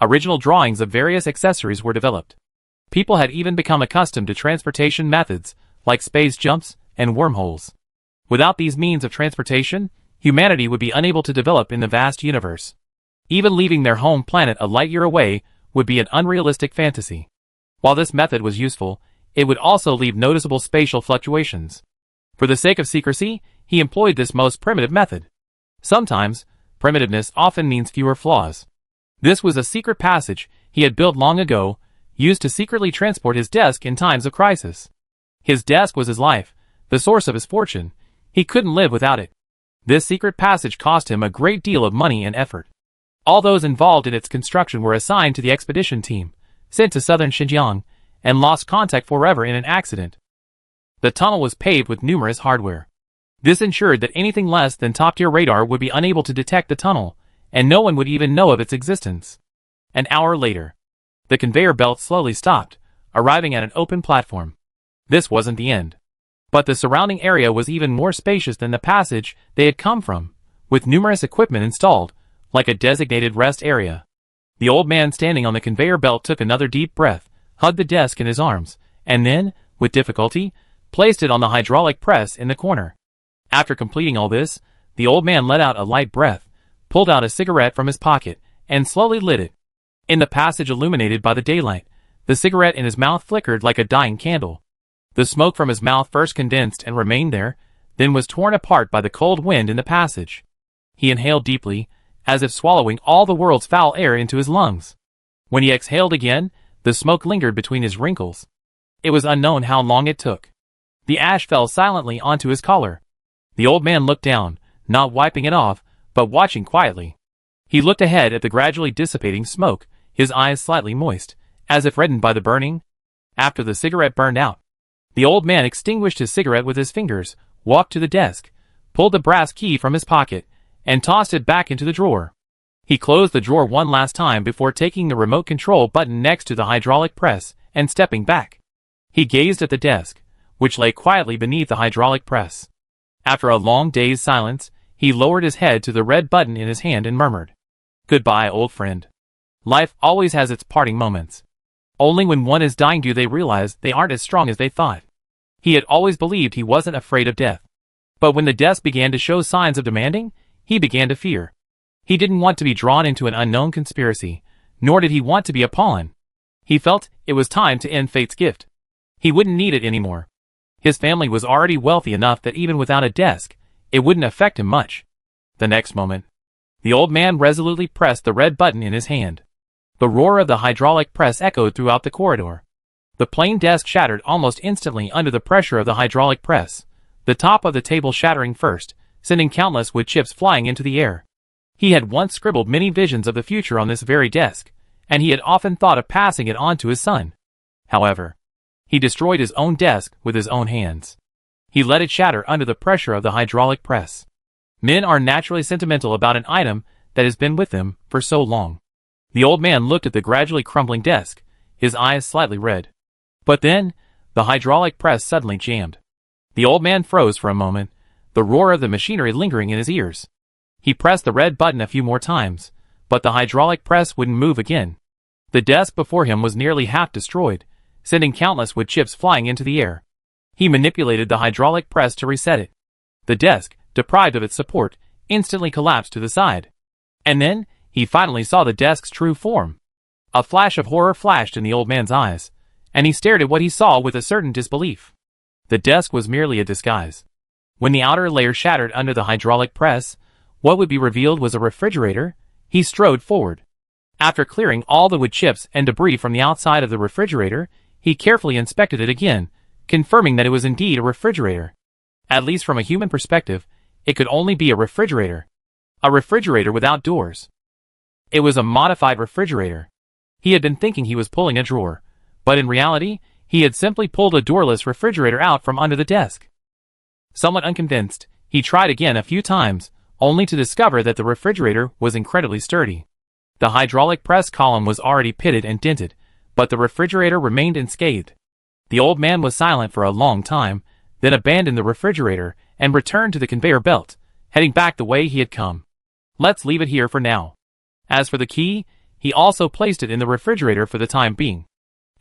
Original drawings of various accessories were developed. People had even become accustomed to transportation methods, like space jumps and wormholes. Without these means of transportation, humanity would be unable to develop in the vast universe. Even leaving their home planet a light year away would be an unrealistic fantasy. While this method was useful, it would also leave noticeable spatial fluctuations. For the sake of secrecy, he employed this most primitive method. Sometimes, primitiveness often means fewer flaws. This was a secret passage he had built long ago, used to secretly transport his desk in times of crisis. His desk was his life, the source of his fortune. He couldn't live without it. This secret passage cost him a great deal of money and effort. All those involved in its construction were assigned to the expedition team, sent to southern Xinjiang, and lost contact forever in an accident. The tunnel was paved with numerous hardware. This ensured that anything less than top-tier radar would be unable to detect the tunnel, and no one would even know of its existence. An hour later, the conveyor belt slowly stopped, arriving at an open platform. This wasn't the end. But the surrounding area was even more spacious than the passage they had come from, with numerous equipment installed, like a designated rest area. The old man standing on the conveyor belt took another deep breath, hugged the desk in his arms, and then, with difficulty, placed it on the hydraulic press in the corner. After completing all this, the old man let out a light breath, pulled out a cigarette from his pocket, and slowly lit it. In the passage illuminated by the daylight, the cigarette in his mouth flickered like a dying candle. The smoke from his mouth first condensed and remained there, then was torn apart by the cold wind in the passage. He inhaled deeply, as if swallowing all the world's foul air into his lungs. When he exhaled again, the smoke lingered between his wrinkles. It was unknown how long it took. The ash fell silently onto his collar. The old man looked down, not wiping it off, but watching quietly. He looked ahead at the gradually dissipating smoke, his eyes slightly moist, as if reddened by the burning. After the cigarette burned out, the old man extinguished his cigarette with his fingers, walked to the desk, pulled the brass key from his pocket, and tossed it back into the drawer. He closed the drawer one last time before taking the remote control button next to the hydraulic press and stepping back. He gazed at the desk, which lay quietly beneath the hydraulic press. After a long day's silence, he lowered his head to the red button in his hand and murmured, "Goodbye, old friend. Life always has its parting moments. Only when one is dying do they realize they aren't as strong as they thought." He had always believed he wasn't afraid of death. But when the desk began to show signs of demanding, he began to fear. He didn't want to be drawn into an unknown conspiracy, nor did he want to be a pawn. He felt it was time to end fate's gift. He wouldn't need it anymore. His family was already wealthy enough that even without a desk, it wouldn't affect him much. The next moment, the old man resolutely pressed the red button in his hand. The roar of the hydraulic press echoed throughout the corridor. The plain desk shattered almost instantly under the pressure of the hydraulic press, the top of the table shattering first, sending countless wood chips flying into the air. He had once scribbled many visions of the future on this very desk, and he had often thought of passing it on to his son. However, he destroyed his own desk with his own hands. He let it shatter under the pressure of the hydraulic press. Men are naturally sentimental about an item that has been with them for so long. The old man looked at the gradually crumbling desk, his eyes slightly red. But then, the hydraulic press suddenly jammed. The old man froze for a moment, the roar of the machinery lingering in his ears. He pressed the red button a few more times, but the hydraulic press wouldn't move again. The desk before him was nearly half destroyed, sending countless wood chips flying into the air. He manipulated the hydraulic press to reset it. The desk, deprived of its support, instantly collapsed to the side. And then, he finally saw the desk's true form. A flash of horror flashed in the old man's eyes, and he stared at what he saw with a certain disbelief. The desk was merely a disguise. When the outer layer shattered under the hydraulic press, what would be revealed was a refrigerator. He strode forward. After clearing all the wood chips and debris from the outside of the refrigerator, he carefully inspected it again, confirming that it was indeed a refrigerator. At least from a human perspective, it could only be a refrigerator. A refrigerator without doors. It was a modified refrigerator. He had been thinking he was pulling a drawer, but in reality, he had simply pulled a doorless refrigerator out from under the desk. Somewhat unconvinced, he tried again a few times, only to discover that the refrigerator was incredibly sturdy. The hydraulic press column was already pitted and dented, but the refrigerator remained unscathed. The old man was silent for a long time, then abandoned the refrigerator and returned to the conveyor belt, heading back the way he had come. Let's leave it here for now. As for the key, he also placed it in the refrigerator for the time being.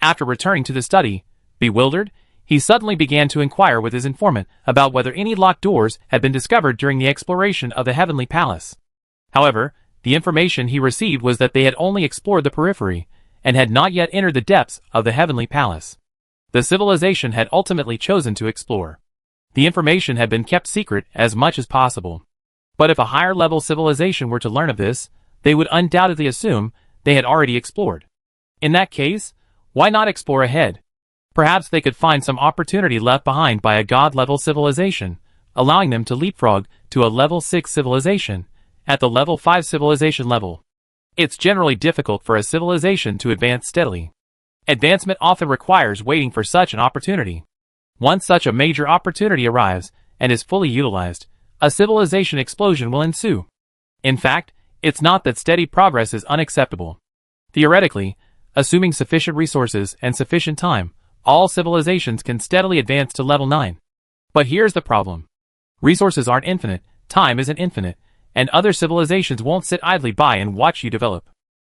After returning to the study, bewildered, he suddenly began to inquire with his informant about whether any locked doors had been discovered during the exploration of the Heavenly Palace. However, the information he received was that they had only explored the periphery, and had not yet entered the depths of the Heavenly Palace. The civilization had ultimately chosen to explore. The information had been kept secret as much as possible. But if a higher-level civilization were to learn of this, they would undoubtedly assume they had already explored. In that case, why not explore ahead? Perhaps they could find some opportunity left behind by a god-level civilization, allowing them to leapfrog to a level 6 civilization at the level 5 civilization level. It's generally difficult for a civilization to advance steadily. Advancement often requires waiting for such an opportunity. Once such a major opportunity arrives and is fully utilized, a civilization explosion will ensue. In fact, it's not that steady progress is unacceptable. Theoretically, assuming sufficient resources and sufficient time, all civilizations can steadily advance to level 9. But here's the problem. Resources aren't infinite, time isn't infinite, and other civilizations won't sit idly by and watch you develop.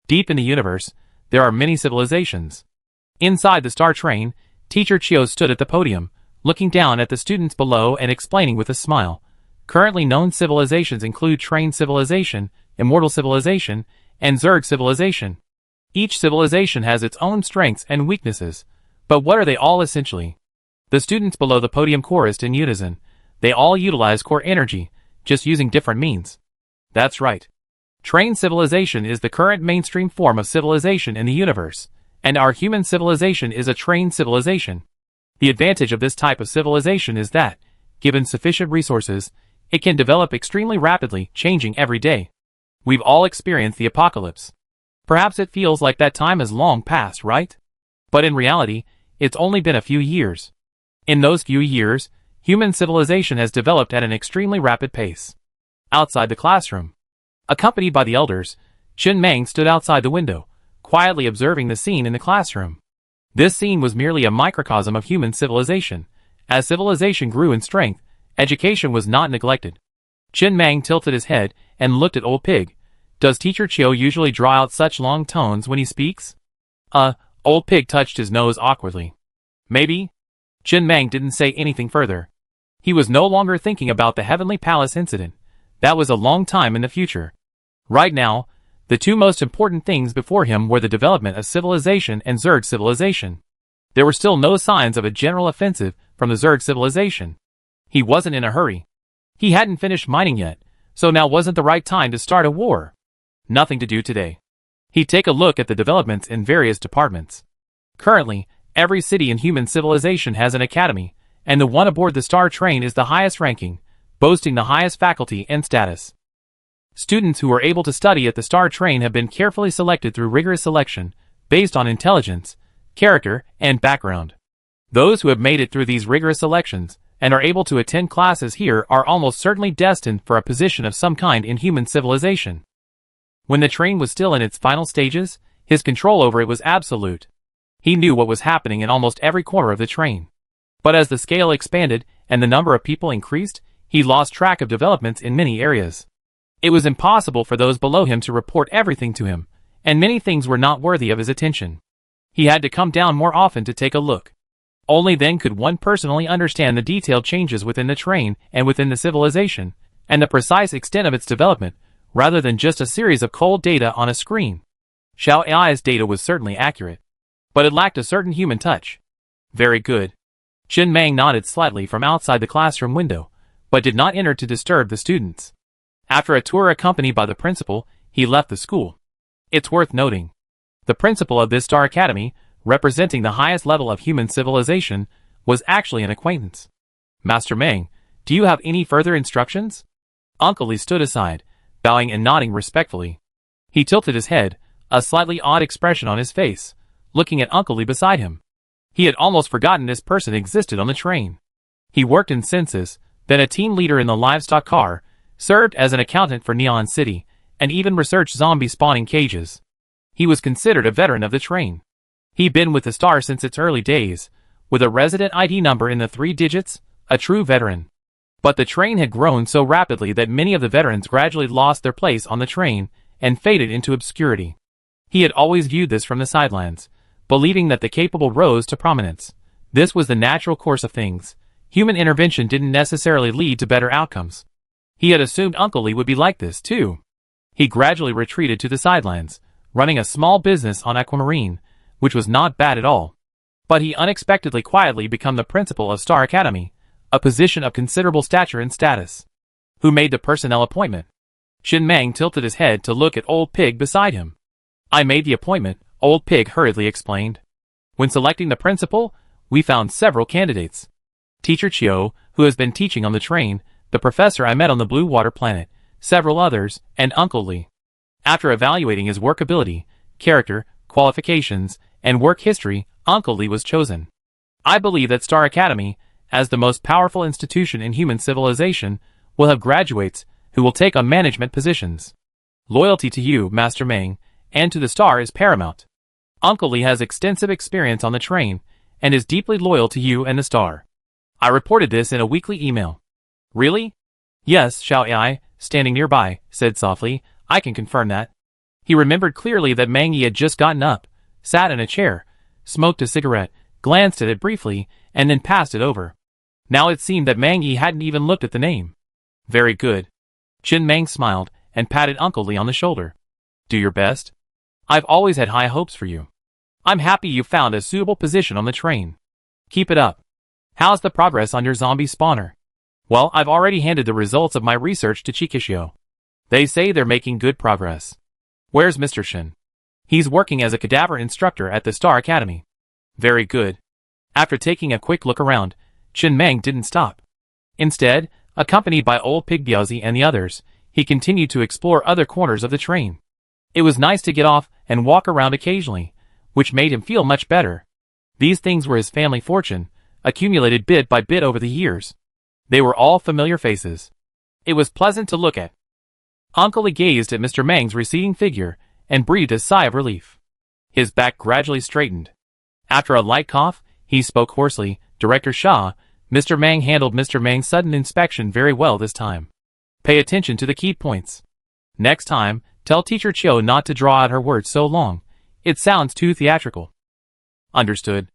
Deep in the universe, there are many civilizations. Inside the Star Train, Teacher Chio stood at the podium, looking down at the students below and explaining with a smile. Currently known civilizations include Train Civilization, Immortal Civilization, and Zerg Civilization. Each civilization has its own strengths and weaknesses, but what are they all essentially? The students below the podium chorused in unison. They all utilize core energy, just using different means. That's right. Train civilization is the current mainstream form of civilization in the universe, and our human civilization is a trained civilization. The advantage of this type of civilization is that, given sufficient resources, it can develop extremely rapidly, changing every day. We've all experienced the apocalypse. Perhaps it feels like that time has long passed, right? But in reality, it's only been a few years. In those few years, human civilization has developed at an extremely rapid pace. Outside the classroom, accompanied by the elders, Chen Meng stood outside the window, quietly observing the scene in the classroom. This scene was merely a microcosm of human civilization. As civilization grew in strength, education was not neglected. Chen Meng tilted his head and looked at Old Pig. Does Teacher Chio usually draw out such long tones when he speaks? Old Pig touched his nose awkwardly. Maybe? Chen Meng didn't say anything further. He was no longer thinking about the Heavenly Palace incident. That was a long time in the future. Right now, the two most important things before him were the development of civilization and Zerg civilization. There were still no signs of a general offensive from the Zerg civilization. He wasn't in a hurry. He hadn't finished mining yet, so now wasn't the right time to start a war. Nothing to do today. He'd take a look at the developments in various departments. Currently, every city in human civilization has an academy, and the one aboard the Star Train is the highest ranking, boasting the highest faculty and status. Students who are able to study at the Star Train have been carefully selected through rigorous selection, based on intelligence, character, and background. Those who have made it through these rigorous selections, and are able to attend classes here are almost certainly destined for a position of some kind in human civilization. When the train was still in its final stages, his control over it was absolute. He knew what was happening in almost every corner of the train. But as the scale expanded and the number of people increased, he lost track of developments in many areas. It was impossible for those below him to report everything to him, and many things were not worthy of his attention. He had to come down more often to take a look. Only then could one personally understand the detailed changes within the train and within the civilization, and the precise extent of its development, rather than just a series of cold data on a screen. Xiao Ai's data was certainly accurate, but it lacked a certain human touch. Very good. Chen Meng nodded slightly from outside the classroom window, but did not enter to disturb the students. After a tour accompanied by the principal, he left the school. It's worth noting. The principal of this Star Academy, representing the highest level of human civilization, was actually an acquaintance. Master Meng, do you have any further instructions? Uncle Li stood aside, bowing and nodding respectfully. He tilted his head, a slightly odd expression on his face, looking at Uncle Li beside him. He had almost forgotten this person existed on the train. He worked in census, then a team leader in the livestock car, served as an accountant for Neon City, and even researched zombie spawning cages. He was considered a veteran of the train. He'd been with the Star since its early days, with a resident ID number in the 3 digits, a true veteran. But the train had grown so rapidly that many of the veterans gradually lost their place on the train and faded into obscurity. He had always viewed this from the sidelines, believing that the capable rose to prominence. This was the natural course of things. Human intervention didn't necessarily lead to better outcomes. He had assumed Uncle Lee would be like this, too. He gradually retreated to the sidelines, running a small business on Aquamarine, which was not bad at all. But he unexpectedly quietly became the principal of Star Academy, a position of considerable stature and status. Who made the personnel appointment? Shin Mang tilted his head to look at Old Pig beside him. I made the appointment, Old Pig hurriedly explained. When selecting the principal, we found several candidates. Teacher Chio, who has been teaching on the train, the professor I met on the Blue Water Planet, several others, and Uncle Lee. After evaluating his work ability, character, qualifications, and work history, Uncle Lee was chosen. I believe that Star Academy, as the most powerful institution in human civilization, will have graduates who will take on management positions. Loyalty to you, Master Mang, and to the Star is paramount. Uncle Lee has extensive experience on the train, and is deeply loyal to you and the Star. I reported this in a weekly email. Really? Yes, Xiao Ai, standing nearby, said softly, I can confirm that. He remembered clearly that Mang Yi had just gotten up, sat in a chair, smoked a cigarette, glanced at it briefly, and then passed it over. Now it seemed that Mang Yi hadn't even looked at the name. Very good. Shin Mang smiled and patted Uncle Lee on the shoulder. Do your best. I've always had high hopes for you. I'm happy you found a suitable position on the train. Keep it up. How's the progress on your zombie spawner? Well, I've already handed the results of my research to Chikishio. They say they're making good progress. Where's Mr. Shin? He's working as a cadaver instructor at the Star Academy. Very good. After taking a quick look around, Shin Mang didn't stop. Instead, accompanied by Old Pig Biaozi and the others, he continued to explore other corners of the train. It was nice to get off and walk around occasionally, which made him feel much better. These things were his family fortune, accumulated bit by bit over the years. They were all familiar faces. It was pleasant to look at. Uncle Lee gazed at Mr. Mang's receding figure and breathed a sigh of relief. His back gradually straightened. After a light cough, he spoke hoarsely, Director Shah, Mr. Mang handled Mr. Mang's sudden inspection very well this time. Pay attention to the key points. Next time, tell Teacher Chio not to draw out her words so long. It sounds too theatrical. Understood.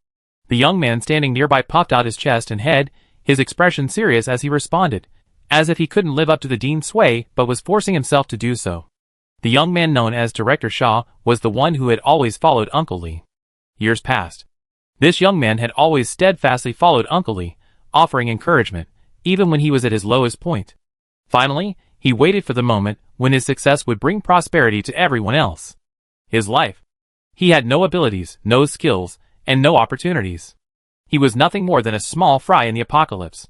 The young man standing nearby popped out his chest and head, his expression serious as he responded, as if he couldn't live up to the dean's sway but was forcing himself to do so. The young man known as Director Shah was the one who had always followed Uncle Lee. Years passed. This young man had always steadfastly followed Uncle Lee, offering encouragement, even when he was at his lowest point. Finally, he waited for the moment when his success would bring prosperity to everyone else. His life. He had no abilities, no skills, and no opportunities. He was nothing more than a small fry in the apocalypse.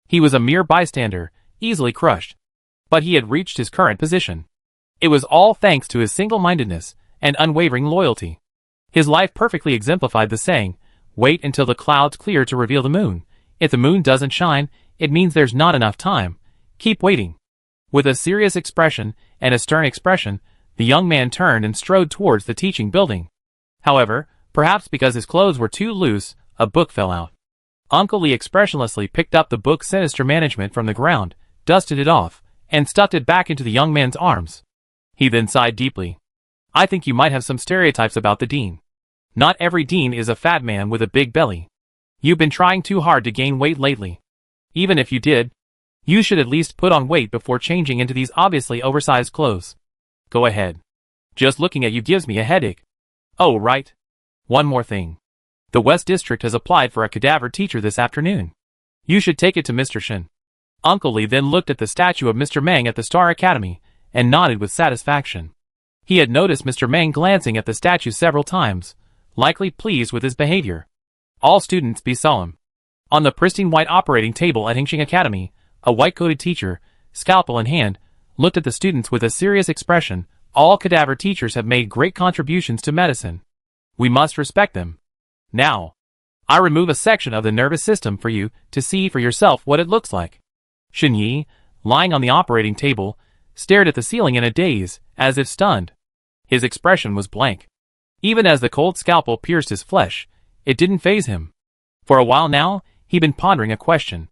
He was a mere bystander, easily crushed. But he had reached his current position. It was all thanks to his single-mindedness and unwavering loyalty. His life perfectly exemplified the saying, wait until the clouds clear to reveal the moon. If the moon doesn't shine, it means there's not enough time. Keep waiting. With a serious expression and a stern expression, the young man turned and strode towards the teaching building. However, perhaps because his clothes were too loose, a book fell out. Uncle Lee expressionlessly picked up the book Sinister Management from the ground, dusted it off, and stuffed it back into the young man's arms. He then sighed deeply. I think you might have some stereotypes about the dean. Not every dean is a fat man with a big belly. You've been trying too hard to gain weight lately. Even if you did, you should at least put on weight before changing into these obviously oversized clothes. Go ahead. Just looking at you gives me a headache. Oh, right. One more thing. The West District has applied for a cadaver teacher this afternoon. You should take it to Mr. Shin. Uncle Lee then looked at the statue of Mr. Mang at the Star Academy and nodded with satisfaction. He had noticed Mr. Mang glancing at the statue several times, likely pleased with his behavior. All students be solemn. On the pristine white operating table at Hingxing Academy, a white-coated teacher, scalpel in hand, looked at the students with a serious expression. All cadaver teachers have made great contributions to medicine. We must respect them. Now, I remove a section of the nervous system for you to see for yourself what it looks like. Shin Yi, lying on the operating table, stared at the ceiling in a daze, as if stunned. His expression was blank. Even as the cold scalpel pierced his flesh, it didn't faze him. For a while now, he'd been pondering a question.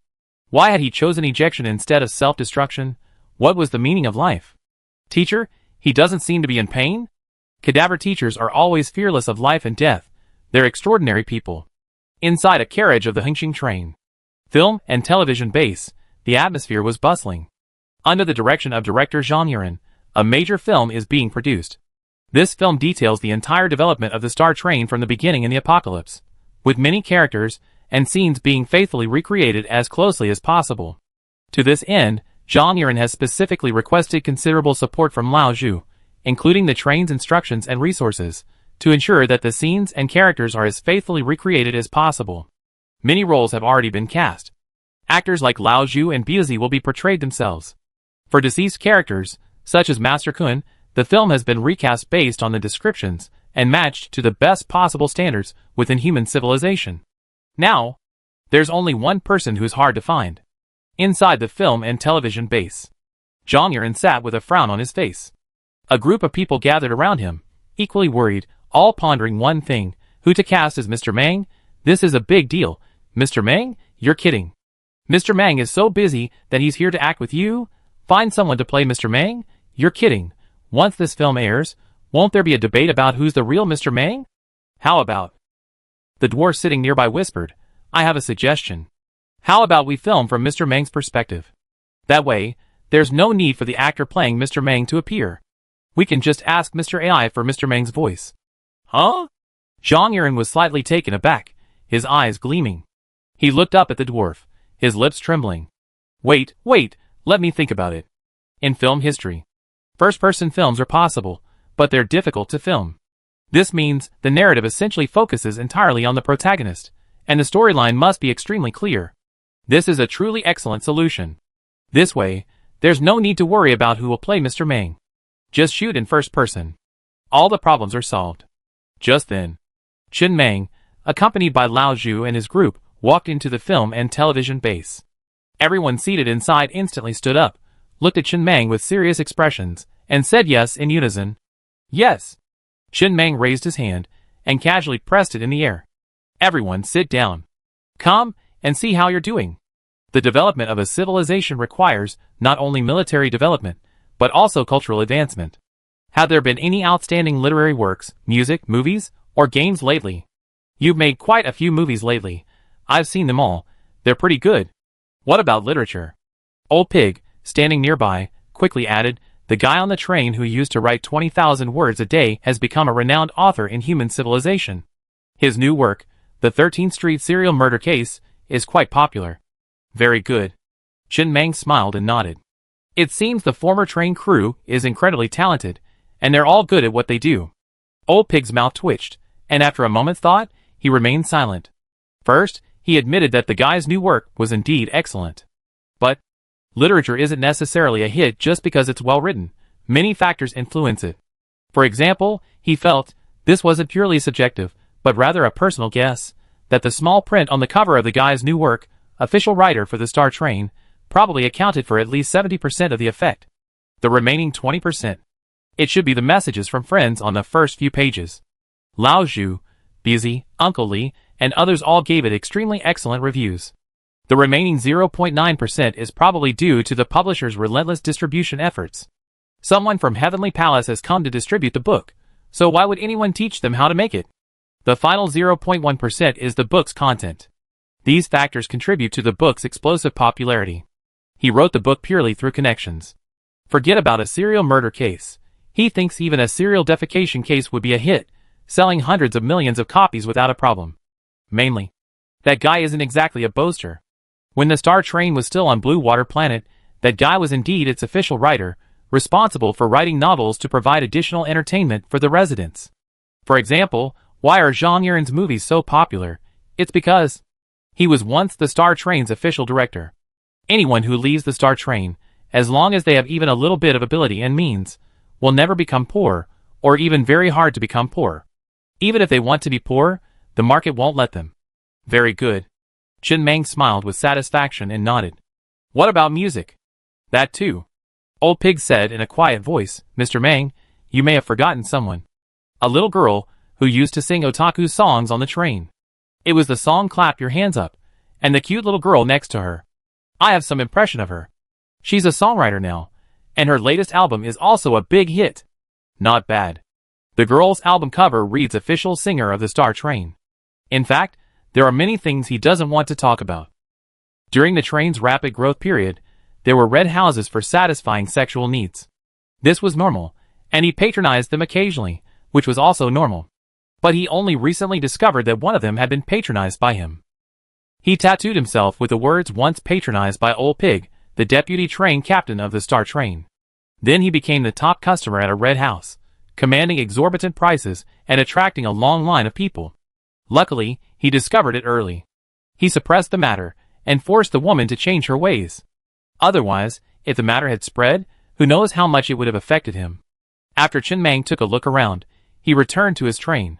Why had he chosen ejection instead of self-destruction? What was the meaning of life? Teacher, he doesn't seem to be in pain? Cadaver teachers are always fearless of life and death. They're extraordinary people. Inside a carriage of the Hengqin train. Film and television base, the atmosphere was bustling. Under the direction of director Zhang Yuren, a major film is being produced. This film details the entire development of the Star Train from the beginning in the apocalypse, with many characters and scenes being faithfully recreated as closely as possible. To this end, Zhang Yuren has specifically requested considerable support from Lao Zhu, including the train's instructions and resources, to ensure that the scenes and characters are as faithfully recreated as possible. Many roles have already been cast. Actors like Lao Zhu and Bizi will be portrayed themselves. For deceased characters, such as Master Kun, the film has been recast based on the descriptions and matched to the best possible standards within human civilization. Now, there's only one person who's hard to find. Inside the film and television base, Zhang Yuren sat with a frown on his face. A group of people gathered around him, equally worried, all pondering one thing: who to cast as Mr. Mang? This is a big deal. Mr. Mang? You're kidding. Mr. Mang is so busy that he's here to act with you? Find someone to play Mr. Mang? You're kidding. Once this film airs, won't there be a debate about who's the real Mr. Mang? How about? The dwarf sitting nearby whispered, I have a suggestion. How about we film from Mr. Mang's perspective? That way, there's no need for the actor playing Mr. Mang to appear. We can just ask Mr. AI for Mr. Mang's voice. Huh? Zhang Yuren was slightly taken aback, his eyes gleaming. He looked up at the dwarf, his lips trembling. Wait, let me think about it. In film history, first-person films are possible, but they're difficult to film. This means the narrative essentially focuses entirely on the protagonist, and the storyline must be extremely clear. This is a truly excellent solution. This way, there's no need to worry about who will play Mr. Mang. Just shoot in first person. All the problems are solved. Just then, Chen Mang, accompanied by Lao Zhu and his group, walked into the film and television base. Everyone seated inside instantly stood up, looked at Chen Mang with serious expressions, and said yes in unison. Yes. Chen Mang raised his hand and casually pressed it in the air. Everyone sit down. Come and see how you're doing. The development of a civilization requires not only military development, but also cultural advancement. Have there been any outstanding literary works, music, movies, or games lately? You've made quite a few movies lately. I've seen them all. They're pretty good. What about literature? Old Pig, standing nearby, quickly added, the guy on the train who used to write 20,000 words a day has become a renowned author in human civilization. His new work, The 13th Street Serial Murder Case, is quite popular. Very good. Chen Mang smiled and nodded. It seems the former train crew is incredibly talented, and they're all good at what they do. Old Pig's mouth twitched, and after a moment's thought, he remained silent. First, he admitted that the guy's new work was indeed excellent. But literature isn't necessarily a hit just because it's well written. Many factors influence it. For example, he felt, this wasn't purely subjective, but rather a personal guess, that the small print on the cover of the guy's new work, official writer for the Star Train, probably accounted for at least 70% of the effect. The remaining 20%. It should be the messages from friends on the first few pages. Lao Zhu, Bizi, Uncle Li, and others all gave it extremely excellent reviews. The remaining 0.9% is probably due to the publisher's relentless distribution efforts. Someone from Heavenly Palace has come to distribute the book, so why would anyone teach them how to make it? The final 0.1% is the book's content. These factors contribute to the book's explosive popularity. He wrote the book purely through connections. Forget about a serial murder case. He thinks even a serial defecation case would be a hit, selling hundreds of millions of copies without a problem. Mainly, that guy isn't exactly a boaster. When the Star Train was still on Blue Water Planet, that guy was indeed its official writer, responsible for writing novels to provide additional entertainment for the residents. For example, why are Zhang Yuren's movies so popular? It's because he was once the Star Train's official director. Anyone who leaves the Star Train, as long as they have even a little bit of ability and means, will never become poor, or even very hard to become poor. Even if they want to be poor, the market won't let them. Very good. Chen Mang smiled with satisfaction and nodded. What about music? That too. Old Pig said in a quiet voice. Mr. Mang, you may have forgotten someone. A little girl who used to sing otaku songs on the train. It was the song Clap Your Hands Up, and the cute little girl next to her. I have some impression of her. She's a songwriter now, and her latest album is also a big hit. Not bad. The girl's album cover reads Official Singer of the Star Train. In fact, there are many things he doesn't want to talk about. During the train's rapid growth period, there were red houses for satisfying sexual needs. This was normal, and he patronized them occasionally, which was also normal. But he only recently discovered that one of them had been patronized by him. He tattooed himself with the words once patronized by Old Pig, the deputy train captain of the Star Train. Then he became the top customer at a red house, commanding exorbitant prices and attracting a long line of people. Luckily, he discovered it early. He suppressed the matter and forced the woman to change her ways. Otherwise, if the matter had spread, who knows how much it would have affected him. After Chen Mang took a look around, he returned to his train.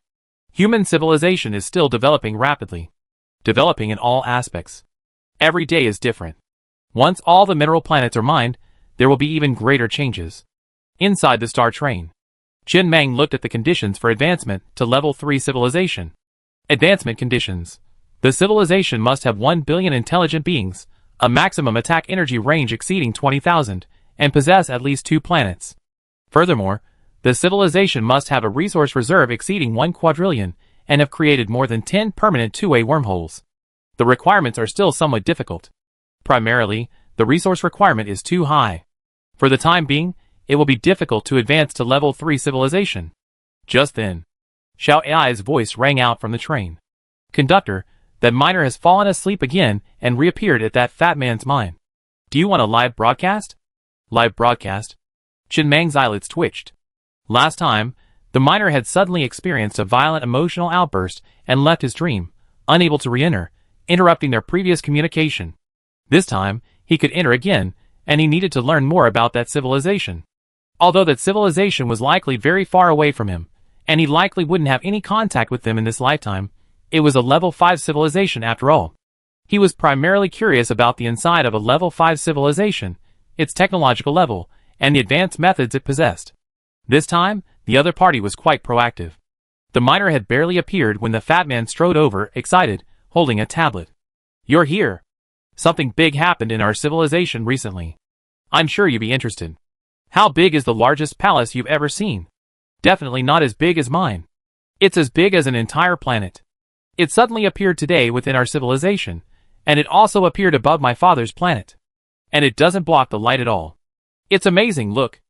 Human civilization is still developing rapidly. Developing in all aspects. Every day is different. Once all the mineral planets are mined, there will be even greater changes. Inside the Star Train, Chen Mang looked at the conditions for advancement to Level 3 civilization. Advancement conditions. The civilization must have 1 billion intelligent beings, a maximum attack energy range exceeding 20,000, and possess at least 2 planets. Furthermore, the civilization must have a resource reserve exceeding 1 quadrillion, and have created more than 10 permanent two-way wormholes. The requirements are still somewhat difficult. Primarily, the resource requirement is too high. For the time being, it will be difficult to advance to Level 3 civilization. Just then, Xiao Ai's voice rang out from the train. Conductor, that miner has fallen asleep again and reappeared at that fat man's mine. Do you want a live broadcast? Live broadcast? Chen Mang's eyelids twitched. Last time, the miner had suddenly experienced a violent emotional outburst and left his dream, unable to re-enter, interrupting their previous communication. This time, he could enter again, and he needed to learn more about that civilization. Although that civilization was likely very far away from him, and he likely wouldn't have any contact with them in this lifetime, it was a Level 5 civilization after all. He was primarily curious about the inside of a Level 5 civilization, its technological level, and the advanced methods it possessed. This time, the other party was quite proactive. The miner had barely appeared when the fat man strode over, excited, holding a tablet. You're here. Something big happened in our civilization recently. I'm sure you'd be interested. How big is the largest palace you've ever seen? Definitely not as big as mine. It's as big as an entire planet. It suddenly appeared today within our civilization, and it also appeared above my father's planet. And it doesn't block the light at all. It's amazing, look.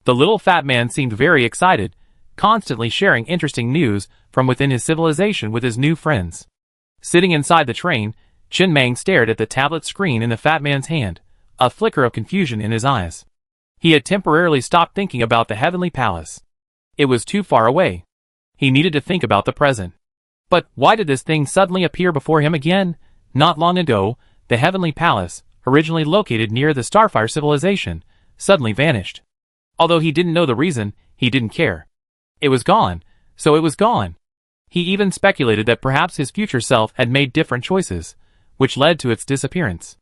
The little fat man seemed very excited, constantly sharing interesting news from within his civilization with his new friends. Sitting inside the train, Chen Mang stared at the tablet screen in the fat man's hand, a flicker of confusion in his eyes. He had temporarily stopped thinking about the heavenly palace. It was too far away. He needed to think about the present. But why did this thing suddenly appear before him again? Not long ago, the heavenly palace, originally located near the Starfire civilization, suddenly vanished. Although he didn't know the reason, he didn't care. It was gone, so it was gone. He even speculated that perhaps his future self had made different choices, which led to its disappearance.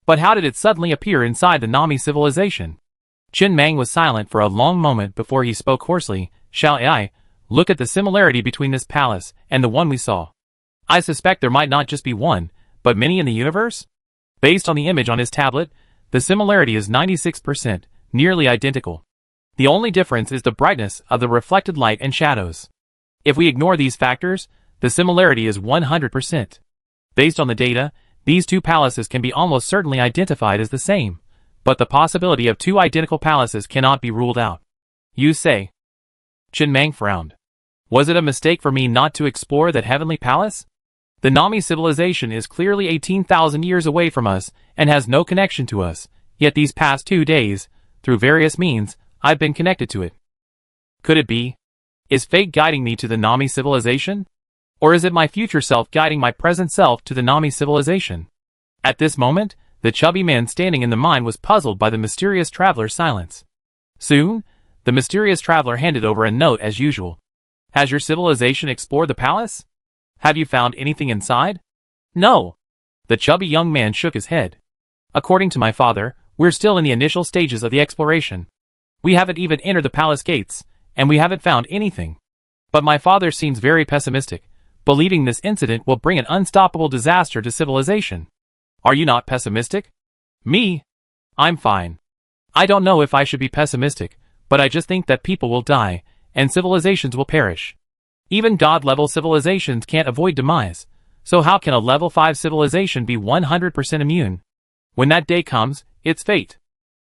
But how did it suddenly appear inside the Nami civilization? Chen Mang was silent for a long moment before he spoke hoarsely. Xiao Ai, look at the similarity between this palace and the one we saw. I suspect there might not just be one, but many in the universe? Based on the image on his tablet, the similarity is 96%, nearly identical. The only difference is the brightness of the reflected light and shadows. If we ignore these factors, the similarity is 100%. Based on the data, these two palaces can be almost certainly identified as the same, but the possibility of two identical palaces cannot be ruled out. You say. Chen Mang frowned. Was it a mistake for me not to explore that heavenly palace? The Nami civilization is clearly 18,000 years away from us and has no connection to us, yet these past 2 days, through various means, I've been connected to it. Could it be? Is fate guiding me to the Nami civilization? Or is it my future self guiding my present self to the Nami civilization? At this moment, the chubby man standing in the mine was puzzled by the mysterious traveler's silence. Soon, the mysterious traveler handed over a note as usual. Has your civilization explored the palace? Have you found anything inside? No. The chubby young man shook his head. According to my father, we're still in the initial stages of the exploration. We haven't even entered the palace gates, and we haven't found anything. But my father seems very pessimistic, believing this incident will bring an unstoppable disaster to civilization. Are you not pessimistic? Me? I'm fine. I don't know if I should be pessimistic, but I just think that people will die, and civilizations will perish. Even God-level civilizations can't avoid demise, so how can a level 5 civilization be 100% immune? When that day comes, it's fate.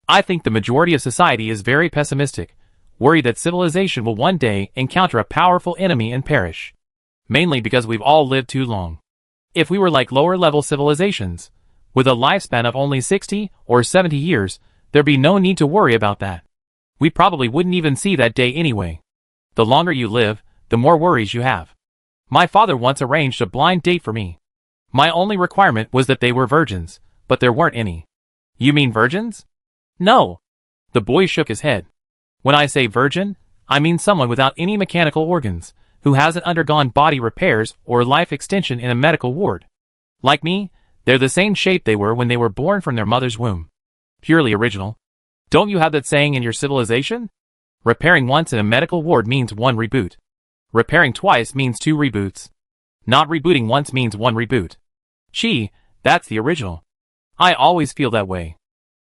I think the majority of society is very pessimistic, worried that civilization will one day encounter a powerful enemy and perish. Mainly because we've all lived too long. If we were like lower-level civilizations, with a lifespan of only 60 or 70 years, there'd be no need to worry about that. We probably wouldn't even see that day anyway. The longer you live, the more worries you have. My father once arranged a blind date for me. My only requirement was that they were virgins, but there weren't any. You mean virgins? No. The boy shook his head. When I say virgin, I mean someone without any mechanical organs, who hasn't undergone body repairs or life extension in a medical ward. Like me, they're the same shape they were when they were born from their mother's womb. Purely original. Don't you have that saying in your civilization? Repairing once in a medical ward means 1 reboot. Repairing twice means 2 reboots. Not rebooting once means 1 reboot. Gee, that's the original. I always feel that way.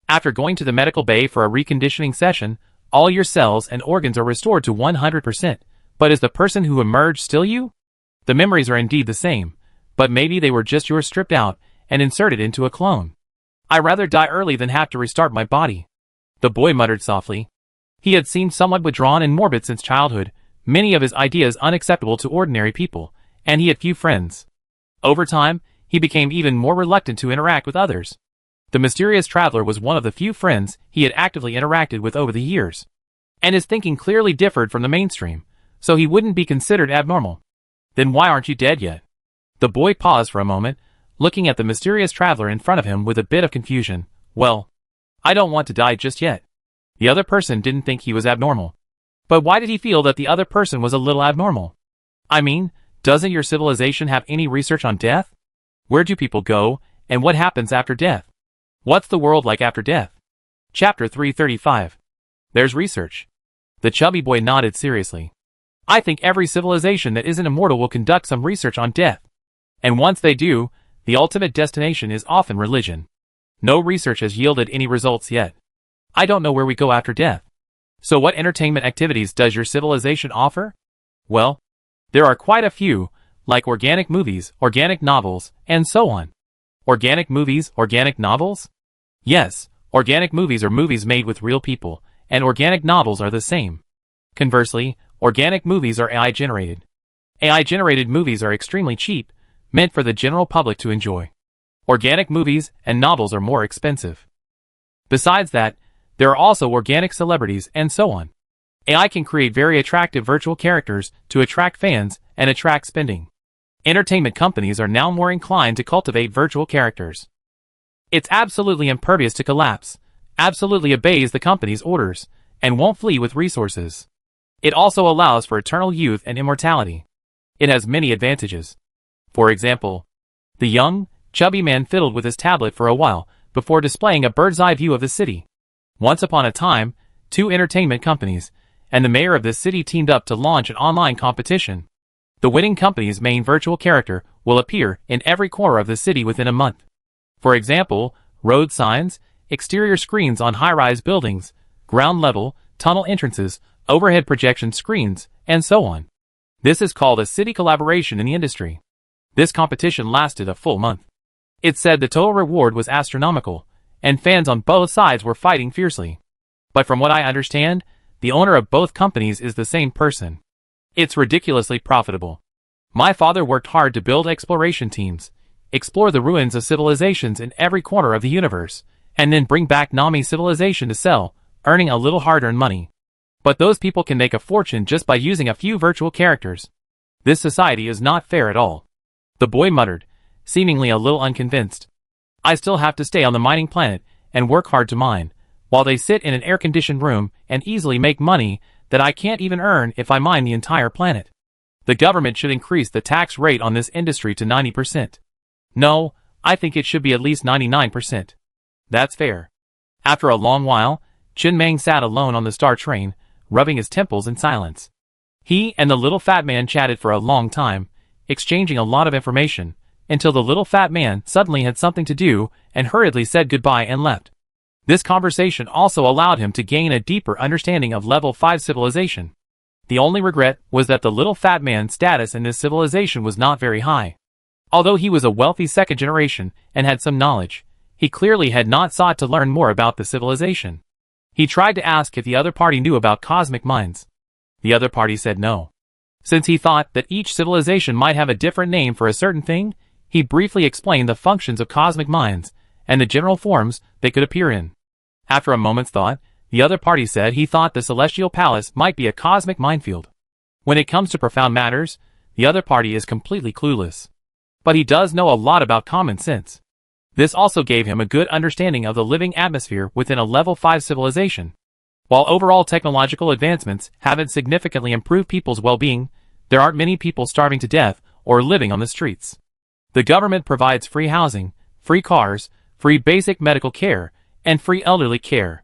After going to the medical bay for a reconditioning session, all your cells and organs are restored to 100%, but is the person who emerged still you? The memories are indeed the same, but maybe they were just yours stripped out and inserted into a clone. I'd rather die early than have to restart my body. The boy muttered softly. He had seemed somewhat withdrawn and morbid since childhood, many of his ideas unacceptable to ordinary people, and he had few friends. Over time, he became even more reluctant to interact with others. The mysterious traveler was one of the few friends he had actively interacted with over the years. And his thinking clearly differed from the mainstream, so he wouldn't be considered abnormal. Then why aren't you dead yet? The boy paused for a moment, looking at the mysterious traveler in front of him with a bit of confusion. Well, I don't want to die just yet. The other person didn't think he was abnormal. But why did he feel that the other person was a little abnormal? I mean, doesn't your civilization have any research on death? Where do people go, and what happens after death? What's the world like after death? Chapter 335. There's research. The chubby boy nodded seriously. I think every civilization that isn't immortal will conduct some research on death. And once they do, the ultimate destination is often religion. No research has yielded any results yet. I don't know where we go after death. So what entertainment activities does your civilization offer? Well, there are quite a few, like organic movies, organic novels, and so on. Organic movies, organic novels? Yes, organic movies are movies made with real people, and organic novels are the same. Conversely, organic movies are AI-generated. AI-generated movies are extremely cheap, meant for the general public to enjoy. Organic movies and novels are more expensive. Besides that, there are also organic celebrities and so on. AI can create very attractive virtual characters to attract fans and attract spending. Entertainment companies are now more inclined to cultivate virtual characters. It's absolutely impervious to collapse, absolutely obeys the company's orders, and won't flee with resources. It also allows for eternal youth and immortality. It has many advantages. For example, the young, chubby man fiddled with his tablet for a while before displaying a bird's-eye view of the city. Once upon a time, 2 entertainment companies and the mayor of this city teamed up to launch an online competition. The winning company's main virtual character will appear in every corner of the city within a month. For example, road signs, exterior screens on high-rise buildings, ground level, tunnel entrances, overhead projection screens, and so on. This is called a city collaboration in the industry. This competition lasted a full month. It said the total reward was astronomical, and fans on both sides were fighting fiercely. But from what I understand, the owner of both companies is the same person. It's ridiculously profitable. My father worked hard to build exploration teams, explore the ruins of civilizations in every corner of the universe, and then bring back Nami civilization to sell, earning a little hard-earned money. But those people can make a fortune just by using a few virtual characters. This society is not fair at all. The boy muttered, seemingly a little unconvinced. I still have to stay on the mining planet and work hard to mine, while they sit in an air-conditioned room and easily make money that I can't even earn if I mine the entire planet. The government should increase the tax rate on this industry to 90%. No, I think it should be at least 99%. That's fair. After a long while, Chen Mang sat alone on the star train, rubbing his temples in silence. He and the little fat man chatted for a long time, exchanging a lot of information, until the little fat man suddenly had something to do and hurriedly said goodbye and left. This conversation also allowed him to gain a deeper understanding of level 5 civilization. The only regret was that the little fat man's status in this civilization was not very high. Although he was a wealthy second generation and had some knowledge, he clearly had not sought to learn more about the civilization. He tried to ask if the other party knew about cosmic mines. The other party said no. Since he thought that each civilization might have a different name for a certain thing, he briefly explained the functions of cosmic mines and the general forms they could appear in. After a moment's thought, the other party said he thought the Celestial Palace might be a cosmic minefield. When it comes to profound matters, the other party is completely clueless. But he does know a lot about common sense. This also gave him a good understanding of the living atmosphere within a level 5 civilization. While overall technological advancements haven't significantly improved people's well-being, there aren't many people starving to death or living on the streets. The government provides free housing, free cars, free basic medical care, and free elderly care.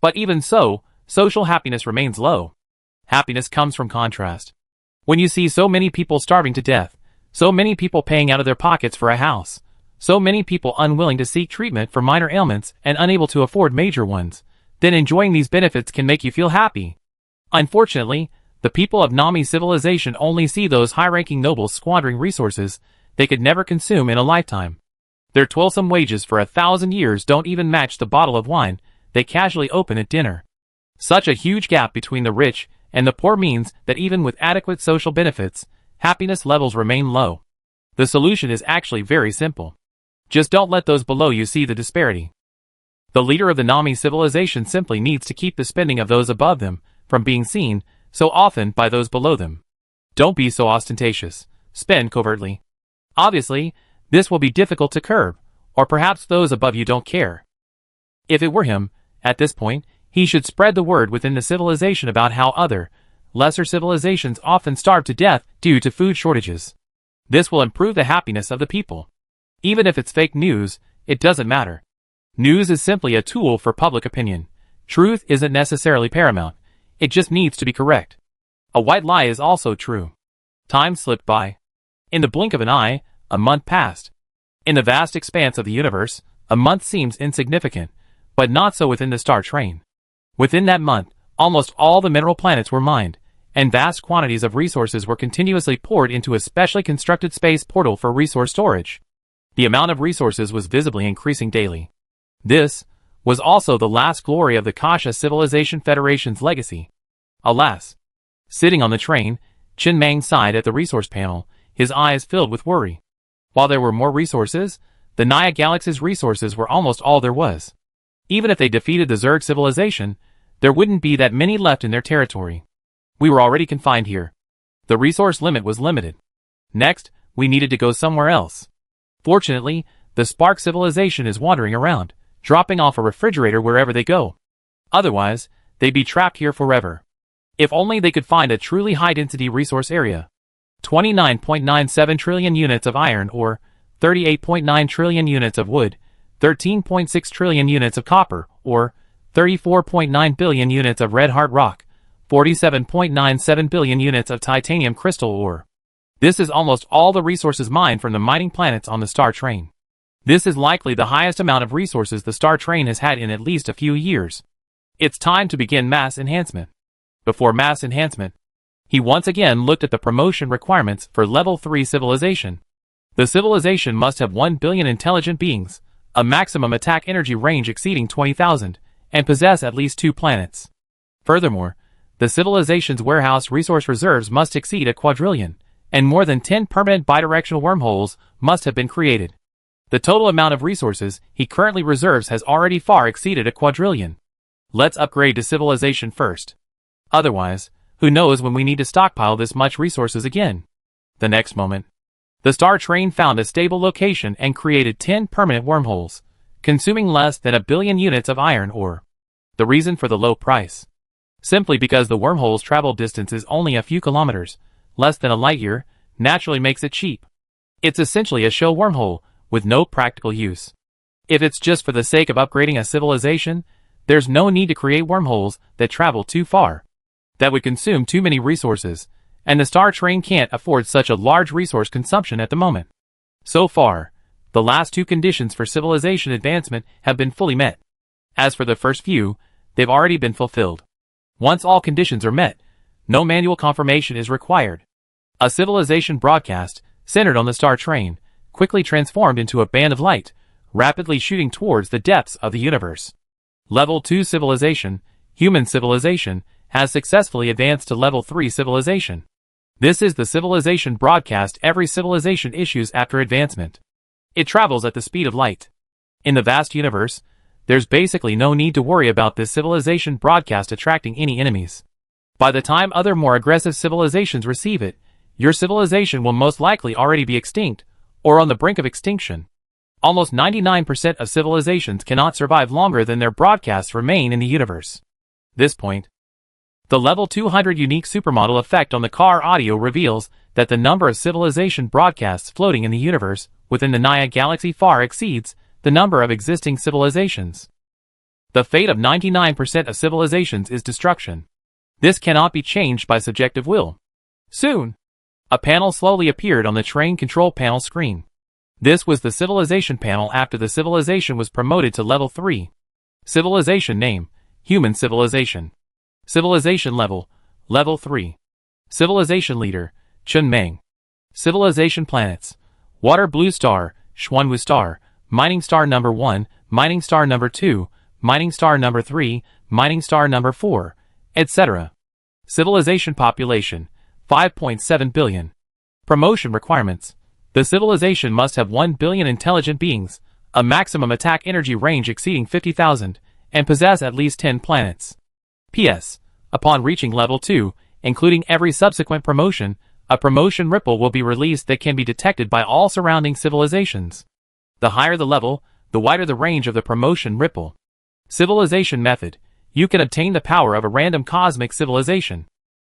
But even so, social happiness remains low. Happiness comes from contrast. When you see so many people starving to death, so many people paying out of their pockets for a house, so many people unwilling to seek treatment for minor ailments and unable to afford major ones, then enjoying these benefits can make you feel happy. Unfortunately, the people of Nami civilization only see those high-ranking nobles squandering resources they could never consume in a lifetime. Their toilsome wages for 1,000 years don't even match the bottle of wine they casually open at dinner. Such a huge gap between the rich and the poor means that even with adequate social benefits, happiness levels remain low. The solution is actually very simple. Just don't let those below you see the disparity. The leader of the Nami civilization simply needs to keep the spending of those above them from being seen so often by those below them. Don't be so ostentatious. Spend covertly. Obviously, this will be difficult to curb, or perhaps those above you don't care. If it were him, at this point, he should spread the word within the civilization about how other, lesser civilizations often starve to death due to food shortages. This will improve the happiness of the people. Even if it's fake news, it doesn't matter. News is simply a tool for public opinion. Truth isn't necessarily paramount. It just needs to be correct. A white lie is also true. Time slipped by. In the blink of an eye, a month passed. In the vast expanse of the universe, a month seems insignificant, but not so within the star train. Within that month, almost all the mineral planets were mined, and vast quantities of resources were continuously poured into a specially constructed space portal for resource storage. The amount of resources was visibly increasing daily. This was also the last glory of the Kasha Civilization Federation's legacy. Alas! Sitting on the train, Chen Mang sighed at the resource panel, his eyes filled with worry. While there were more resources, the Naya Galaxy's resources were almost all there was. Even if they defeated the Zerg civilization, there wouldn't be that many left in their territory. We were already confined here. The resource limit was limited. Next, we needed to go somewhere else. Fortunately, the Spark civilization is wandering around, dropping off a refrigerator wherever they go. Otherwise, they'd be trapped here forever. If only they could find a truly high-density resource area. 29.97 trillion units of iron ore, 38.9 trillion units of wood, 13.6 trillion units of copper ore, 34.9 billion units of red hard rock, 47.97 billion units of titanium crystal ore. This is almost all the resources mined from the mining planets on the Star Train. This is likely the highest amount of resources the Star Train has had in at least a few years. It's time to begin mass enhancement. Before mass enhancement, he once again looked at the promotion requirements for Level 3 civilization. The civilization must have 1 billion intelligent beings, a maximum attack energy range exceeding 20,000, and possess at least 2 planets. Furthermore, the civilization's warehouse resource reserves must exceed a quadrillion, and more than 10 permanent bidirectional wormholes must have been created. The total amount of resources he currently reserves has already far exceeded a quadrillion. Let's upgrade to civilization first. Otherwise, who knows when we need to stockpile this much resources again. The next moment, the Star Train found a stable location and created 10 permanent wormholes, consuming less than 1 billion units of iron ore. The reason for the low price? Simply because the wormhole's travel distance is only a few kilometers, less than a light year, naturally makes it cheap. It's essentially a show wormhole, with no practical use. If it's just for the sake of upgrading a civilization, There's no need to create wormholes that travel too far. That would consume too many resources, and the Star Train can't afford such a large resource consumption at the moment. So far, the last two conditions for civilization advancement have been fully met. As for the first few, they've already been fulfilled. Once all conditions are met, no manual confirmation is required. A civilization broadcast, centered on the Star Train, quickly transformed into a band of light, rapidly shooting towards the depths of the universe. Level 2 civilization, human civilization, has successfully advanced to Level 3 civilization. This is the civilization broadcast every civilization issues after advancement. It travels at the speed of light. In the vast universe, there's basically no need to worry about this civilization broadcast attracting any enemies. By the time other more aggressive civilizations receive it, your civilization will most likely already be extinct, or on the brink of extinction. Almost 99% of civilizations cannot survive longer than their broadcasts remain in the universe. This point, the level 200 unique supermodel effect on the car audio reveals that the number of civilization broadcasts floating in the universe within the Naya galaxy far exceeds the number of existing civilizations. The fate of 99% of civilizations is destruction. This cannot be changed by subjective will. Soon, a panel slowly appeared on the train control panel screen. This was the civilization panel after the civilization was promoted to level 3. Civilization name, human civilization. Civilization level, level 3. Civilization leader, Chun Meng. Civilization planets, water blue star, Xuanwu star, mining star number 1, mining star number 2, mining star number 3, mining star number 4, etc. Civilization population, 5.7 billion. Promotion requirements. The civilization must have 1 billion intelligent beings, a maximum attack energy range exceeding 50,000, and possess at least 10 planets. P.S. Upon reaching level 2, including every subsequent promotion, a promotion ripple will be released that can be detected by all surrounding civilizations. The higher the level, the wider the range of the promotion ripple. Civilization method. You can obtain the power of a random cosmic civilization.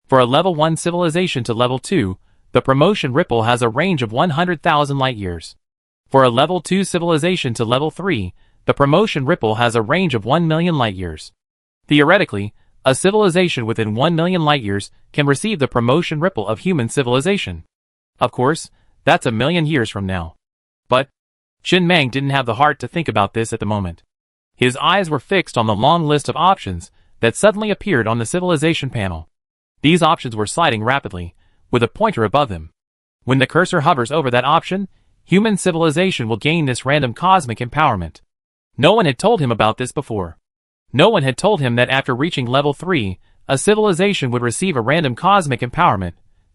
For a level 1 civilization to level 2, the promotion ripple has a range of 100,000 light-years. For a level 2 civilization to level 3, the promotion ripple has a range of 1 million light-years. Theoretically, a civilization within 1 million light-years can receive the promotion ripple of human civilization. Of course, that's a million years from now. But Chun Meng didn't have the heart to think about this at the moment. His eyes were fixed on the long list of options that suddenly appeared on the civilization panel. These options were sliding rapidly, with a pointer above them. When the cursor hovers over that option, human civilization will gain this random cosmic empowerment. No one had told him about this before. No one had told him that after reaching level 3, a civilization would receive a random cosmic empowerment.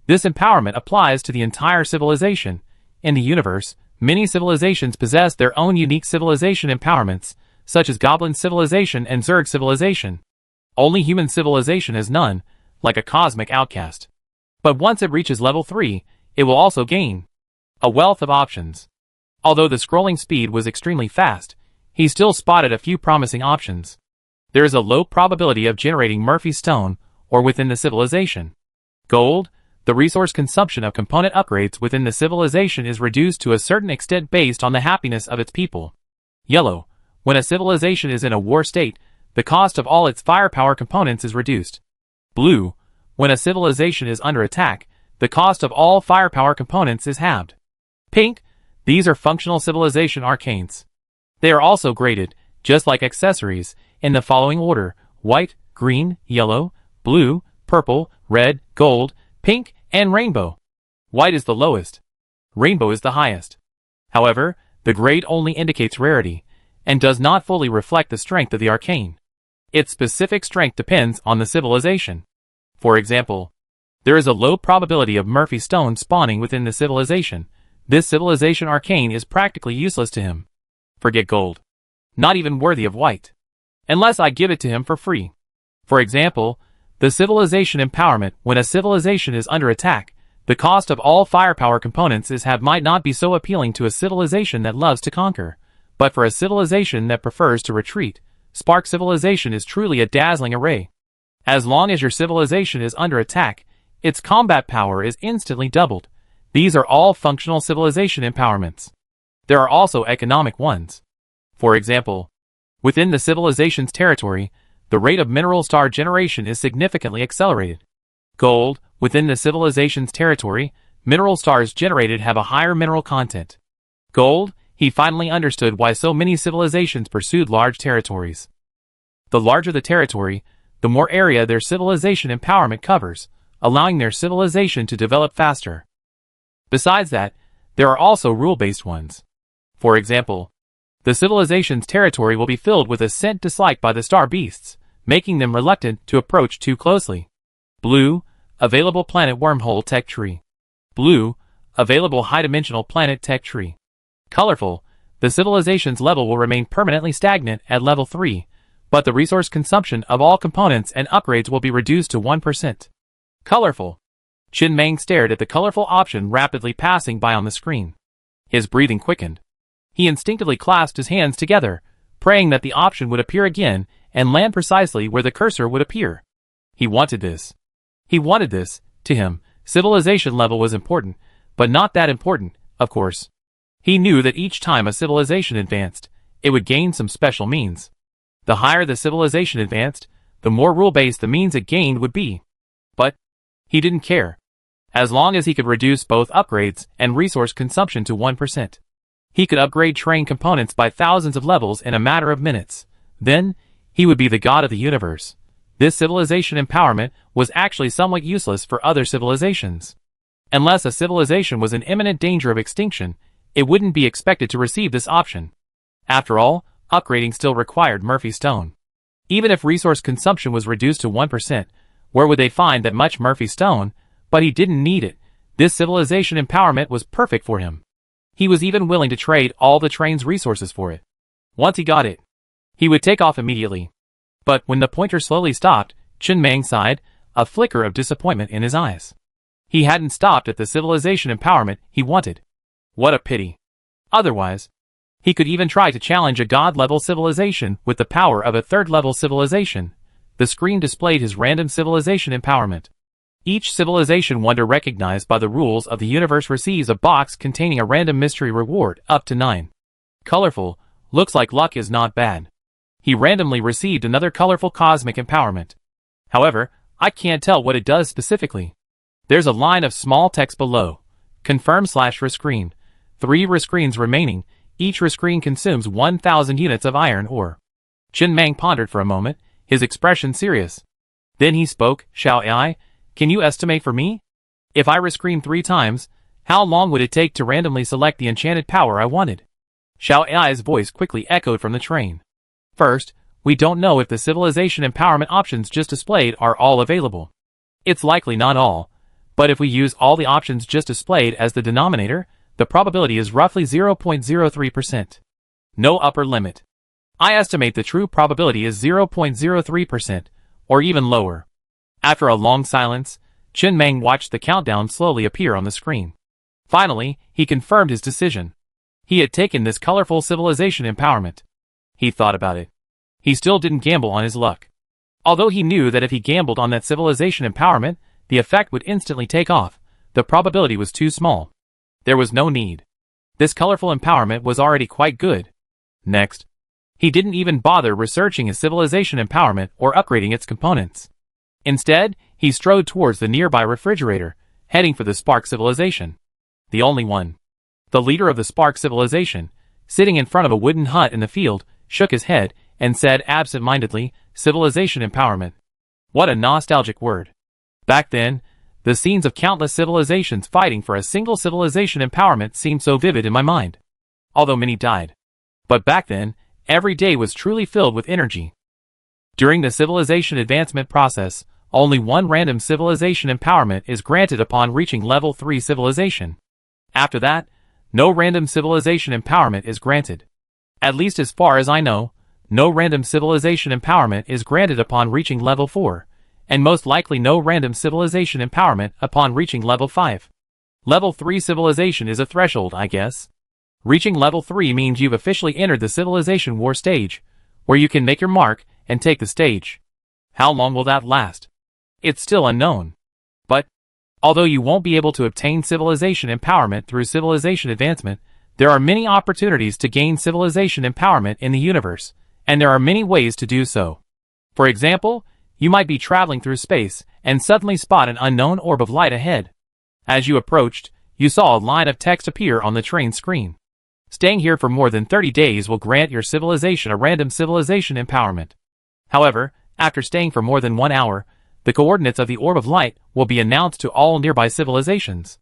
This empowerment applies to the entire civilization. In the universe, many civilizations possess their own unique civilization empowerments, such as Goblin civilization and Zerg civilization. Only human civilization has none, like a cosmic outcast. But once it reaches level 3, it will also gain a wealth of options. Although the scrolling speed was extremely fast, he still spotted a few promising options. There is a low probability of generating Murphy Stone, or within the civilization. Gold, the resource consumption of component upgrades within the civilization is reduced to a certain extent based on the happiness of its people. Yellow, when a civilization is in a war state, the cost of all its firepower components is reduced. Blue, when a civilization is under attack, the cost of all firepower components is halved. Pink, these are functional civilization arcanes. They are also graded, just like accessories, in the following order: white, green, yellow, blue, purple, red, gold, pink, and rainbow. White is the lowest. Rainbow is the highest. However, the grade only indicates rarity, and does not fully reflect the strength of the arcane. Its specific strength depends on the civilization. For example, there is a low probability of Murphy Stone spawning within the civilization. This civilization arcane is practically useless to him. Forget gold. Not even worthy of white. Unless I give it to him for free. For example, the civilization empowerment. When a civilization is under attack, the cost of all firepower components is halved. Might not be so appealing to a civilization that loves to conquer, but for a civilization that prefers to retreat, Spark civilization is truly a dazzling array. As long as your civilization is under attack, its combat power is instantly doubled. These are all functional civilization empowerments. There are also economic ones. For example, Within the civilization's territory, the rate of mineral star generation is significantly accelerated. Gold, within the civilization's territory, mineral stars generated have a higher mineral content. Gold, he finally understood why so many civilizations pursued large territories. The larger the territory, the more area their civilization empowerment covers, allowing their civilization to develop faster. Besides that, there are also rule-based ones. For example, the civilization's territory will be filled with a scent disliked by the star beasts, making them reluctant to approach too closely. Blue, available planet wormhole tech tree. Blue, available high-dimensional planet tech tree. Colorful, the civilization's level will remain permanently stagnant at level 3, but the resource consumption of all components and upgrades will be reduced to 1%. Colorful. Qin Mang stared at the colorful option rapidly passing by on the screen. His breathing quickened. He instinctively clasped his hands together, praying that the option would appear again and land precisely where the cursor would appear. He wanted this. To him, civilization level was important, but not that important, of course. He knew that each time a civilization advanced, it would gain some special means. The higher the civilization advanced, the more rule-based the means it gained would be. But he didn't care. As long as he could reduce both upgrades and resource consumption to 1%. He could upgrade train components by thousands of levels in a matter of minutes. Then, he would be the god of the universe. This civilization empowerment was actually somewhat useless for other civilizations. Unless a civilization was in imminent danger of extinction, it wouldn't be expected to receive this option. After all, upgrading still required Murphy Stone. Even if resource consumption was reduced to 1%, where would they find that much Murphy Stone? But he didn't need it. This civilization empowerment was perfect for him. He was even willing to trade all the train's resources for it. Once he got it, he would take off immediately. But when the pointer slowly stopped, Qin Mang sighed, a flicker of disappointment in his eyes. He hadn't stopped at the civilization empowerment he wanted. What a pity. Otherwise, he could even try to challenge a god-level civilization with the power of a third-level civilization. The screen displayed his random civilization empowerment. Each civilization wonder recognized by the rules of the universe receives a box containing a random mystery reward, up to 9. Colorful, looks like luck is not bad. He randomly received another colorful cosmic empowerment. However, I can't tell what it does specifically. There's a line of small text below. Confirm/rescreen. 3 rescreens remaining. Each rescreen consumes 1,000 units of iron ore. Qin Mang pondered for a moment, his expression serious. Then he spoke, Xiao Ai, can you estimate for me? If I rescreen 3 times, how long would it take to randomly select the enchanted power I wanted? Xiao Ai's voice quickly echoed from the train. First, we don't know if the civilization empowerment options just displayed are all available. It's likely not all, but if we use all the options just displayed as the denominator, the probability is roughly 0.03%. No upper limit. I estimate the true probability is 0.03%, or even lower. After a long silence, Qin Mang watched the countdown slowly appear on the screen. Finally, he confirmed his decision. He had taken this colorful civilization empowerment. He thought about it. He still didn't gamble on his luck. Although he knew that if he gambled on that civilization empowerment, the effect would instantly take off, the probability was too small. There was no need. This colorful empowerment was already quite good. Next, he didn't even bother researching his civilization empowerment or upgrading its components. Instead, he strode towards the nearby refrigerator, heading for the Spark civilization. The only one. The leader of the Spark civilization, sitting in front of a wooden hut in the field, shook his head and said absent-mindedly, civilization empowerment. What a nostalgic word. Back then, the scenes of countless civilizations fighting for a single civilization empowerment seemed so vivid in my mind. Although many died. But back then, every day was truly filled with energy. During the civilization advancement process, only one random civilization empowerment is granted upon reaching level 3 civilization. After that, no random civilization empowerment is granted. At least as far as I know, no random civilization empowerment is granted upon reaching level 4, and most likely no random civilization empowerment upon reaching level 5. Level 3 civilization is a threshold, I guess. Reaching level 3 means you've officially entered the civilization war stage, where you can make your mark and take the stage. How long will that last? It's still unknown. But, although you won't be able to obtain civilization empowerment through civilization advancement, there are many opportunities to gain civilization empowerment in the universe, And there are many ways to do so. For example, you might be traveling through space and suddenly spot an unknown orb of light ahead. As you approached, you saw a line of text appear on the train screen. Staying here for more than 30 days will grant your civilization a random civilization empowerment. However, after staying for more than 1 hour, the coordinates of the orb of light will be announced to all nearby civilizations.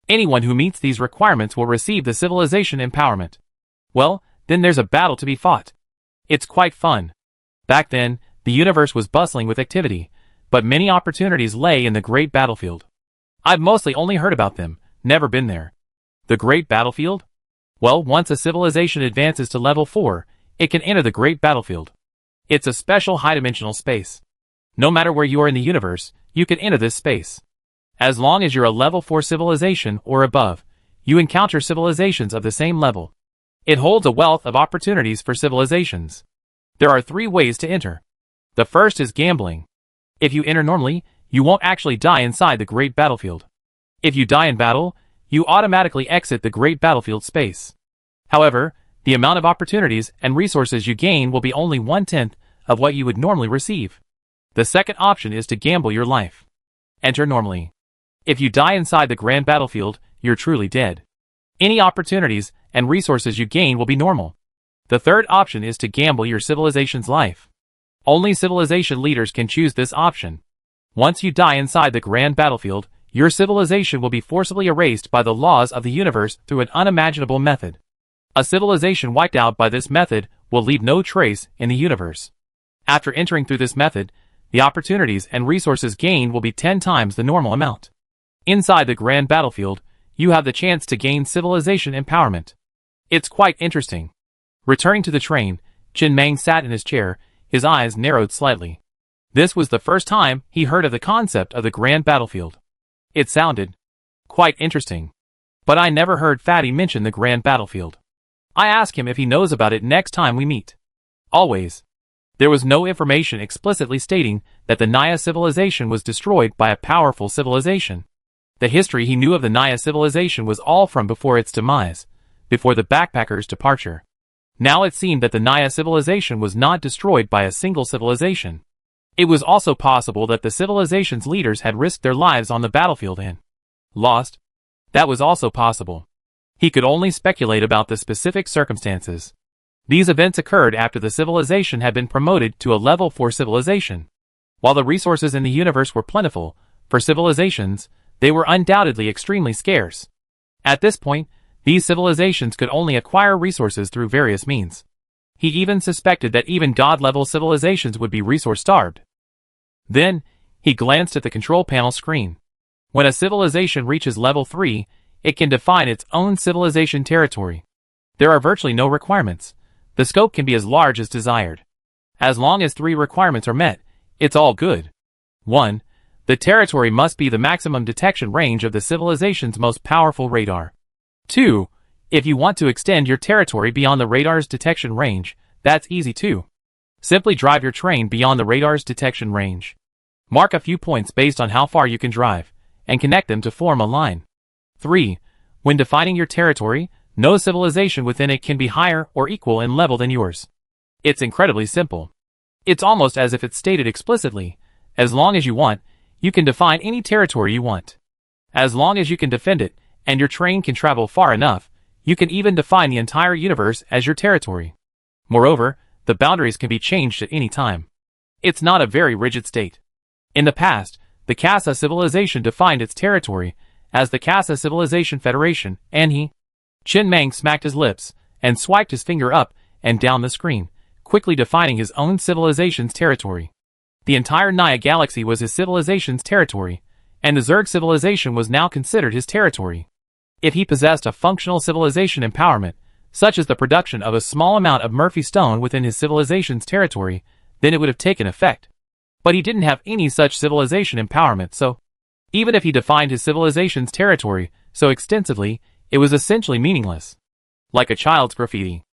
Anyone who meets these requirements will receive the civilization empowerment. Well, then there's a battle to be fought. It's quite fun. Back then, the universe was bustling with activity, but many opportunities lay in the Great Battlefield. I've mostly only heard about them, never been there. The Great Battlefield? Well, once a civilization advances to level 4, it can enter the Great Battlefield. It's a special high-dimensional space. No matter where you are in the universe, you can enter this space. As long as you're a level 4 civilization or above, you encounter civilizations of the same level. It holds a wealth of opportunities for civilizations. There are 3 ways to enter. The first is gambling. If you enter normally, you won't actually die inside the Great Battlefield. If you die in battle, you automatically exit the Great Battlefield space. However, the amount of opportunities and resources you gain will be only 1/10 of what you would normally receive. The second option is to gamble your life. Enter normally. If you die inside the Grand Battlefield, you're truly dead. Any opportunities and resources you gain will be normal. The third option is to gamble your civilization's life. Only civilization leaders can choose this option. Once you die inside the Grand Battlefield, your civilization will be forcibly erased by the laws of the universe through an unimaginable method. A civilization wiped out by this method will leave no trace in the universe. After entering through this method, the opportunities and resources gained will be 10 times the normal amount. Inside the Grand Battlefield, you have the chance to gain civilization empowerment. It's quite interesting. Returning to the train, Chin Mang sat in his chair, his eyes narrowed slightly. This was the first time he heard of the concept of the Grand Battlefield. It sounded quite interesting. But I never heard Fatty mention the Grand Battlefield. I ask him if he knows about it next time we meet. Always. There was no information explicitly stating that the Naya civilization was destroyed by a powerful civilization. The history he knew of the Naya civilization was all from before its demise, before the backpackers' departure. Now it seemed that the Naya civilization was not destroyed by a single civilization. It was also possible that the civilization's leaders had risked their lives on the battlefield and lost. That was also possible. He could only speculate about the specific circumstances. These events occurred after the civilization had been promoted to a level 4 civilization. While the resources in the universe were plentiful, for civilizations, they were undoubtedly extremely scarce. At this point, these civilizations could only acquire resources through various means. He even suspected that even god-level civilizations would be resource-starved. Then, he glanced at the control panel screen. When a civilization reaches level 3, it can define its own civilization territory. There are virtually no requirements. The scope can be as large as desired. As long as 3 requirements are met, it's all good. 1. The territory must be the maximum detection range of the civilization's most powerful radar. 2. If you want to extend your territory beyond the radar's detection range, that's easy too. Simply drive your train beyond the radar's detection range. Mark a few points based on how far you can drive, and connect them to form a line. 3. When defining your territory, no civilization within it can be higher or equal in level than yours. It's incredibly simple. It's almost as if it's stated explicitly. As long as you want, you can define any territory you want. As long as you can defend it, and your train can travel far enough, you can even define the entire universe as your territory. Moreover, the boundaries can be changed at any time. It's not a very rigid state. In the past, the Kassa civilization defined its territory as the Kassa Civilization Federation, and Chin Mang smacked his lips and swiped his finger up and down the screen, quickly defining his own civilization's territory. The entire Naya galaxy was his civilization's territory, and the Zerg civilization was now considered his territory. If he possessed a functional civilization empowerment, such as the production of a small amount of Murphy stone within his civilization's territory, then it would have taken effect. But he didn't have any such civilization empowerment, so even if he defined his civilization's territory so extensively, it was essentially meaningless. Like a child's graffiti.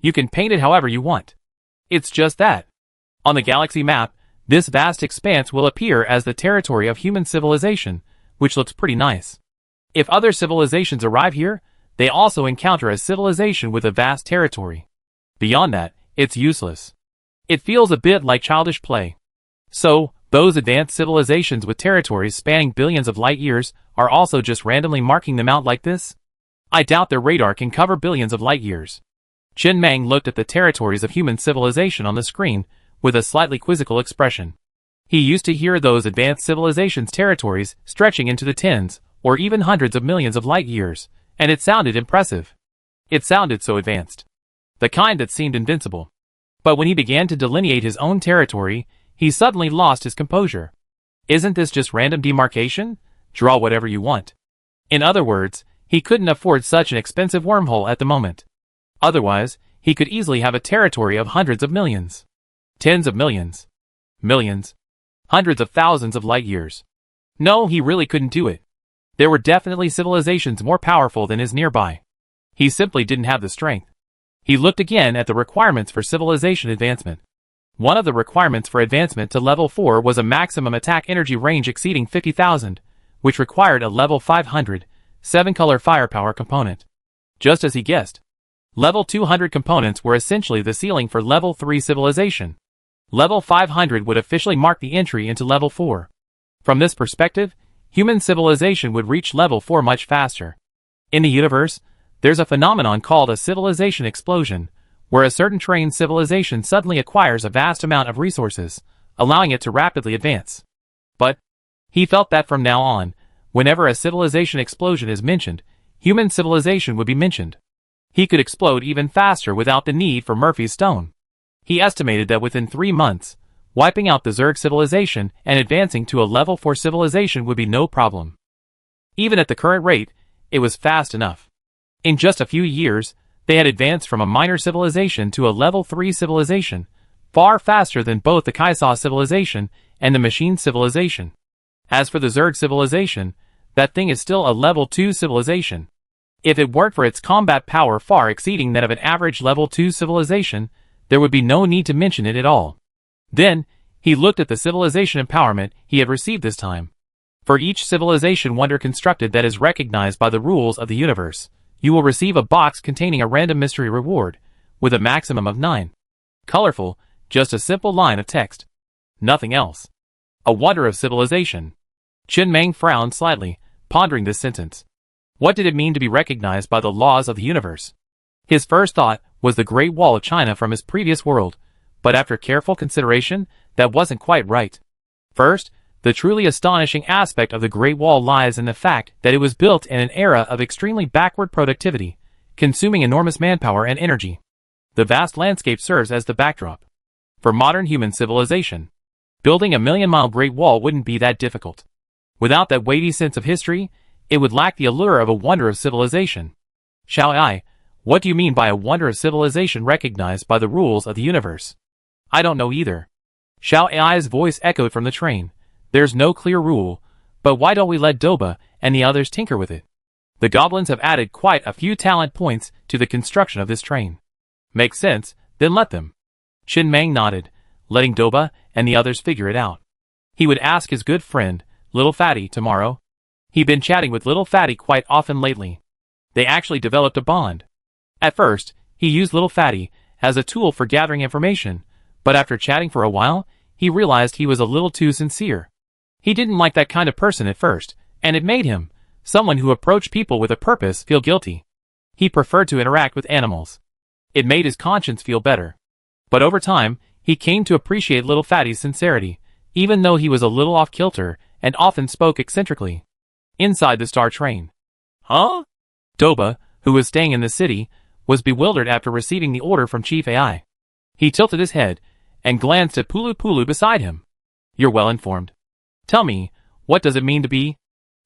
You can paint it however you want. It's just that. On the galaxy map, this vast expanse will appear as the territory of human civilization, which looks pretty nice. If other civilizations arrive here, they also encounter a civilization with a vast territory. Beyond that, it's useless. It feels a bit like childish play. So, those advanced civilizations with territories spanning billions of light years are also just randomly marking them out like this? I doubt their radar can cover billions of light years. Chen Meng looked at the territories of human civilization on the screen with a slightly quizzical expression. He used to hear those advanced civilizations' territories stretching into the tens or even hundreds of millions of light years, and it sounded impressive. It sounded so advanced. The kind that seemed invincible. But when he began to delineate his own territory, he suddenly lost his composure. Isn't this just random demarcation? Draw whatever you want. In other words, he couldn't afford such an expensive wormhole at the moment. Otherwise, he could easily have a territory of hundreds of millions. Tens of millions. Millions. Hundreds of thousands of light years. No, he really couldn't do it. There were definitely civilizations more powerful than his nearby. He simply didn't have the strength. He looked again at the requirements for civilization advancement. One of the requirements for advancement to level 4 was a maximum attack energy range exceeding 50,000, which required a level 500, 7-color firepower component. Just as he guessed. Level 200 components were essentially the ceiling for level 3 civilization. Level 500 would officially mark the entry into level 4. From this perspective, human civilization would reach level 4 much faster. In the universe, there's a phenomenon called a civilization explosion, where a certain trained civilization suddenly acquires a vast amount of resources, allowing it to rapidly advance. But he felt that from now on, whenever a civilization explosion is mentioned, human civilization would be mentioned. He could explode even faster without the need for Murphy's stone. He estimated that within 3 months, wiping out the Zerg civilization and advancing to a level 4 civilization would be no problem. Even at the current rate, it was fast enough. In just a few years, they had advanced from a minor civilization to a level 3 civilization, far faster than both the Kai'Sa civilization and the machine civilization. As for the Zerg civilization, that thing is still a level 2 civilization. If it weren't for its combat power far exceeding that of an average level 2 civilization, there would be no need to mention it at all. Then, he looked at the civilization empowerment he had received this time. For each civilization wonder constructed that is recognized by the rules of the universe, you will receive a box containing a random mystery reward, with a maximum of 9. Colorful, just a simple line of text. Nothing else. A wonder of civilization. Chen Meng frowned slightly, pondering this sentence. What did it mean to be recognized by the laws of the universe? His first thought was the Great Wall of China from his previous world, but after careful consideration, that wasn't quite right. First, the truly astonishing aspect of the Great Wall lies in the fact that it was built in an era of extremely backward productivity, consuming enormous manpower and energy. The vast landscape serves as the backdrop. For modern human civilization, building a million-mile Great Wall wouldn't be that difficult. Without that weighty sense of history, it would lack the allure of a wonder of civilization. Xiao Ai, what do you mean by a wonder of civilization recognized by the rules of the universe? I don't know either. Xiao Ai's voice echoed from the train. There's no clear rule, but why don't we let Doba and the others tinker with it? The goblins have added quite a few talent points to the construction of this train. Makes sense, then let them. Chen Meng nodded, letting Doba and the others figure it out. He would ask his good friend, Little Fatty, tomorrow. He'd been chatting with Little Fatty quite often lately. They actually developed a bond. At first, he used Little Fatty as a tool for gathering information, but after chatting for a while, he realized he was a little too sincere. He didn't like that kind of person at first, and it made him, someone who approached people with a purpose, feel guilty. He preferred to interact with animals. It made his conscience feel better. But over time, he came to appreciate Little Fatty's sincerity, even though he was a little off-kilter and often spoke eccentrically. Inside the Star Train. Huh? Doba, who was staying in the city, was bewildered after receiving the order from Chief AI. He tilted his head and glanced at Pulu Pulu beside him. You're well informed. Tell me, what does it mean to be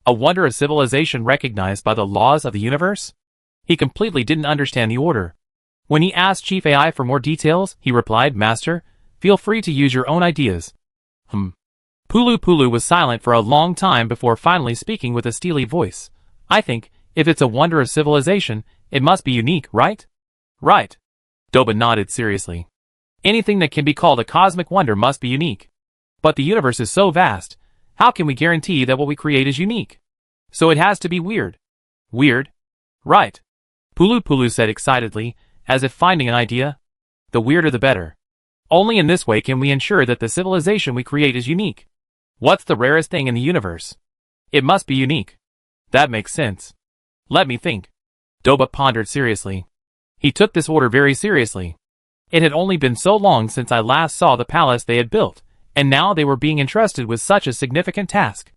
a wonder of civilization recognized by the laws of the universe? He completely didn't understand the order. When he asked Chief AI for more details, he replied, Master, feel free to use your own ideas. Pulu Pulu was silent for a long time before finally speaking with a steely voice. I think, if it's a wonder of civilization, it must be unique, right? Right. Doba nodded seriously. Anything that can be called a cosmic wonder must be unique. But the universe is so vast, how can we guarantee that what we create is unique? So it has to be weird. Weird? Right. Pulu Pulu said excitedly, as if finding an idea. The weirder the better. Only in this way can we ensure that the civilization we create is unique. What's the rarest thing in the universe? It must be unique. That makes sense. Let me think. Doba pondered seriously. He took this order very seriously. It had only been so long since I last saw the palace they had built, and now they were being entrusted with such a significant task.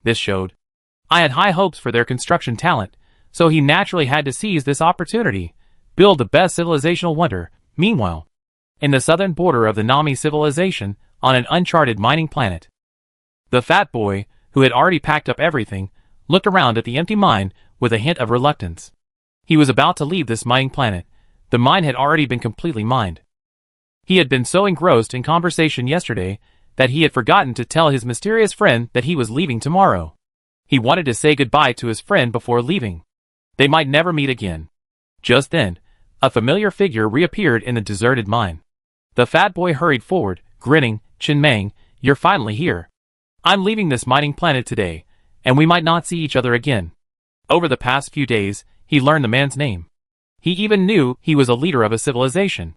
This showed. I had high hopes for their construction talent, so he naturally had to seize this opportunity, build the best civilizational wonder. Meanwhile, in the southern border of the Nami civilization, on an uncharted mining planet, the fat boy, who had already packed up everything, looked around at the empty mine with a hint of reluctance. He was about to leave this mining planet. The mine had already been completely mined. He had been so engrossed in conversation yesterday that he had forgotten to tell his mysterious friend that he was leaving tomorrow. He wanted to say goodbye to his friend before leaving. They might never meet again. Just then, a familiar figure reappeared in the deserted mine. The fat boy hurried forward, grinning. Chin Mang, you're finally here. I'm leaving this mining planet today, and we might not see each other again. Over the past few days, he learned the man's name. He even knew he was a leader of a civilization.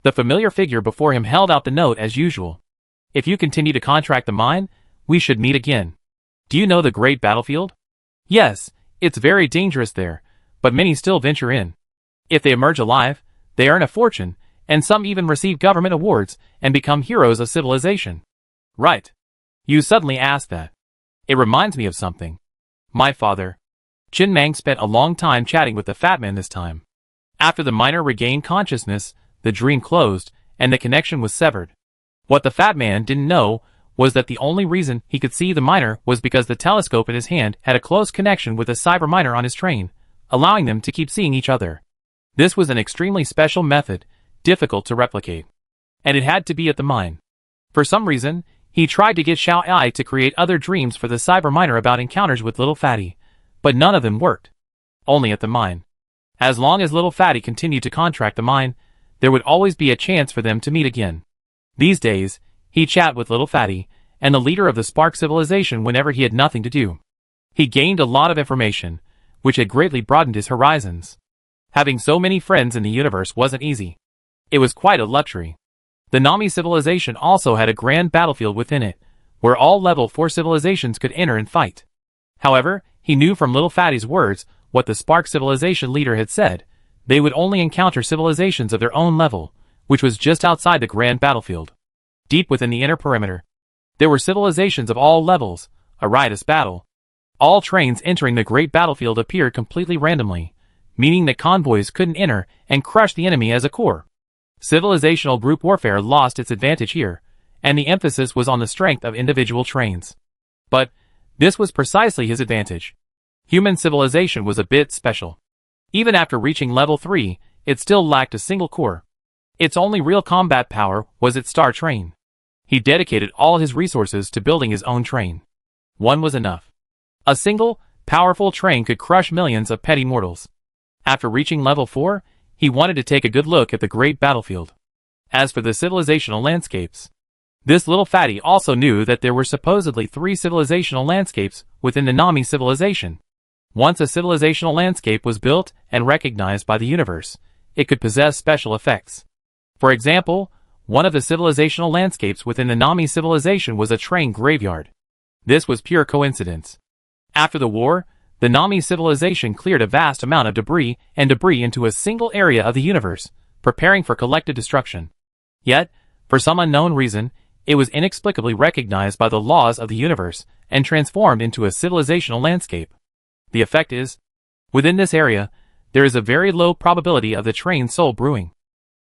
The familiar figure before him held out the note as usual. If you continue to contract the mine, we should meet again. Do you know the great battlefield? Yes, it's very dangerous there, but many still venture in. If they emerge alive, they earn a fortune, and some even receive government awards and become heroes of civilization. Right. You suddenly asked that. It reminds me of something. My father. Chin Mang spent a long time chatting with the fat man this time. After the miner regained consciousness, the dream closed, and the connection was severed. What the fat man didn't know was that the only reason he could see the miner was because the telescope in his hand had a close connection with the cyber miner on his train, allowing them to keep seeing each other. This was an extremely special method, difficult to replicate. And it had to be at the mine. For some reason, he tried to get Xiao Ai to create other dreams for the cyber miner about encounters with Little Fatty, but none of them worked. Only at the mine. As long as Little Fatty continued to contract the mine, there would always be a chance for them to meet again. These days, he chat with Little Fatty, and the leader of the Spark civilization whenever he had nothing to do. He gained a lot of information, which had greatly broadened his horizons. Having so many friends in the universe wasn't easy. It was quite a luxury. The Nami civilization also had a grand battlefield within it, where all level 4 civilizations could enter and fight. However, he knew from Little Fatty's words what the Spark civilization leader had said. They would only encounter civilizations of their own level, which was just outside the grand battlefield. Deep within the inner perimeter, there were civilizations of all levels, a riotous battle. All trains entering the great battlefield appeared completely randomly, meaning that convoys couldn't enter and crush the enemy as a core. Civilizational group warfare lost its advantage here, and the emphasis was on the strength of individual trains. But this was precisely his advantage. Human civilization was a bit special. Even after reaching level 3, it still lacked a single core. Its only real combat power was its star train. He dedicated all his resources to building his own train. One was enough. A single, powerful train could crush millions of petty mortals. After reaching level 4, he wanted to take a good look at the great battlefield. As for the civilizational landscapes, this Little Fatty also knew that there were supposedly 3 civilizational landscapes within the Nami civilization. Once a civilizational landscape was built and recognized by the universe, it could possess special effects. For example, one of the civilizational landscapes within the Nami civilization was a train graveyard. This was pure coincidence. After the war, the Nami civilization cleared a vast amount of debris into a single area of the universe, preparing for collective destruction. Yet, for some unknown reason, it was inexplicably recognized by the laws of the universe and transformed into a civilizational landscape. The effect is, within this area, there is a very low probability of the train soul brewing.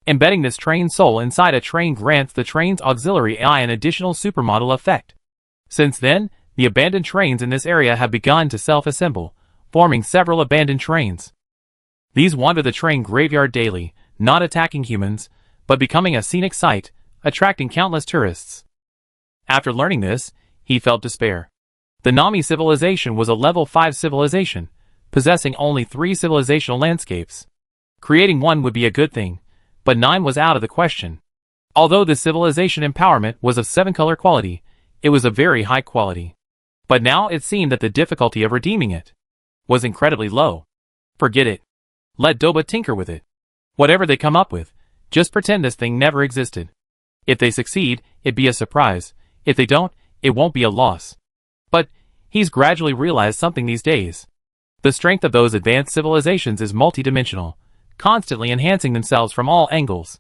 Embedding this train soul inside a train grants the train's auxiliary AI an additional supermodel effect. Since then, the abandoned trains in this area have begun to self-assemble, forming several abandoned trains. These wander the train graveyard daily, not attacking humans, but becoming a scenic sight, attracting countless tourists. After learning this, he felt despair. The Nami civilization was a level 5 civilization, possessing only 3 civilizational landscapes. Creating one would be a good thing, but 9 was out of the question. Although the civilization empowerment was of 7-color quality, it was of very high quality. But now it seemed that the difficulty of redeeming it was incredibly low. Forget it. Let Doba tinker with it. Whatever they come up with, just pretend this thing never existed. If they succeed, it'd be a surprise. If they don't, it won't be a loss. But he's gradually realized something these days. The strength of those advanced civilizations is multidimensional, constantly enhancing themselves from all angles.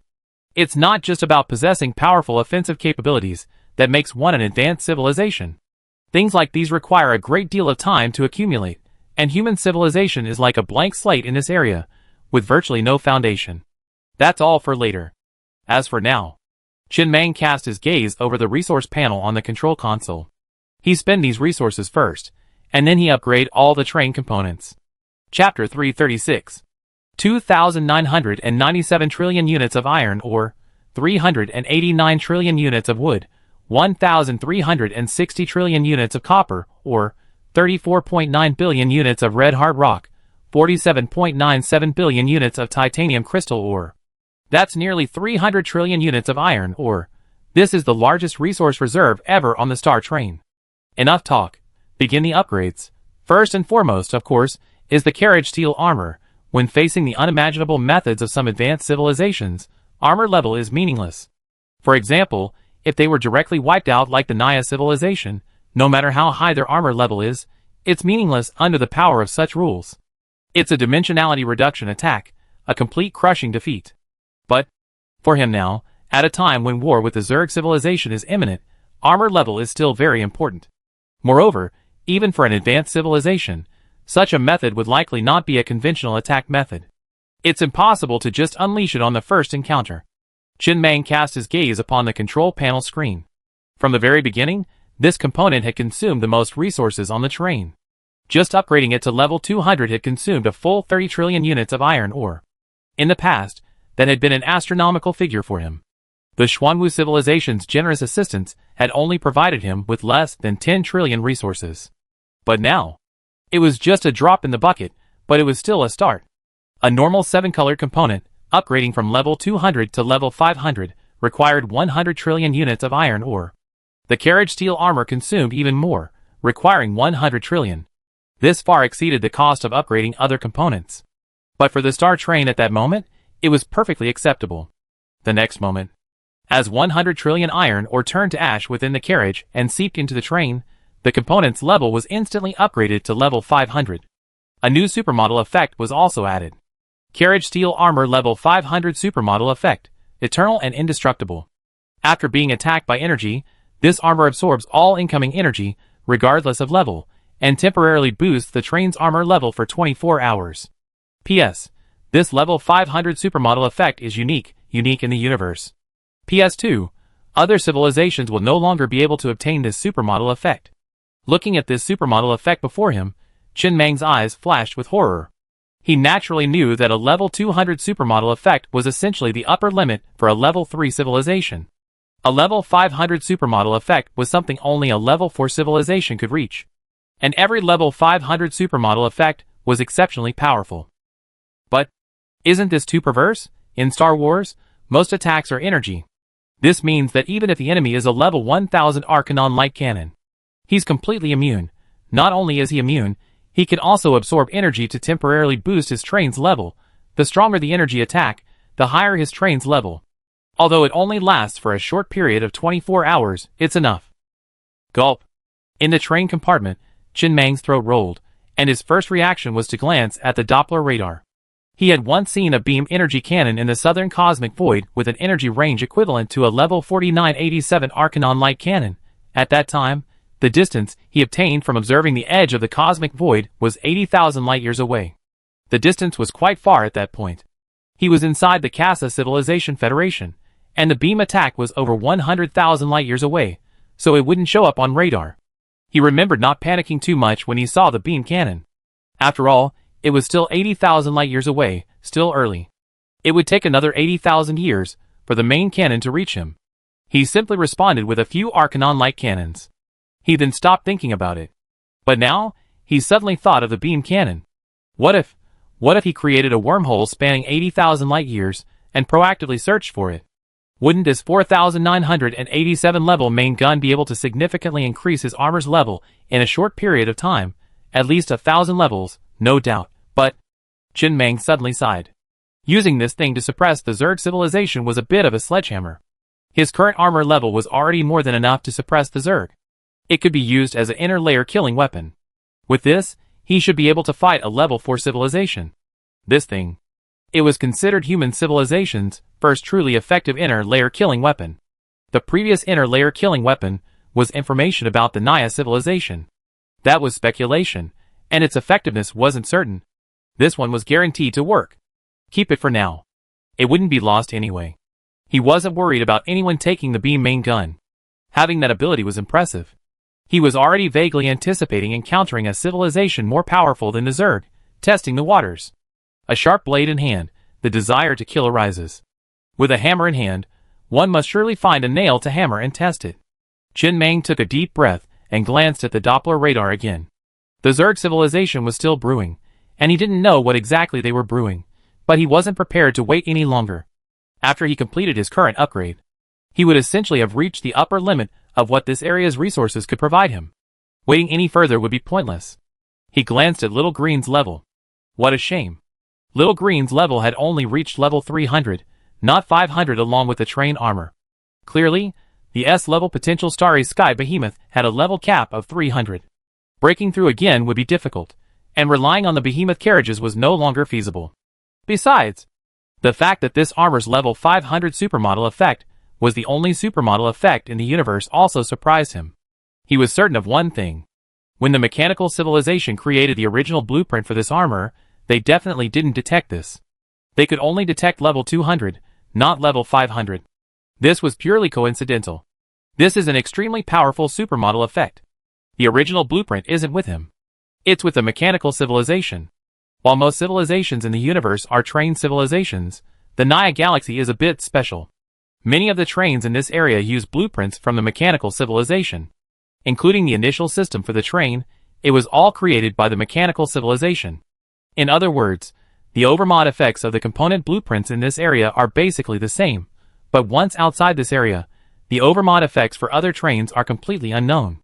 It's not just about possessing powerful offensive capabilities that makes one an advanced civilization. Things like these require a great deal of time to accumulate, and human civilization is like a blank slate in this area, with virtually no foundation. That's all for later. As for now, Qin Mang cast his gaze over the resource panel on the control console. He spend these resources first, and then he upgrade all the train components. Chapter 336. 2,997 trillion units of iron ore, 389 trillion units of wood, 1,360 trillion units of copper ore, 34.9 billion units of red hard rock, 47.97 billion units of titanium crystal ore. That's nearly 300 trillion units of iron ore. This is the largest resource reserve ever on the Star Train. Enough talk. Begin the upgrades. First and foremost, of course, is the carriage steel armor. When facing the unimaginable methods of some advanced civilizations, armor level is meaningless. For example, if they were directly wiped out like the Naya civilization, no matter how high their armor level is, it's meaningless under the power of such rules. It's a dimensionality reduction attack, a complete crushing defeat. But, for him now, at a time when war with the Zerg civilization is imminent, armor level is still very important. Moreover, even for an advanced civilization, such a method would likely not be a conventional attack method. It's impossible to just unleash it on the first encounter. Qin Mang cast his gaze upon the control panel screen. From the very beginning, this component had consumed the most resources on the train. Just upgrading it to level 200 had consumed a full 30 trillion units of iron ore. In the past, that had been an astronomical figure for him. The Xuanwu civilization's generous assistance had only provided him with less than 10 trillion resources. But now, it was just a drop in the bucket, but it was still a start. A normal 7-colored component, upgrading from level 200 to level 500, required 100 trillion units of iron ore. The carriage steel armor consumed even more, requiring 100 trillion. This far exceeded the cost of upgrading other components. But for the Star Train at that moment, it was perfectly acceptable. The next moment, as 100 trillion iron ore turned to ash within the carriage and seeped into the train, the component's level was instantly upgraded to level 500. A new supermodel effect was also added. Carriage steel armor level 500 supermodel effect, eternal and indestructible. After being attacked by energy, this armor absorbs all incoming energy, regardless of level, and temporarily boosts the train's armor level for 24 hours. P.S. This level 500 supermodel effect is unique in the universe. PS2. Other civilizations will no longer be able to obtain this supermodel effect. Looking at this supermodel effect before him, Qin Mang's eyes flashed with horror. He naturally knew that a level 200 supermodel effect was essentially the upper limit for a level 3 civilization. A level 500 supermodel effect was something only a level 4 civilization could reach. And every level 500 supermodel effect was exceptionally powerful. But, isn't this too perverse? In Star Wars, most attacks are energy. This means that even if the enemy is a level 1000 Arcanon light cannon, he's completely immune. Not only is he immune, he can also absorb energy to temporarily boost his train's level. The stronger the energy attack, the higher his train's level. Although it only lasts for a short period of 24 hours, it's enough. Gulp. In the train compartment, Qin Mang's throat rolled, and his first reaction was to glance at the Doppler radar. He had once seen a beam energy cannon in the southern cosmic void with an energy range equivalent to a level 4987 Arcanon light cannon. At that time, the distance he obtained from observing the edge of the cosmic void was 80,000 light-years away. The distance was quite far at that point. He was inside the Casa Civilization Federation, and the beam attack was over 100,000 light-years away, so it wouldn't show up on radar. He remembered not panicking too much when he saw the beam cannon. After all, it was still 80,000 light-years away, still early. It would take another 80,000 years for the main cannon to reach him. He simply responded with a few Arcanon light cannons. He then stopped thinking about it. But now, he suddenly thought of the beam cannon. What if he created a wormhole spanning 80,000 light-years and proactively searched for it? Wouldn't this 4,987 level main gun be able to significantly increase his armor's level in a short period of time? At least 1,000 levels, no doubt. But Qin Mang suddenly sighed. Using this thing to suppress the Zerg civilization was a bit of a sledgehammer. His current armor level was already more than enough to suppress the Zerg. It could be used as an inner layer killing weapon. With this, he should be able to fight a level 4 civilization. This thing. It was considered human civilization's first truly effective inner layer killing weapon. The previous inner layer killing weapon was information about the Naya civilization. That was speculation, and its effectiveness wasn't certain. This one was guaranteed to work. Keep it for now. It wouldn't be lost anyway. He wasn't worried about anyone taking the beam main gun. Having that ability was impressive. He was already vaguely anticipating encountering a civilization more powerful than the Zerg, testing the waters. A sharp blade in hand, the desire to kill arises. With a hammer in hand, one must surely find a nail to hammer and test it. Qin Mang took a deep breath and glanced at the Doppler radar again. The Zerg civilization was still brewing, and he didn't know what exactly they were brewing, but he wasn't prepared to wait any longer. After he completed his current upgrade, he would essentially have reached the upper limit of what this area's resources could provide him. Waiting any further would be pointless. He glanced at Little Green's level. What a shame. Little Green's level had only reached level 300, not 500 along with the train armor. Clearly, the S-level potential Starry Sky Behemoth had a level cap of 300. Breaking through again would be difficult, and relying on the Behemoth carriages was no longer feasible. Besides, the fact that this armor's level 500 supermodel effect was the only supermodel effect in the universe also surprised him. He was certain of one thing. When the mechanical civilization created the original blueprint for this armor, they definitely didn't detect this. They could only detect level 200, not level 500. This was purely coincidental. This is an extremely powerful supermodel effect. The original blueprint isn't with him. It's with the mechanical civilization. While most civilizations in the universe are trained civilizations, the Naya galaxy is a bit special. Many of the trains in this area use blueprints from the mechanical civilization. Including the initial system for the train, it was all created by the mechanical civilization. In other words, the overmod effects of the component blueprints in this area are basically the same, but once outside this area, the overmod effects for other trains are completely unknown.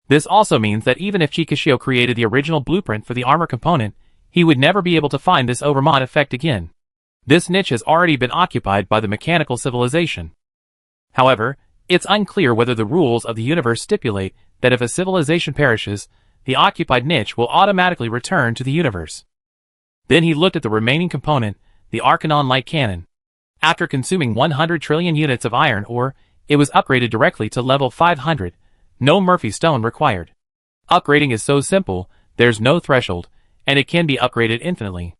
This also means that even if Chikashio created the original blueprint for the armor component, he would never be able to find this overmod effect again. This niche has already been occupied by the mechanical civilization. However, it's unclear whether the rules of the universe stipulate that if a civilization perishes, the occupied niche will automatically return to the universe. Then he looked at the remaining component, the Arcanon light cannon. After consuming 100 trillion units of iron ore, it was upgraded directly to level 500, no Murphy stone required. Upgrading is so simple, there's no threshold, and it can be upgraded infinitely.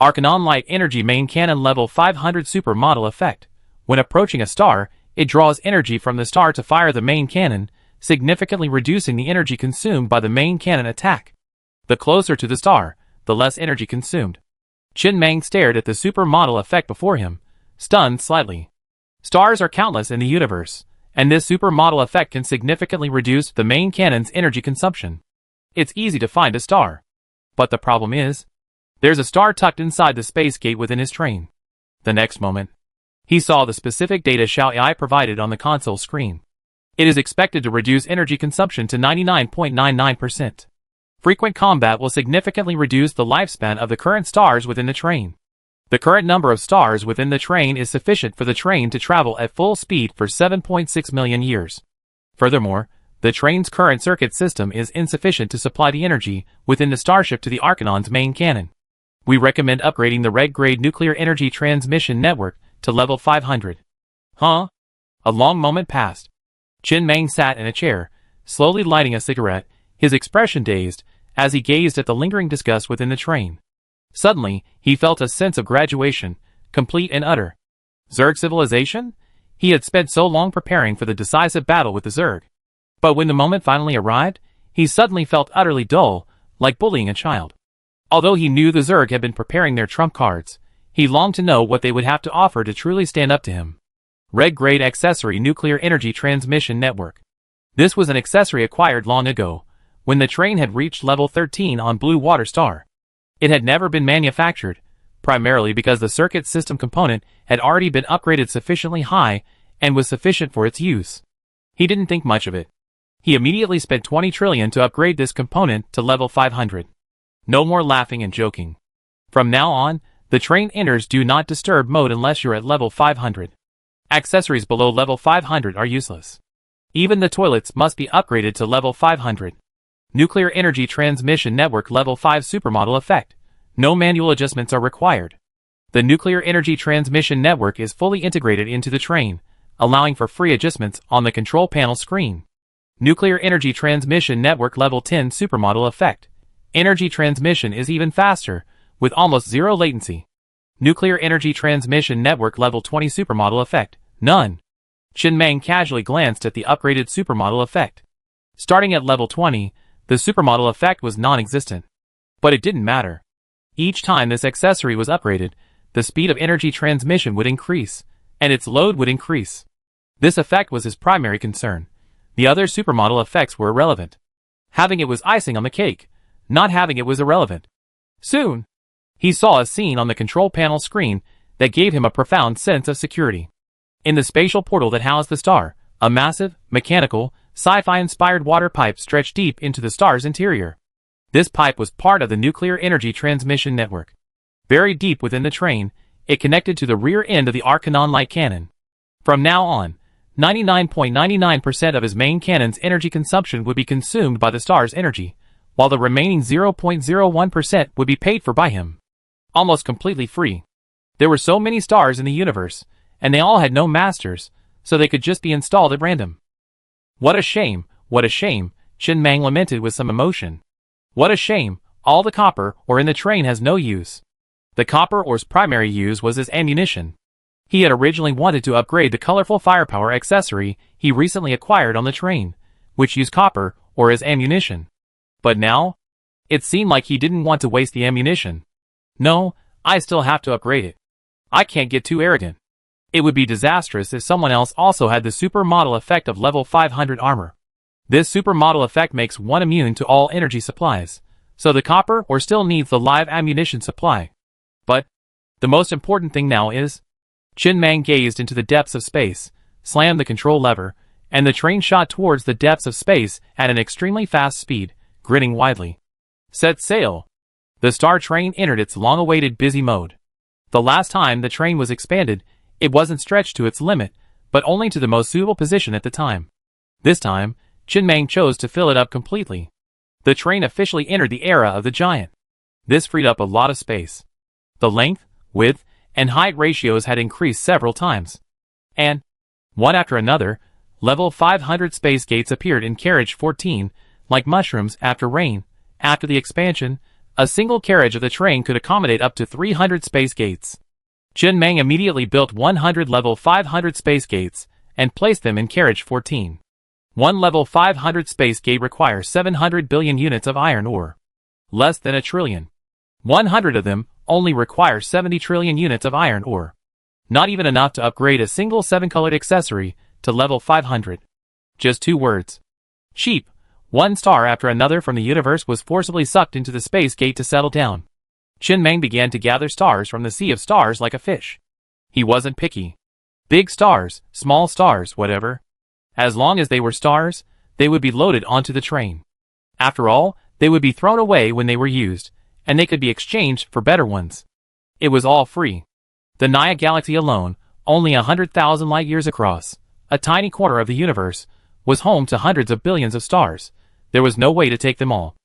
Arcanon light energy main cannon level 500 super model effect. When approaching a star, it draws energy from the star to fire the main cannon, significantly reducing the energy consumed by the main cannon attack. The closer to the star, the less energy consumed. Qin Mang stared at the super model effect before him, stunned slightly. Stars are countless in the universe, and this super model effect can significantly reduce the main cannon's energy consumption. It's easy to find a star. But the problem is, there's a star tucked inside the space gate within his train. The next moment, he saw the specific data Xiao AI provided on the console screen. It is expected to reduce energy consumption to 99.99%. Frequent combat will significantly reduce the lifespan of the current stars within the train. The current number of stars within the train is sufficient for the train to travel at full speed for 7.6 million years. Furthermore, the train's current circuit system is insufficient to supply the energy within the starship to the Arcanon's main cannon. We recommend upgrading the red-grade nuclear energy transmission network to level 500. Huh? A long moment passed. Qin Mang sat in a chair, slowly lighting a cigarette, his expression dazed, as he gazed at the lingering disgust within the train. Suddenly, he felt a sense of graduation, complete and utter. Zerg civilization? He had spent so long preparing for the decisive battle with the Zerg. But when the moment finally arrived, he suddenly felt utterly dull, like bullying a child. Although he knew the Zerg had been preparing their trump cards, he longed to know what they would have to offer to truly stand up to him. Red-grade accessory nuclear energy transmission network. This was an accessory acquired long ago, when the train had reached level 13 on Blue Water Star. It had never been manufactured, primarily because the circuit system component had already been upgraded sufficiently high and was sufficient for its use. He didn't think much of it. He immediately spent 20 trillion to upgrade this component to level 500. No more laughing and joking. From now on, the train enters do not disturb mode unless you're at level 500. Accessories below level 500 are useless. Even the toilets must be upgraded to level 500. Nuclear Energy Transmission Network Level 5 Supermodel Effect. No manual adjustments are required. The Nuclear Energy Transmission Network is fully integrated into the train, allowing for free adjustments on the control panel screen. Nuclear Energy Transmission Network Level 10 Supermodel Effect. Energy transmission is even faster, with almost zero latency. Nuclear Energy Transmission Network Level 20 Supermodel Effect. None. Chen Meng casually glanced at the upgraded supermodel effect. Starting at level 20, the supermodel effect was non-existent. But it didn't matter. Each time this accessory was upgraded, the speed of energy transmission would increase, and its load would increase. This effect was his primary concern. The other supermodel effects were irrelevant. Having it was icing on the cake. Not having it was irrelevant. Soon, he saw a scene on the control panel screen that gave him a profound sense of security. In the spatial portal that housed the star, a massive, mechanical, sci-fi-inspired water pipe stretched deep into the star's interior. This pipe was part of the nuclear energy transmission network. Buried deep within the train, it connected to the rear end of the Arcanon light cannon. From now on, 99.99% of his main cannon's energy consumption would be consumed by the star's energy, while the remaining 0.01% would be paid for by him. Almost completely free. There were so many stars in the universe, and they all had no masters, so they could just be installed at random. What a shame, Chen Meng lamented with some emotion. What a shame, all the copper ore in the train has no use. The copper ore's primary use was as ammunition. He had originally wanted to upgrade the colorful firepower accessory he recently acquired on the train, which used copper ore as ammunition. But now, it seemed like he didn't want to waste the ammunition. No, I still have to upgrade it. I can't get too arrogant. It would be disastrous if someone else also had the supermodel effect of level 500 armor. This supermodel effect makes one immune to all energy supplies, so the copper ore still needs the live ammunition supply. But the most important thing now is, Chen Meng gazed into the depths of space, slammed the control lever, and the train shot towards the depths of space at an extremely fast speed, grinning widely. Set sail! The star train entered its long-awaited busy mode. The last time the train was expanded, it wasn't stretched to its limit, but only to the most suitable position at the time. This time, Chen Meng chose to fill it up completely. The train officially entered the era of the giant. This freed up a lot of space. The length, width, and height ratios had increased several times. And, one after another, level 500 space gates appeared in carriage 14, like mushrooms after rain. After the expansion, a single carriage of the train could accommodate up to 300 space gates. Chen Meng immediately built 100 level 500 space gates, and placed them in carriage 14. One level 500 space gate requires 700 billion units of iron ore. Less than a trillion. 100 of them only require 70 trillion units of iron ore. Not even enough to upgrade a single 7-colored accessory to level 500. Just 2 words. Cheap. One star after another from the universe was forcibly sucked into the space gate to settle down. Chen Meng began to gather stars from the sea of stars like a fish. He wasn't picky. Big stars, small stars, whatever. As long as they were stars, they would be loaded onto the train. After all, they would be thrown away when they were used, and they could be exchanged for better ones. It was all free. The Naya galaxy alone, only 100,000 light-years across, a tiny corner of the universe, was home to hundreds of billions of stars. There was no way to take them all.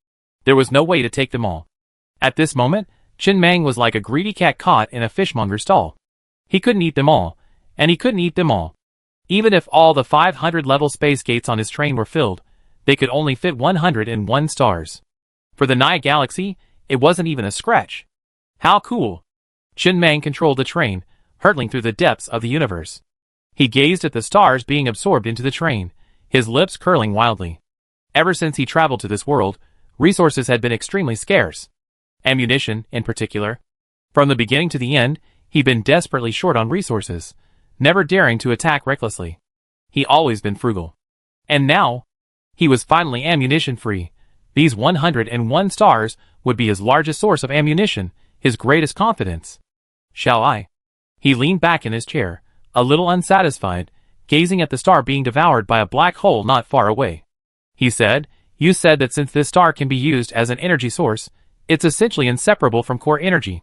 There was no way to take them all. At this moment, Chen Meng was like a greedy cat caught in a fishmonger's stall. He couldn't eat them all, and he couldn't eat them all. Even if all the 500-level space gates on his train were filled, they could only fit 101 stars. For the Naya galaxy, it wasn't even a scratch. How cool! Chen Meng controlled the train, hurtling through the depths of the universe. He gazed at the stars being absorbed into the train, his lips curling wildly. Ever since he traveled to this world, resources had been extremely scarce. Ammunition, in particular. From the beginning to the end, he'd been desperately short on resources, never daring to attack recklessly. He'd always been frugal. And now, he was finally ammunition-free. These 101 stars would be his largest source of ammunition, his greatest confidence. Shall I? He leaned back in his chair, a little unsatisfied, gazing at the star being devoured by a black hole not far away. He said, "You said that since this star can be used as an energy source, it's essentially inseparable from core energy.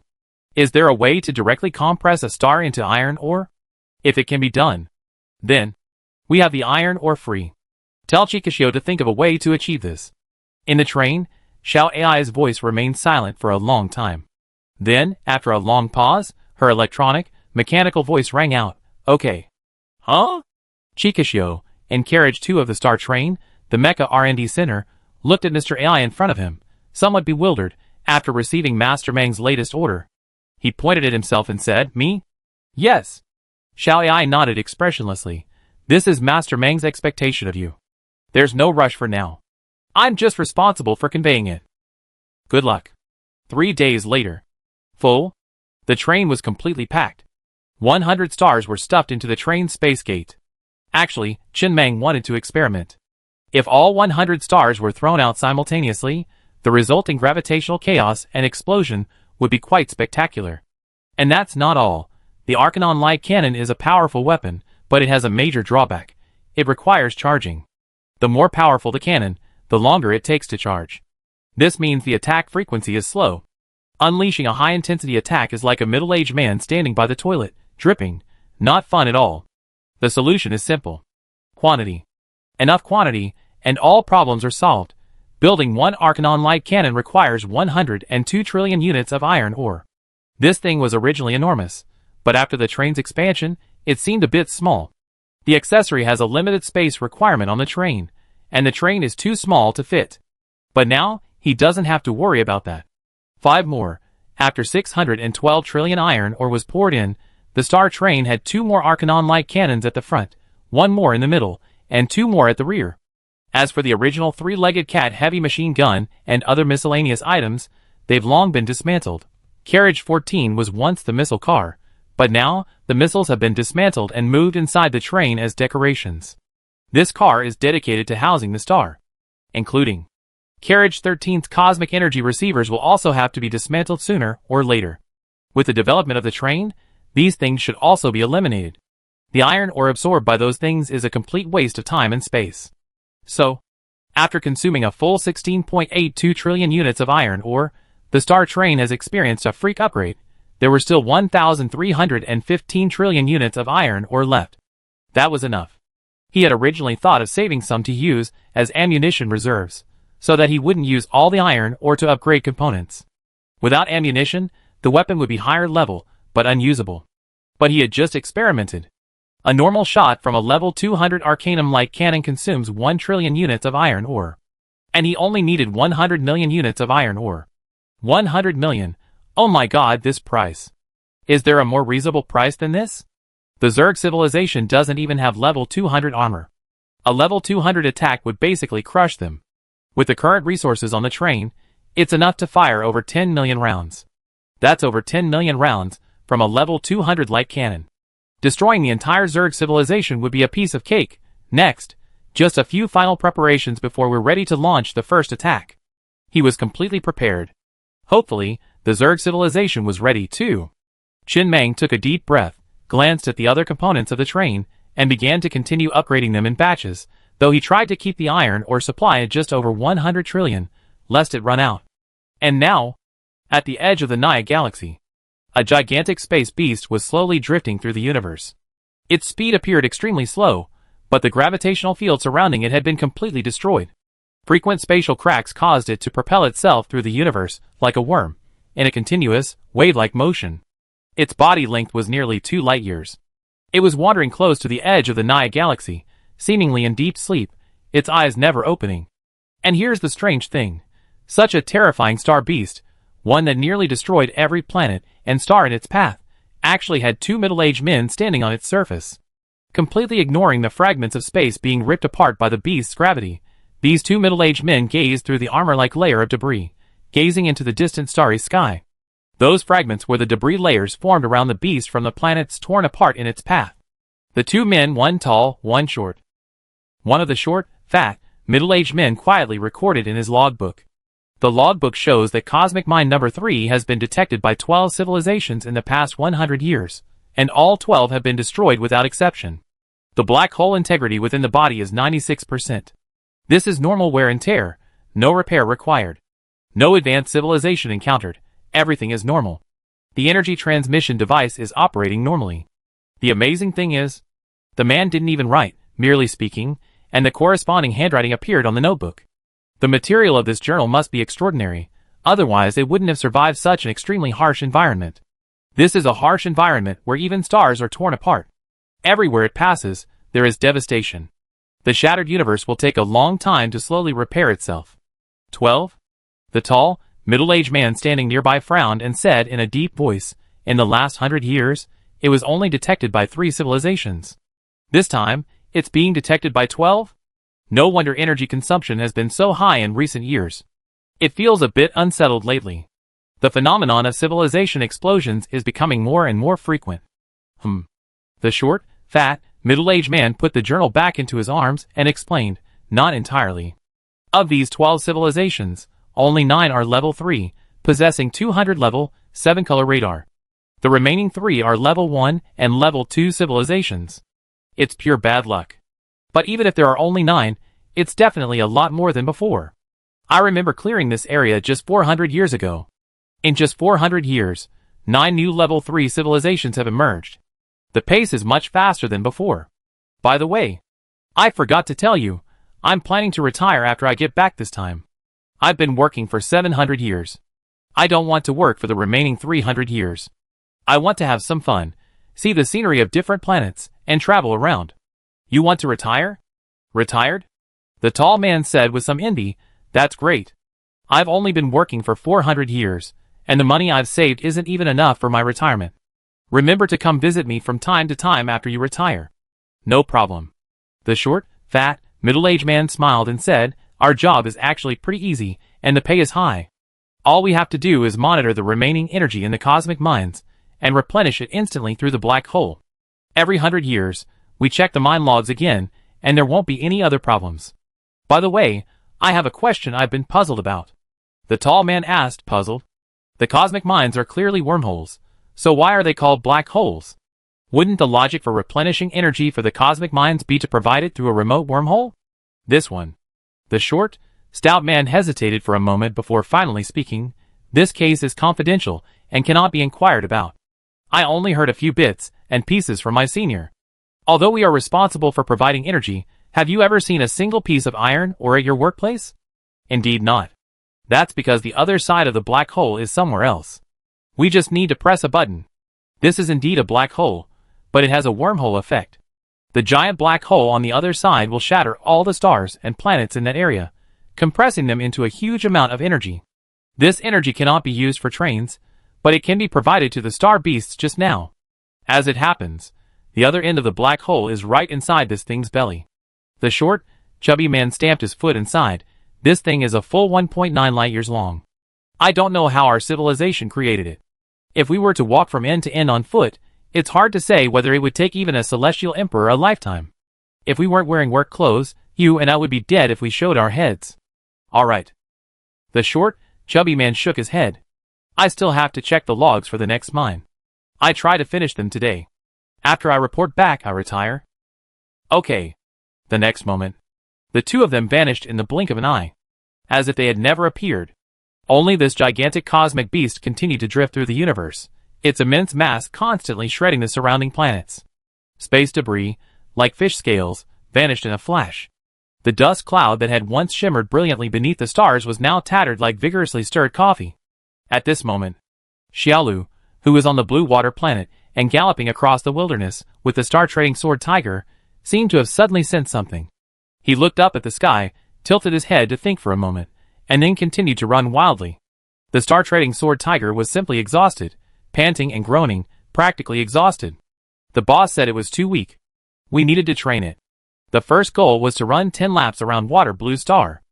Is there a way to directly compress a star into iron ore? If it can be done, Then, we have the iron ore free. Tell Chikashio to think of a way to achieve this. In the train, Xiao Ai's voice remained silent for a long time. Then, after a long pause, her electronic, mechanical voice rang out, "Okay." "Huh?" Chikashio, in Carriage 2 of the Star Train, the Mecha R&D Center, looked at Mr. AI in front of him, somewhat bewildered, after receiving Master Meng's latest order. He pointed at himself and said, "Me?" "Yes." Xiao AI nodded expressionlessly. "This is Master Meng's expectation of you. There's no rush for now. I'm just responsible for conveying it. Good luck." 3 days later. Full. The train was completely packed. 100 stars were stuffed into the train's space gate. Actually, Qin Meng wanted to experiment. If all 100 stars were thrown out simultaneously, the resulting gravitational chaos and explosion would be quite spectacular. And that's not all. The Arcanon light cannon is a powerful weapon, but it has a major drawback. It requires charging. The more powerful the cannon, the longer it takes to charge. This means the attack frequency is slow. Unleashing a high-intensity attack is like a middle-aged man standing by the toilet, dripping. Not fun at all. The solution is simple. Quantity. Enough quantity, and all problems are solved. Building one Arcanon light cannon requires 102 trillion units of iron ore. This thing was originally enormous, but after the train's expansion, it seemed a bit small. The accessory has a limited space requirement on the train, and the train is too small to fit. But now, he doesn't have to worry about that. 5 more. After 612 trillion iron ore was poured in, the Star Train had 2 more Arcanon light cannons at the front, 1 more in the middle, and 2 more at the rear. As for the original 3-legged cat heavy machine gun and other miscellaneous items, they've long been dismantled. Carriage 14 was once the missile car, but now, the missiles have been dismantled and moved inside the train as decorations. This car is dedicated to housing the star, including Carriage 13's cosmic energy receivers will also have to be dismantled sooner or later. With the development of the train, these things should also be eliminated. The iron ore absorbed by those things is a complete waste of time and space. So, after consuming a full 16.82 trillion units of iron ore, the Star Train has experienced a freak upgrade. There were still 1,315 trillion units of iron ore left. That was enough. He had originally thought of saving some to use as ammunition reserves, so that he wouldn't use all the iron ore to upgrade components. Without ammunition, the weapon would be higher level, but unusable. But he had just experimented. A normal shot from a level 200 Arcanum light cannon consumes 1 trillion units of iron ore. And he only needed 100 million units of iron ore. 100 million. Oh my god, this price. Is there a more reasonable price than this? The Zerg civilization doesn't even have level 200 armor. A level 200 attack would basically crush them. With the current resources on the train, it's enough to fire over 10 million rounds. That's over 10 million rounds from a level 200 light cannon. Destroying the entire Zerg civilization would be a piece of cake. Next, just a few final preparations before we're ready to launch the first attack. He was completely prepared. Hopefully, the Zerg civilization was ready too. Qin Meng took a deep breath, glanced at the other components of the train, and began to continue upgrading them in batches, though he tried to keep the iron ore supply at just over 100 trillion, lest it run out. And now, at the edge of the Naya galaxy, a gigantic space beast was slowly drifting through the universe. Its speed appeared extremely slow, but the gravitational field surrounding it had been completely destroyed. Frequent spatial cracks caused it to propel itself through the universe, like a worm, in a continuous, wave-like motion. Its body length was nearly 2 light-years. It was wandering close to the edge of the Naya galaxy, seemingly in deep sleep, its eyes never opening. And here's the strange thing. Such a terrifying star beast, one that nearly destroyed every planet and star in its path, actually had 2 middle-aged men standing on its surface. Completely ignoring the fragments of space being ripped apart by the beast's gravity, these 2 middle-aged men gazed through the armor-like layer of debris, gazing into the distant starry sky. Those fragments were the debris layers formed around the beast from the planets torn apart in its path. The 2 men, one tall, one short. One of the short, fat, middle-aged men quietly recorded in his logbook. The logbook shows that Cosmic Mine number 3 has been detected by 12 civilizations in the past 100 years, and all 12 have been destroyed without exception. The black hole integrity within the body is 96%. This is normal wear and tear, no repair required. No advanced civilization encountered, everything is normal. The energy transmission device is operating normally. The amazing thing is, The man didn't even write, merely speaking, and the corresponding handwriting appeared on the notebook. The material of this journal must be extraordinary, otherwise it wouldn't have survived such an extremely harsh environment. This is a harsh environment where even stars are torn apart. Everywhere it passes, there is devastation. The shattered universe will take a long time to slowly repair itself. 12. The tall, middle-aged man standing nearby frowned and said in a deep voice, "In the last 100 years, it was only detected by 3 civilizations. This time, it's being detected by 12? No wonder energy consumption has been so high in recent years. It feels a bit unsettled lately. The phenomenon of civilization explosions is becoming more and more frequent." The short, fat, middle-aged man put the journal back into his arms and explained, "Not entirely. Of these 12 civilizations, only 9 are level 3, possessing 200 level 7 color radar. The remaining 3 are level 1 and level 2 civilizations. It's pure bad luck. But even if there are only 9, it's definitely a lot more than before. I remember clearing this area just 400 years ago. In just 400 years, 9 new level 3 civilizations have emerged. The pace is much faster than before. By the way, I forgot to tell you, I'm planning to retire after I get back this time. I've been working for 700 years. I don't want to work for the remaining 300 years. I want to have some fun, see the scenery of different planets, and travel around." "You want to retire?" "Retired?" The tall man said with some envy, "That's great. I've only been working for 400 years, and the money I've saved isn't even enough for my retirement. Remember to come visit me from time to time after you retire." "No problem." The short, fat, middle-aged man smiled and said, "Our job is actually pretty easy, and the pay is high. All we have to do is monitor the remaining energy in the cosmic mines, and replenish it instantly through the black hole. Every 100 years, we check the mine logs again, and there won't be any other problems. By the way, I have a question I've been puzzled about." The tall man asked, puzzled. "The cosmic mines are clearly wormholes, so why are they called black holes? Wouldn't the logic for replenishing energy for the cosmic mines be to provide it through a remote wormhole?" "This one." The short, stout man hesitated for a moment before finally speaking. "This case is confidential and cannot be inquired about. I only heard a few bits and pieces from my senior. Although we are responsible for providing energy, have you ever seen a single piece of iron or at your workplace?" "Indeed not. That's because the other side of the black hole is somewhere else. We just need to press a button. This is indeed a black hole, but it has a wormhole effect. The giant black hole on the other side will shatter all the stars and planets in that area, compressing them into a huge amount of energy. This energy cannot be used for trains, but it can be provided to the star beasts just now. As it happens, the other end of the black hole is right inside this thing's belly." The short, chubby man stamped his foot inside. "This thing is a full 1.9 light years long. I don't know how our civilization created it. If we were to walk from end to end on foot, it's hard to say whether it would take even a celestial emperor a lifetime. If we weren't wearing work clothes, you and I would be dead if we showed our heads." "All right." The short, chubby man shook his head. "I still have to check the logs for the next mine. I try to finish them today. After I report back, I retire." "Okay." The next moment, the two of them vanished in the blink of an eye, as if they had never appeared. Only this gigantic cosmic beast continued to drift through the universe, its immense mass constantly shredding the surrounding planets. Space debris, like fish scales, vanished in a flash. The dust cloud that had once shimmered brilliantly beneath the stars was now tattered like vigorously stirred coffee. At this moment, Xiaolu, who was on the blue water planet and galloping across the wilderness with the star-trading sword tiger, seemed to have suddenly sensed something. He looked up at the sky, tilted his head to think for a moment, and then continued to run wildly. The star-trading sword tiger was simply exhausted, panting and groaning, practically exhausted. The boss said it was too weak. We needed to train it. The first goal was to run 10 laps around Water Blue Star.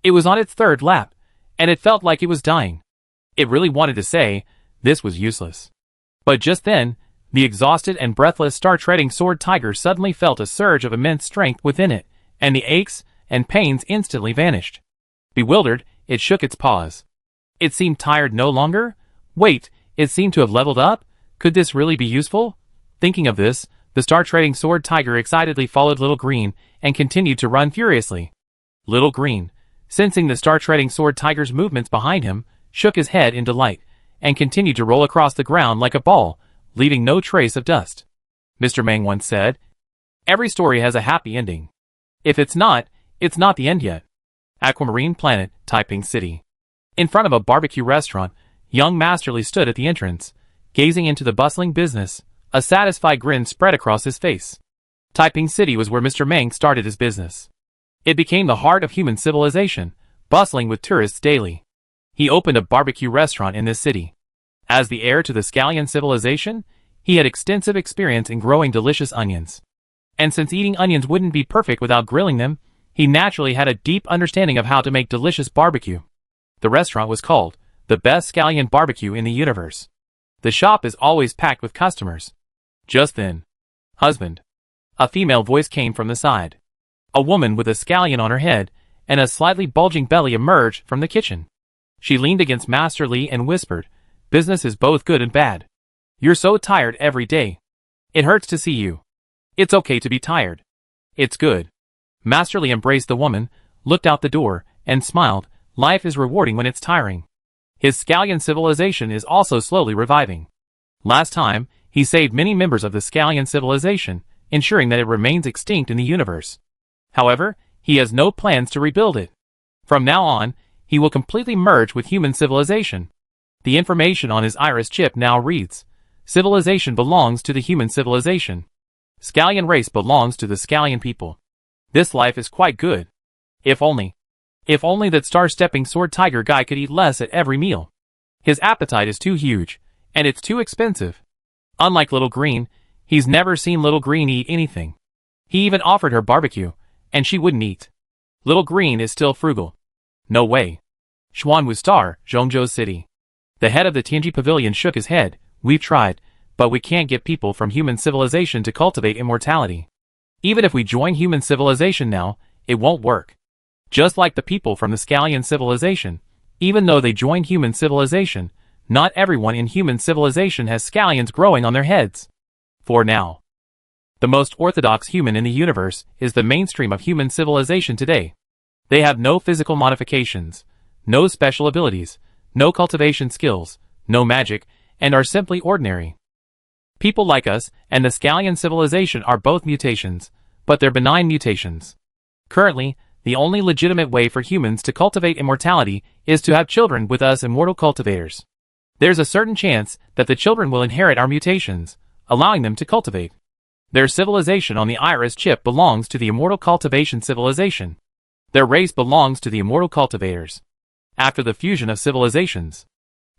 It was on its 3rd lap, and it felt like it was dying. It really wanted to say, this was useless. But just then, the exhausted and breathless star-trading sword tiger suddenly felt a surge of immense strength within it, and the aches and pains instantly vanished. Bewildered, it shook its paws. It seemed tired no longer? Wait, it seemed to have leveled up? Could this really be useful? Thinking of this, the star-trading sword tiger excitedly followed Little Green and continued to run furiously. Little Green, sensing the star-trading sword tiger's movements behind him, shook his head in delight and continued to roll across the ground like a ball, leaving no trace of dust. Mr. Mang once said, Every story has a happy ending. If it's not the end yet. Aquamarine Planet, Taiping City. In front of a barbecue restaurant, young Masterly stood at the entrance, gazing into the bustling business. A satisfied grin spread across his face. Taiping City was where Mr. Meng started his business. It became the heart of human civilization, bustling with tourists daily. He opened a barbecue restaurant in this city. As the heir to the Scallion civilization, he had extensive experience in growing delicious onions. And since eating onions wouldn't be perfect without grilling them, he naturally had a deep understanding of how to make delicious barbecue. The restaurant was called the best Scallion barbecue in the universe. The shop is always packed with customers. Just then, husband. A female voice came from the side. A woman with a scallion on her head and a slightly bulging belly emerged from the kitchen. She leaned against Master Li and whispered, "Business is both good and bad. You're so tired every day. It hurts to see you. It's okay to be tired. It's good." Master Li embraced the woman, looked out the door, and smiled. Life is rewarding when it's tiring. His Scallion civilization is also slowly reviving. Last time, he saved many members of the Scallion civilization, ensuring that it remains extinct in the universe. However, he has no plans to rebuild it. From now on, he will completely merge with human civilization. The information on his iris chip now reads, "Civilization belongs to the human civilization. Scallion race belongs to the Scallion people. This life is quite good. If only that star-stepping sword tiger guy could eat less at every meal. His appetite is too huge, and it's too expensive." Unlike Little Green, he's never seen Little Green eat anything. He even offered her barbecue, and she wouldn't eat. Little Green is still frugal. No way. Xuanwu Star, Zhongzhou City. The head of the Tianji Pavilion shook his head. "We've tried, but we can't get people from human civilization to cultivate immortality. Even if we join human civilization now, it won't work. Just like the people from the Scallion civilization, even though they join human civilization, not everyone in human civilization has Scallions growing on their heads. For now. The most orthodox human in the universe is the mainstream of human civilization today. They have no physical modifications, no special abilities, no cultivation skills, no magic, and are simply ordinary. People like us and the Scallion civilization are both mutations, but they're benign mutations. Currently, the only legitimate way for humans to cultivate immortality is to have children with us immortal cultivators. There's a certain chance that the children will inherit our mutations, allowing them to cultivate. Their civilization on the iris chip belongs to the immortal cultivation civilization. Their race belongs to the immortal cultivators. After the fusion of civilizations,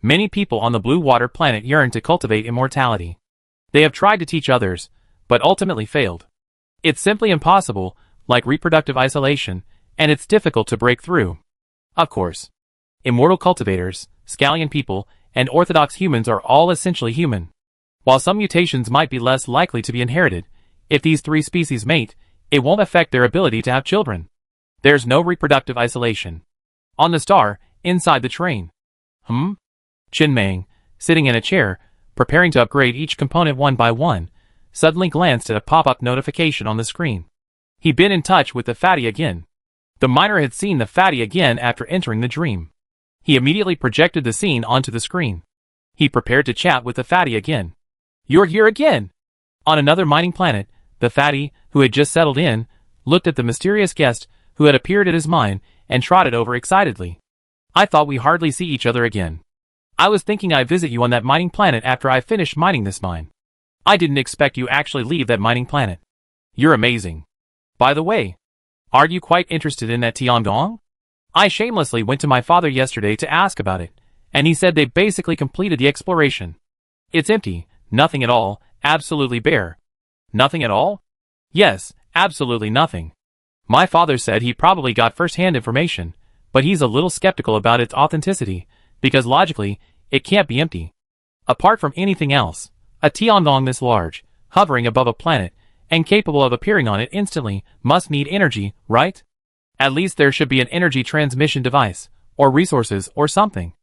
many people on the blue water planet yearn to cultivate immortality. They have tried to teach others, but ultimately failed. It's simply impossible, like reproductive isolation, and it's difficult to break through. Of course, immortal cultivators, Scallion people, and orthodox humans are all essentially human. While some mutations might be less likely to be inherited, if these three species mate, it won't affect their ability to have children. There's no reproductive isolation. On the star, inside the train. Qin Meng, sitting in a chair, preparing to upgrade each component one by one, suddenly glanced at a pop-up notification on the screen. He'd been in touch with the fatty again. The miner had seen the fatty again after entering the dream. He immediately projected the scene onto the screen. He prepared to chat with the fatty again. "You're here again!" On another mining planet, the fatty, who had just settled in, looked at the mysterious guest who had appeared at his mine and trotted over excitedly. "I thought we hardly see each other again. I was thinking I'd visit you on that mining planet after I finished mining this mine. I didn't expect you actually leave that mining planet. You're amazing. By the way, are you quite interested in that Tiangong? I shamelessly went to my father yesterday to ask about it, and he said they basically completed the exploration. It's empty, nothing at all, absolutely bare." "Nothing at all?" "Yes, absolutely nothing. My father said he probably got first-hand information, but he's a little skeptical about its authenticity, because logically, it can't be empty. Apart from anything else, a Tiangong this large, hovering above a planet, and capable of appearing on it instantly, must need energy, right? At least there should be an energy transmission device, or resources, or something.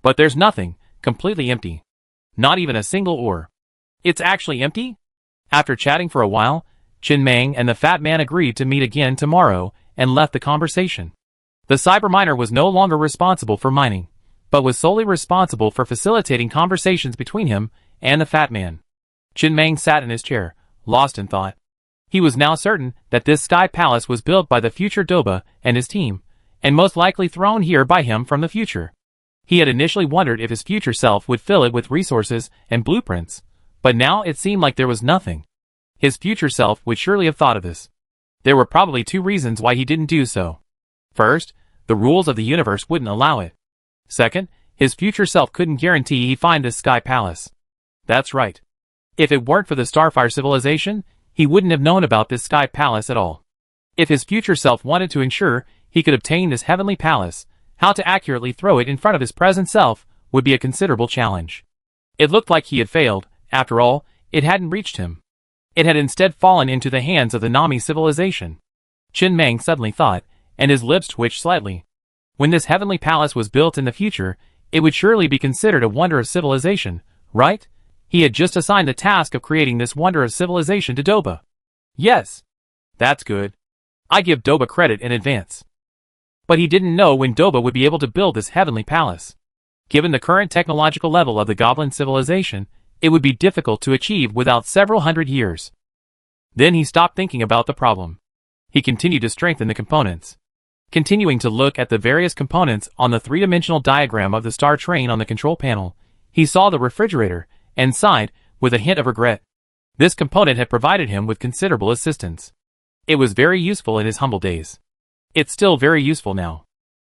But there's nothing, completely empty. Not even a single ore. It's actually empty?" After chatting for a while, Qin Meng and the fat man agreed to meet again tomorrow and left the conversation. The cyber miner was no longer responsible for mining, but was solely responsible for facilitating conversations between him and the fat man. Qin Meng sat in his chair, lost in thought. He was now certain that this sky palace was built by the future Doba and his team, and most likely thrown here by him from the future. He had initially wondered if his future self would fill it with resources and blueprints, but now it seemed like there was nothing. His future self would surely have thought of this. There were probably two reasons why he didn't do so. First, the rules of the universe wouldn't allow it. Second, his future self couldn't guarantee he'd find this sky palace. That's right. If it weren't for the Starfire civilization, he wouldn't have known about this sky palace at all. If his future self wanted to ensure he could obtain this heavenly palace, how to accurately throw it in front of his present self would be a considerable challenge. It looked like he had failed. After all, it hadn't reached him. It had instead fallen into the hands of the Nami civilization. Chen Meng suddenly thought, and his lips twitched slightly. When this heavenly palace was built in the future, it would surely be considered a wonder of civilization, right? He had just assigned the task of creating this wonder of civilization to Doba. Yes. That's good. I give Doba credit in advance. But he didn't know when Doba would be able to build this heavenly palace. Given the current technological level of the Goblin civilization, it would be difficult to achieve without several hundred years. Then he stopped thinking about the problem. He continued to strengthen the components. Continuing to look at the various components on the three-dimensional diagram of the star train on the control panel, he saw the refrigerator and sighed with a hint of regret. This component had provided him with considerable assistance. It was very useful in his humble days. It's still very useful now.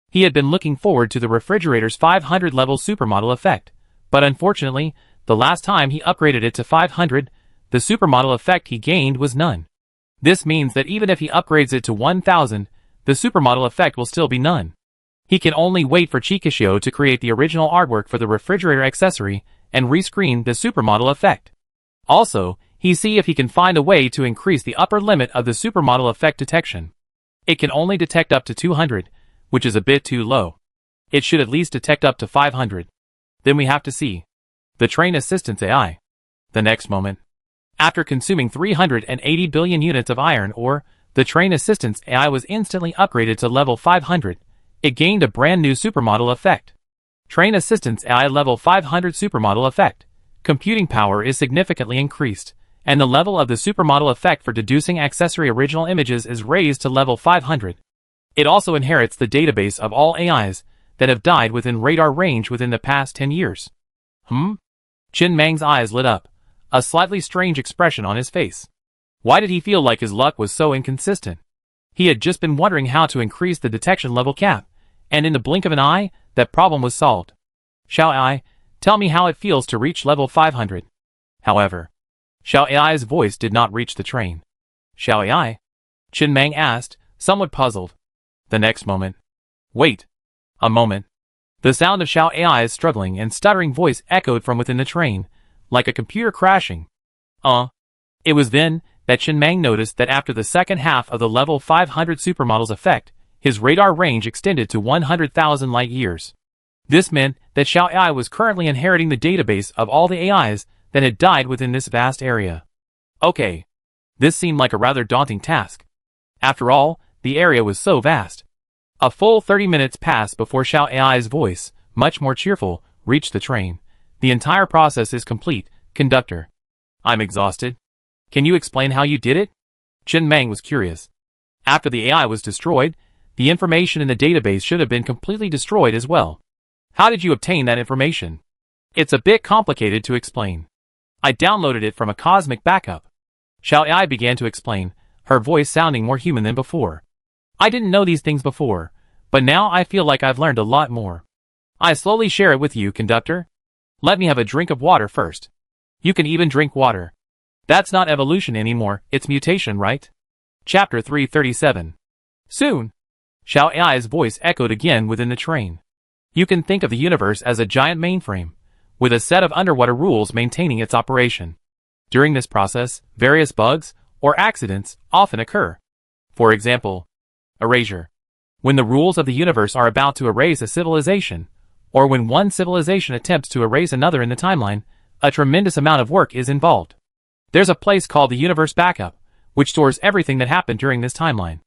He had been looking forward to the refrigerator's 500-level supermodel effect, but unfortunately, the last time he upgraded it to 500, the supermodel effect he gained was none. This means that even if he upgrades it to 1000, the supermodel effect will still be none. He can only wait for Chikashio to create the original artwork for the refrigerator accessory and rescreen the supermodel effect. Also, he see if he can find a way to increase the upper limit of the supermodel effect detection. It can only detect up to 200, which is a bit too low. It should at least detect up to 500. Then we have to see. The train assistance AI. The next moment. After consuming 380 billion units of iron ore, the train assistance AI was instantly upgraded to level 500. It gained a brand new supermodel effect. Train assistance AI level 500 supermodel effect. Computing power is significantly increased, and the level of the supermodel effect for deducing accessory original images is raised to level 500. It also inherits the database of all AIs that have died within radar range within the past 10 years. Chen Meng's eyes lit up, a slightly strange expression on his face. Why did he feel like his luck was so inconsistent? He had just been wondering how to increase the detection level cap, and in the blink of an eye, that problem was solved. Xiao AI, tell me how it feels to reach level 500. However, Xiao AI's voice did not reach the train. Xiao AI? Chen Meng asked, somewhat puzzled. The next moment. Wait. A moment. The sound of Xiao AI's struggling and stuttering voice echoed from within the train, like a computer crashing. It was then that Chen Meng noticed that after the second half of the level 500 supermodel's effect, his radar range extended to 100,000 light years. This meant that Xiao AI was currently inheriting the database of all the AIs that had died within this vast area. Okay. This seemed like a rather daunting task. After all, the area was so vast. A full 30 minutes passed before Xiao AI's voice, much more cheerful, reached the train. The entire process is complete, conductor. I'm exhausted. Can you explain how you did it? Chen Meng was curious. After the AI was destroyed, the information in the database should have been completely destroyed as well. How did you obtain that information? It's a bit complicated to explain. I downloaded it from a cosmic backup. Xiao AI began to explain, her voice sounding more human than before. I didn't know these things before, but now I feel like I've learned a lot more. I slowly share it with you, conductor. Let me have a drink of water first. You can even drink water. That's not evolution anymore, it's mutation, right? Chapter 337. Soon. Xiao AI's voice echoed again within the train. You can think of the universe as a giant mainframe, with a set of underwater rules maintaining its operation. During this process, various bugs or accidents often occur. For example, erasure. When the rules of the universe are about to erase a civilization, or when one civilization attempts to erase another in the timeline, a tremendous amount of work is involved. There's a place called the Universe Backup, which stores everything that happened during this timeline,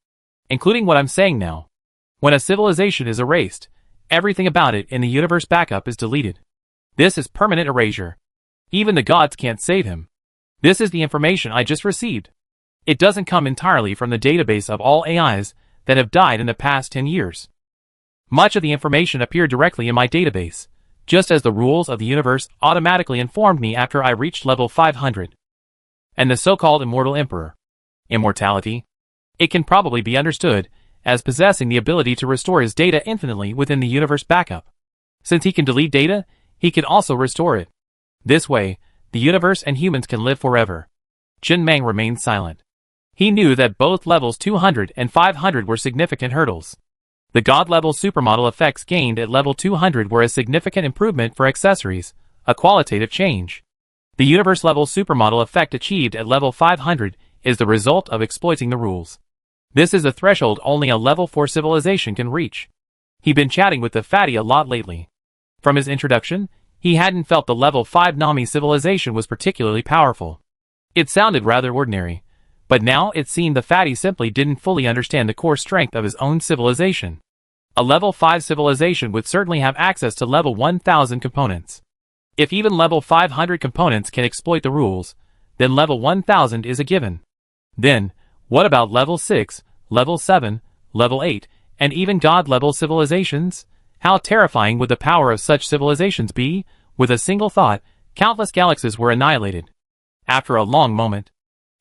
including what I'm saying now. When a civilization is erased, everything about it in the Universe Backup is deleted. This is permanent erasure. Even the gods can't save him. This is the information I just received. It doesn't come entirely from the database of all AIs that have died in the past 10 years. Much of the information appeared directly in my database, just as the rules of the universe automatically informed me after I reached level 500. And the so-called Immortal Emperor. Immortality. It can probably be understood as possessing the ability to restore his data infinitely within the universe backup. Since he can delete data, he can also restore it. This way, the universe and humans can live forever. Chen Meng remained silent. He knew that both levels 200 and 500 were significant hurdles. The God-level supermodel effects gained at level 200 were a significant improvement for accessories, a qualitative change. The universe-level supermodel effect achieved at level 500 is the result of exploiting the rules. This is a threshold only a level 4 civilization can reach. He'd been chatting with the fatty a lot lately. From his introduction, he hadn't felt the level 5 Nami civilization was particularly powerful. It sounded rather ordinary, but now it seemed the fatty simply didn't fully understand the core strength of his own civilization. A level 5 civilization would certainly have access to level 1000 components. If even level 500 components can exploit the rules, then level 1000 is a given. Then, what about level 6, level 7, level 8, and even God-level civilizations? How terrifying would the power of such civilizations be? With a single thought, countless galaxies were annihilated. After a long moment,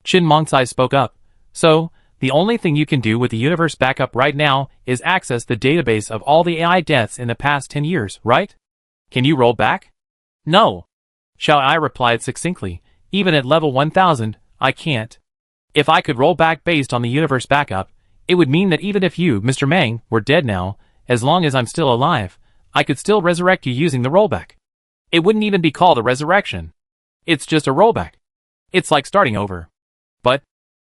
Chen Mengcai spoke up. So, the only thing you can do with the universe backup right now is access the database of all the AI deaths in the past 10 years, right? Can you roll back? No. Xiao Ai replied succinctly. Even at level 1000, I can't. If I could roll back based on the universe backup, it would mean that even if you, Mr. Meng, were dead now, as long as I'm still alive, I could still resurrect you using the rollback. It wouldn't even be called a resurrection. It's just a rollback. It's like starting over. But,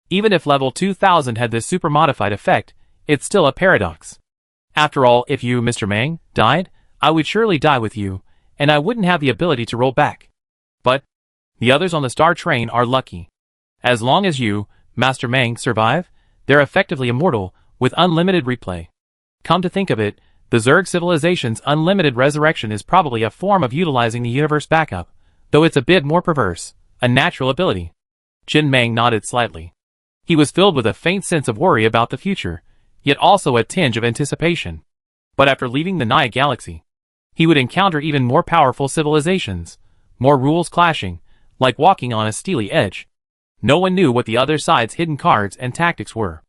even if level 2000 had this super modified effect, it's still a paradox. After all, if you, Mr. Meng, died, I would surely die with you, and I wouldn't have the ability to roll back. But, the others on the star train are lucky. As long as you, Master Meng, survive, they're effectively immortal, with unlimited replay. Come to think of it, the Zerg civilization's unlimited resurrection is probably a form of utilizing the universe backup, though it's a bit more perverse, a natural ability. Chen Meng nodded slightly. He was filled with a faint sense of worry about the future, yet also a tinge of anticipation. But after leaving the Naya galaxy, he would encounter even more powerful civilizations, more rules clashing, like walking on a steely edge. No one knew what the other side's hidden cards and tactics were.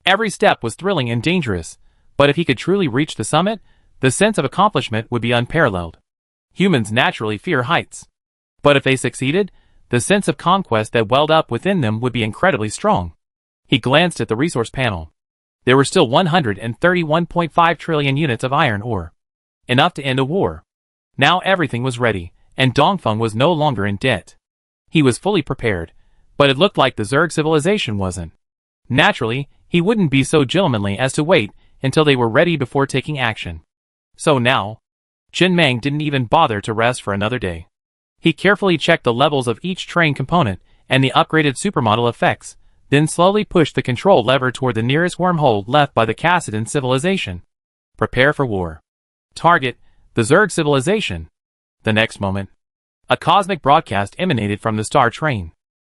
Every step was thrilling and dangerous, but if he could truly reach the summit, the sense of accomplishment would be unparalleled. Humans naturally fear heights. But if they succeeded, the sense of conquest that welled up within them would be incredibly strong. He glanced at the resource panel. There were still 131.5 trillion units of iron ore. Enough to end a war. Now everything was ready, and Dongfeng was no longer in debt. He was fully prepared, but it looked like the Zerg civilization wasn't. Naturally, he wouldn't be so gentlemanly as to wait until they were ready before taking action. So now, Chen Meng didn't even bother to rest for another day. He carefully checked the levels of each train component and the upgraded supermodel effects, then slowly pushed the control lever toward the nearest wormhole left by the Cassidon civilization. Prepare for war. Target, the Zerg civilization. The next moment, a cosmic broadcast emanated from the star train.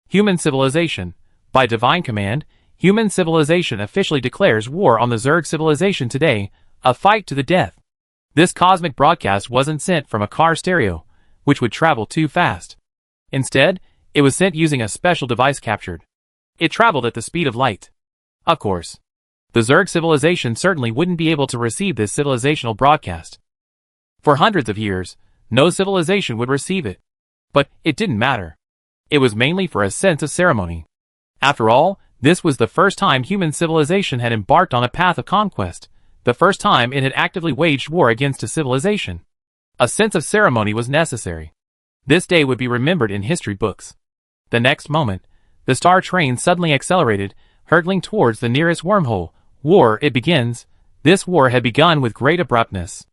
Human civilization. By divine command, human civilization officially declares war on the Zerg civilization today, a fight to the death. This cosmic broadcast wasn't sent from a car stereo, which would travel too fast. Instead, it was sent using a special device captured. It traveled at the speed of light. Of course, the Zerg civilization certainly wouldn't be able to receive this civilizational broadcast. For hundreds of years, no civilization would receive it. But it didn't matter. It was mainly for a sense of ceremony. After all, this was the first time human civilization had embarked on a path of conquest, the first time it had actively waged war against a civilization. A sense of ceremony was necessary. This day would be remembered in history books. The next moment, the star train suddenly accelerated, hurtling towards the nearest wormhole. War, it begins. This war had begun with great abruptness.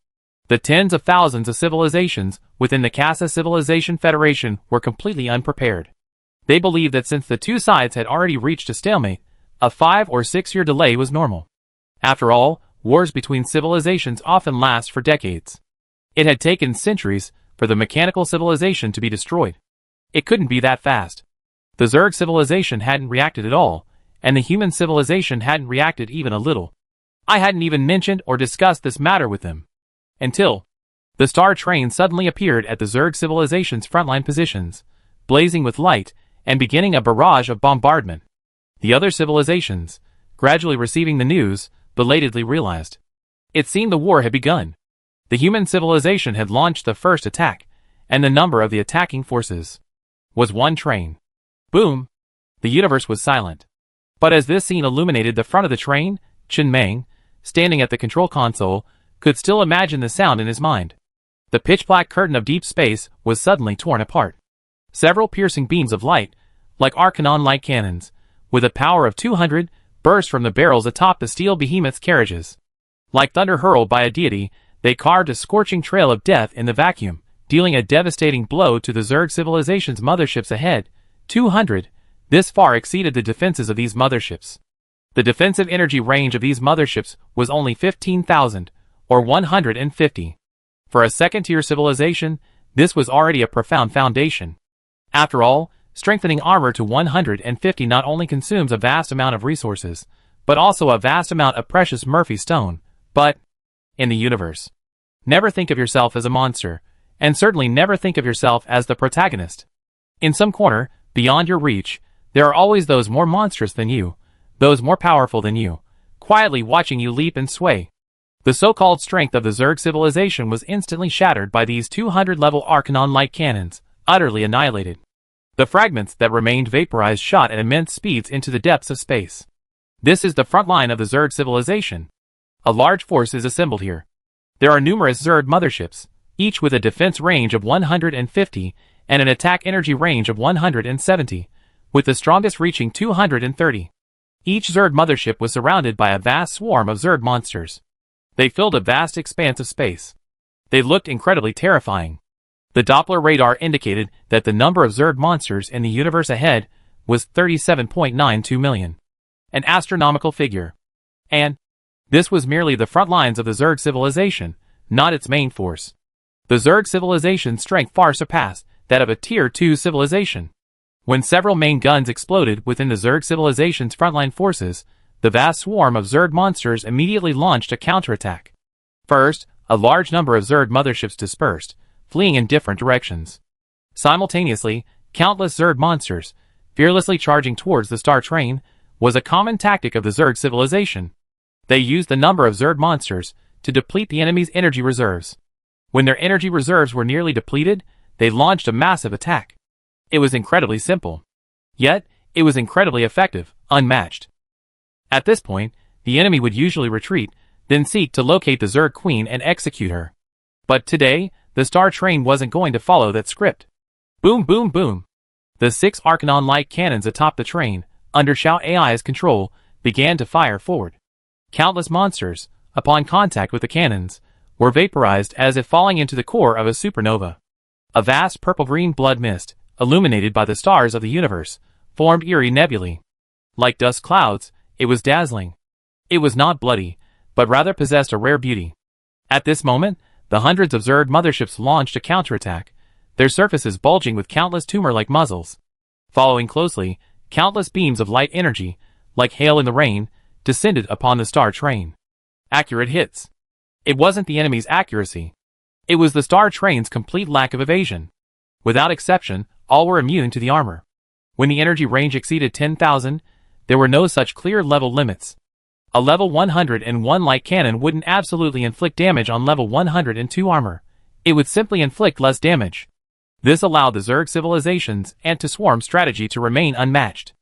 The tens of thousands of civilizations within the Casa Civilization Federation were completely unprepared. They believed that since the two sides had already reached a stalemate, a 5 or 6 year delay was normal. After all, wars between civilizations often last for decades. It had taken centuries for the mechanical civilization to be destroyed. It couldn't be that fast. The Zerg civilization hadn't reacted at all, and the human civilization hadn't reacted even a little. I hadn't even mentioned or discussed this matter with them. Until the star train suddenly appeared at the Zerg civilization's frontline positions, blazing with light and beginning a barrage of bombardment. The other civilizations, gradually receiving the news, belatedly realized. It seemed the war had begun. The human civilization had launched the first attack, and the number of the attacking forces was one train. Boom! The universe was silent. But as this scene illuminated the front of the train, Chen Meng, standing at the control console, could still imagine the sound in his mind. The pitch-black curtain of deep space was suddenly torn apart. Several piercing beams of light, like Arcanon light cannons, with a power of 200, burst from the barrels atop the steel behemoth's carriages. Like thunder hurled by a deity, they carved a scorching trail of death in the vacuum, dealing a devastating blow to the Zerg civilization's motherships ahead. 200. This far exceeded the defenses of these motherships. The defensive energy range of these motherships was only 15,000, or 150. For a second-tier civilization, this was already a profound foundation. After all, strengthening armor to 150 not only consumes a vast amount of resources, but also a vast amount of precious Murphy stone. But, in the universe, never think of yourself as a monster, and certainly never think of yourself as the protagonist. In some corner, beyond your reach, there are always those more monstrous than you, those more powerful than you, quietly watching you leap and sway. The so-called strength of the Zerg civilization was instantly shattered by these 200-level Arcanon light cannons, utterly annihilated. The fragments that remained vaporized shot at immense speeds into the depths of space. This is the front line of the Zerg civilization. A large force is assembled here. There are numerous Zerg motherships, each with a defense range of 150 and an attack energy range of 170, with the strongest reaching 230. Each Zerg mothership was surrounded by a vast swarm of Zerg monsters. They filled a vast expanse of space. They looked incredibly terrifying. The Doppler radar indicated that the number of Zerg monsters in the universe ahead was 37.92 million. An astronomical figure. And this was merely the front lines of the Zerg civilization, not its main force. The Zerg civilization's strength far surpassed that of a Tier 2 civilization. When several main guns exploded within the Zerg civilization's frontline forces, the vast swarm of Zerg monsters immediately launched a counterattack. First, a large number of Zerg motherships dispersed, fleeing in different directions. Simultaneously, countless Zerg monsters, fearlessly charging towards the star train, was a common tactic of the Zerg civilization. They used the number of Zerg monsters to deplete the enemy's energy reserves. When their energy reserves were nearly depleted, they launched a massive attack. It was incredibly simple. Yet, it was incredibly effective, unmatched. At this point, the enemy would usually retreat, then seek to locate the Zerg Queen and execute her. But today, the star train wasn't going to follow that script. Boom boom boom. The 6 Arcanon light cannons atop the train, under Xiao AI's control, began to fire forward. Countless monsters, upon contact with the cannons, were vaporized as if falling into the core of a supernova. A vast purple-green blood mist, illuminated by the stars of the universe, formed eerie nebulae. Like dust clouds, it was dazzling. It was not bloody, but rather possessed a rare beauty. At this moment, the hundreds of Zerg motherships launched a counterattack, their surfaces bulging with countless tumor-like muzzles. Following closely, countless beams of light energy, like hail in the rain, descended upon the star train. Accurate hits. It wasn't the enemy's accuracy. It was the star train's complete lack of evasion. Without exception, all were immune to the armor. When the energy range exceeded 10,000, there were no such clear level limits. A level 101 light cannon wouldn't absolutely inflict damage on level 102 armor. It would simply inflict less damage. This allowed the Zerg civilization's anti-swarm strategy to remain unmatched.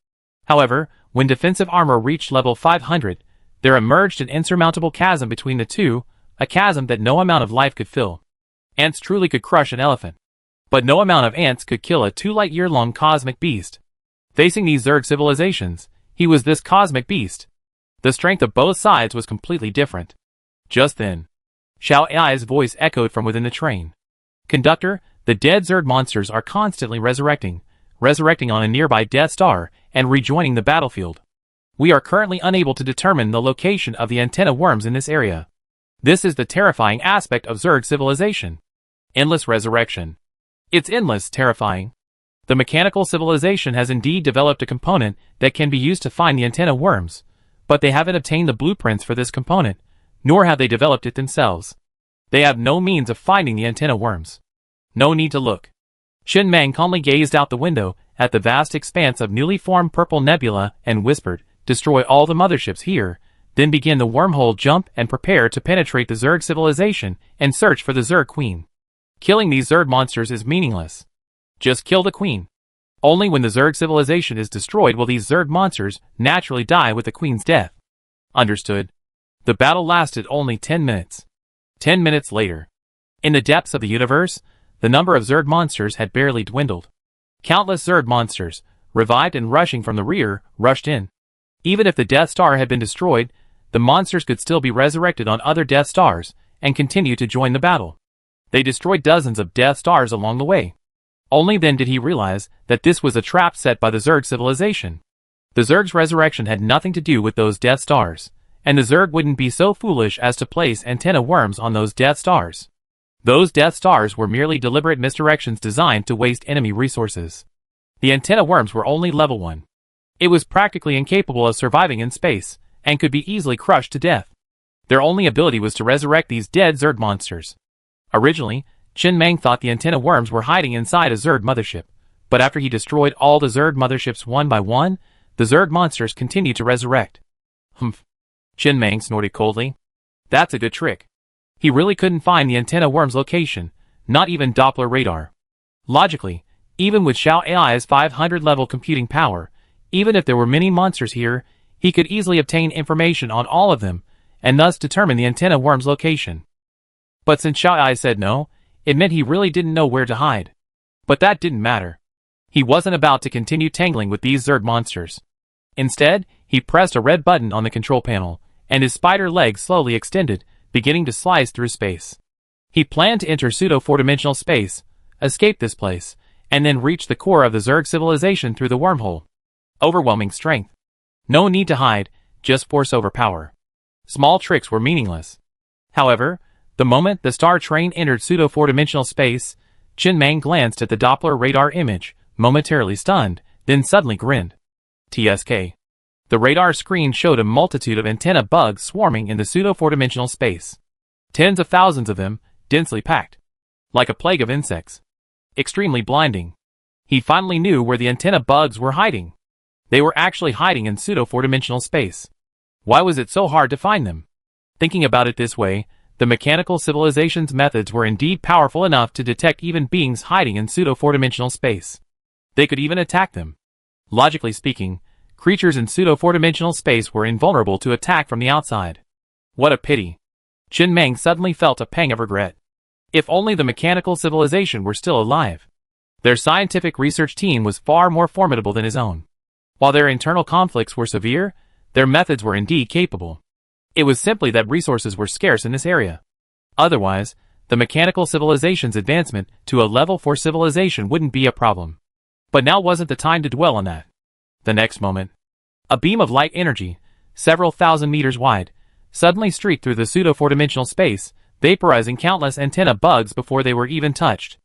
However, when defensive armor reached level 500, there emerged an insurmountable chasm between the two, a chasm that no amount of life could fill. Ants truly could crush an elephant. But no amount of ants could kill a 2-light-year-long cosmic beast. Facing these Zerg civilizations, he was this cosmic beast. The strength of both sides was completely different. Just then, Xiao Ai's voice echoed from within the train. Conductor, the dead Zerg monsters are constantly resurrecting on a nearby Death Star, and rejoining the battlefield. We are currently unable to determine the location of the antenna worms in this area. This is the terrifying aspect of Zerg civilization. Endless resurrection. It's endless, terrifying. The mechanical civilization has indeed developed a component that can be used to find the antenna worms, but they haven't obtained the blueprints for this component, nor have they developed it themselves. They have no means of finding the antenna worms. No need to look. Chen Meng calmly gazed out the window at the vast expanse of newly formed purple nebula and whispered, "Destroy all the motherships here, then begin the wormhole jump and prepare to penetrate the Zerg civilization and search for the Zerg queen. Killing these Zerg monsters is meaningless. Just kill the queen. Only when the Zerg civilization is destroyed will these Zerg monsters naturally die with the queen's death." Understood. The battle lasted only 10 minutes. 10 minutes later. In the depths of the universe, the number of Zerg monsters had barely dwindled. Countless Zerg monsters, revived and rushing from the rear, rushed in. Even if the Death Star had been destroyed, the monsters could still be resurrected on other Death Stars and continue to join the battle. They destroyed dozens of Death Stars along the way. Only then did he realize that this was a trap set by the Zerg civilization. The Zerg's resurrection had nothing to do with those Death Stars, and the Zerg wouldn't be so foolish as to place antenna worms on those Death Stars. Those Death Stars were merely deliberate misdirections designed to waste enemy resources. The antenna worms were only level 1. It was practically incapable of surviving in space, and could be easily crushed to death. Their only ability was to resurrect these dead Zerg monsters. Originally, Chen Meng thought the antenna worms were hiding inside a Zerg mothership, but after he destroyed all the Zerg motherships one by one, the Zerg monsters continued to resurrect. Humph. Chen Meng snorted coldly. That's a good trick. He really couldn't find the antenna worm's location, not even Doppler radar. Logically, even with Xiao AI's 500 level computing power, even if there were many monsters here, he could easily obtain information on all of them, and thus determine the antenna worm's location. But since Xiao AI said no, it meant he really didn't know where to hide. But that didn't matter. He wasn't about to continue tangling with these Zerg monsters. Instead, he pressed a red button on the control panel, and his spider legs slowly extended, beginning to slice through space. He planned to enter pseudo-4-dimensional space, escape this place, and then reach the core of the Zerg civilization through the wormhole. Overwhelming strength. No need to hide, just force over power. Small tricks were meaningless. However, the moment the star train entered pseudo-4-dimensional space, Chen Meng glanced at the Doppler radar image, momentarily stunned, then suddenly grinned. TSK. The radar screen showed a multitude of antenna bugs swarming in the pseudo-4-dimensional space. Tens of thousands of them, densely packed. Like a plague of insects. Extremely blinding. He finally knew where the antenna bugs were hiding. They were actually hiding in pseudo-4-dimensional space. Why was it so hard to find them? Thinking about it this way, the mechanical civilization's methods were indeed powerful enough to detect even beings hiding in pseudo-4-dimensional space. They could even attack them. Logically speaking, creatures in pseudo-4-dimensional space were invulnerable to attack from the outside. What a pity. Chen Meng suddenly felt a pang of regret. If only the mechanical civilization were still alive. Their scientific research team was far more formidable than his own. While their internal conflicts were severe, their methods were indeed capable. It was simply that resources were scarce in this area. Otherwise, the mechanical civilization's advancement to a level 4 civilization wouldn't be a problem. But now wasn't the time to dwell on that. The next moment, a beam of light energy, several thousand meters wide, suddenly streaked through the pseudo-4-dimensional space, vaporizing countless antenna bugs before they were even touched.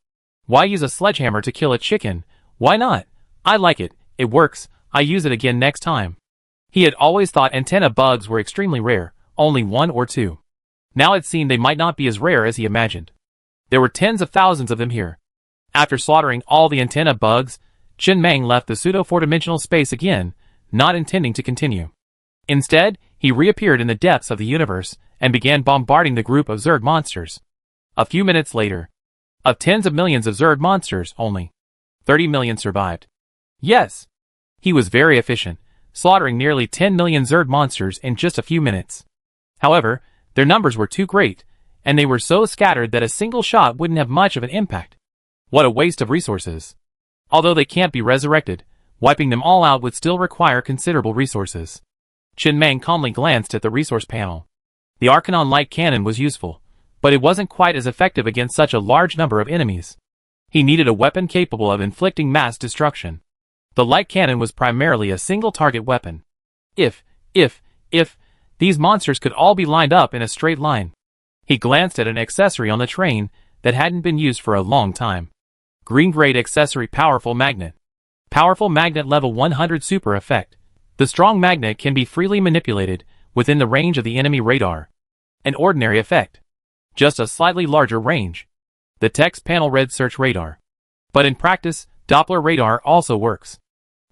Why use a sledgehammer to kill a chicken? Why not? I like it, it works, I use it again next time. He had always thought antenna bugs were extremely rare, only 1 or 2. Now it seemed they might not be as rare as he imagined. There were tens of thousands of them here. After slaughtering all the antenna bugs, Chen Meng left the pseudo-4-dimensional space again, not intending to continue. Instead, he reappeared in the depths of the universe and began bombarding the group of Zerg monsters. A few minutes later, of tens of millions of Zerg monsters, only 30 million survived. Yes! He was very efficient, slaughtering nearly 10 million Zerg monsters in just a few minutes. However, their numbers were too great, and they were so scattered that a single shot wouldn't have much of an impact. What a waste of resources. Although they can't be resurrected, wiping them all out would still require considerable resources. Chen Meng calmly glanced at the resource panel. The Arcanon light cannon was useful, but it wasn't quite as effective against such a large number of enemies. He needed a weapon capable of inflicting mass destruction. The light cannon was primarily a single-target weapon. If these monsters could all be lined up in a straight line. He glanced at an accessory on the train that hadn't been used for a long time. Green grade accessory powerful magnet. Powerful magnet level 100 super effect. The strong magnet can be freely manipulated within the range of the enemy radar. An ordinary effect. Just a slightly larger range. The text panel red search radar. But in practice, Doppler radar also works.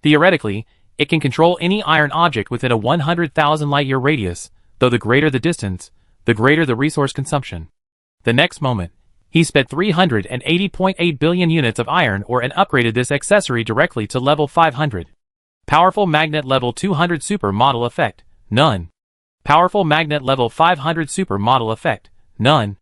Theoretically, it can control any iron object within a 100,000 light-year radius, though the greater the distance, the greater the resource consumption. The next moment, he spent 380.8 billion units of iron ore and upgraded this accessory directly to level 500. Powerful magnet level 200 super model effect, none. Powerful magnet level 500 super model effect, none.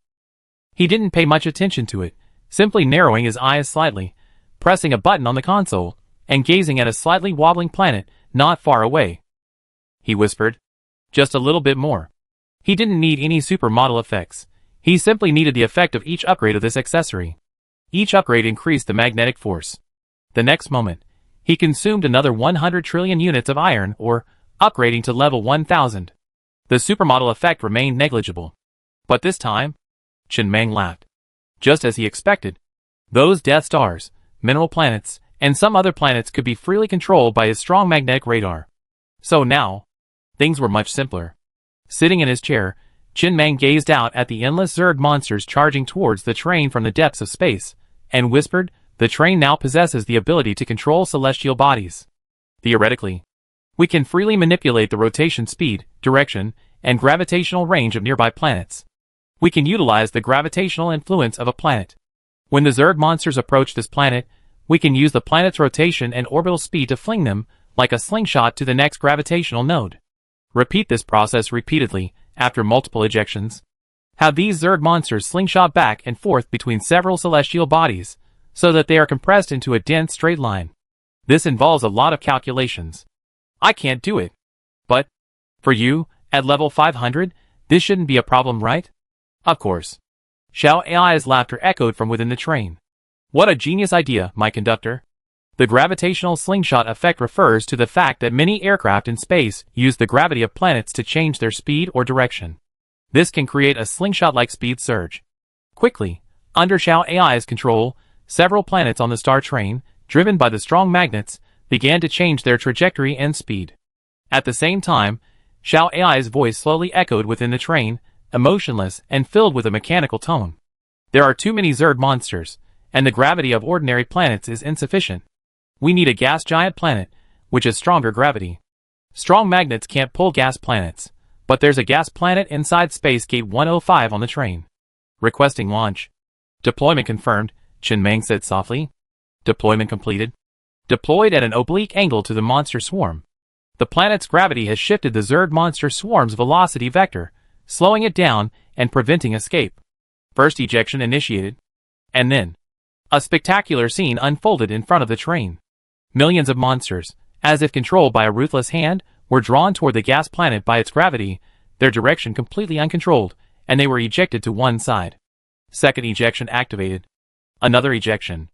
He didn't pay much attention to it, simply narrowing his eyes slightly, pressing a button on the console, and gazing at a slightly wobbling planet not far away. He whispered, just a little bit more. He didn't need any super model effects. He simply needed the effect of each upgrade of this accessory. Each upgrade increased the magnetic force. The next moment, he consumed another 100 trillion units of iron ore, upgrading to level 1000. The supermodel effect remained negligible. But this time, Chen Mang laughed. Just as he expected, those Death Stars, mineral planets, and some other planets could be freely controlled by his strong magnetic radar. So now, things were much simpler. Sitting in his chair, Chen Mang gazed out at the endless Zerg monsters charging towards the train from the depths of space, and whispered, the train now possesses the ability to control celestial bodies. Theoretically, we can freely manipulate the rotation speed, direction, and gravitational range of nearby planets. We can utilize the gravitational influence of a planet. When the Zerg monsters approach this planet, we can use the planet's rotation and orbital speed to fling them, like a slingshot, to the next gravitational node. Repeat this process repeatedly, after multiple ejections. Have these Zerg monsters slingshot back and forth between several celestial bodies, so that they are compressed into a dense straight line. This involves a lot of calculations. I can't do it. But, for you, at level 500, this shouldn't be a problem, right? Of course. Xiao AI's laughter echoed from within the train. What a genius idea, my conductor. The gravitational slingshot effect refers to the fact that many aircraft in space use the gravity of planets to change their speed or direction. This can create a slingshot-like speed surge. Quickly, under Xiao AI's control, several planets on the star train, driven by the strong magnets, began to change their trajectory and speed. At the same time, Xiao AI's voice slowly echoed within the train, emotionless and filled with a mechanical tone. There are too many Zerg monsters, and the gravity of ordinary planets is insufficient. We need a gas giant planet, which has stronger gravity. Strong magnets can't pull gas planets, but there's a gas planet inside Space Gate 105 on the train. Requesting launch. Deployment confirmed, Chen Mang said softly. Deployment completed. Deployed at an oblique angle to the monster swarm. The planet's gravity has shifted the Zerg monster swarm's velocity vector, slowing it down and preventing escape. First ejection initiated. And then, a spectacular scene unfolded in front of the train. Millions of monsters, as if controlled by a ruthless hand, were drawn toward the gas planet by its gravity, their direction completely uncontrolled, and they were ejected to one side. Second ejection activated. Another ejection.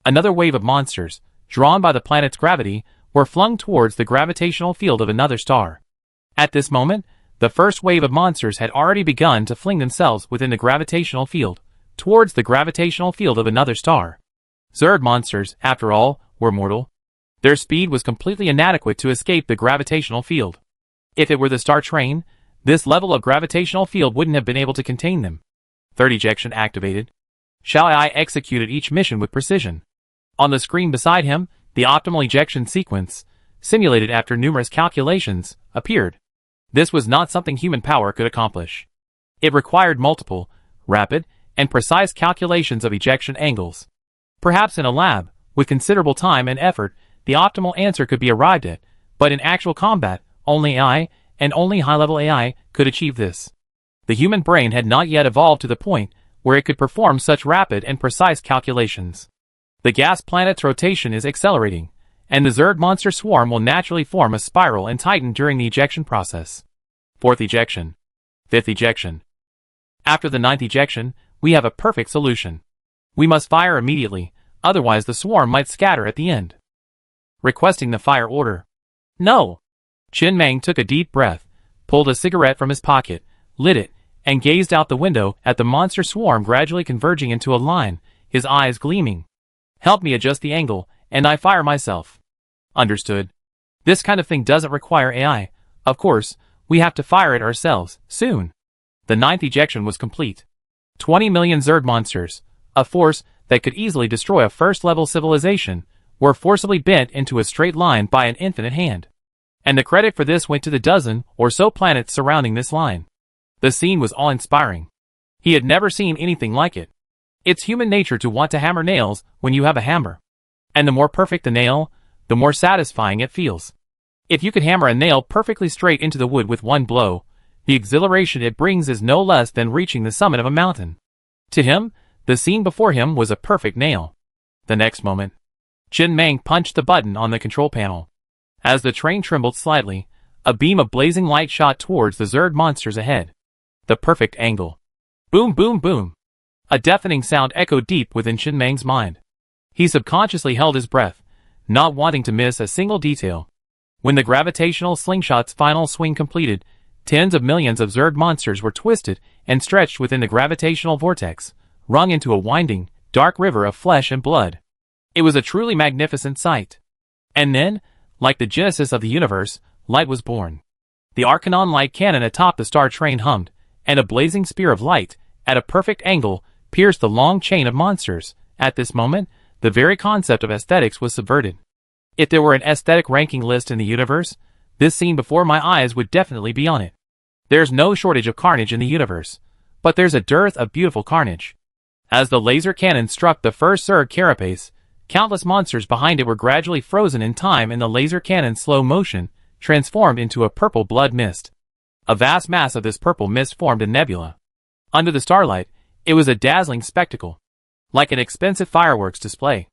Another wave of monsters, drawn by the planet's gravity, were flung towards the gravitational field of another star. At this moment, the first wave of monsters had already begun to fling themselves within the gravitational field, towards the gravitational field of another star. Zerg monsters, after all, were mortal. Their speed was completely inadequate to escape the gravitational field. If it were the star train, this level of gravitational field wouldn't have been able to contain them. Third ejection activated. Xiao AI executed each mission with precision. On the screen beside him, the optimal ejection sequence, simulated after numerous calculations, appeared. This was not something human power could accomplish. It required multiple, rapid, and precise calculations of ejection angles. Perhaps in a lab, with considerable time and effort, the optimal answer could be arrived at, but in actual combat, only AI, and only high-level AI, could achieve this. The human brain had not yet evolved to the point where it could perform such rapid and precise calculations. The gas planet's rotation is accelerating, and the Zerg monster swarm will naturally form a spiral and tighten during the ejection process. Fourth ejection. Fifth ejection. After the ninth ejection, we have a perfect solution. We must fire immediately, otherwise the swarm might scatter at the end. Requesting the fire order. No! Chen Mang took a deep breath, pulled a cigarette from his pocket, lit it, and gazed out the window at the monster swarm gradually converging into a line, his eyes gleaming. Help me adjust the angle, and I fire myself. Understood. This kind of thing doesn't require AI. Of course, we have to fire it ourselves, soon. The 9th ejection was complete. 20 million Zerg monsters, a force that could easily destroy a first-level civilization, were forcibly bent into a straight line by an infinite hand. And the credit for this went to the dozen or so planets surrounding this line. The scene was awe-inspiring. He had never seen anything like it. It's human nature to want to hammer nails when you have a hammer. And the more perfect the nail, the more satisfying it feels. If you could hammer a nail perfectly straight into the wood with one blow, the exhilaration it brings is no less than reaching the summit of a mountain. To him, the scene before him was a perfect nail. The next moment, Chen Mang punched the button on the control panel. As the train trembled slightly, a beam of blazing light shot towards the Zerg monsters ahead. The perfect angle. Boom, boom, boom. A deafening sound echoed deep within Chen Mang's mind. He subconsciously held his breath, not wanting to miss a single detail. When the gravitational slingshot's final swing completed, tens of millions of Zerg monsters were twisted and stretched within the gravitational vortex, wrung into a winding, dark river of flesh and blood. It was a truly magnificent sight. And then, like the genesis of the universe, light was born. The Arcanon light cannon atop the star train hummed, and a blazing spear of light, at a perfect angle, pierced the long chain of monsters. At this moment, the very concept of aesthetics was subverted. If there were an aesthetic ranking list in the universe, this scene before my eyes would definitely be on it. There's no shortage of carnage in the universe, but there's a dearth of beautiful carnage. As the laser cannon struck the first Zerg carapace, countless monsters behind it were gradually frozen in time in the laser cannon's slow motion, transformed into a purple blood mist. A vast mass of this purple mist formed a nebula. Under the starlight, it was a dazzling spectacle. Like an expensive fireworks display.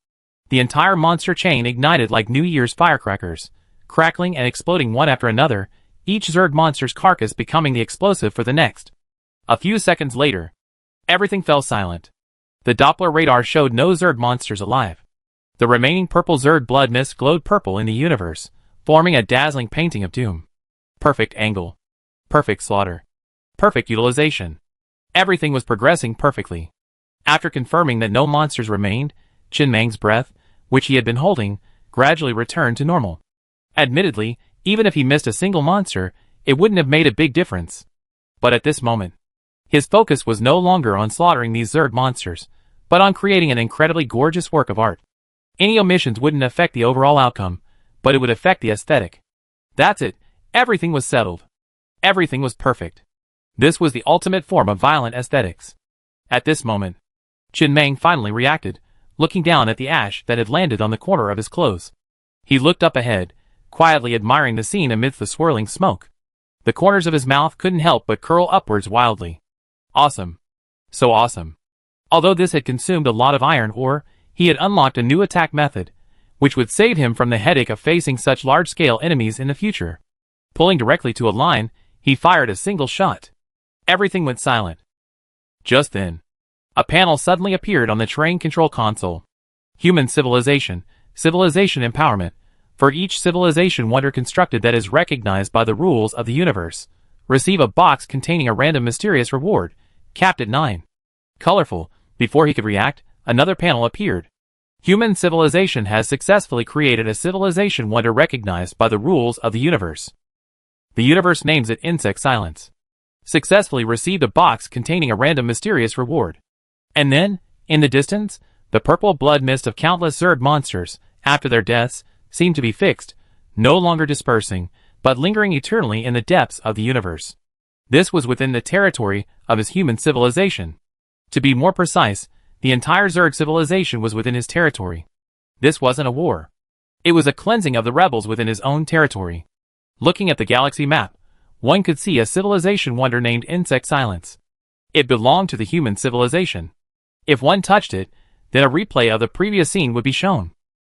The entire monster chain ignited like New Year's firecrackers, crackling and exploding one after another, each Zerg monster's carcass becoming the explosive for the next. A few seconds later, everything fell silent. The Doppler radar showed no Zerg monsters alive. The remaining purple Zerg blood mist glowed purple in the universe, forming a dazzling painting of doom. Perfect angle. Perfect slaughter. Perfect utilization. Everything was progressing perfectly. After confirming that no monsters remained, Chen Mang's breath, which he had been holding, gradually returned to normal. Admittedly, even if he missed a single monster, it wouldn't have made a big difference. But at this moment, his focus was no longer on slaughtering these Zerg monsters, but on creating an incredibly gorgeous work of art. Any omissions wouldn't affect the overall outcome, but it would affect the aesthetic. That's it. Everything was settled. Everything was perfect. This was the ultimate form of violent aesthetics. At this moment, Chen Mang finally reacted, looking down at the ash that had landed on the corner of his clothes. He looked up ahead, quietly admiring the scene amidst the swirling smoke. The corners of his mouth couldn't help but curl upwards wildly. Awesome. So awesome. Although this had consumed a lot of iron ore, he had unlocked a new attack method, which would save him from the headache of facing such large-scale enemies in the future. Pulling directly to a line, he fired a single shot. Everything went silent. Just then, a panel suddenly appeared on the train control console. Human civilization, civilization empowerment. For each civilization wonder constructed that is recognized by the rules of the universe, receive a box containing a random mysterious reward, capped at 9. Colorful. Before he could react, another panel appeared. Human civilization has successfully created a civilization wonder recognized by the rules of the universe. The universe names it Insect Silence. Successfully received a box containing a random mysterious reward. And then, in the distance, the purple blood mist of countless Zerg monsters, after their deaths, seemed to be fixed, no longer dispersing, but lingering eternally in the depths of the universe. This was within the territory of his human civilization. To be more precise, the entire Zerg civilization was within his territory. This wasn't a war. It was a cleansing of the rebels within his own territory. Looking at the galaxy map, one could see a civilization wonder named Insect Silence. It belonged to the human civilization. If one touched it, then a replay of the previous scene would be shown.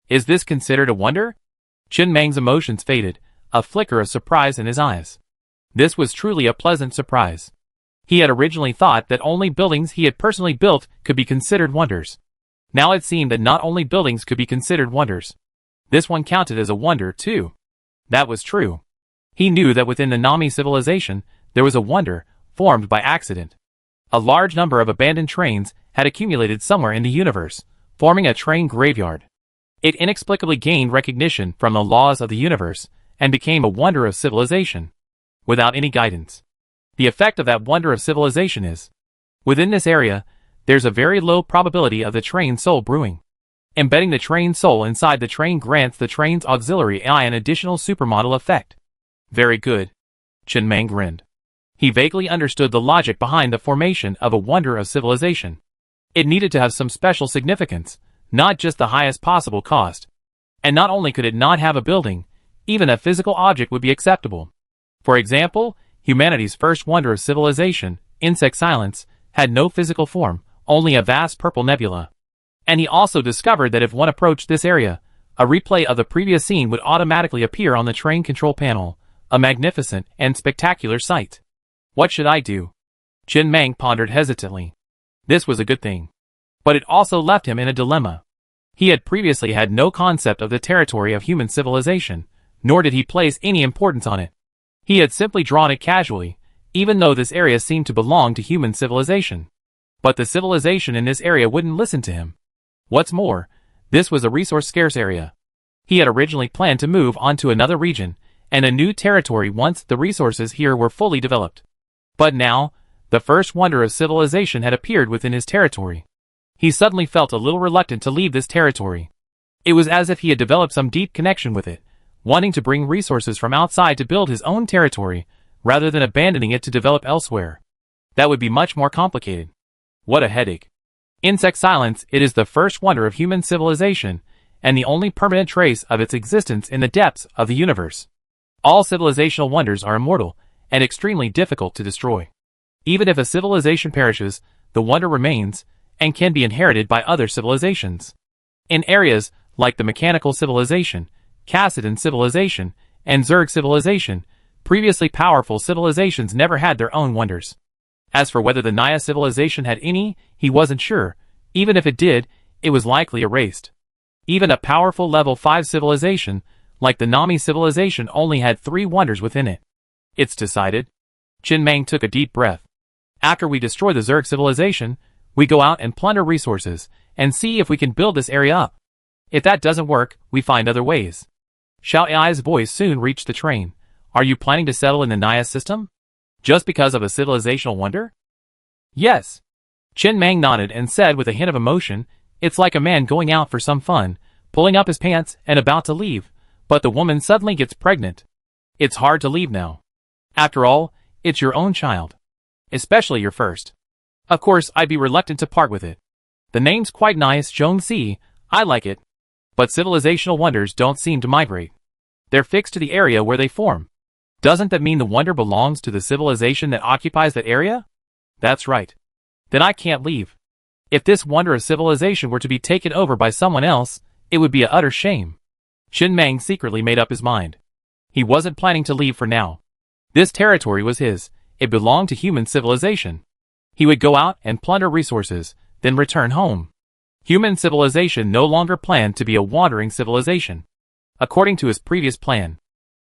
Is this considered a wonder? Chen Mang's emotions faded, a flicker of surprise in his eyes. This was truly a pleasant surprise. He had originally thought that only buildings he had personally built could be considered wonders. Now it seemed that not only buildings could be considered wonders. This one counted as a wonder, too. That was true. He knew that within the Nami civilization, there was a wonder, formed by accident. A large number of abandoned trains had accumulated somewhere in the universe, forming a train graveyard. It inexplicably gained recognition from the laws of the universe and became a wonder of civilization, without any guidance. The effect of that wonder of civilization is, within this area, there's a very low probability of the train soul brewing. Embedding the train soul inside the train grants the train's auxiliary AI an additional supermodel effect. Very good. Chen Mang grinned. He vaguely understood the logic behind the formation of a wonder of civilization. It needed to have some special significance, not just the highest possible cost. And not only could it not have a building, even a physical object would be acceptable. For example, humanity's first wonder of civilization, insect silence, had no physical form, only a vast purple nebula. And he also discovered that if one approached this area, a replay of the previous scene would automatically appear on the train control panel, a magnificent and spectacular sight. What should I do? Chen Mang pondered hesitantly. This was a good thing. But it also left him in a dilemma. He had previously had no concept of the territory of human civilization, nor did he place any importance on it. He had simply drawn it casually, even though this area seemed to belong to human civilization. But the civilization in this area wouldn't listen to him. What's more, this was a resource-scarce area. He had originally planned to move on to another region, and a new territory once the resources here were fully developed. But now, the first wonder of civilization had appeared within his territory. He suddenly felt a little reluctant to leave this territory. It was as if he had developed some deep connection with it, wanting to bring resources from outside to build his own territory, rather than abandoning it to develop elsewhere. That would be much more complicated. What a headache. Insect silence, it is the first wonder of human civilization, and the only permanent trace of its existence in the depths of the universe. All civilizational wonders are immortal, and extremely difficult to destroy. Even if a civilization perishes, the wonder remains, and can be inherited by other civilizations. In areas like the mechanical civilization, Cassidon civilization, and Zerg civilization, previously powerful civilizations never had their own wonders. As for whether the Naya civilization had any, he wasn't sure. Even if it did, it was likely erased. Even a powerful level 5 civilization, like the Nami civilization, only had 3 wonders within it. It's decided. Chen Mang took a deep breath. After we destroy the Zerg civilization, we go out and plunder resources, and see if we can build this area up. If that doesn't work, we find other ways. Xiao Ai's voice soon reached the train. Are you planning to settle in the Naya system? Just because of a civilizational wonder? Yes. Chen Mang nodded and said with a hint of emotion, it's like a man going out for some fun, pulling up his pants and about to leave, but the woman suddenly gets pregnant. It's hard to leave now. After all, it's your own child. Especially your first. Of course, I'd be reluctant to part with it. The name's quite nice, Zhongxi, I like it. But civilizational wonders don't seem to migrate. They're fixed to the area where they form. Doesn't that mean the wonder belongs to the civilization that occupies that area? That's right. Then I can't leave. If this wonder of civilization were to be taken over by someone else, it would be an utter shame. Chen Mang secretly made up his mind. He wasn't planning to leave for now. This territory was his. It belonged to human civilization. He would go out and plunder resources, then return home. Human civilization no longer planned to be a wandering civilization. According to his previous plan,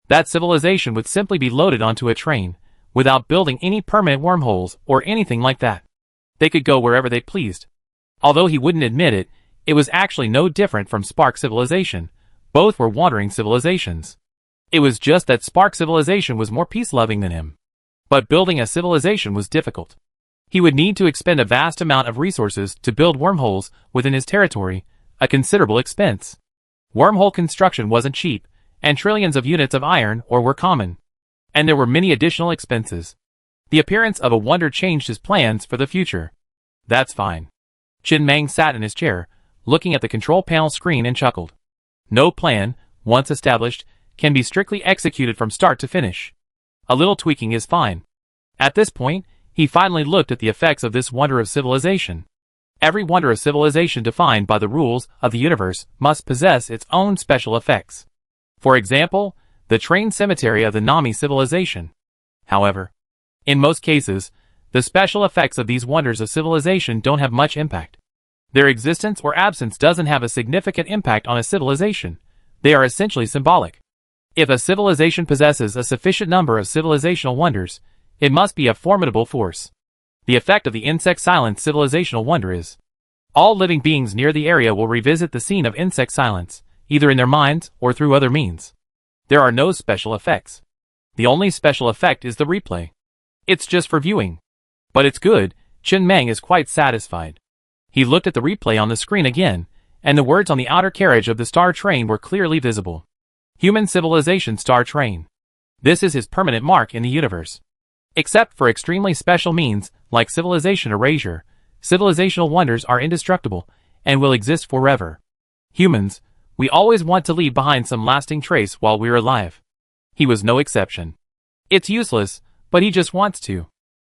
that civilization would simply be loaded onto a train, without building any permanent wormholes or anything like that. They could go wherever they pleased. Although he wouldn't admit it, it was actually no different from Spark civilization. Both were wandering civilizations. It was just that Spark civilization was more peace-loving than him. But building a civilization was difficult. He would need to expend a vast amount of resources to build wormholes within his territory, a considerable expense. Wormhole construction wasn't cheap, and trillions of units of iron ore were common. And there were many additional expenses. The appearance of a wonder changed his plans for the future. That's fine. Chen Mang sat in his chair, looking at the control panel screen and chuckled. No plan, once established, can be strictly executed from start to finish. A little tweaking is fine. At this point, he finally looked at the effects of this wonder of civilization. Every wonder of civilization defined by the rules of the universe must possess its own special effects. For example, the train cemetery of the Nami civilization. However, in most cases, the special effects of these wonders of civilization don't have much impact. Their existence or absence doesn't have a significant impact on a civilization. They are essentially symbolic. If a civilization possesses a sufficient number of civilizational wonders, it must be a formidable force. The effect of the insect silence civilizational wonder is All living beings near the area will revisit the scene of insect silence, either in their minds or through other means. There are no special effects. The only special effect is the replay. It's just for viewing. But it's good. Chen Meng is quite satisfied. He looked at the replay on the screen again, and the words on the outer carriage of the star train were clearly visible. Human Civilization Star Train. This is his permanent mark in the universe. Except for extremely special means, like civilization erasure, civilizational wonders are indestructible, and will exist forever. Humans, we always want to leave behind some lasting trace while we're alive. He was no exception. It's useless, but he just wants to.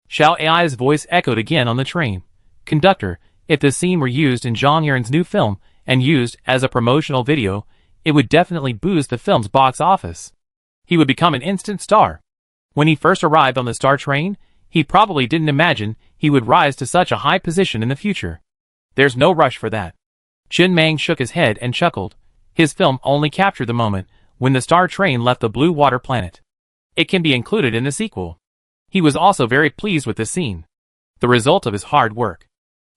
Xiao Ai's voice echoed again on the train. Conductor, if this scene were used in Zhang Yuan's new film, and used as a promotional video, it would definitely boost the film's box office. He would become an instant star. When he first arrived on the star train, he probably didn't imagine he would rise to such a high position in the future. There's no rush for that. Chen Meng shook his head and chuckled. His film only captured the moment when the star train left the blue water planet. It can be included in the sequel. He was also very pleased with this scene. The result of his hard work.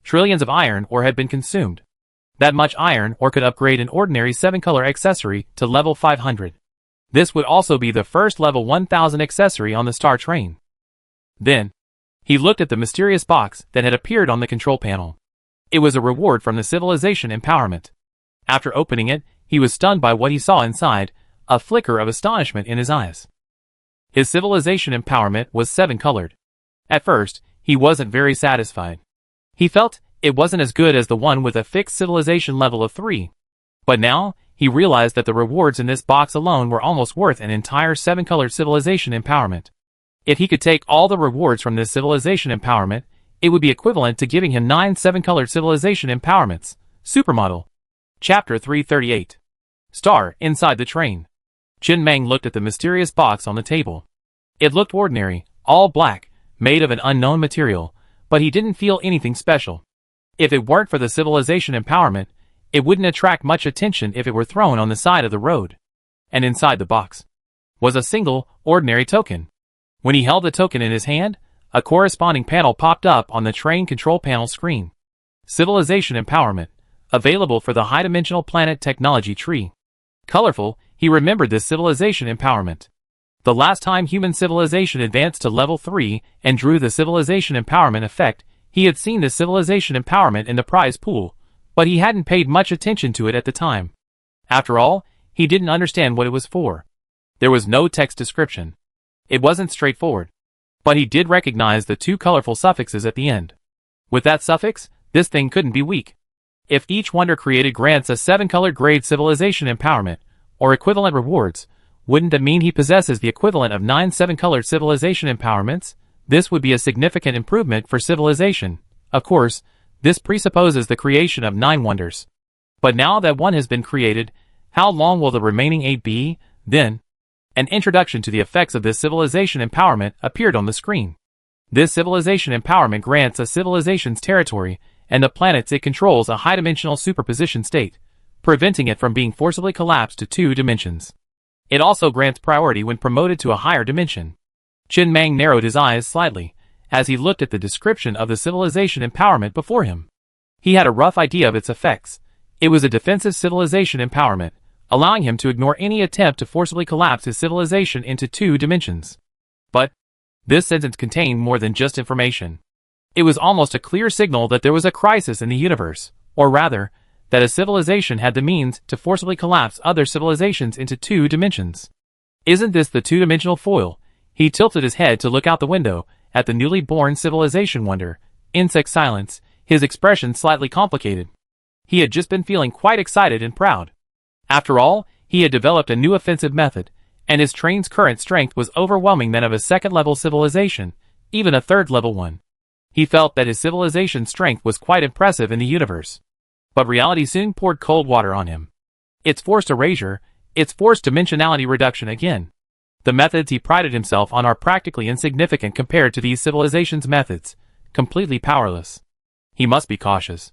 Trillions of iron ore had been consumed. That much iron ore could upgrade an ordinary 7-color accessory to level 500. This would also be the first level 1000 accessory on the star train. Then, he looked at the mysterious box that had appeared on the control panel. It was a reward from the Civilization Empowerment. After opening it, he was stunned by what he saw inside, a flicker of astonishment in his eyes. His Civilization Empowerment was 7-colored. At first, he wasn't very satisfied. He felt it wasn't as good as the one with a fixed civilization level of 3. But now, he realized that the rewards in this box alone were almost worth an entire 7-colored Civilization Empowerment. If he could take all the rewards from this Civilization Empowerment, it would be equivalent to giving him 9 7-colored Civilization Empowerments. Supermodel. Chapter 338. Star inside the train. Chen Meng looked at the mysterious box on the table. It looked ordinary, all black, made of an unknown material, but he didn't feel anything special. If it weren't for the Civilization Empowerment, it wouldn't attract much attention if it were thrown on the side of the road. And inside the box was a single, ordinary token. When he held the token in his hand, a corresponding panel popped up on the train control panel screen. Civilization Empowerment. Available for the high-dimensional planet technology tree. Colorful, he remembered this Civilization Empowerment. The last time human civilization advanced to level 3 and drew the Civilization Empowerment effect, he had seen this Civilization Empowerment in the prize pool, but he hadn't paid much attention to it at the time. After all, he didn't understand what it was for. There was no text description. It wasn't straightforward. But he did recognize the 2 colorful suffixes at the end. With that suffix, this thing couldn't be weak. If each wonder created grants a 7-colored grade Civilization Empowerment, or equivalent rewards, wouldn't that mean he possesses the equivalent of 9 7-colored Civilization Empowerments? This would be a significant improvement for civilization. Of course, this presupposes the creation of 9 wonders. But now that one has been created, how long will the remaining 8 be, then? An introduction to the effects of this Civilization Empowerment appeared on the screen. This Civilization Empowerment grants a civilization's territory, and the planets it controls a high-dimensional superposition state, preventing it from being forcibly collapsed to 2 dimensions. It also grants priority when promoted to a higher dimension. Chen Meng narrowed his eyes slightly, as he looked at the description of the Civilization Empowerment before him. He had a rough idea of its effects. It was a defensive Civilization Empowerment, allowing him to ignore any attempt to forcibly collapse his civilization into 2 dimensions. But this sentence contained more than just information. It was almost a clear signal that there was a crisis in the universe, or rather, that a civilization had the means to forcibly collapse other civilizations into 2 dimensions. Isn't this the 2-dimensional foil? He tilted his head to look out the window at the newly born civilization wonder, insect silence, his expression slightly complicated. He had just been feeling quite excited and proud. After all, he had developed a new offensive method, and his train's current strength was overwhelming that of a 2nd-level civilization, even a 3rd-level one. He felt that his civilization's strength was quite impressive in the universe. But reality soon poured cold water on him. It's forced erasure, it's forced dimensionality reduction again. The methods he prided himself on are practically insignificant compared to these civilizations' methods, completely powerless. He must be cautious.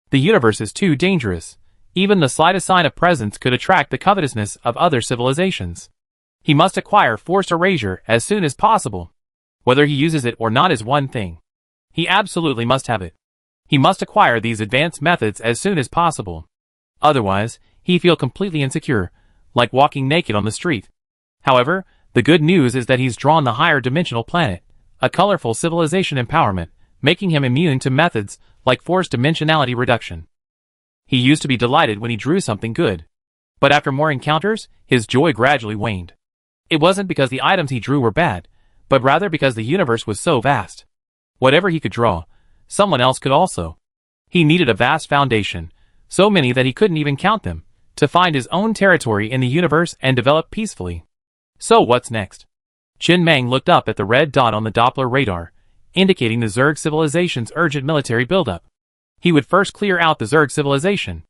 The universe is too dangerous. Even the slightest sign of presence could attract the covetousness of other civilizations. He must acquire forced erasure as soon as possible. Whether he uses it or not is one thing. He absolutely must have it. He must acquire these advanced methods as soon as possible. Otherwise, he feel completely insecure, like walking naked on the street. However, the good news is that he's drawn the higher dimensional planet, a colorful civilization empowerment, making him immune to methods like forced dimensionality reduction. He used to be delighted when he drew something good. But after more encounters, his joy gradually waned. It wasn't because the items he drew were bad, but rather because the universe was so vast. Whatever he could draw, someone else could also. He needed a vast foundation, so many that he couldn't even count them, to find his own territory in the universe and develop peacefully. So what's next? Chen Mang looked up at the red dot on the Doppler radar, indicating the Zerg civilization's urgent military buildup. He would first clear out the Zerg civilization.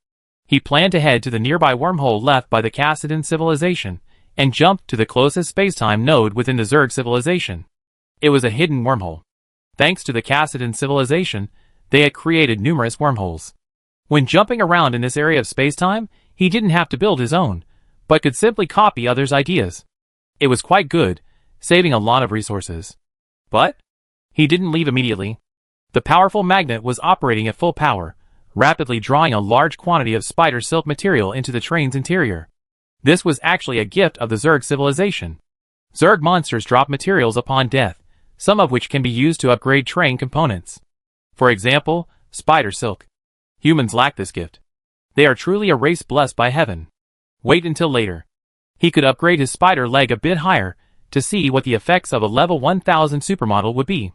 He planned to head to the nearby wormhole left by the Cassidon civilization, and jump to the closest spacetime node within the Zerg civilization. It was a hidden wormhole. Thanks to the Cassidon civilization, they had created numerous wormholes. When jumping around in this area of spacetime, he didn't have to build his own, but could simply copy others' ideas. It was quite good, saving a lot of resources. But he didn't leave immediately. The powerful magnet was operating at full power, rapidly drawing a large quantity of spider silk material into the train's interior. This was actually a gift of the Zerg civilization. Zerg monsters drop materials upon death, some of which can be used to upgrade train components. For example, spider silk. Humans lack this gift. They are truly a race blessed by heaven. Wait until later. He could upgrade his spider leg a bit higher to see what the effects of a level 1000 supermodel would be.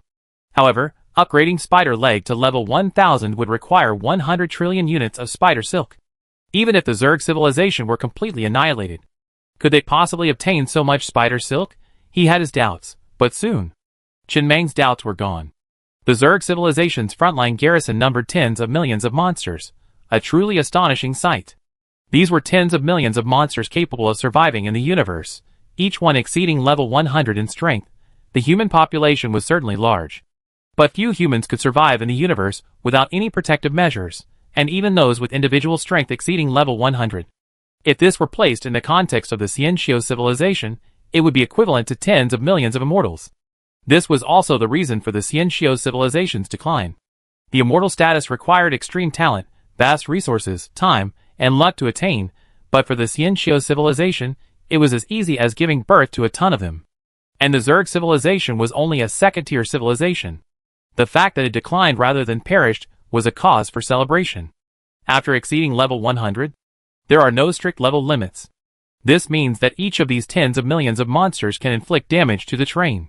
However, upgrading spider leg to level 1000 would require 100 trillion units of spider silk. Even if the Zerg civilization were completely annihilated, could they possibly obtain so much spider silk? He had his doubts, but soon, Chen Mang's doubts were gone. The Zerg civilization's frontline garrison numbered tens of millions of monsters, a truly astonishing sight. These were tens of millions of monsters capable of surviving in the universe, each one exceeding level 100 in strength. The human population was certainly large. But few humans could survive in the universe without any protective measures, and even those with individual strength exceeding level 100. If this were placed in the context of the Xianxiu civilization, it would be equivalent to tens of millions of immortals. This was also the reason for the Xianxiu civilization's decline. The immortal status required extreme talent, vast resources, time, and luck to attain, but for the Xianxiu civilization, it was as easy as giving birth to a ton of them. And the Zerg civilization was only a second-tier civilization. The fact that it declined rather than perished was a cause for celebration. After exceeding level 100, there are no strict level limits. This means that each of these tens of millions of monsters can inflict damage to the train.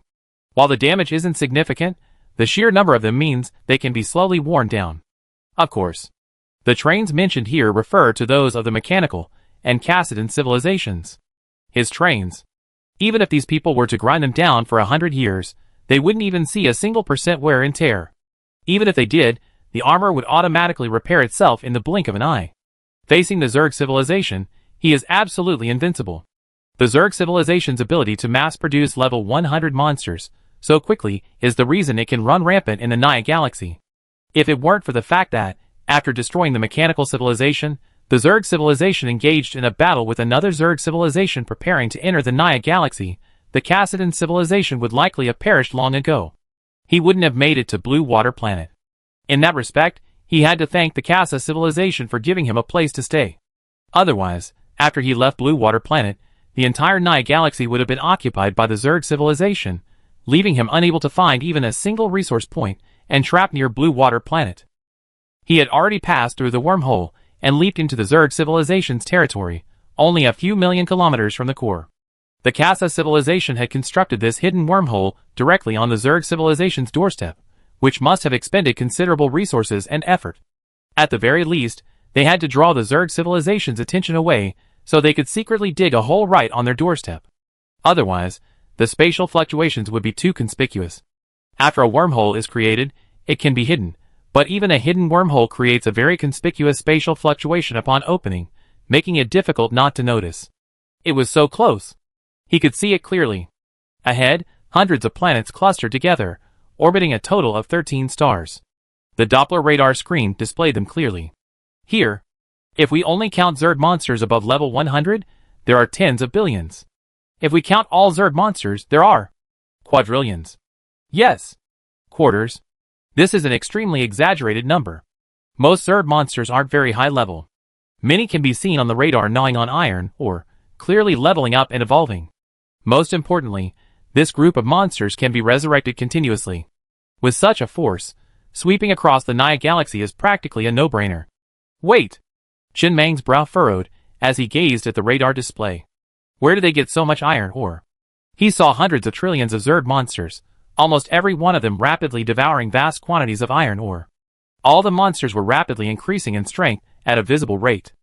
While the damage isn't significant, the sheer number of them means they can be slowly worn down. Of course, the trains mentioned here refer to those of the mechanical and Cassidon civilizations. His trains. Even if these people were to grind them down for 100 years, they wouldn't even see a single % wear and tear. Even if they did, the armor would automatically repair itself in the blink of an eye. Facing the Zerg civilization, he is absolutely invincible. The Zerg civilization's ability to mass-produce level 100 monsters so quickly is the reason it can run rampant in the Naya galaxy. If it weren't for the fact that, after destroying the mechanical civilization, the Zerg civilization engaged in a battle with another Zerg civilization preparing to enter the Naya galaxy, the Cassidon civilization would likely have perished long ago. He wouldn't have made it to Blue Water Planet. In that respect, he had to thank the Casa civilization for giving him a place to stay. Otherwise, after he left Blue Water Planet, the entire Naya galaxy would have been occupied by the Zerg civilization, leaving him unable to find even a single resource point and trapped near Blue Water Planet. He had already passed through the wormhole and leaped into the Zerg civilization's territory, only a few million kilometers from the core. The Casa civilization had constructed this hidden wormhole directly on the Zerg civilization's doorstep, which must have expended considerable resources and effort. At the very least, they had to draw the Zerg civilization's attention away so they could secretly dig a hole right on their doorstep. Otherwise, the spatial fluctuations would be too conspicuous. After a wormhole is created, it can be hidden, but even a hidden wormhole creates a very conspicuous spatial fluctuation upon opening, making it difficult not to notice. It was so close. He could see it clearly. Ahead, hundreds of planets clustered together, orbiting a total of 13 stars. The Doppler radar screen displayed them clearly. Here, if we only count Zerg monsters above level 100, there are tens of billions. If we count all Zerg monsters, there are quadrillions. Yes, quarters, This is an extremely exaggerated number. Most Zerg monsters aren't very high level. Many can be seen on the radar gnawing on iron, or clearly leveling up and evolving. Most importantly, this group of monsters can be resurrected continuously. With such a force, sweeping across the Naya galaxy is practically a no-brainer. Wait! Qin Meng's brow furrowed as he gazed at the radar display. Where do they get so much iron ore? He saw hundreds of trillions of Zerg monsters, almost every one of them rapidly devouring vast quantities of iron ore. All the monsters were rapidly increasing in strength at a visible rate.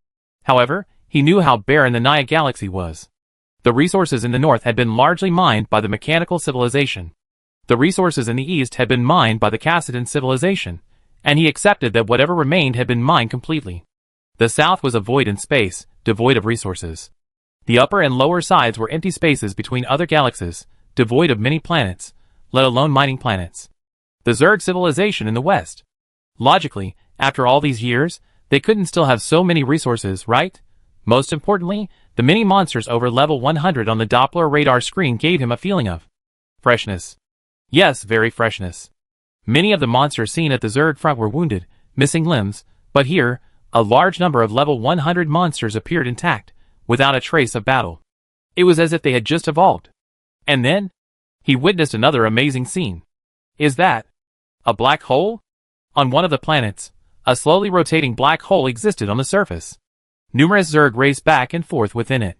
However, he knew how barren the Naya galaxy was. The resources in the north had been largely mined by the mechanical civilization. The resources in the east had been mined by the Kassadin civilization, and he accepted that whatever remained had been mined completely. The south was a void in space, devoid of resources. The upper and lower sides were empty spaces between other galaxies, devoid of many planets, let alone mining planets. The Zerg civilization in the west. Logically, after all these years, they couldn't still have so many resources, right? Most importantly, the many monsters over level 100 on the Doppler radar screen gave him a feeling of freshness. Yes, very freshness. Many of the monsters seen at the Zerg front were wounded, missing limbs, but here, a large number of level 100 monsters appeared intact, without a trace of battle. It was as if they had just evolved. And then, he witnessed another amazing scene. Is that a black hole? On one of the planets, a slowly rotating black hole existed on the surface. Numerous Zerg raced back and forth within it,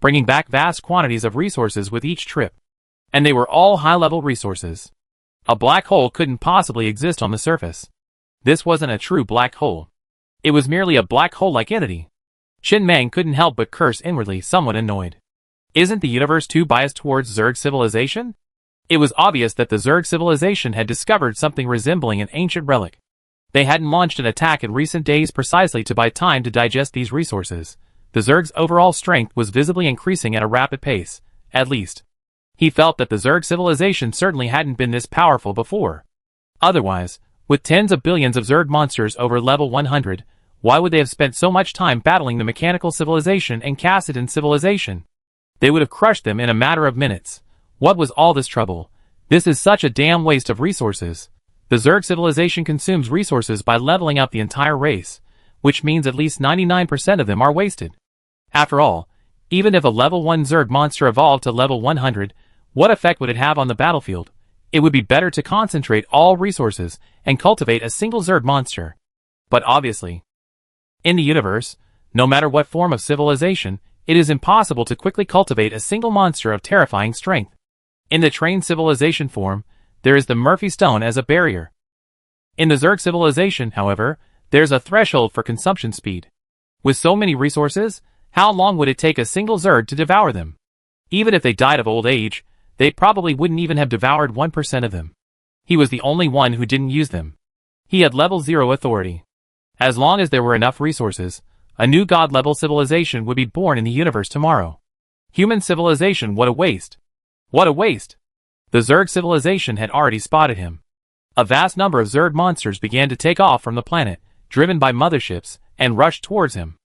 bringing back vast quantities of resources with each trip. And they were all high-level resources. A black hole couldn't possibly exist on the surface. This wasn't a true black hole. It was merely a black hole-like entity. Qin Meng couldn't help but curse inwardly, somewhat annoyed. Isn't the universe too biased towards Zerg civilization? It was obvious that the Zerg civilization had discovered something resembling an ancient relic. They hadn't launched an attack in recent days precisely to buy time to digest these resources. The Zerg's overall strength was visibly increasing at a rapid pace, at least. He felt that the Zerg civilization certainly hadn't been this powerful before. Otherwise, with tens of billions of Zerg monsters over level 100, why would they have spent so much time battling the mechanical civilization and Kassadin civilization? They would have crushed them in a matter of minutes. What was all this trouble? This is such a damn waste of resources. The Zerg civilization consumes resources by leveling up the entire race, which means at least 99% of them are wasted. After all, even if a level 1 Zerg monster evolved to level 100, what effect would it have on the battlefield? It would be better to concentrate all resources and cultivate a single Zerg monster. But obviously, in the universe, no matter what form of civilization, it is impossible to quickly cultivate a single monster of terrifying strength. In the trained civilization form, there is the Murphy Stone as a barrier. In the Zerg civilization, however, there's a threshold for consumption speed. With so many resources, how long would it take a single Zerg to devour them? Even if they died of old age, they probably wouldn't even have devoured 1% of them. He was the only one who didn't use them. He had level 0 authority. As long as there were enough resources, a new god-level civilization would be born in the universe tomorrow. Human civilization, what a waste. What a waste. The Zerg civilization had already spotted him. A vast number of Zerg monsters began to take off from the planet, driven by motherships, and rushed towards him.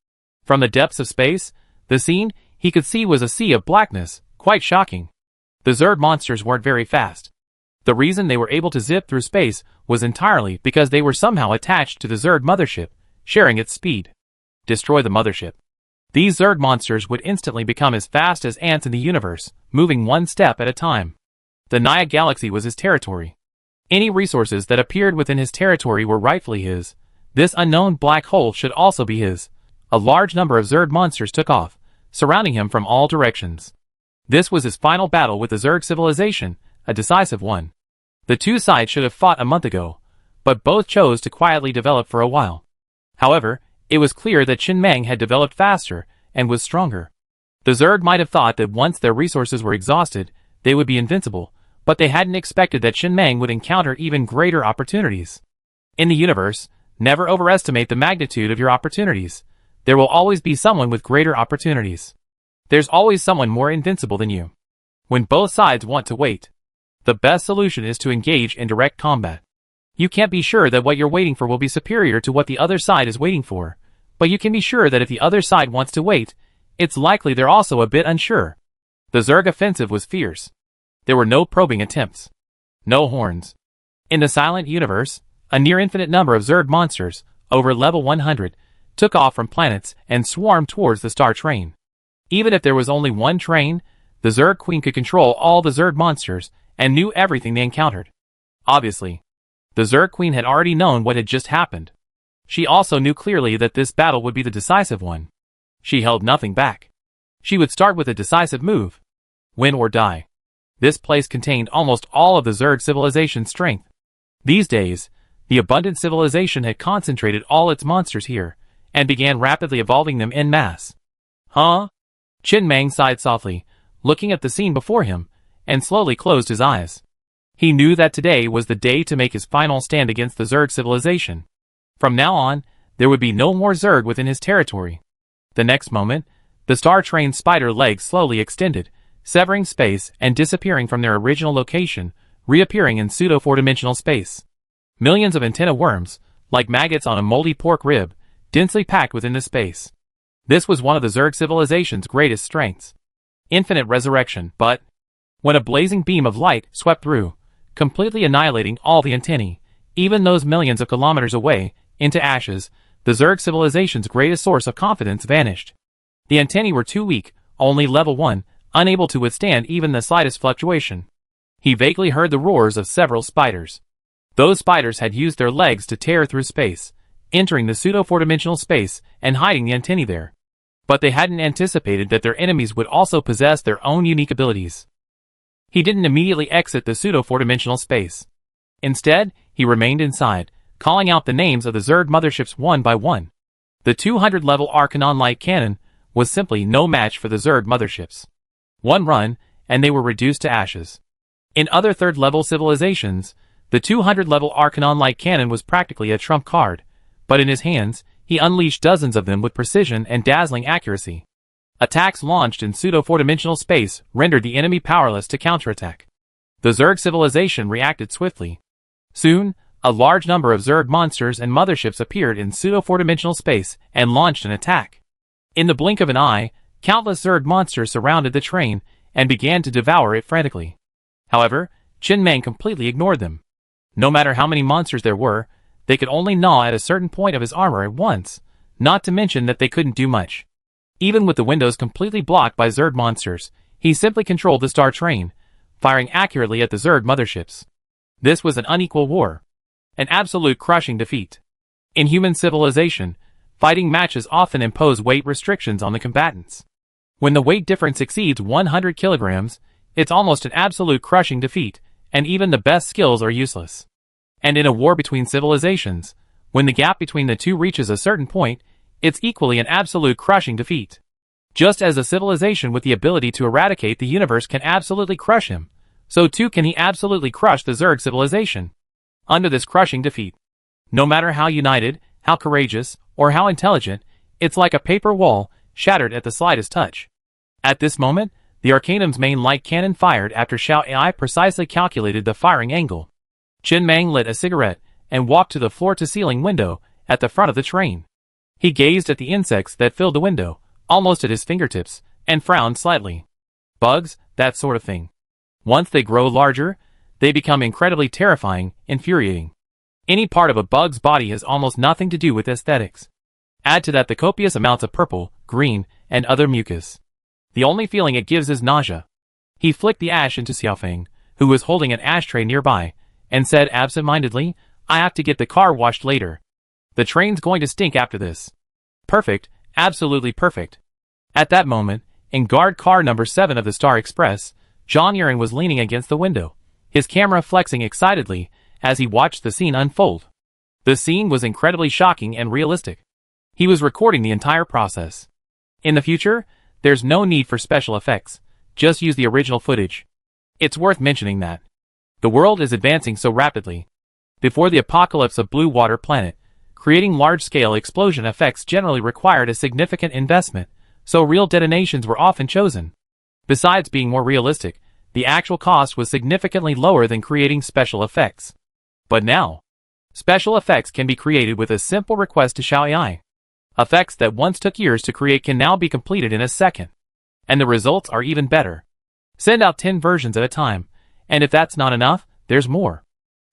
From the depths of space, the scene, he could see, was a sea of blackness, quite shocking. The Zerg monsters weren't very fast. The reason they were able to zip through space was entirely because they were somehow attached to the Zerg mothership, sharing its speed. Destroy the mothership. These Zerg monsters would instantly become as fast as ants in the universe, moving one step at a time. The Naya galaxy was his territory. Any resources that appeared within his territory were rightfully his. This unknown black hole should also be his. A large number of Zerg monsters took off, surrounding him from all directions. This was his final battle with the Zerg civilization, a decisive one. The two sides should have fought a month ago, but both chose to quietly develop for a while. However, it was clear that Qin Meng had developed faster and was stronger. The Zerg might have thought that once their resources were exhausted, they would be invincible, but they hadn't expected that Qin Meng would encounter even greater opportunities. In the universe, never overestimate the magnitude of your opportunities. There will always be someone with greater opportunities. There's always someone more invincible than you. When both sides want to wait, the best solution is to engage in direct combat. You can't be sure that what you're waiting for will be superior to what the other side is waiting for, but you can be sure that if the other side wants to wait, it's likely they're also a bit unsure. The Zerg offensive was fierce. There were no probing attempts. No horns. In the silent universe, A near-infinite number of Zerg monsters, over level 100, took off from planets and swarmed towards the star train. Even if there was only one train, the Zerg Queen could control all the Zerg monsters and knew everything they encountered. Obviously, the Zerg Queen had already known what had just happened. She also knew clearly that this battle would be the decisive one. She held nothing back. She would start with a decisive move. Win or die. This place contained almost all of the Zerg civilization's strength. These days, the abundant civilization had concentrated all its monsters here, and began rapidly evolving them en masse. Huh? Qin Mang sighed softly, looking at the scene before him, and slowly closed his eyes. He knew that today was the day to make his final stand against the Zerg civilization. From now on, there would be no more Zerg within his territory. The next moment, the Star Train's spider legs slowly extended, severing space and disappearing from their original location, reappearing in pseudo-four-dimensional space. Millions of antenna worms, like maggots on a moldy pork rib, densely packed within the space. This was one of the Zerg civilization's greatest strengths. Infinite resurrection, but when a blazing beam of light swept through, completely annihilating all the antennae, even those millions of kilometers away, into ashes, the Zerg civilization's greatest source of confidence vanished. The antennae were too weak, only level 1, unable to withstand even the slightest fluctuation. He vaguely heard the roars of several spiders. Those spiders had used their legs to tear through space, entering the pseudo-four-dimensional space and hiding the antennae there. But they hadn't anticipated that their enemies would also possess their own unique abilities. He didn't immediately exit the pseudo-four-dimensional space. Instead, he remained inside, calling out the names of the Zerg motherships one by one. The 200-level Arcanon light cannon was simply no match for the Zerg motherships. One run, and they were reduced to ashes. In other third-level civilizations, the 200-level Arcanon light cannon was practically a trump card, but in his hands, he unleashed dozens of them with precision and dazzling accuracy. Attacks launched in pseudo-four-dimensional space rendered the enemy powerless to counterattack. The Zerg civilization reacted swiftly. Soon, a large number of Zerg monsters and motherships appeared in pseudo-four-dimensional space and launched an attack. In the blink of an eye, countless Zerg monsters surrounded the train and began to devour it frantically. However, Qin Mang completely ignored them. No matter how many monsters there were, they could only gnaw at a certain point of his armor at once, not to mention that they couldn't do much. Even with the windows completely blocked by Zerg monsters, he simply controlled the Star Train, firing accurately at the Zerg motherships. This was an unequal war. An absolute crushing defeat. In human civilization, fighting matches often impose weight restrictions on the combatants. When the weight difference exceeds 100 kilograms, it's almost an absolute crushing defeat, and even the best skills are useless. And in a war between civilizations, when the gap between the two reaches a certain point, it's equally an absolute crushing defeat. Just as a civilization with the ability to eradicate the universe can absolutely crush him, so too can he absolutely crush the Zerg civilization. Under this crushing defeat, no matter how united, how courageous, or how intelligent, it's like a paper wall, shattered at the slightest touch. At this moment, the Arcanum's main light cannon fired after Xiao Ai precisely calculated the firing angle. Qin Mang lit a cigarette and walked to the floor-to-ceiling window at the front of the train. He gazed at the insects that filled the window, almost at his fingertips, and frowned slightly. Bugs, that sort of thing. Once they grow larger, they become incredibly terrifying, infuriating. Any part of a bug's body has almost nothing to do with aesthetics. Add to that the copious amounts of purple, green, and other mucus. The only feeling it gives is nausea. He flicked the ash into Xiaofeng, who was holding an ashtray nearby, and said absent-mindedly, "I have to get the car washed later. The train's going to stink after this." Perfect, absolutely perfect. At that moment, in guard car number 7 of the Star Express, Zhang Yuan was leaning against the window, his camera flexing excitedly as he watched the scene unfold. The scene was incredibly shocking and realistic. He was recording the entire process. In the future, there's no need for special effects, just use the original footage. It's worth mentioning that the world is advancing so rapidly. Before the apocalypse of Blue Water Planet, creating large-scale explosion effects generally required a significant investment, so real detonations were often chosen. Besides being more realistic, the actual cost was significantly lower than creating special effects. But now, special effects can be created with a simple request to Xiao Ai. Effects that once took years to create can now be completed in a second. And the results are even better. Send out 10 versions at a time, and if that's not enough, there's more.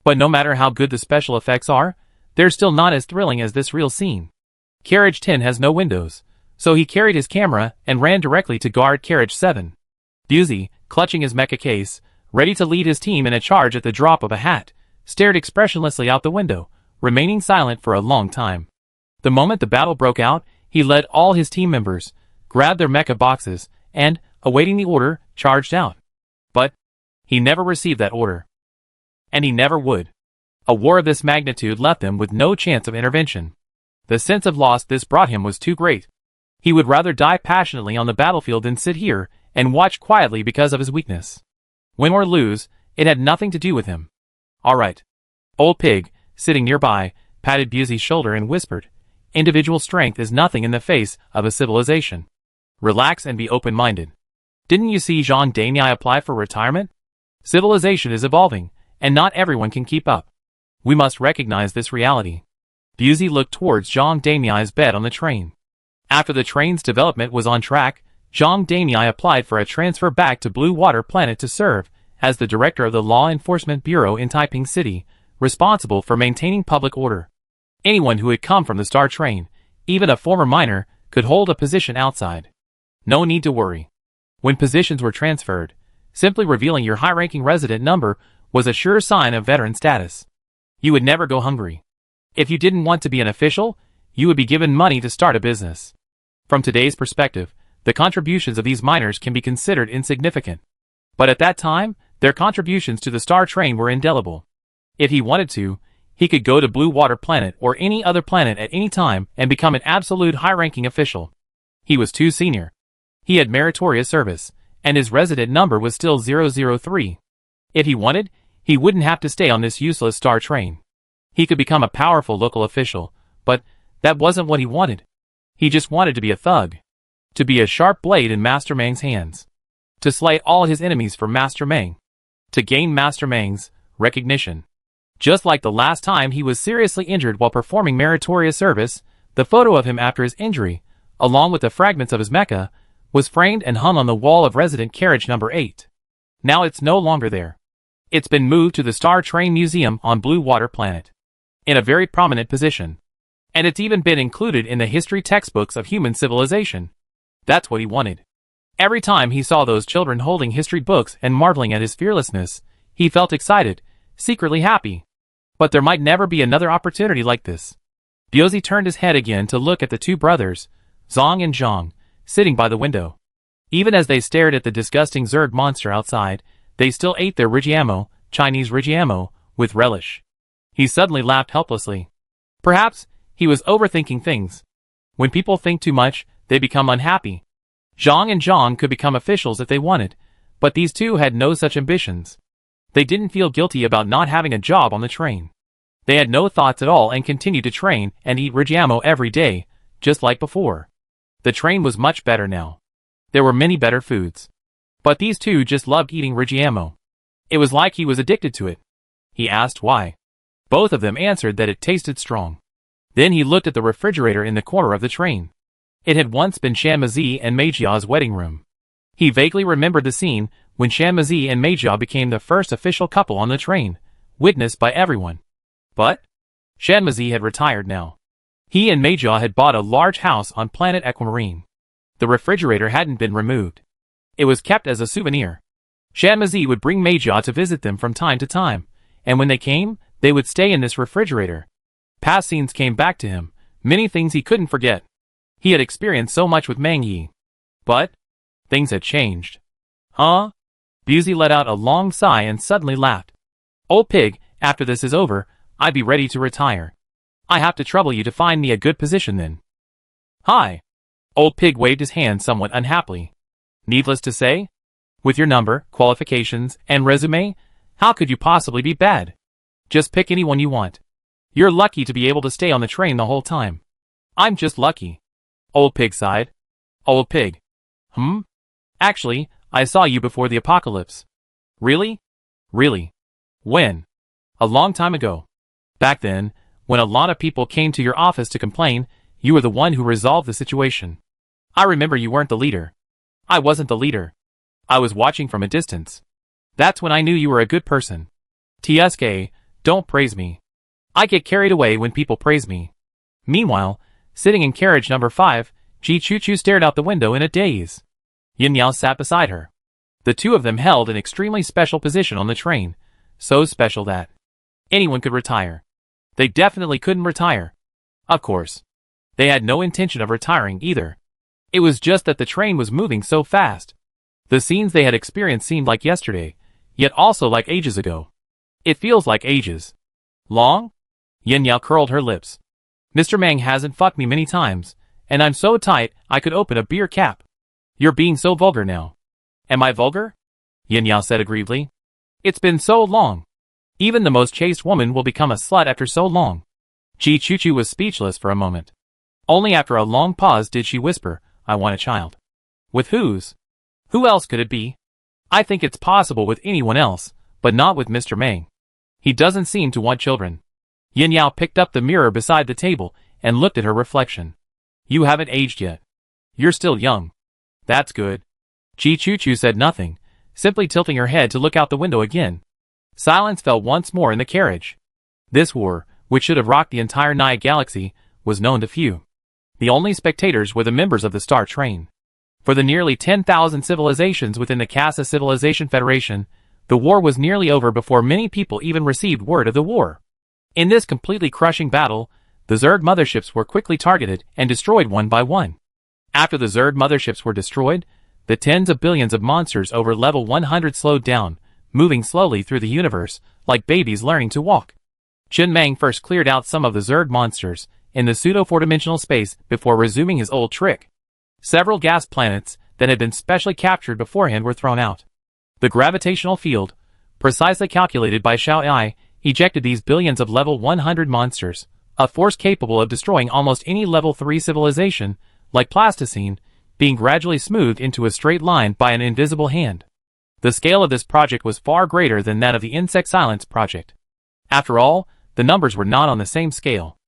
But no matter how good the special effects are, they're still not as thrilling as this real scene. Carriage 10 has no windows, so he carried his camera and ran directly to guard Carriage 7. Busey, clutching his mecha case, ready to lead his team in a charge at the drop of a hat, stared expressionlessly out the window, remaining silent for a long time. The moment the battle broke out, he led all his team members, grabbed their mecha boxes, and, awaiting the order, charged out. But he never received that order. And he never would. A war of this magnitude left him with no chance of intervention. The sense of loss this brought him was too great. He would rather die passionately on the battlefield than sit here and watch quietly because of his weakness. Win or lose, it had nothing to do with him. All right. Old Pig, sitting nearby, patted Busey's shoulder and whispered, "Individual strength is nothing in the face of a civilization. Relax and be open-minded. Didn't you see Jean Damiai apply for retirement? Civilization is evolving, and not everyone can keep up. We must recognize this reality." Busey looked towards Zhang Damiai's bed on the train. After the train's development was on track, Zhang Damiai applied for a transfer back to Blue Water Planet to serve as the director of the Law Enforcement Bureau in Taiping City, responsible for maintaining public order. Anyone who had come from the Star Train, even a former miner, could hold a position outside. No need to worry. When positions were transferred, simply revealing your high-ranking resident number was a sure sign of veteran status. You would never go hungry. If you didn't want to be an official, you would be given money to start a business. From today's perspective, the contributions of these miners can be considered insignificant. But at that time, their contributions to the Star Train were indelible. If he wanted to, he could go to Blue Water Planet or any other planet at any time and become an absolute high-ranking official. He was too senior. He had meritorious service, and his resident number was still 003. If he wanted, he wouldn't have to stay on this useless Star Train. He could become a powerful local official, but that wasn't what he wanted. He just wanted to be a thug. To be a sharp blade in Master Meng's hands. To slay all his enemies for Master Meng. To gain Master Meng's recognition. Just like the last time he was seriously injured while performing meritorious service, the photo of him after his injury, along with the fragments of his mecha, was framed and hung on the wall of resident carriage number 8. Now it's no longer there. It's been moved to the Star Train Museum on Blue Water Planet. In a very prominent position. And it's even been included in the history textbooks of human civilization. That's what he wanted. Every time he saw those children holding history books and marveling at his fearlessness, he felt excited, secretly happy. But there might never be another opportunity like this. Busey turned his head again to look at the two brothers, Zhang and Zhang, sitting by the window. Even as they stared at the disgusting Zerg monster outside, they still ate their Rigiamo, Chinese Rigiamo, with relish. He suddenly laughed helplessly. Perhaps he was overthinking things. When people think too much, they become unhappy. Zhang and Zhang could become officials if they wanted, but these two had no such ambitions. They didn't feel guilty about not having a job on the train. They had no thoughts at all and continued to train and eat Rigiamo every day, just like before. The train was much better now. There were many better foods. But these two just loved eating Rigiamo. It was like he was addicted to it. He asked why. Both of them answered that it tasted strong. Then he looked at the refrigerator in the corner of the train. It had once been Shanmazi and Meijia's wedding room. He vaguely remembered the scene when Shanmazi and Meijia became the first official couple on the train, witnessed by everyone. But Shanmazi had retired now. He and Meijia had bought a large house on planet Aquamarine. The refrigerator hadn't been removed. It was kept as a souvenir. Shanmazi would bring Meijia to visit them from time to time, and when they came, they would stay in this refrigerator. Past scenes came back to him, many things he couldn't forget. He had experienced so much with Meng Yi. But things had changed. Huh? Busey let out a long sigh and suddenly laughed. Old Pig, after this is over, I'd be ready to retire. I have to trouble you to find me a good position then. Hi. Old Pig waved his hand somewhat unhappily. Needless to say, with your number, qualifications, and resume, how could you possibly be bad? Just pick anyone you want. You're lucky to be able to stay on the train the whole time. I'm just lucky. Old Pig sighed. Old Pig. Actually, I saw you before the apocalypse. Really? Really? When? A long time ago. Back then, when a lot of people came to your office to complain, you were the one who resolved the situation. I remember you weren't the leader. I wasn't the leader. I was watching from a distance. That's when I knew you were a good person. TSK, Don't praise me. I get carried away when people praise me. Meanwhile, sitting in carriage number 5, Ji Choo-choo stared out the window in a daze. Yin Yao sat beside her. The two of them held an extremely special position on the train, so special that anyone could retire. They definitely couldn't retire. Of course. They had no intention of retiring either. It was just that the train was moving so fast. The scenes they had experienced seemed like yesterday, yet also like ages ago. It feels like ages. Long? Yin Yao curled her lips. Mr. Mang hasn't fucked me many times, and I'm so tight I could open a beer cap. You're being so vulgar now. Am I vulgar? Yin Yao said aggrievedly. It's been so long. Even the most chaste woman will become a slut after so long. Ji Choo-choo was speechless for a moment. Only after a long pause did she whisper, I want a child. With whose? Who else could it be? I think it's possible with anyone else, but not with Mr. Mang. He doesn't seem to want children. Yin Yao picked up the mirror beside the table and looked at her reflection. You haven't aged yet. You're still young. That's good. Ji Choo-choo said nothing, simply tilting her head to look out the window again. Silence fell once more in the carriage. This war, which should have rocked the entire Naya galaxy, was known to few. The only spectators were the members of the Star Train. For the nearly 10,000 civilizations within the Casa Civilization Federation, the war was nearly over before many people even received word of the war. In this completely crushing battle, the Zerg motherships were quickly targeted and destroyed one by one. After the Zerg motherships were destroyed, the tens of billions of monsters over level 100 slowed down, moving slowly through the universe, like babies learning to walk. Chen Mang first cleared out some of the Zerg monsters in the pseudo-4-dimensional space before resuming his old trick. Several gas planets that had been specially captured beforehand were thrown out. The gravitational field, precisely calculated by Xiao Ai, ejected these billions of level 100 monsters, a force capable of destroying almost any level 3 civilization, like plasticine, being gradually smoothed into a straight line by an invisible hand. The scale of this project was far greater than that of the Insect Silence project. After all, the numbers were not on the same scale.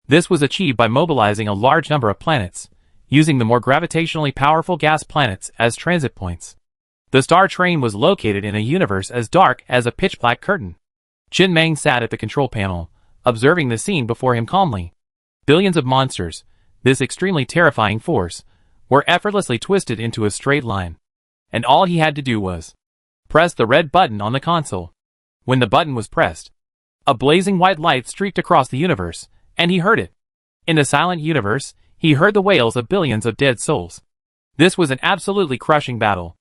This was achieved by mobilizing a large number of planets, using the more gravitationally powerful gas planets as transit points. The Star Train was located in a universe as dark as a pitch-black curtain. Chen Mang sat at the control panel, observing the scene before him calmly. Billions of monsters, this extremely terrifying force, were effortlessly twisted into a straight line. And all he had to do was press the red button on the console. When the button was pressed, a blazing white light streaked across the universe, and he heard it. In the silent universe, he heard the wails of billions of dead souls. This was an absolutely crushing battle.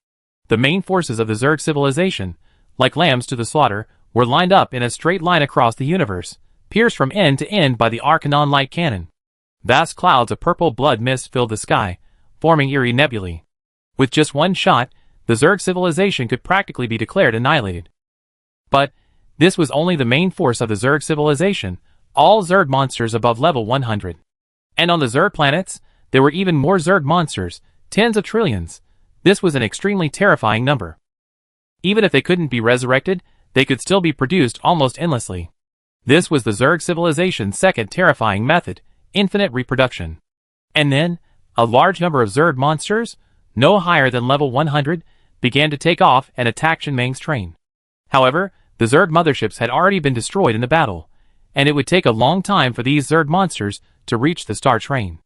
The main forces of the Zerg civilization, like lambs to the slaughter, were lined up in a straight line across the universe, pierced from end to end by the Arcanon light cannon. Vast clouds of purple blood mist filled the sky, forming eerie nebulae. With just one shot, the Zerg civilization could practically be declared annihilated. But this was only the main force of the Zerg civilization, all Zerg monsters above level 100. And on the Zerg planets, there were even more Zerg monsters, tens of trillions. This was an extremely terrifying number. Even if they couldn't be resurrected, they could still be produced almost endlessly. This was the Zerg civilization's second terrifying method, infinite reproduction. And then, a large number of Zerg monsters, no higher than level 100, began to take off and attack Chen Mang's train. However, the Zerg motherships had already been destroyed in the battle, and it would take a long time for these Zerg monsters to reach the Star Train.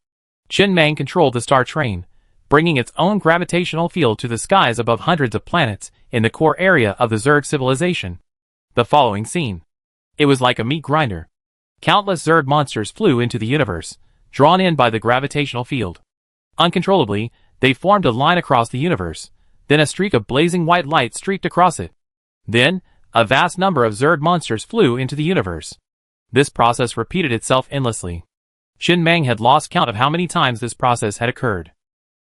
Chen Mang controlled the Star Train, bringing its own gravitational field to the skies above hundreds of planets in the core area of the Zerg civilization. The following scene. It was like a meat grinder. Countless Zerg monsters flew into the universe, drawn in by the gravitational field. Uncontrollably, they formed a line across the universe, then a streak of blazing white light streaked across it. Then, a vast number of Zerg monsters flew into the universe. This process repeated itself endlessly. Chen Mang had lost count of how many times this process had occurred.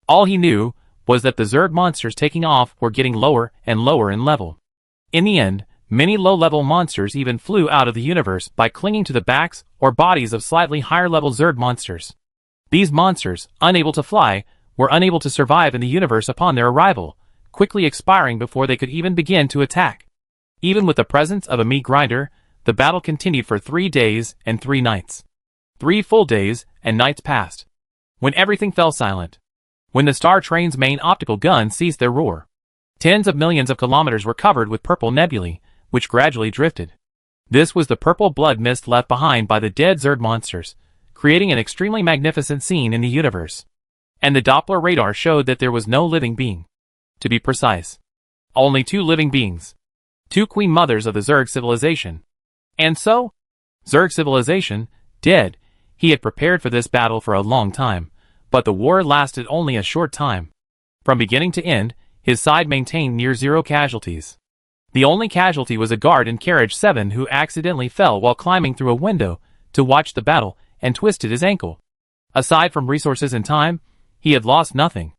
All he knew was that the Zerg monsters taking off were getting lower and lower in level. In the end, many low-level monsters even flew out of the universe by clinging to the backs or bodies of slightly higher-level Zerg monsters. These monsters, unable to fly, were unable to survive in the universe upon their arrival, quickly expiring before they could even begin to attack. Even with the presence of a meat grinder, the battle continued for 3 days and 3 nights. 3 full days and nights passed. When everything fell silent. When the Star Train's main optical gun ceased their roar. Tens of millions of kilometers were covered with purple nebulae, which gradually drifted. This was the purple blood mist left behind by the dead Zerg monsters, creating an extremely magnificent scene in the universe. And the Doppler radar showed that there was no living being. To be precise, only 2 living beings. 2 queen mothers of the Zerg civilization. And so, Zerg civilization, dead. He had prepared for this battle for a long time, but the war lasted only a short time. From beginning to end, his side maintained near 0 casualties. The only casualty was a guard in carriage 7 who accidentally fell while climbing through a window to watch the battle and twisted his ankle. Aside from resources and time, he had lost nothing.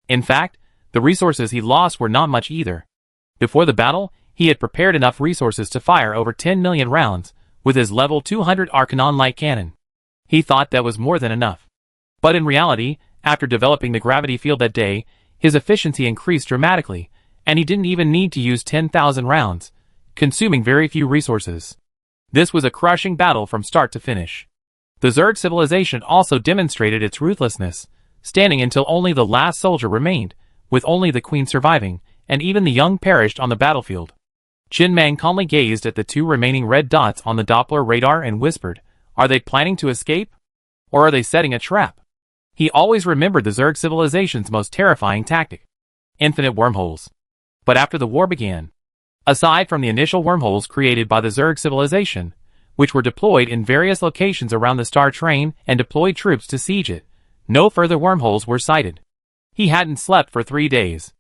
In fact, the resources he lost were not much either. Before the battle, he had prepared enough resources to fire over 10 million rounds with his level 200 Arcanon light cannon. He thought that was more than enough. But in reality, after developing the gravity field that day, his efficiency increased dramatically, and he didn't even need to use 10,000 rounds, consuming very few resources. This was a crushing battle from start to finish. The Zerg civilization also demonstrated its ruthlessness, standing until only the last soldier remained, with only the queen surviving, and even the young perished on the battlefield. Qin Mang calmly gazed at the 2 remaining red dots on the Doppler radar and whispered, "Are they planning to escape? Or are they setting a trap?" He always remembered the Zerg civilization's most terrifying tactic: infinite wormholes. But after the war began, aside from the initial wormholes created by the Zerg civilization, which were deployed in various locations around the Star Train and deployed troops to siege it, no further wormholes were sighted. He hadn't slept for 3 days.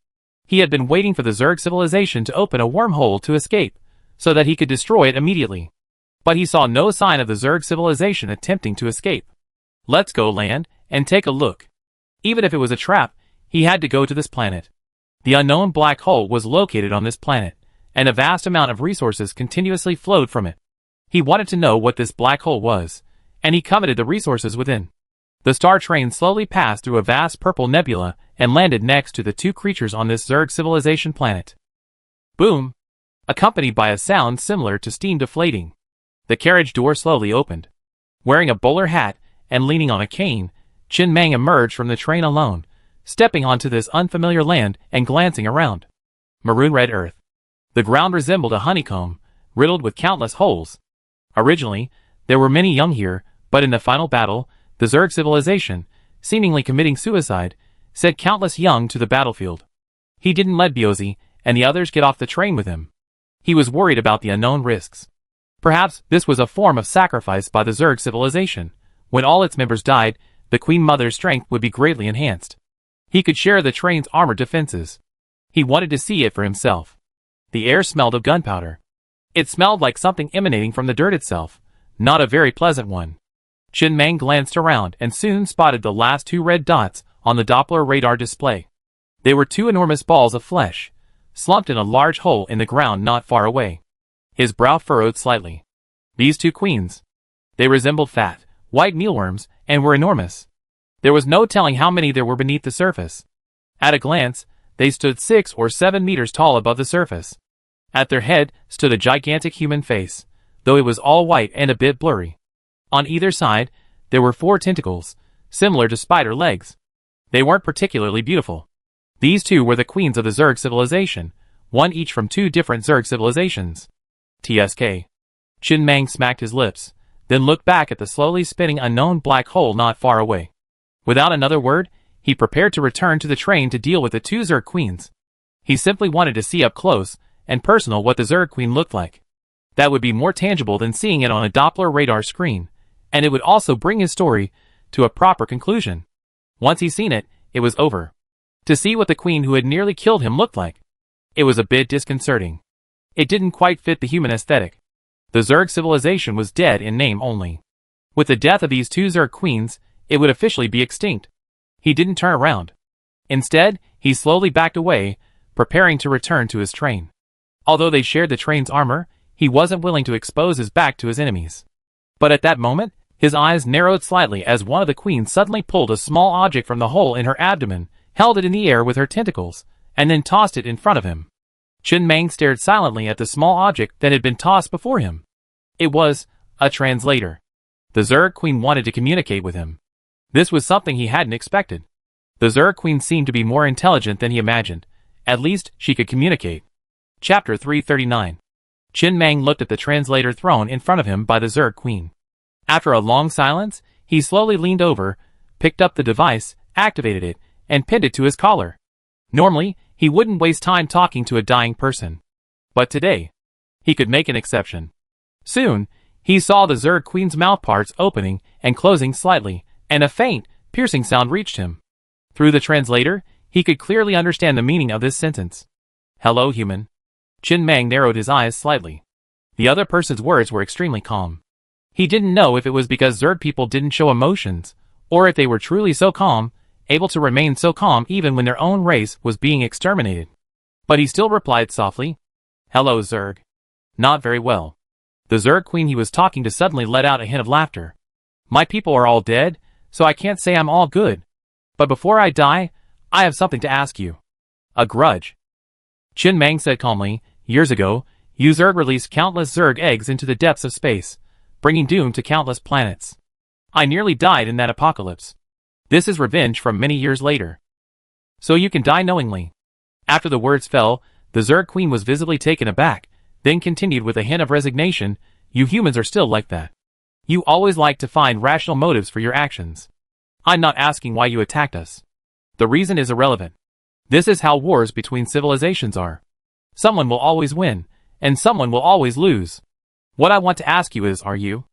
He had been waiting for the Zerg civilization to open a wormhole to escape, so that he could destroy it immediately. But he saw no sign of the Zerg civilization attempting to escape. Let's go land and take a look. Even if it was a trap, he had to go to this planet. The unknown black hole was located on this planet, and a vast amount of resources continuously flowed from it. He wanted to know what this black hole was, and he coveted the resources within. The Star Train slowly passed through a vast purple nebula and landed next to the 2 creatures on this Zerg civilization planet. Boom! Accompanied by a sound similar to steam deflating. The carriage door slowly opened. Wearing a bowler hat and leaning on a cane, Qin Mang emerged from the train alone, stepping onto this unfamiliar land and glancing around. Maroon red earth. The ground resembled a honeycomb, riddled with countless holes. Originally, there were many young here, but in the final battle, the Zerg civilization, seemingly committing suicide, sent countless young to the battlefield. He didn't let Biozi and the others get off the train with him. He was worried about the unknown risks. Perhaps this was a form of sacrifice by the Zerg civilization. When all its members died, the Queen Mother's strength would be greatly enhanced. He could share the train's armored defenses. He wanted to see it for himself. The air smelled of gunpowder. It smelled like something emanating from the dirt itself, not a very pleasant one. Qin Mang glanced around and soon spotted the last 2 red dots on the Doppler radar display. They were 2 enormous balls of flesh, slumped in a large hole in the ground not far away. His brow furrowed slightly. These 2 queens. They resembled fat, white mealworms, and were enormous. There was no telling how many there were beneath the surface. At a glance, they stood 6 or 7 meters tall above the surface. At their head stood a gigantic human face, though it was all white and a bit blurry. On either side, there were 4 tentacles, similar to spider legs. They weren't particularly beautiful. These 2 were the queens of the Zerg civilization, one each from 2 different Zerg civilizations. TSK. Qin Mang smacked his lips, then looked back at the slowly spinning unknown black hole not far away. Without another word, he prepared to return to the train to deal with the 2 Zerg queens. He simply wanted to see up close and personal what the Zerg queen looked like. That would be more tangible than seeing it on a Doppler radar screen, and it would also bring his story to a proper conclusion. Once he'd seen it, it was over. To see what the queen who had nearly killed him looked like, it was a bit disconcerting. It didn't quite fit the human aesthetic. The Zerg civilization was dead in name only. With the death of these 2 Zerg queens, it would officially be extinct. He didn't turn around. Instead, he slowly backed away, preparing to return to his train. Although they shared the train's armor, he wasn't willing to expose his back to his enemies. But at that moment, his eyes narrowed slightly as one of the queens suddenly pulled a small object from the hole in her abdomen, held it in the air with her tentacles, and then tossed it in front of him. Qin Mang stared silently at the small object that had been tossed before him. It was a translator. The Zerg queen wanted to communicate with him. This was something he hadn't expected. The Zerg queen seemed to be more intelligent than he imagined. At least, she could communicate. Chapter 339. Qin Mang looked at the translator thrown in front of him by the Zerg Queen. After a long silence, he slowly leaned over, picked up the device, activated it, and pinned it to his collar. Normally, he wouldn't waste time talking to a dying person. But today, he could make an exception. Soon, he saw the Zerg Queen's mouthparts opening and closing slightly, and a faint, piercing sound reached him. Through the translator, he could clearly understand the meaning of this sentence. "Hello, human." Qin Mang narrowed his eyes slightly. The other person's words were extremely calm. He didn't know if it was because Zerg people didn't show emotions, or if they were truly so calm, able to remain so calm even when their own race was being exterminated. But he still replied softly, "Hello, Zerg." "Not very well." The Zerg Queen he was talking to suddenly let out a hint of laughter. "My people are all dead, so I can't say I'm all good. But before I die, I have something to ask you." "A grudge." Qin Mang said calmly, "Years ago, you Zerg released countless Zerg eggs into the depths of space, bringing doom to countless planets. I nearly died in that apocalypse. This is revenge from many years later. So you can die knowingly." After the words fell, the Zerg Queen was visibly taken aback, then continued with a hint of resignation, "You humans are still like that. You always like to find rational motives for your actions. I'm not asking why you attacked us. The reason is irrelevant. This is how wars between civilizations are. Someone will always win, and someone will always lose. What I want to ask you is, are you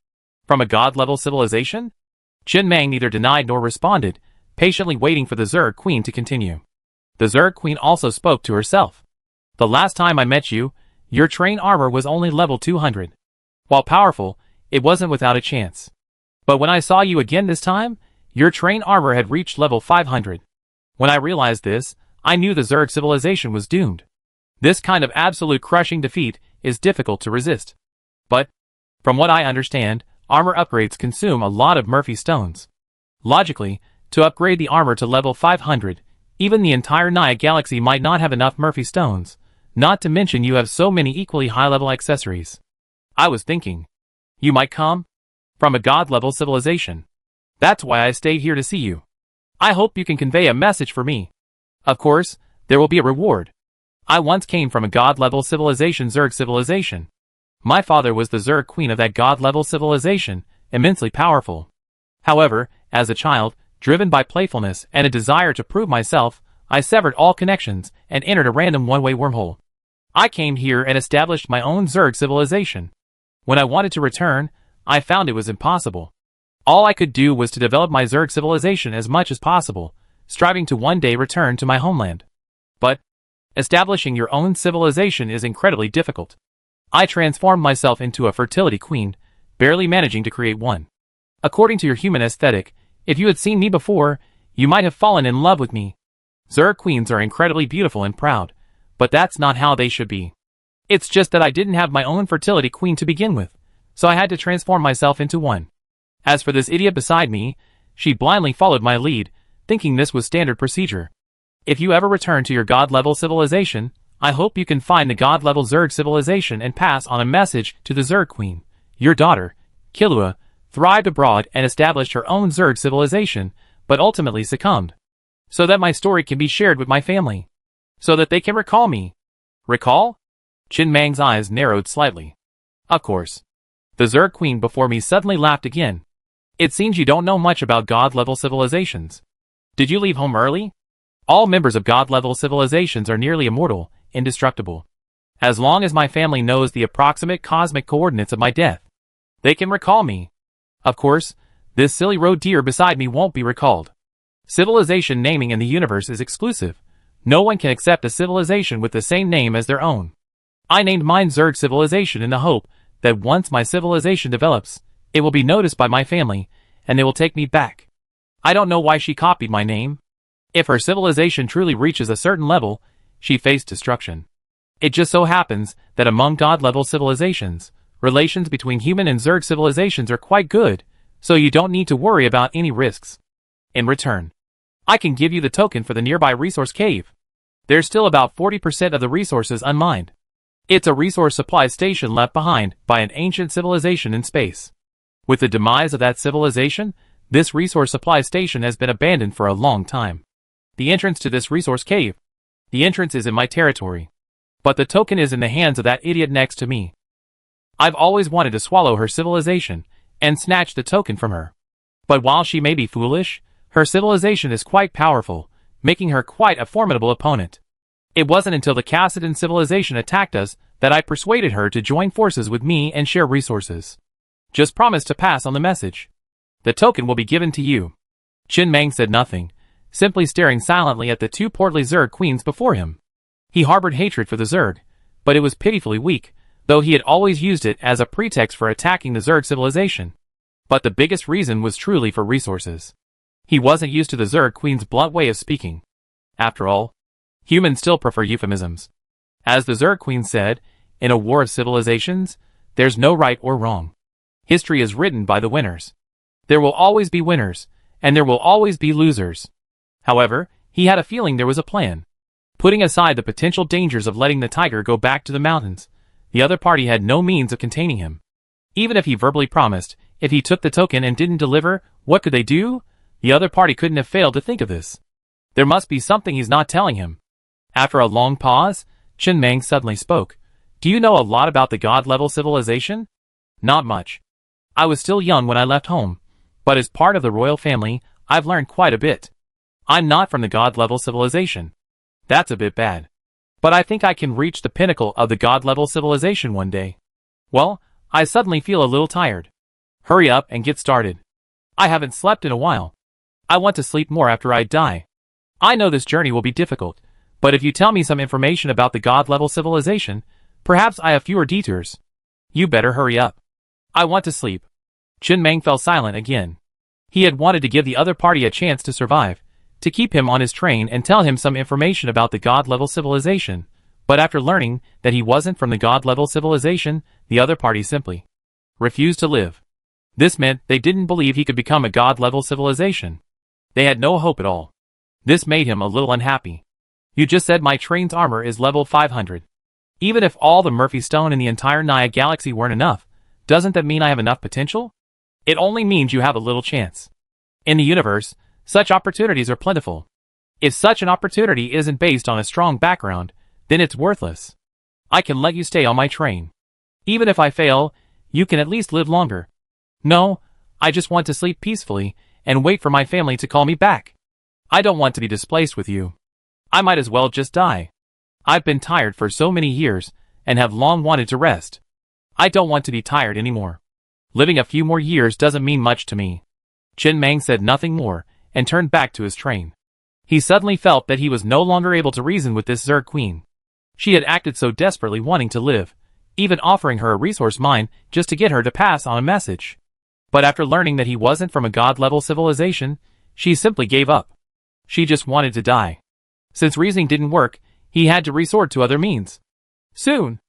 from a god-level civilization?" Qin Mang neither denied nor responded, patiently waiting for the Zerg Queen to continue. The Zerg Queen also spoke to herself. "The last time I met you, your train armor was only level 200. While powerful, it wasn't without a chance. But when I saw you again this time, your train armor had reached level 500. When I realized this, I knew the Zerg civilization was doomed. This kind of absolute crushing defeat is difficult to resist. But, from what I understand, armor upgrades consume a lot of Murphy stones. Logically, to upgrade the armor to level 500, even the entire Naya galaxy might not have enough Murphy stones, not to mention you have so many equally high-level accessories. I was thinking, you might come from a god-level civilization. That's why I stayed here to see you. I hope you can convey a message for me. Of course, there will be a reward. I once came from a god-level civilization, Zerg civilization. My father was the Zerg Queen of that god-level civilization, immensely powerful. However, as a child, driven by playfulness and a desire to prove myself, I severed all connections and entered a random one-way wormhole. I came here and established my own Zerg civilization. When I wanted to return, I found it was impossible. All I could do was to develop my Zerg civilization as much as possible, striving to one day return to my homeland. But establishing your own civilization is incredibly difficult. I transformed myself into a fertility queen, barely managing to create one. According to your human aesthetic, if you had seen me before, you might have fallen in love with me. Zerg queens are incredibly beautiful and proud, but that's not how they should be. It's just that I didn't have my own fertility queen to begin with, so I had to transform myself into one. As for this idiot beside me, she blindly followed my lead, thinking this was standard procedure. If you ever return to your god-level civilization, I hope you can find the god-level Zerg civilization and pass on a message to the Zerg Queen. Your daughter, Killua, thrived abroad and established her own Zerg civilization, but ultimately succumbed. So that my story can be shared with my family. So that they can recall me." "Recall?" Qin Mang's eyes narrowed slightly. "Of course." The Zerg Queen before me suddenly laughed again. "It seems you don't know much about god-level civilizations. Did you leave home early? All members of god-level civilizations are nearly immortal, indestructible. As long as my family knows the approximate cosmic coordinates of my death, they can recall me. Of course, this silly road deer beside me won't be recalled. Civilization naming in the universe is exclusive. No one can accept a civilization with the same name as their own. I named mine Zerg civilization in the hope that once my civilization develops, it will be noticed by my family, and they will take me back. I don't know why she copied my name. If her civilization truly reaches a certain level, she faced destruction. It just so happens that among god-level civilizations, relations between human and Zerg civilizations are quite good, so you don't need to worry about any risks. In return, I can give you the token for the nearby resource cave. There's still about 40% of the resources unmined. It's a resource supply station left behind by an ancient civilization in space. With the demise of that civilization, this resource supply station has been abandoned for a long time. The entrance to this resource cave. The entrance is in my territory. But the token is in the hands of that idiot next to me. I've always wanted to swallow her civilization and snatch the token from her. But while she may be foolish, her civilization is quite powerful, making her quite a formidable opponent. It wasn't until the Cassidon civilization attacked us that I persuaded her to join forces with me and share resources. Just promise to pass on the message. The token will be given to you. Qin Mang said nothing, simply staring silently at the two portly Zerg queens before him. He harbored hatred for the Zerg, but it was pitifully weak, though he had always used it as a pretext for attacking the Zerg civilization. But the biggest reason was truly for resources. He wasn't used to the Zerg queen's blunt way of speaking. After all, humans still prefer euphemisms. As the Zerg queen said, in a war of civilizations, there's no right or wrong. History is written by the winners. There will always be winners, and there will always be losers. However, he had a feeling there was a plan. Putting aside the potential dangers of letting the tiger go back to the mountains, the other party had no means of containing him. Even if he verbally promised, if he took the token and didn't deliver, what could they do? The other party couldn't have failed to think of this. There must be something he's not telling him. After a long pause, Qin Mang suddenly spoke. Do you know a lot about the god-level civilization? Not much. I was still young when I left home, but as part of the royal family, I've learned quite a bit. I'm not from the god-level civilization. That's a bit bad. But I think I can reach the pinnacle of the god-level civilization one day. Well, I suddenly feel a little tired. Hurry up and get started. I haven't slept in a while. I want to sleep more after I die. I know this journey will be difficult, but if you tell me some information about the god-level civilization, perhaps I have fewer detours. You better hurry up. I want to sleep. Qin Mang fell silent again. He had wanted to give the other party a chance to survive, to keep him on his train and tell him some information about the god-level civilization, but after learning that he wasn't from the god-level civilization, the other party simply refused to live. This meant they didn't believe he could become a god-level civilization. They had no hope at all. This made him a little unhappy. You just said my train's armor is level 500. Even if all the Murphy Stone in the entire Naya galaxy weren't enough, doesn't that mean I have enough potential? It only means you have a little chance. In the universe, such opportunities are plentiful. If such an opportunity isn't based on a strong background, then it's worthless. I can let you stay on my train. Even if I fail, you can at least live longer. No, I just want to sleep peacefully and wait for my family to call me back. I don't want to be displaced with you. I might as well just die. I've been tired for so many years and have long wanted to rest. I don't want to be tired anymore. Living a few more years doesn't mean much to me. Qin Mang said nothing more and turned back to his train. He suddenly felt that he was no longer able to reason with this Zerg queen. She had acted so desperately wanting to live, even offering her a resource mine just to get her to pass on a message. But after learning that he wasn't from a god-level civilization, she simply gave up. She just wanted to die. Since reasoning didn't work, he had to resort to other means. Soon,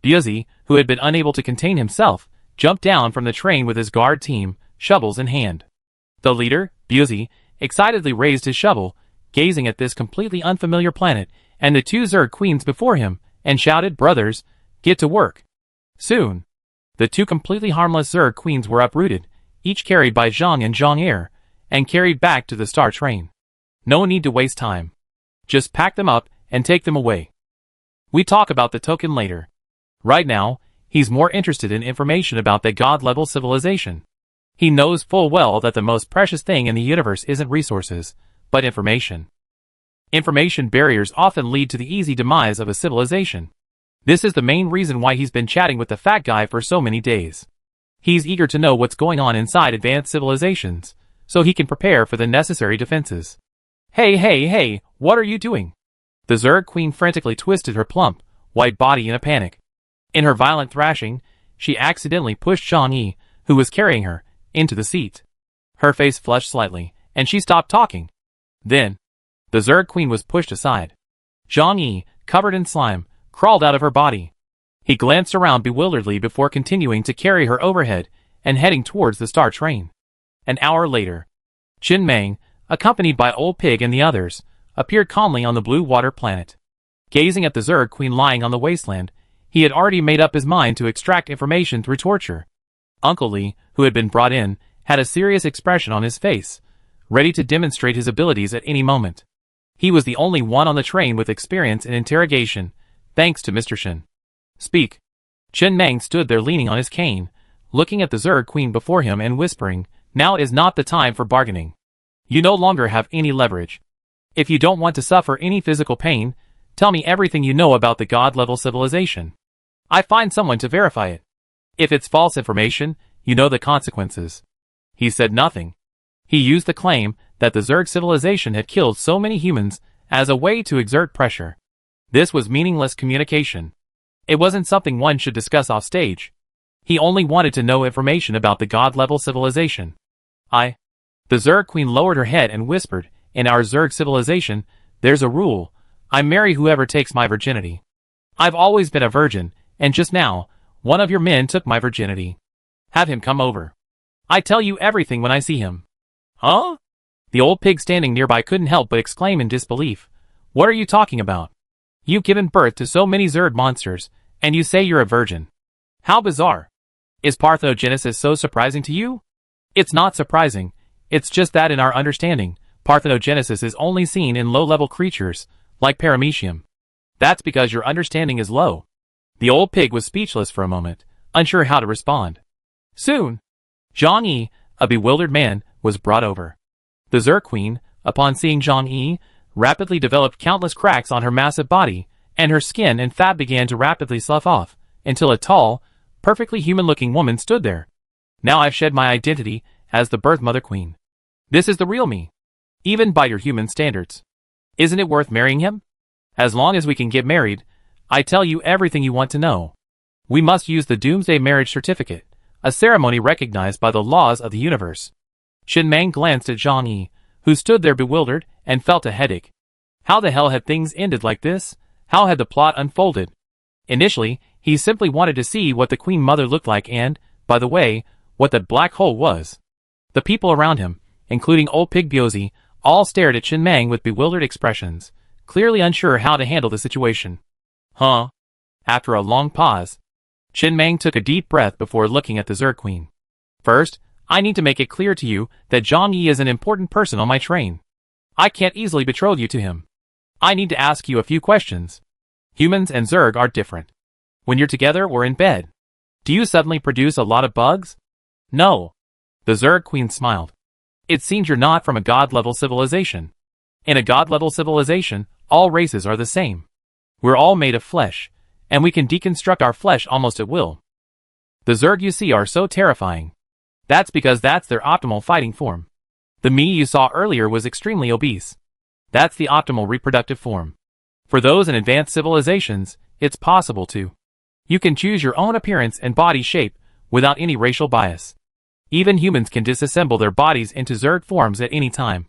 Biuzi, who had been unable to contain himself, jumped down from the train with his guard team, shovels in hand. The leader, Biuzi, excitedly raised his shovel, gazing at this completely unfamiliar planet and the two Zerg queens before him, and shouted, "Brothers, get to work." Soon, the two completely harmless Zerg queens were uprooted, each carried by Zhang and Zhang Air, and carried back to the star train. No need to waste time. Just pack them up and take them away. We talk about the token later. Right now, he's more interested in information about the god-level civilization. He knows full well that the most precious thing in the universe isn't resources, but information. Information barriers often lead to the easy demise of a civilization. This is the main reason why he's been chatting with the fat guy for so many days. He's eager to know what's going on inside advanced civilizations, so he can prepare for the necessary defenses. Hey, what are you doing? The Zerg queen frantically twisted her plump, white body in a panic. In her violent thrashing, she accidentally pushed Zhang Yi, who was carrying her, into the seat. Her face flushed slightly, and she stopped talking. Then, the Zerg queen was pushed aside. Zhang Yi, covered in slime, crawled out of her body. He glanced around bewilderedly before continuing to carry her overhead and heading towards the star train. An hour later, Qin Mang, accompanied by Old Pig and the others, appeared calmly on the blue water planet. Gazing at the Zerg queen lying on the wasteland, he had already made up his mind to extract information through torture. Uncle Li, who had been brought in, had a serious expression on his face, ready to demonstrate his abilities at any moment. He was the only one on the train with experience in interrogation, thanks to Mr. Shen. Speak. Chen Meng stood there leaning on his cane, looking at the Zerg Queen before him and whispering, "Now is not the time for bargaining. You no longer have any leverage. If you don't want to suffer any physical pain, tell me everything you know about the god-level civilization. I find someone to verify it. If it's false information, you know the consequences." He said nothing. He used the claim that the Zerg civilization had killed so many humans as a way to exert pressure. This was meaningless communication. It wasn't something one should discuss off stage. He only wanted to know information about the god-level civilization. The Zerg Queen lowered her head and whispered, "In our Zerg civilization, there's a rule. I marry whoever takes my virginity. I've always been a virgin, and just now, one of your men took my virginity. Have him come over. I tell you everything when I see him." "Huh?" The old pig standing nearby couldn't help but exclaim in disbelief. "What are you talking about? You've given birth to so many Zerg monsters, and you say you're a virgin. How bizarre. Is parthenogenesis so surprising to you?" "It's not surprising. It's just that in our understanding, parthenogenesis is only seen in low-level creatures, like paramecium. That's because your understanding is low." The old pig was speechless for a moment, unsure how to respond. Soon, Zhang Yi, a bewildered man, was brought over. The Zerg Queen, upon seeing Zhang Yi, rapidly developed countless cracks on her massive body, and her skin and fat began to rapidly slough off, until a tall, perfectly human-looking woman stood there. "Now I've shed my identity as the Birth Mother Queen. This is the real me. Even by your human standards. Isn't it worth marrying him? As long as we can get married, I tell you everything you want to know. We must use the Doomsday marriage certificate, a ceremony recognized by the laws of the universe." Chen Meng glanced at Zhang Yi, who stood there bewildered and felt a headache. How the hell had things ended like this? How had the plot unfolded? Initially, he simply wanted to see what the Queen Mother looked like and, by the way, what that black hole was. The people around him, including old Pig Biozi, all stared at Chen Meng with bewildered expressions, clearly unsure how to handle the situation. "Huh?" After a long pause, Chen Meng took a deep breath before looking at the Zerg Queen. "First, I need to make it clear to you that Zhang Yi is an important person on my train. I can't easily betroth you to him. I need to ask you a few questions. Humans and Zerg are different. When you're together or in bed, do you suddenly produce a lot of bugs?" "No." The Zerg Queen smiled. "It seems you're not from a god-level civilization. In a god-level civilization, all races are the same. We're all made of flesh, and we can deconstruct our flesh almost at will. The Zerg you see are so terrifying. That's because that's their optimal fighting form. The me you saw earlier was extremely obese. That's the optimal reproductive form. For those in advanced civilizations, it's possible to. You can choose your own appearance and body shape without any racial bias. Even humans can disassemble their bodies into Zerg forms at any time.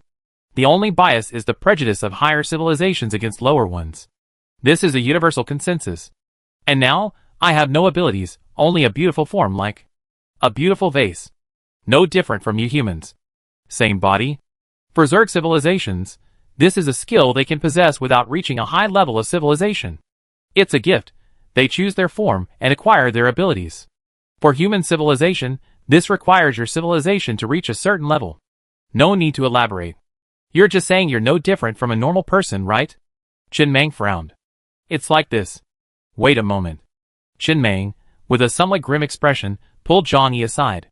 The only bias is the prejudice of higher civilizations against lower ones. This is a universal consensus. And now, I have no abilities, only a beautiful form like a beautiful vase. No different from you humans. Same body. For Zerg civilizations, this is a skill they can possess without reaching a high level of civilization. It's a gift. They choose their form and acquire their abilities. For human civilization, this requires your civilization to reach a certain level. No need to elaborate. You're just saying you're no different from a normal person, right?" Chen Meng frowned. "It's like this." "Wait a moment." Chen Meng, with a somewhat grim expression, pulled Zhang Yi aside.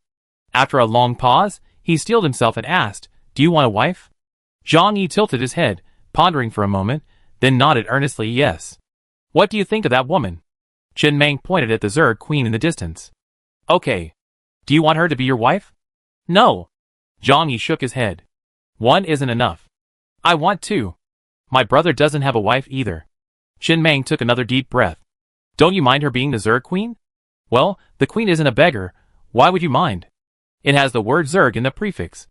After a long pause, he steeled himself and asked, "Do you want a wife?" Zhang Yi tilted his head, pondering for a moment, then nodded earnestly yes. "What do you think of that woman?" Chen Meng pointed at the Zerg Queen in the distance. "Okay. Do you want her to be your wife?" "No." Zhang Yi shook his head. "One isn't enough. I want two. My brother doesn't have a wife either." Chen Meng took another deep breath. "Don't you mind her being the Zerg Queen?" "Well, the Queen isn't a beggar. Why would you mind? It has the word Zerg in the prefix."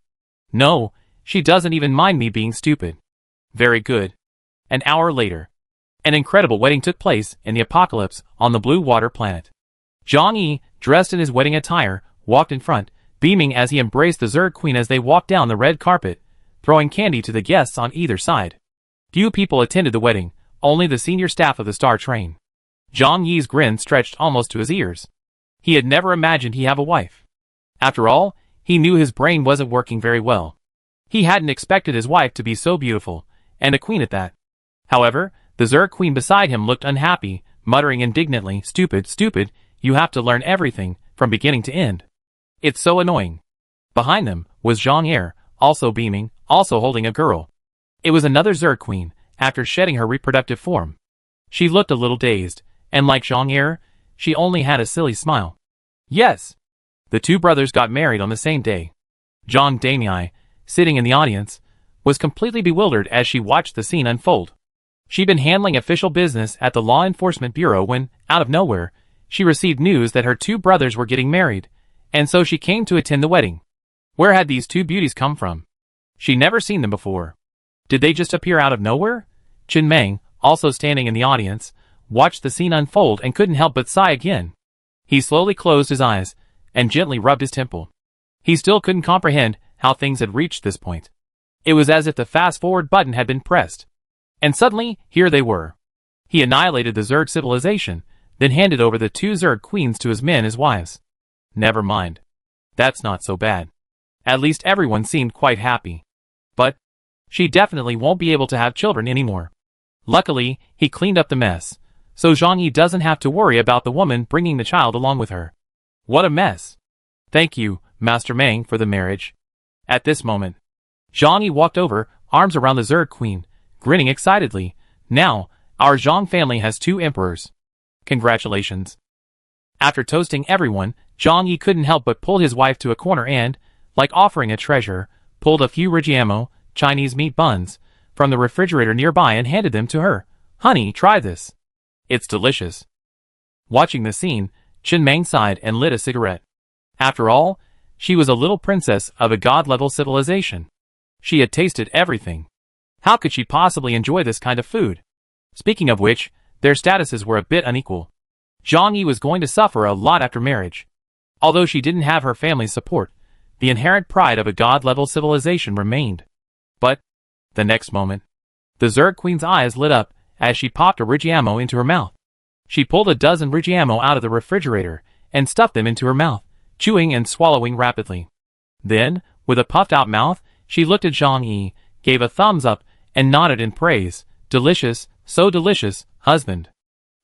"No, she doesn't even mind me being stupid." "Very good." An hour later, an incredible wedding took place in the apocalypse on the Blue Water planet. Zhang Yi, dressed in his wedding attire, walked in front, beaming as he embraced the Zerg Queen as they walked down the red carpet, throwing candy to the guests on either side. Few people attended the wedding, only the senior staff of the Star Train. Zhang Yi's grin stretched almost to his ears. He had never imagined he'd have a wife. After all, he knew his brain wasn't working very well. He hadn't expected his wife to be so beautiful, and a queen at that. However, the Zerg Queen beside him looked unhappy, muttering indignantly, "Stupid, stupid, You have to learn everything, from beginning to end. It's so annoying. Behind them was Zhang, also beaming, also holding a girl. It was another Zerg queen, after shedding her reproductive form. She looked a little dazed, and like Zhang, she only had a silly smile. Yes. The two brothers got married on the same day. Zhang Damei, sitting in the audience, was completely bewildered as she watched the scene unfold. She'd been handling official business at the Law Enforcement Bureau when, out of nowhere, she received news that her two brothers were getting married, and so she came to attend the wedding. Where had these two beauties come from? She'd never seen them before. Did they just appear out of nowhere? Chen Meng, also standing in the audience, watched the scene unfold and couldn't help but sigh again. He slowly closed his eyes and gently rubbed his temple. He still couldn't comprehend how things had reached this point. It was as if the fast-forward button had been pressed. And suddenly, here they were. He annihilated the Zerg civilization, then handed over the two Zerg queens to his men as wives. Never mind. That's not so bad. At least everyone seemed quite happy. But she definitely won't be able to have children anymore. Luckily, he cleaned up the mess, so Zhang Yi doesn't have to worry about the woman bringing the child along with her. What a mess. Thank you, Master Meng, for the marriage. At this moment, Zhang Yi walked over, arms around the Zerg queen, grinning excitedly. Now, our Zhang family has two emperors. Congratulations. After toasting everyone, Zhang Yi couldn't help but pull his wife to a corner and, like offering a treasure, pulled a few Rigiamo, Chinese meat buns, from the refrigerator nearby and handed them to her. Honey, try this. It's delicious. Watching the scene, Chen Meng sighed and lit a cigarette. After all, she was a little princess of a god-level civilization. She had tasted everything. How could she possibly enjoy this kind of food? Speaking of which, their statuses were a bit unequal. Zhang Yi was going to suffer a lot after marriage. Although she didn't have her family's support, the inherent pride of a god-level civilization remained. But, the next moment, the Zerg Queen's eyes lit up as she popped a Rigiamo into her mouth. She pulled a dozen Rigiamo out of the refrigerator and stuffed them into her mouth, chewing and swallowing rapidly. Then, with a puffed-out mouth, she looked at Zhang Yi, gave a thumbs up, and nodded in praise. Delicious, so delicious, husband.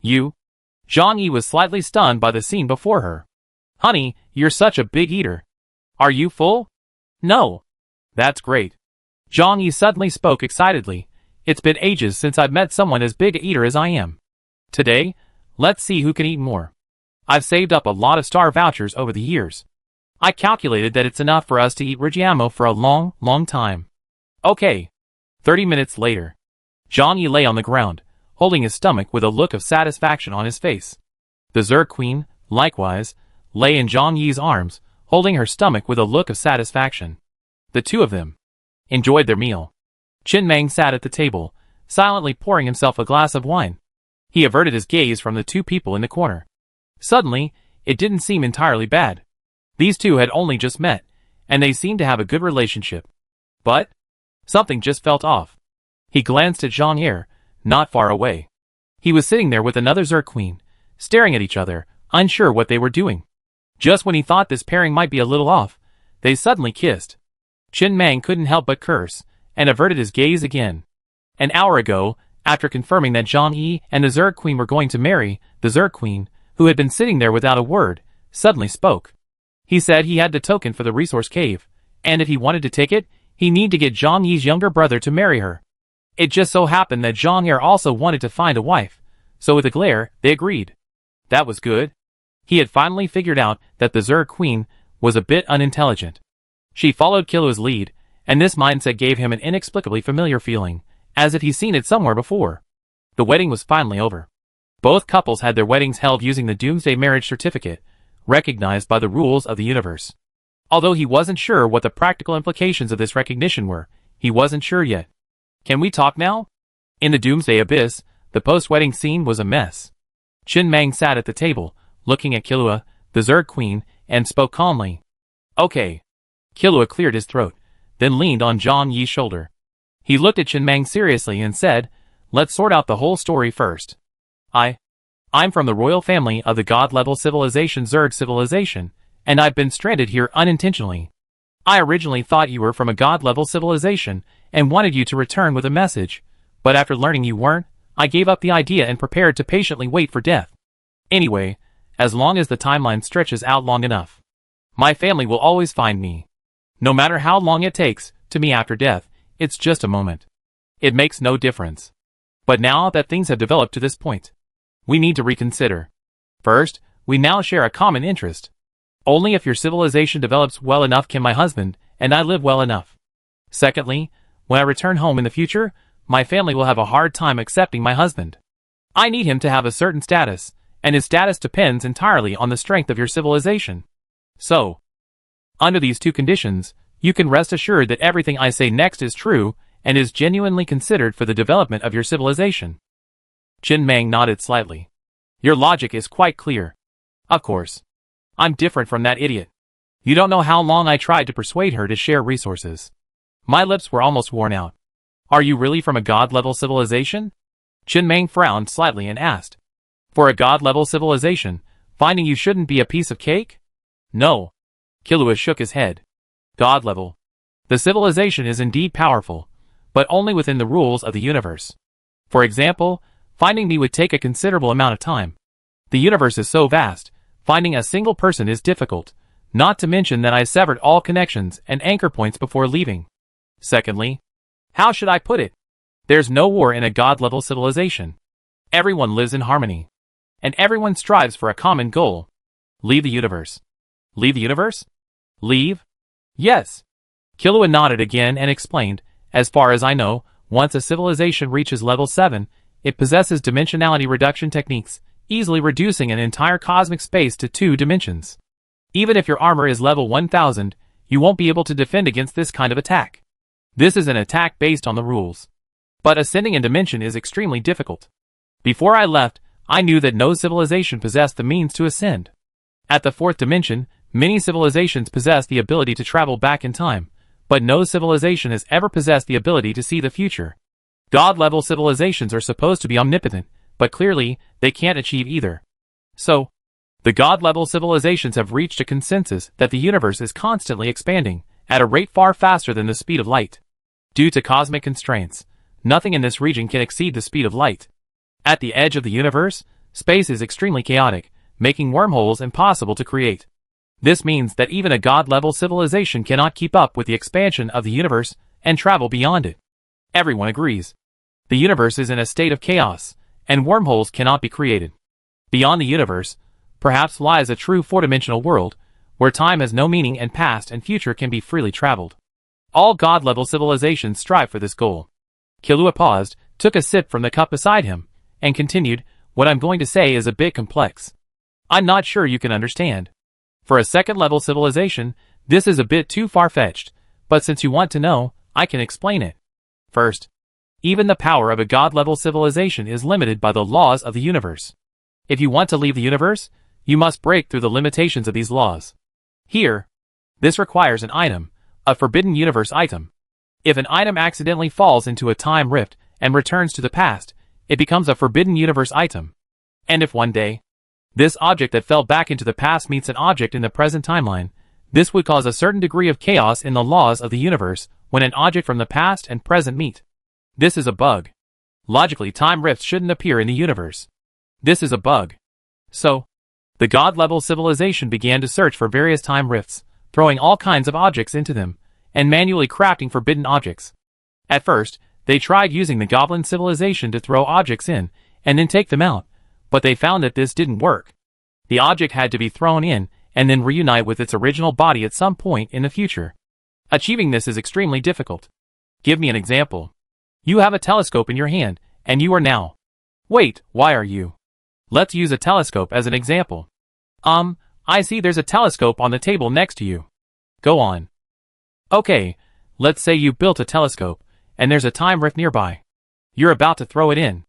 You? Zhang Yi was slightly stunned by the scene before her. Honey, you're such a big eater. Are you full? No. That's great. Zhang Yi suddenly spoke excitedly. It's been ages since I've met someone as big a eater as I am. Today, let's see who can eat more. I've saved up a lot of star vouchers over the years. I calculated that it's enough for us to eat Rigiamo for a long, long time. Okay. 30 minutes later. Zhang Yi lay on the ground, holding his stomach with a look of satisfaction on his face. The Zerg Queen, likewise, lay in Zhang Yi's arms, holding her stomach with a look of satisfaction. The two of them enjoyed their meal. Chen Meng sat at the table, silently pouring himself a glass of wine. He averted his gaze from the two people in the corner. Suddenly, it didn't seem entirely bad. These two had only just met, and they seemed to have a good relationship. But something just felt off. He glanced at Zhang, not far away. He was sitting there with another Zerg Queen, staring at each other, unsure what they were doing. Just when he thought this pairing might be a little off, they suddenly kissed. Chen Meng couldn't help but curse, and averted his gaze again. An hour ago, after confirming that Zhang Yi and the Zerg Queen were going to marry, the Zerg Queen, who had been sitting there without a word, suddenly spoke. He said he had the token for the resource cave, and if he wanted to take it, he needed to get Zhang Yi's younger brother to marry her. It just so happened that Zhang also wanted to find a wife, so with a glare, they agreed. That was good. He had finally figured out that the Zerg Queen was a bit unintelligent. She followed Kilua's lead, and this mindset gave him an inexplicably familiar feeling, as if he'd seen it somewhere before. The wedding was finally over. Both couples had their weddings held using the Doomsday marriage certificate, recognized by the rules of the universe. Although he wasn't sure what the practical implications of this recognition were, he wasn't sure yet. Can we talk now? In the Doomsday abyss, the post-wedding scene was a mess. Chen Meng sat at the table, looking at Kilua, the Zerg Queen, and spoke calmly. Okay. Kilua cleared his throat, then leaned on Zhang Yi's shoulder. He looked at Chen Meng seriously and said, let's sort out the whole story first. I'm from the royal family of the god-level civilization Zerg civilization, and I've been stranded here unintentionally. I originally thought you were from a god-level civilization, and wanted you to return with a message, but after learning you weren't, I gave up the idea and prepared to patiently wait for death. Anyway, as long as the timeline stretches out long enough. My family will always find me. No matter how long it takes, to me after death, it's just a moment. It makes no difference. But now that things have developed to this point, we need to reconsider. First, we now share a common interest. Only if your civilization develops well enough can my husband and I live well enough. Secondly, when I return home in the future, my family will have a hard time accepting my husband. I need him to have a certain status, and his status depends entirely on the strength of your civilization. So, under these two conditions, you can rest assured that everything I say next is true and is genuinely considered for the development of your civilization. Jin Mang nodded slightly. Your logic is quite clear. Of course. I'm different from that idiot. You don't know how long I tried to persuade her to share resources. My lips were almost worn out. Are you really from a god-level civilization? Jin Mang frowned slightly and asked. For a god-level civilization, finding you shouldn't be a piece of cake? No. Killua shook his head. God-level. The civilization is indeed powerful, but only within the rules of the universe. For example, finding me would take a considerable amount of time. The universe is so vast, finding a single person is difficult, not to mention that I severed all connections and anchor points before leaving. Secondly, how should I put it? There's no war in a god-level civilization. Everyone lives in harmony. And everyone strives for a common goal. Leave the universe. Leave the universe? Leave? Yes. Killua nodded again and explained, as far as I know, once a civilization reaches level 7, it possesses dimensionality reduction techniques, easily reducing an entire cosmic space to 2 dimensions. Even if your armor is level 1000, you won't be able to defend against this kind of attack. This is an attack based on the rules. But ascending in dimension is extremely difficult. Before I left, I knew that no civilization possessed the means to ascend. At the 4th dimension, many civilizations possess the ability to travel back in time, but no civilization has ever possessed the ability to see the future. God-level civilizations are supposed to be omnipotent, but clearly, they can't achieve either. So, the God-level civilizations have reached a consensus that the universe is constantly expanding, at a rate far faster than the speed of light. Due to cosmic constraints, nothing in this region can exceed the speed of light. At the edge of the universe, space is extremely chaotic, making wormholes impossible to create. This means that even a god-level civilization cannot keep up with the expansion of the universe and travel beyond it. Everyone agrees. The universe is in a state of chaos, and wormholes cannot be created. Beyond the universe, perhaps lies a true 4-dimensional world, where time has no meaning and past and future can be freely traveled. All god-level civilizations strive for this goal. Killua paused, took a sip from the cup beside him, and continued, what I'm going to say is a bit complex. I'm not sure you can understand. For a second-level civilization, this is a bit too far-fetched, but since you want to know, I can explain it. First, even the power of a god-level civilization is limited by the laws of the universe. If you want to leave the universe, you must break through the limitations of these laws. Here, this requires an item, a forbidden universe item. If an item accidentally falls into a time rift and returns to the past, it becomes a forbidden universe item. And if one day, this object that fell back into the past meets an object in the present timeline, this would cause a certain degree of chaos in the laws of the universe when an object from the past and present meet. This is a bug. Logically, time rifts shouldn't appear in the universe. This is a bug. So, the god-level civilization began to search for various time rifts, throwing all kinds of objects into them, and manually crafting forbidden objects. At first, they tried using the goblin civilization to throw objects in, and then take them out, but they found that this didn't work. The object had to be thrown in, and then reunite with its original body at some point in the future. Achieving this is extremely difficult. Give me an example. You have a telescope in your hand, and you are now. Wait, why are you? Let's use a telescope as an example. I see there's a telescope on the table next to you. Go on. Okay, let's say you built a telescope, and there's a time rift nearby. You're about to throw it in.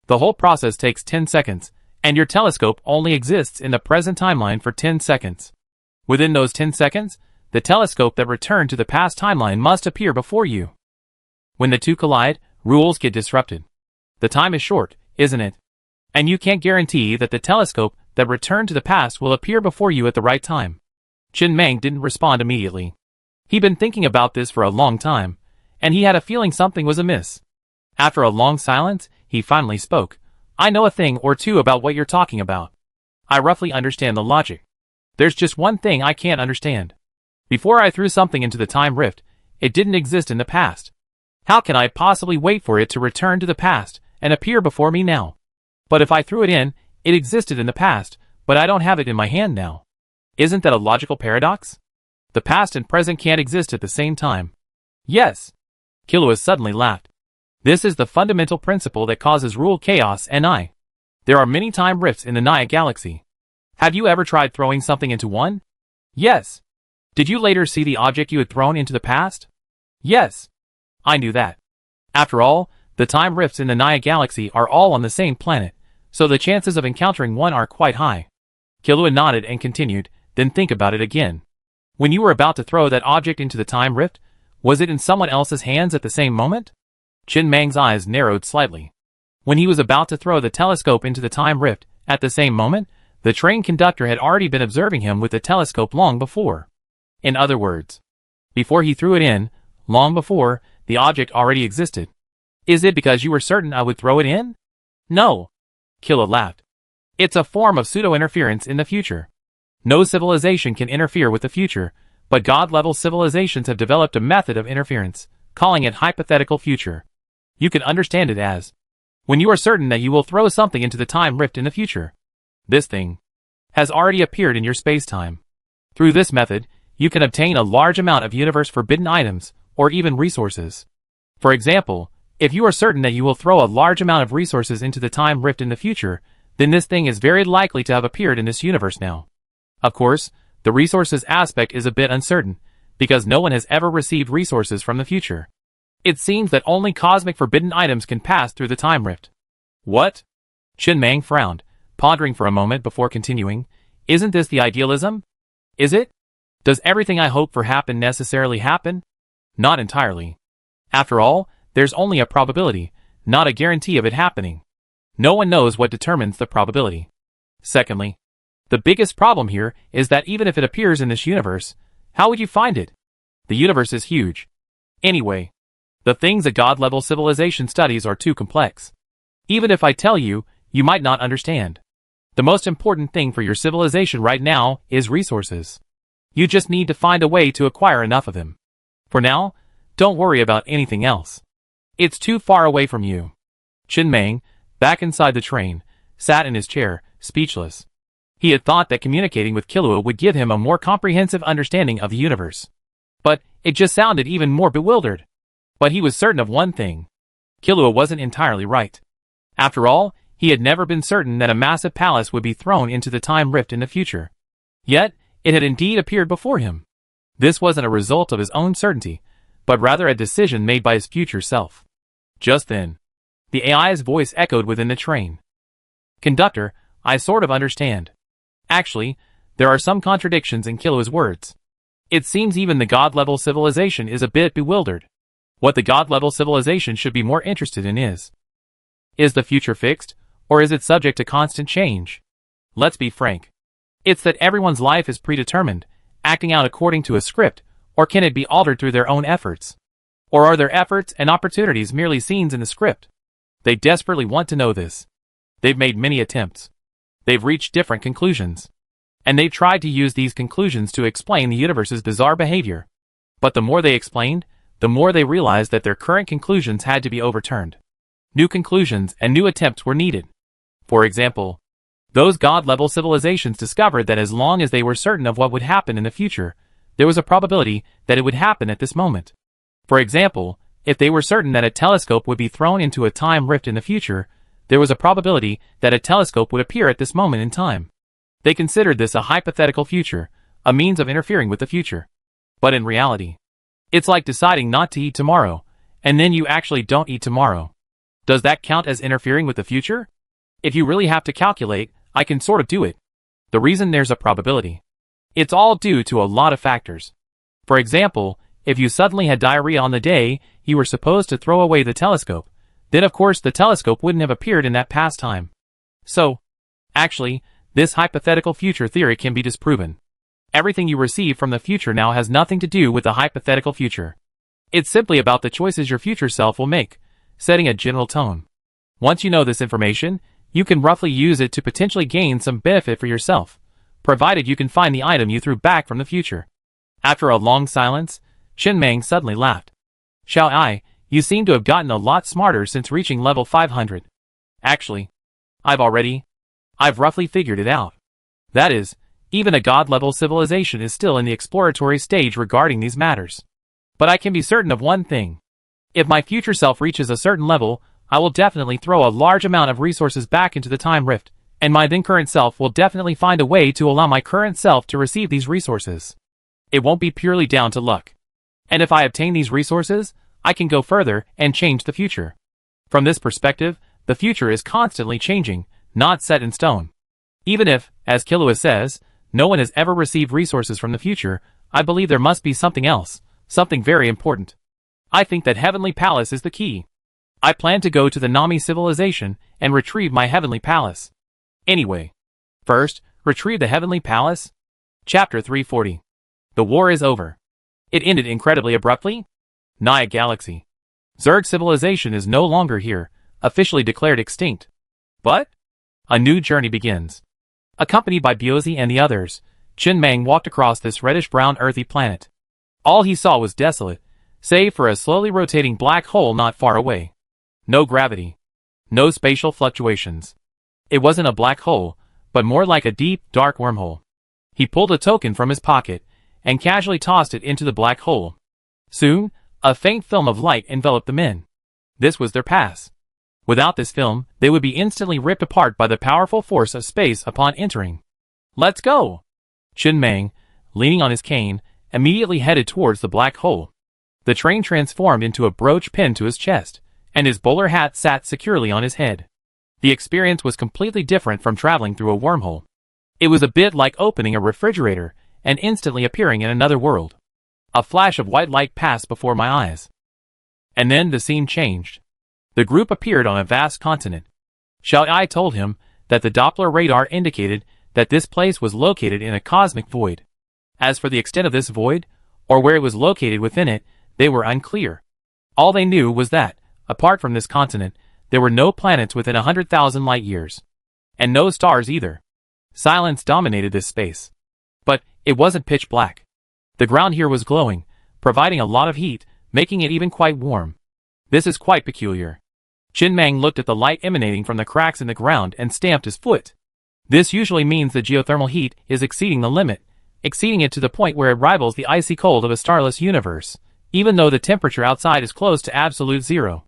The whole process takes 10 seconds, and your telescope only exists in the present timeline for 10 seconds. Within those 10 seconds, the telescope that returned to the past timeline must appear before you. When the two collide, rules get disrupted. The time is short, isn't it? And you can't guarantee that the telescope that returned to the past will appear before you at the right time. Jin Mang didn't respond immediately. He'd been thinking about this for a long time, and he had a feeling something was amiss. After a long silence, he finally spoke. I know a thing or two about what you're talking about. I roughly understand the logic. There's just one thing I can't understand. Before I threw something into the time rift, it didn't exist in the past. How can I possibly wait for it to return to the past and appear before me now? But if I threw it in, it existed in the past, but I don't have it in my hand now. Isn't that a logical paradox? The past and present can't exist at the same time. Yes. Killua suddenly laughed. This is the fundamental principle that causes rule chaos and I. There are many time rifts in the Naya galaxy. Have you ever tried throwing something into one? Yes. Did you later see the object you had thrown into the past? Yes. I knew that. After all, the time rifts in the Naya galaxy are all on the same planet, so the chances of encountering one are quite high. Killua nodded and continued, then think about it again. When you were about to throw that object into the time rift, was it in someone else's hands at the same moment? Chin Mang's eyes narrowed slightly. When he was about to throw the telescope into the time rift, at the same moment, the train conductor had already been observing him with the telescope long before. In other words, before he threw it in, long before, the object already existed. Is it because you were certain I would throw it in? No. Killua laughed. It's a form of pseudo-interference in the future. No civilization can interfere with the future, but God-level civilizations have developed a method of interference, calling it hypothetical future. You can understand it as, when you are certain that you will throw something into the time rift in the future, this thing has already appeared in your space-time. Through this method, you can obtain a large amount of universe-forbidden items, or even resources. For example, if you are certain that you will throw a large amount of resources into the time rift in the future, then this thing is very likely to have appeared in this universe now. Of course, the resources aspect is a bit uncertain, because no one has ever received resources from the future. It seems that only cosmic forbidden items can pass through the time rift. What? Chin Mang frowned, pondering for a moment before continuing. Isn't this the idealism? Is it? Does everything I hope for happen necessarily happen? Not entirely. After all, there's only a probability, not a guarantee of it happening. No one knows what determines the probability. Secondly, the biggest problem here is that even if it appears in this universe, how would you find it? The universe is huge. Anyway, the things a God-level civilization studies are too complex. Even if I tell you, you might not understand. The most important thing for your civilization right now is resources. You just need to find a way to acquire enough of them. For now, don't worry about anything else. It's too far away from you. Chin Mang, back inside the train, sat in his chair, speechless. He had thought that communicating with Killua would give him a more comprehensive understanding of the universe. But it just sounded even more bewildered. But he was certain of one thing. Killua wasn't entirely right. After all, he had never been certain that a massive palace would be thrown into the time rift in the future. Yet, it had indeed appeared before him. This wasn't a result of his own certainty, but rather a decision made by his future self. Just then, the AI's voice echoed within the train. Conductor, I sort of understand. Actually, there are some contradictions in Killua's words. It seems even the God-level civilization is a bit bewildered. What the God-level civilization should be more interested in is the future fixed, or is it subject to constant change? Let's be frank. It's that everyone's life is predetermined, acting out according to a script, or can it be altered through their own efforts? Or are their efforts and opportunities merely scenes in the script? They desperately want to know this. They've made many attempts. They've reached different conclusions. And they've tried to use these conclusions to explain the universe's bizarre behavior. But the more they explained, the more they realized that their current conclusions had to be overturned. New conclusions and new attempts were needed. For example, those God-level civilizations discovered that as long as they were certain of what would happen in the future, there was a probability that it would happen at this moment. For example, if they were certain that a telescope would be thrown into a time rift in the future, there was a probability that a telescope would appear at this moment in time. They considered this a hypothetical future, a means of interfering with the future. But in reality, it's like deciding not to eat tomorrow, and then you actually don't eat tomorrow. Does that count as interfering with the future? If you really have to calculate, I can sort of do it. The reason there's a probability. It's all due to a lot of factors. For example, if you suddenly had diarrhea on the day you were supposed to throw away the telescope, then of course the telescope wouldn't have appeared in that past time. So, actually, this hypothetical future theory can be disproven. Everything you receive from the future now has nothing to do with the hypothetical future. It's simply about the choices your future self will make, setting a general tone. Once you know this information, You can roughly use it to potentially gain some benefit for yourself, provided you can find the item you threw back from the future. After a long silence, Qin suddenly laughed. Xiao Ai, you seem to have gotten a lot smarter since reaching level 500. Actually, I've roughly figured it out. That is, even a god-level civilization is still in the exploratory stage regarding these matters. But I can be certain of one thing. If my future self reaches a certain level, I will definitely throw a large amount of resources back into the time rift, and my then current self will definitely find a way to allow my current self to receive these resources. It won't be purely down to luck. And if I obtain these resources, I can go further and change the future. From this perspective, the future is constantly changing, not set in stone. Even if, as Killua says, no one has ever received resources from the future, I believe there must be something else, something very important. I think that Heavenly Palace is the key. I plan to go to the Nami civilization and retrieve my Heavenly Palace. Anyway, first, retrieve the Heavenly Palace? Chapter 340. The war is over. It ended incredibly abruptly. Naya Galaxy. Zerg civilization is no longer here, officially declared extinct. But a new journey begins. Accompanied by Byozi and the others, Qin walked across this reddish-brown earthy planet. All he saw was desolate, save for a slowly rotating black hole not far away. No gravity. No spatial fluctuations. It wasn't a black hole, but more like a deep, dark wormhole. He pulled a token from his pocket and casually tossed it into the black hole. Soon, a faint film of light enveloped the men. This was their pass. Without this film, they would be instantly ripped apart by the powerful force of space upon entering. Let's go! Qin, leaning on his cane, immediately headed towards the black hole. The train transformed into a brooch pinned to his chest, and his bowler hat sat securely on his head. The experience was completely different from traveling through a wormhole. It was a bit like opening a refrigerator and instantly appearing in another world. A flash of white light passed before my eyes. And then the scene changed. The group appeared on a vast continent. Xiao Ai told him that the Doppler radar indicated that this place was located in a cosmic void. As for the extent of this void, or where it was located within it, they were unclear. All they knew was that, apart from this continent, there were no planets within 100,000 light years. And no stars either. Silence dominated this space. But it wasn't pitch black. The ground here was glowing, providing a lot of heat, making it even quite warm. This is quite peculiar. Qin looked at the light emanating from the cracks in the ground and stamped his foot. This usually means the geothermal heat is exceeding the limit, exceeding it to the point where it rivals the icy cold of a starless universe, even though the temperature outside is close to absolute zero.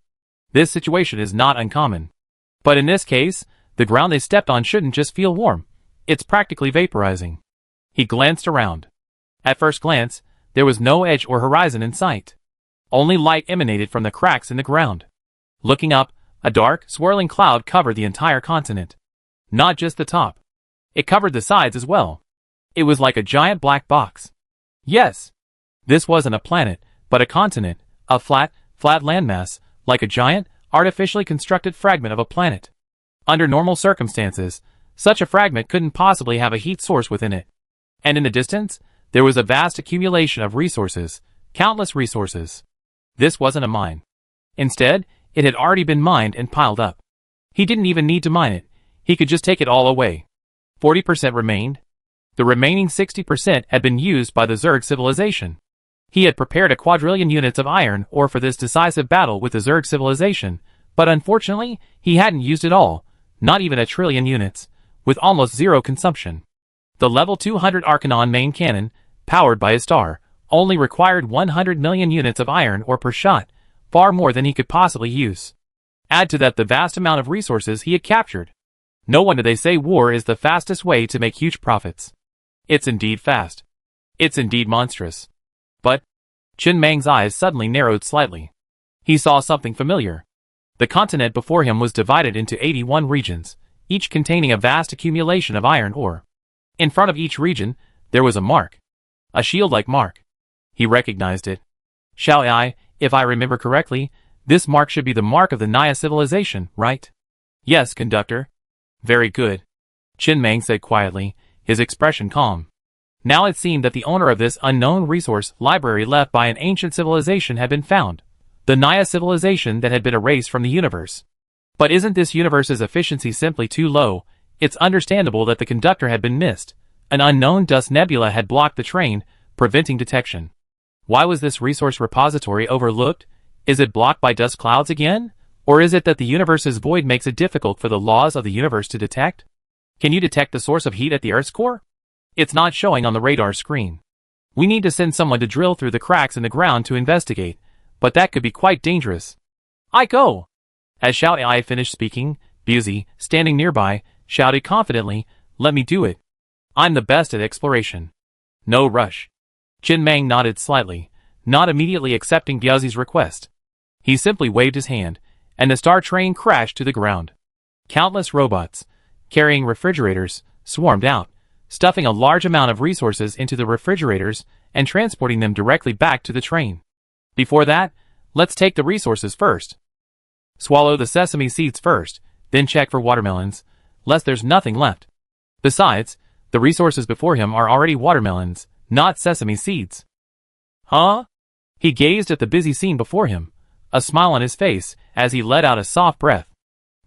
This situation is not uncommon. But in this case, the ground they stepped on shouldn't just feel warm. It's practically vaporizing. He glanced around. At first glance, there was no edge or horizon in sight. Only light emanated from the cracks in the ground. Looking up, a dark, swirling cloud covered the entire continent. Not just the top. It covered the sides as well. It was like a giant black box. Yes. This wasn't a planet, but a continent, a flat landmass, like a giant, artificially constructed fragment of a planet. Under normal circumstances, such a fragment couldn't possibly have a heat source within it. And in the distance, there was a vast accumulation of resources, countless resources. This wasn't a mine. Instead, it had already been mined and piled up. He didn't even need to mine it. He could just take it all away. 40% remained. The remaining 60% had been used by the Zerg civilization. He had prepared a quadrillion units of iron ore for this decisive battle with the Zerg civilization, but unfortunately, he hadn't used it all, not even a trillion units, with almost zero consumption. The level 200 Arcanon main cannon, powered by a star, only required 100 million units of iron ore per shot, far more than he could possibly use. Add to that the vast amount of resources he had captured. No wonder they say war is the fastest way to make huge profits. It's indeed fast. It's indeed monstrous. But Qin eyes suddenly narrowed slightly. He saw something familiar. The continent before him was divided into 81 regions, each containing a vast accumulation of iron ore. In front of each region, there was a mark. A shield-like mark. He recognized it. Xiao Ai, if I remember correctly, this mark should be the mark of the Naya civilization, right? Yes, conductor. Very good. Qin said quietly, his expression calm. Now it seemed that the owner of this unknown resource library left by an ancient civilization had been found. The Naya civilization that had been erased from the universe. But isn't this universe's efficiency simply too low? It's understandable that the conductor had been missed. An unknown dust nebula had blocked the train, preventing detection. Why was this resource repository overlooked? Is it blocked by dust clouds again? Or is it that the universe's void makes it difficult for the laws of the universe to detect? Can you detect the source of heat at the Earth's core? It's not showing on the radar screen. We need to send someone to drill through the cracks in the ground to investigate, but that could be quite dangerous. I go! As Xiao Ai finished speaking, Busy, standing nearby, shouted confidently, "Let me do it. I'm the best at exploration." No rush. Chen Mang nodded slightly, not immediately accepting Biazi's request. He simply waved his hand, and the star train crashed to the ground. Countless robots, carrying refrigerators, swarmed out, stuffing a large amount of resources into the refrigerators and transporting them directly back to the train. Before that, let's take the resources first. Swallow the sesame seeds first, then check for watermelons, lest there's nothing left. Besides, the resources before him are already watermelons, not sesame seeds. Huh? He gazed at the busy scene before him, a smile on his face as he let out a soft breath.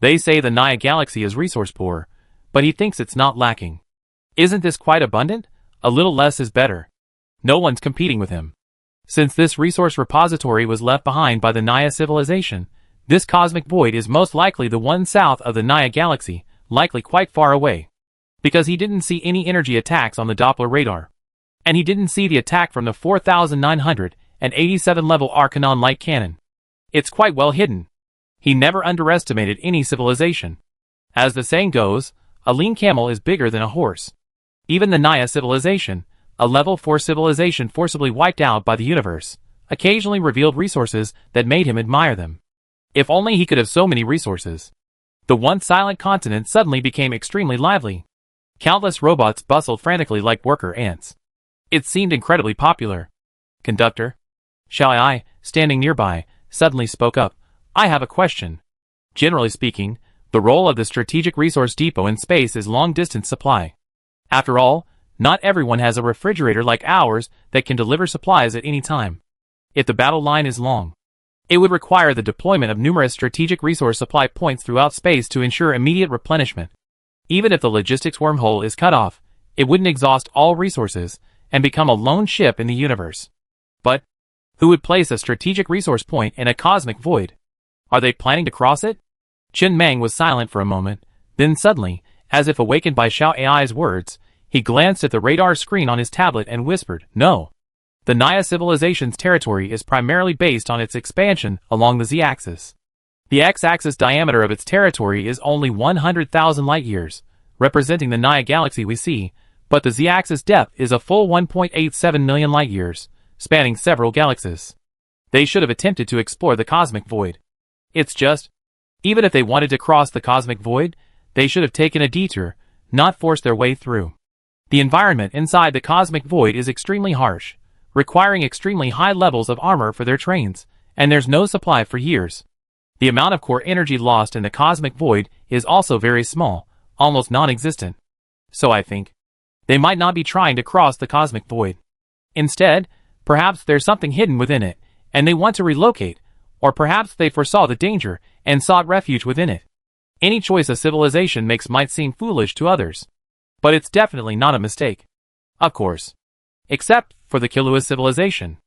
They say the Naya galaxy is resource poor, but he thinks it's not lacking. Isn't this quite abundant? A little less is better. No one's competing with him. Since this resource repository was left behind by the Naya civilization, this cosmic void is most likely the one south of the Naya galaxy, likely quite far away. Because he didn't see any energy attacks on the Doppler radar. And he didn't see the attack from the 4,987 level Arcanon light cannon. It's quite well hidden. He never underestimated any civilization. As the saying goes, a lean camel is bigger than a horse. Even the Naya civilization, a level 4 civilization forcibly wiped out by the universe, occasionally revealed resources that made him admire them. If only he could have so many resources. The once silent continent suddenly became extremely lively. Countless robots bustled frantically like worker ants. It seemed incredibly popular. Conductor Xiao Ai, standing nearby, suddenly spoke up. I have a question. Generally speaking, the role of the strategic resource depot in space is long-distance supply. After all, not everyone has a refrigerator like ours that can deliver supplies at any time. If the battle line is long, it would require the deployment of numerous strategic resource supply points throughout space to ensure immediate replenishment. Even if the logistics wormhole is cut off, it wouldn't exhaust all resources and become a lone ship in the universe. But who would place a strategic resource point in a cosmic void? Are they planning to cross it? Chen Mang was silent for a moment, then suddenly, as if awakened by Xiao Ai's words, he glanced at the radar screen on his tablet and whispered, "No. The Naya civilization's territory is primarily based on its expansion along the z-axis. The x-axis diameter of its territory is only 100,000 light-years, representing the Naya galaxy we see, but the z-axis depth is a full 1.87 million light-years, spanning several galaxies. They should have attempted to explore the cosmic void. It's just, even if they wanted to cross the cosmic void, they should have taken a detour, not forced their way through. The environment inside the cosmic void is extremely harsh, requiring extremely high levels of armor for their trains, and there's no supply for years. The amount of core energy lost in the cosmic void is also very small, almost non-existent. So I think they might not be trying to cross the cosmic void. Instead, perhaps there's something hidden within it, and they want to relocate, or perhaps they foresaw the danger and sought refuge within it. Any choice a civilization makes might seem foolish to others, but it's definitely not a mistake. Of course. Except for the Killua civilization.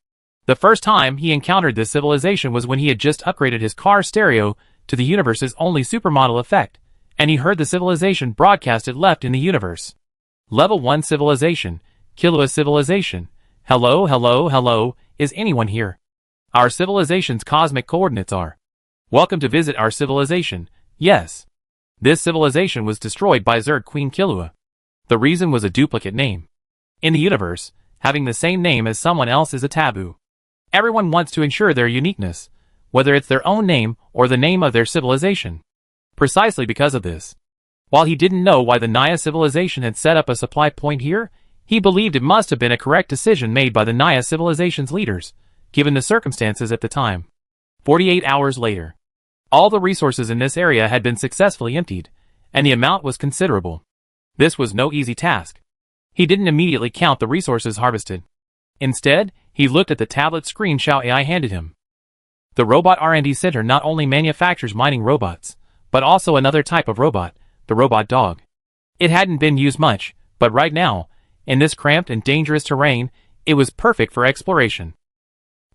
The first time he encountered this civilization was when he had just upgraded his car stereo to the universe's only supermodel effect, and he heard the civilization broadcasted left in the universe. Level 1 civilization, Killua civilization. Hello, hello, hello, is anyone here? Our civilization's cosmic coordinates are. Welcome to visit our civilization, yes. This civilization was destroyed by Zerg Queen Killua. The reason was a duplicate name. In the universe, having the same name as someone else is a taboo. Everyone wants to ensure their uniqueness, whether it's their own name or the name of their civilization. Precisely because of this. While he didn't know why the Naya civilization had set up a supply point here, he believed it must have been a correct decision made by the Naya civilization's leaders, given the circumstances at the time. 48 hours later. All the resources in this area had been successfully emptied, and the amount was considerable. This was no easy task. He didn't immediately count the resources harvested. Instead, he looked at the tablet screen Xiao Ai handed him. The Robot R&D Center not only manufactures mining robots, but also another type of robot, the robot dog. It hadn't been used much, but right now, in this cramped and dangerous terrain, it was perfect for exploration.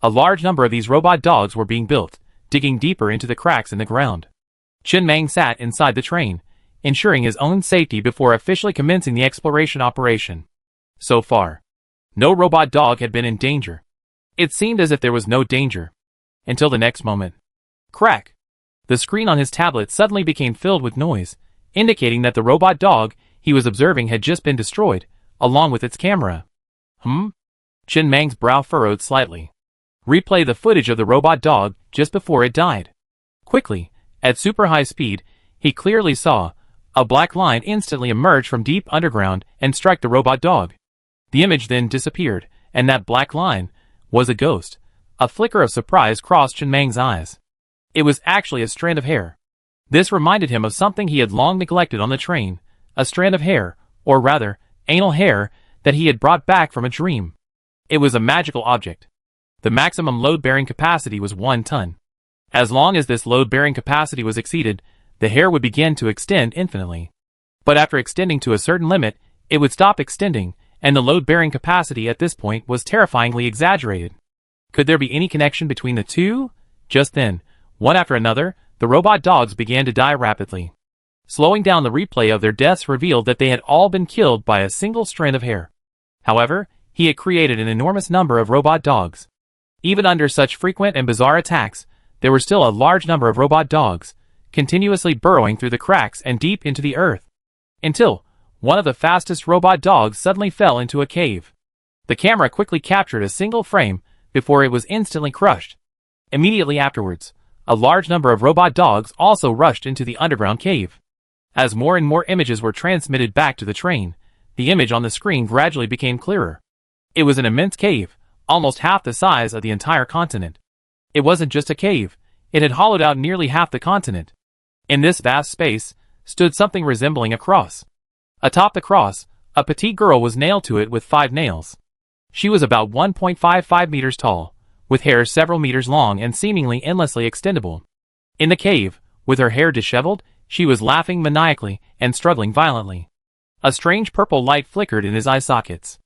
A large number of these robot dogs were being built, digging deeper into the cracks in the ground. Chen Mang sat inside the train, ensuring his own safety before officially commencing the exploration operation. So far, no robot dog had been in danger. It seemed as if there was no danger. Until the next moment. Crack! The screen on his tablet suddenly became filled with noise, indicating that the robot dog he was observing had just been destroyed, along with its camera. Chen Mang's brow furrowed slightly. Replay the footage of the robot dog just before it died. Quickly, at super high speed, he clearly saw a black line instantly emerge from deep underground and strike the robot dog. The image then disappeared, and that black line was a ghost. A flicker of surprise crossed Chen Mang's eyes. It was actually a strand of hair. This reminded him of something he had long neglected on the train, a strand of hair, or rather, anal hair, that he had brought back from a dream. It was a magical object. The maximum load-bearing capacity was 1 ton. As long as this load-bearing capacity was exceeded, the hair would begin to extend infinitely. But after extending to a certain limit, it would stop extending, and the load-bearing capacity at this point was terrifyingly exaggerated. Could there be any connection between the two? Just then, one after another, the robot dogs began to die rapidly. Slowing down the replay of their deaths revealed that they had all been killed by a single strand of hair. However, he had created an enormous number of robot dogs. Even under such frequent and bizarre attacks, there were still a large number of robot dogs, continuously burrowing through the cracks and deep into the earth. Until, one of the fastest robot dogs suddenly fell into a cave. The camera quickly captured a single frame before it was instantly crushed. Immediately afterwards, a large number of robot dogs also rushed into the underground cave. As more and more images were transmitted back to the train, the image on the screen gradually became clearer. It was an immense cave, almost half the size of the entire continent. It wasn't just a cave, it had hollowed out nearly half the continent. In this vast space, stood something resembling a cross. Atop the cross, a petite girl was nailed to it with 5 nails. She was about 1.55 meters tall, with hair several meters long and seemingly endlessly extendable. In the cave, with her hair disheveled, she was laughing maniacally and struggling violently. A strange purple light flickered in his eye sockets.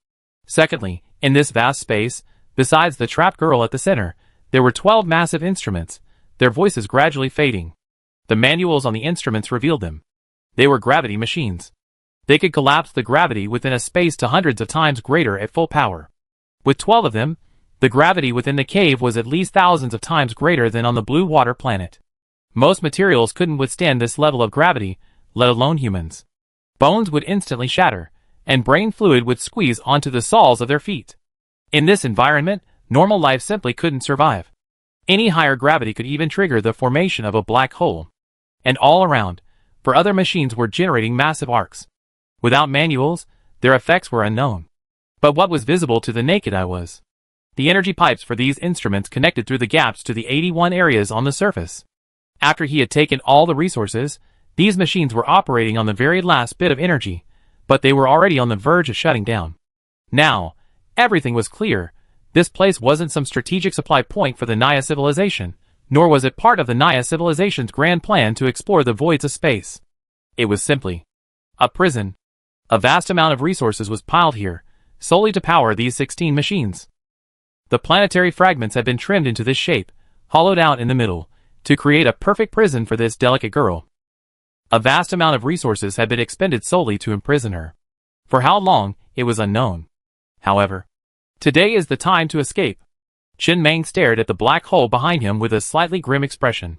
Secondly, in this vast space, besides the trapped girl at the center, there were 12 massive instruments, their voices gradually fading. The manuals on the instruments revealed them. They were gravity machines. They could collapse the gravity within a space to hundreds of times greater at full power. With 12 of them, the gravity within the cave was at least thousands of times greater than on the blue water planet. Most materials couldn't withstand this level of gravity, let alone humans. Bones would instantly shatter, and brain fluid would squeeze onto the soles of their feet. In this environment, normal life simply couldn't survive. Any higher gravity could even trigger the formation of a black hole. And all around, for other machines were generating massive arcs. Without manuals, their effects were unknown. But what was visible to the naked eye was the energy pipes for these instruments connected through the gaps to the 81 areas on the surface. After he had taken all the resources, these machines were operating on the very last bit of energy, but they were already on the verge of shutting down. Now, everything was clear. This place wasn't some strategic supply point for the Naya civilization, nor was it part of the Naya civilization's grand plan to explore the voids of space. It was simply a prison. A vast amount of resources was piled here, solely to power these 16 machines. The planetary fragments had been trimmed into this shape, hollowed out in the middle, to create a perfect prison for this delicate girl. A vast amount of resources had been expended solely to imprison her. For how long, it was unknown. However, today is the time to escape. Chen Mang stared at the black hole behind him with a slightly grim expression.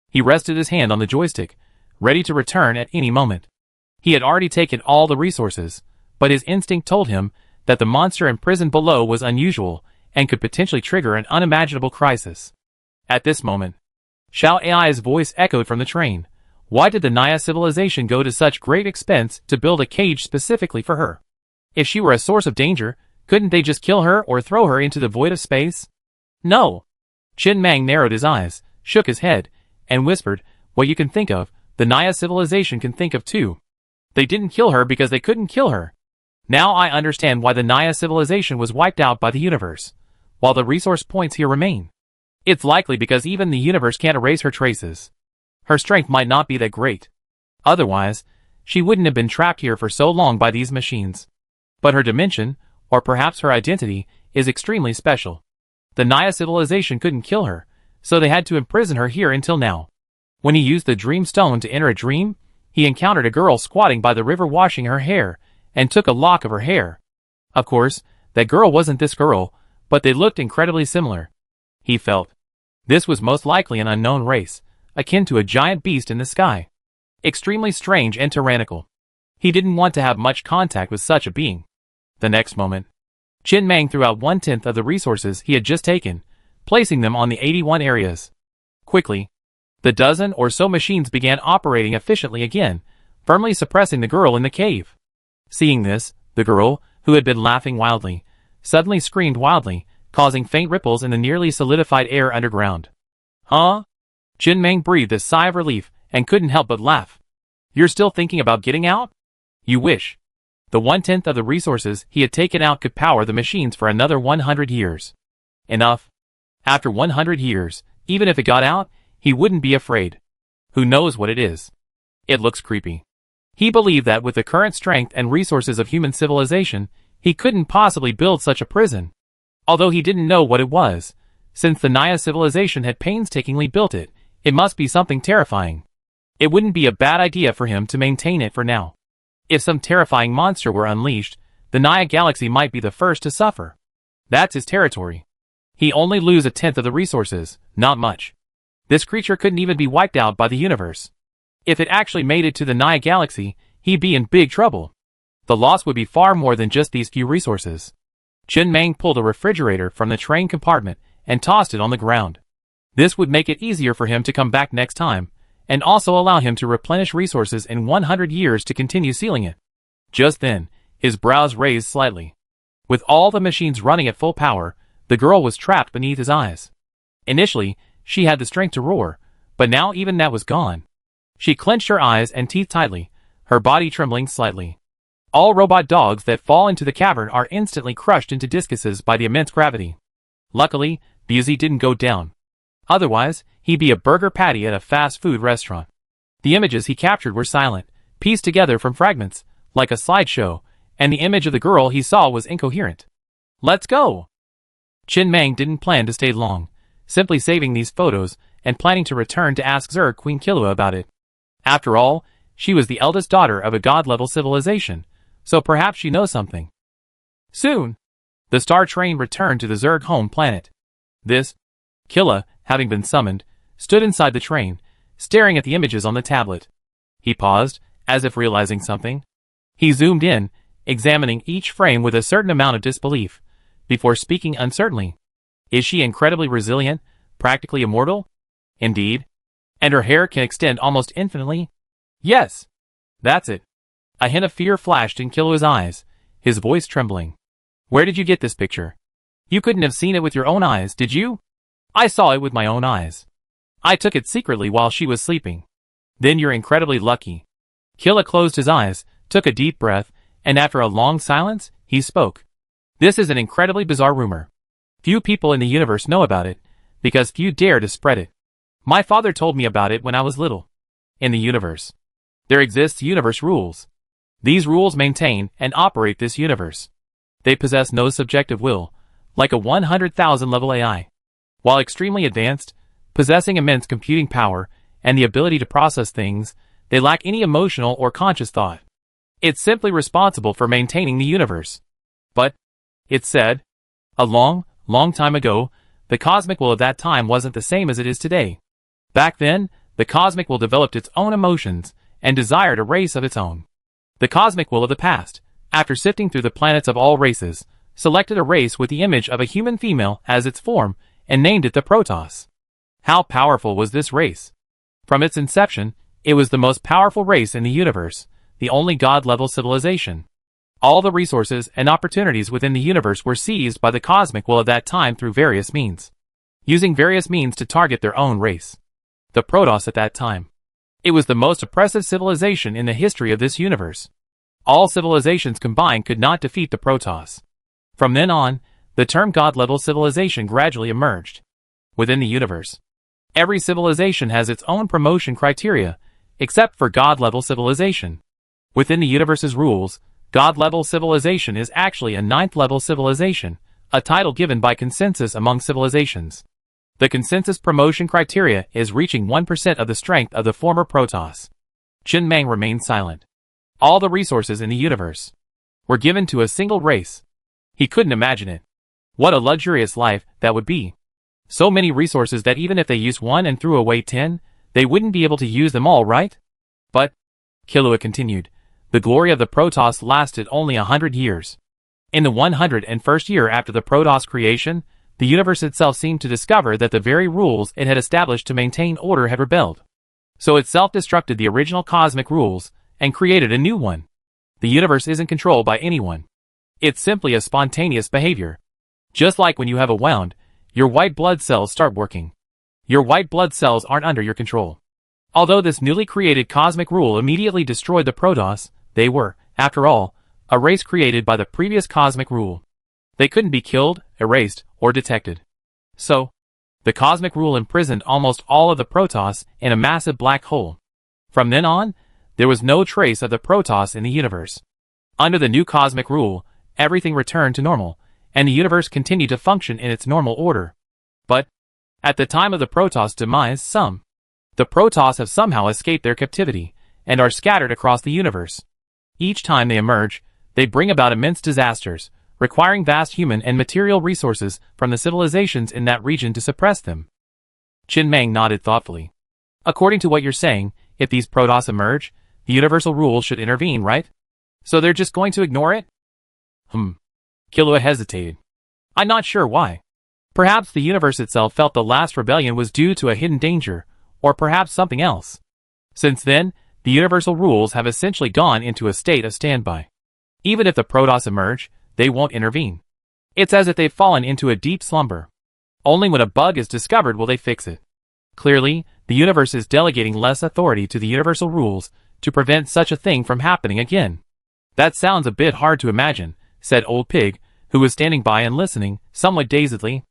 He rested his hand on the joystick, ready to return at any moment. He had already taken all the resources, but his instinct told him that the monster imprisoned below was unusual and could potentially trigger an unimaginable crisis. At this moment, Xiao Ai's voice echoed from the train. Why did the Naya civilization go to such great expense to build a cage specifically for her? If she were a source of danger, couldn't they just kill her or throw her into the void of space? No. Chen Mang narrowed his eyes, shook his head, and whispered, what you can think of, the Naya civilization can think of too. They didn't kill her because they couldn't kill her. Now I understand why the Naya civilization was wiped out by the universe, while the resource points here remain. It's likely because even the universe can't erase her traces. Her strength might not be that great. Otherwise, she wouldn't have been trapped here for so long by these machines. But her dimension, or perhaps her identity, is extremely special. The Naya civilization couldn't kill her, so they had to imprison her here until now. When he used the dream stone to enter a dream, he encountered a girl squatting by the river washing her hair, and took a lock of her hair. Of course, that girl wasn't this girl, but they looked incredibly similar. He felt. This was most likely an unknown race, akin to a giant beast in the sky. Extremely strange and tyrannical. He didn't want to have much contact with such a being. The next moment, Qin Mang threw out 1/10 of the resources he had just taken, placing them on the 81 areas. Quickly, the dozen or so machines began operating efficiently again, firmly suppressing the girl in the cave. Seeing this, the girl, who had been laughing wildly, suddenly screamed wildly, causing faint ripples in the nearly solidified air underground. Huh? Qin Mang breathed a sigh of relief and couldn't help but laugh. You're still thinking about getting out? You wish. The 1/10 of the resources he had taken out could power the machines for another 100 years. Enough. After 100 years, even if it got out, he wouldn't be afraid. Who knows what it is? It looks creepy. He believed that with the current strength and resources of human civilization, he couldn't possibly build such a prison. Although he didn't know what it was, since the Naya civilization had painstakingly built it, it must be something terrifying. It wouldn't be a bad idea for him to maintain it for now. If some terrifying monster were unleashed, the Naya galaxy might be the first to suffer. That's his territory. He only lose 1/10 of the resources, not much. This creature couldn't even be wiped out by the universe. If it actually made it to the Naya galaxy, he'd be in big trouble. The loss would be far more than just these few resources. Qin Mang pulled a refrigerator from the train compartment and tossed it on the ground. This would make it easier for him to come back next time, and also allow him to replenish resources in 100 years to continue sealing it. Just then, his brows raised slightly. With all the machines running at full power, the girl was trapped beneath his eyes. Initially, she had the strength to roar, but now even that was gone. She clenched her eyes and teeth tightly, her body trembling slightly. All robot dogs that fall into the cavern are instantly crushed into discuses by the immense gravity. Luckily, Busey didn't go down. Otherwise, he'd be a burger patty at a fast food restaurant. The images he captured were silent, pieced together from fragments, like a slideshow, and the image of the girl he saw was incoherent. Let's go! Qin Mang didn't plan to stay long, simply saving these photos and planning to return to ask Zerg Queen Killua about it. After all, she was the eldest daughter of a god-level civilization, so perhaps she knows something. Soon, the star train returned to the Zerg home planet. Killua, having been summoned, stood inside the train, staring at the images on the tablet. He paused, as if realizing something. He zoomed in, examining each frame with a certain amount of disbelief, before speaking uncertainly. Is she incredibly resilient, practically immortal? Indeed. And her hair can extend almost infinitely? Yes. That's it. A hint of fear flashed in Killua's eyes, his voice trembling. Where did you get this picture? You couldn't have seen it with your own eyes, did you? I saw it with my own eyes. I took it secretly while she was sleeping. Then you're incredibly lucky. Killua closed his eyes, took a deep breath, and after a long silence, he spoke. This is an incredibly bizarre rumor. Few people in the universe know about it, because few dare to spread it. My father told me about it when I was little. In the universe, there exists universe rules. These rules maintain and operate this universe. They possess no subjective will, like a 100,000 level AI. While extremely advanced, possessing immense computing power and the ability to process things, they lack any emotional or conscious thought. It's simply responsible for maintaining the universe. But, it's said, a long time ago, the cosmic will of that time wasn't the same as it is today. Back then, the cosmic will developed its own emotions and desired a race of its own. The cosmic will of the past, after sifting through the planets of all races, selected a race with the image of a human female as its form and named it the Protoss. How powerful was this race? From its inception, it was the most powerful race in the universe, the only god-level civilization. All the resources and opportunities within the universe were seized by the cosmic will of that time through various means, using various means to target their own race. The Protoss at that time. It was the most oppressive civilization in the history of this universe. All civilizations combined could not defeat the Protoss. From then on, the term god-level civilization gradually emerged. Within the universe, Every civilization has its own promotion criteria, except for God-level civilization. Within the universe's rules, God-level civilization is actually a 9th-level civilization, a title given by consensus among civilizations. The consensus promotion criteria is reaching 1% of the strength of the former Protoss. Chen Mang remained silent. All the resources in the universe were given to a single race. He couldn't imagine it. What a luxurious life that would be. So many resources that even if they used one and threw away 10, they wouldn't be able to use them all, right? But, Killua continued, the glory of the Protoss lasted only 100 years. In the 101st year after the Protoss creation, the universe itself seemed to discover that the very rules it had established to maintain order had rebelled. So it self-destructed the original cosmic rules and created a new one. The universe isn't controlled by anyone. It's simply a spontaneous behavior. Just like when you have a wound, your white blood cells start working. Your white blood cells aren't under your control. Although this newly created cosmic rule immediately destroyed the Protoss, they were, after all, a race created by the previous cosmic rule. They couldn't be killed, erased, or detected. So, the cosmic rule imprisoned almost all of the Protoss in a massive black hole. From then on, there was no trace of the Protoss in the universe. Under the new cosmic rule, everything returned to normal, and the universe continued to function in its normal order. But, at the time of the Protoss demise, the Protoss have somehow escaped their captivity, and are scattered across the universe. Each time they emerge, they bring about immense disasters, requiring vast human and material resources from the civilizations in that region to suppress them. Chen Mang nodded thoughtfully. According to what you're saying, if these Protoss emerge, the universal rules should intervene, right? So they're just going to ignore it? Killua hesitated. I'm not sure why. Perhaps the universe itself felt the last rebellion was due to a hidden danger, or perhaps something else. Since then, the universal rules have essentially gone into a state of standby. Even if the Protoss emerge, they won't intervene. It's as if they've fallen into a deep slumber. Only when a bug is discovered will they fix it. Clearly, the universe is delegating less authority to the universal rules to prevent such a thing from happening again. That sounds a bit hard to imagine, said Old Pig, who was standing by and listening, somewhat dazedly.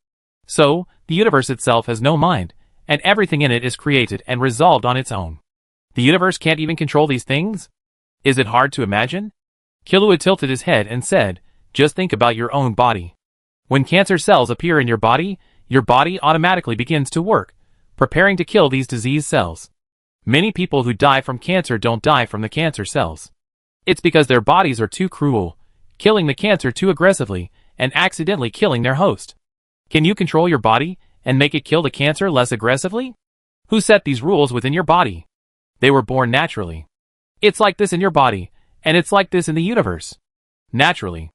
So, the universe itself has no mind, and everything in it is created and resolved on its own. The universe can't even control these things? Is it hard to imagine? Killua tilted his head and said, just think about your own body. When cancer cells appear in your body automatically begins to work, preparing to kill these disease cells. Many people who die from cancer don't die from the cancer cells. It's because their bodies are too cruel, killing the cancer too aggressively, and accidentally killing their host. Can you control your body and make it kill the cancer less aggressively? Who set these rules within your body? They were born naturally. It's like this in your body, and it's like this in the universe. Naturally.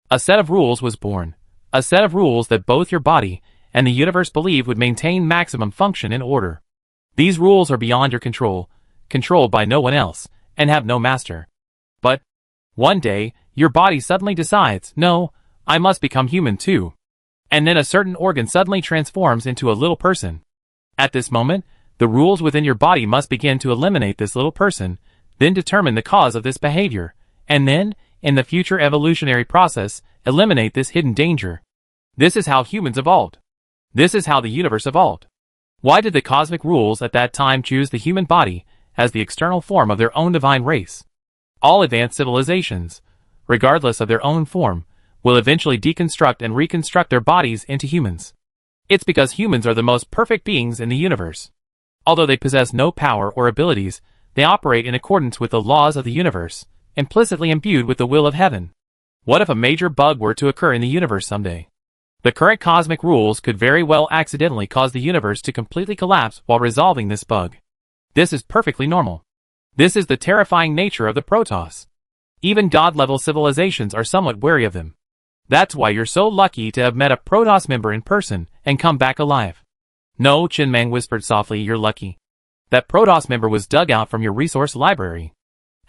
A set of rules was born. A set of rules that both your body and the universe believe would maintain maximum function and order. These rules are beyond your control, controlled by no one else, and have no master. But, one day, your body suddenly decides, no, I must become human too. And then a certain organ suddenly transforms into a little person. At this moment, the rules within your body must begin to eliminate this little person, then determine the cause of this behavior, and then, in the future evolutionary process, eliminate this hidden danger. This is how humans evolved. This is how the universe evolved. Why did the cosmic rules at that time choose the human body as the external form of their own divine race? All advanced civilizations, regardless of their own form, will eventually deconstruct and reconstruct their bodies into humans. It's because humans are the most perfect beings in the universe. Although they possess no power or abilities, they operate in accordance with the laws of the universe, implicitly imbued with the will of heaven. What if a major bug were to occur in the universe someday? The current cosmic rules could very well accidentally cause the universe to completely collapse while resolving this bug. This is perfectly normal. This is the terrifying nature of the Protoss. Even God-level civilizations are somewhat wary of them. That's why you're so lucky to have met a Protoss member in person and come back alive. No, Chen Mang whispered softly, you're lucky. That Protoss member was dug out from your resource library.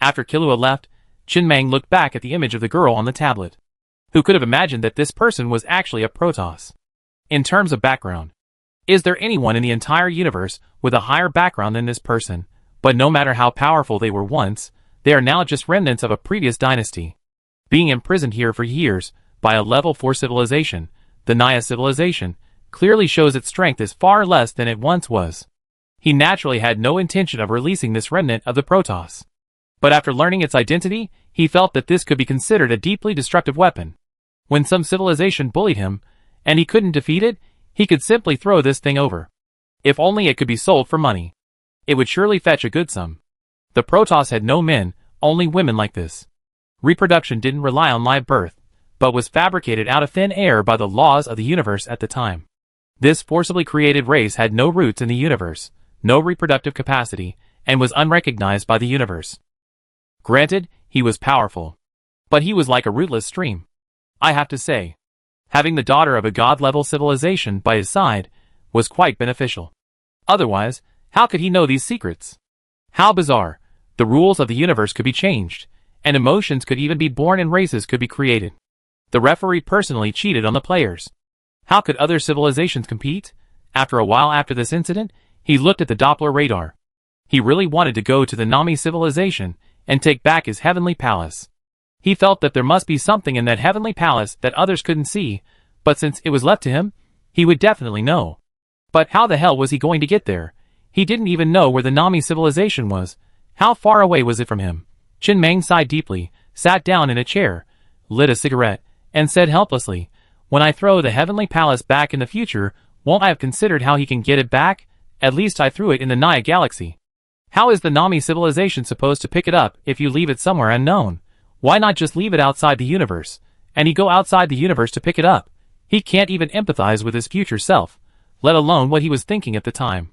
After Killua left, Chen Mang looked back at the image of the girl on the tablet. Who could have imagined that this person was actually a Protoss? In terms of background, is there anyone in the entire universe with a higher background than this person? But no matter how powerful they were once, they are now just remnants of a previous dynasty. Being imprisoned here for years by a level 4 civilization, the Naya civilization, clearly shows its strength is far less than it once was. He naturally had no intention of releasing this remnant of the Protoss. But after learning its identity, he felt that this could be considered a deeply destructive weapon. When some civilization bullied him, and he couldn't defeat it, he could simply throw this thing over. If only it could be sold for money. It would surely fetch a good sum. The Protoss had no men, only women like this. Reproduction didn't rely on live birth, but was fabricated out of thin air by the laws of the universe at the time. This forcibly created race had no roots in the universe, no reproductive capacity, and was unrecognized by the universe. Granted, he was powerful. But he was like a rootless stream. I have to say, having the daughter of a god-level civilization by his side was quite beneficial. Otherwise, how could he know these secrets? How bizarre. The rules of the universe could be changed, and emotions could even be born and races could be created. The referee personally cheated on the players. How could other civilizations compete? After a while after this incident, he looked at the Doppler radar. He really wanted to go to the Nami civilization and take back his heavenly palace. He felt that there must be something in that heavenly palace that others couldn't see, but since it was left to him, he would definitely know. But how the hell was he going to get there? He didn't even know where the Nami civilization was. How far away was it from him? Qin Mang sighed deeply, sat down in a chair, lit a cigarette, and said helplessly, "When I throw the heavenly palace back in the future, won't I have considered how he can get it back? At least I threw it in the Naya galaxy. How is the Nami civilization supposed to pick it up if you leave it somewhere unknown? Why not just leave it outside the universe? And he go outside the universe to pick it up. He can't even empathize with his future self, let alone what he was thinking at the time.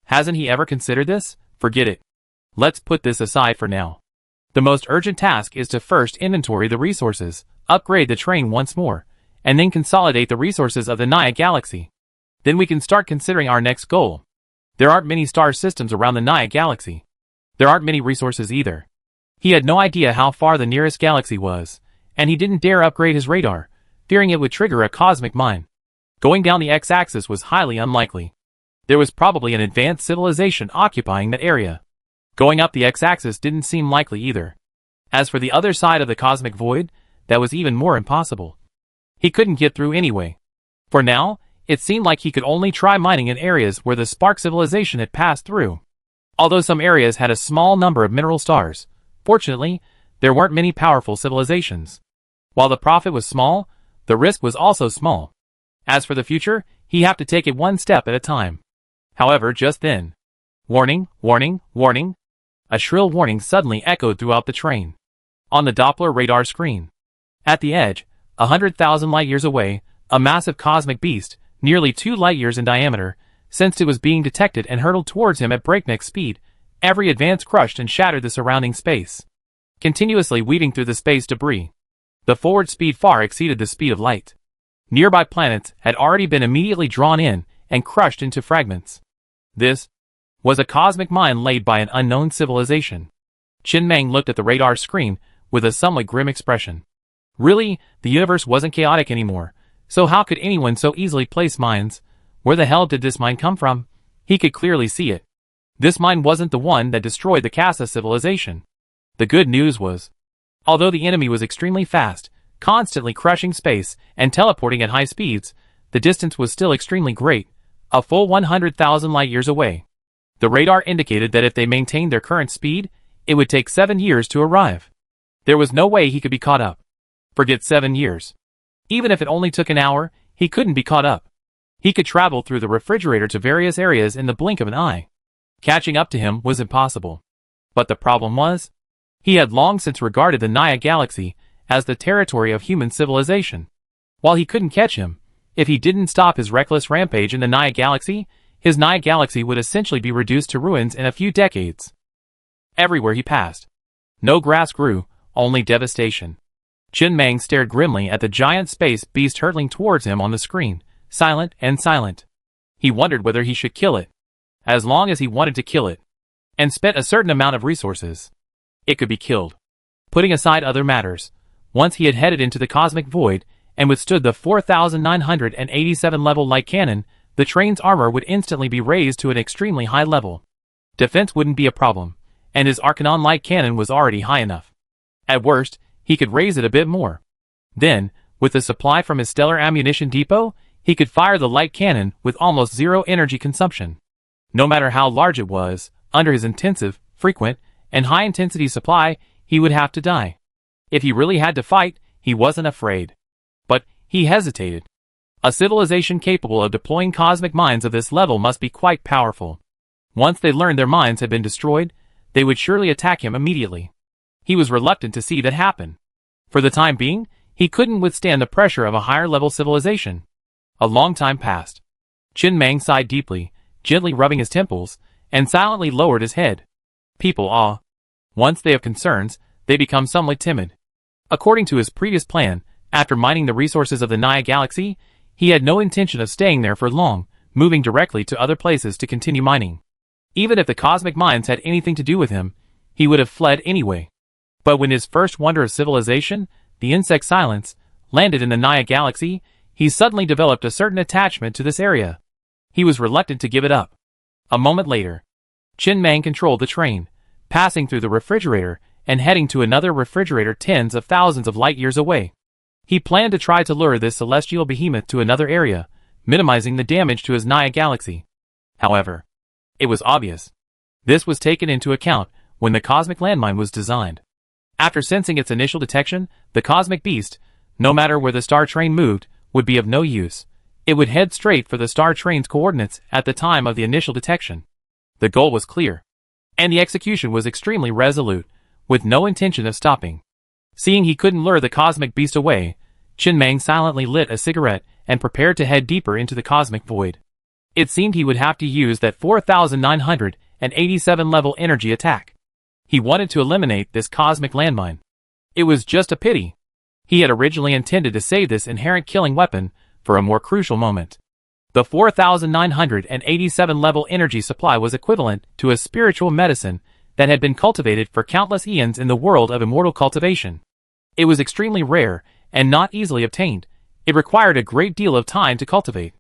Hasn't he ever considered this? Forget it. Let's put this aside for now. The most urgent task is to first inventory the resources, upgrade the train once more, and then consolidate the resources of the Naya galaxy. Then we can start considering our next goal. There aren't many star systems around the Naya galaxy. There aren't many resources either. He had no idea how far the nearest galaxy was, and he didn't dare upgrade his radar, fearing it would trigger a cosmic mine. Going down the x-axis was highly unlikely. There was probably an advanced civilization occupying that area. Going up the x-axis didn't seem likely either. As for the other side of the cosmic void, that was even more impossible. He couldn't get through anyway. For now, it seemed like he could only try mining in areas where the spark civilization had passed through. Although some areas had a small number of mineral stars, fortunately, there weren't many powerful civilizations. While the profit was small, the risk was also small. As for the future, he had to take it one step at a time. However, just then, warning, warning, warning. A shrill warning suddenly echoed throughout the train. On the Doppler radar screen. At the edge, 100,000 light-years away, a massive cosmic beast, nearly 2 light-years in diameter, sensed it was being detected and hurtled towards him at breakneck speed. Every advance crushed and shattered the surrounding space, continuously weaving through the space debris. The forward speed far exceeded the speed of light. Nearby planets had already been immediately drawn in and crushed into fragments. This was a cosmic mine laid by an unknown civilization. Qin Mang looked at the radar screen with a somewhat grim expression. Really, the universe wasn't chaotic anymore, so how could anyone so easily place mines? Where the hell did this mine come from? He could clearly see it. This mine wasn't the one that destroyed the Casa civilization. The good news was, although the enemy was extremely fast, constantly crushing space and teleporting at high speeds, the distance was still extremely great, a full 100,000 light-years away. The radar indicated that if they maintained their current speed, it would take 7 years to arrive. There was no way he could be caught up. Forget 7 years. Even if it only took an hour, he couldn't be caught up. He could travel through the refrigerator to various areas in the blink of an eye. Catching up to him was impossible. But the problem was, he had long since regarded the Naya galaxy as the territory of human civilization. While he couldn't catch him, if he didn't stop his reckless rampage in the Naya galaxy, his Naya galaxy would essentially be reduced to ruins in a few decades. Everywhere he passed, no grass grew, only devastation. Qin Mang stared grimly at the giant space beast hurtling towards him on the screen, silent and silent. He wondered whether he should kill it. As long as he wanted to kill it, and spent a certain amount of resources, it could be killed. Putting aside other matters, once he had headed into the cosmic void and withstood the 4,987 level light cannon, the train's armor would instantly be raised to an extremely high level. Defense wouldn't be a problem, and his Arcanon light cannon was already high enough. At worst, he could raise it a bit more. Then, with the supply from his stellar ammunition depot, He could fire the light cannon with almost zero energy consumption. No matter how large it was, under his intensive, frequent, and high-intensity supply, he would have to die. If he really had to fight, he wasn't afraid. But he hesitated. A civilization capable of deploying cosmic mines of this level must be quite powerful. Once they learned their mines had been destroyed, they would surely attack him immediately. He was reluctant to see that happen. For the time being, he couldn't withstand the pressure of a higher-level civilization. A long time passed. Qin Mang sighed deeply, gently rubbing his temples, and silently lowered his head. People once they have concerns, they become somewhat timid. According to his previous plan, after mining the resources of the Naya Galaxy, he had no intention of staying there for long, moving directly to other places to continue mining. Even if the cosmic mines had anything to do with him, he would have fled anyway. But when his first wonder of civilization, the insect silence, landed in the Naya Galaxy, he suddenly developed a certain attachment to this area. He was reluctant to give it up. A moment later, Qin Mang controlled the train, passing through the refrigerator and heading to another refrigerator tens of thousands of light years away. He planned to try to lure this celestial behemoth to another area, minimizing the damage to his Naya Galaxy. However, it was obvious. This was taken into account when the cosmic landmine was designed. After sensing its initial detection, the cosmic beast, no matter where the star train moved, would be of no use. It would head straight for the star train's coordinates at the time of the initial detection. The goal was clear, and the execution was extremely resolute, with no intention of stopping. Seeing he couldn't lure the cosmic beast away, Qin Mang silently lit a cigarette and prepared to head deeper into the cosmic void. It seemed he would have to use that 4,987 level energy attack. He wanted to eliminate this cosmic landmine. It was just a pity. He had originally intended to save this inherent killing weapon for a more crucial moment. The 4,987 level energy supply was equivalent to a spiritual medicine that had been cultivated for countless eons in the world of immortal cultivation. It was extremely rare and not easily obtained. It required a great deal of time to cultivate.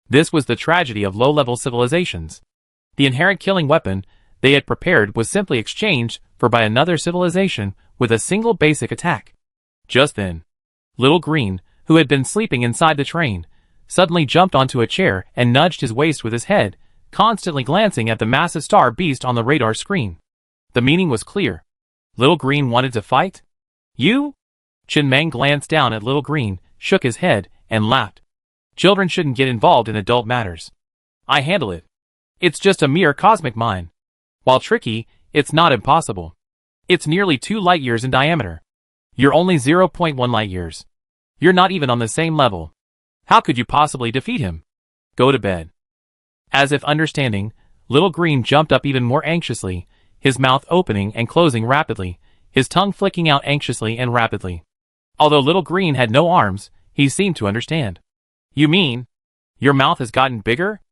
This was the tragedy of low-level civilizations. The inherent killing weapon they had prepared was simply exchanged for by another civilization with a single basic attack. Just then, Little Green, who had been sleeping inside the train, suddenly jumped onto a chair and nudged his waist with his head, constantly glancing at the massive star beast on the radar screen. The meaning was clear. Little Green wanted to fight? You? Qin Mang glanced down at Little Green, shook his head, and laughed. Children shouldn't get involved in adult matters. I handle it. It's just a mere cosmic mine. While tricky, it's not impossible. It's nearly 2 light years in diameter. You're only 0.1 light years. You're not even on the same level. How could you possibly defeat him? Go to bed. As if understanding, Little Green jumped up even more anxiously, his mouth opening and closing rapidly, his tongue flicking out anxiously and rapidly. Although Little Green had no arms, he seemed to understand. You mean, your mouth has gotten bigger?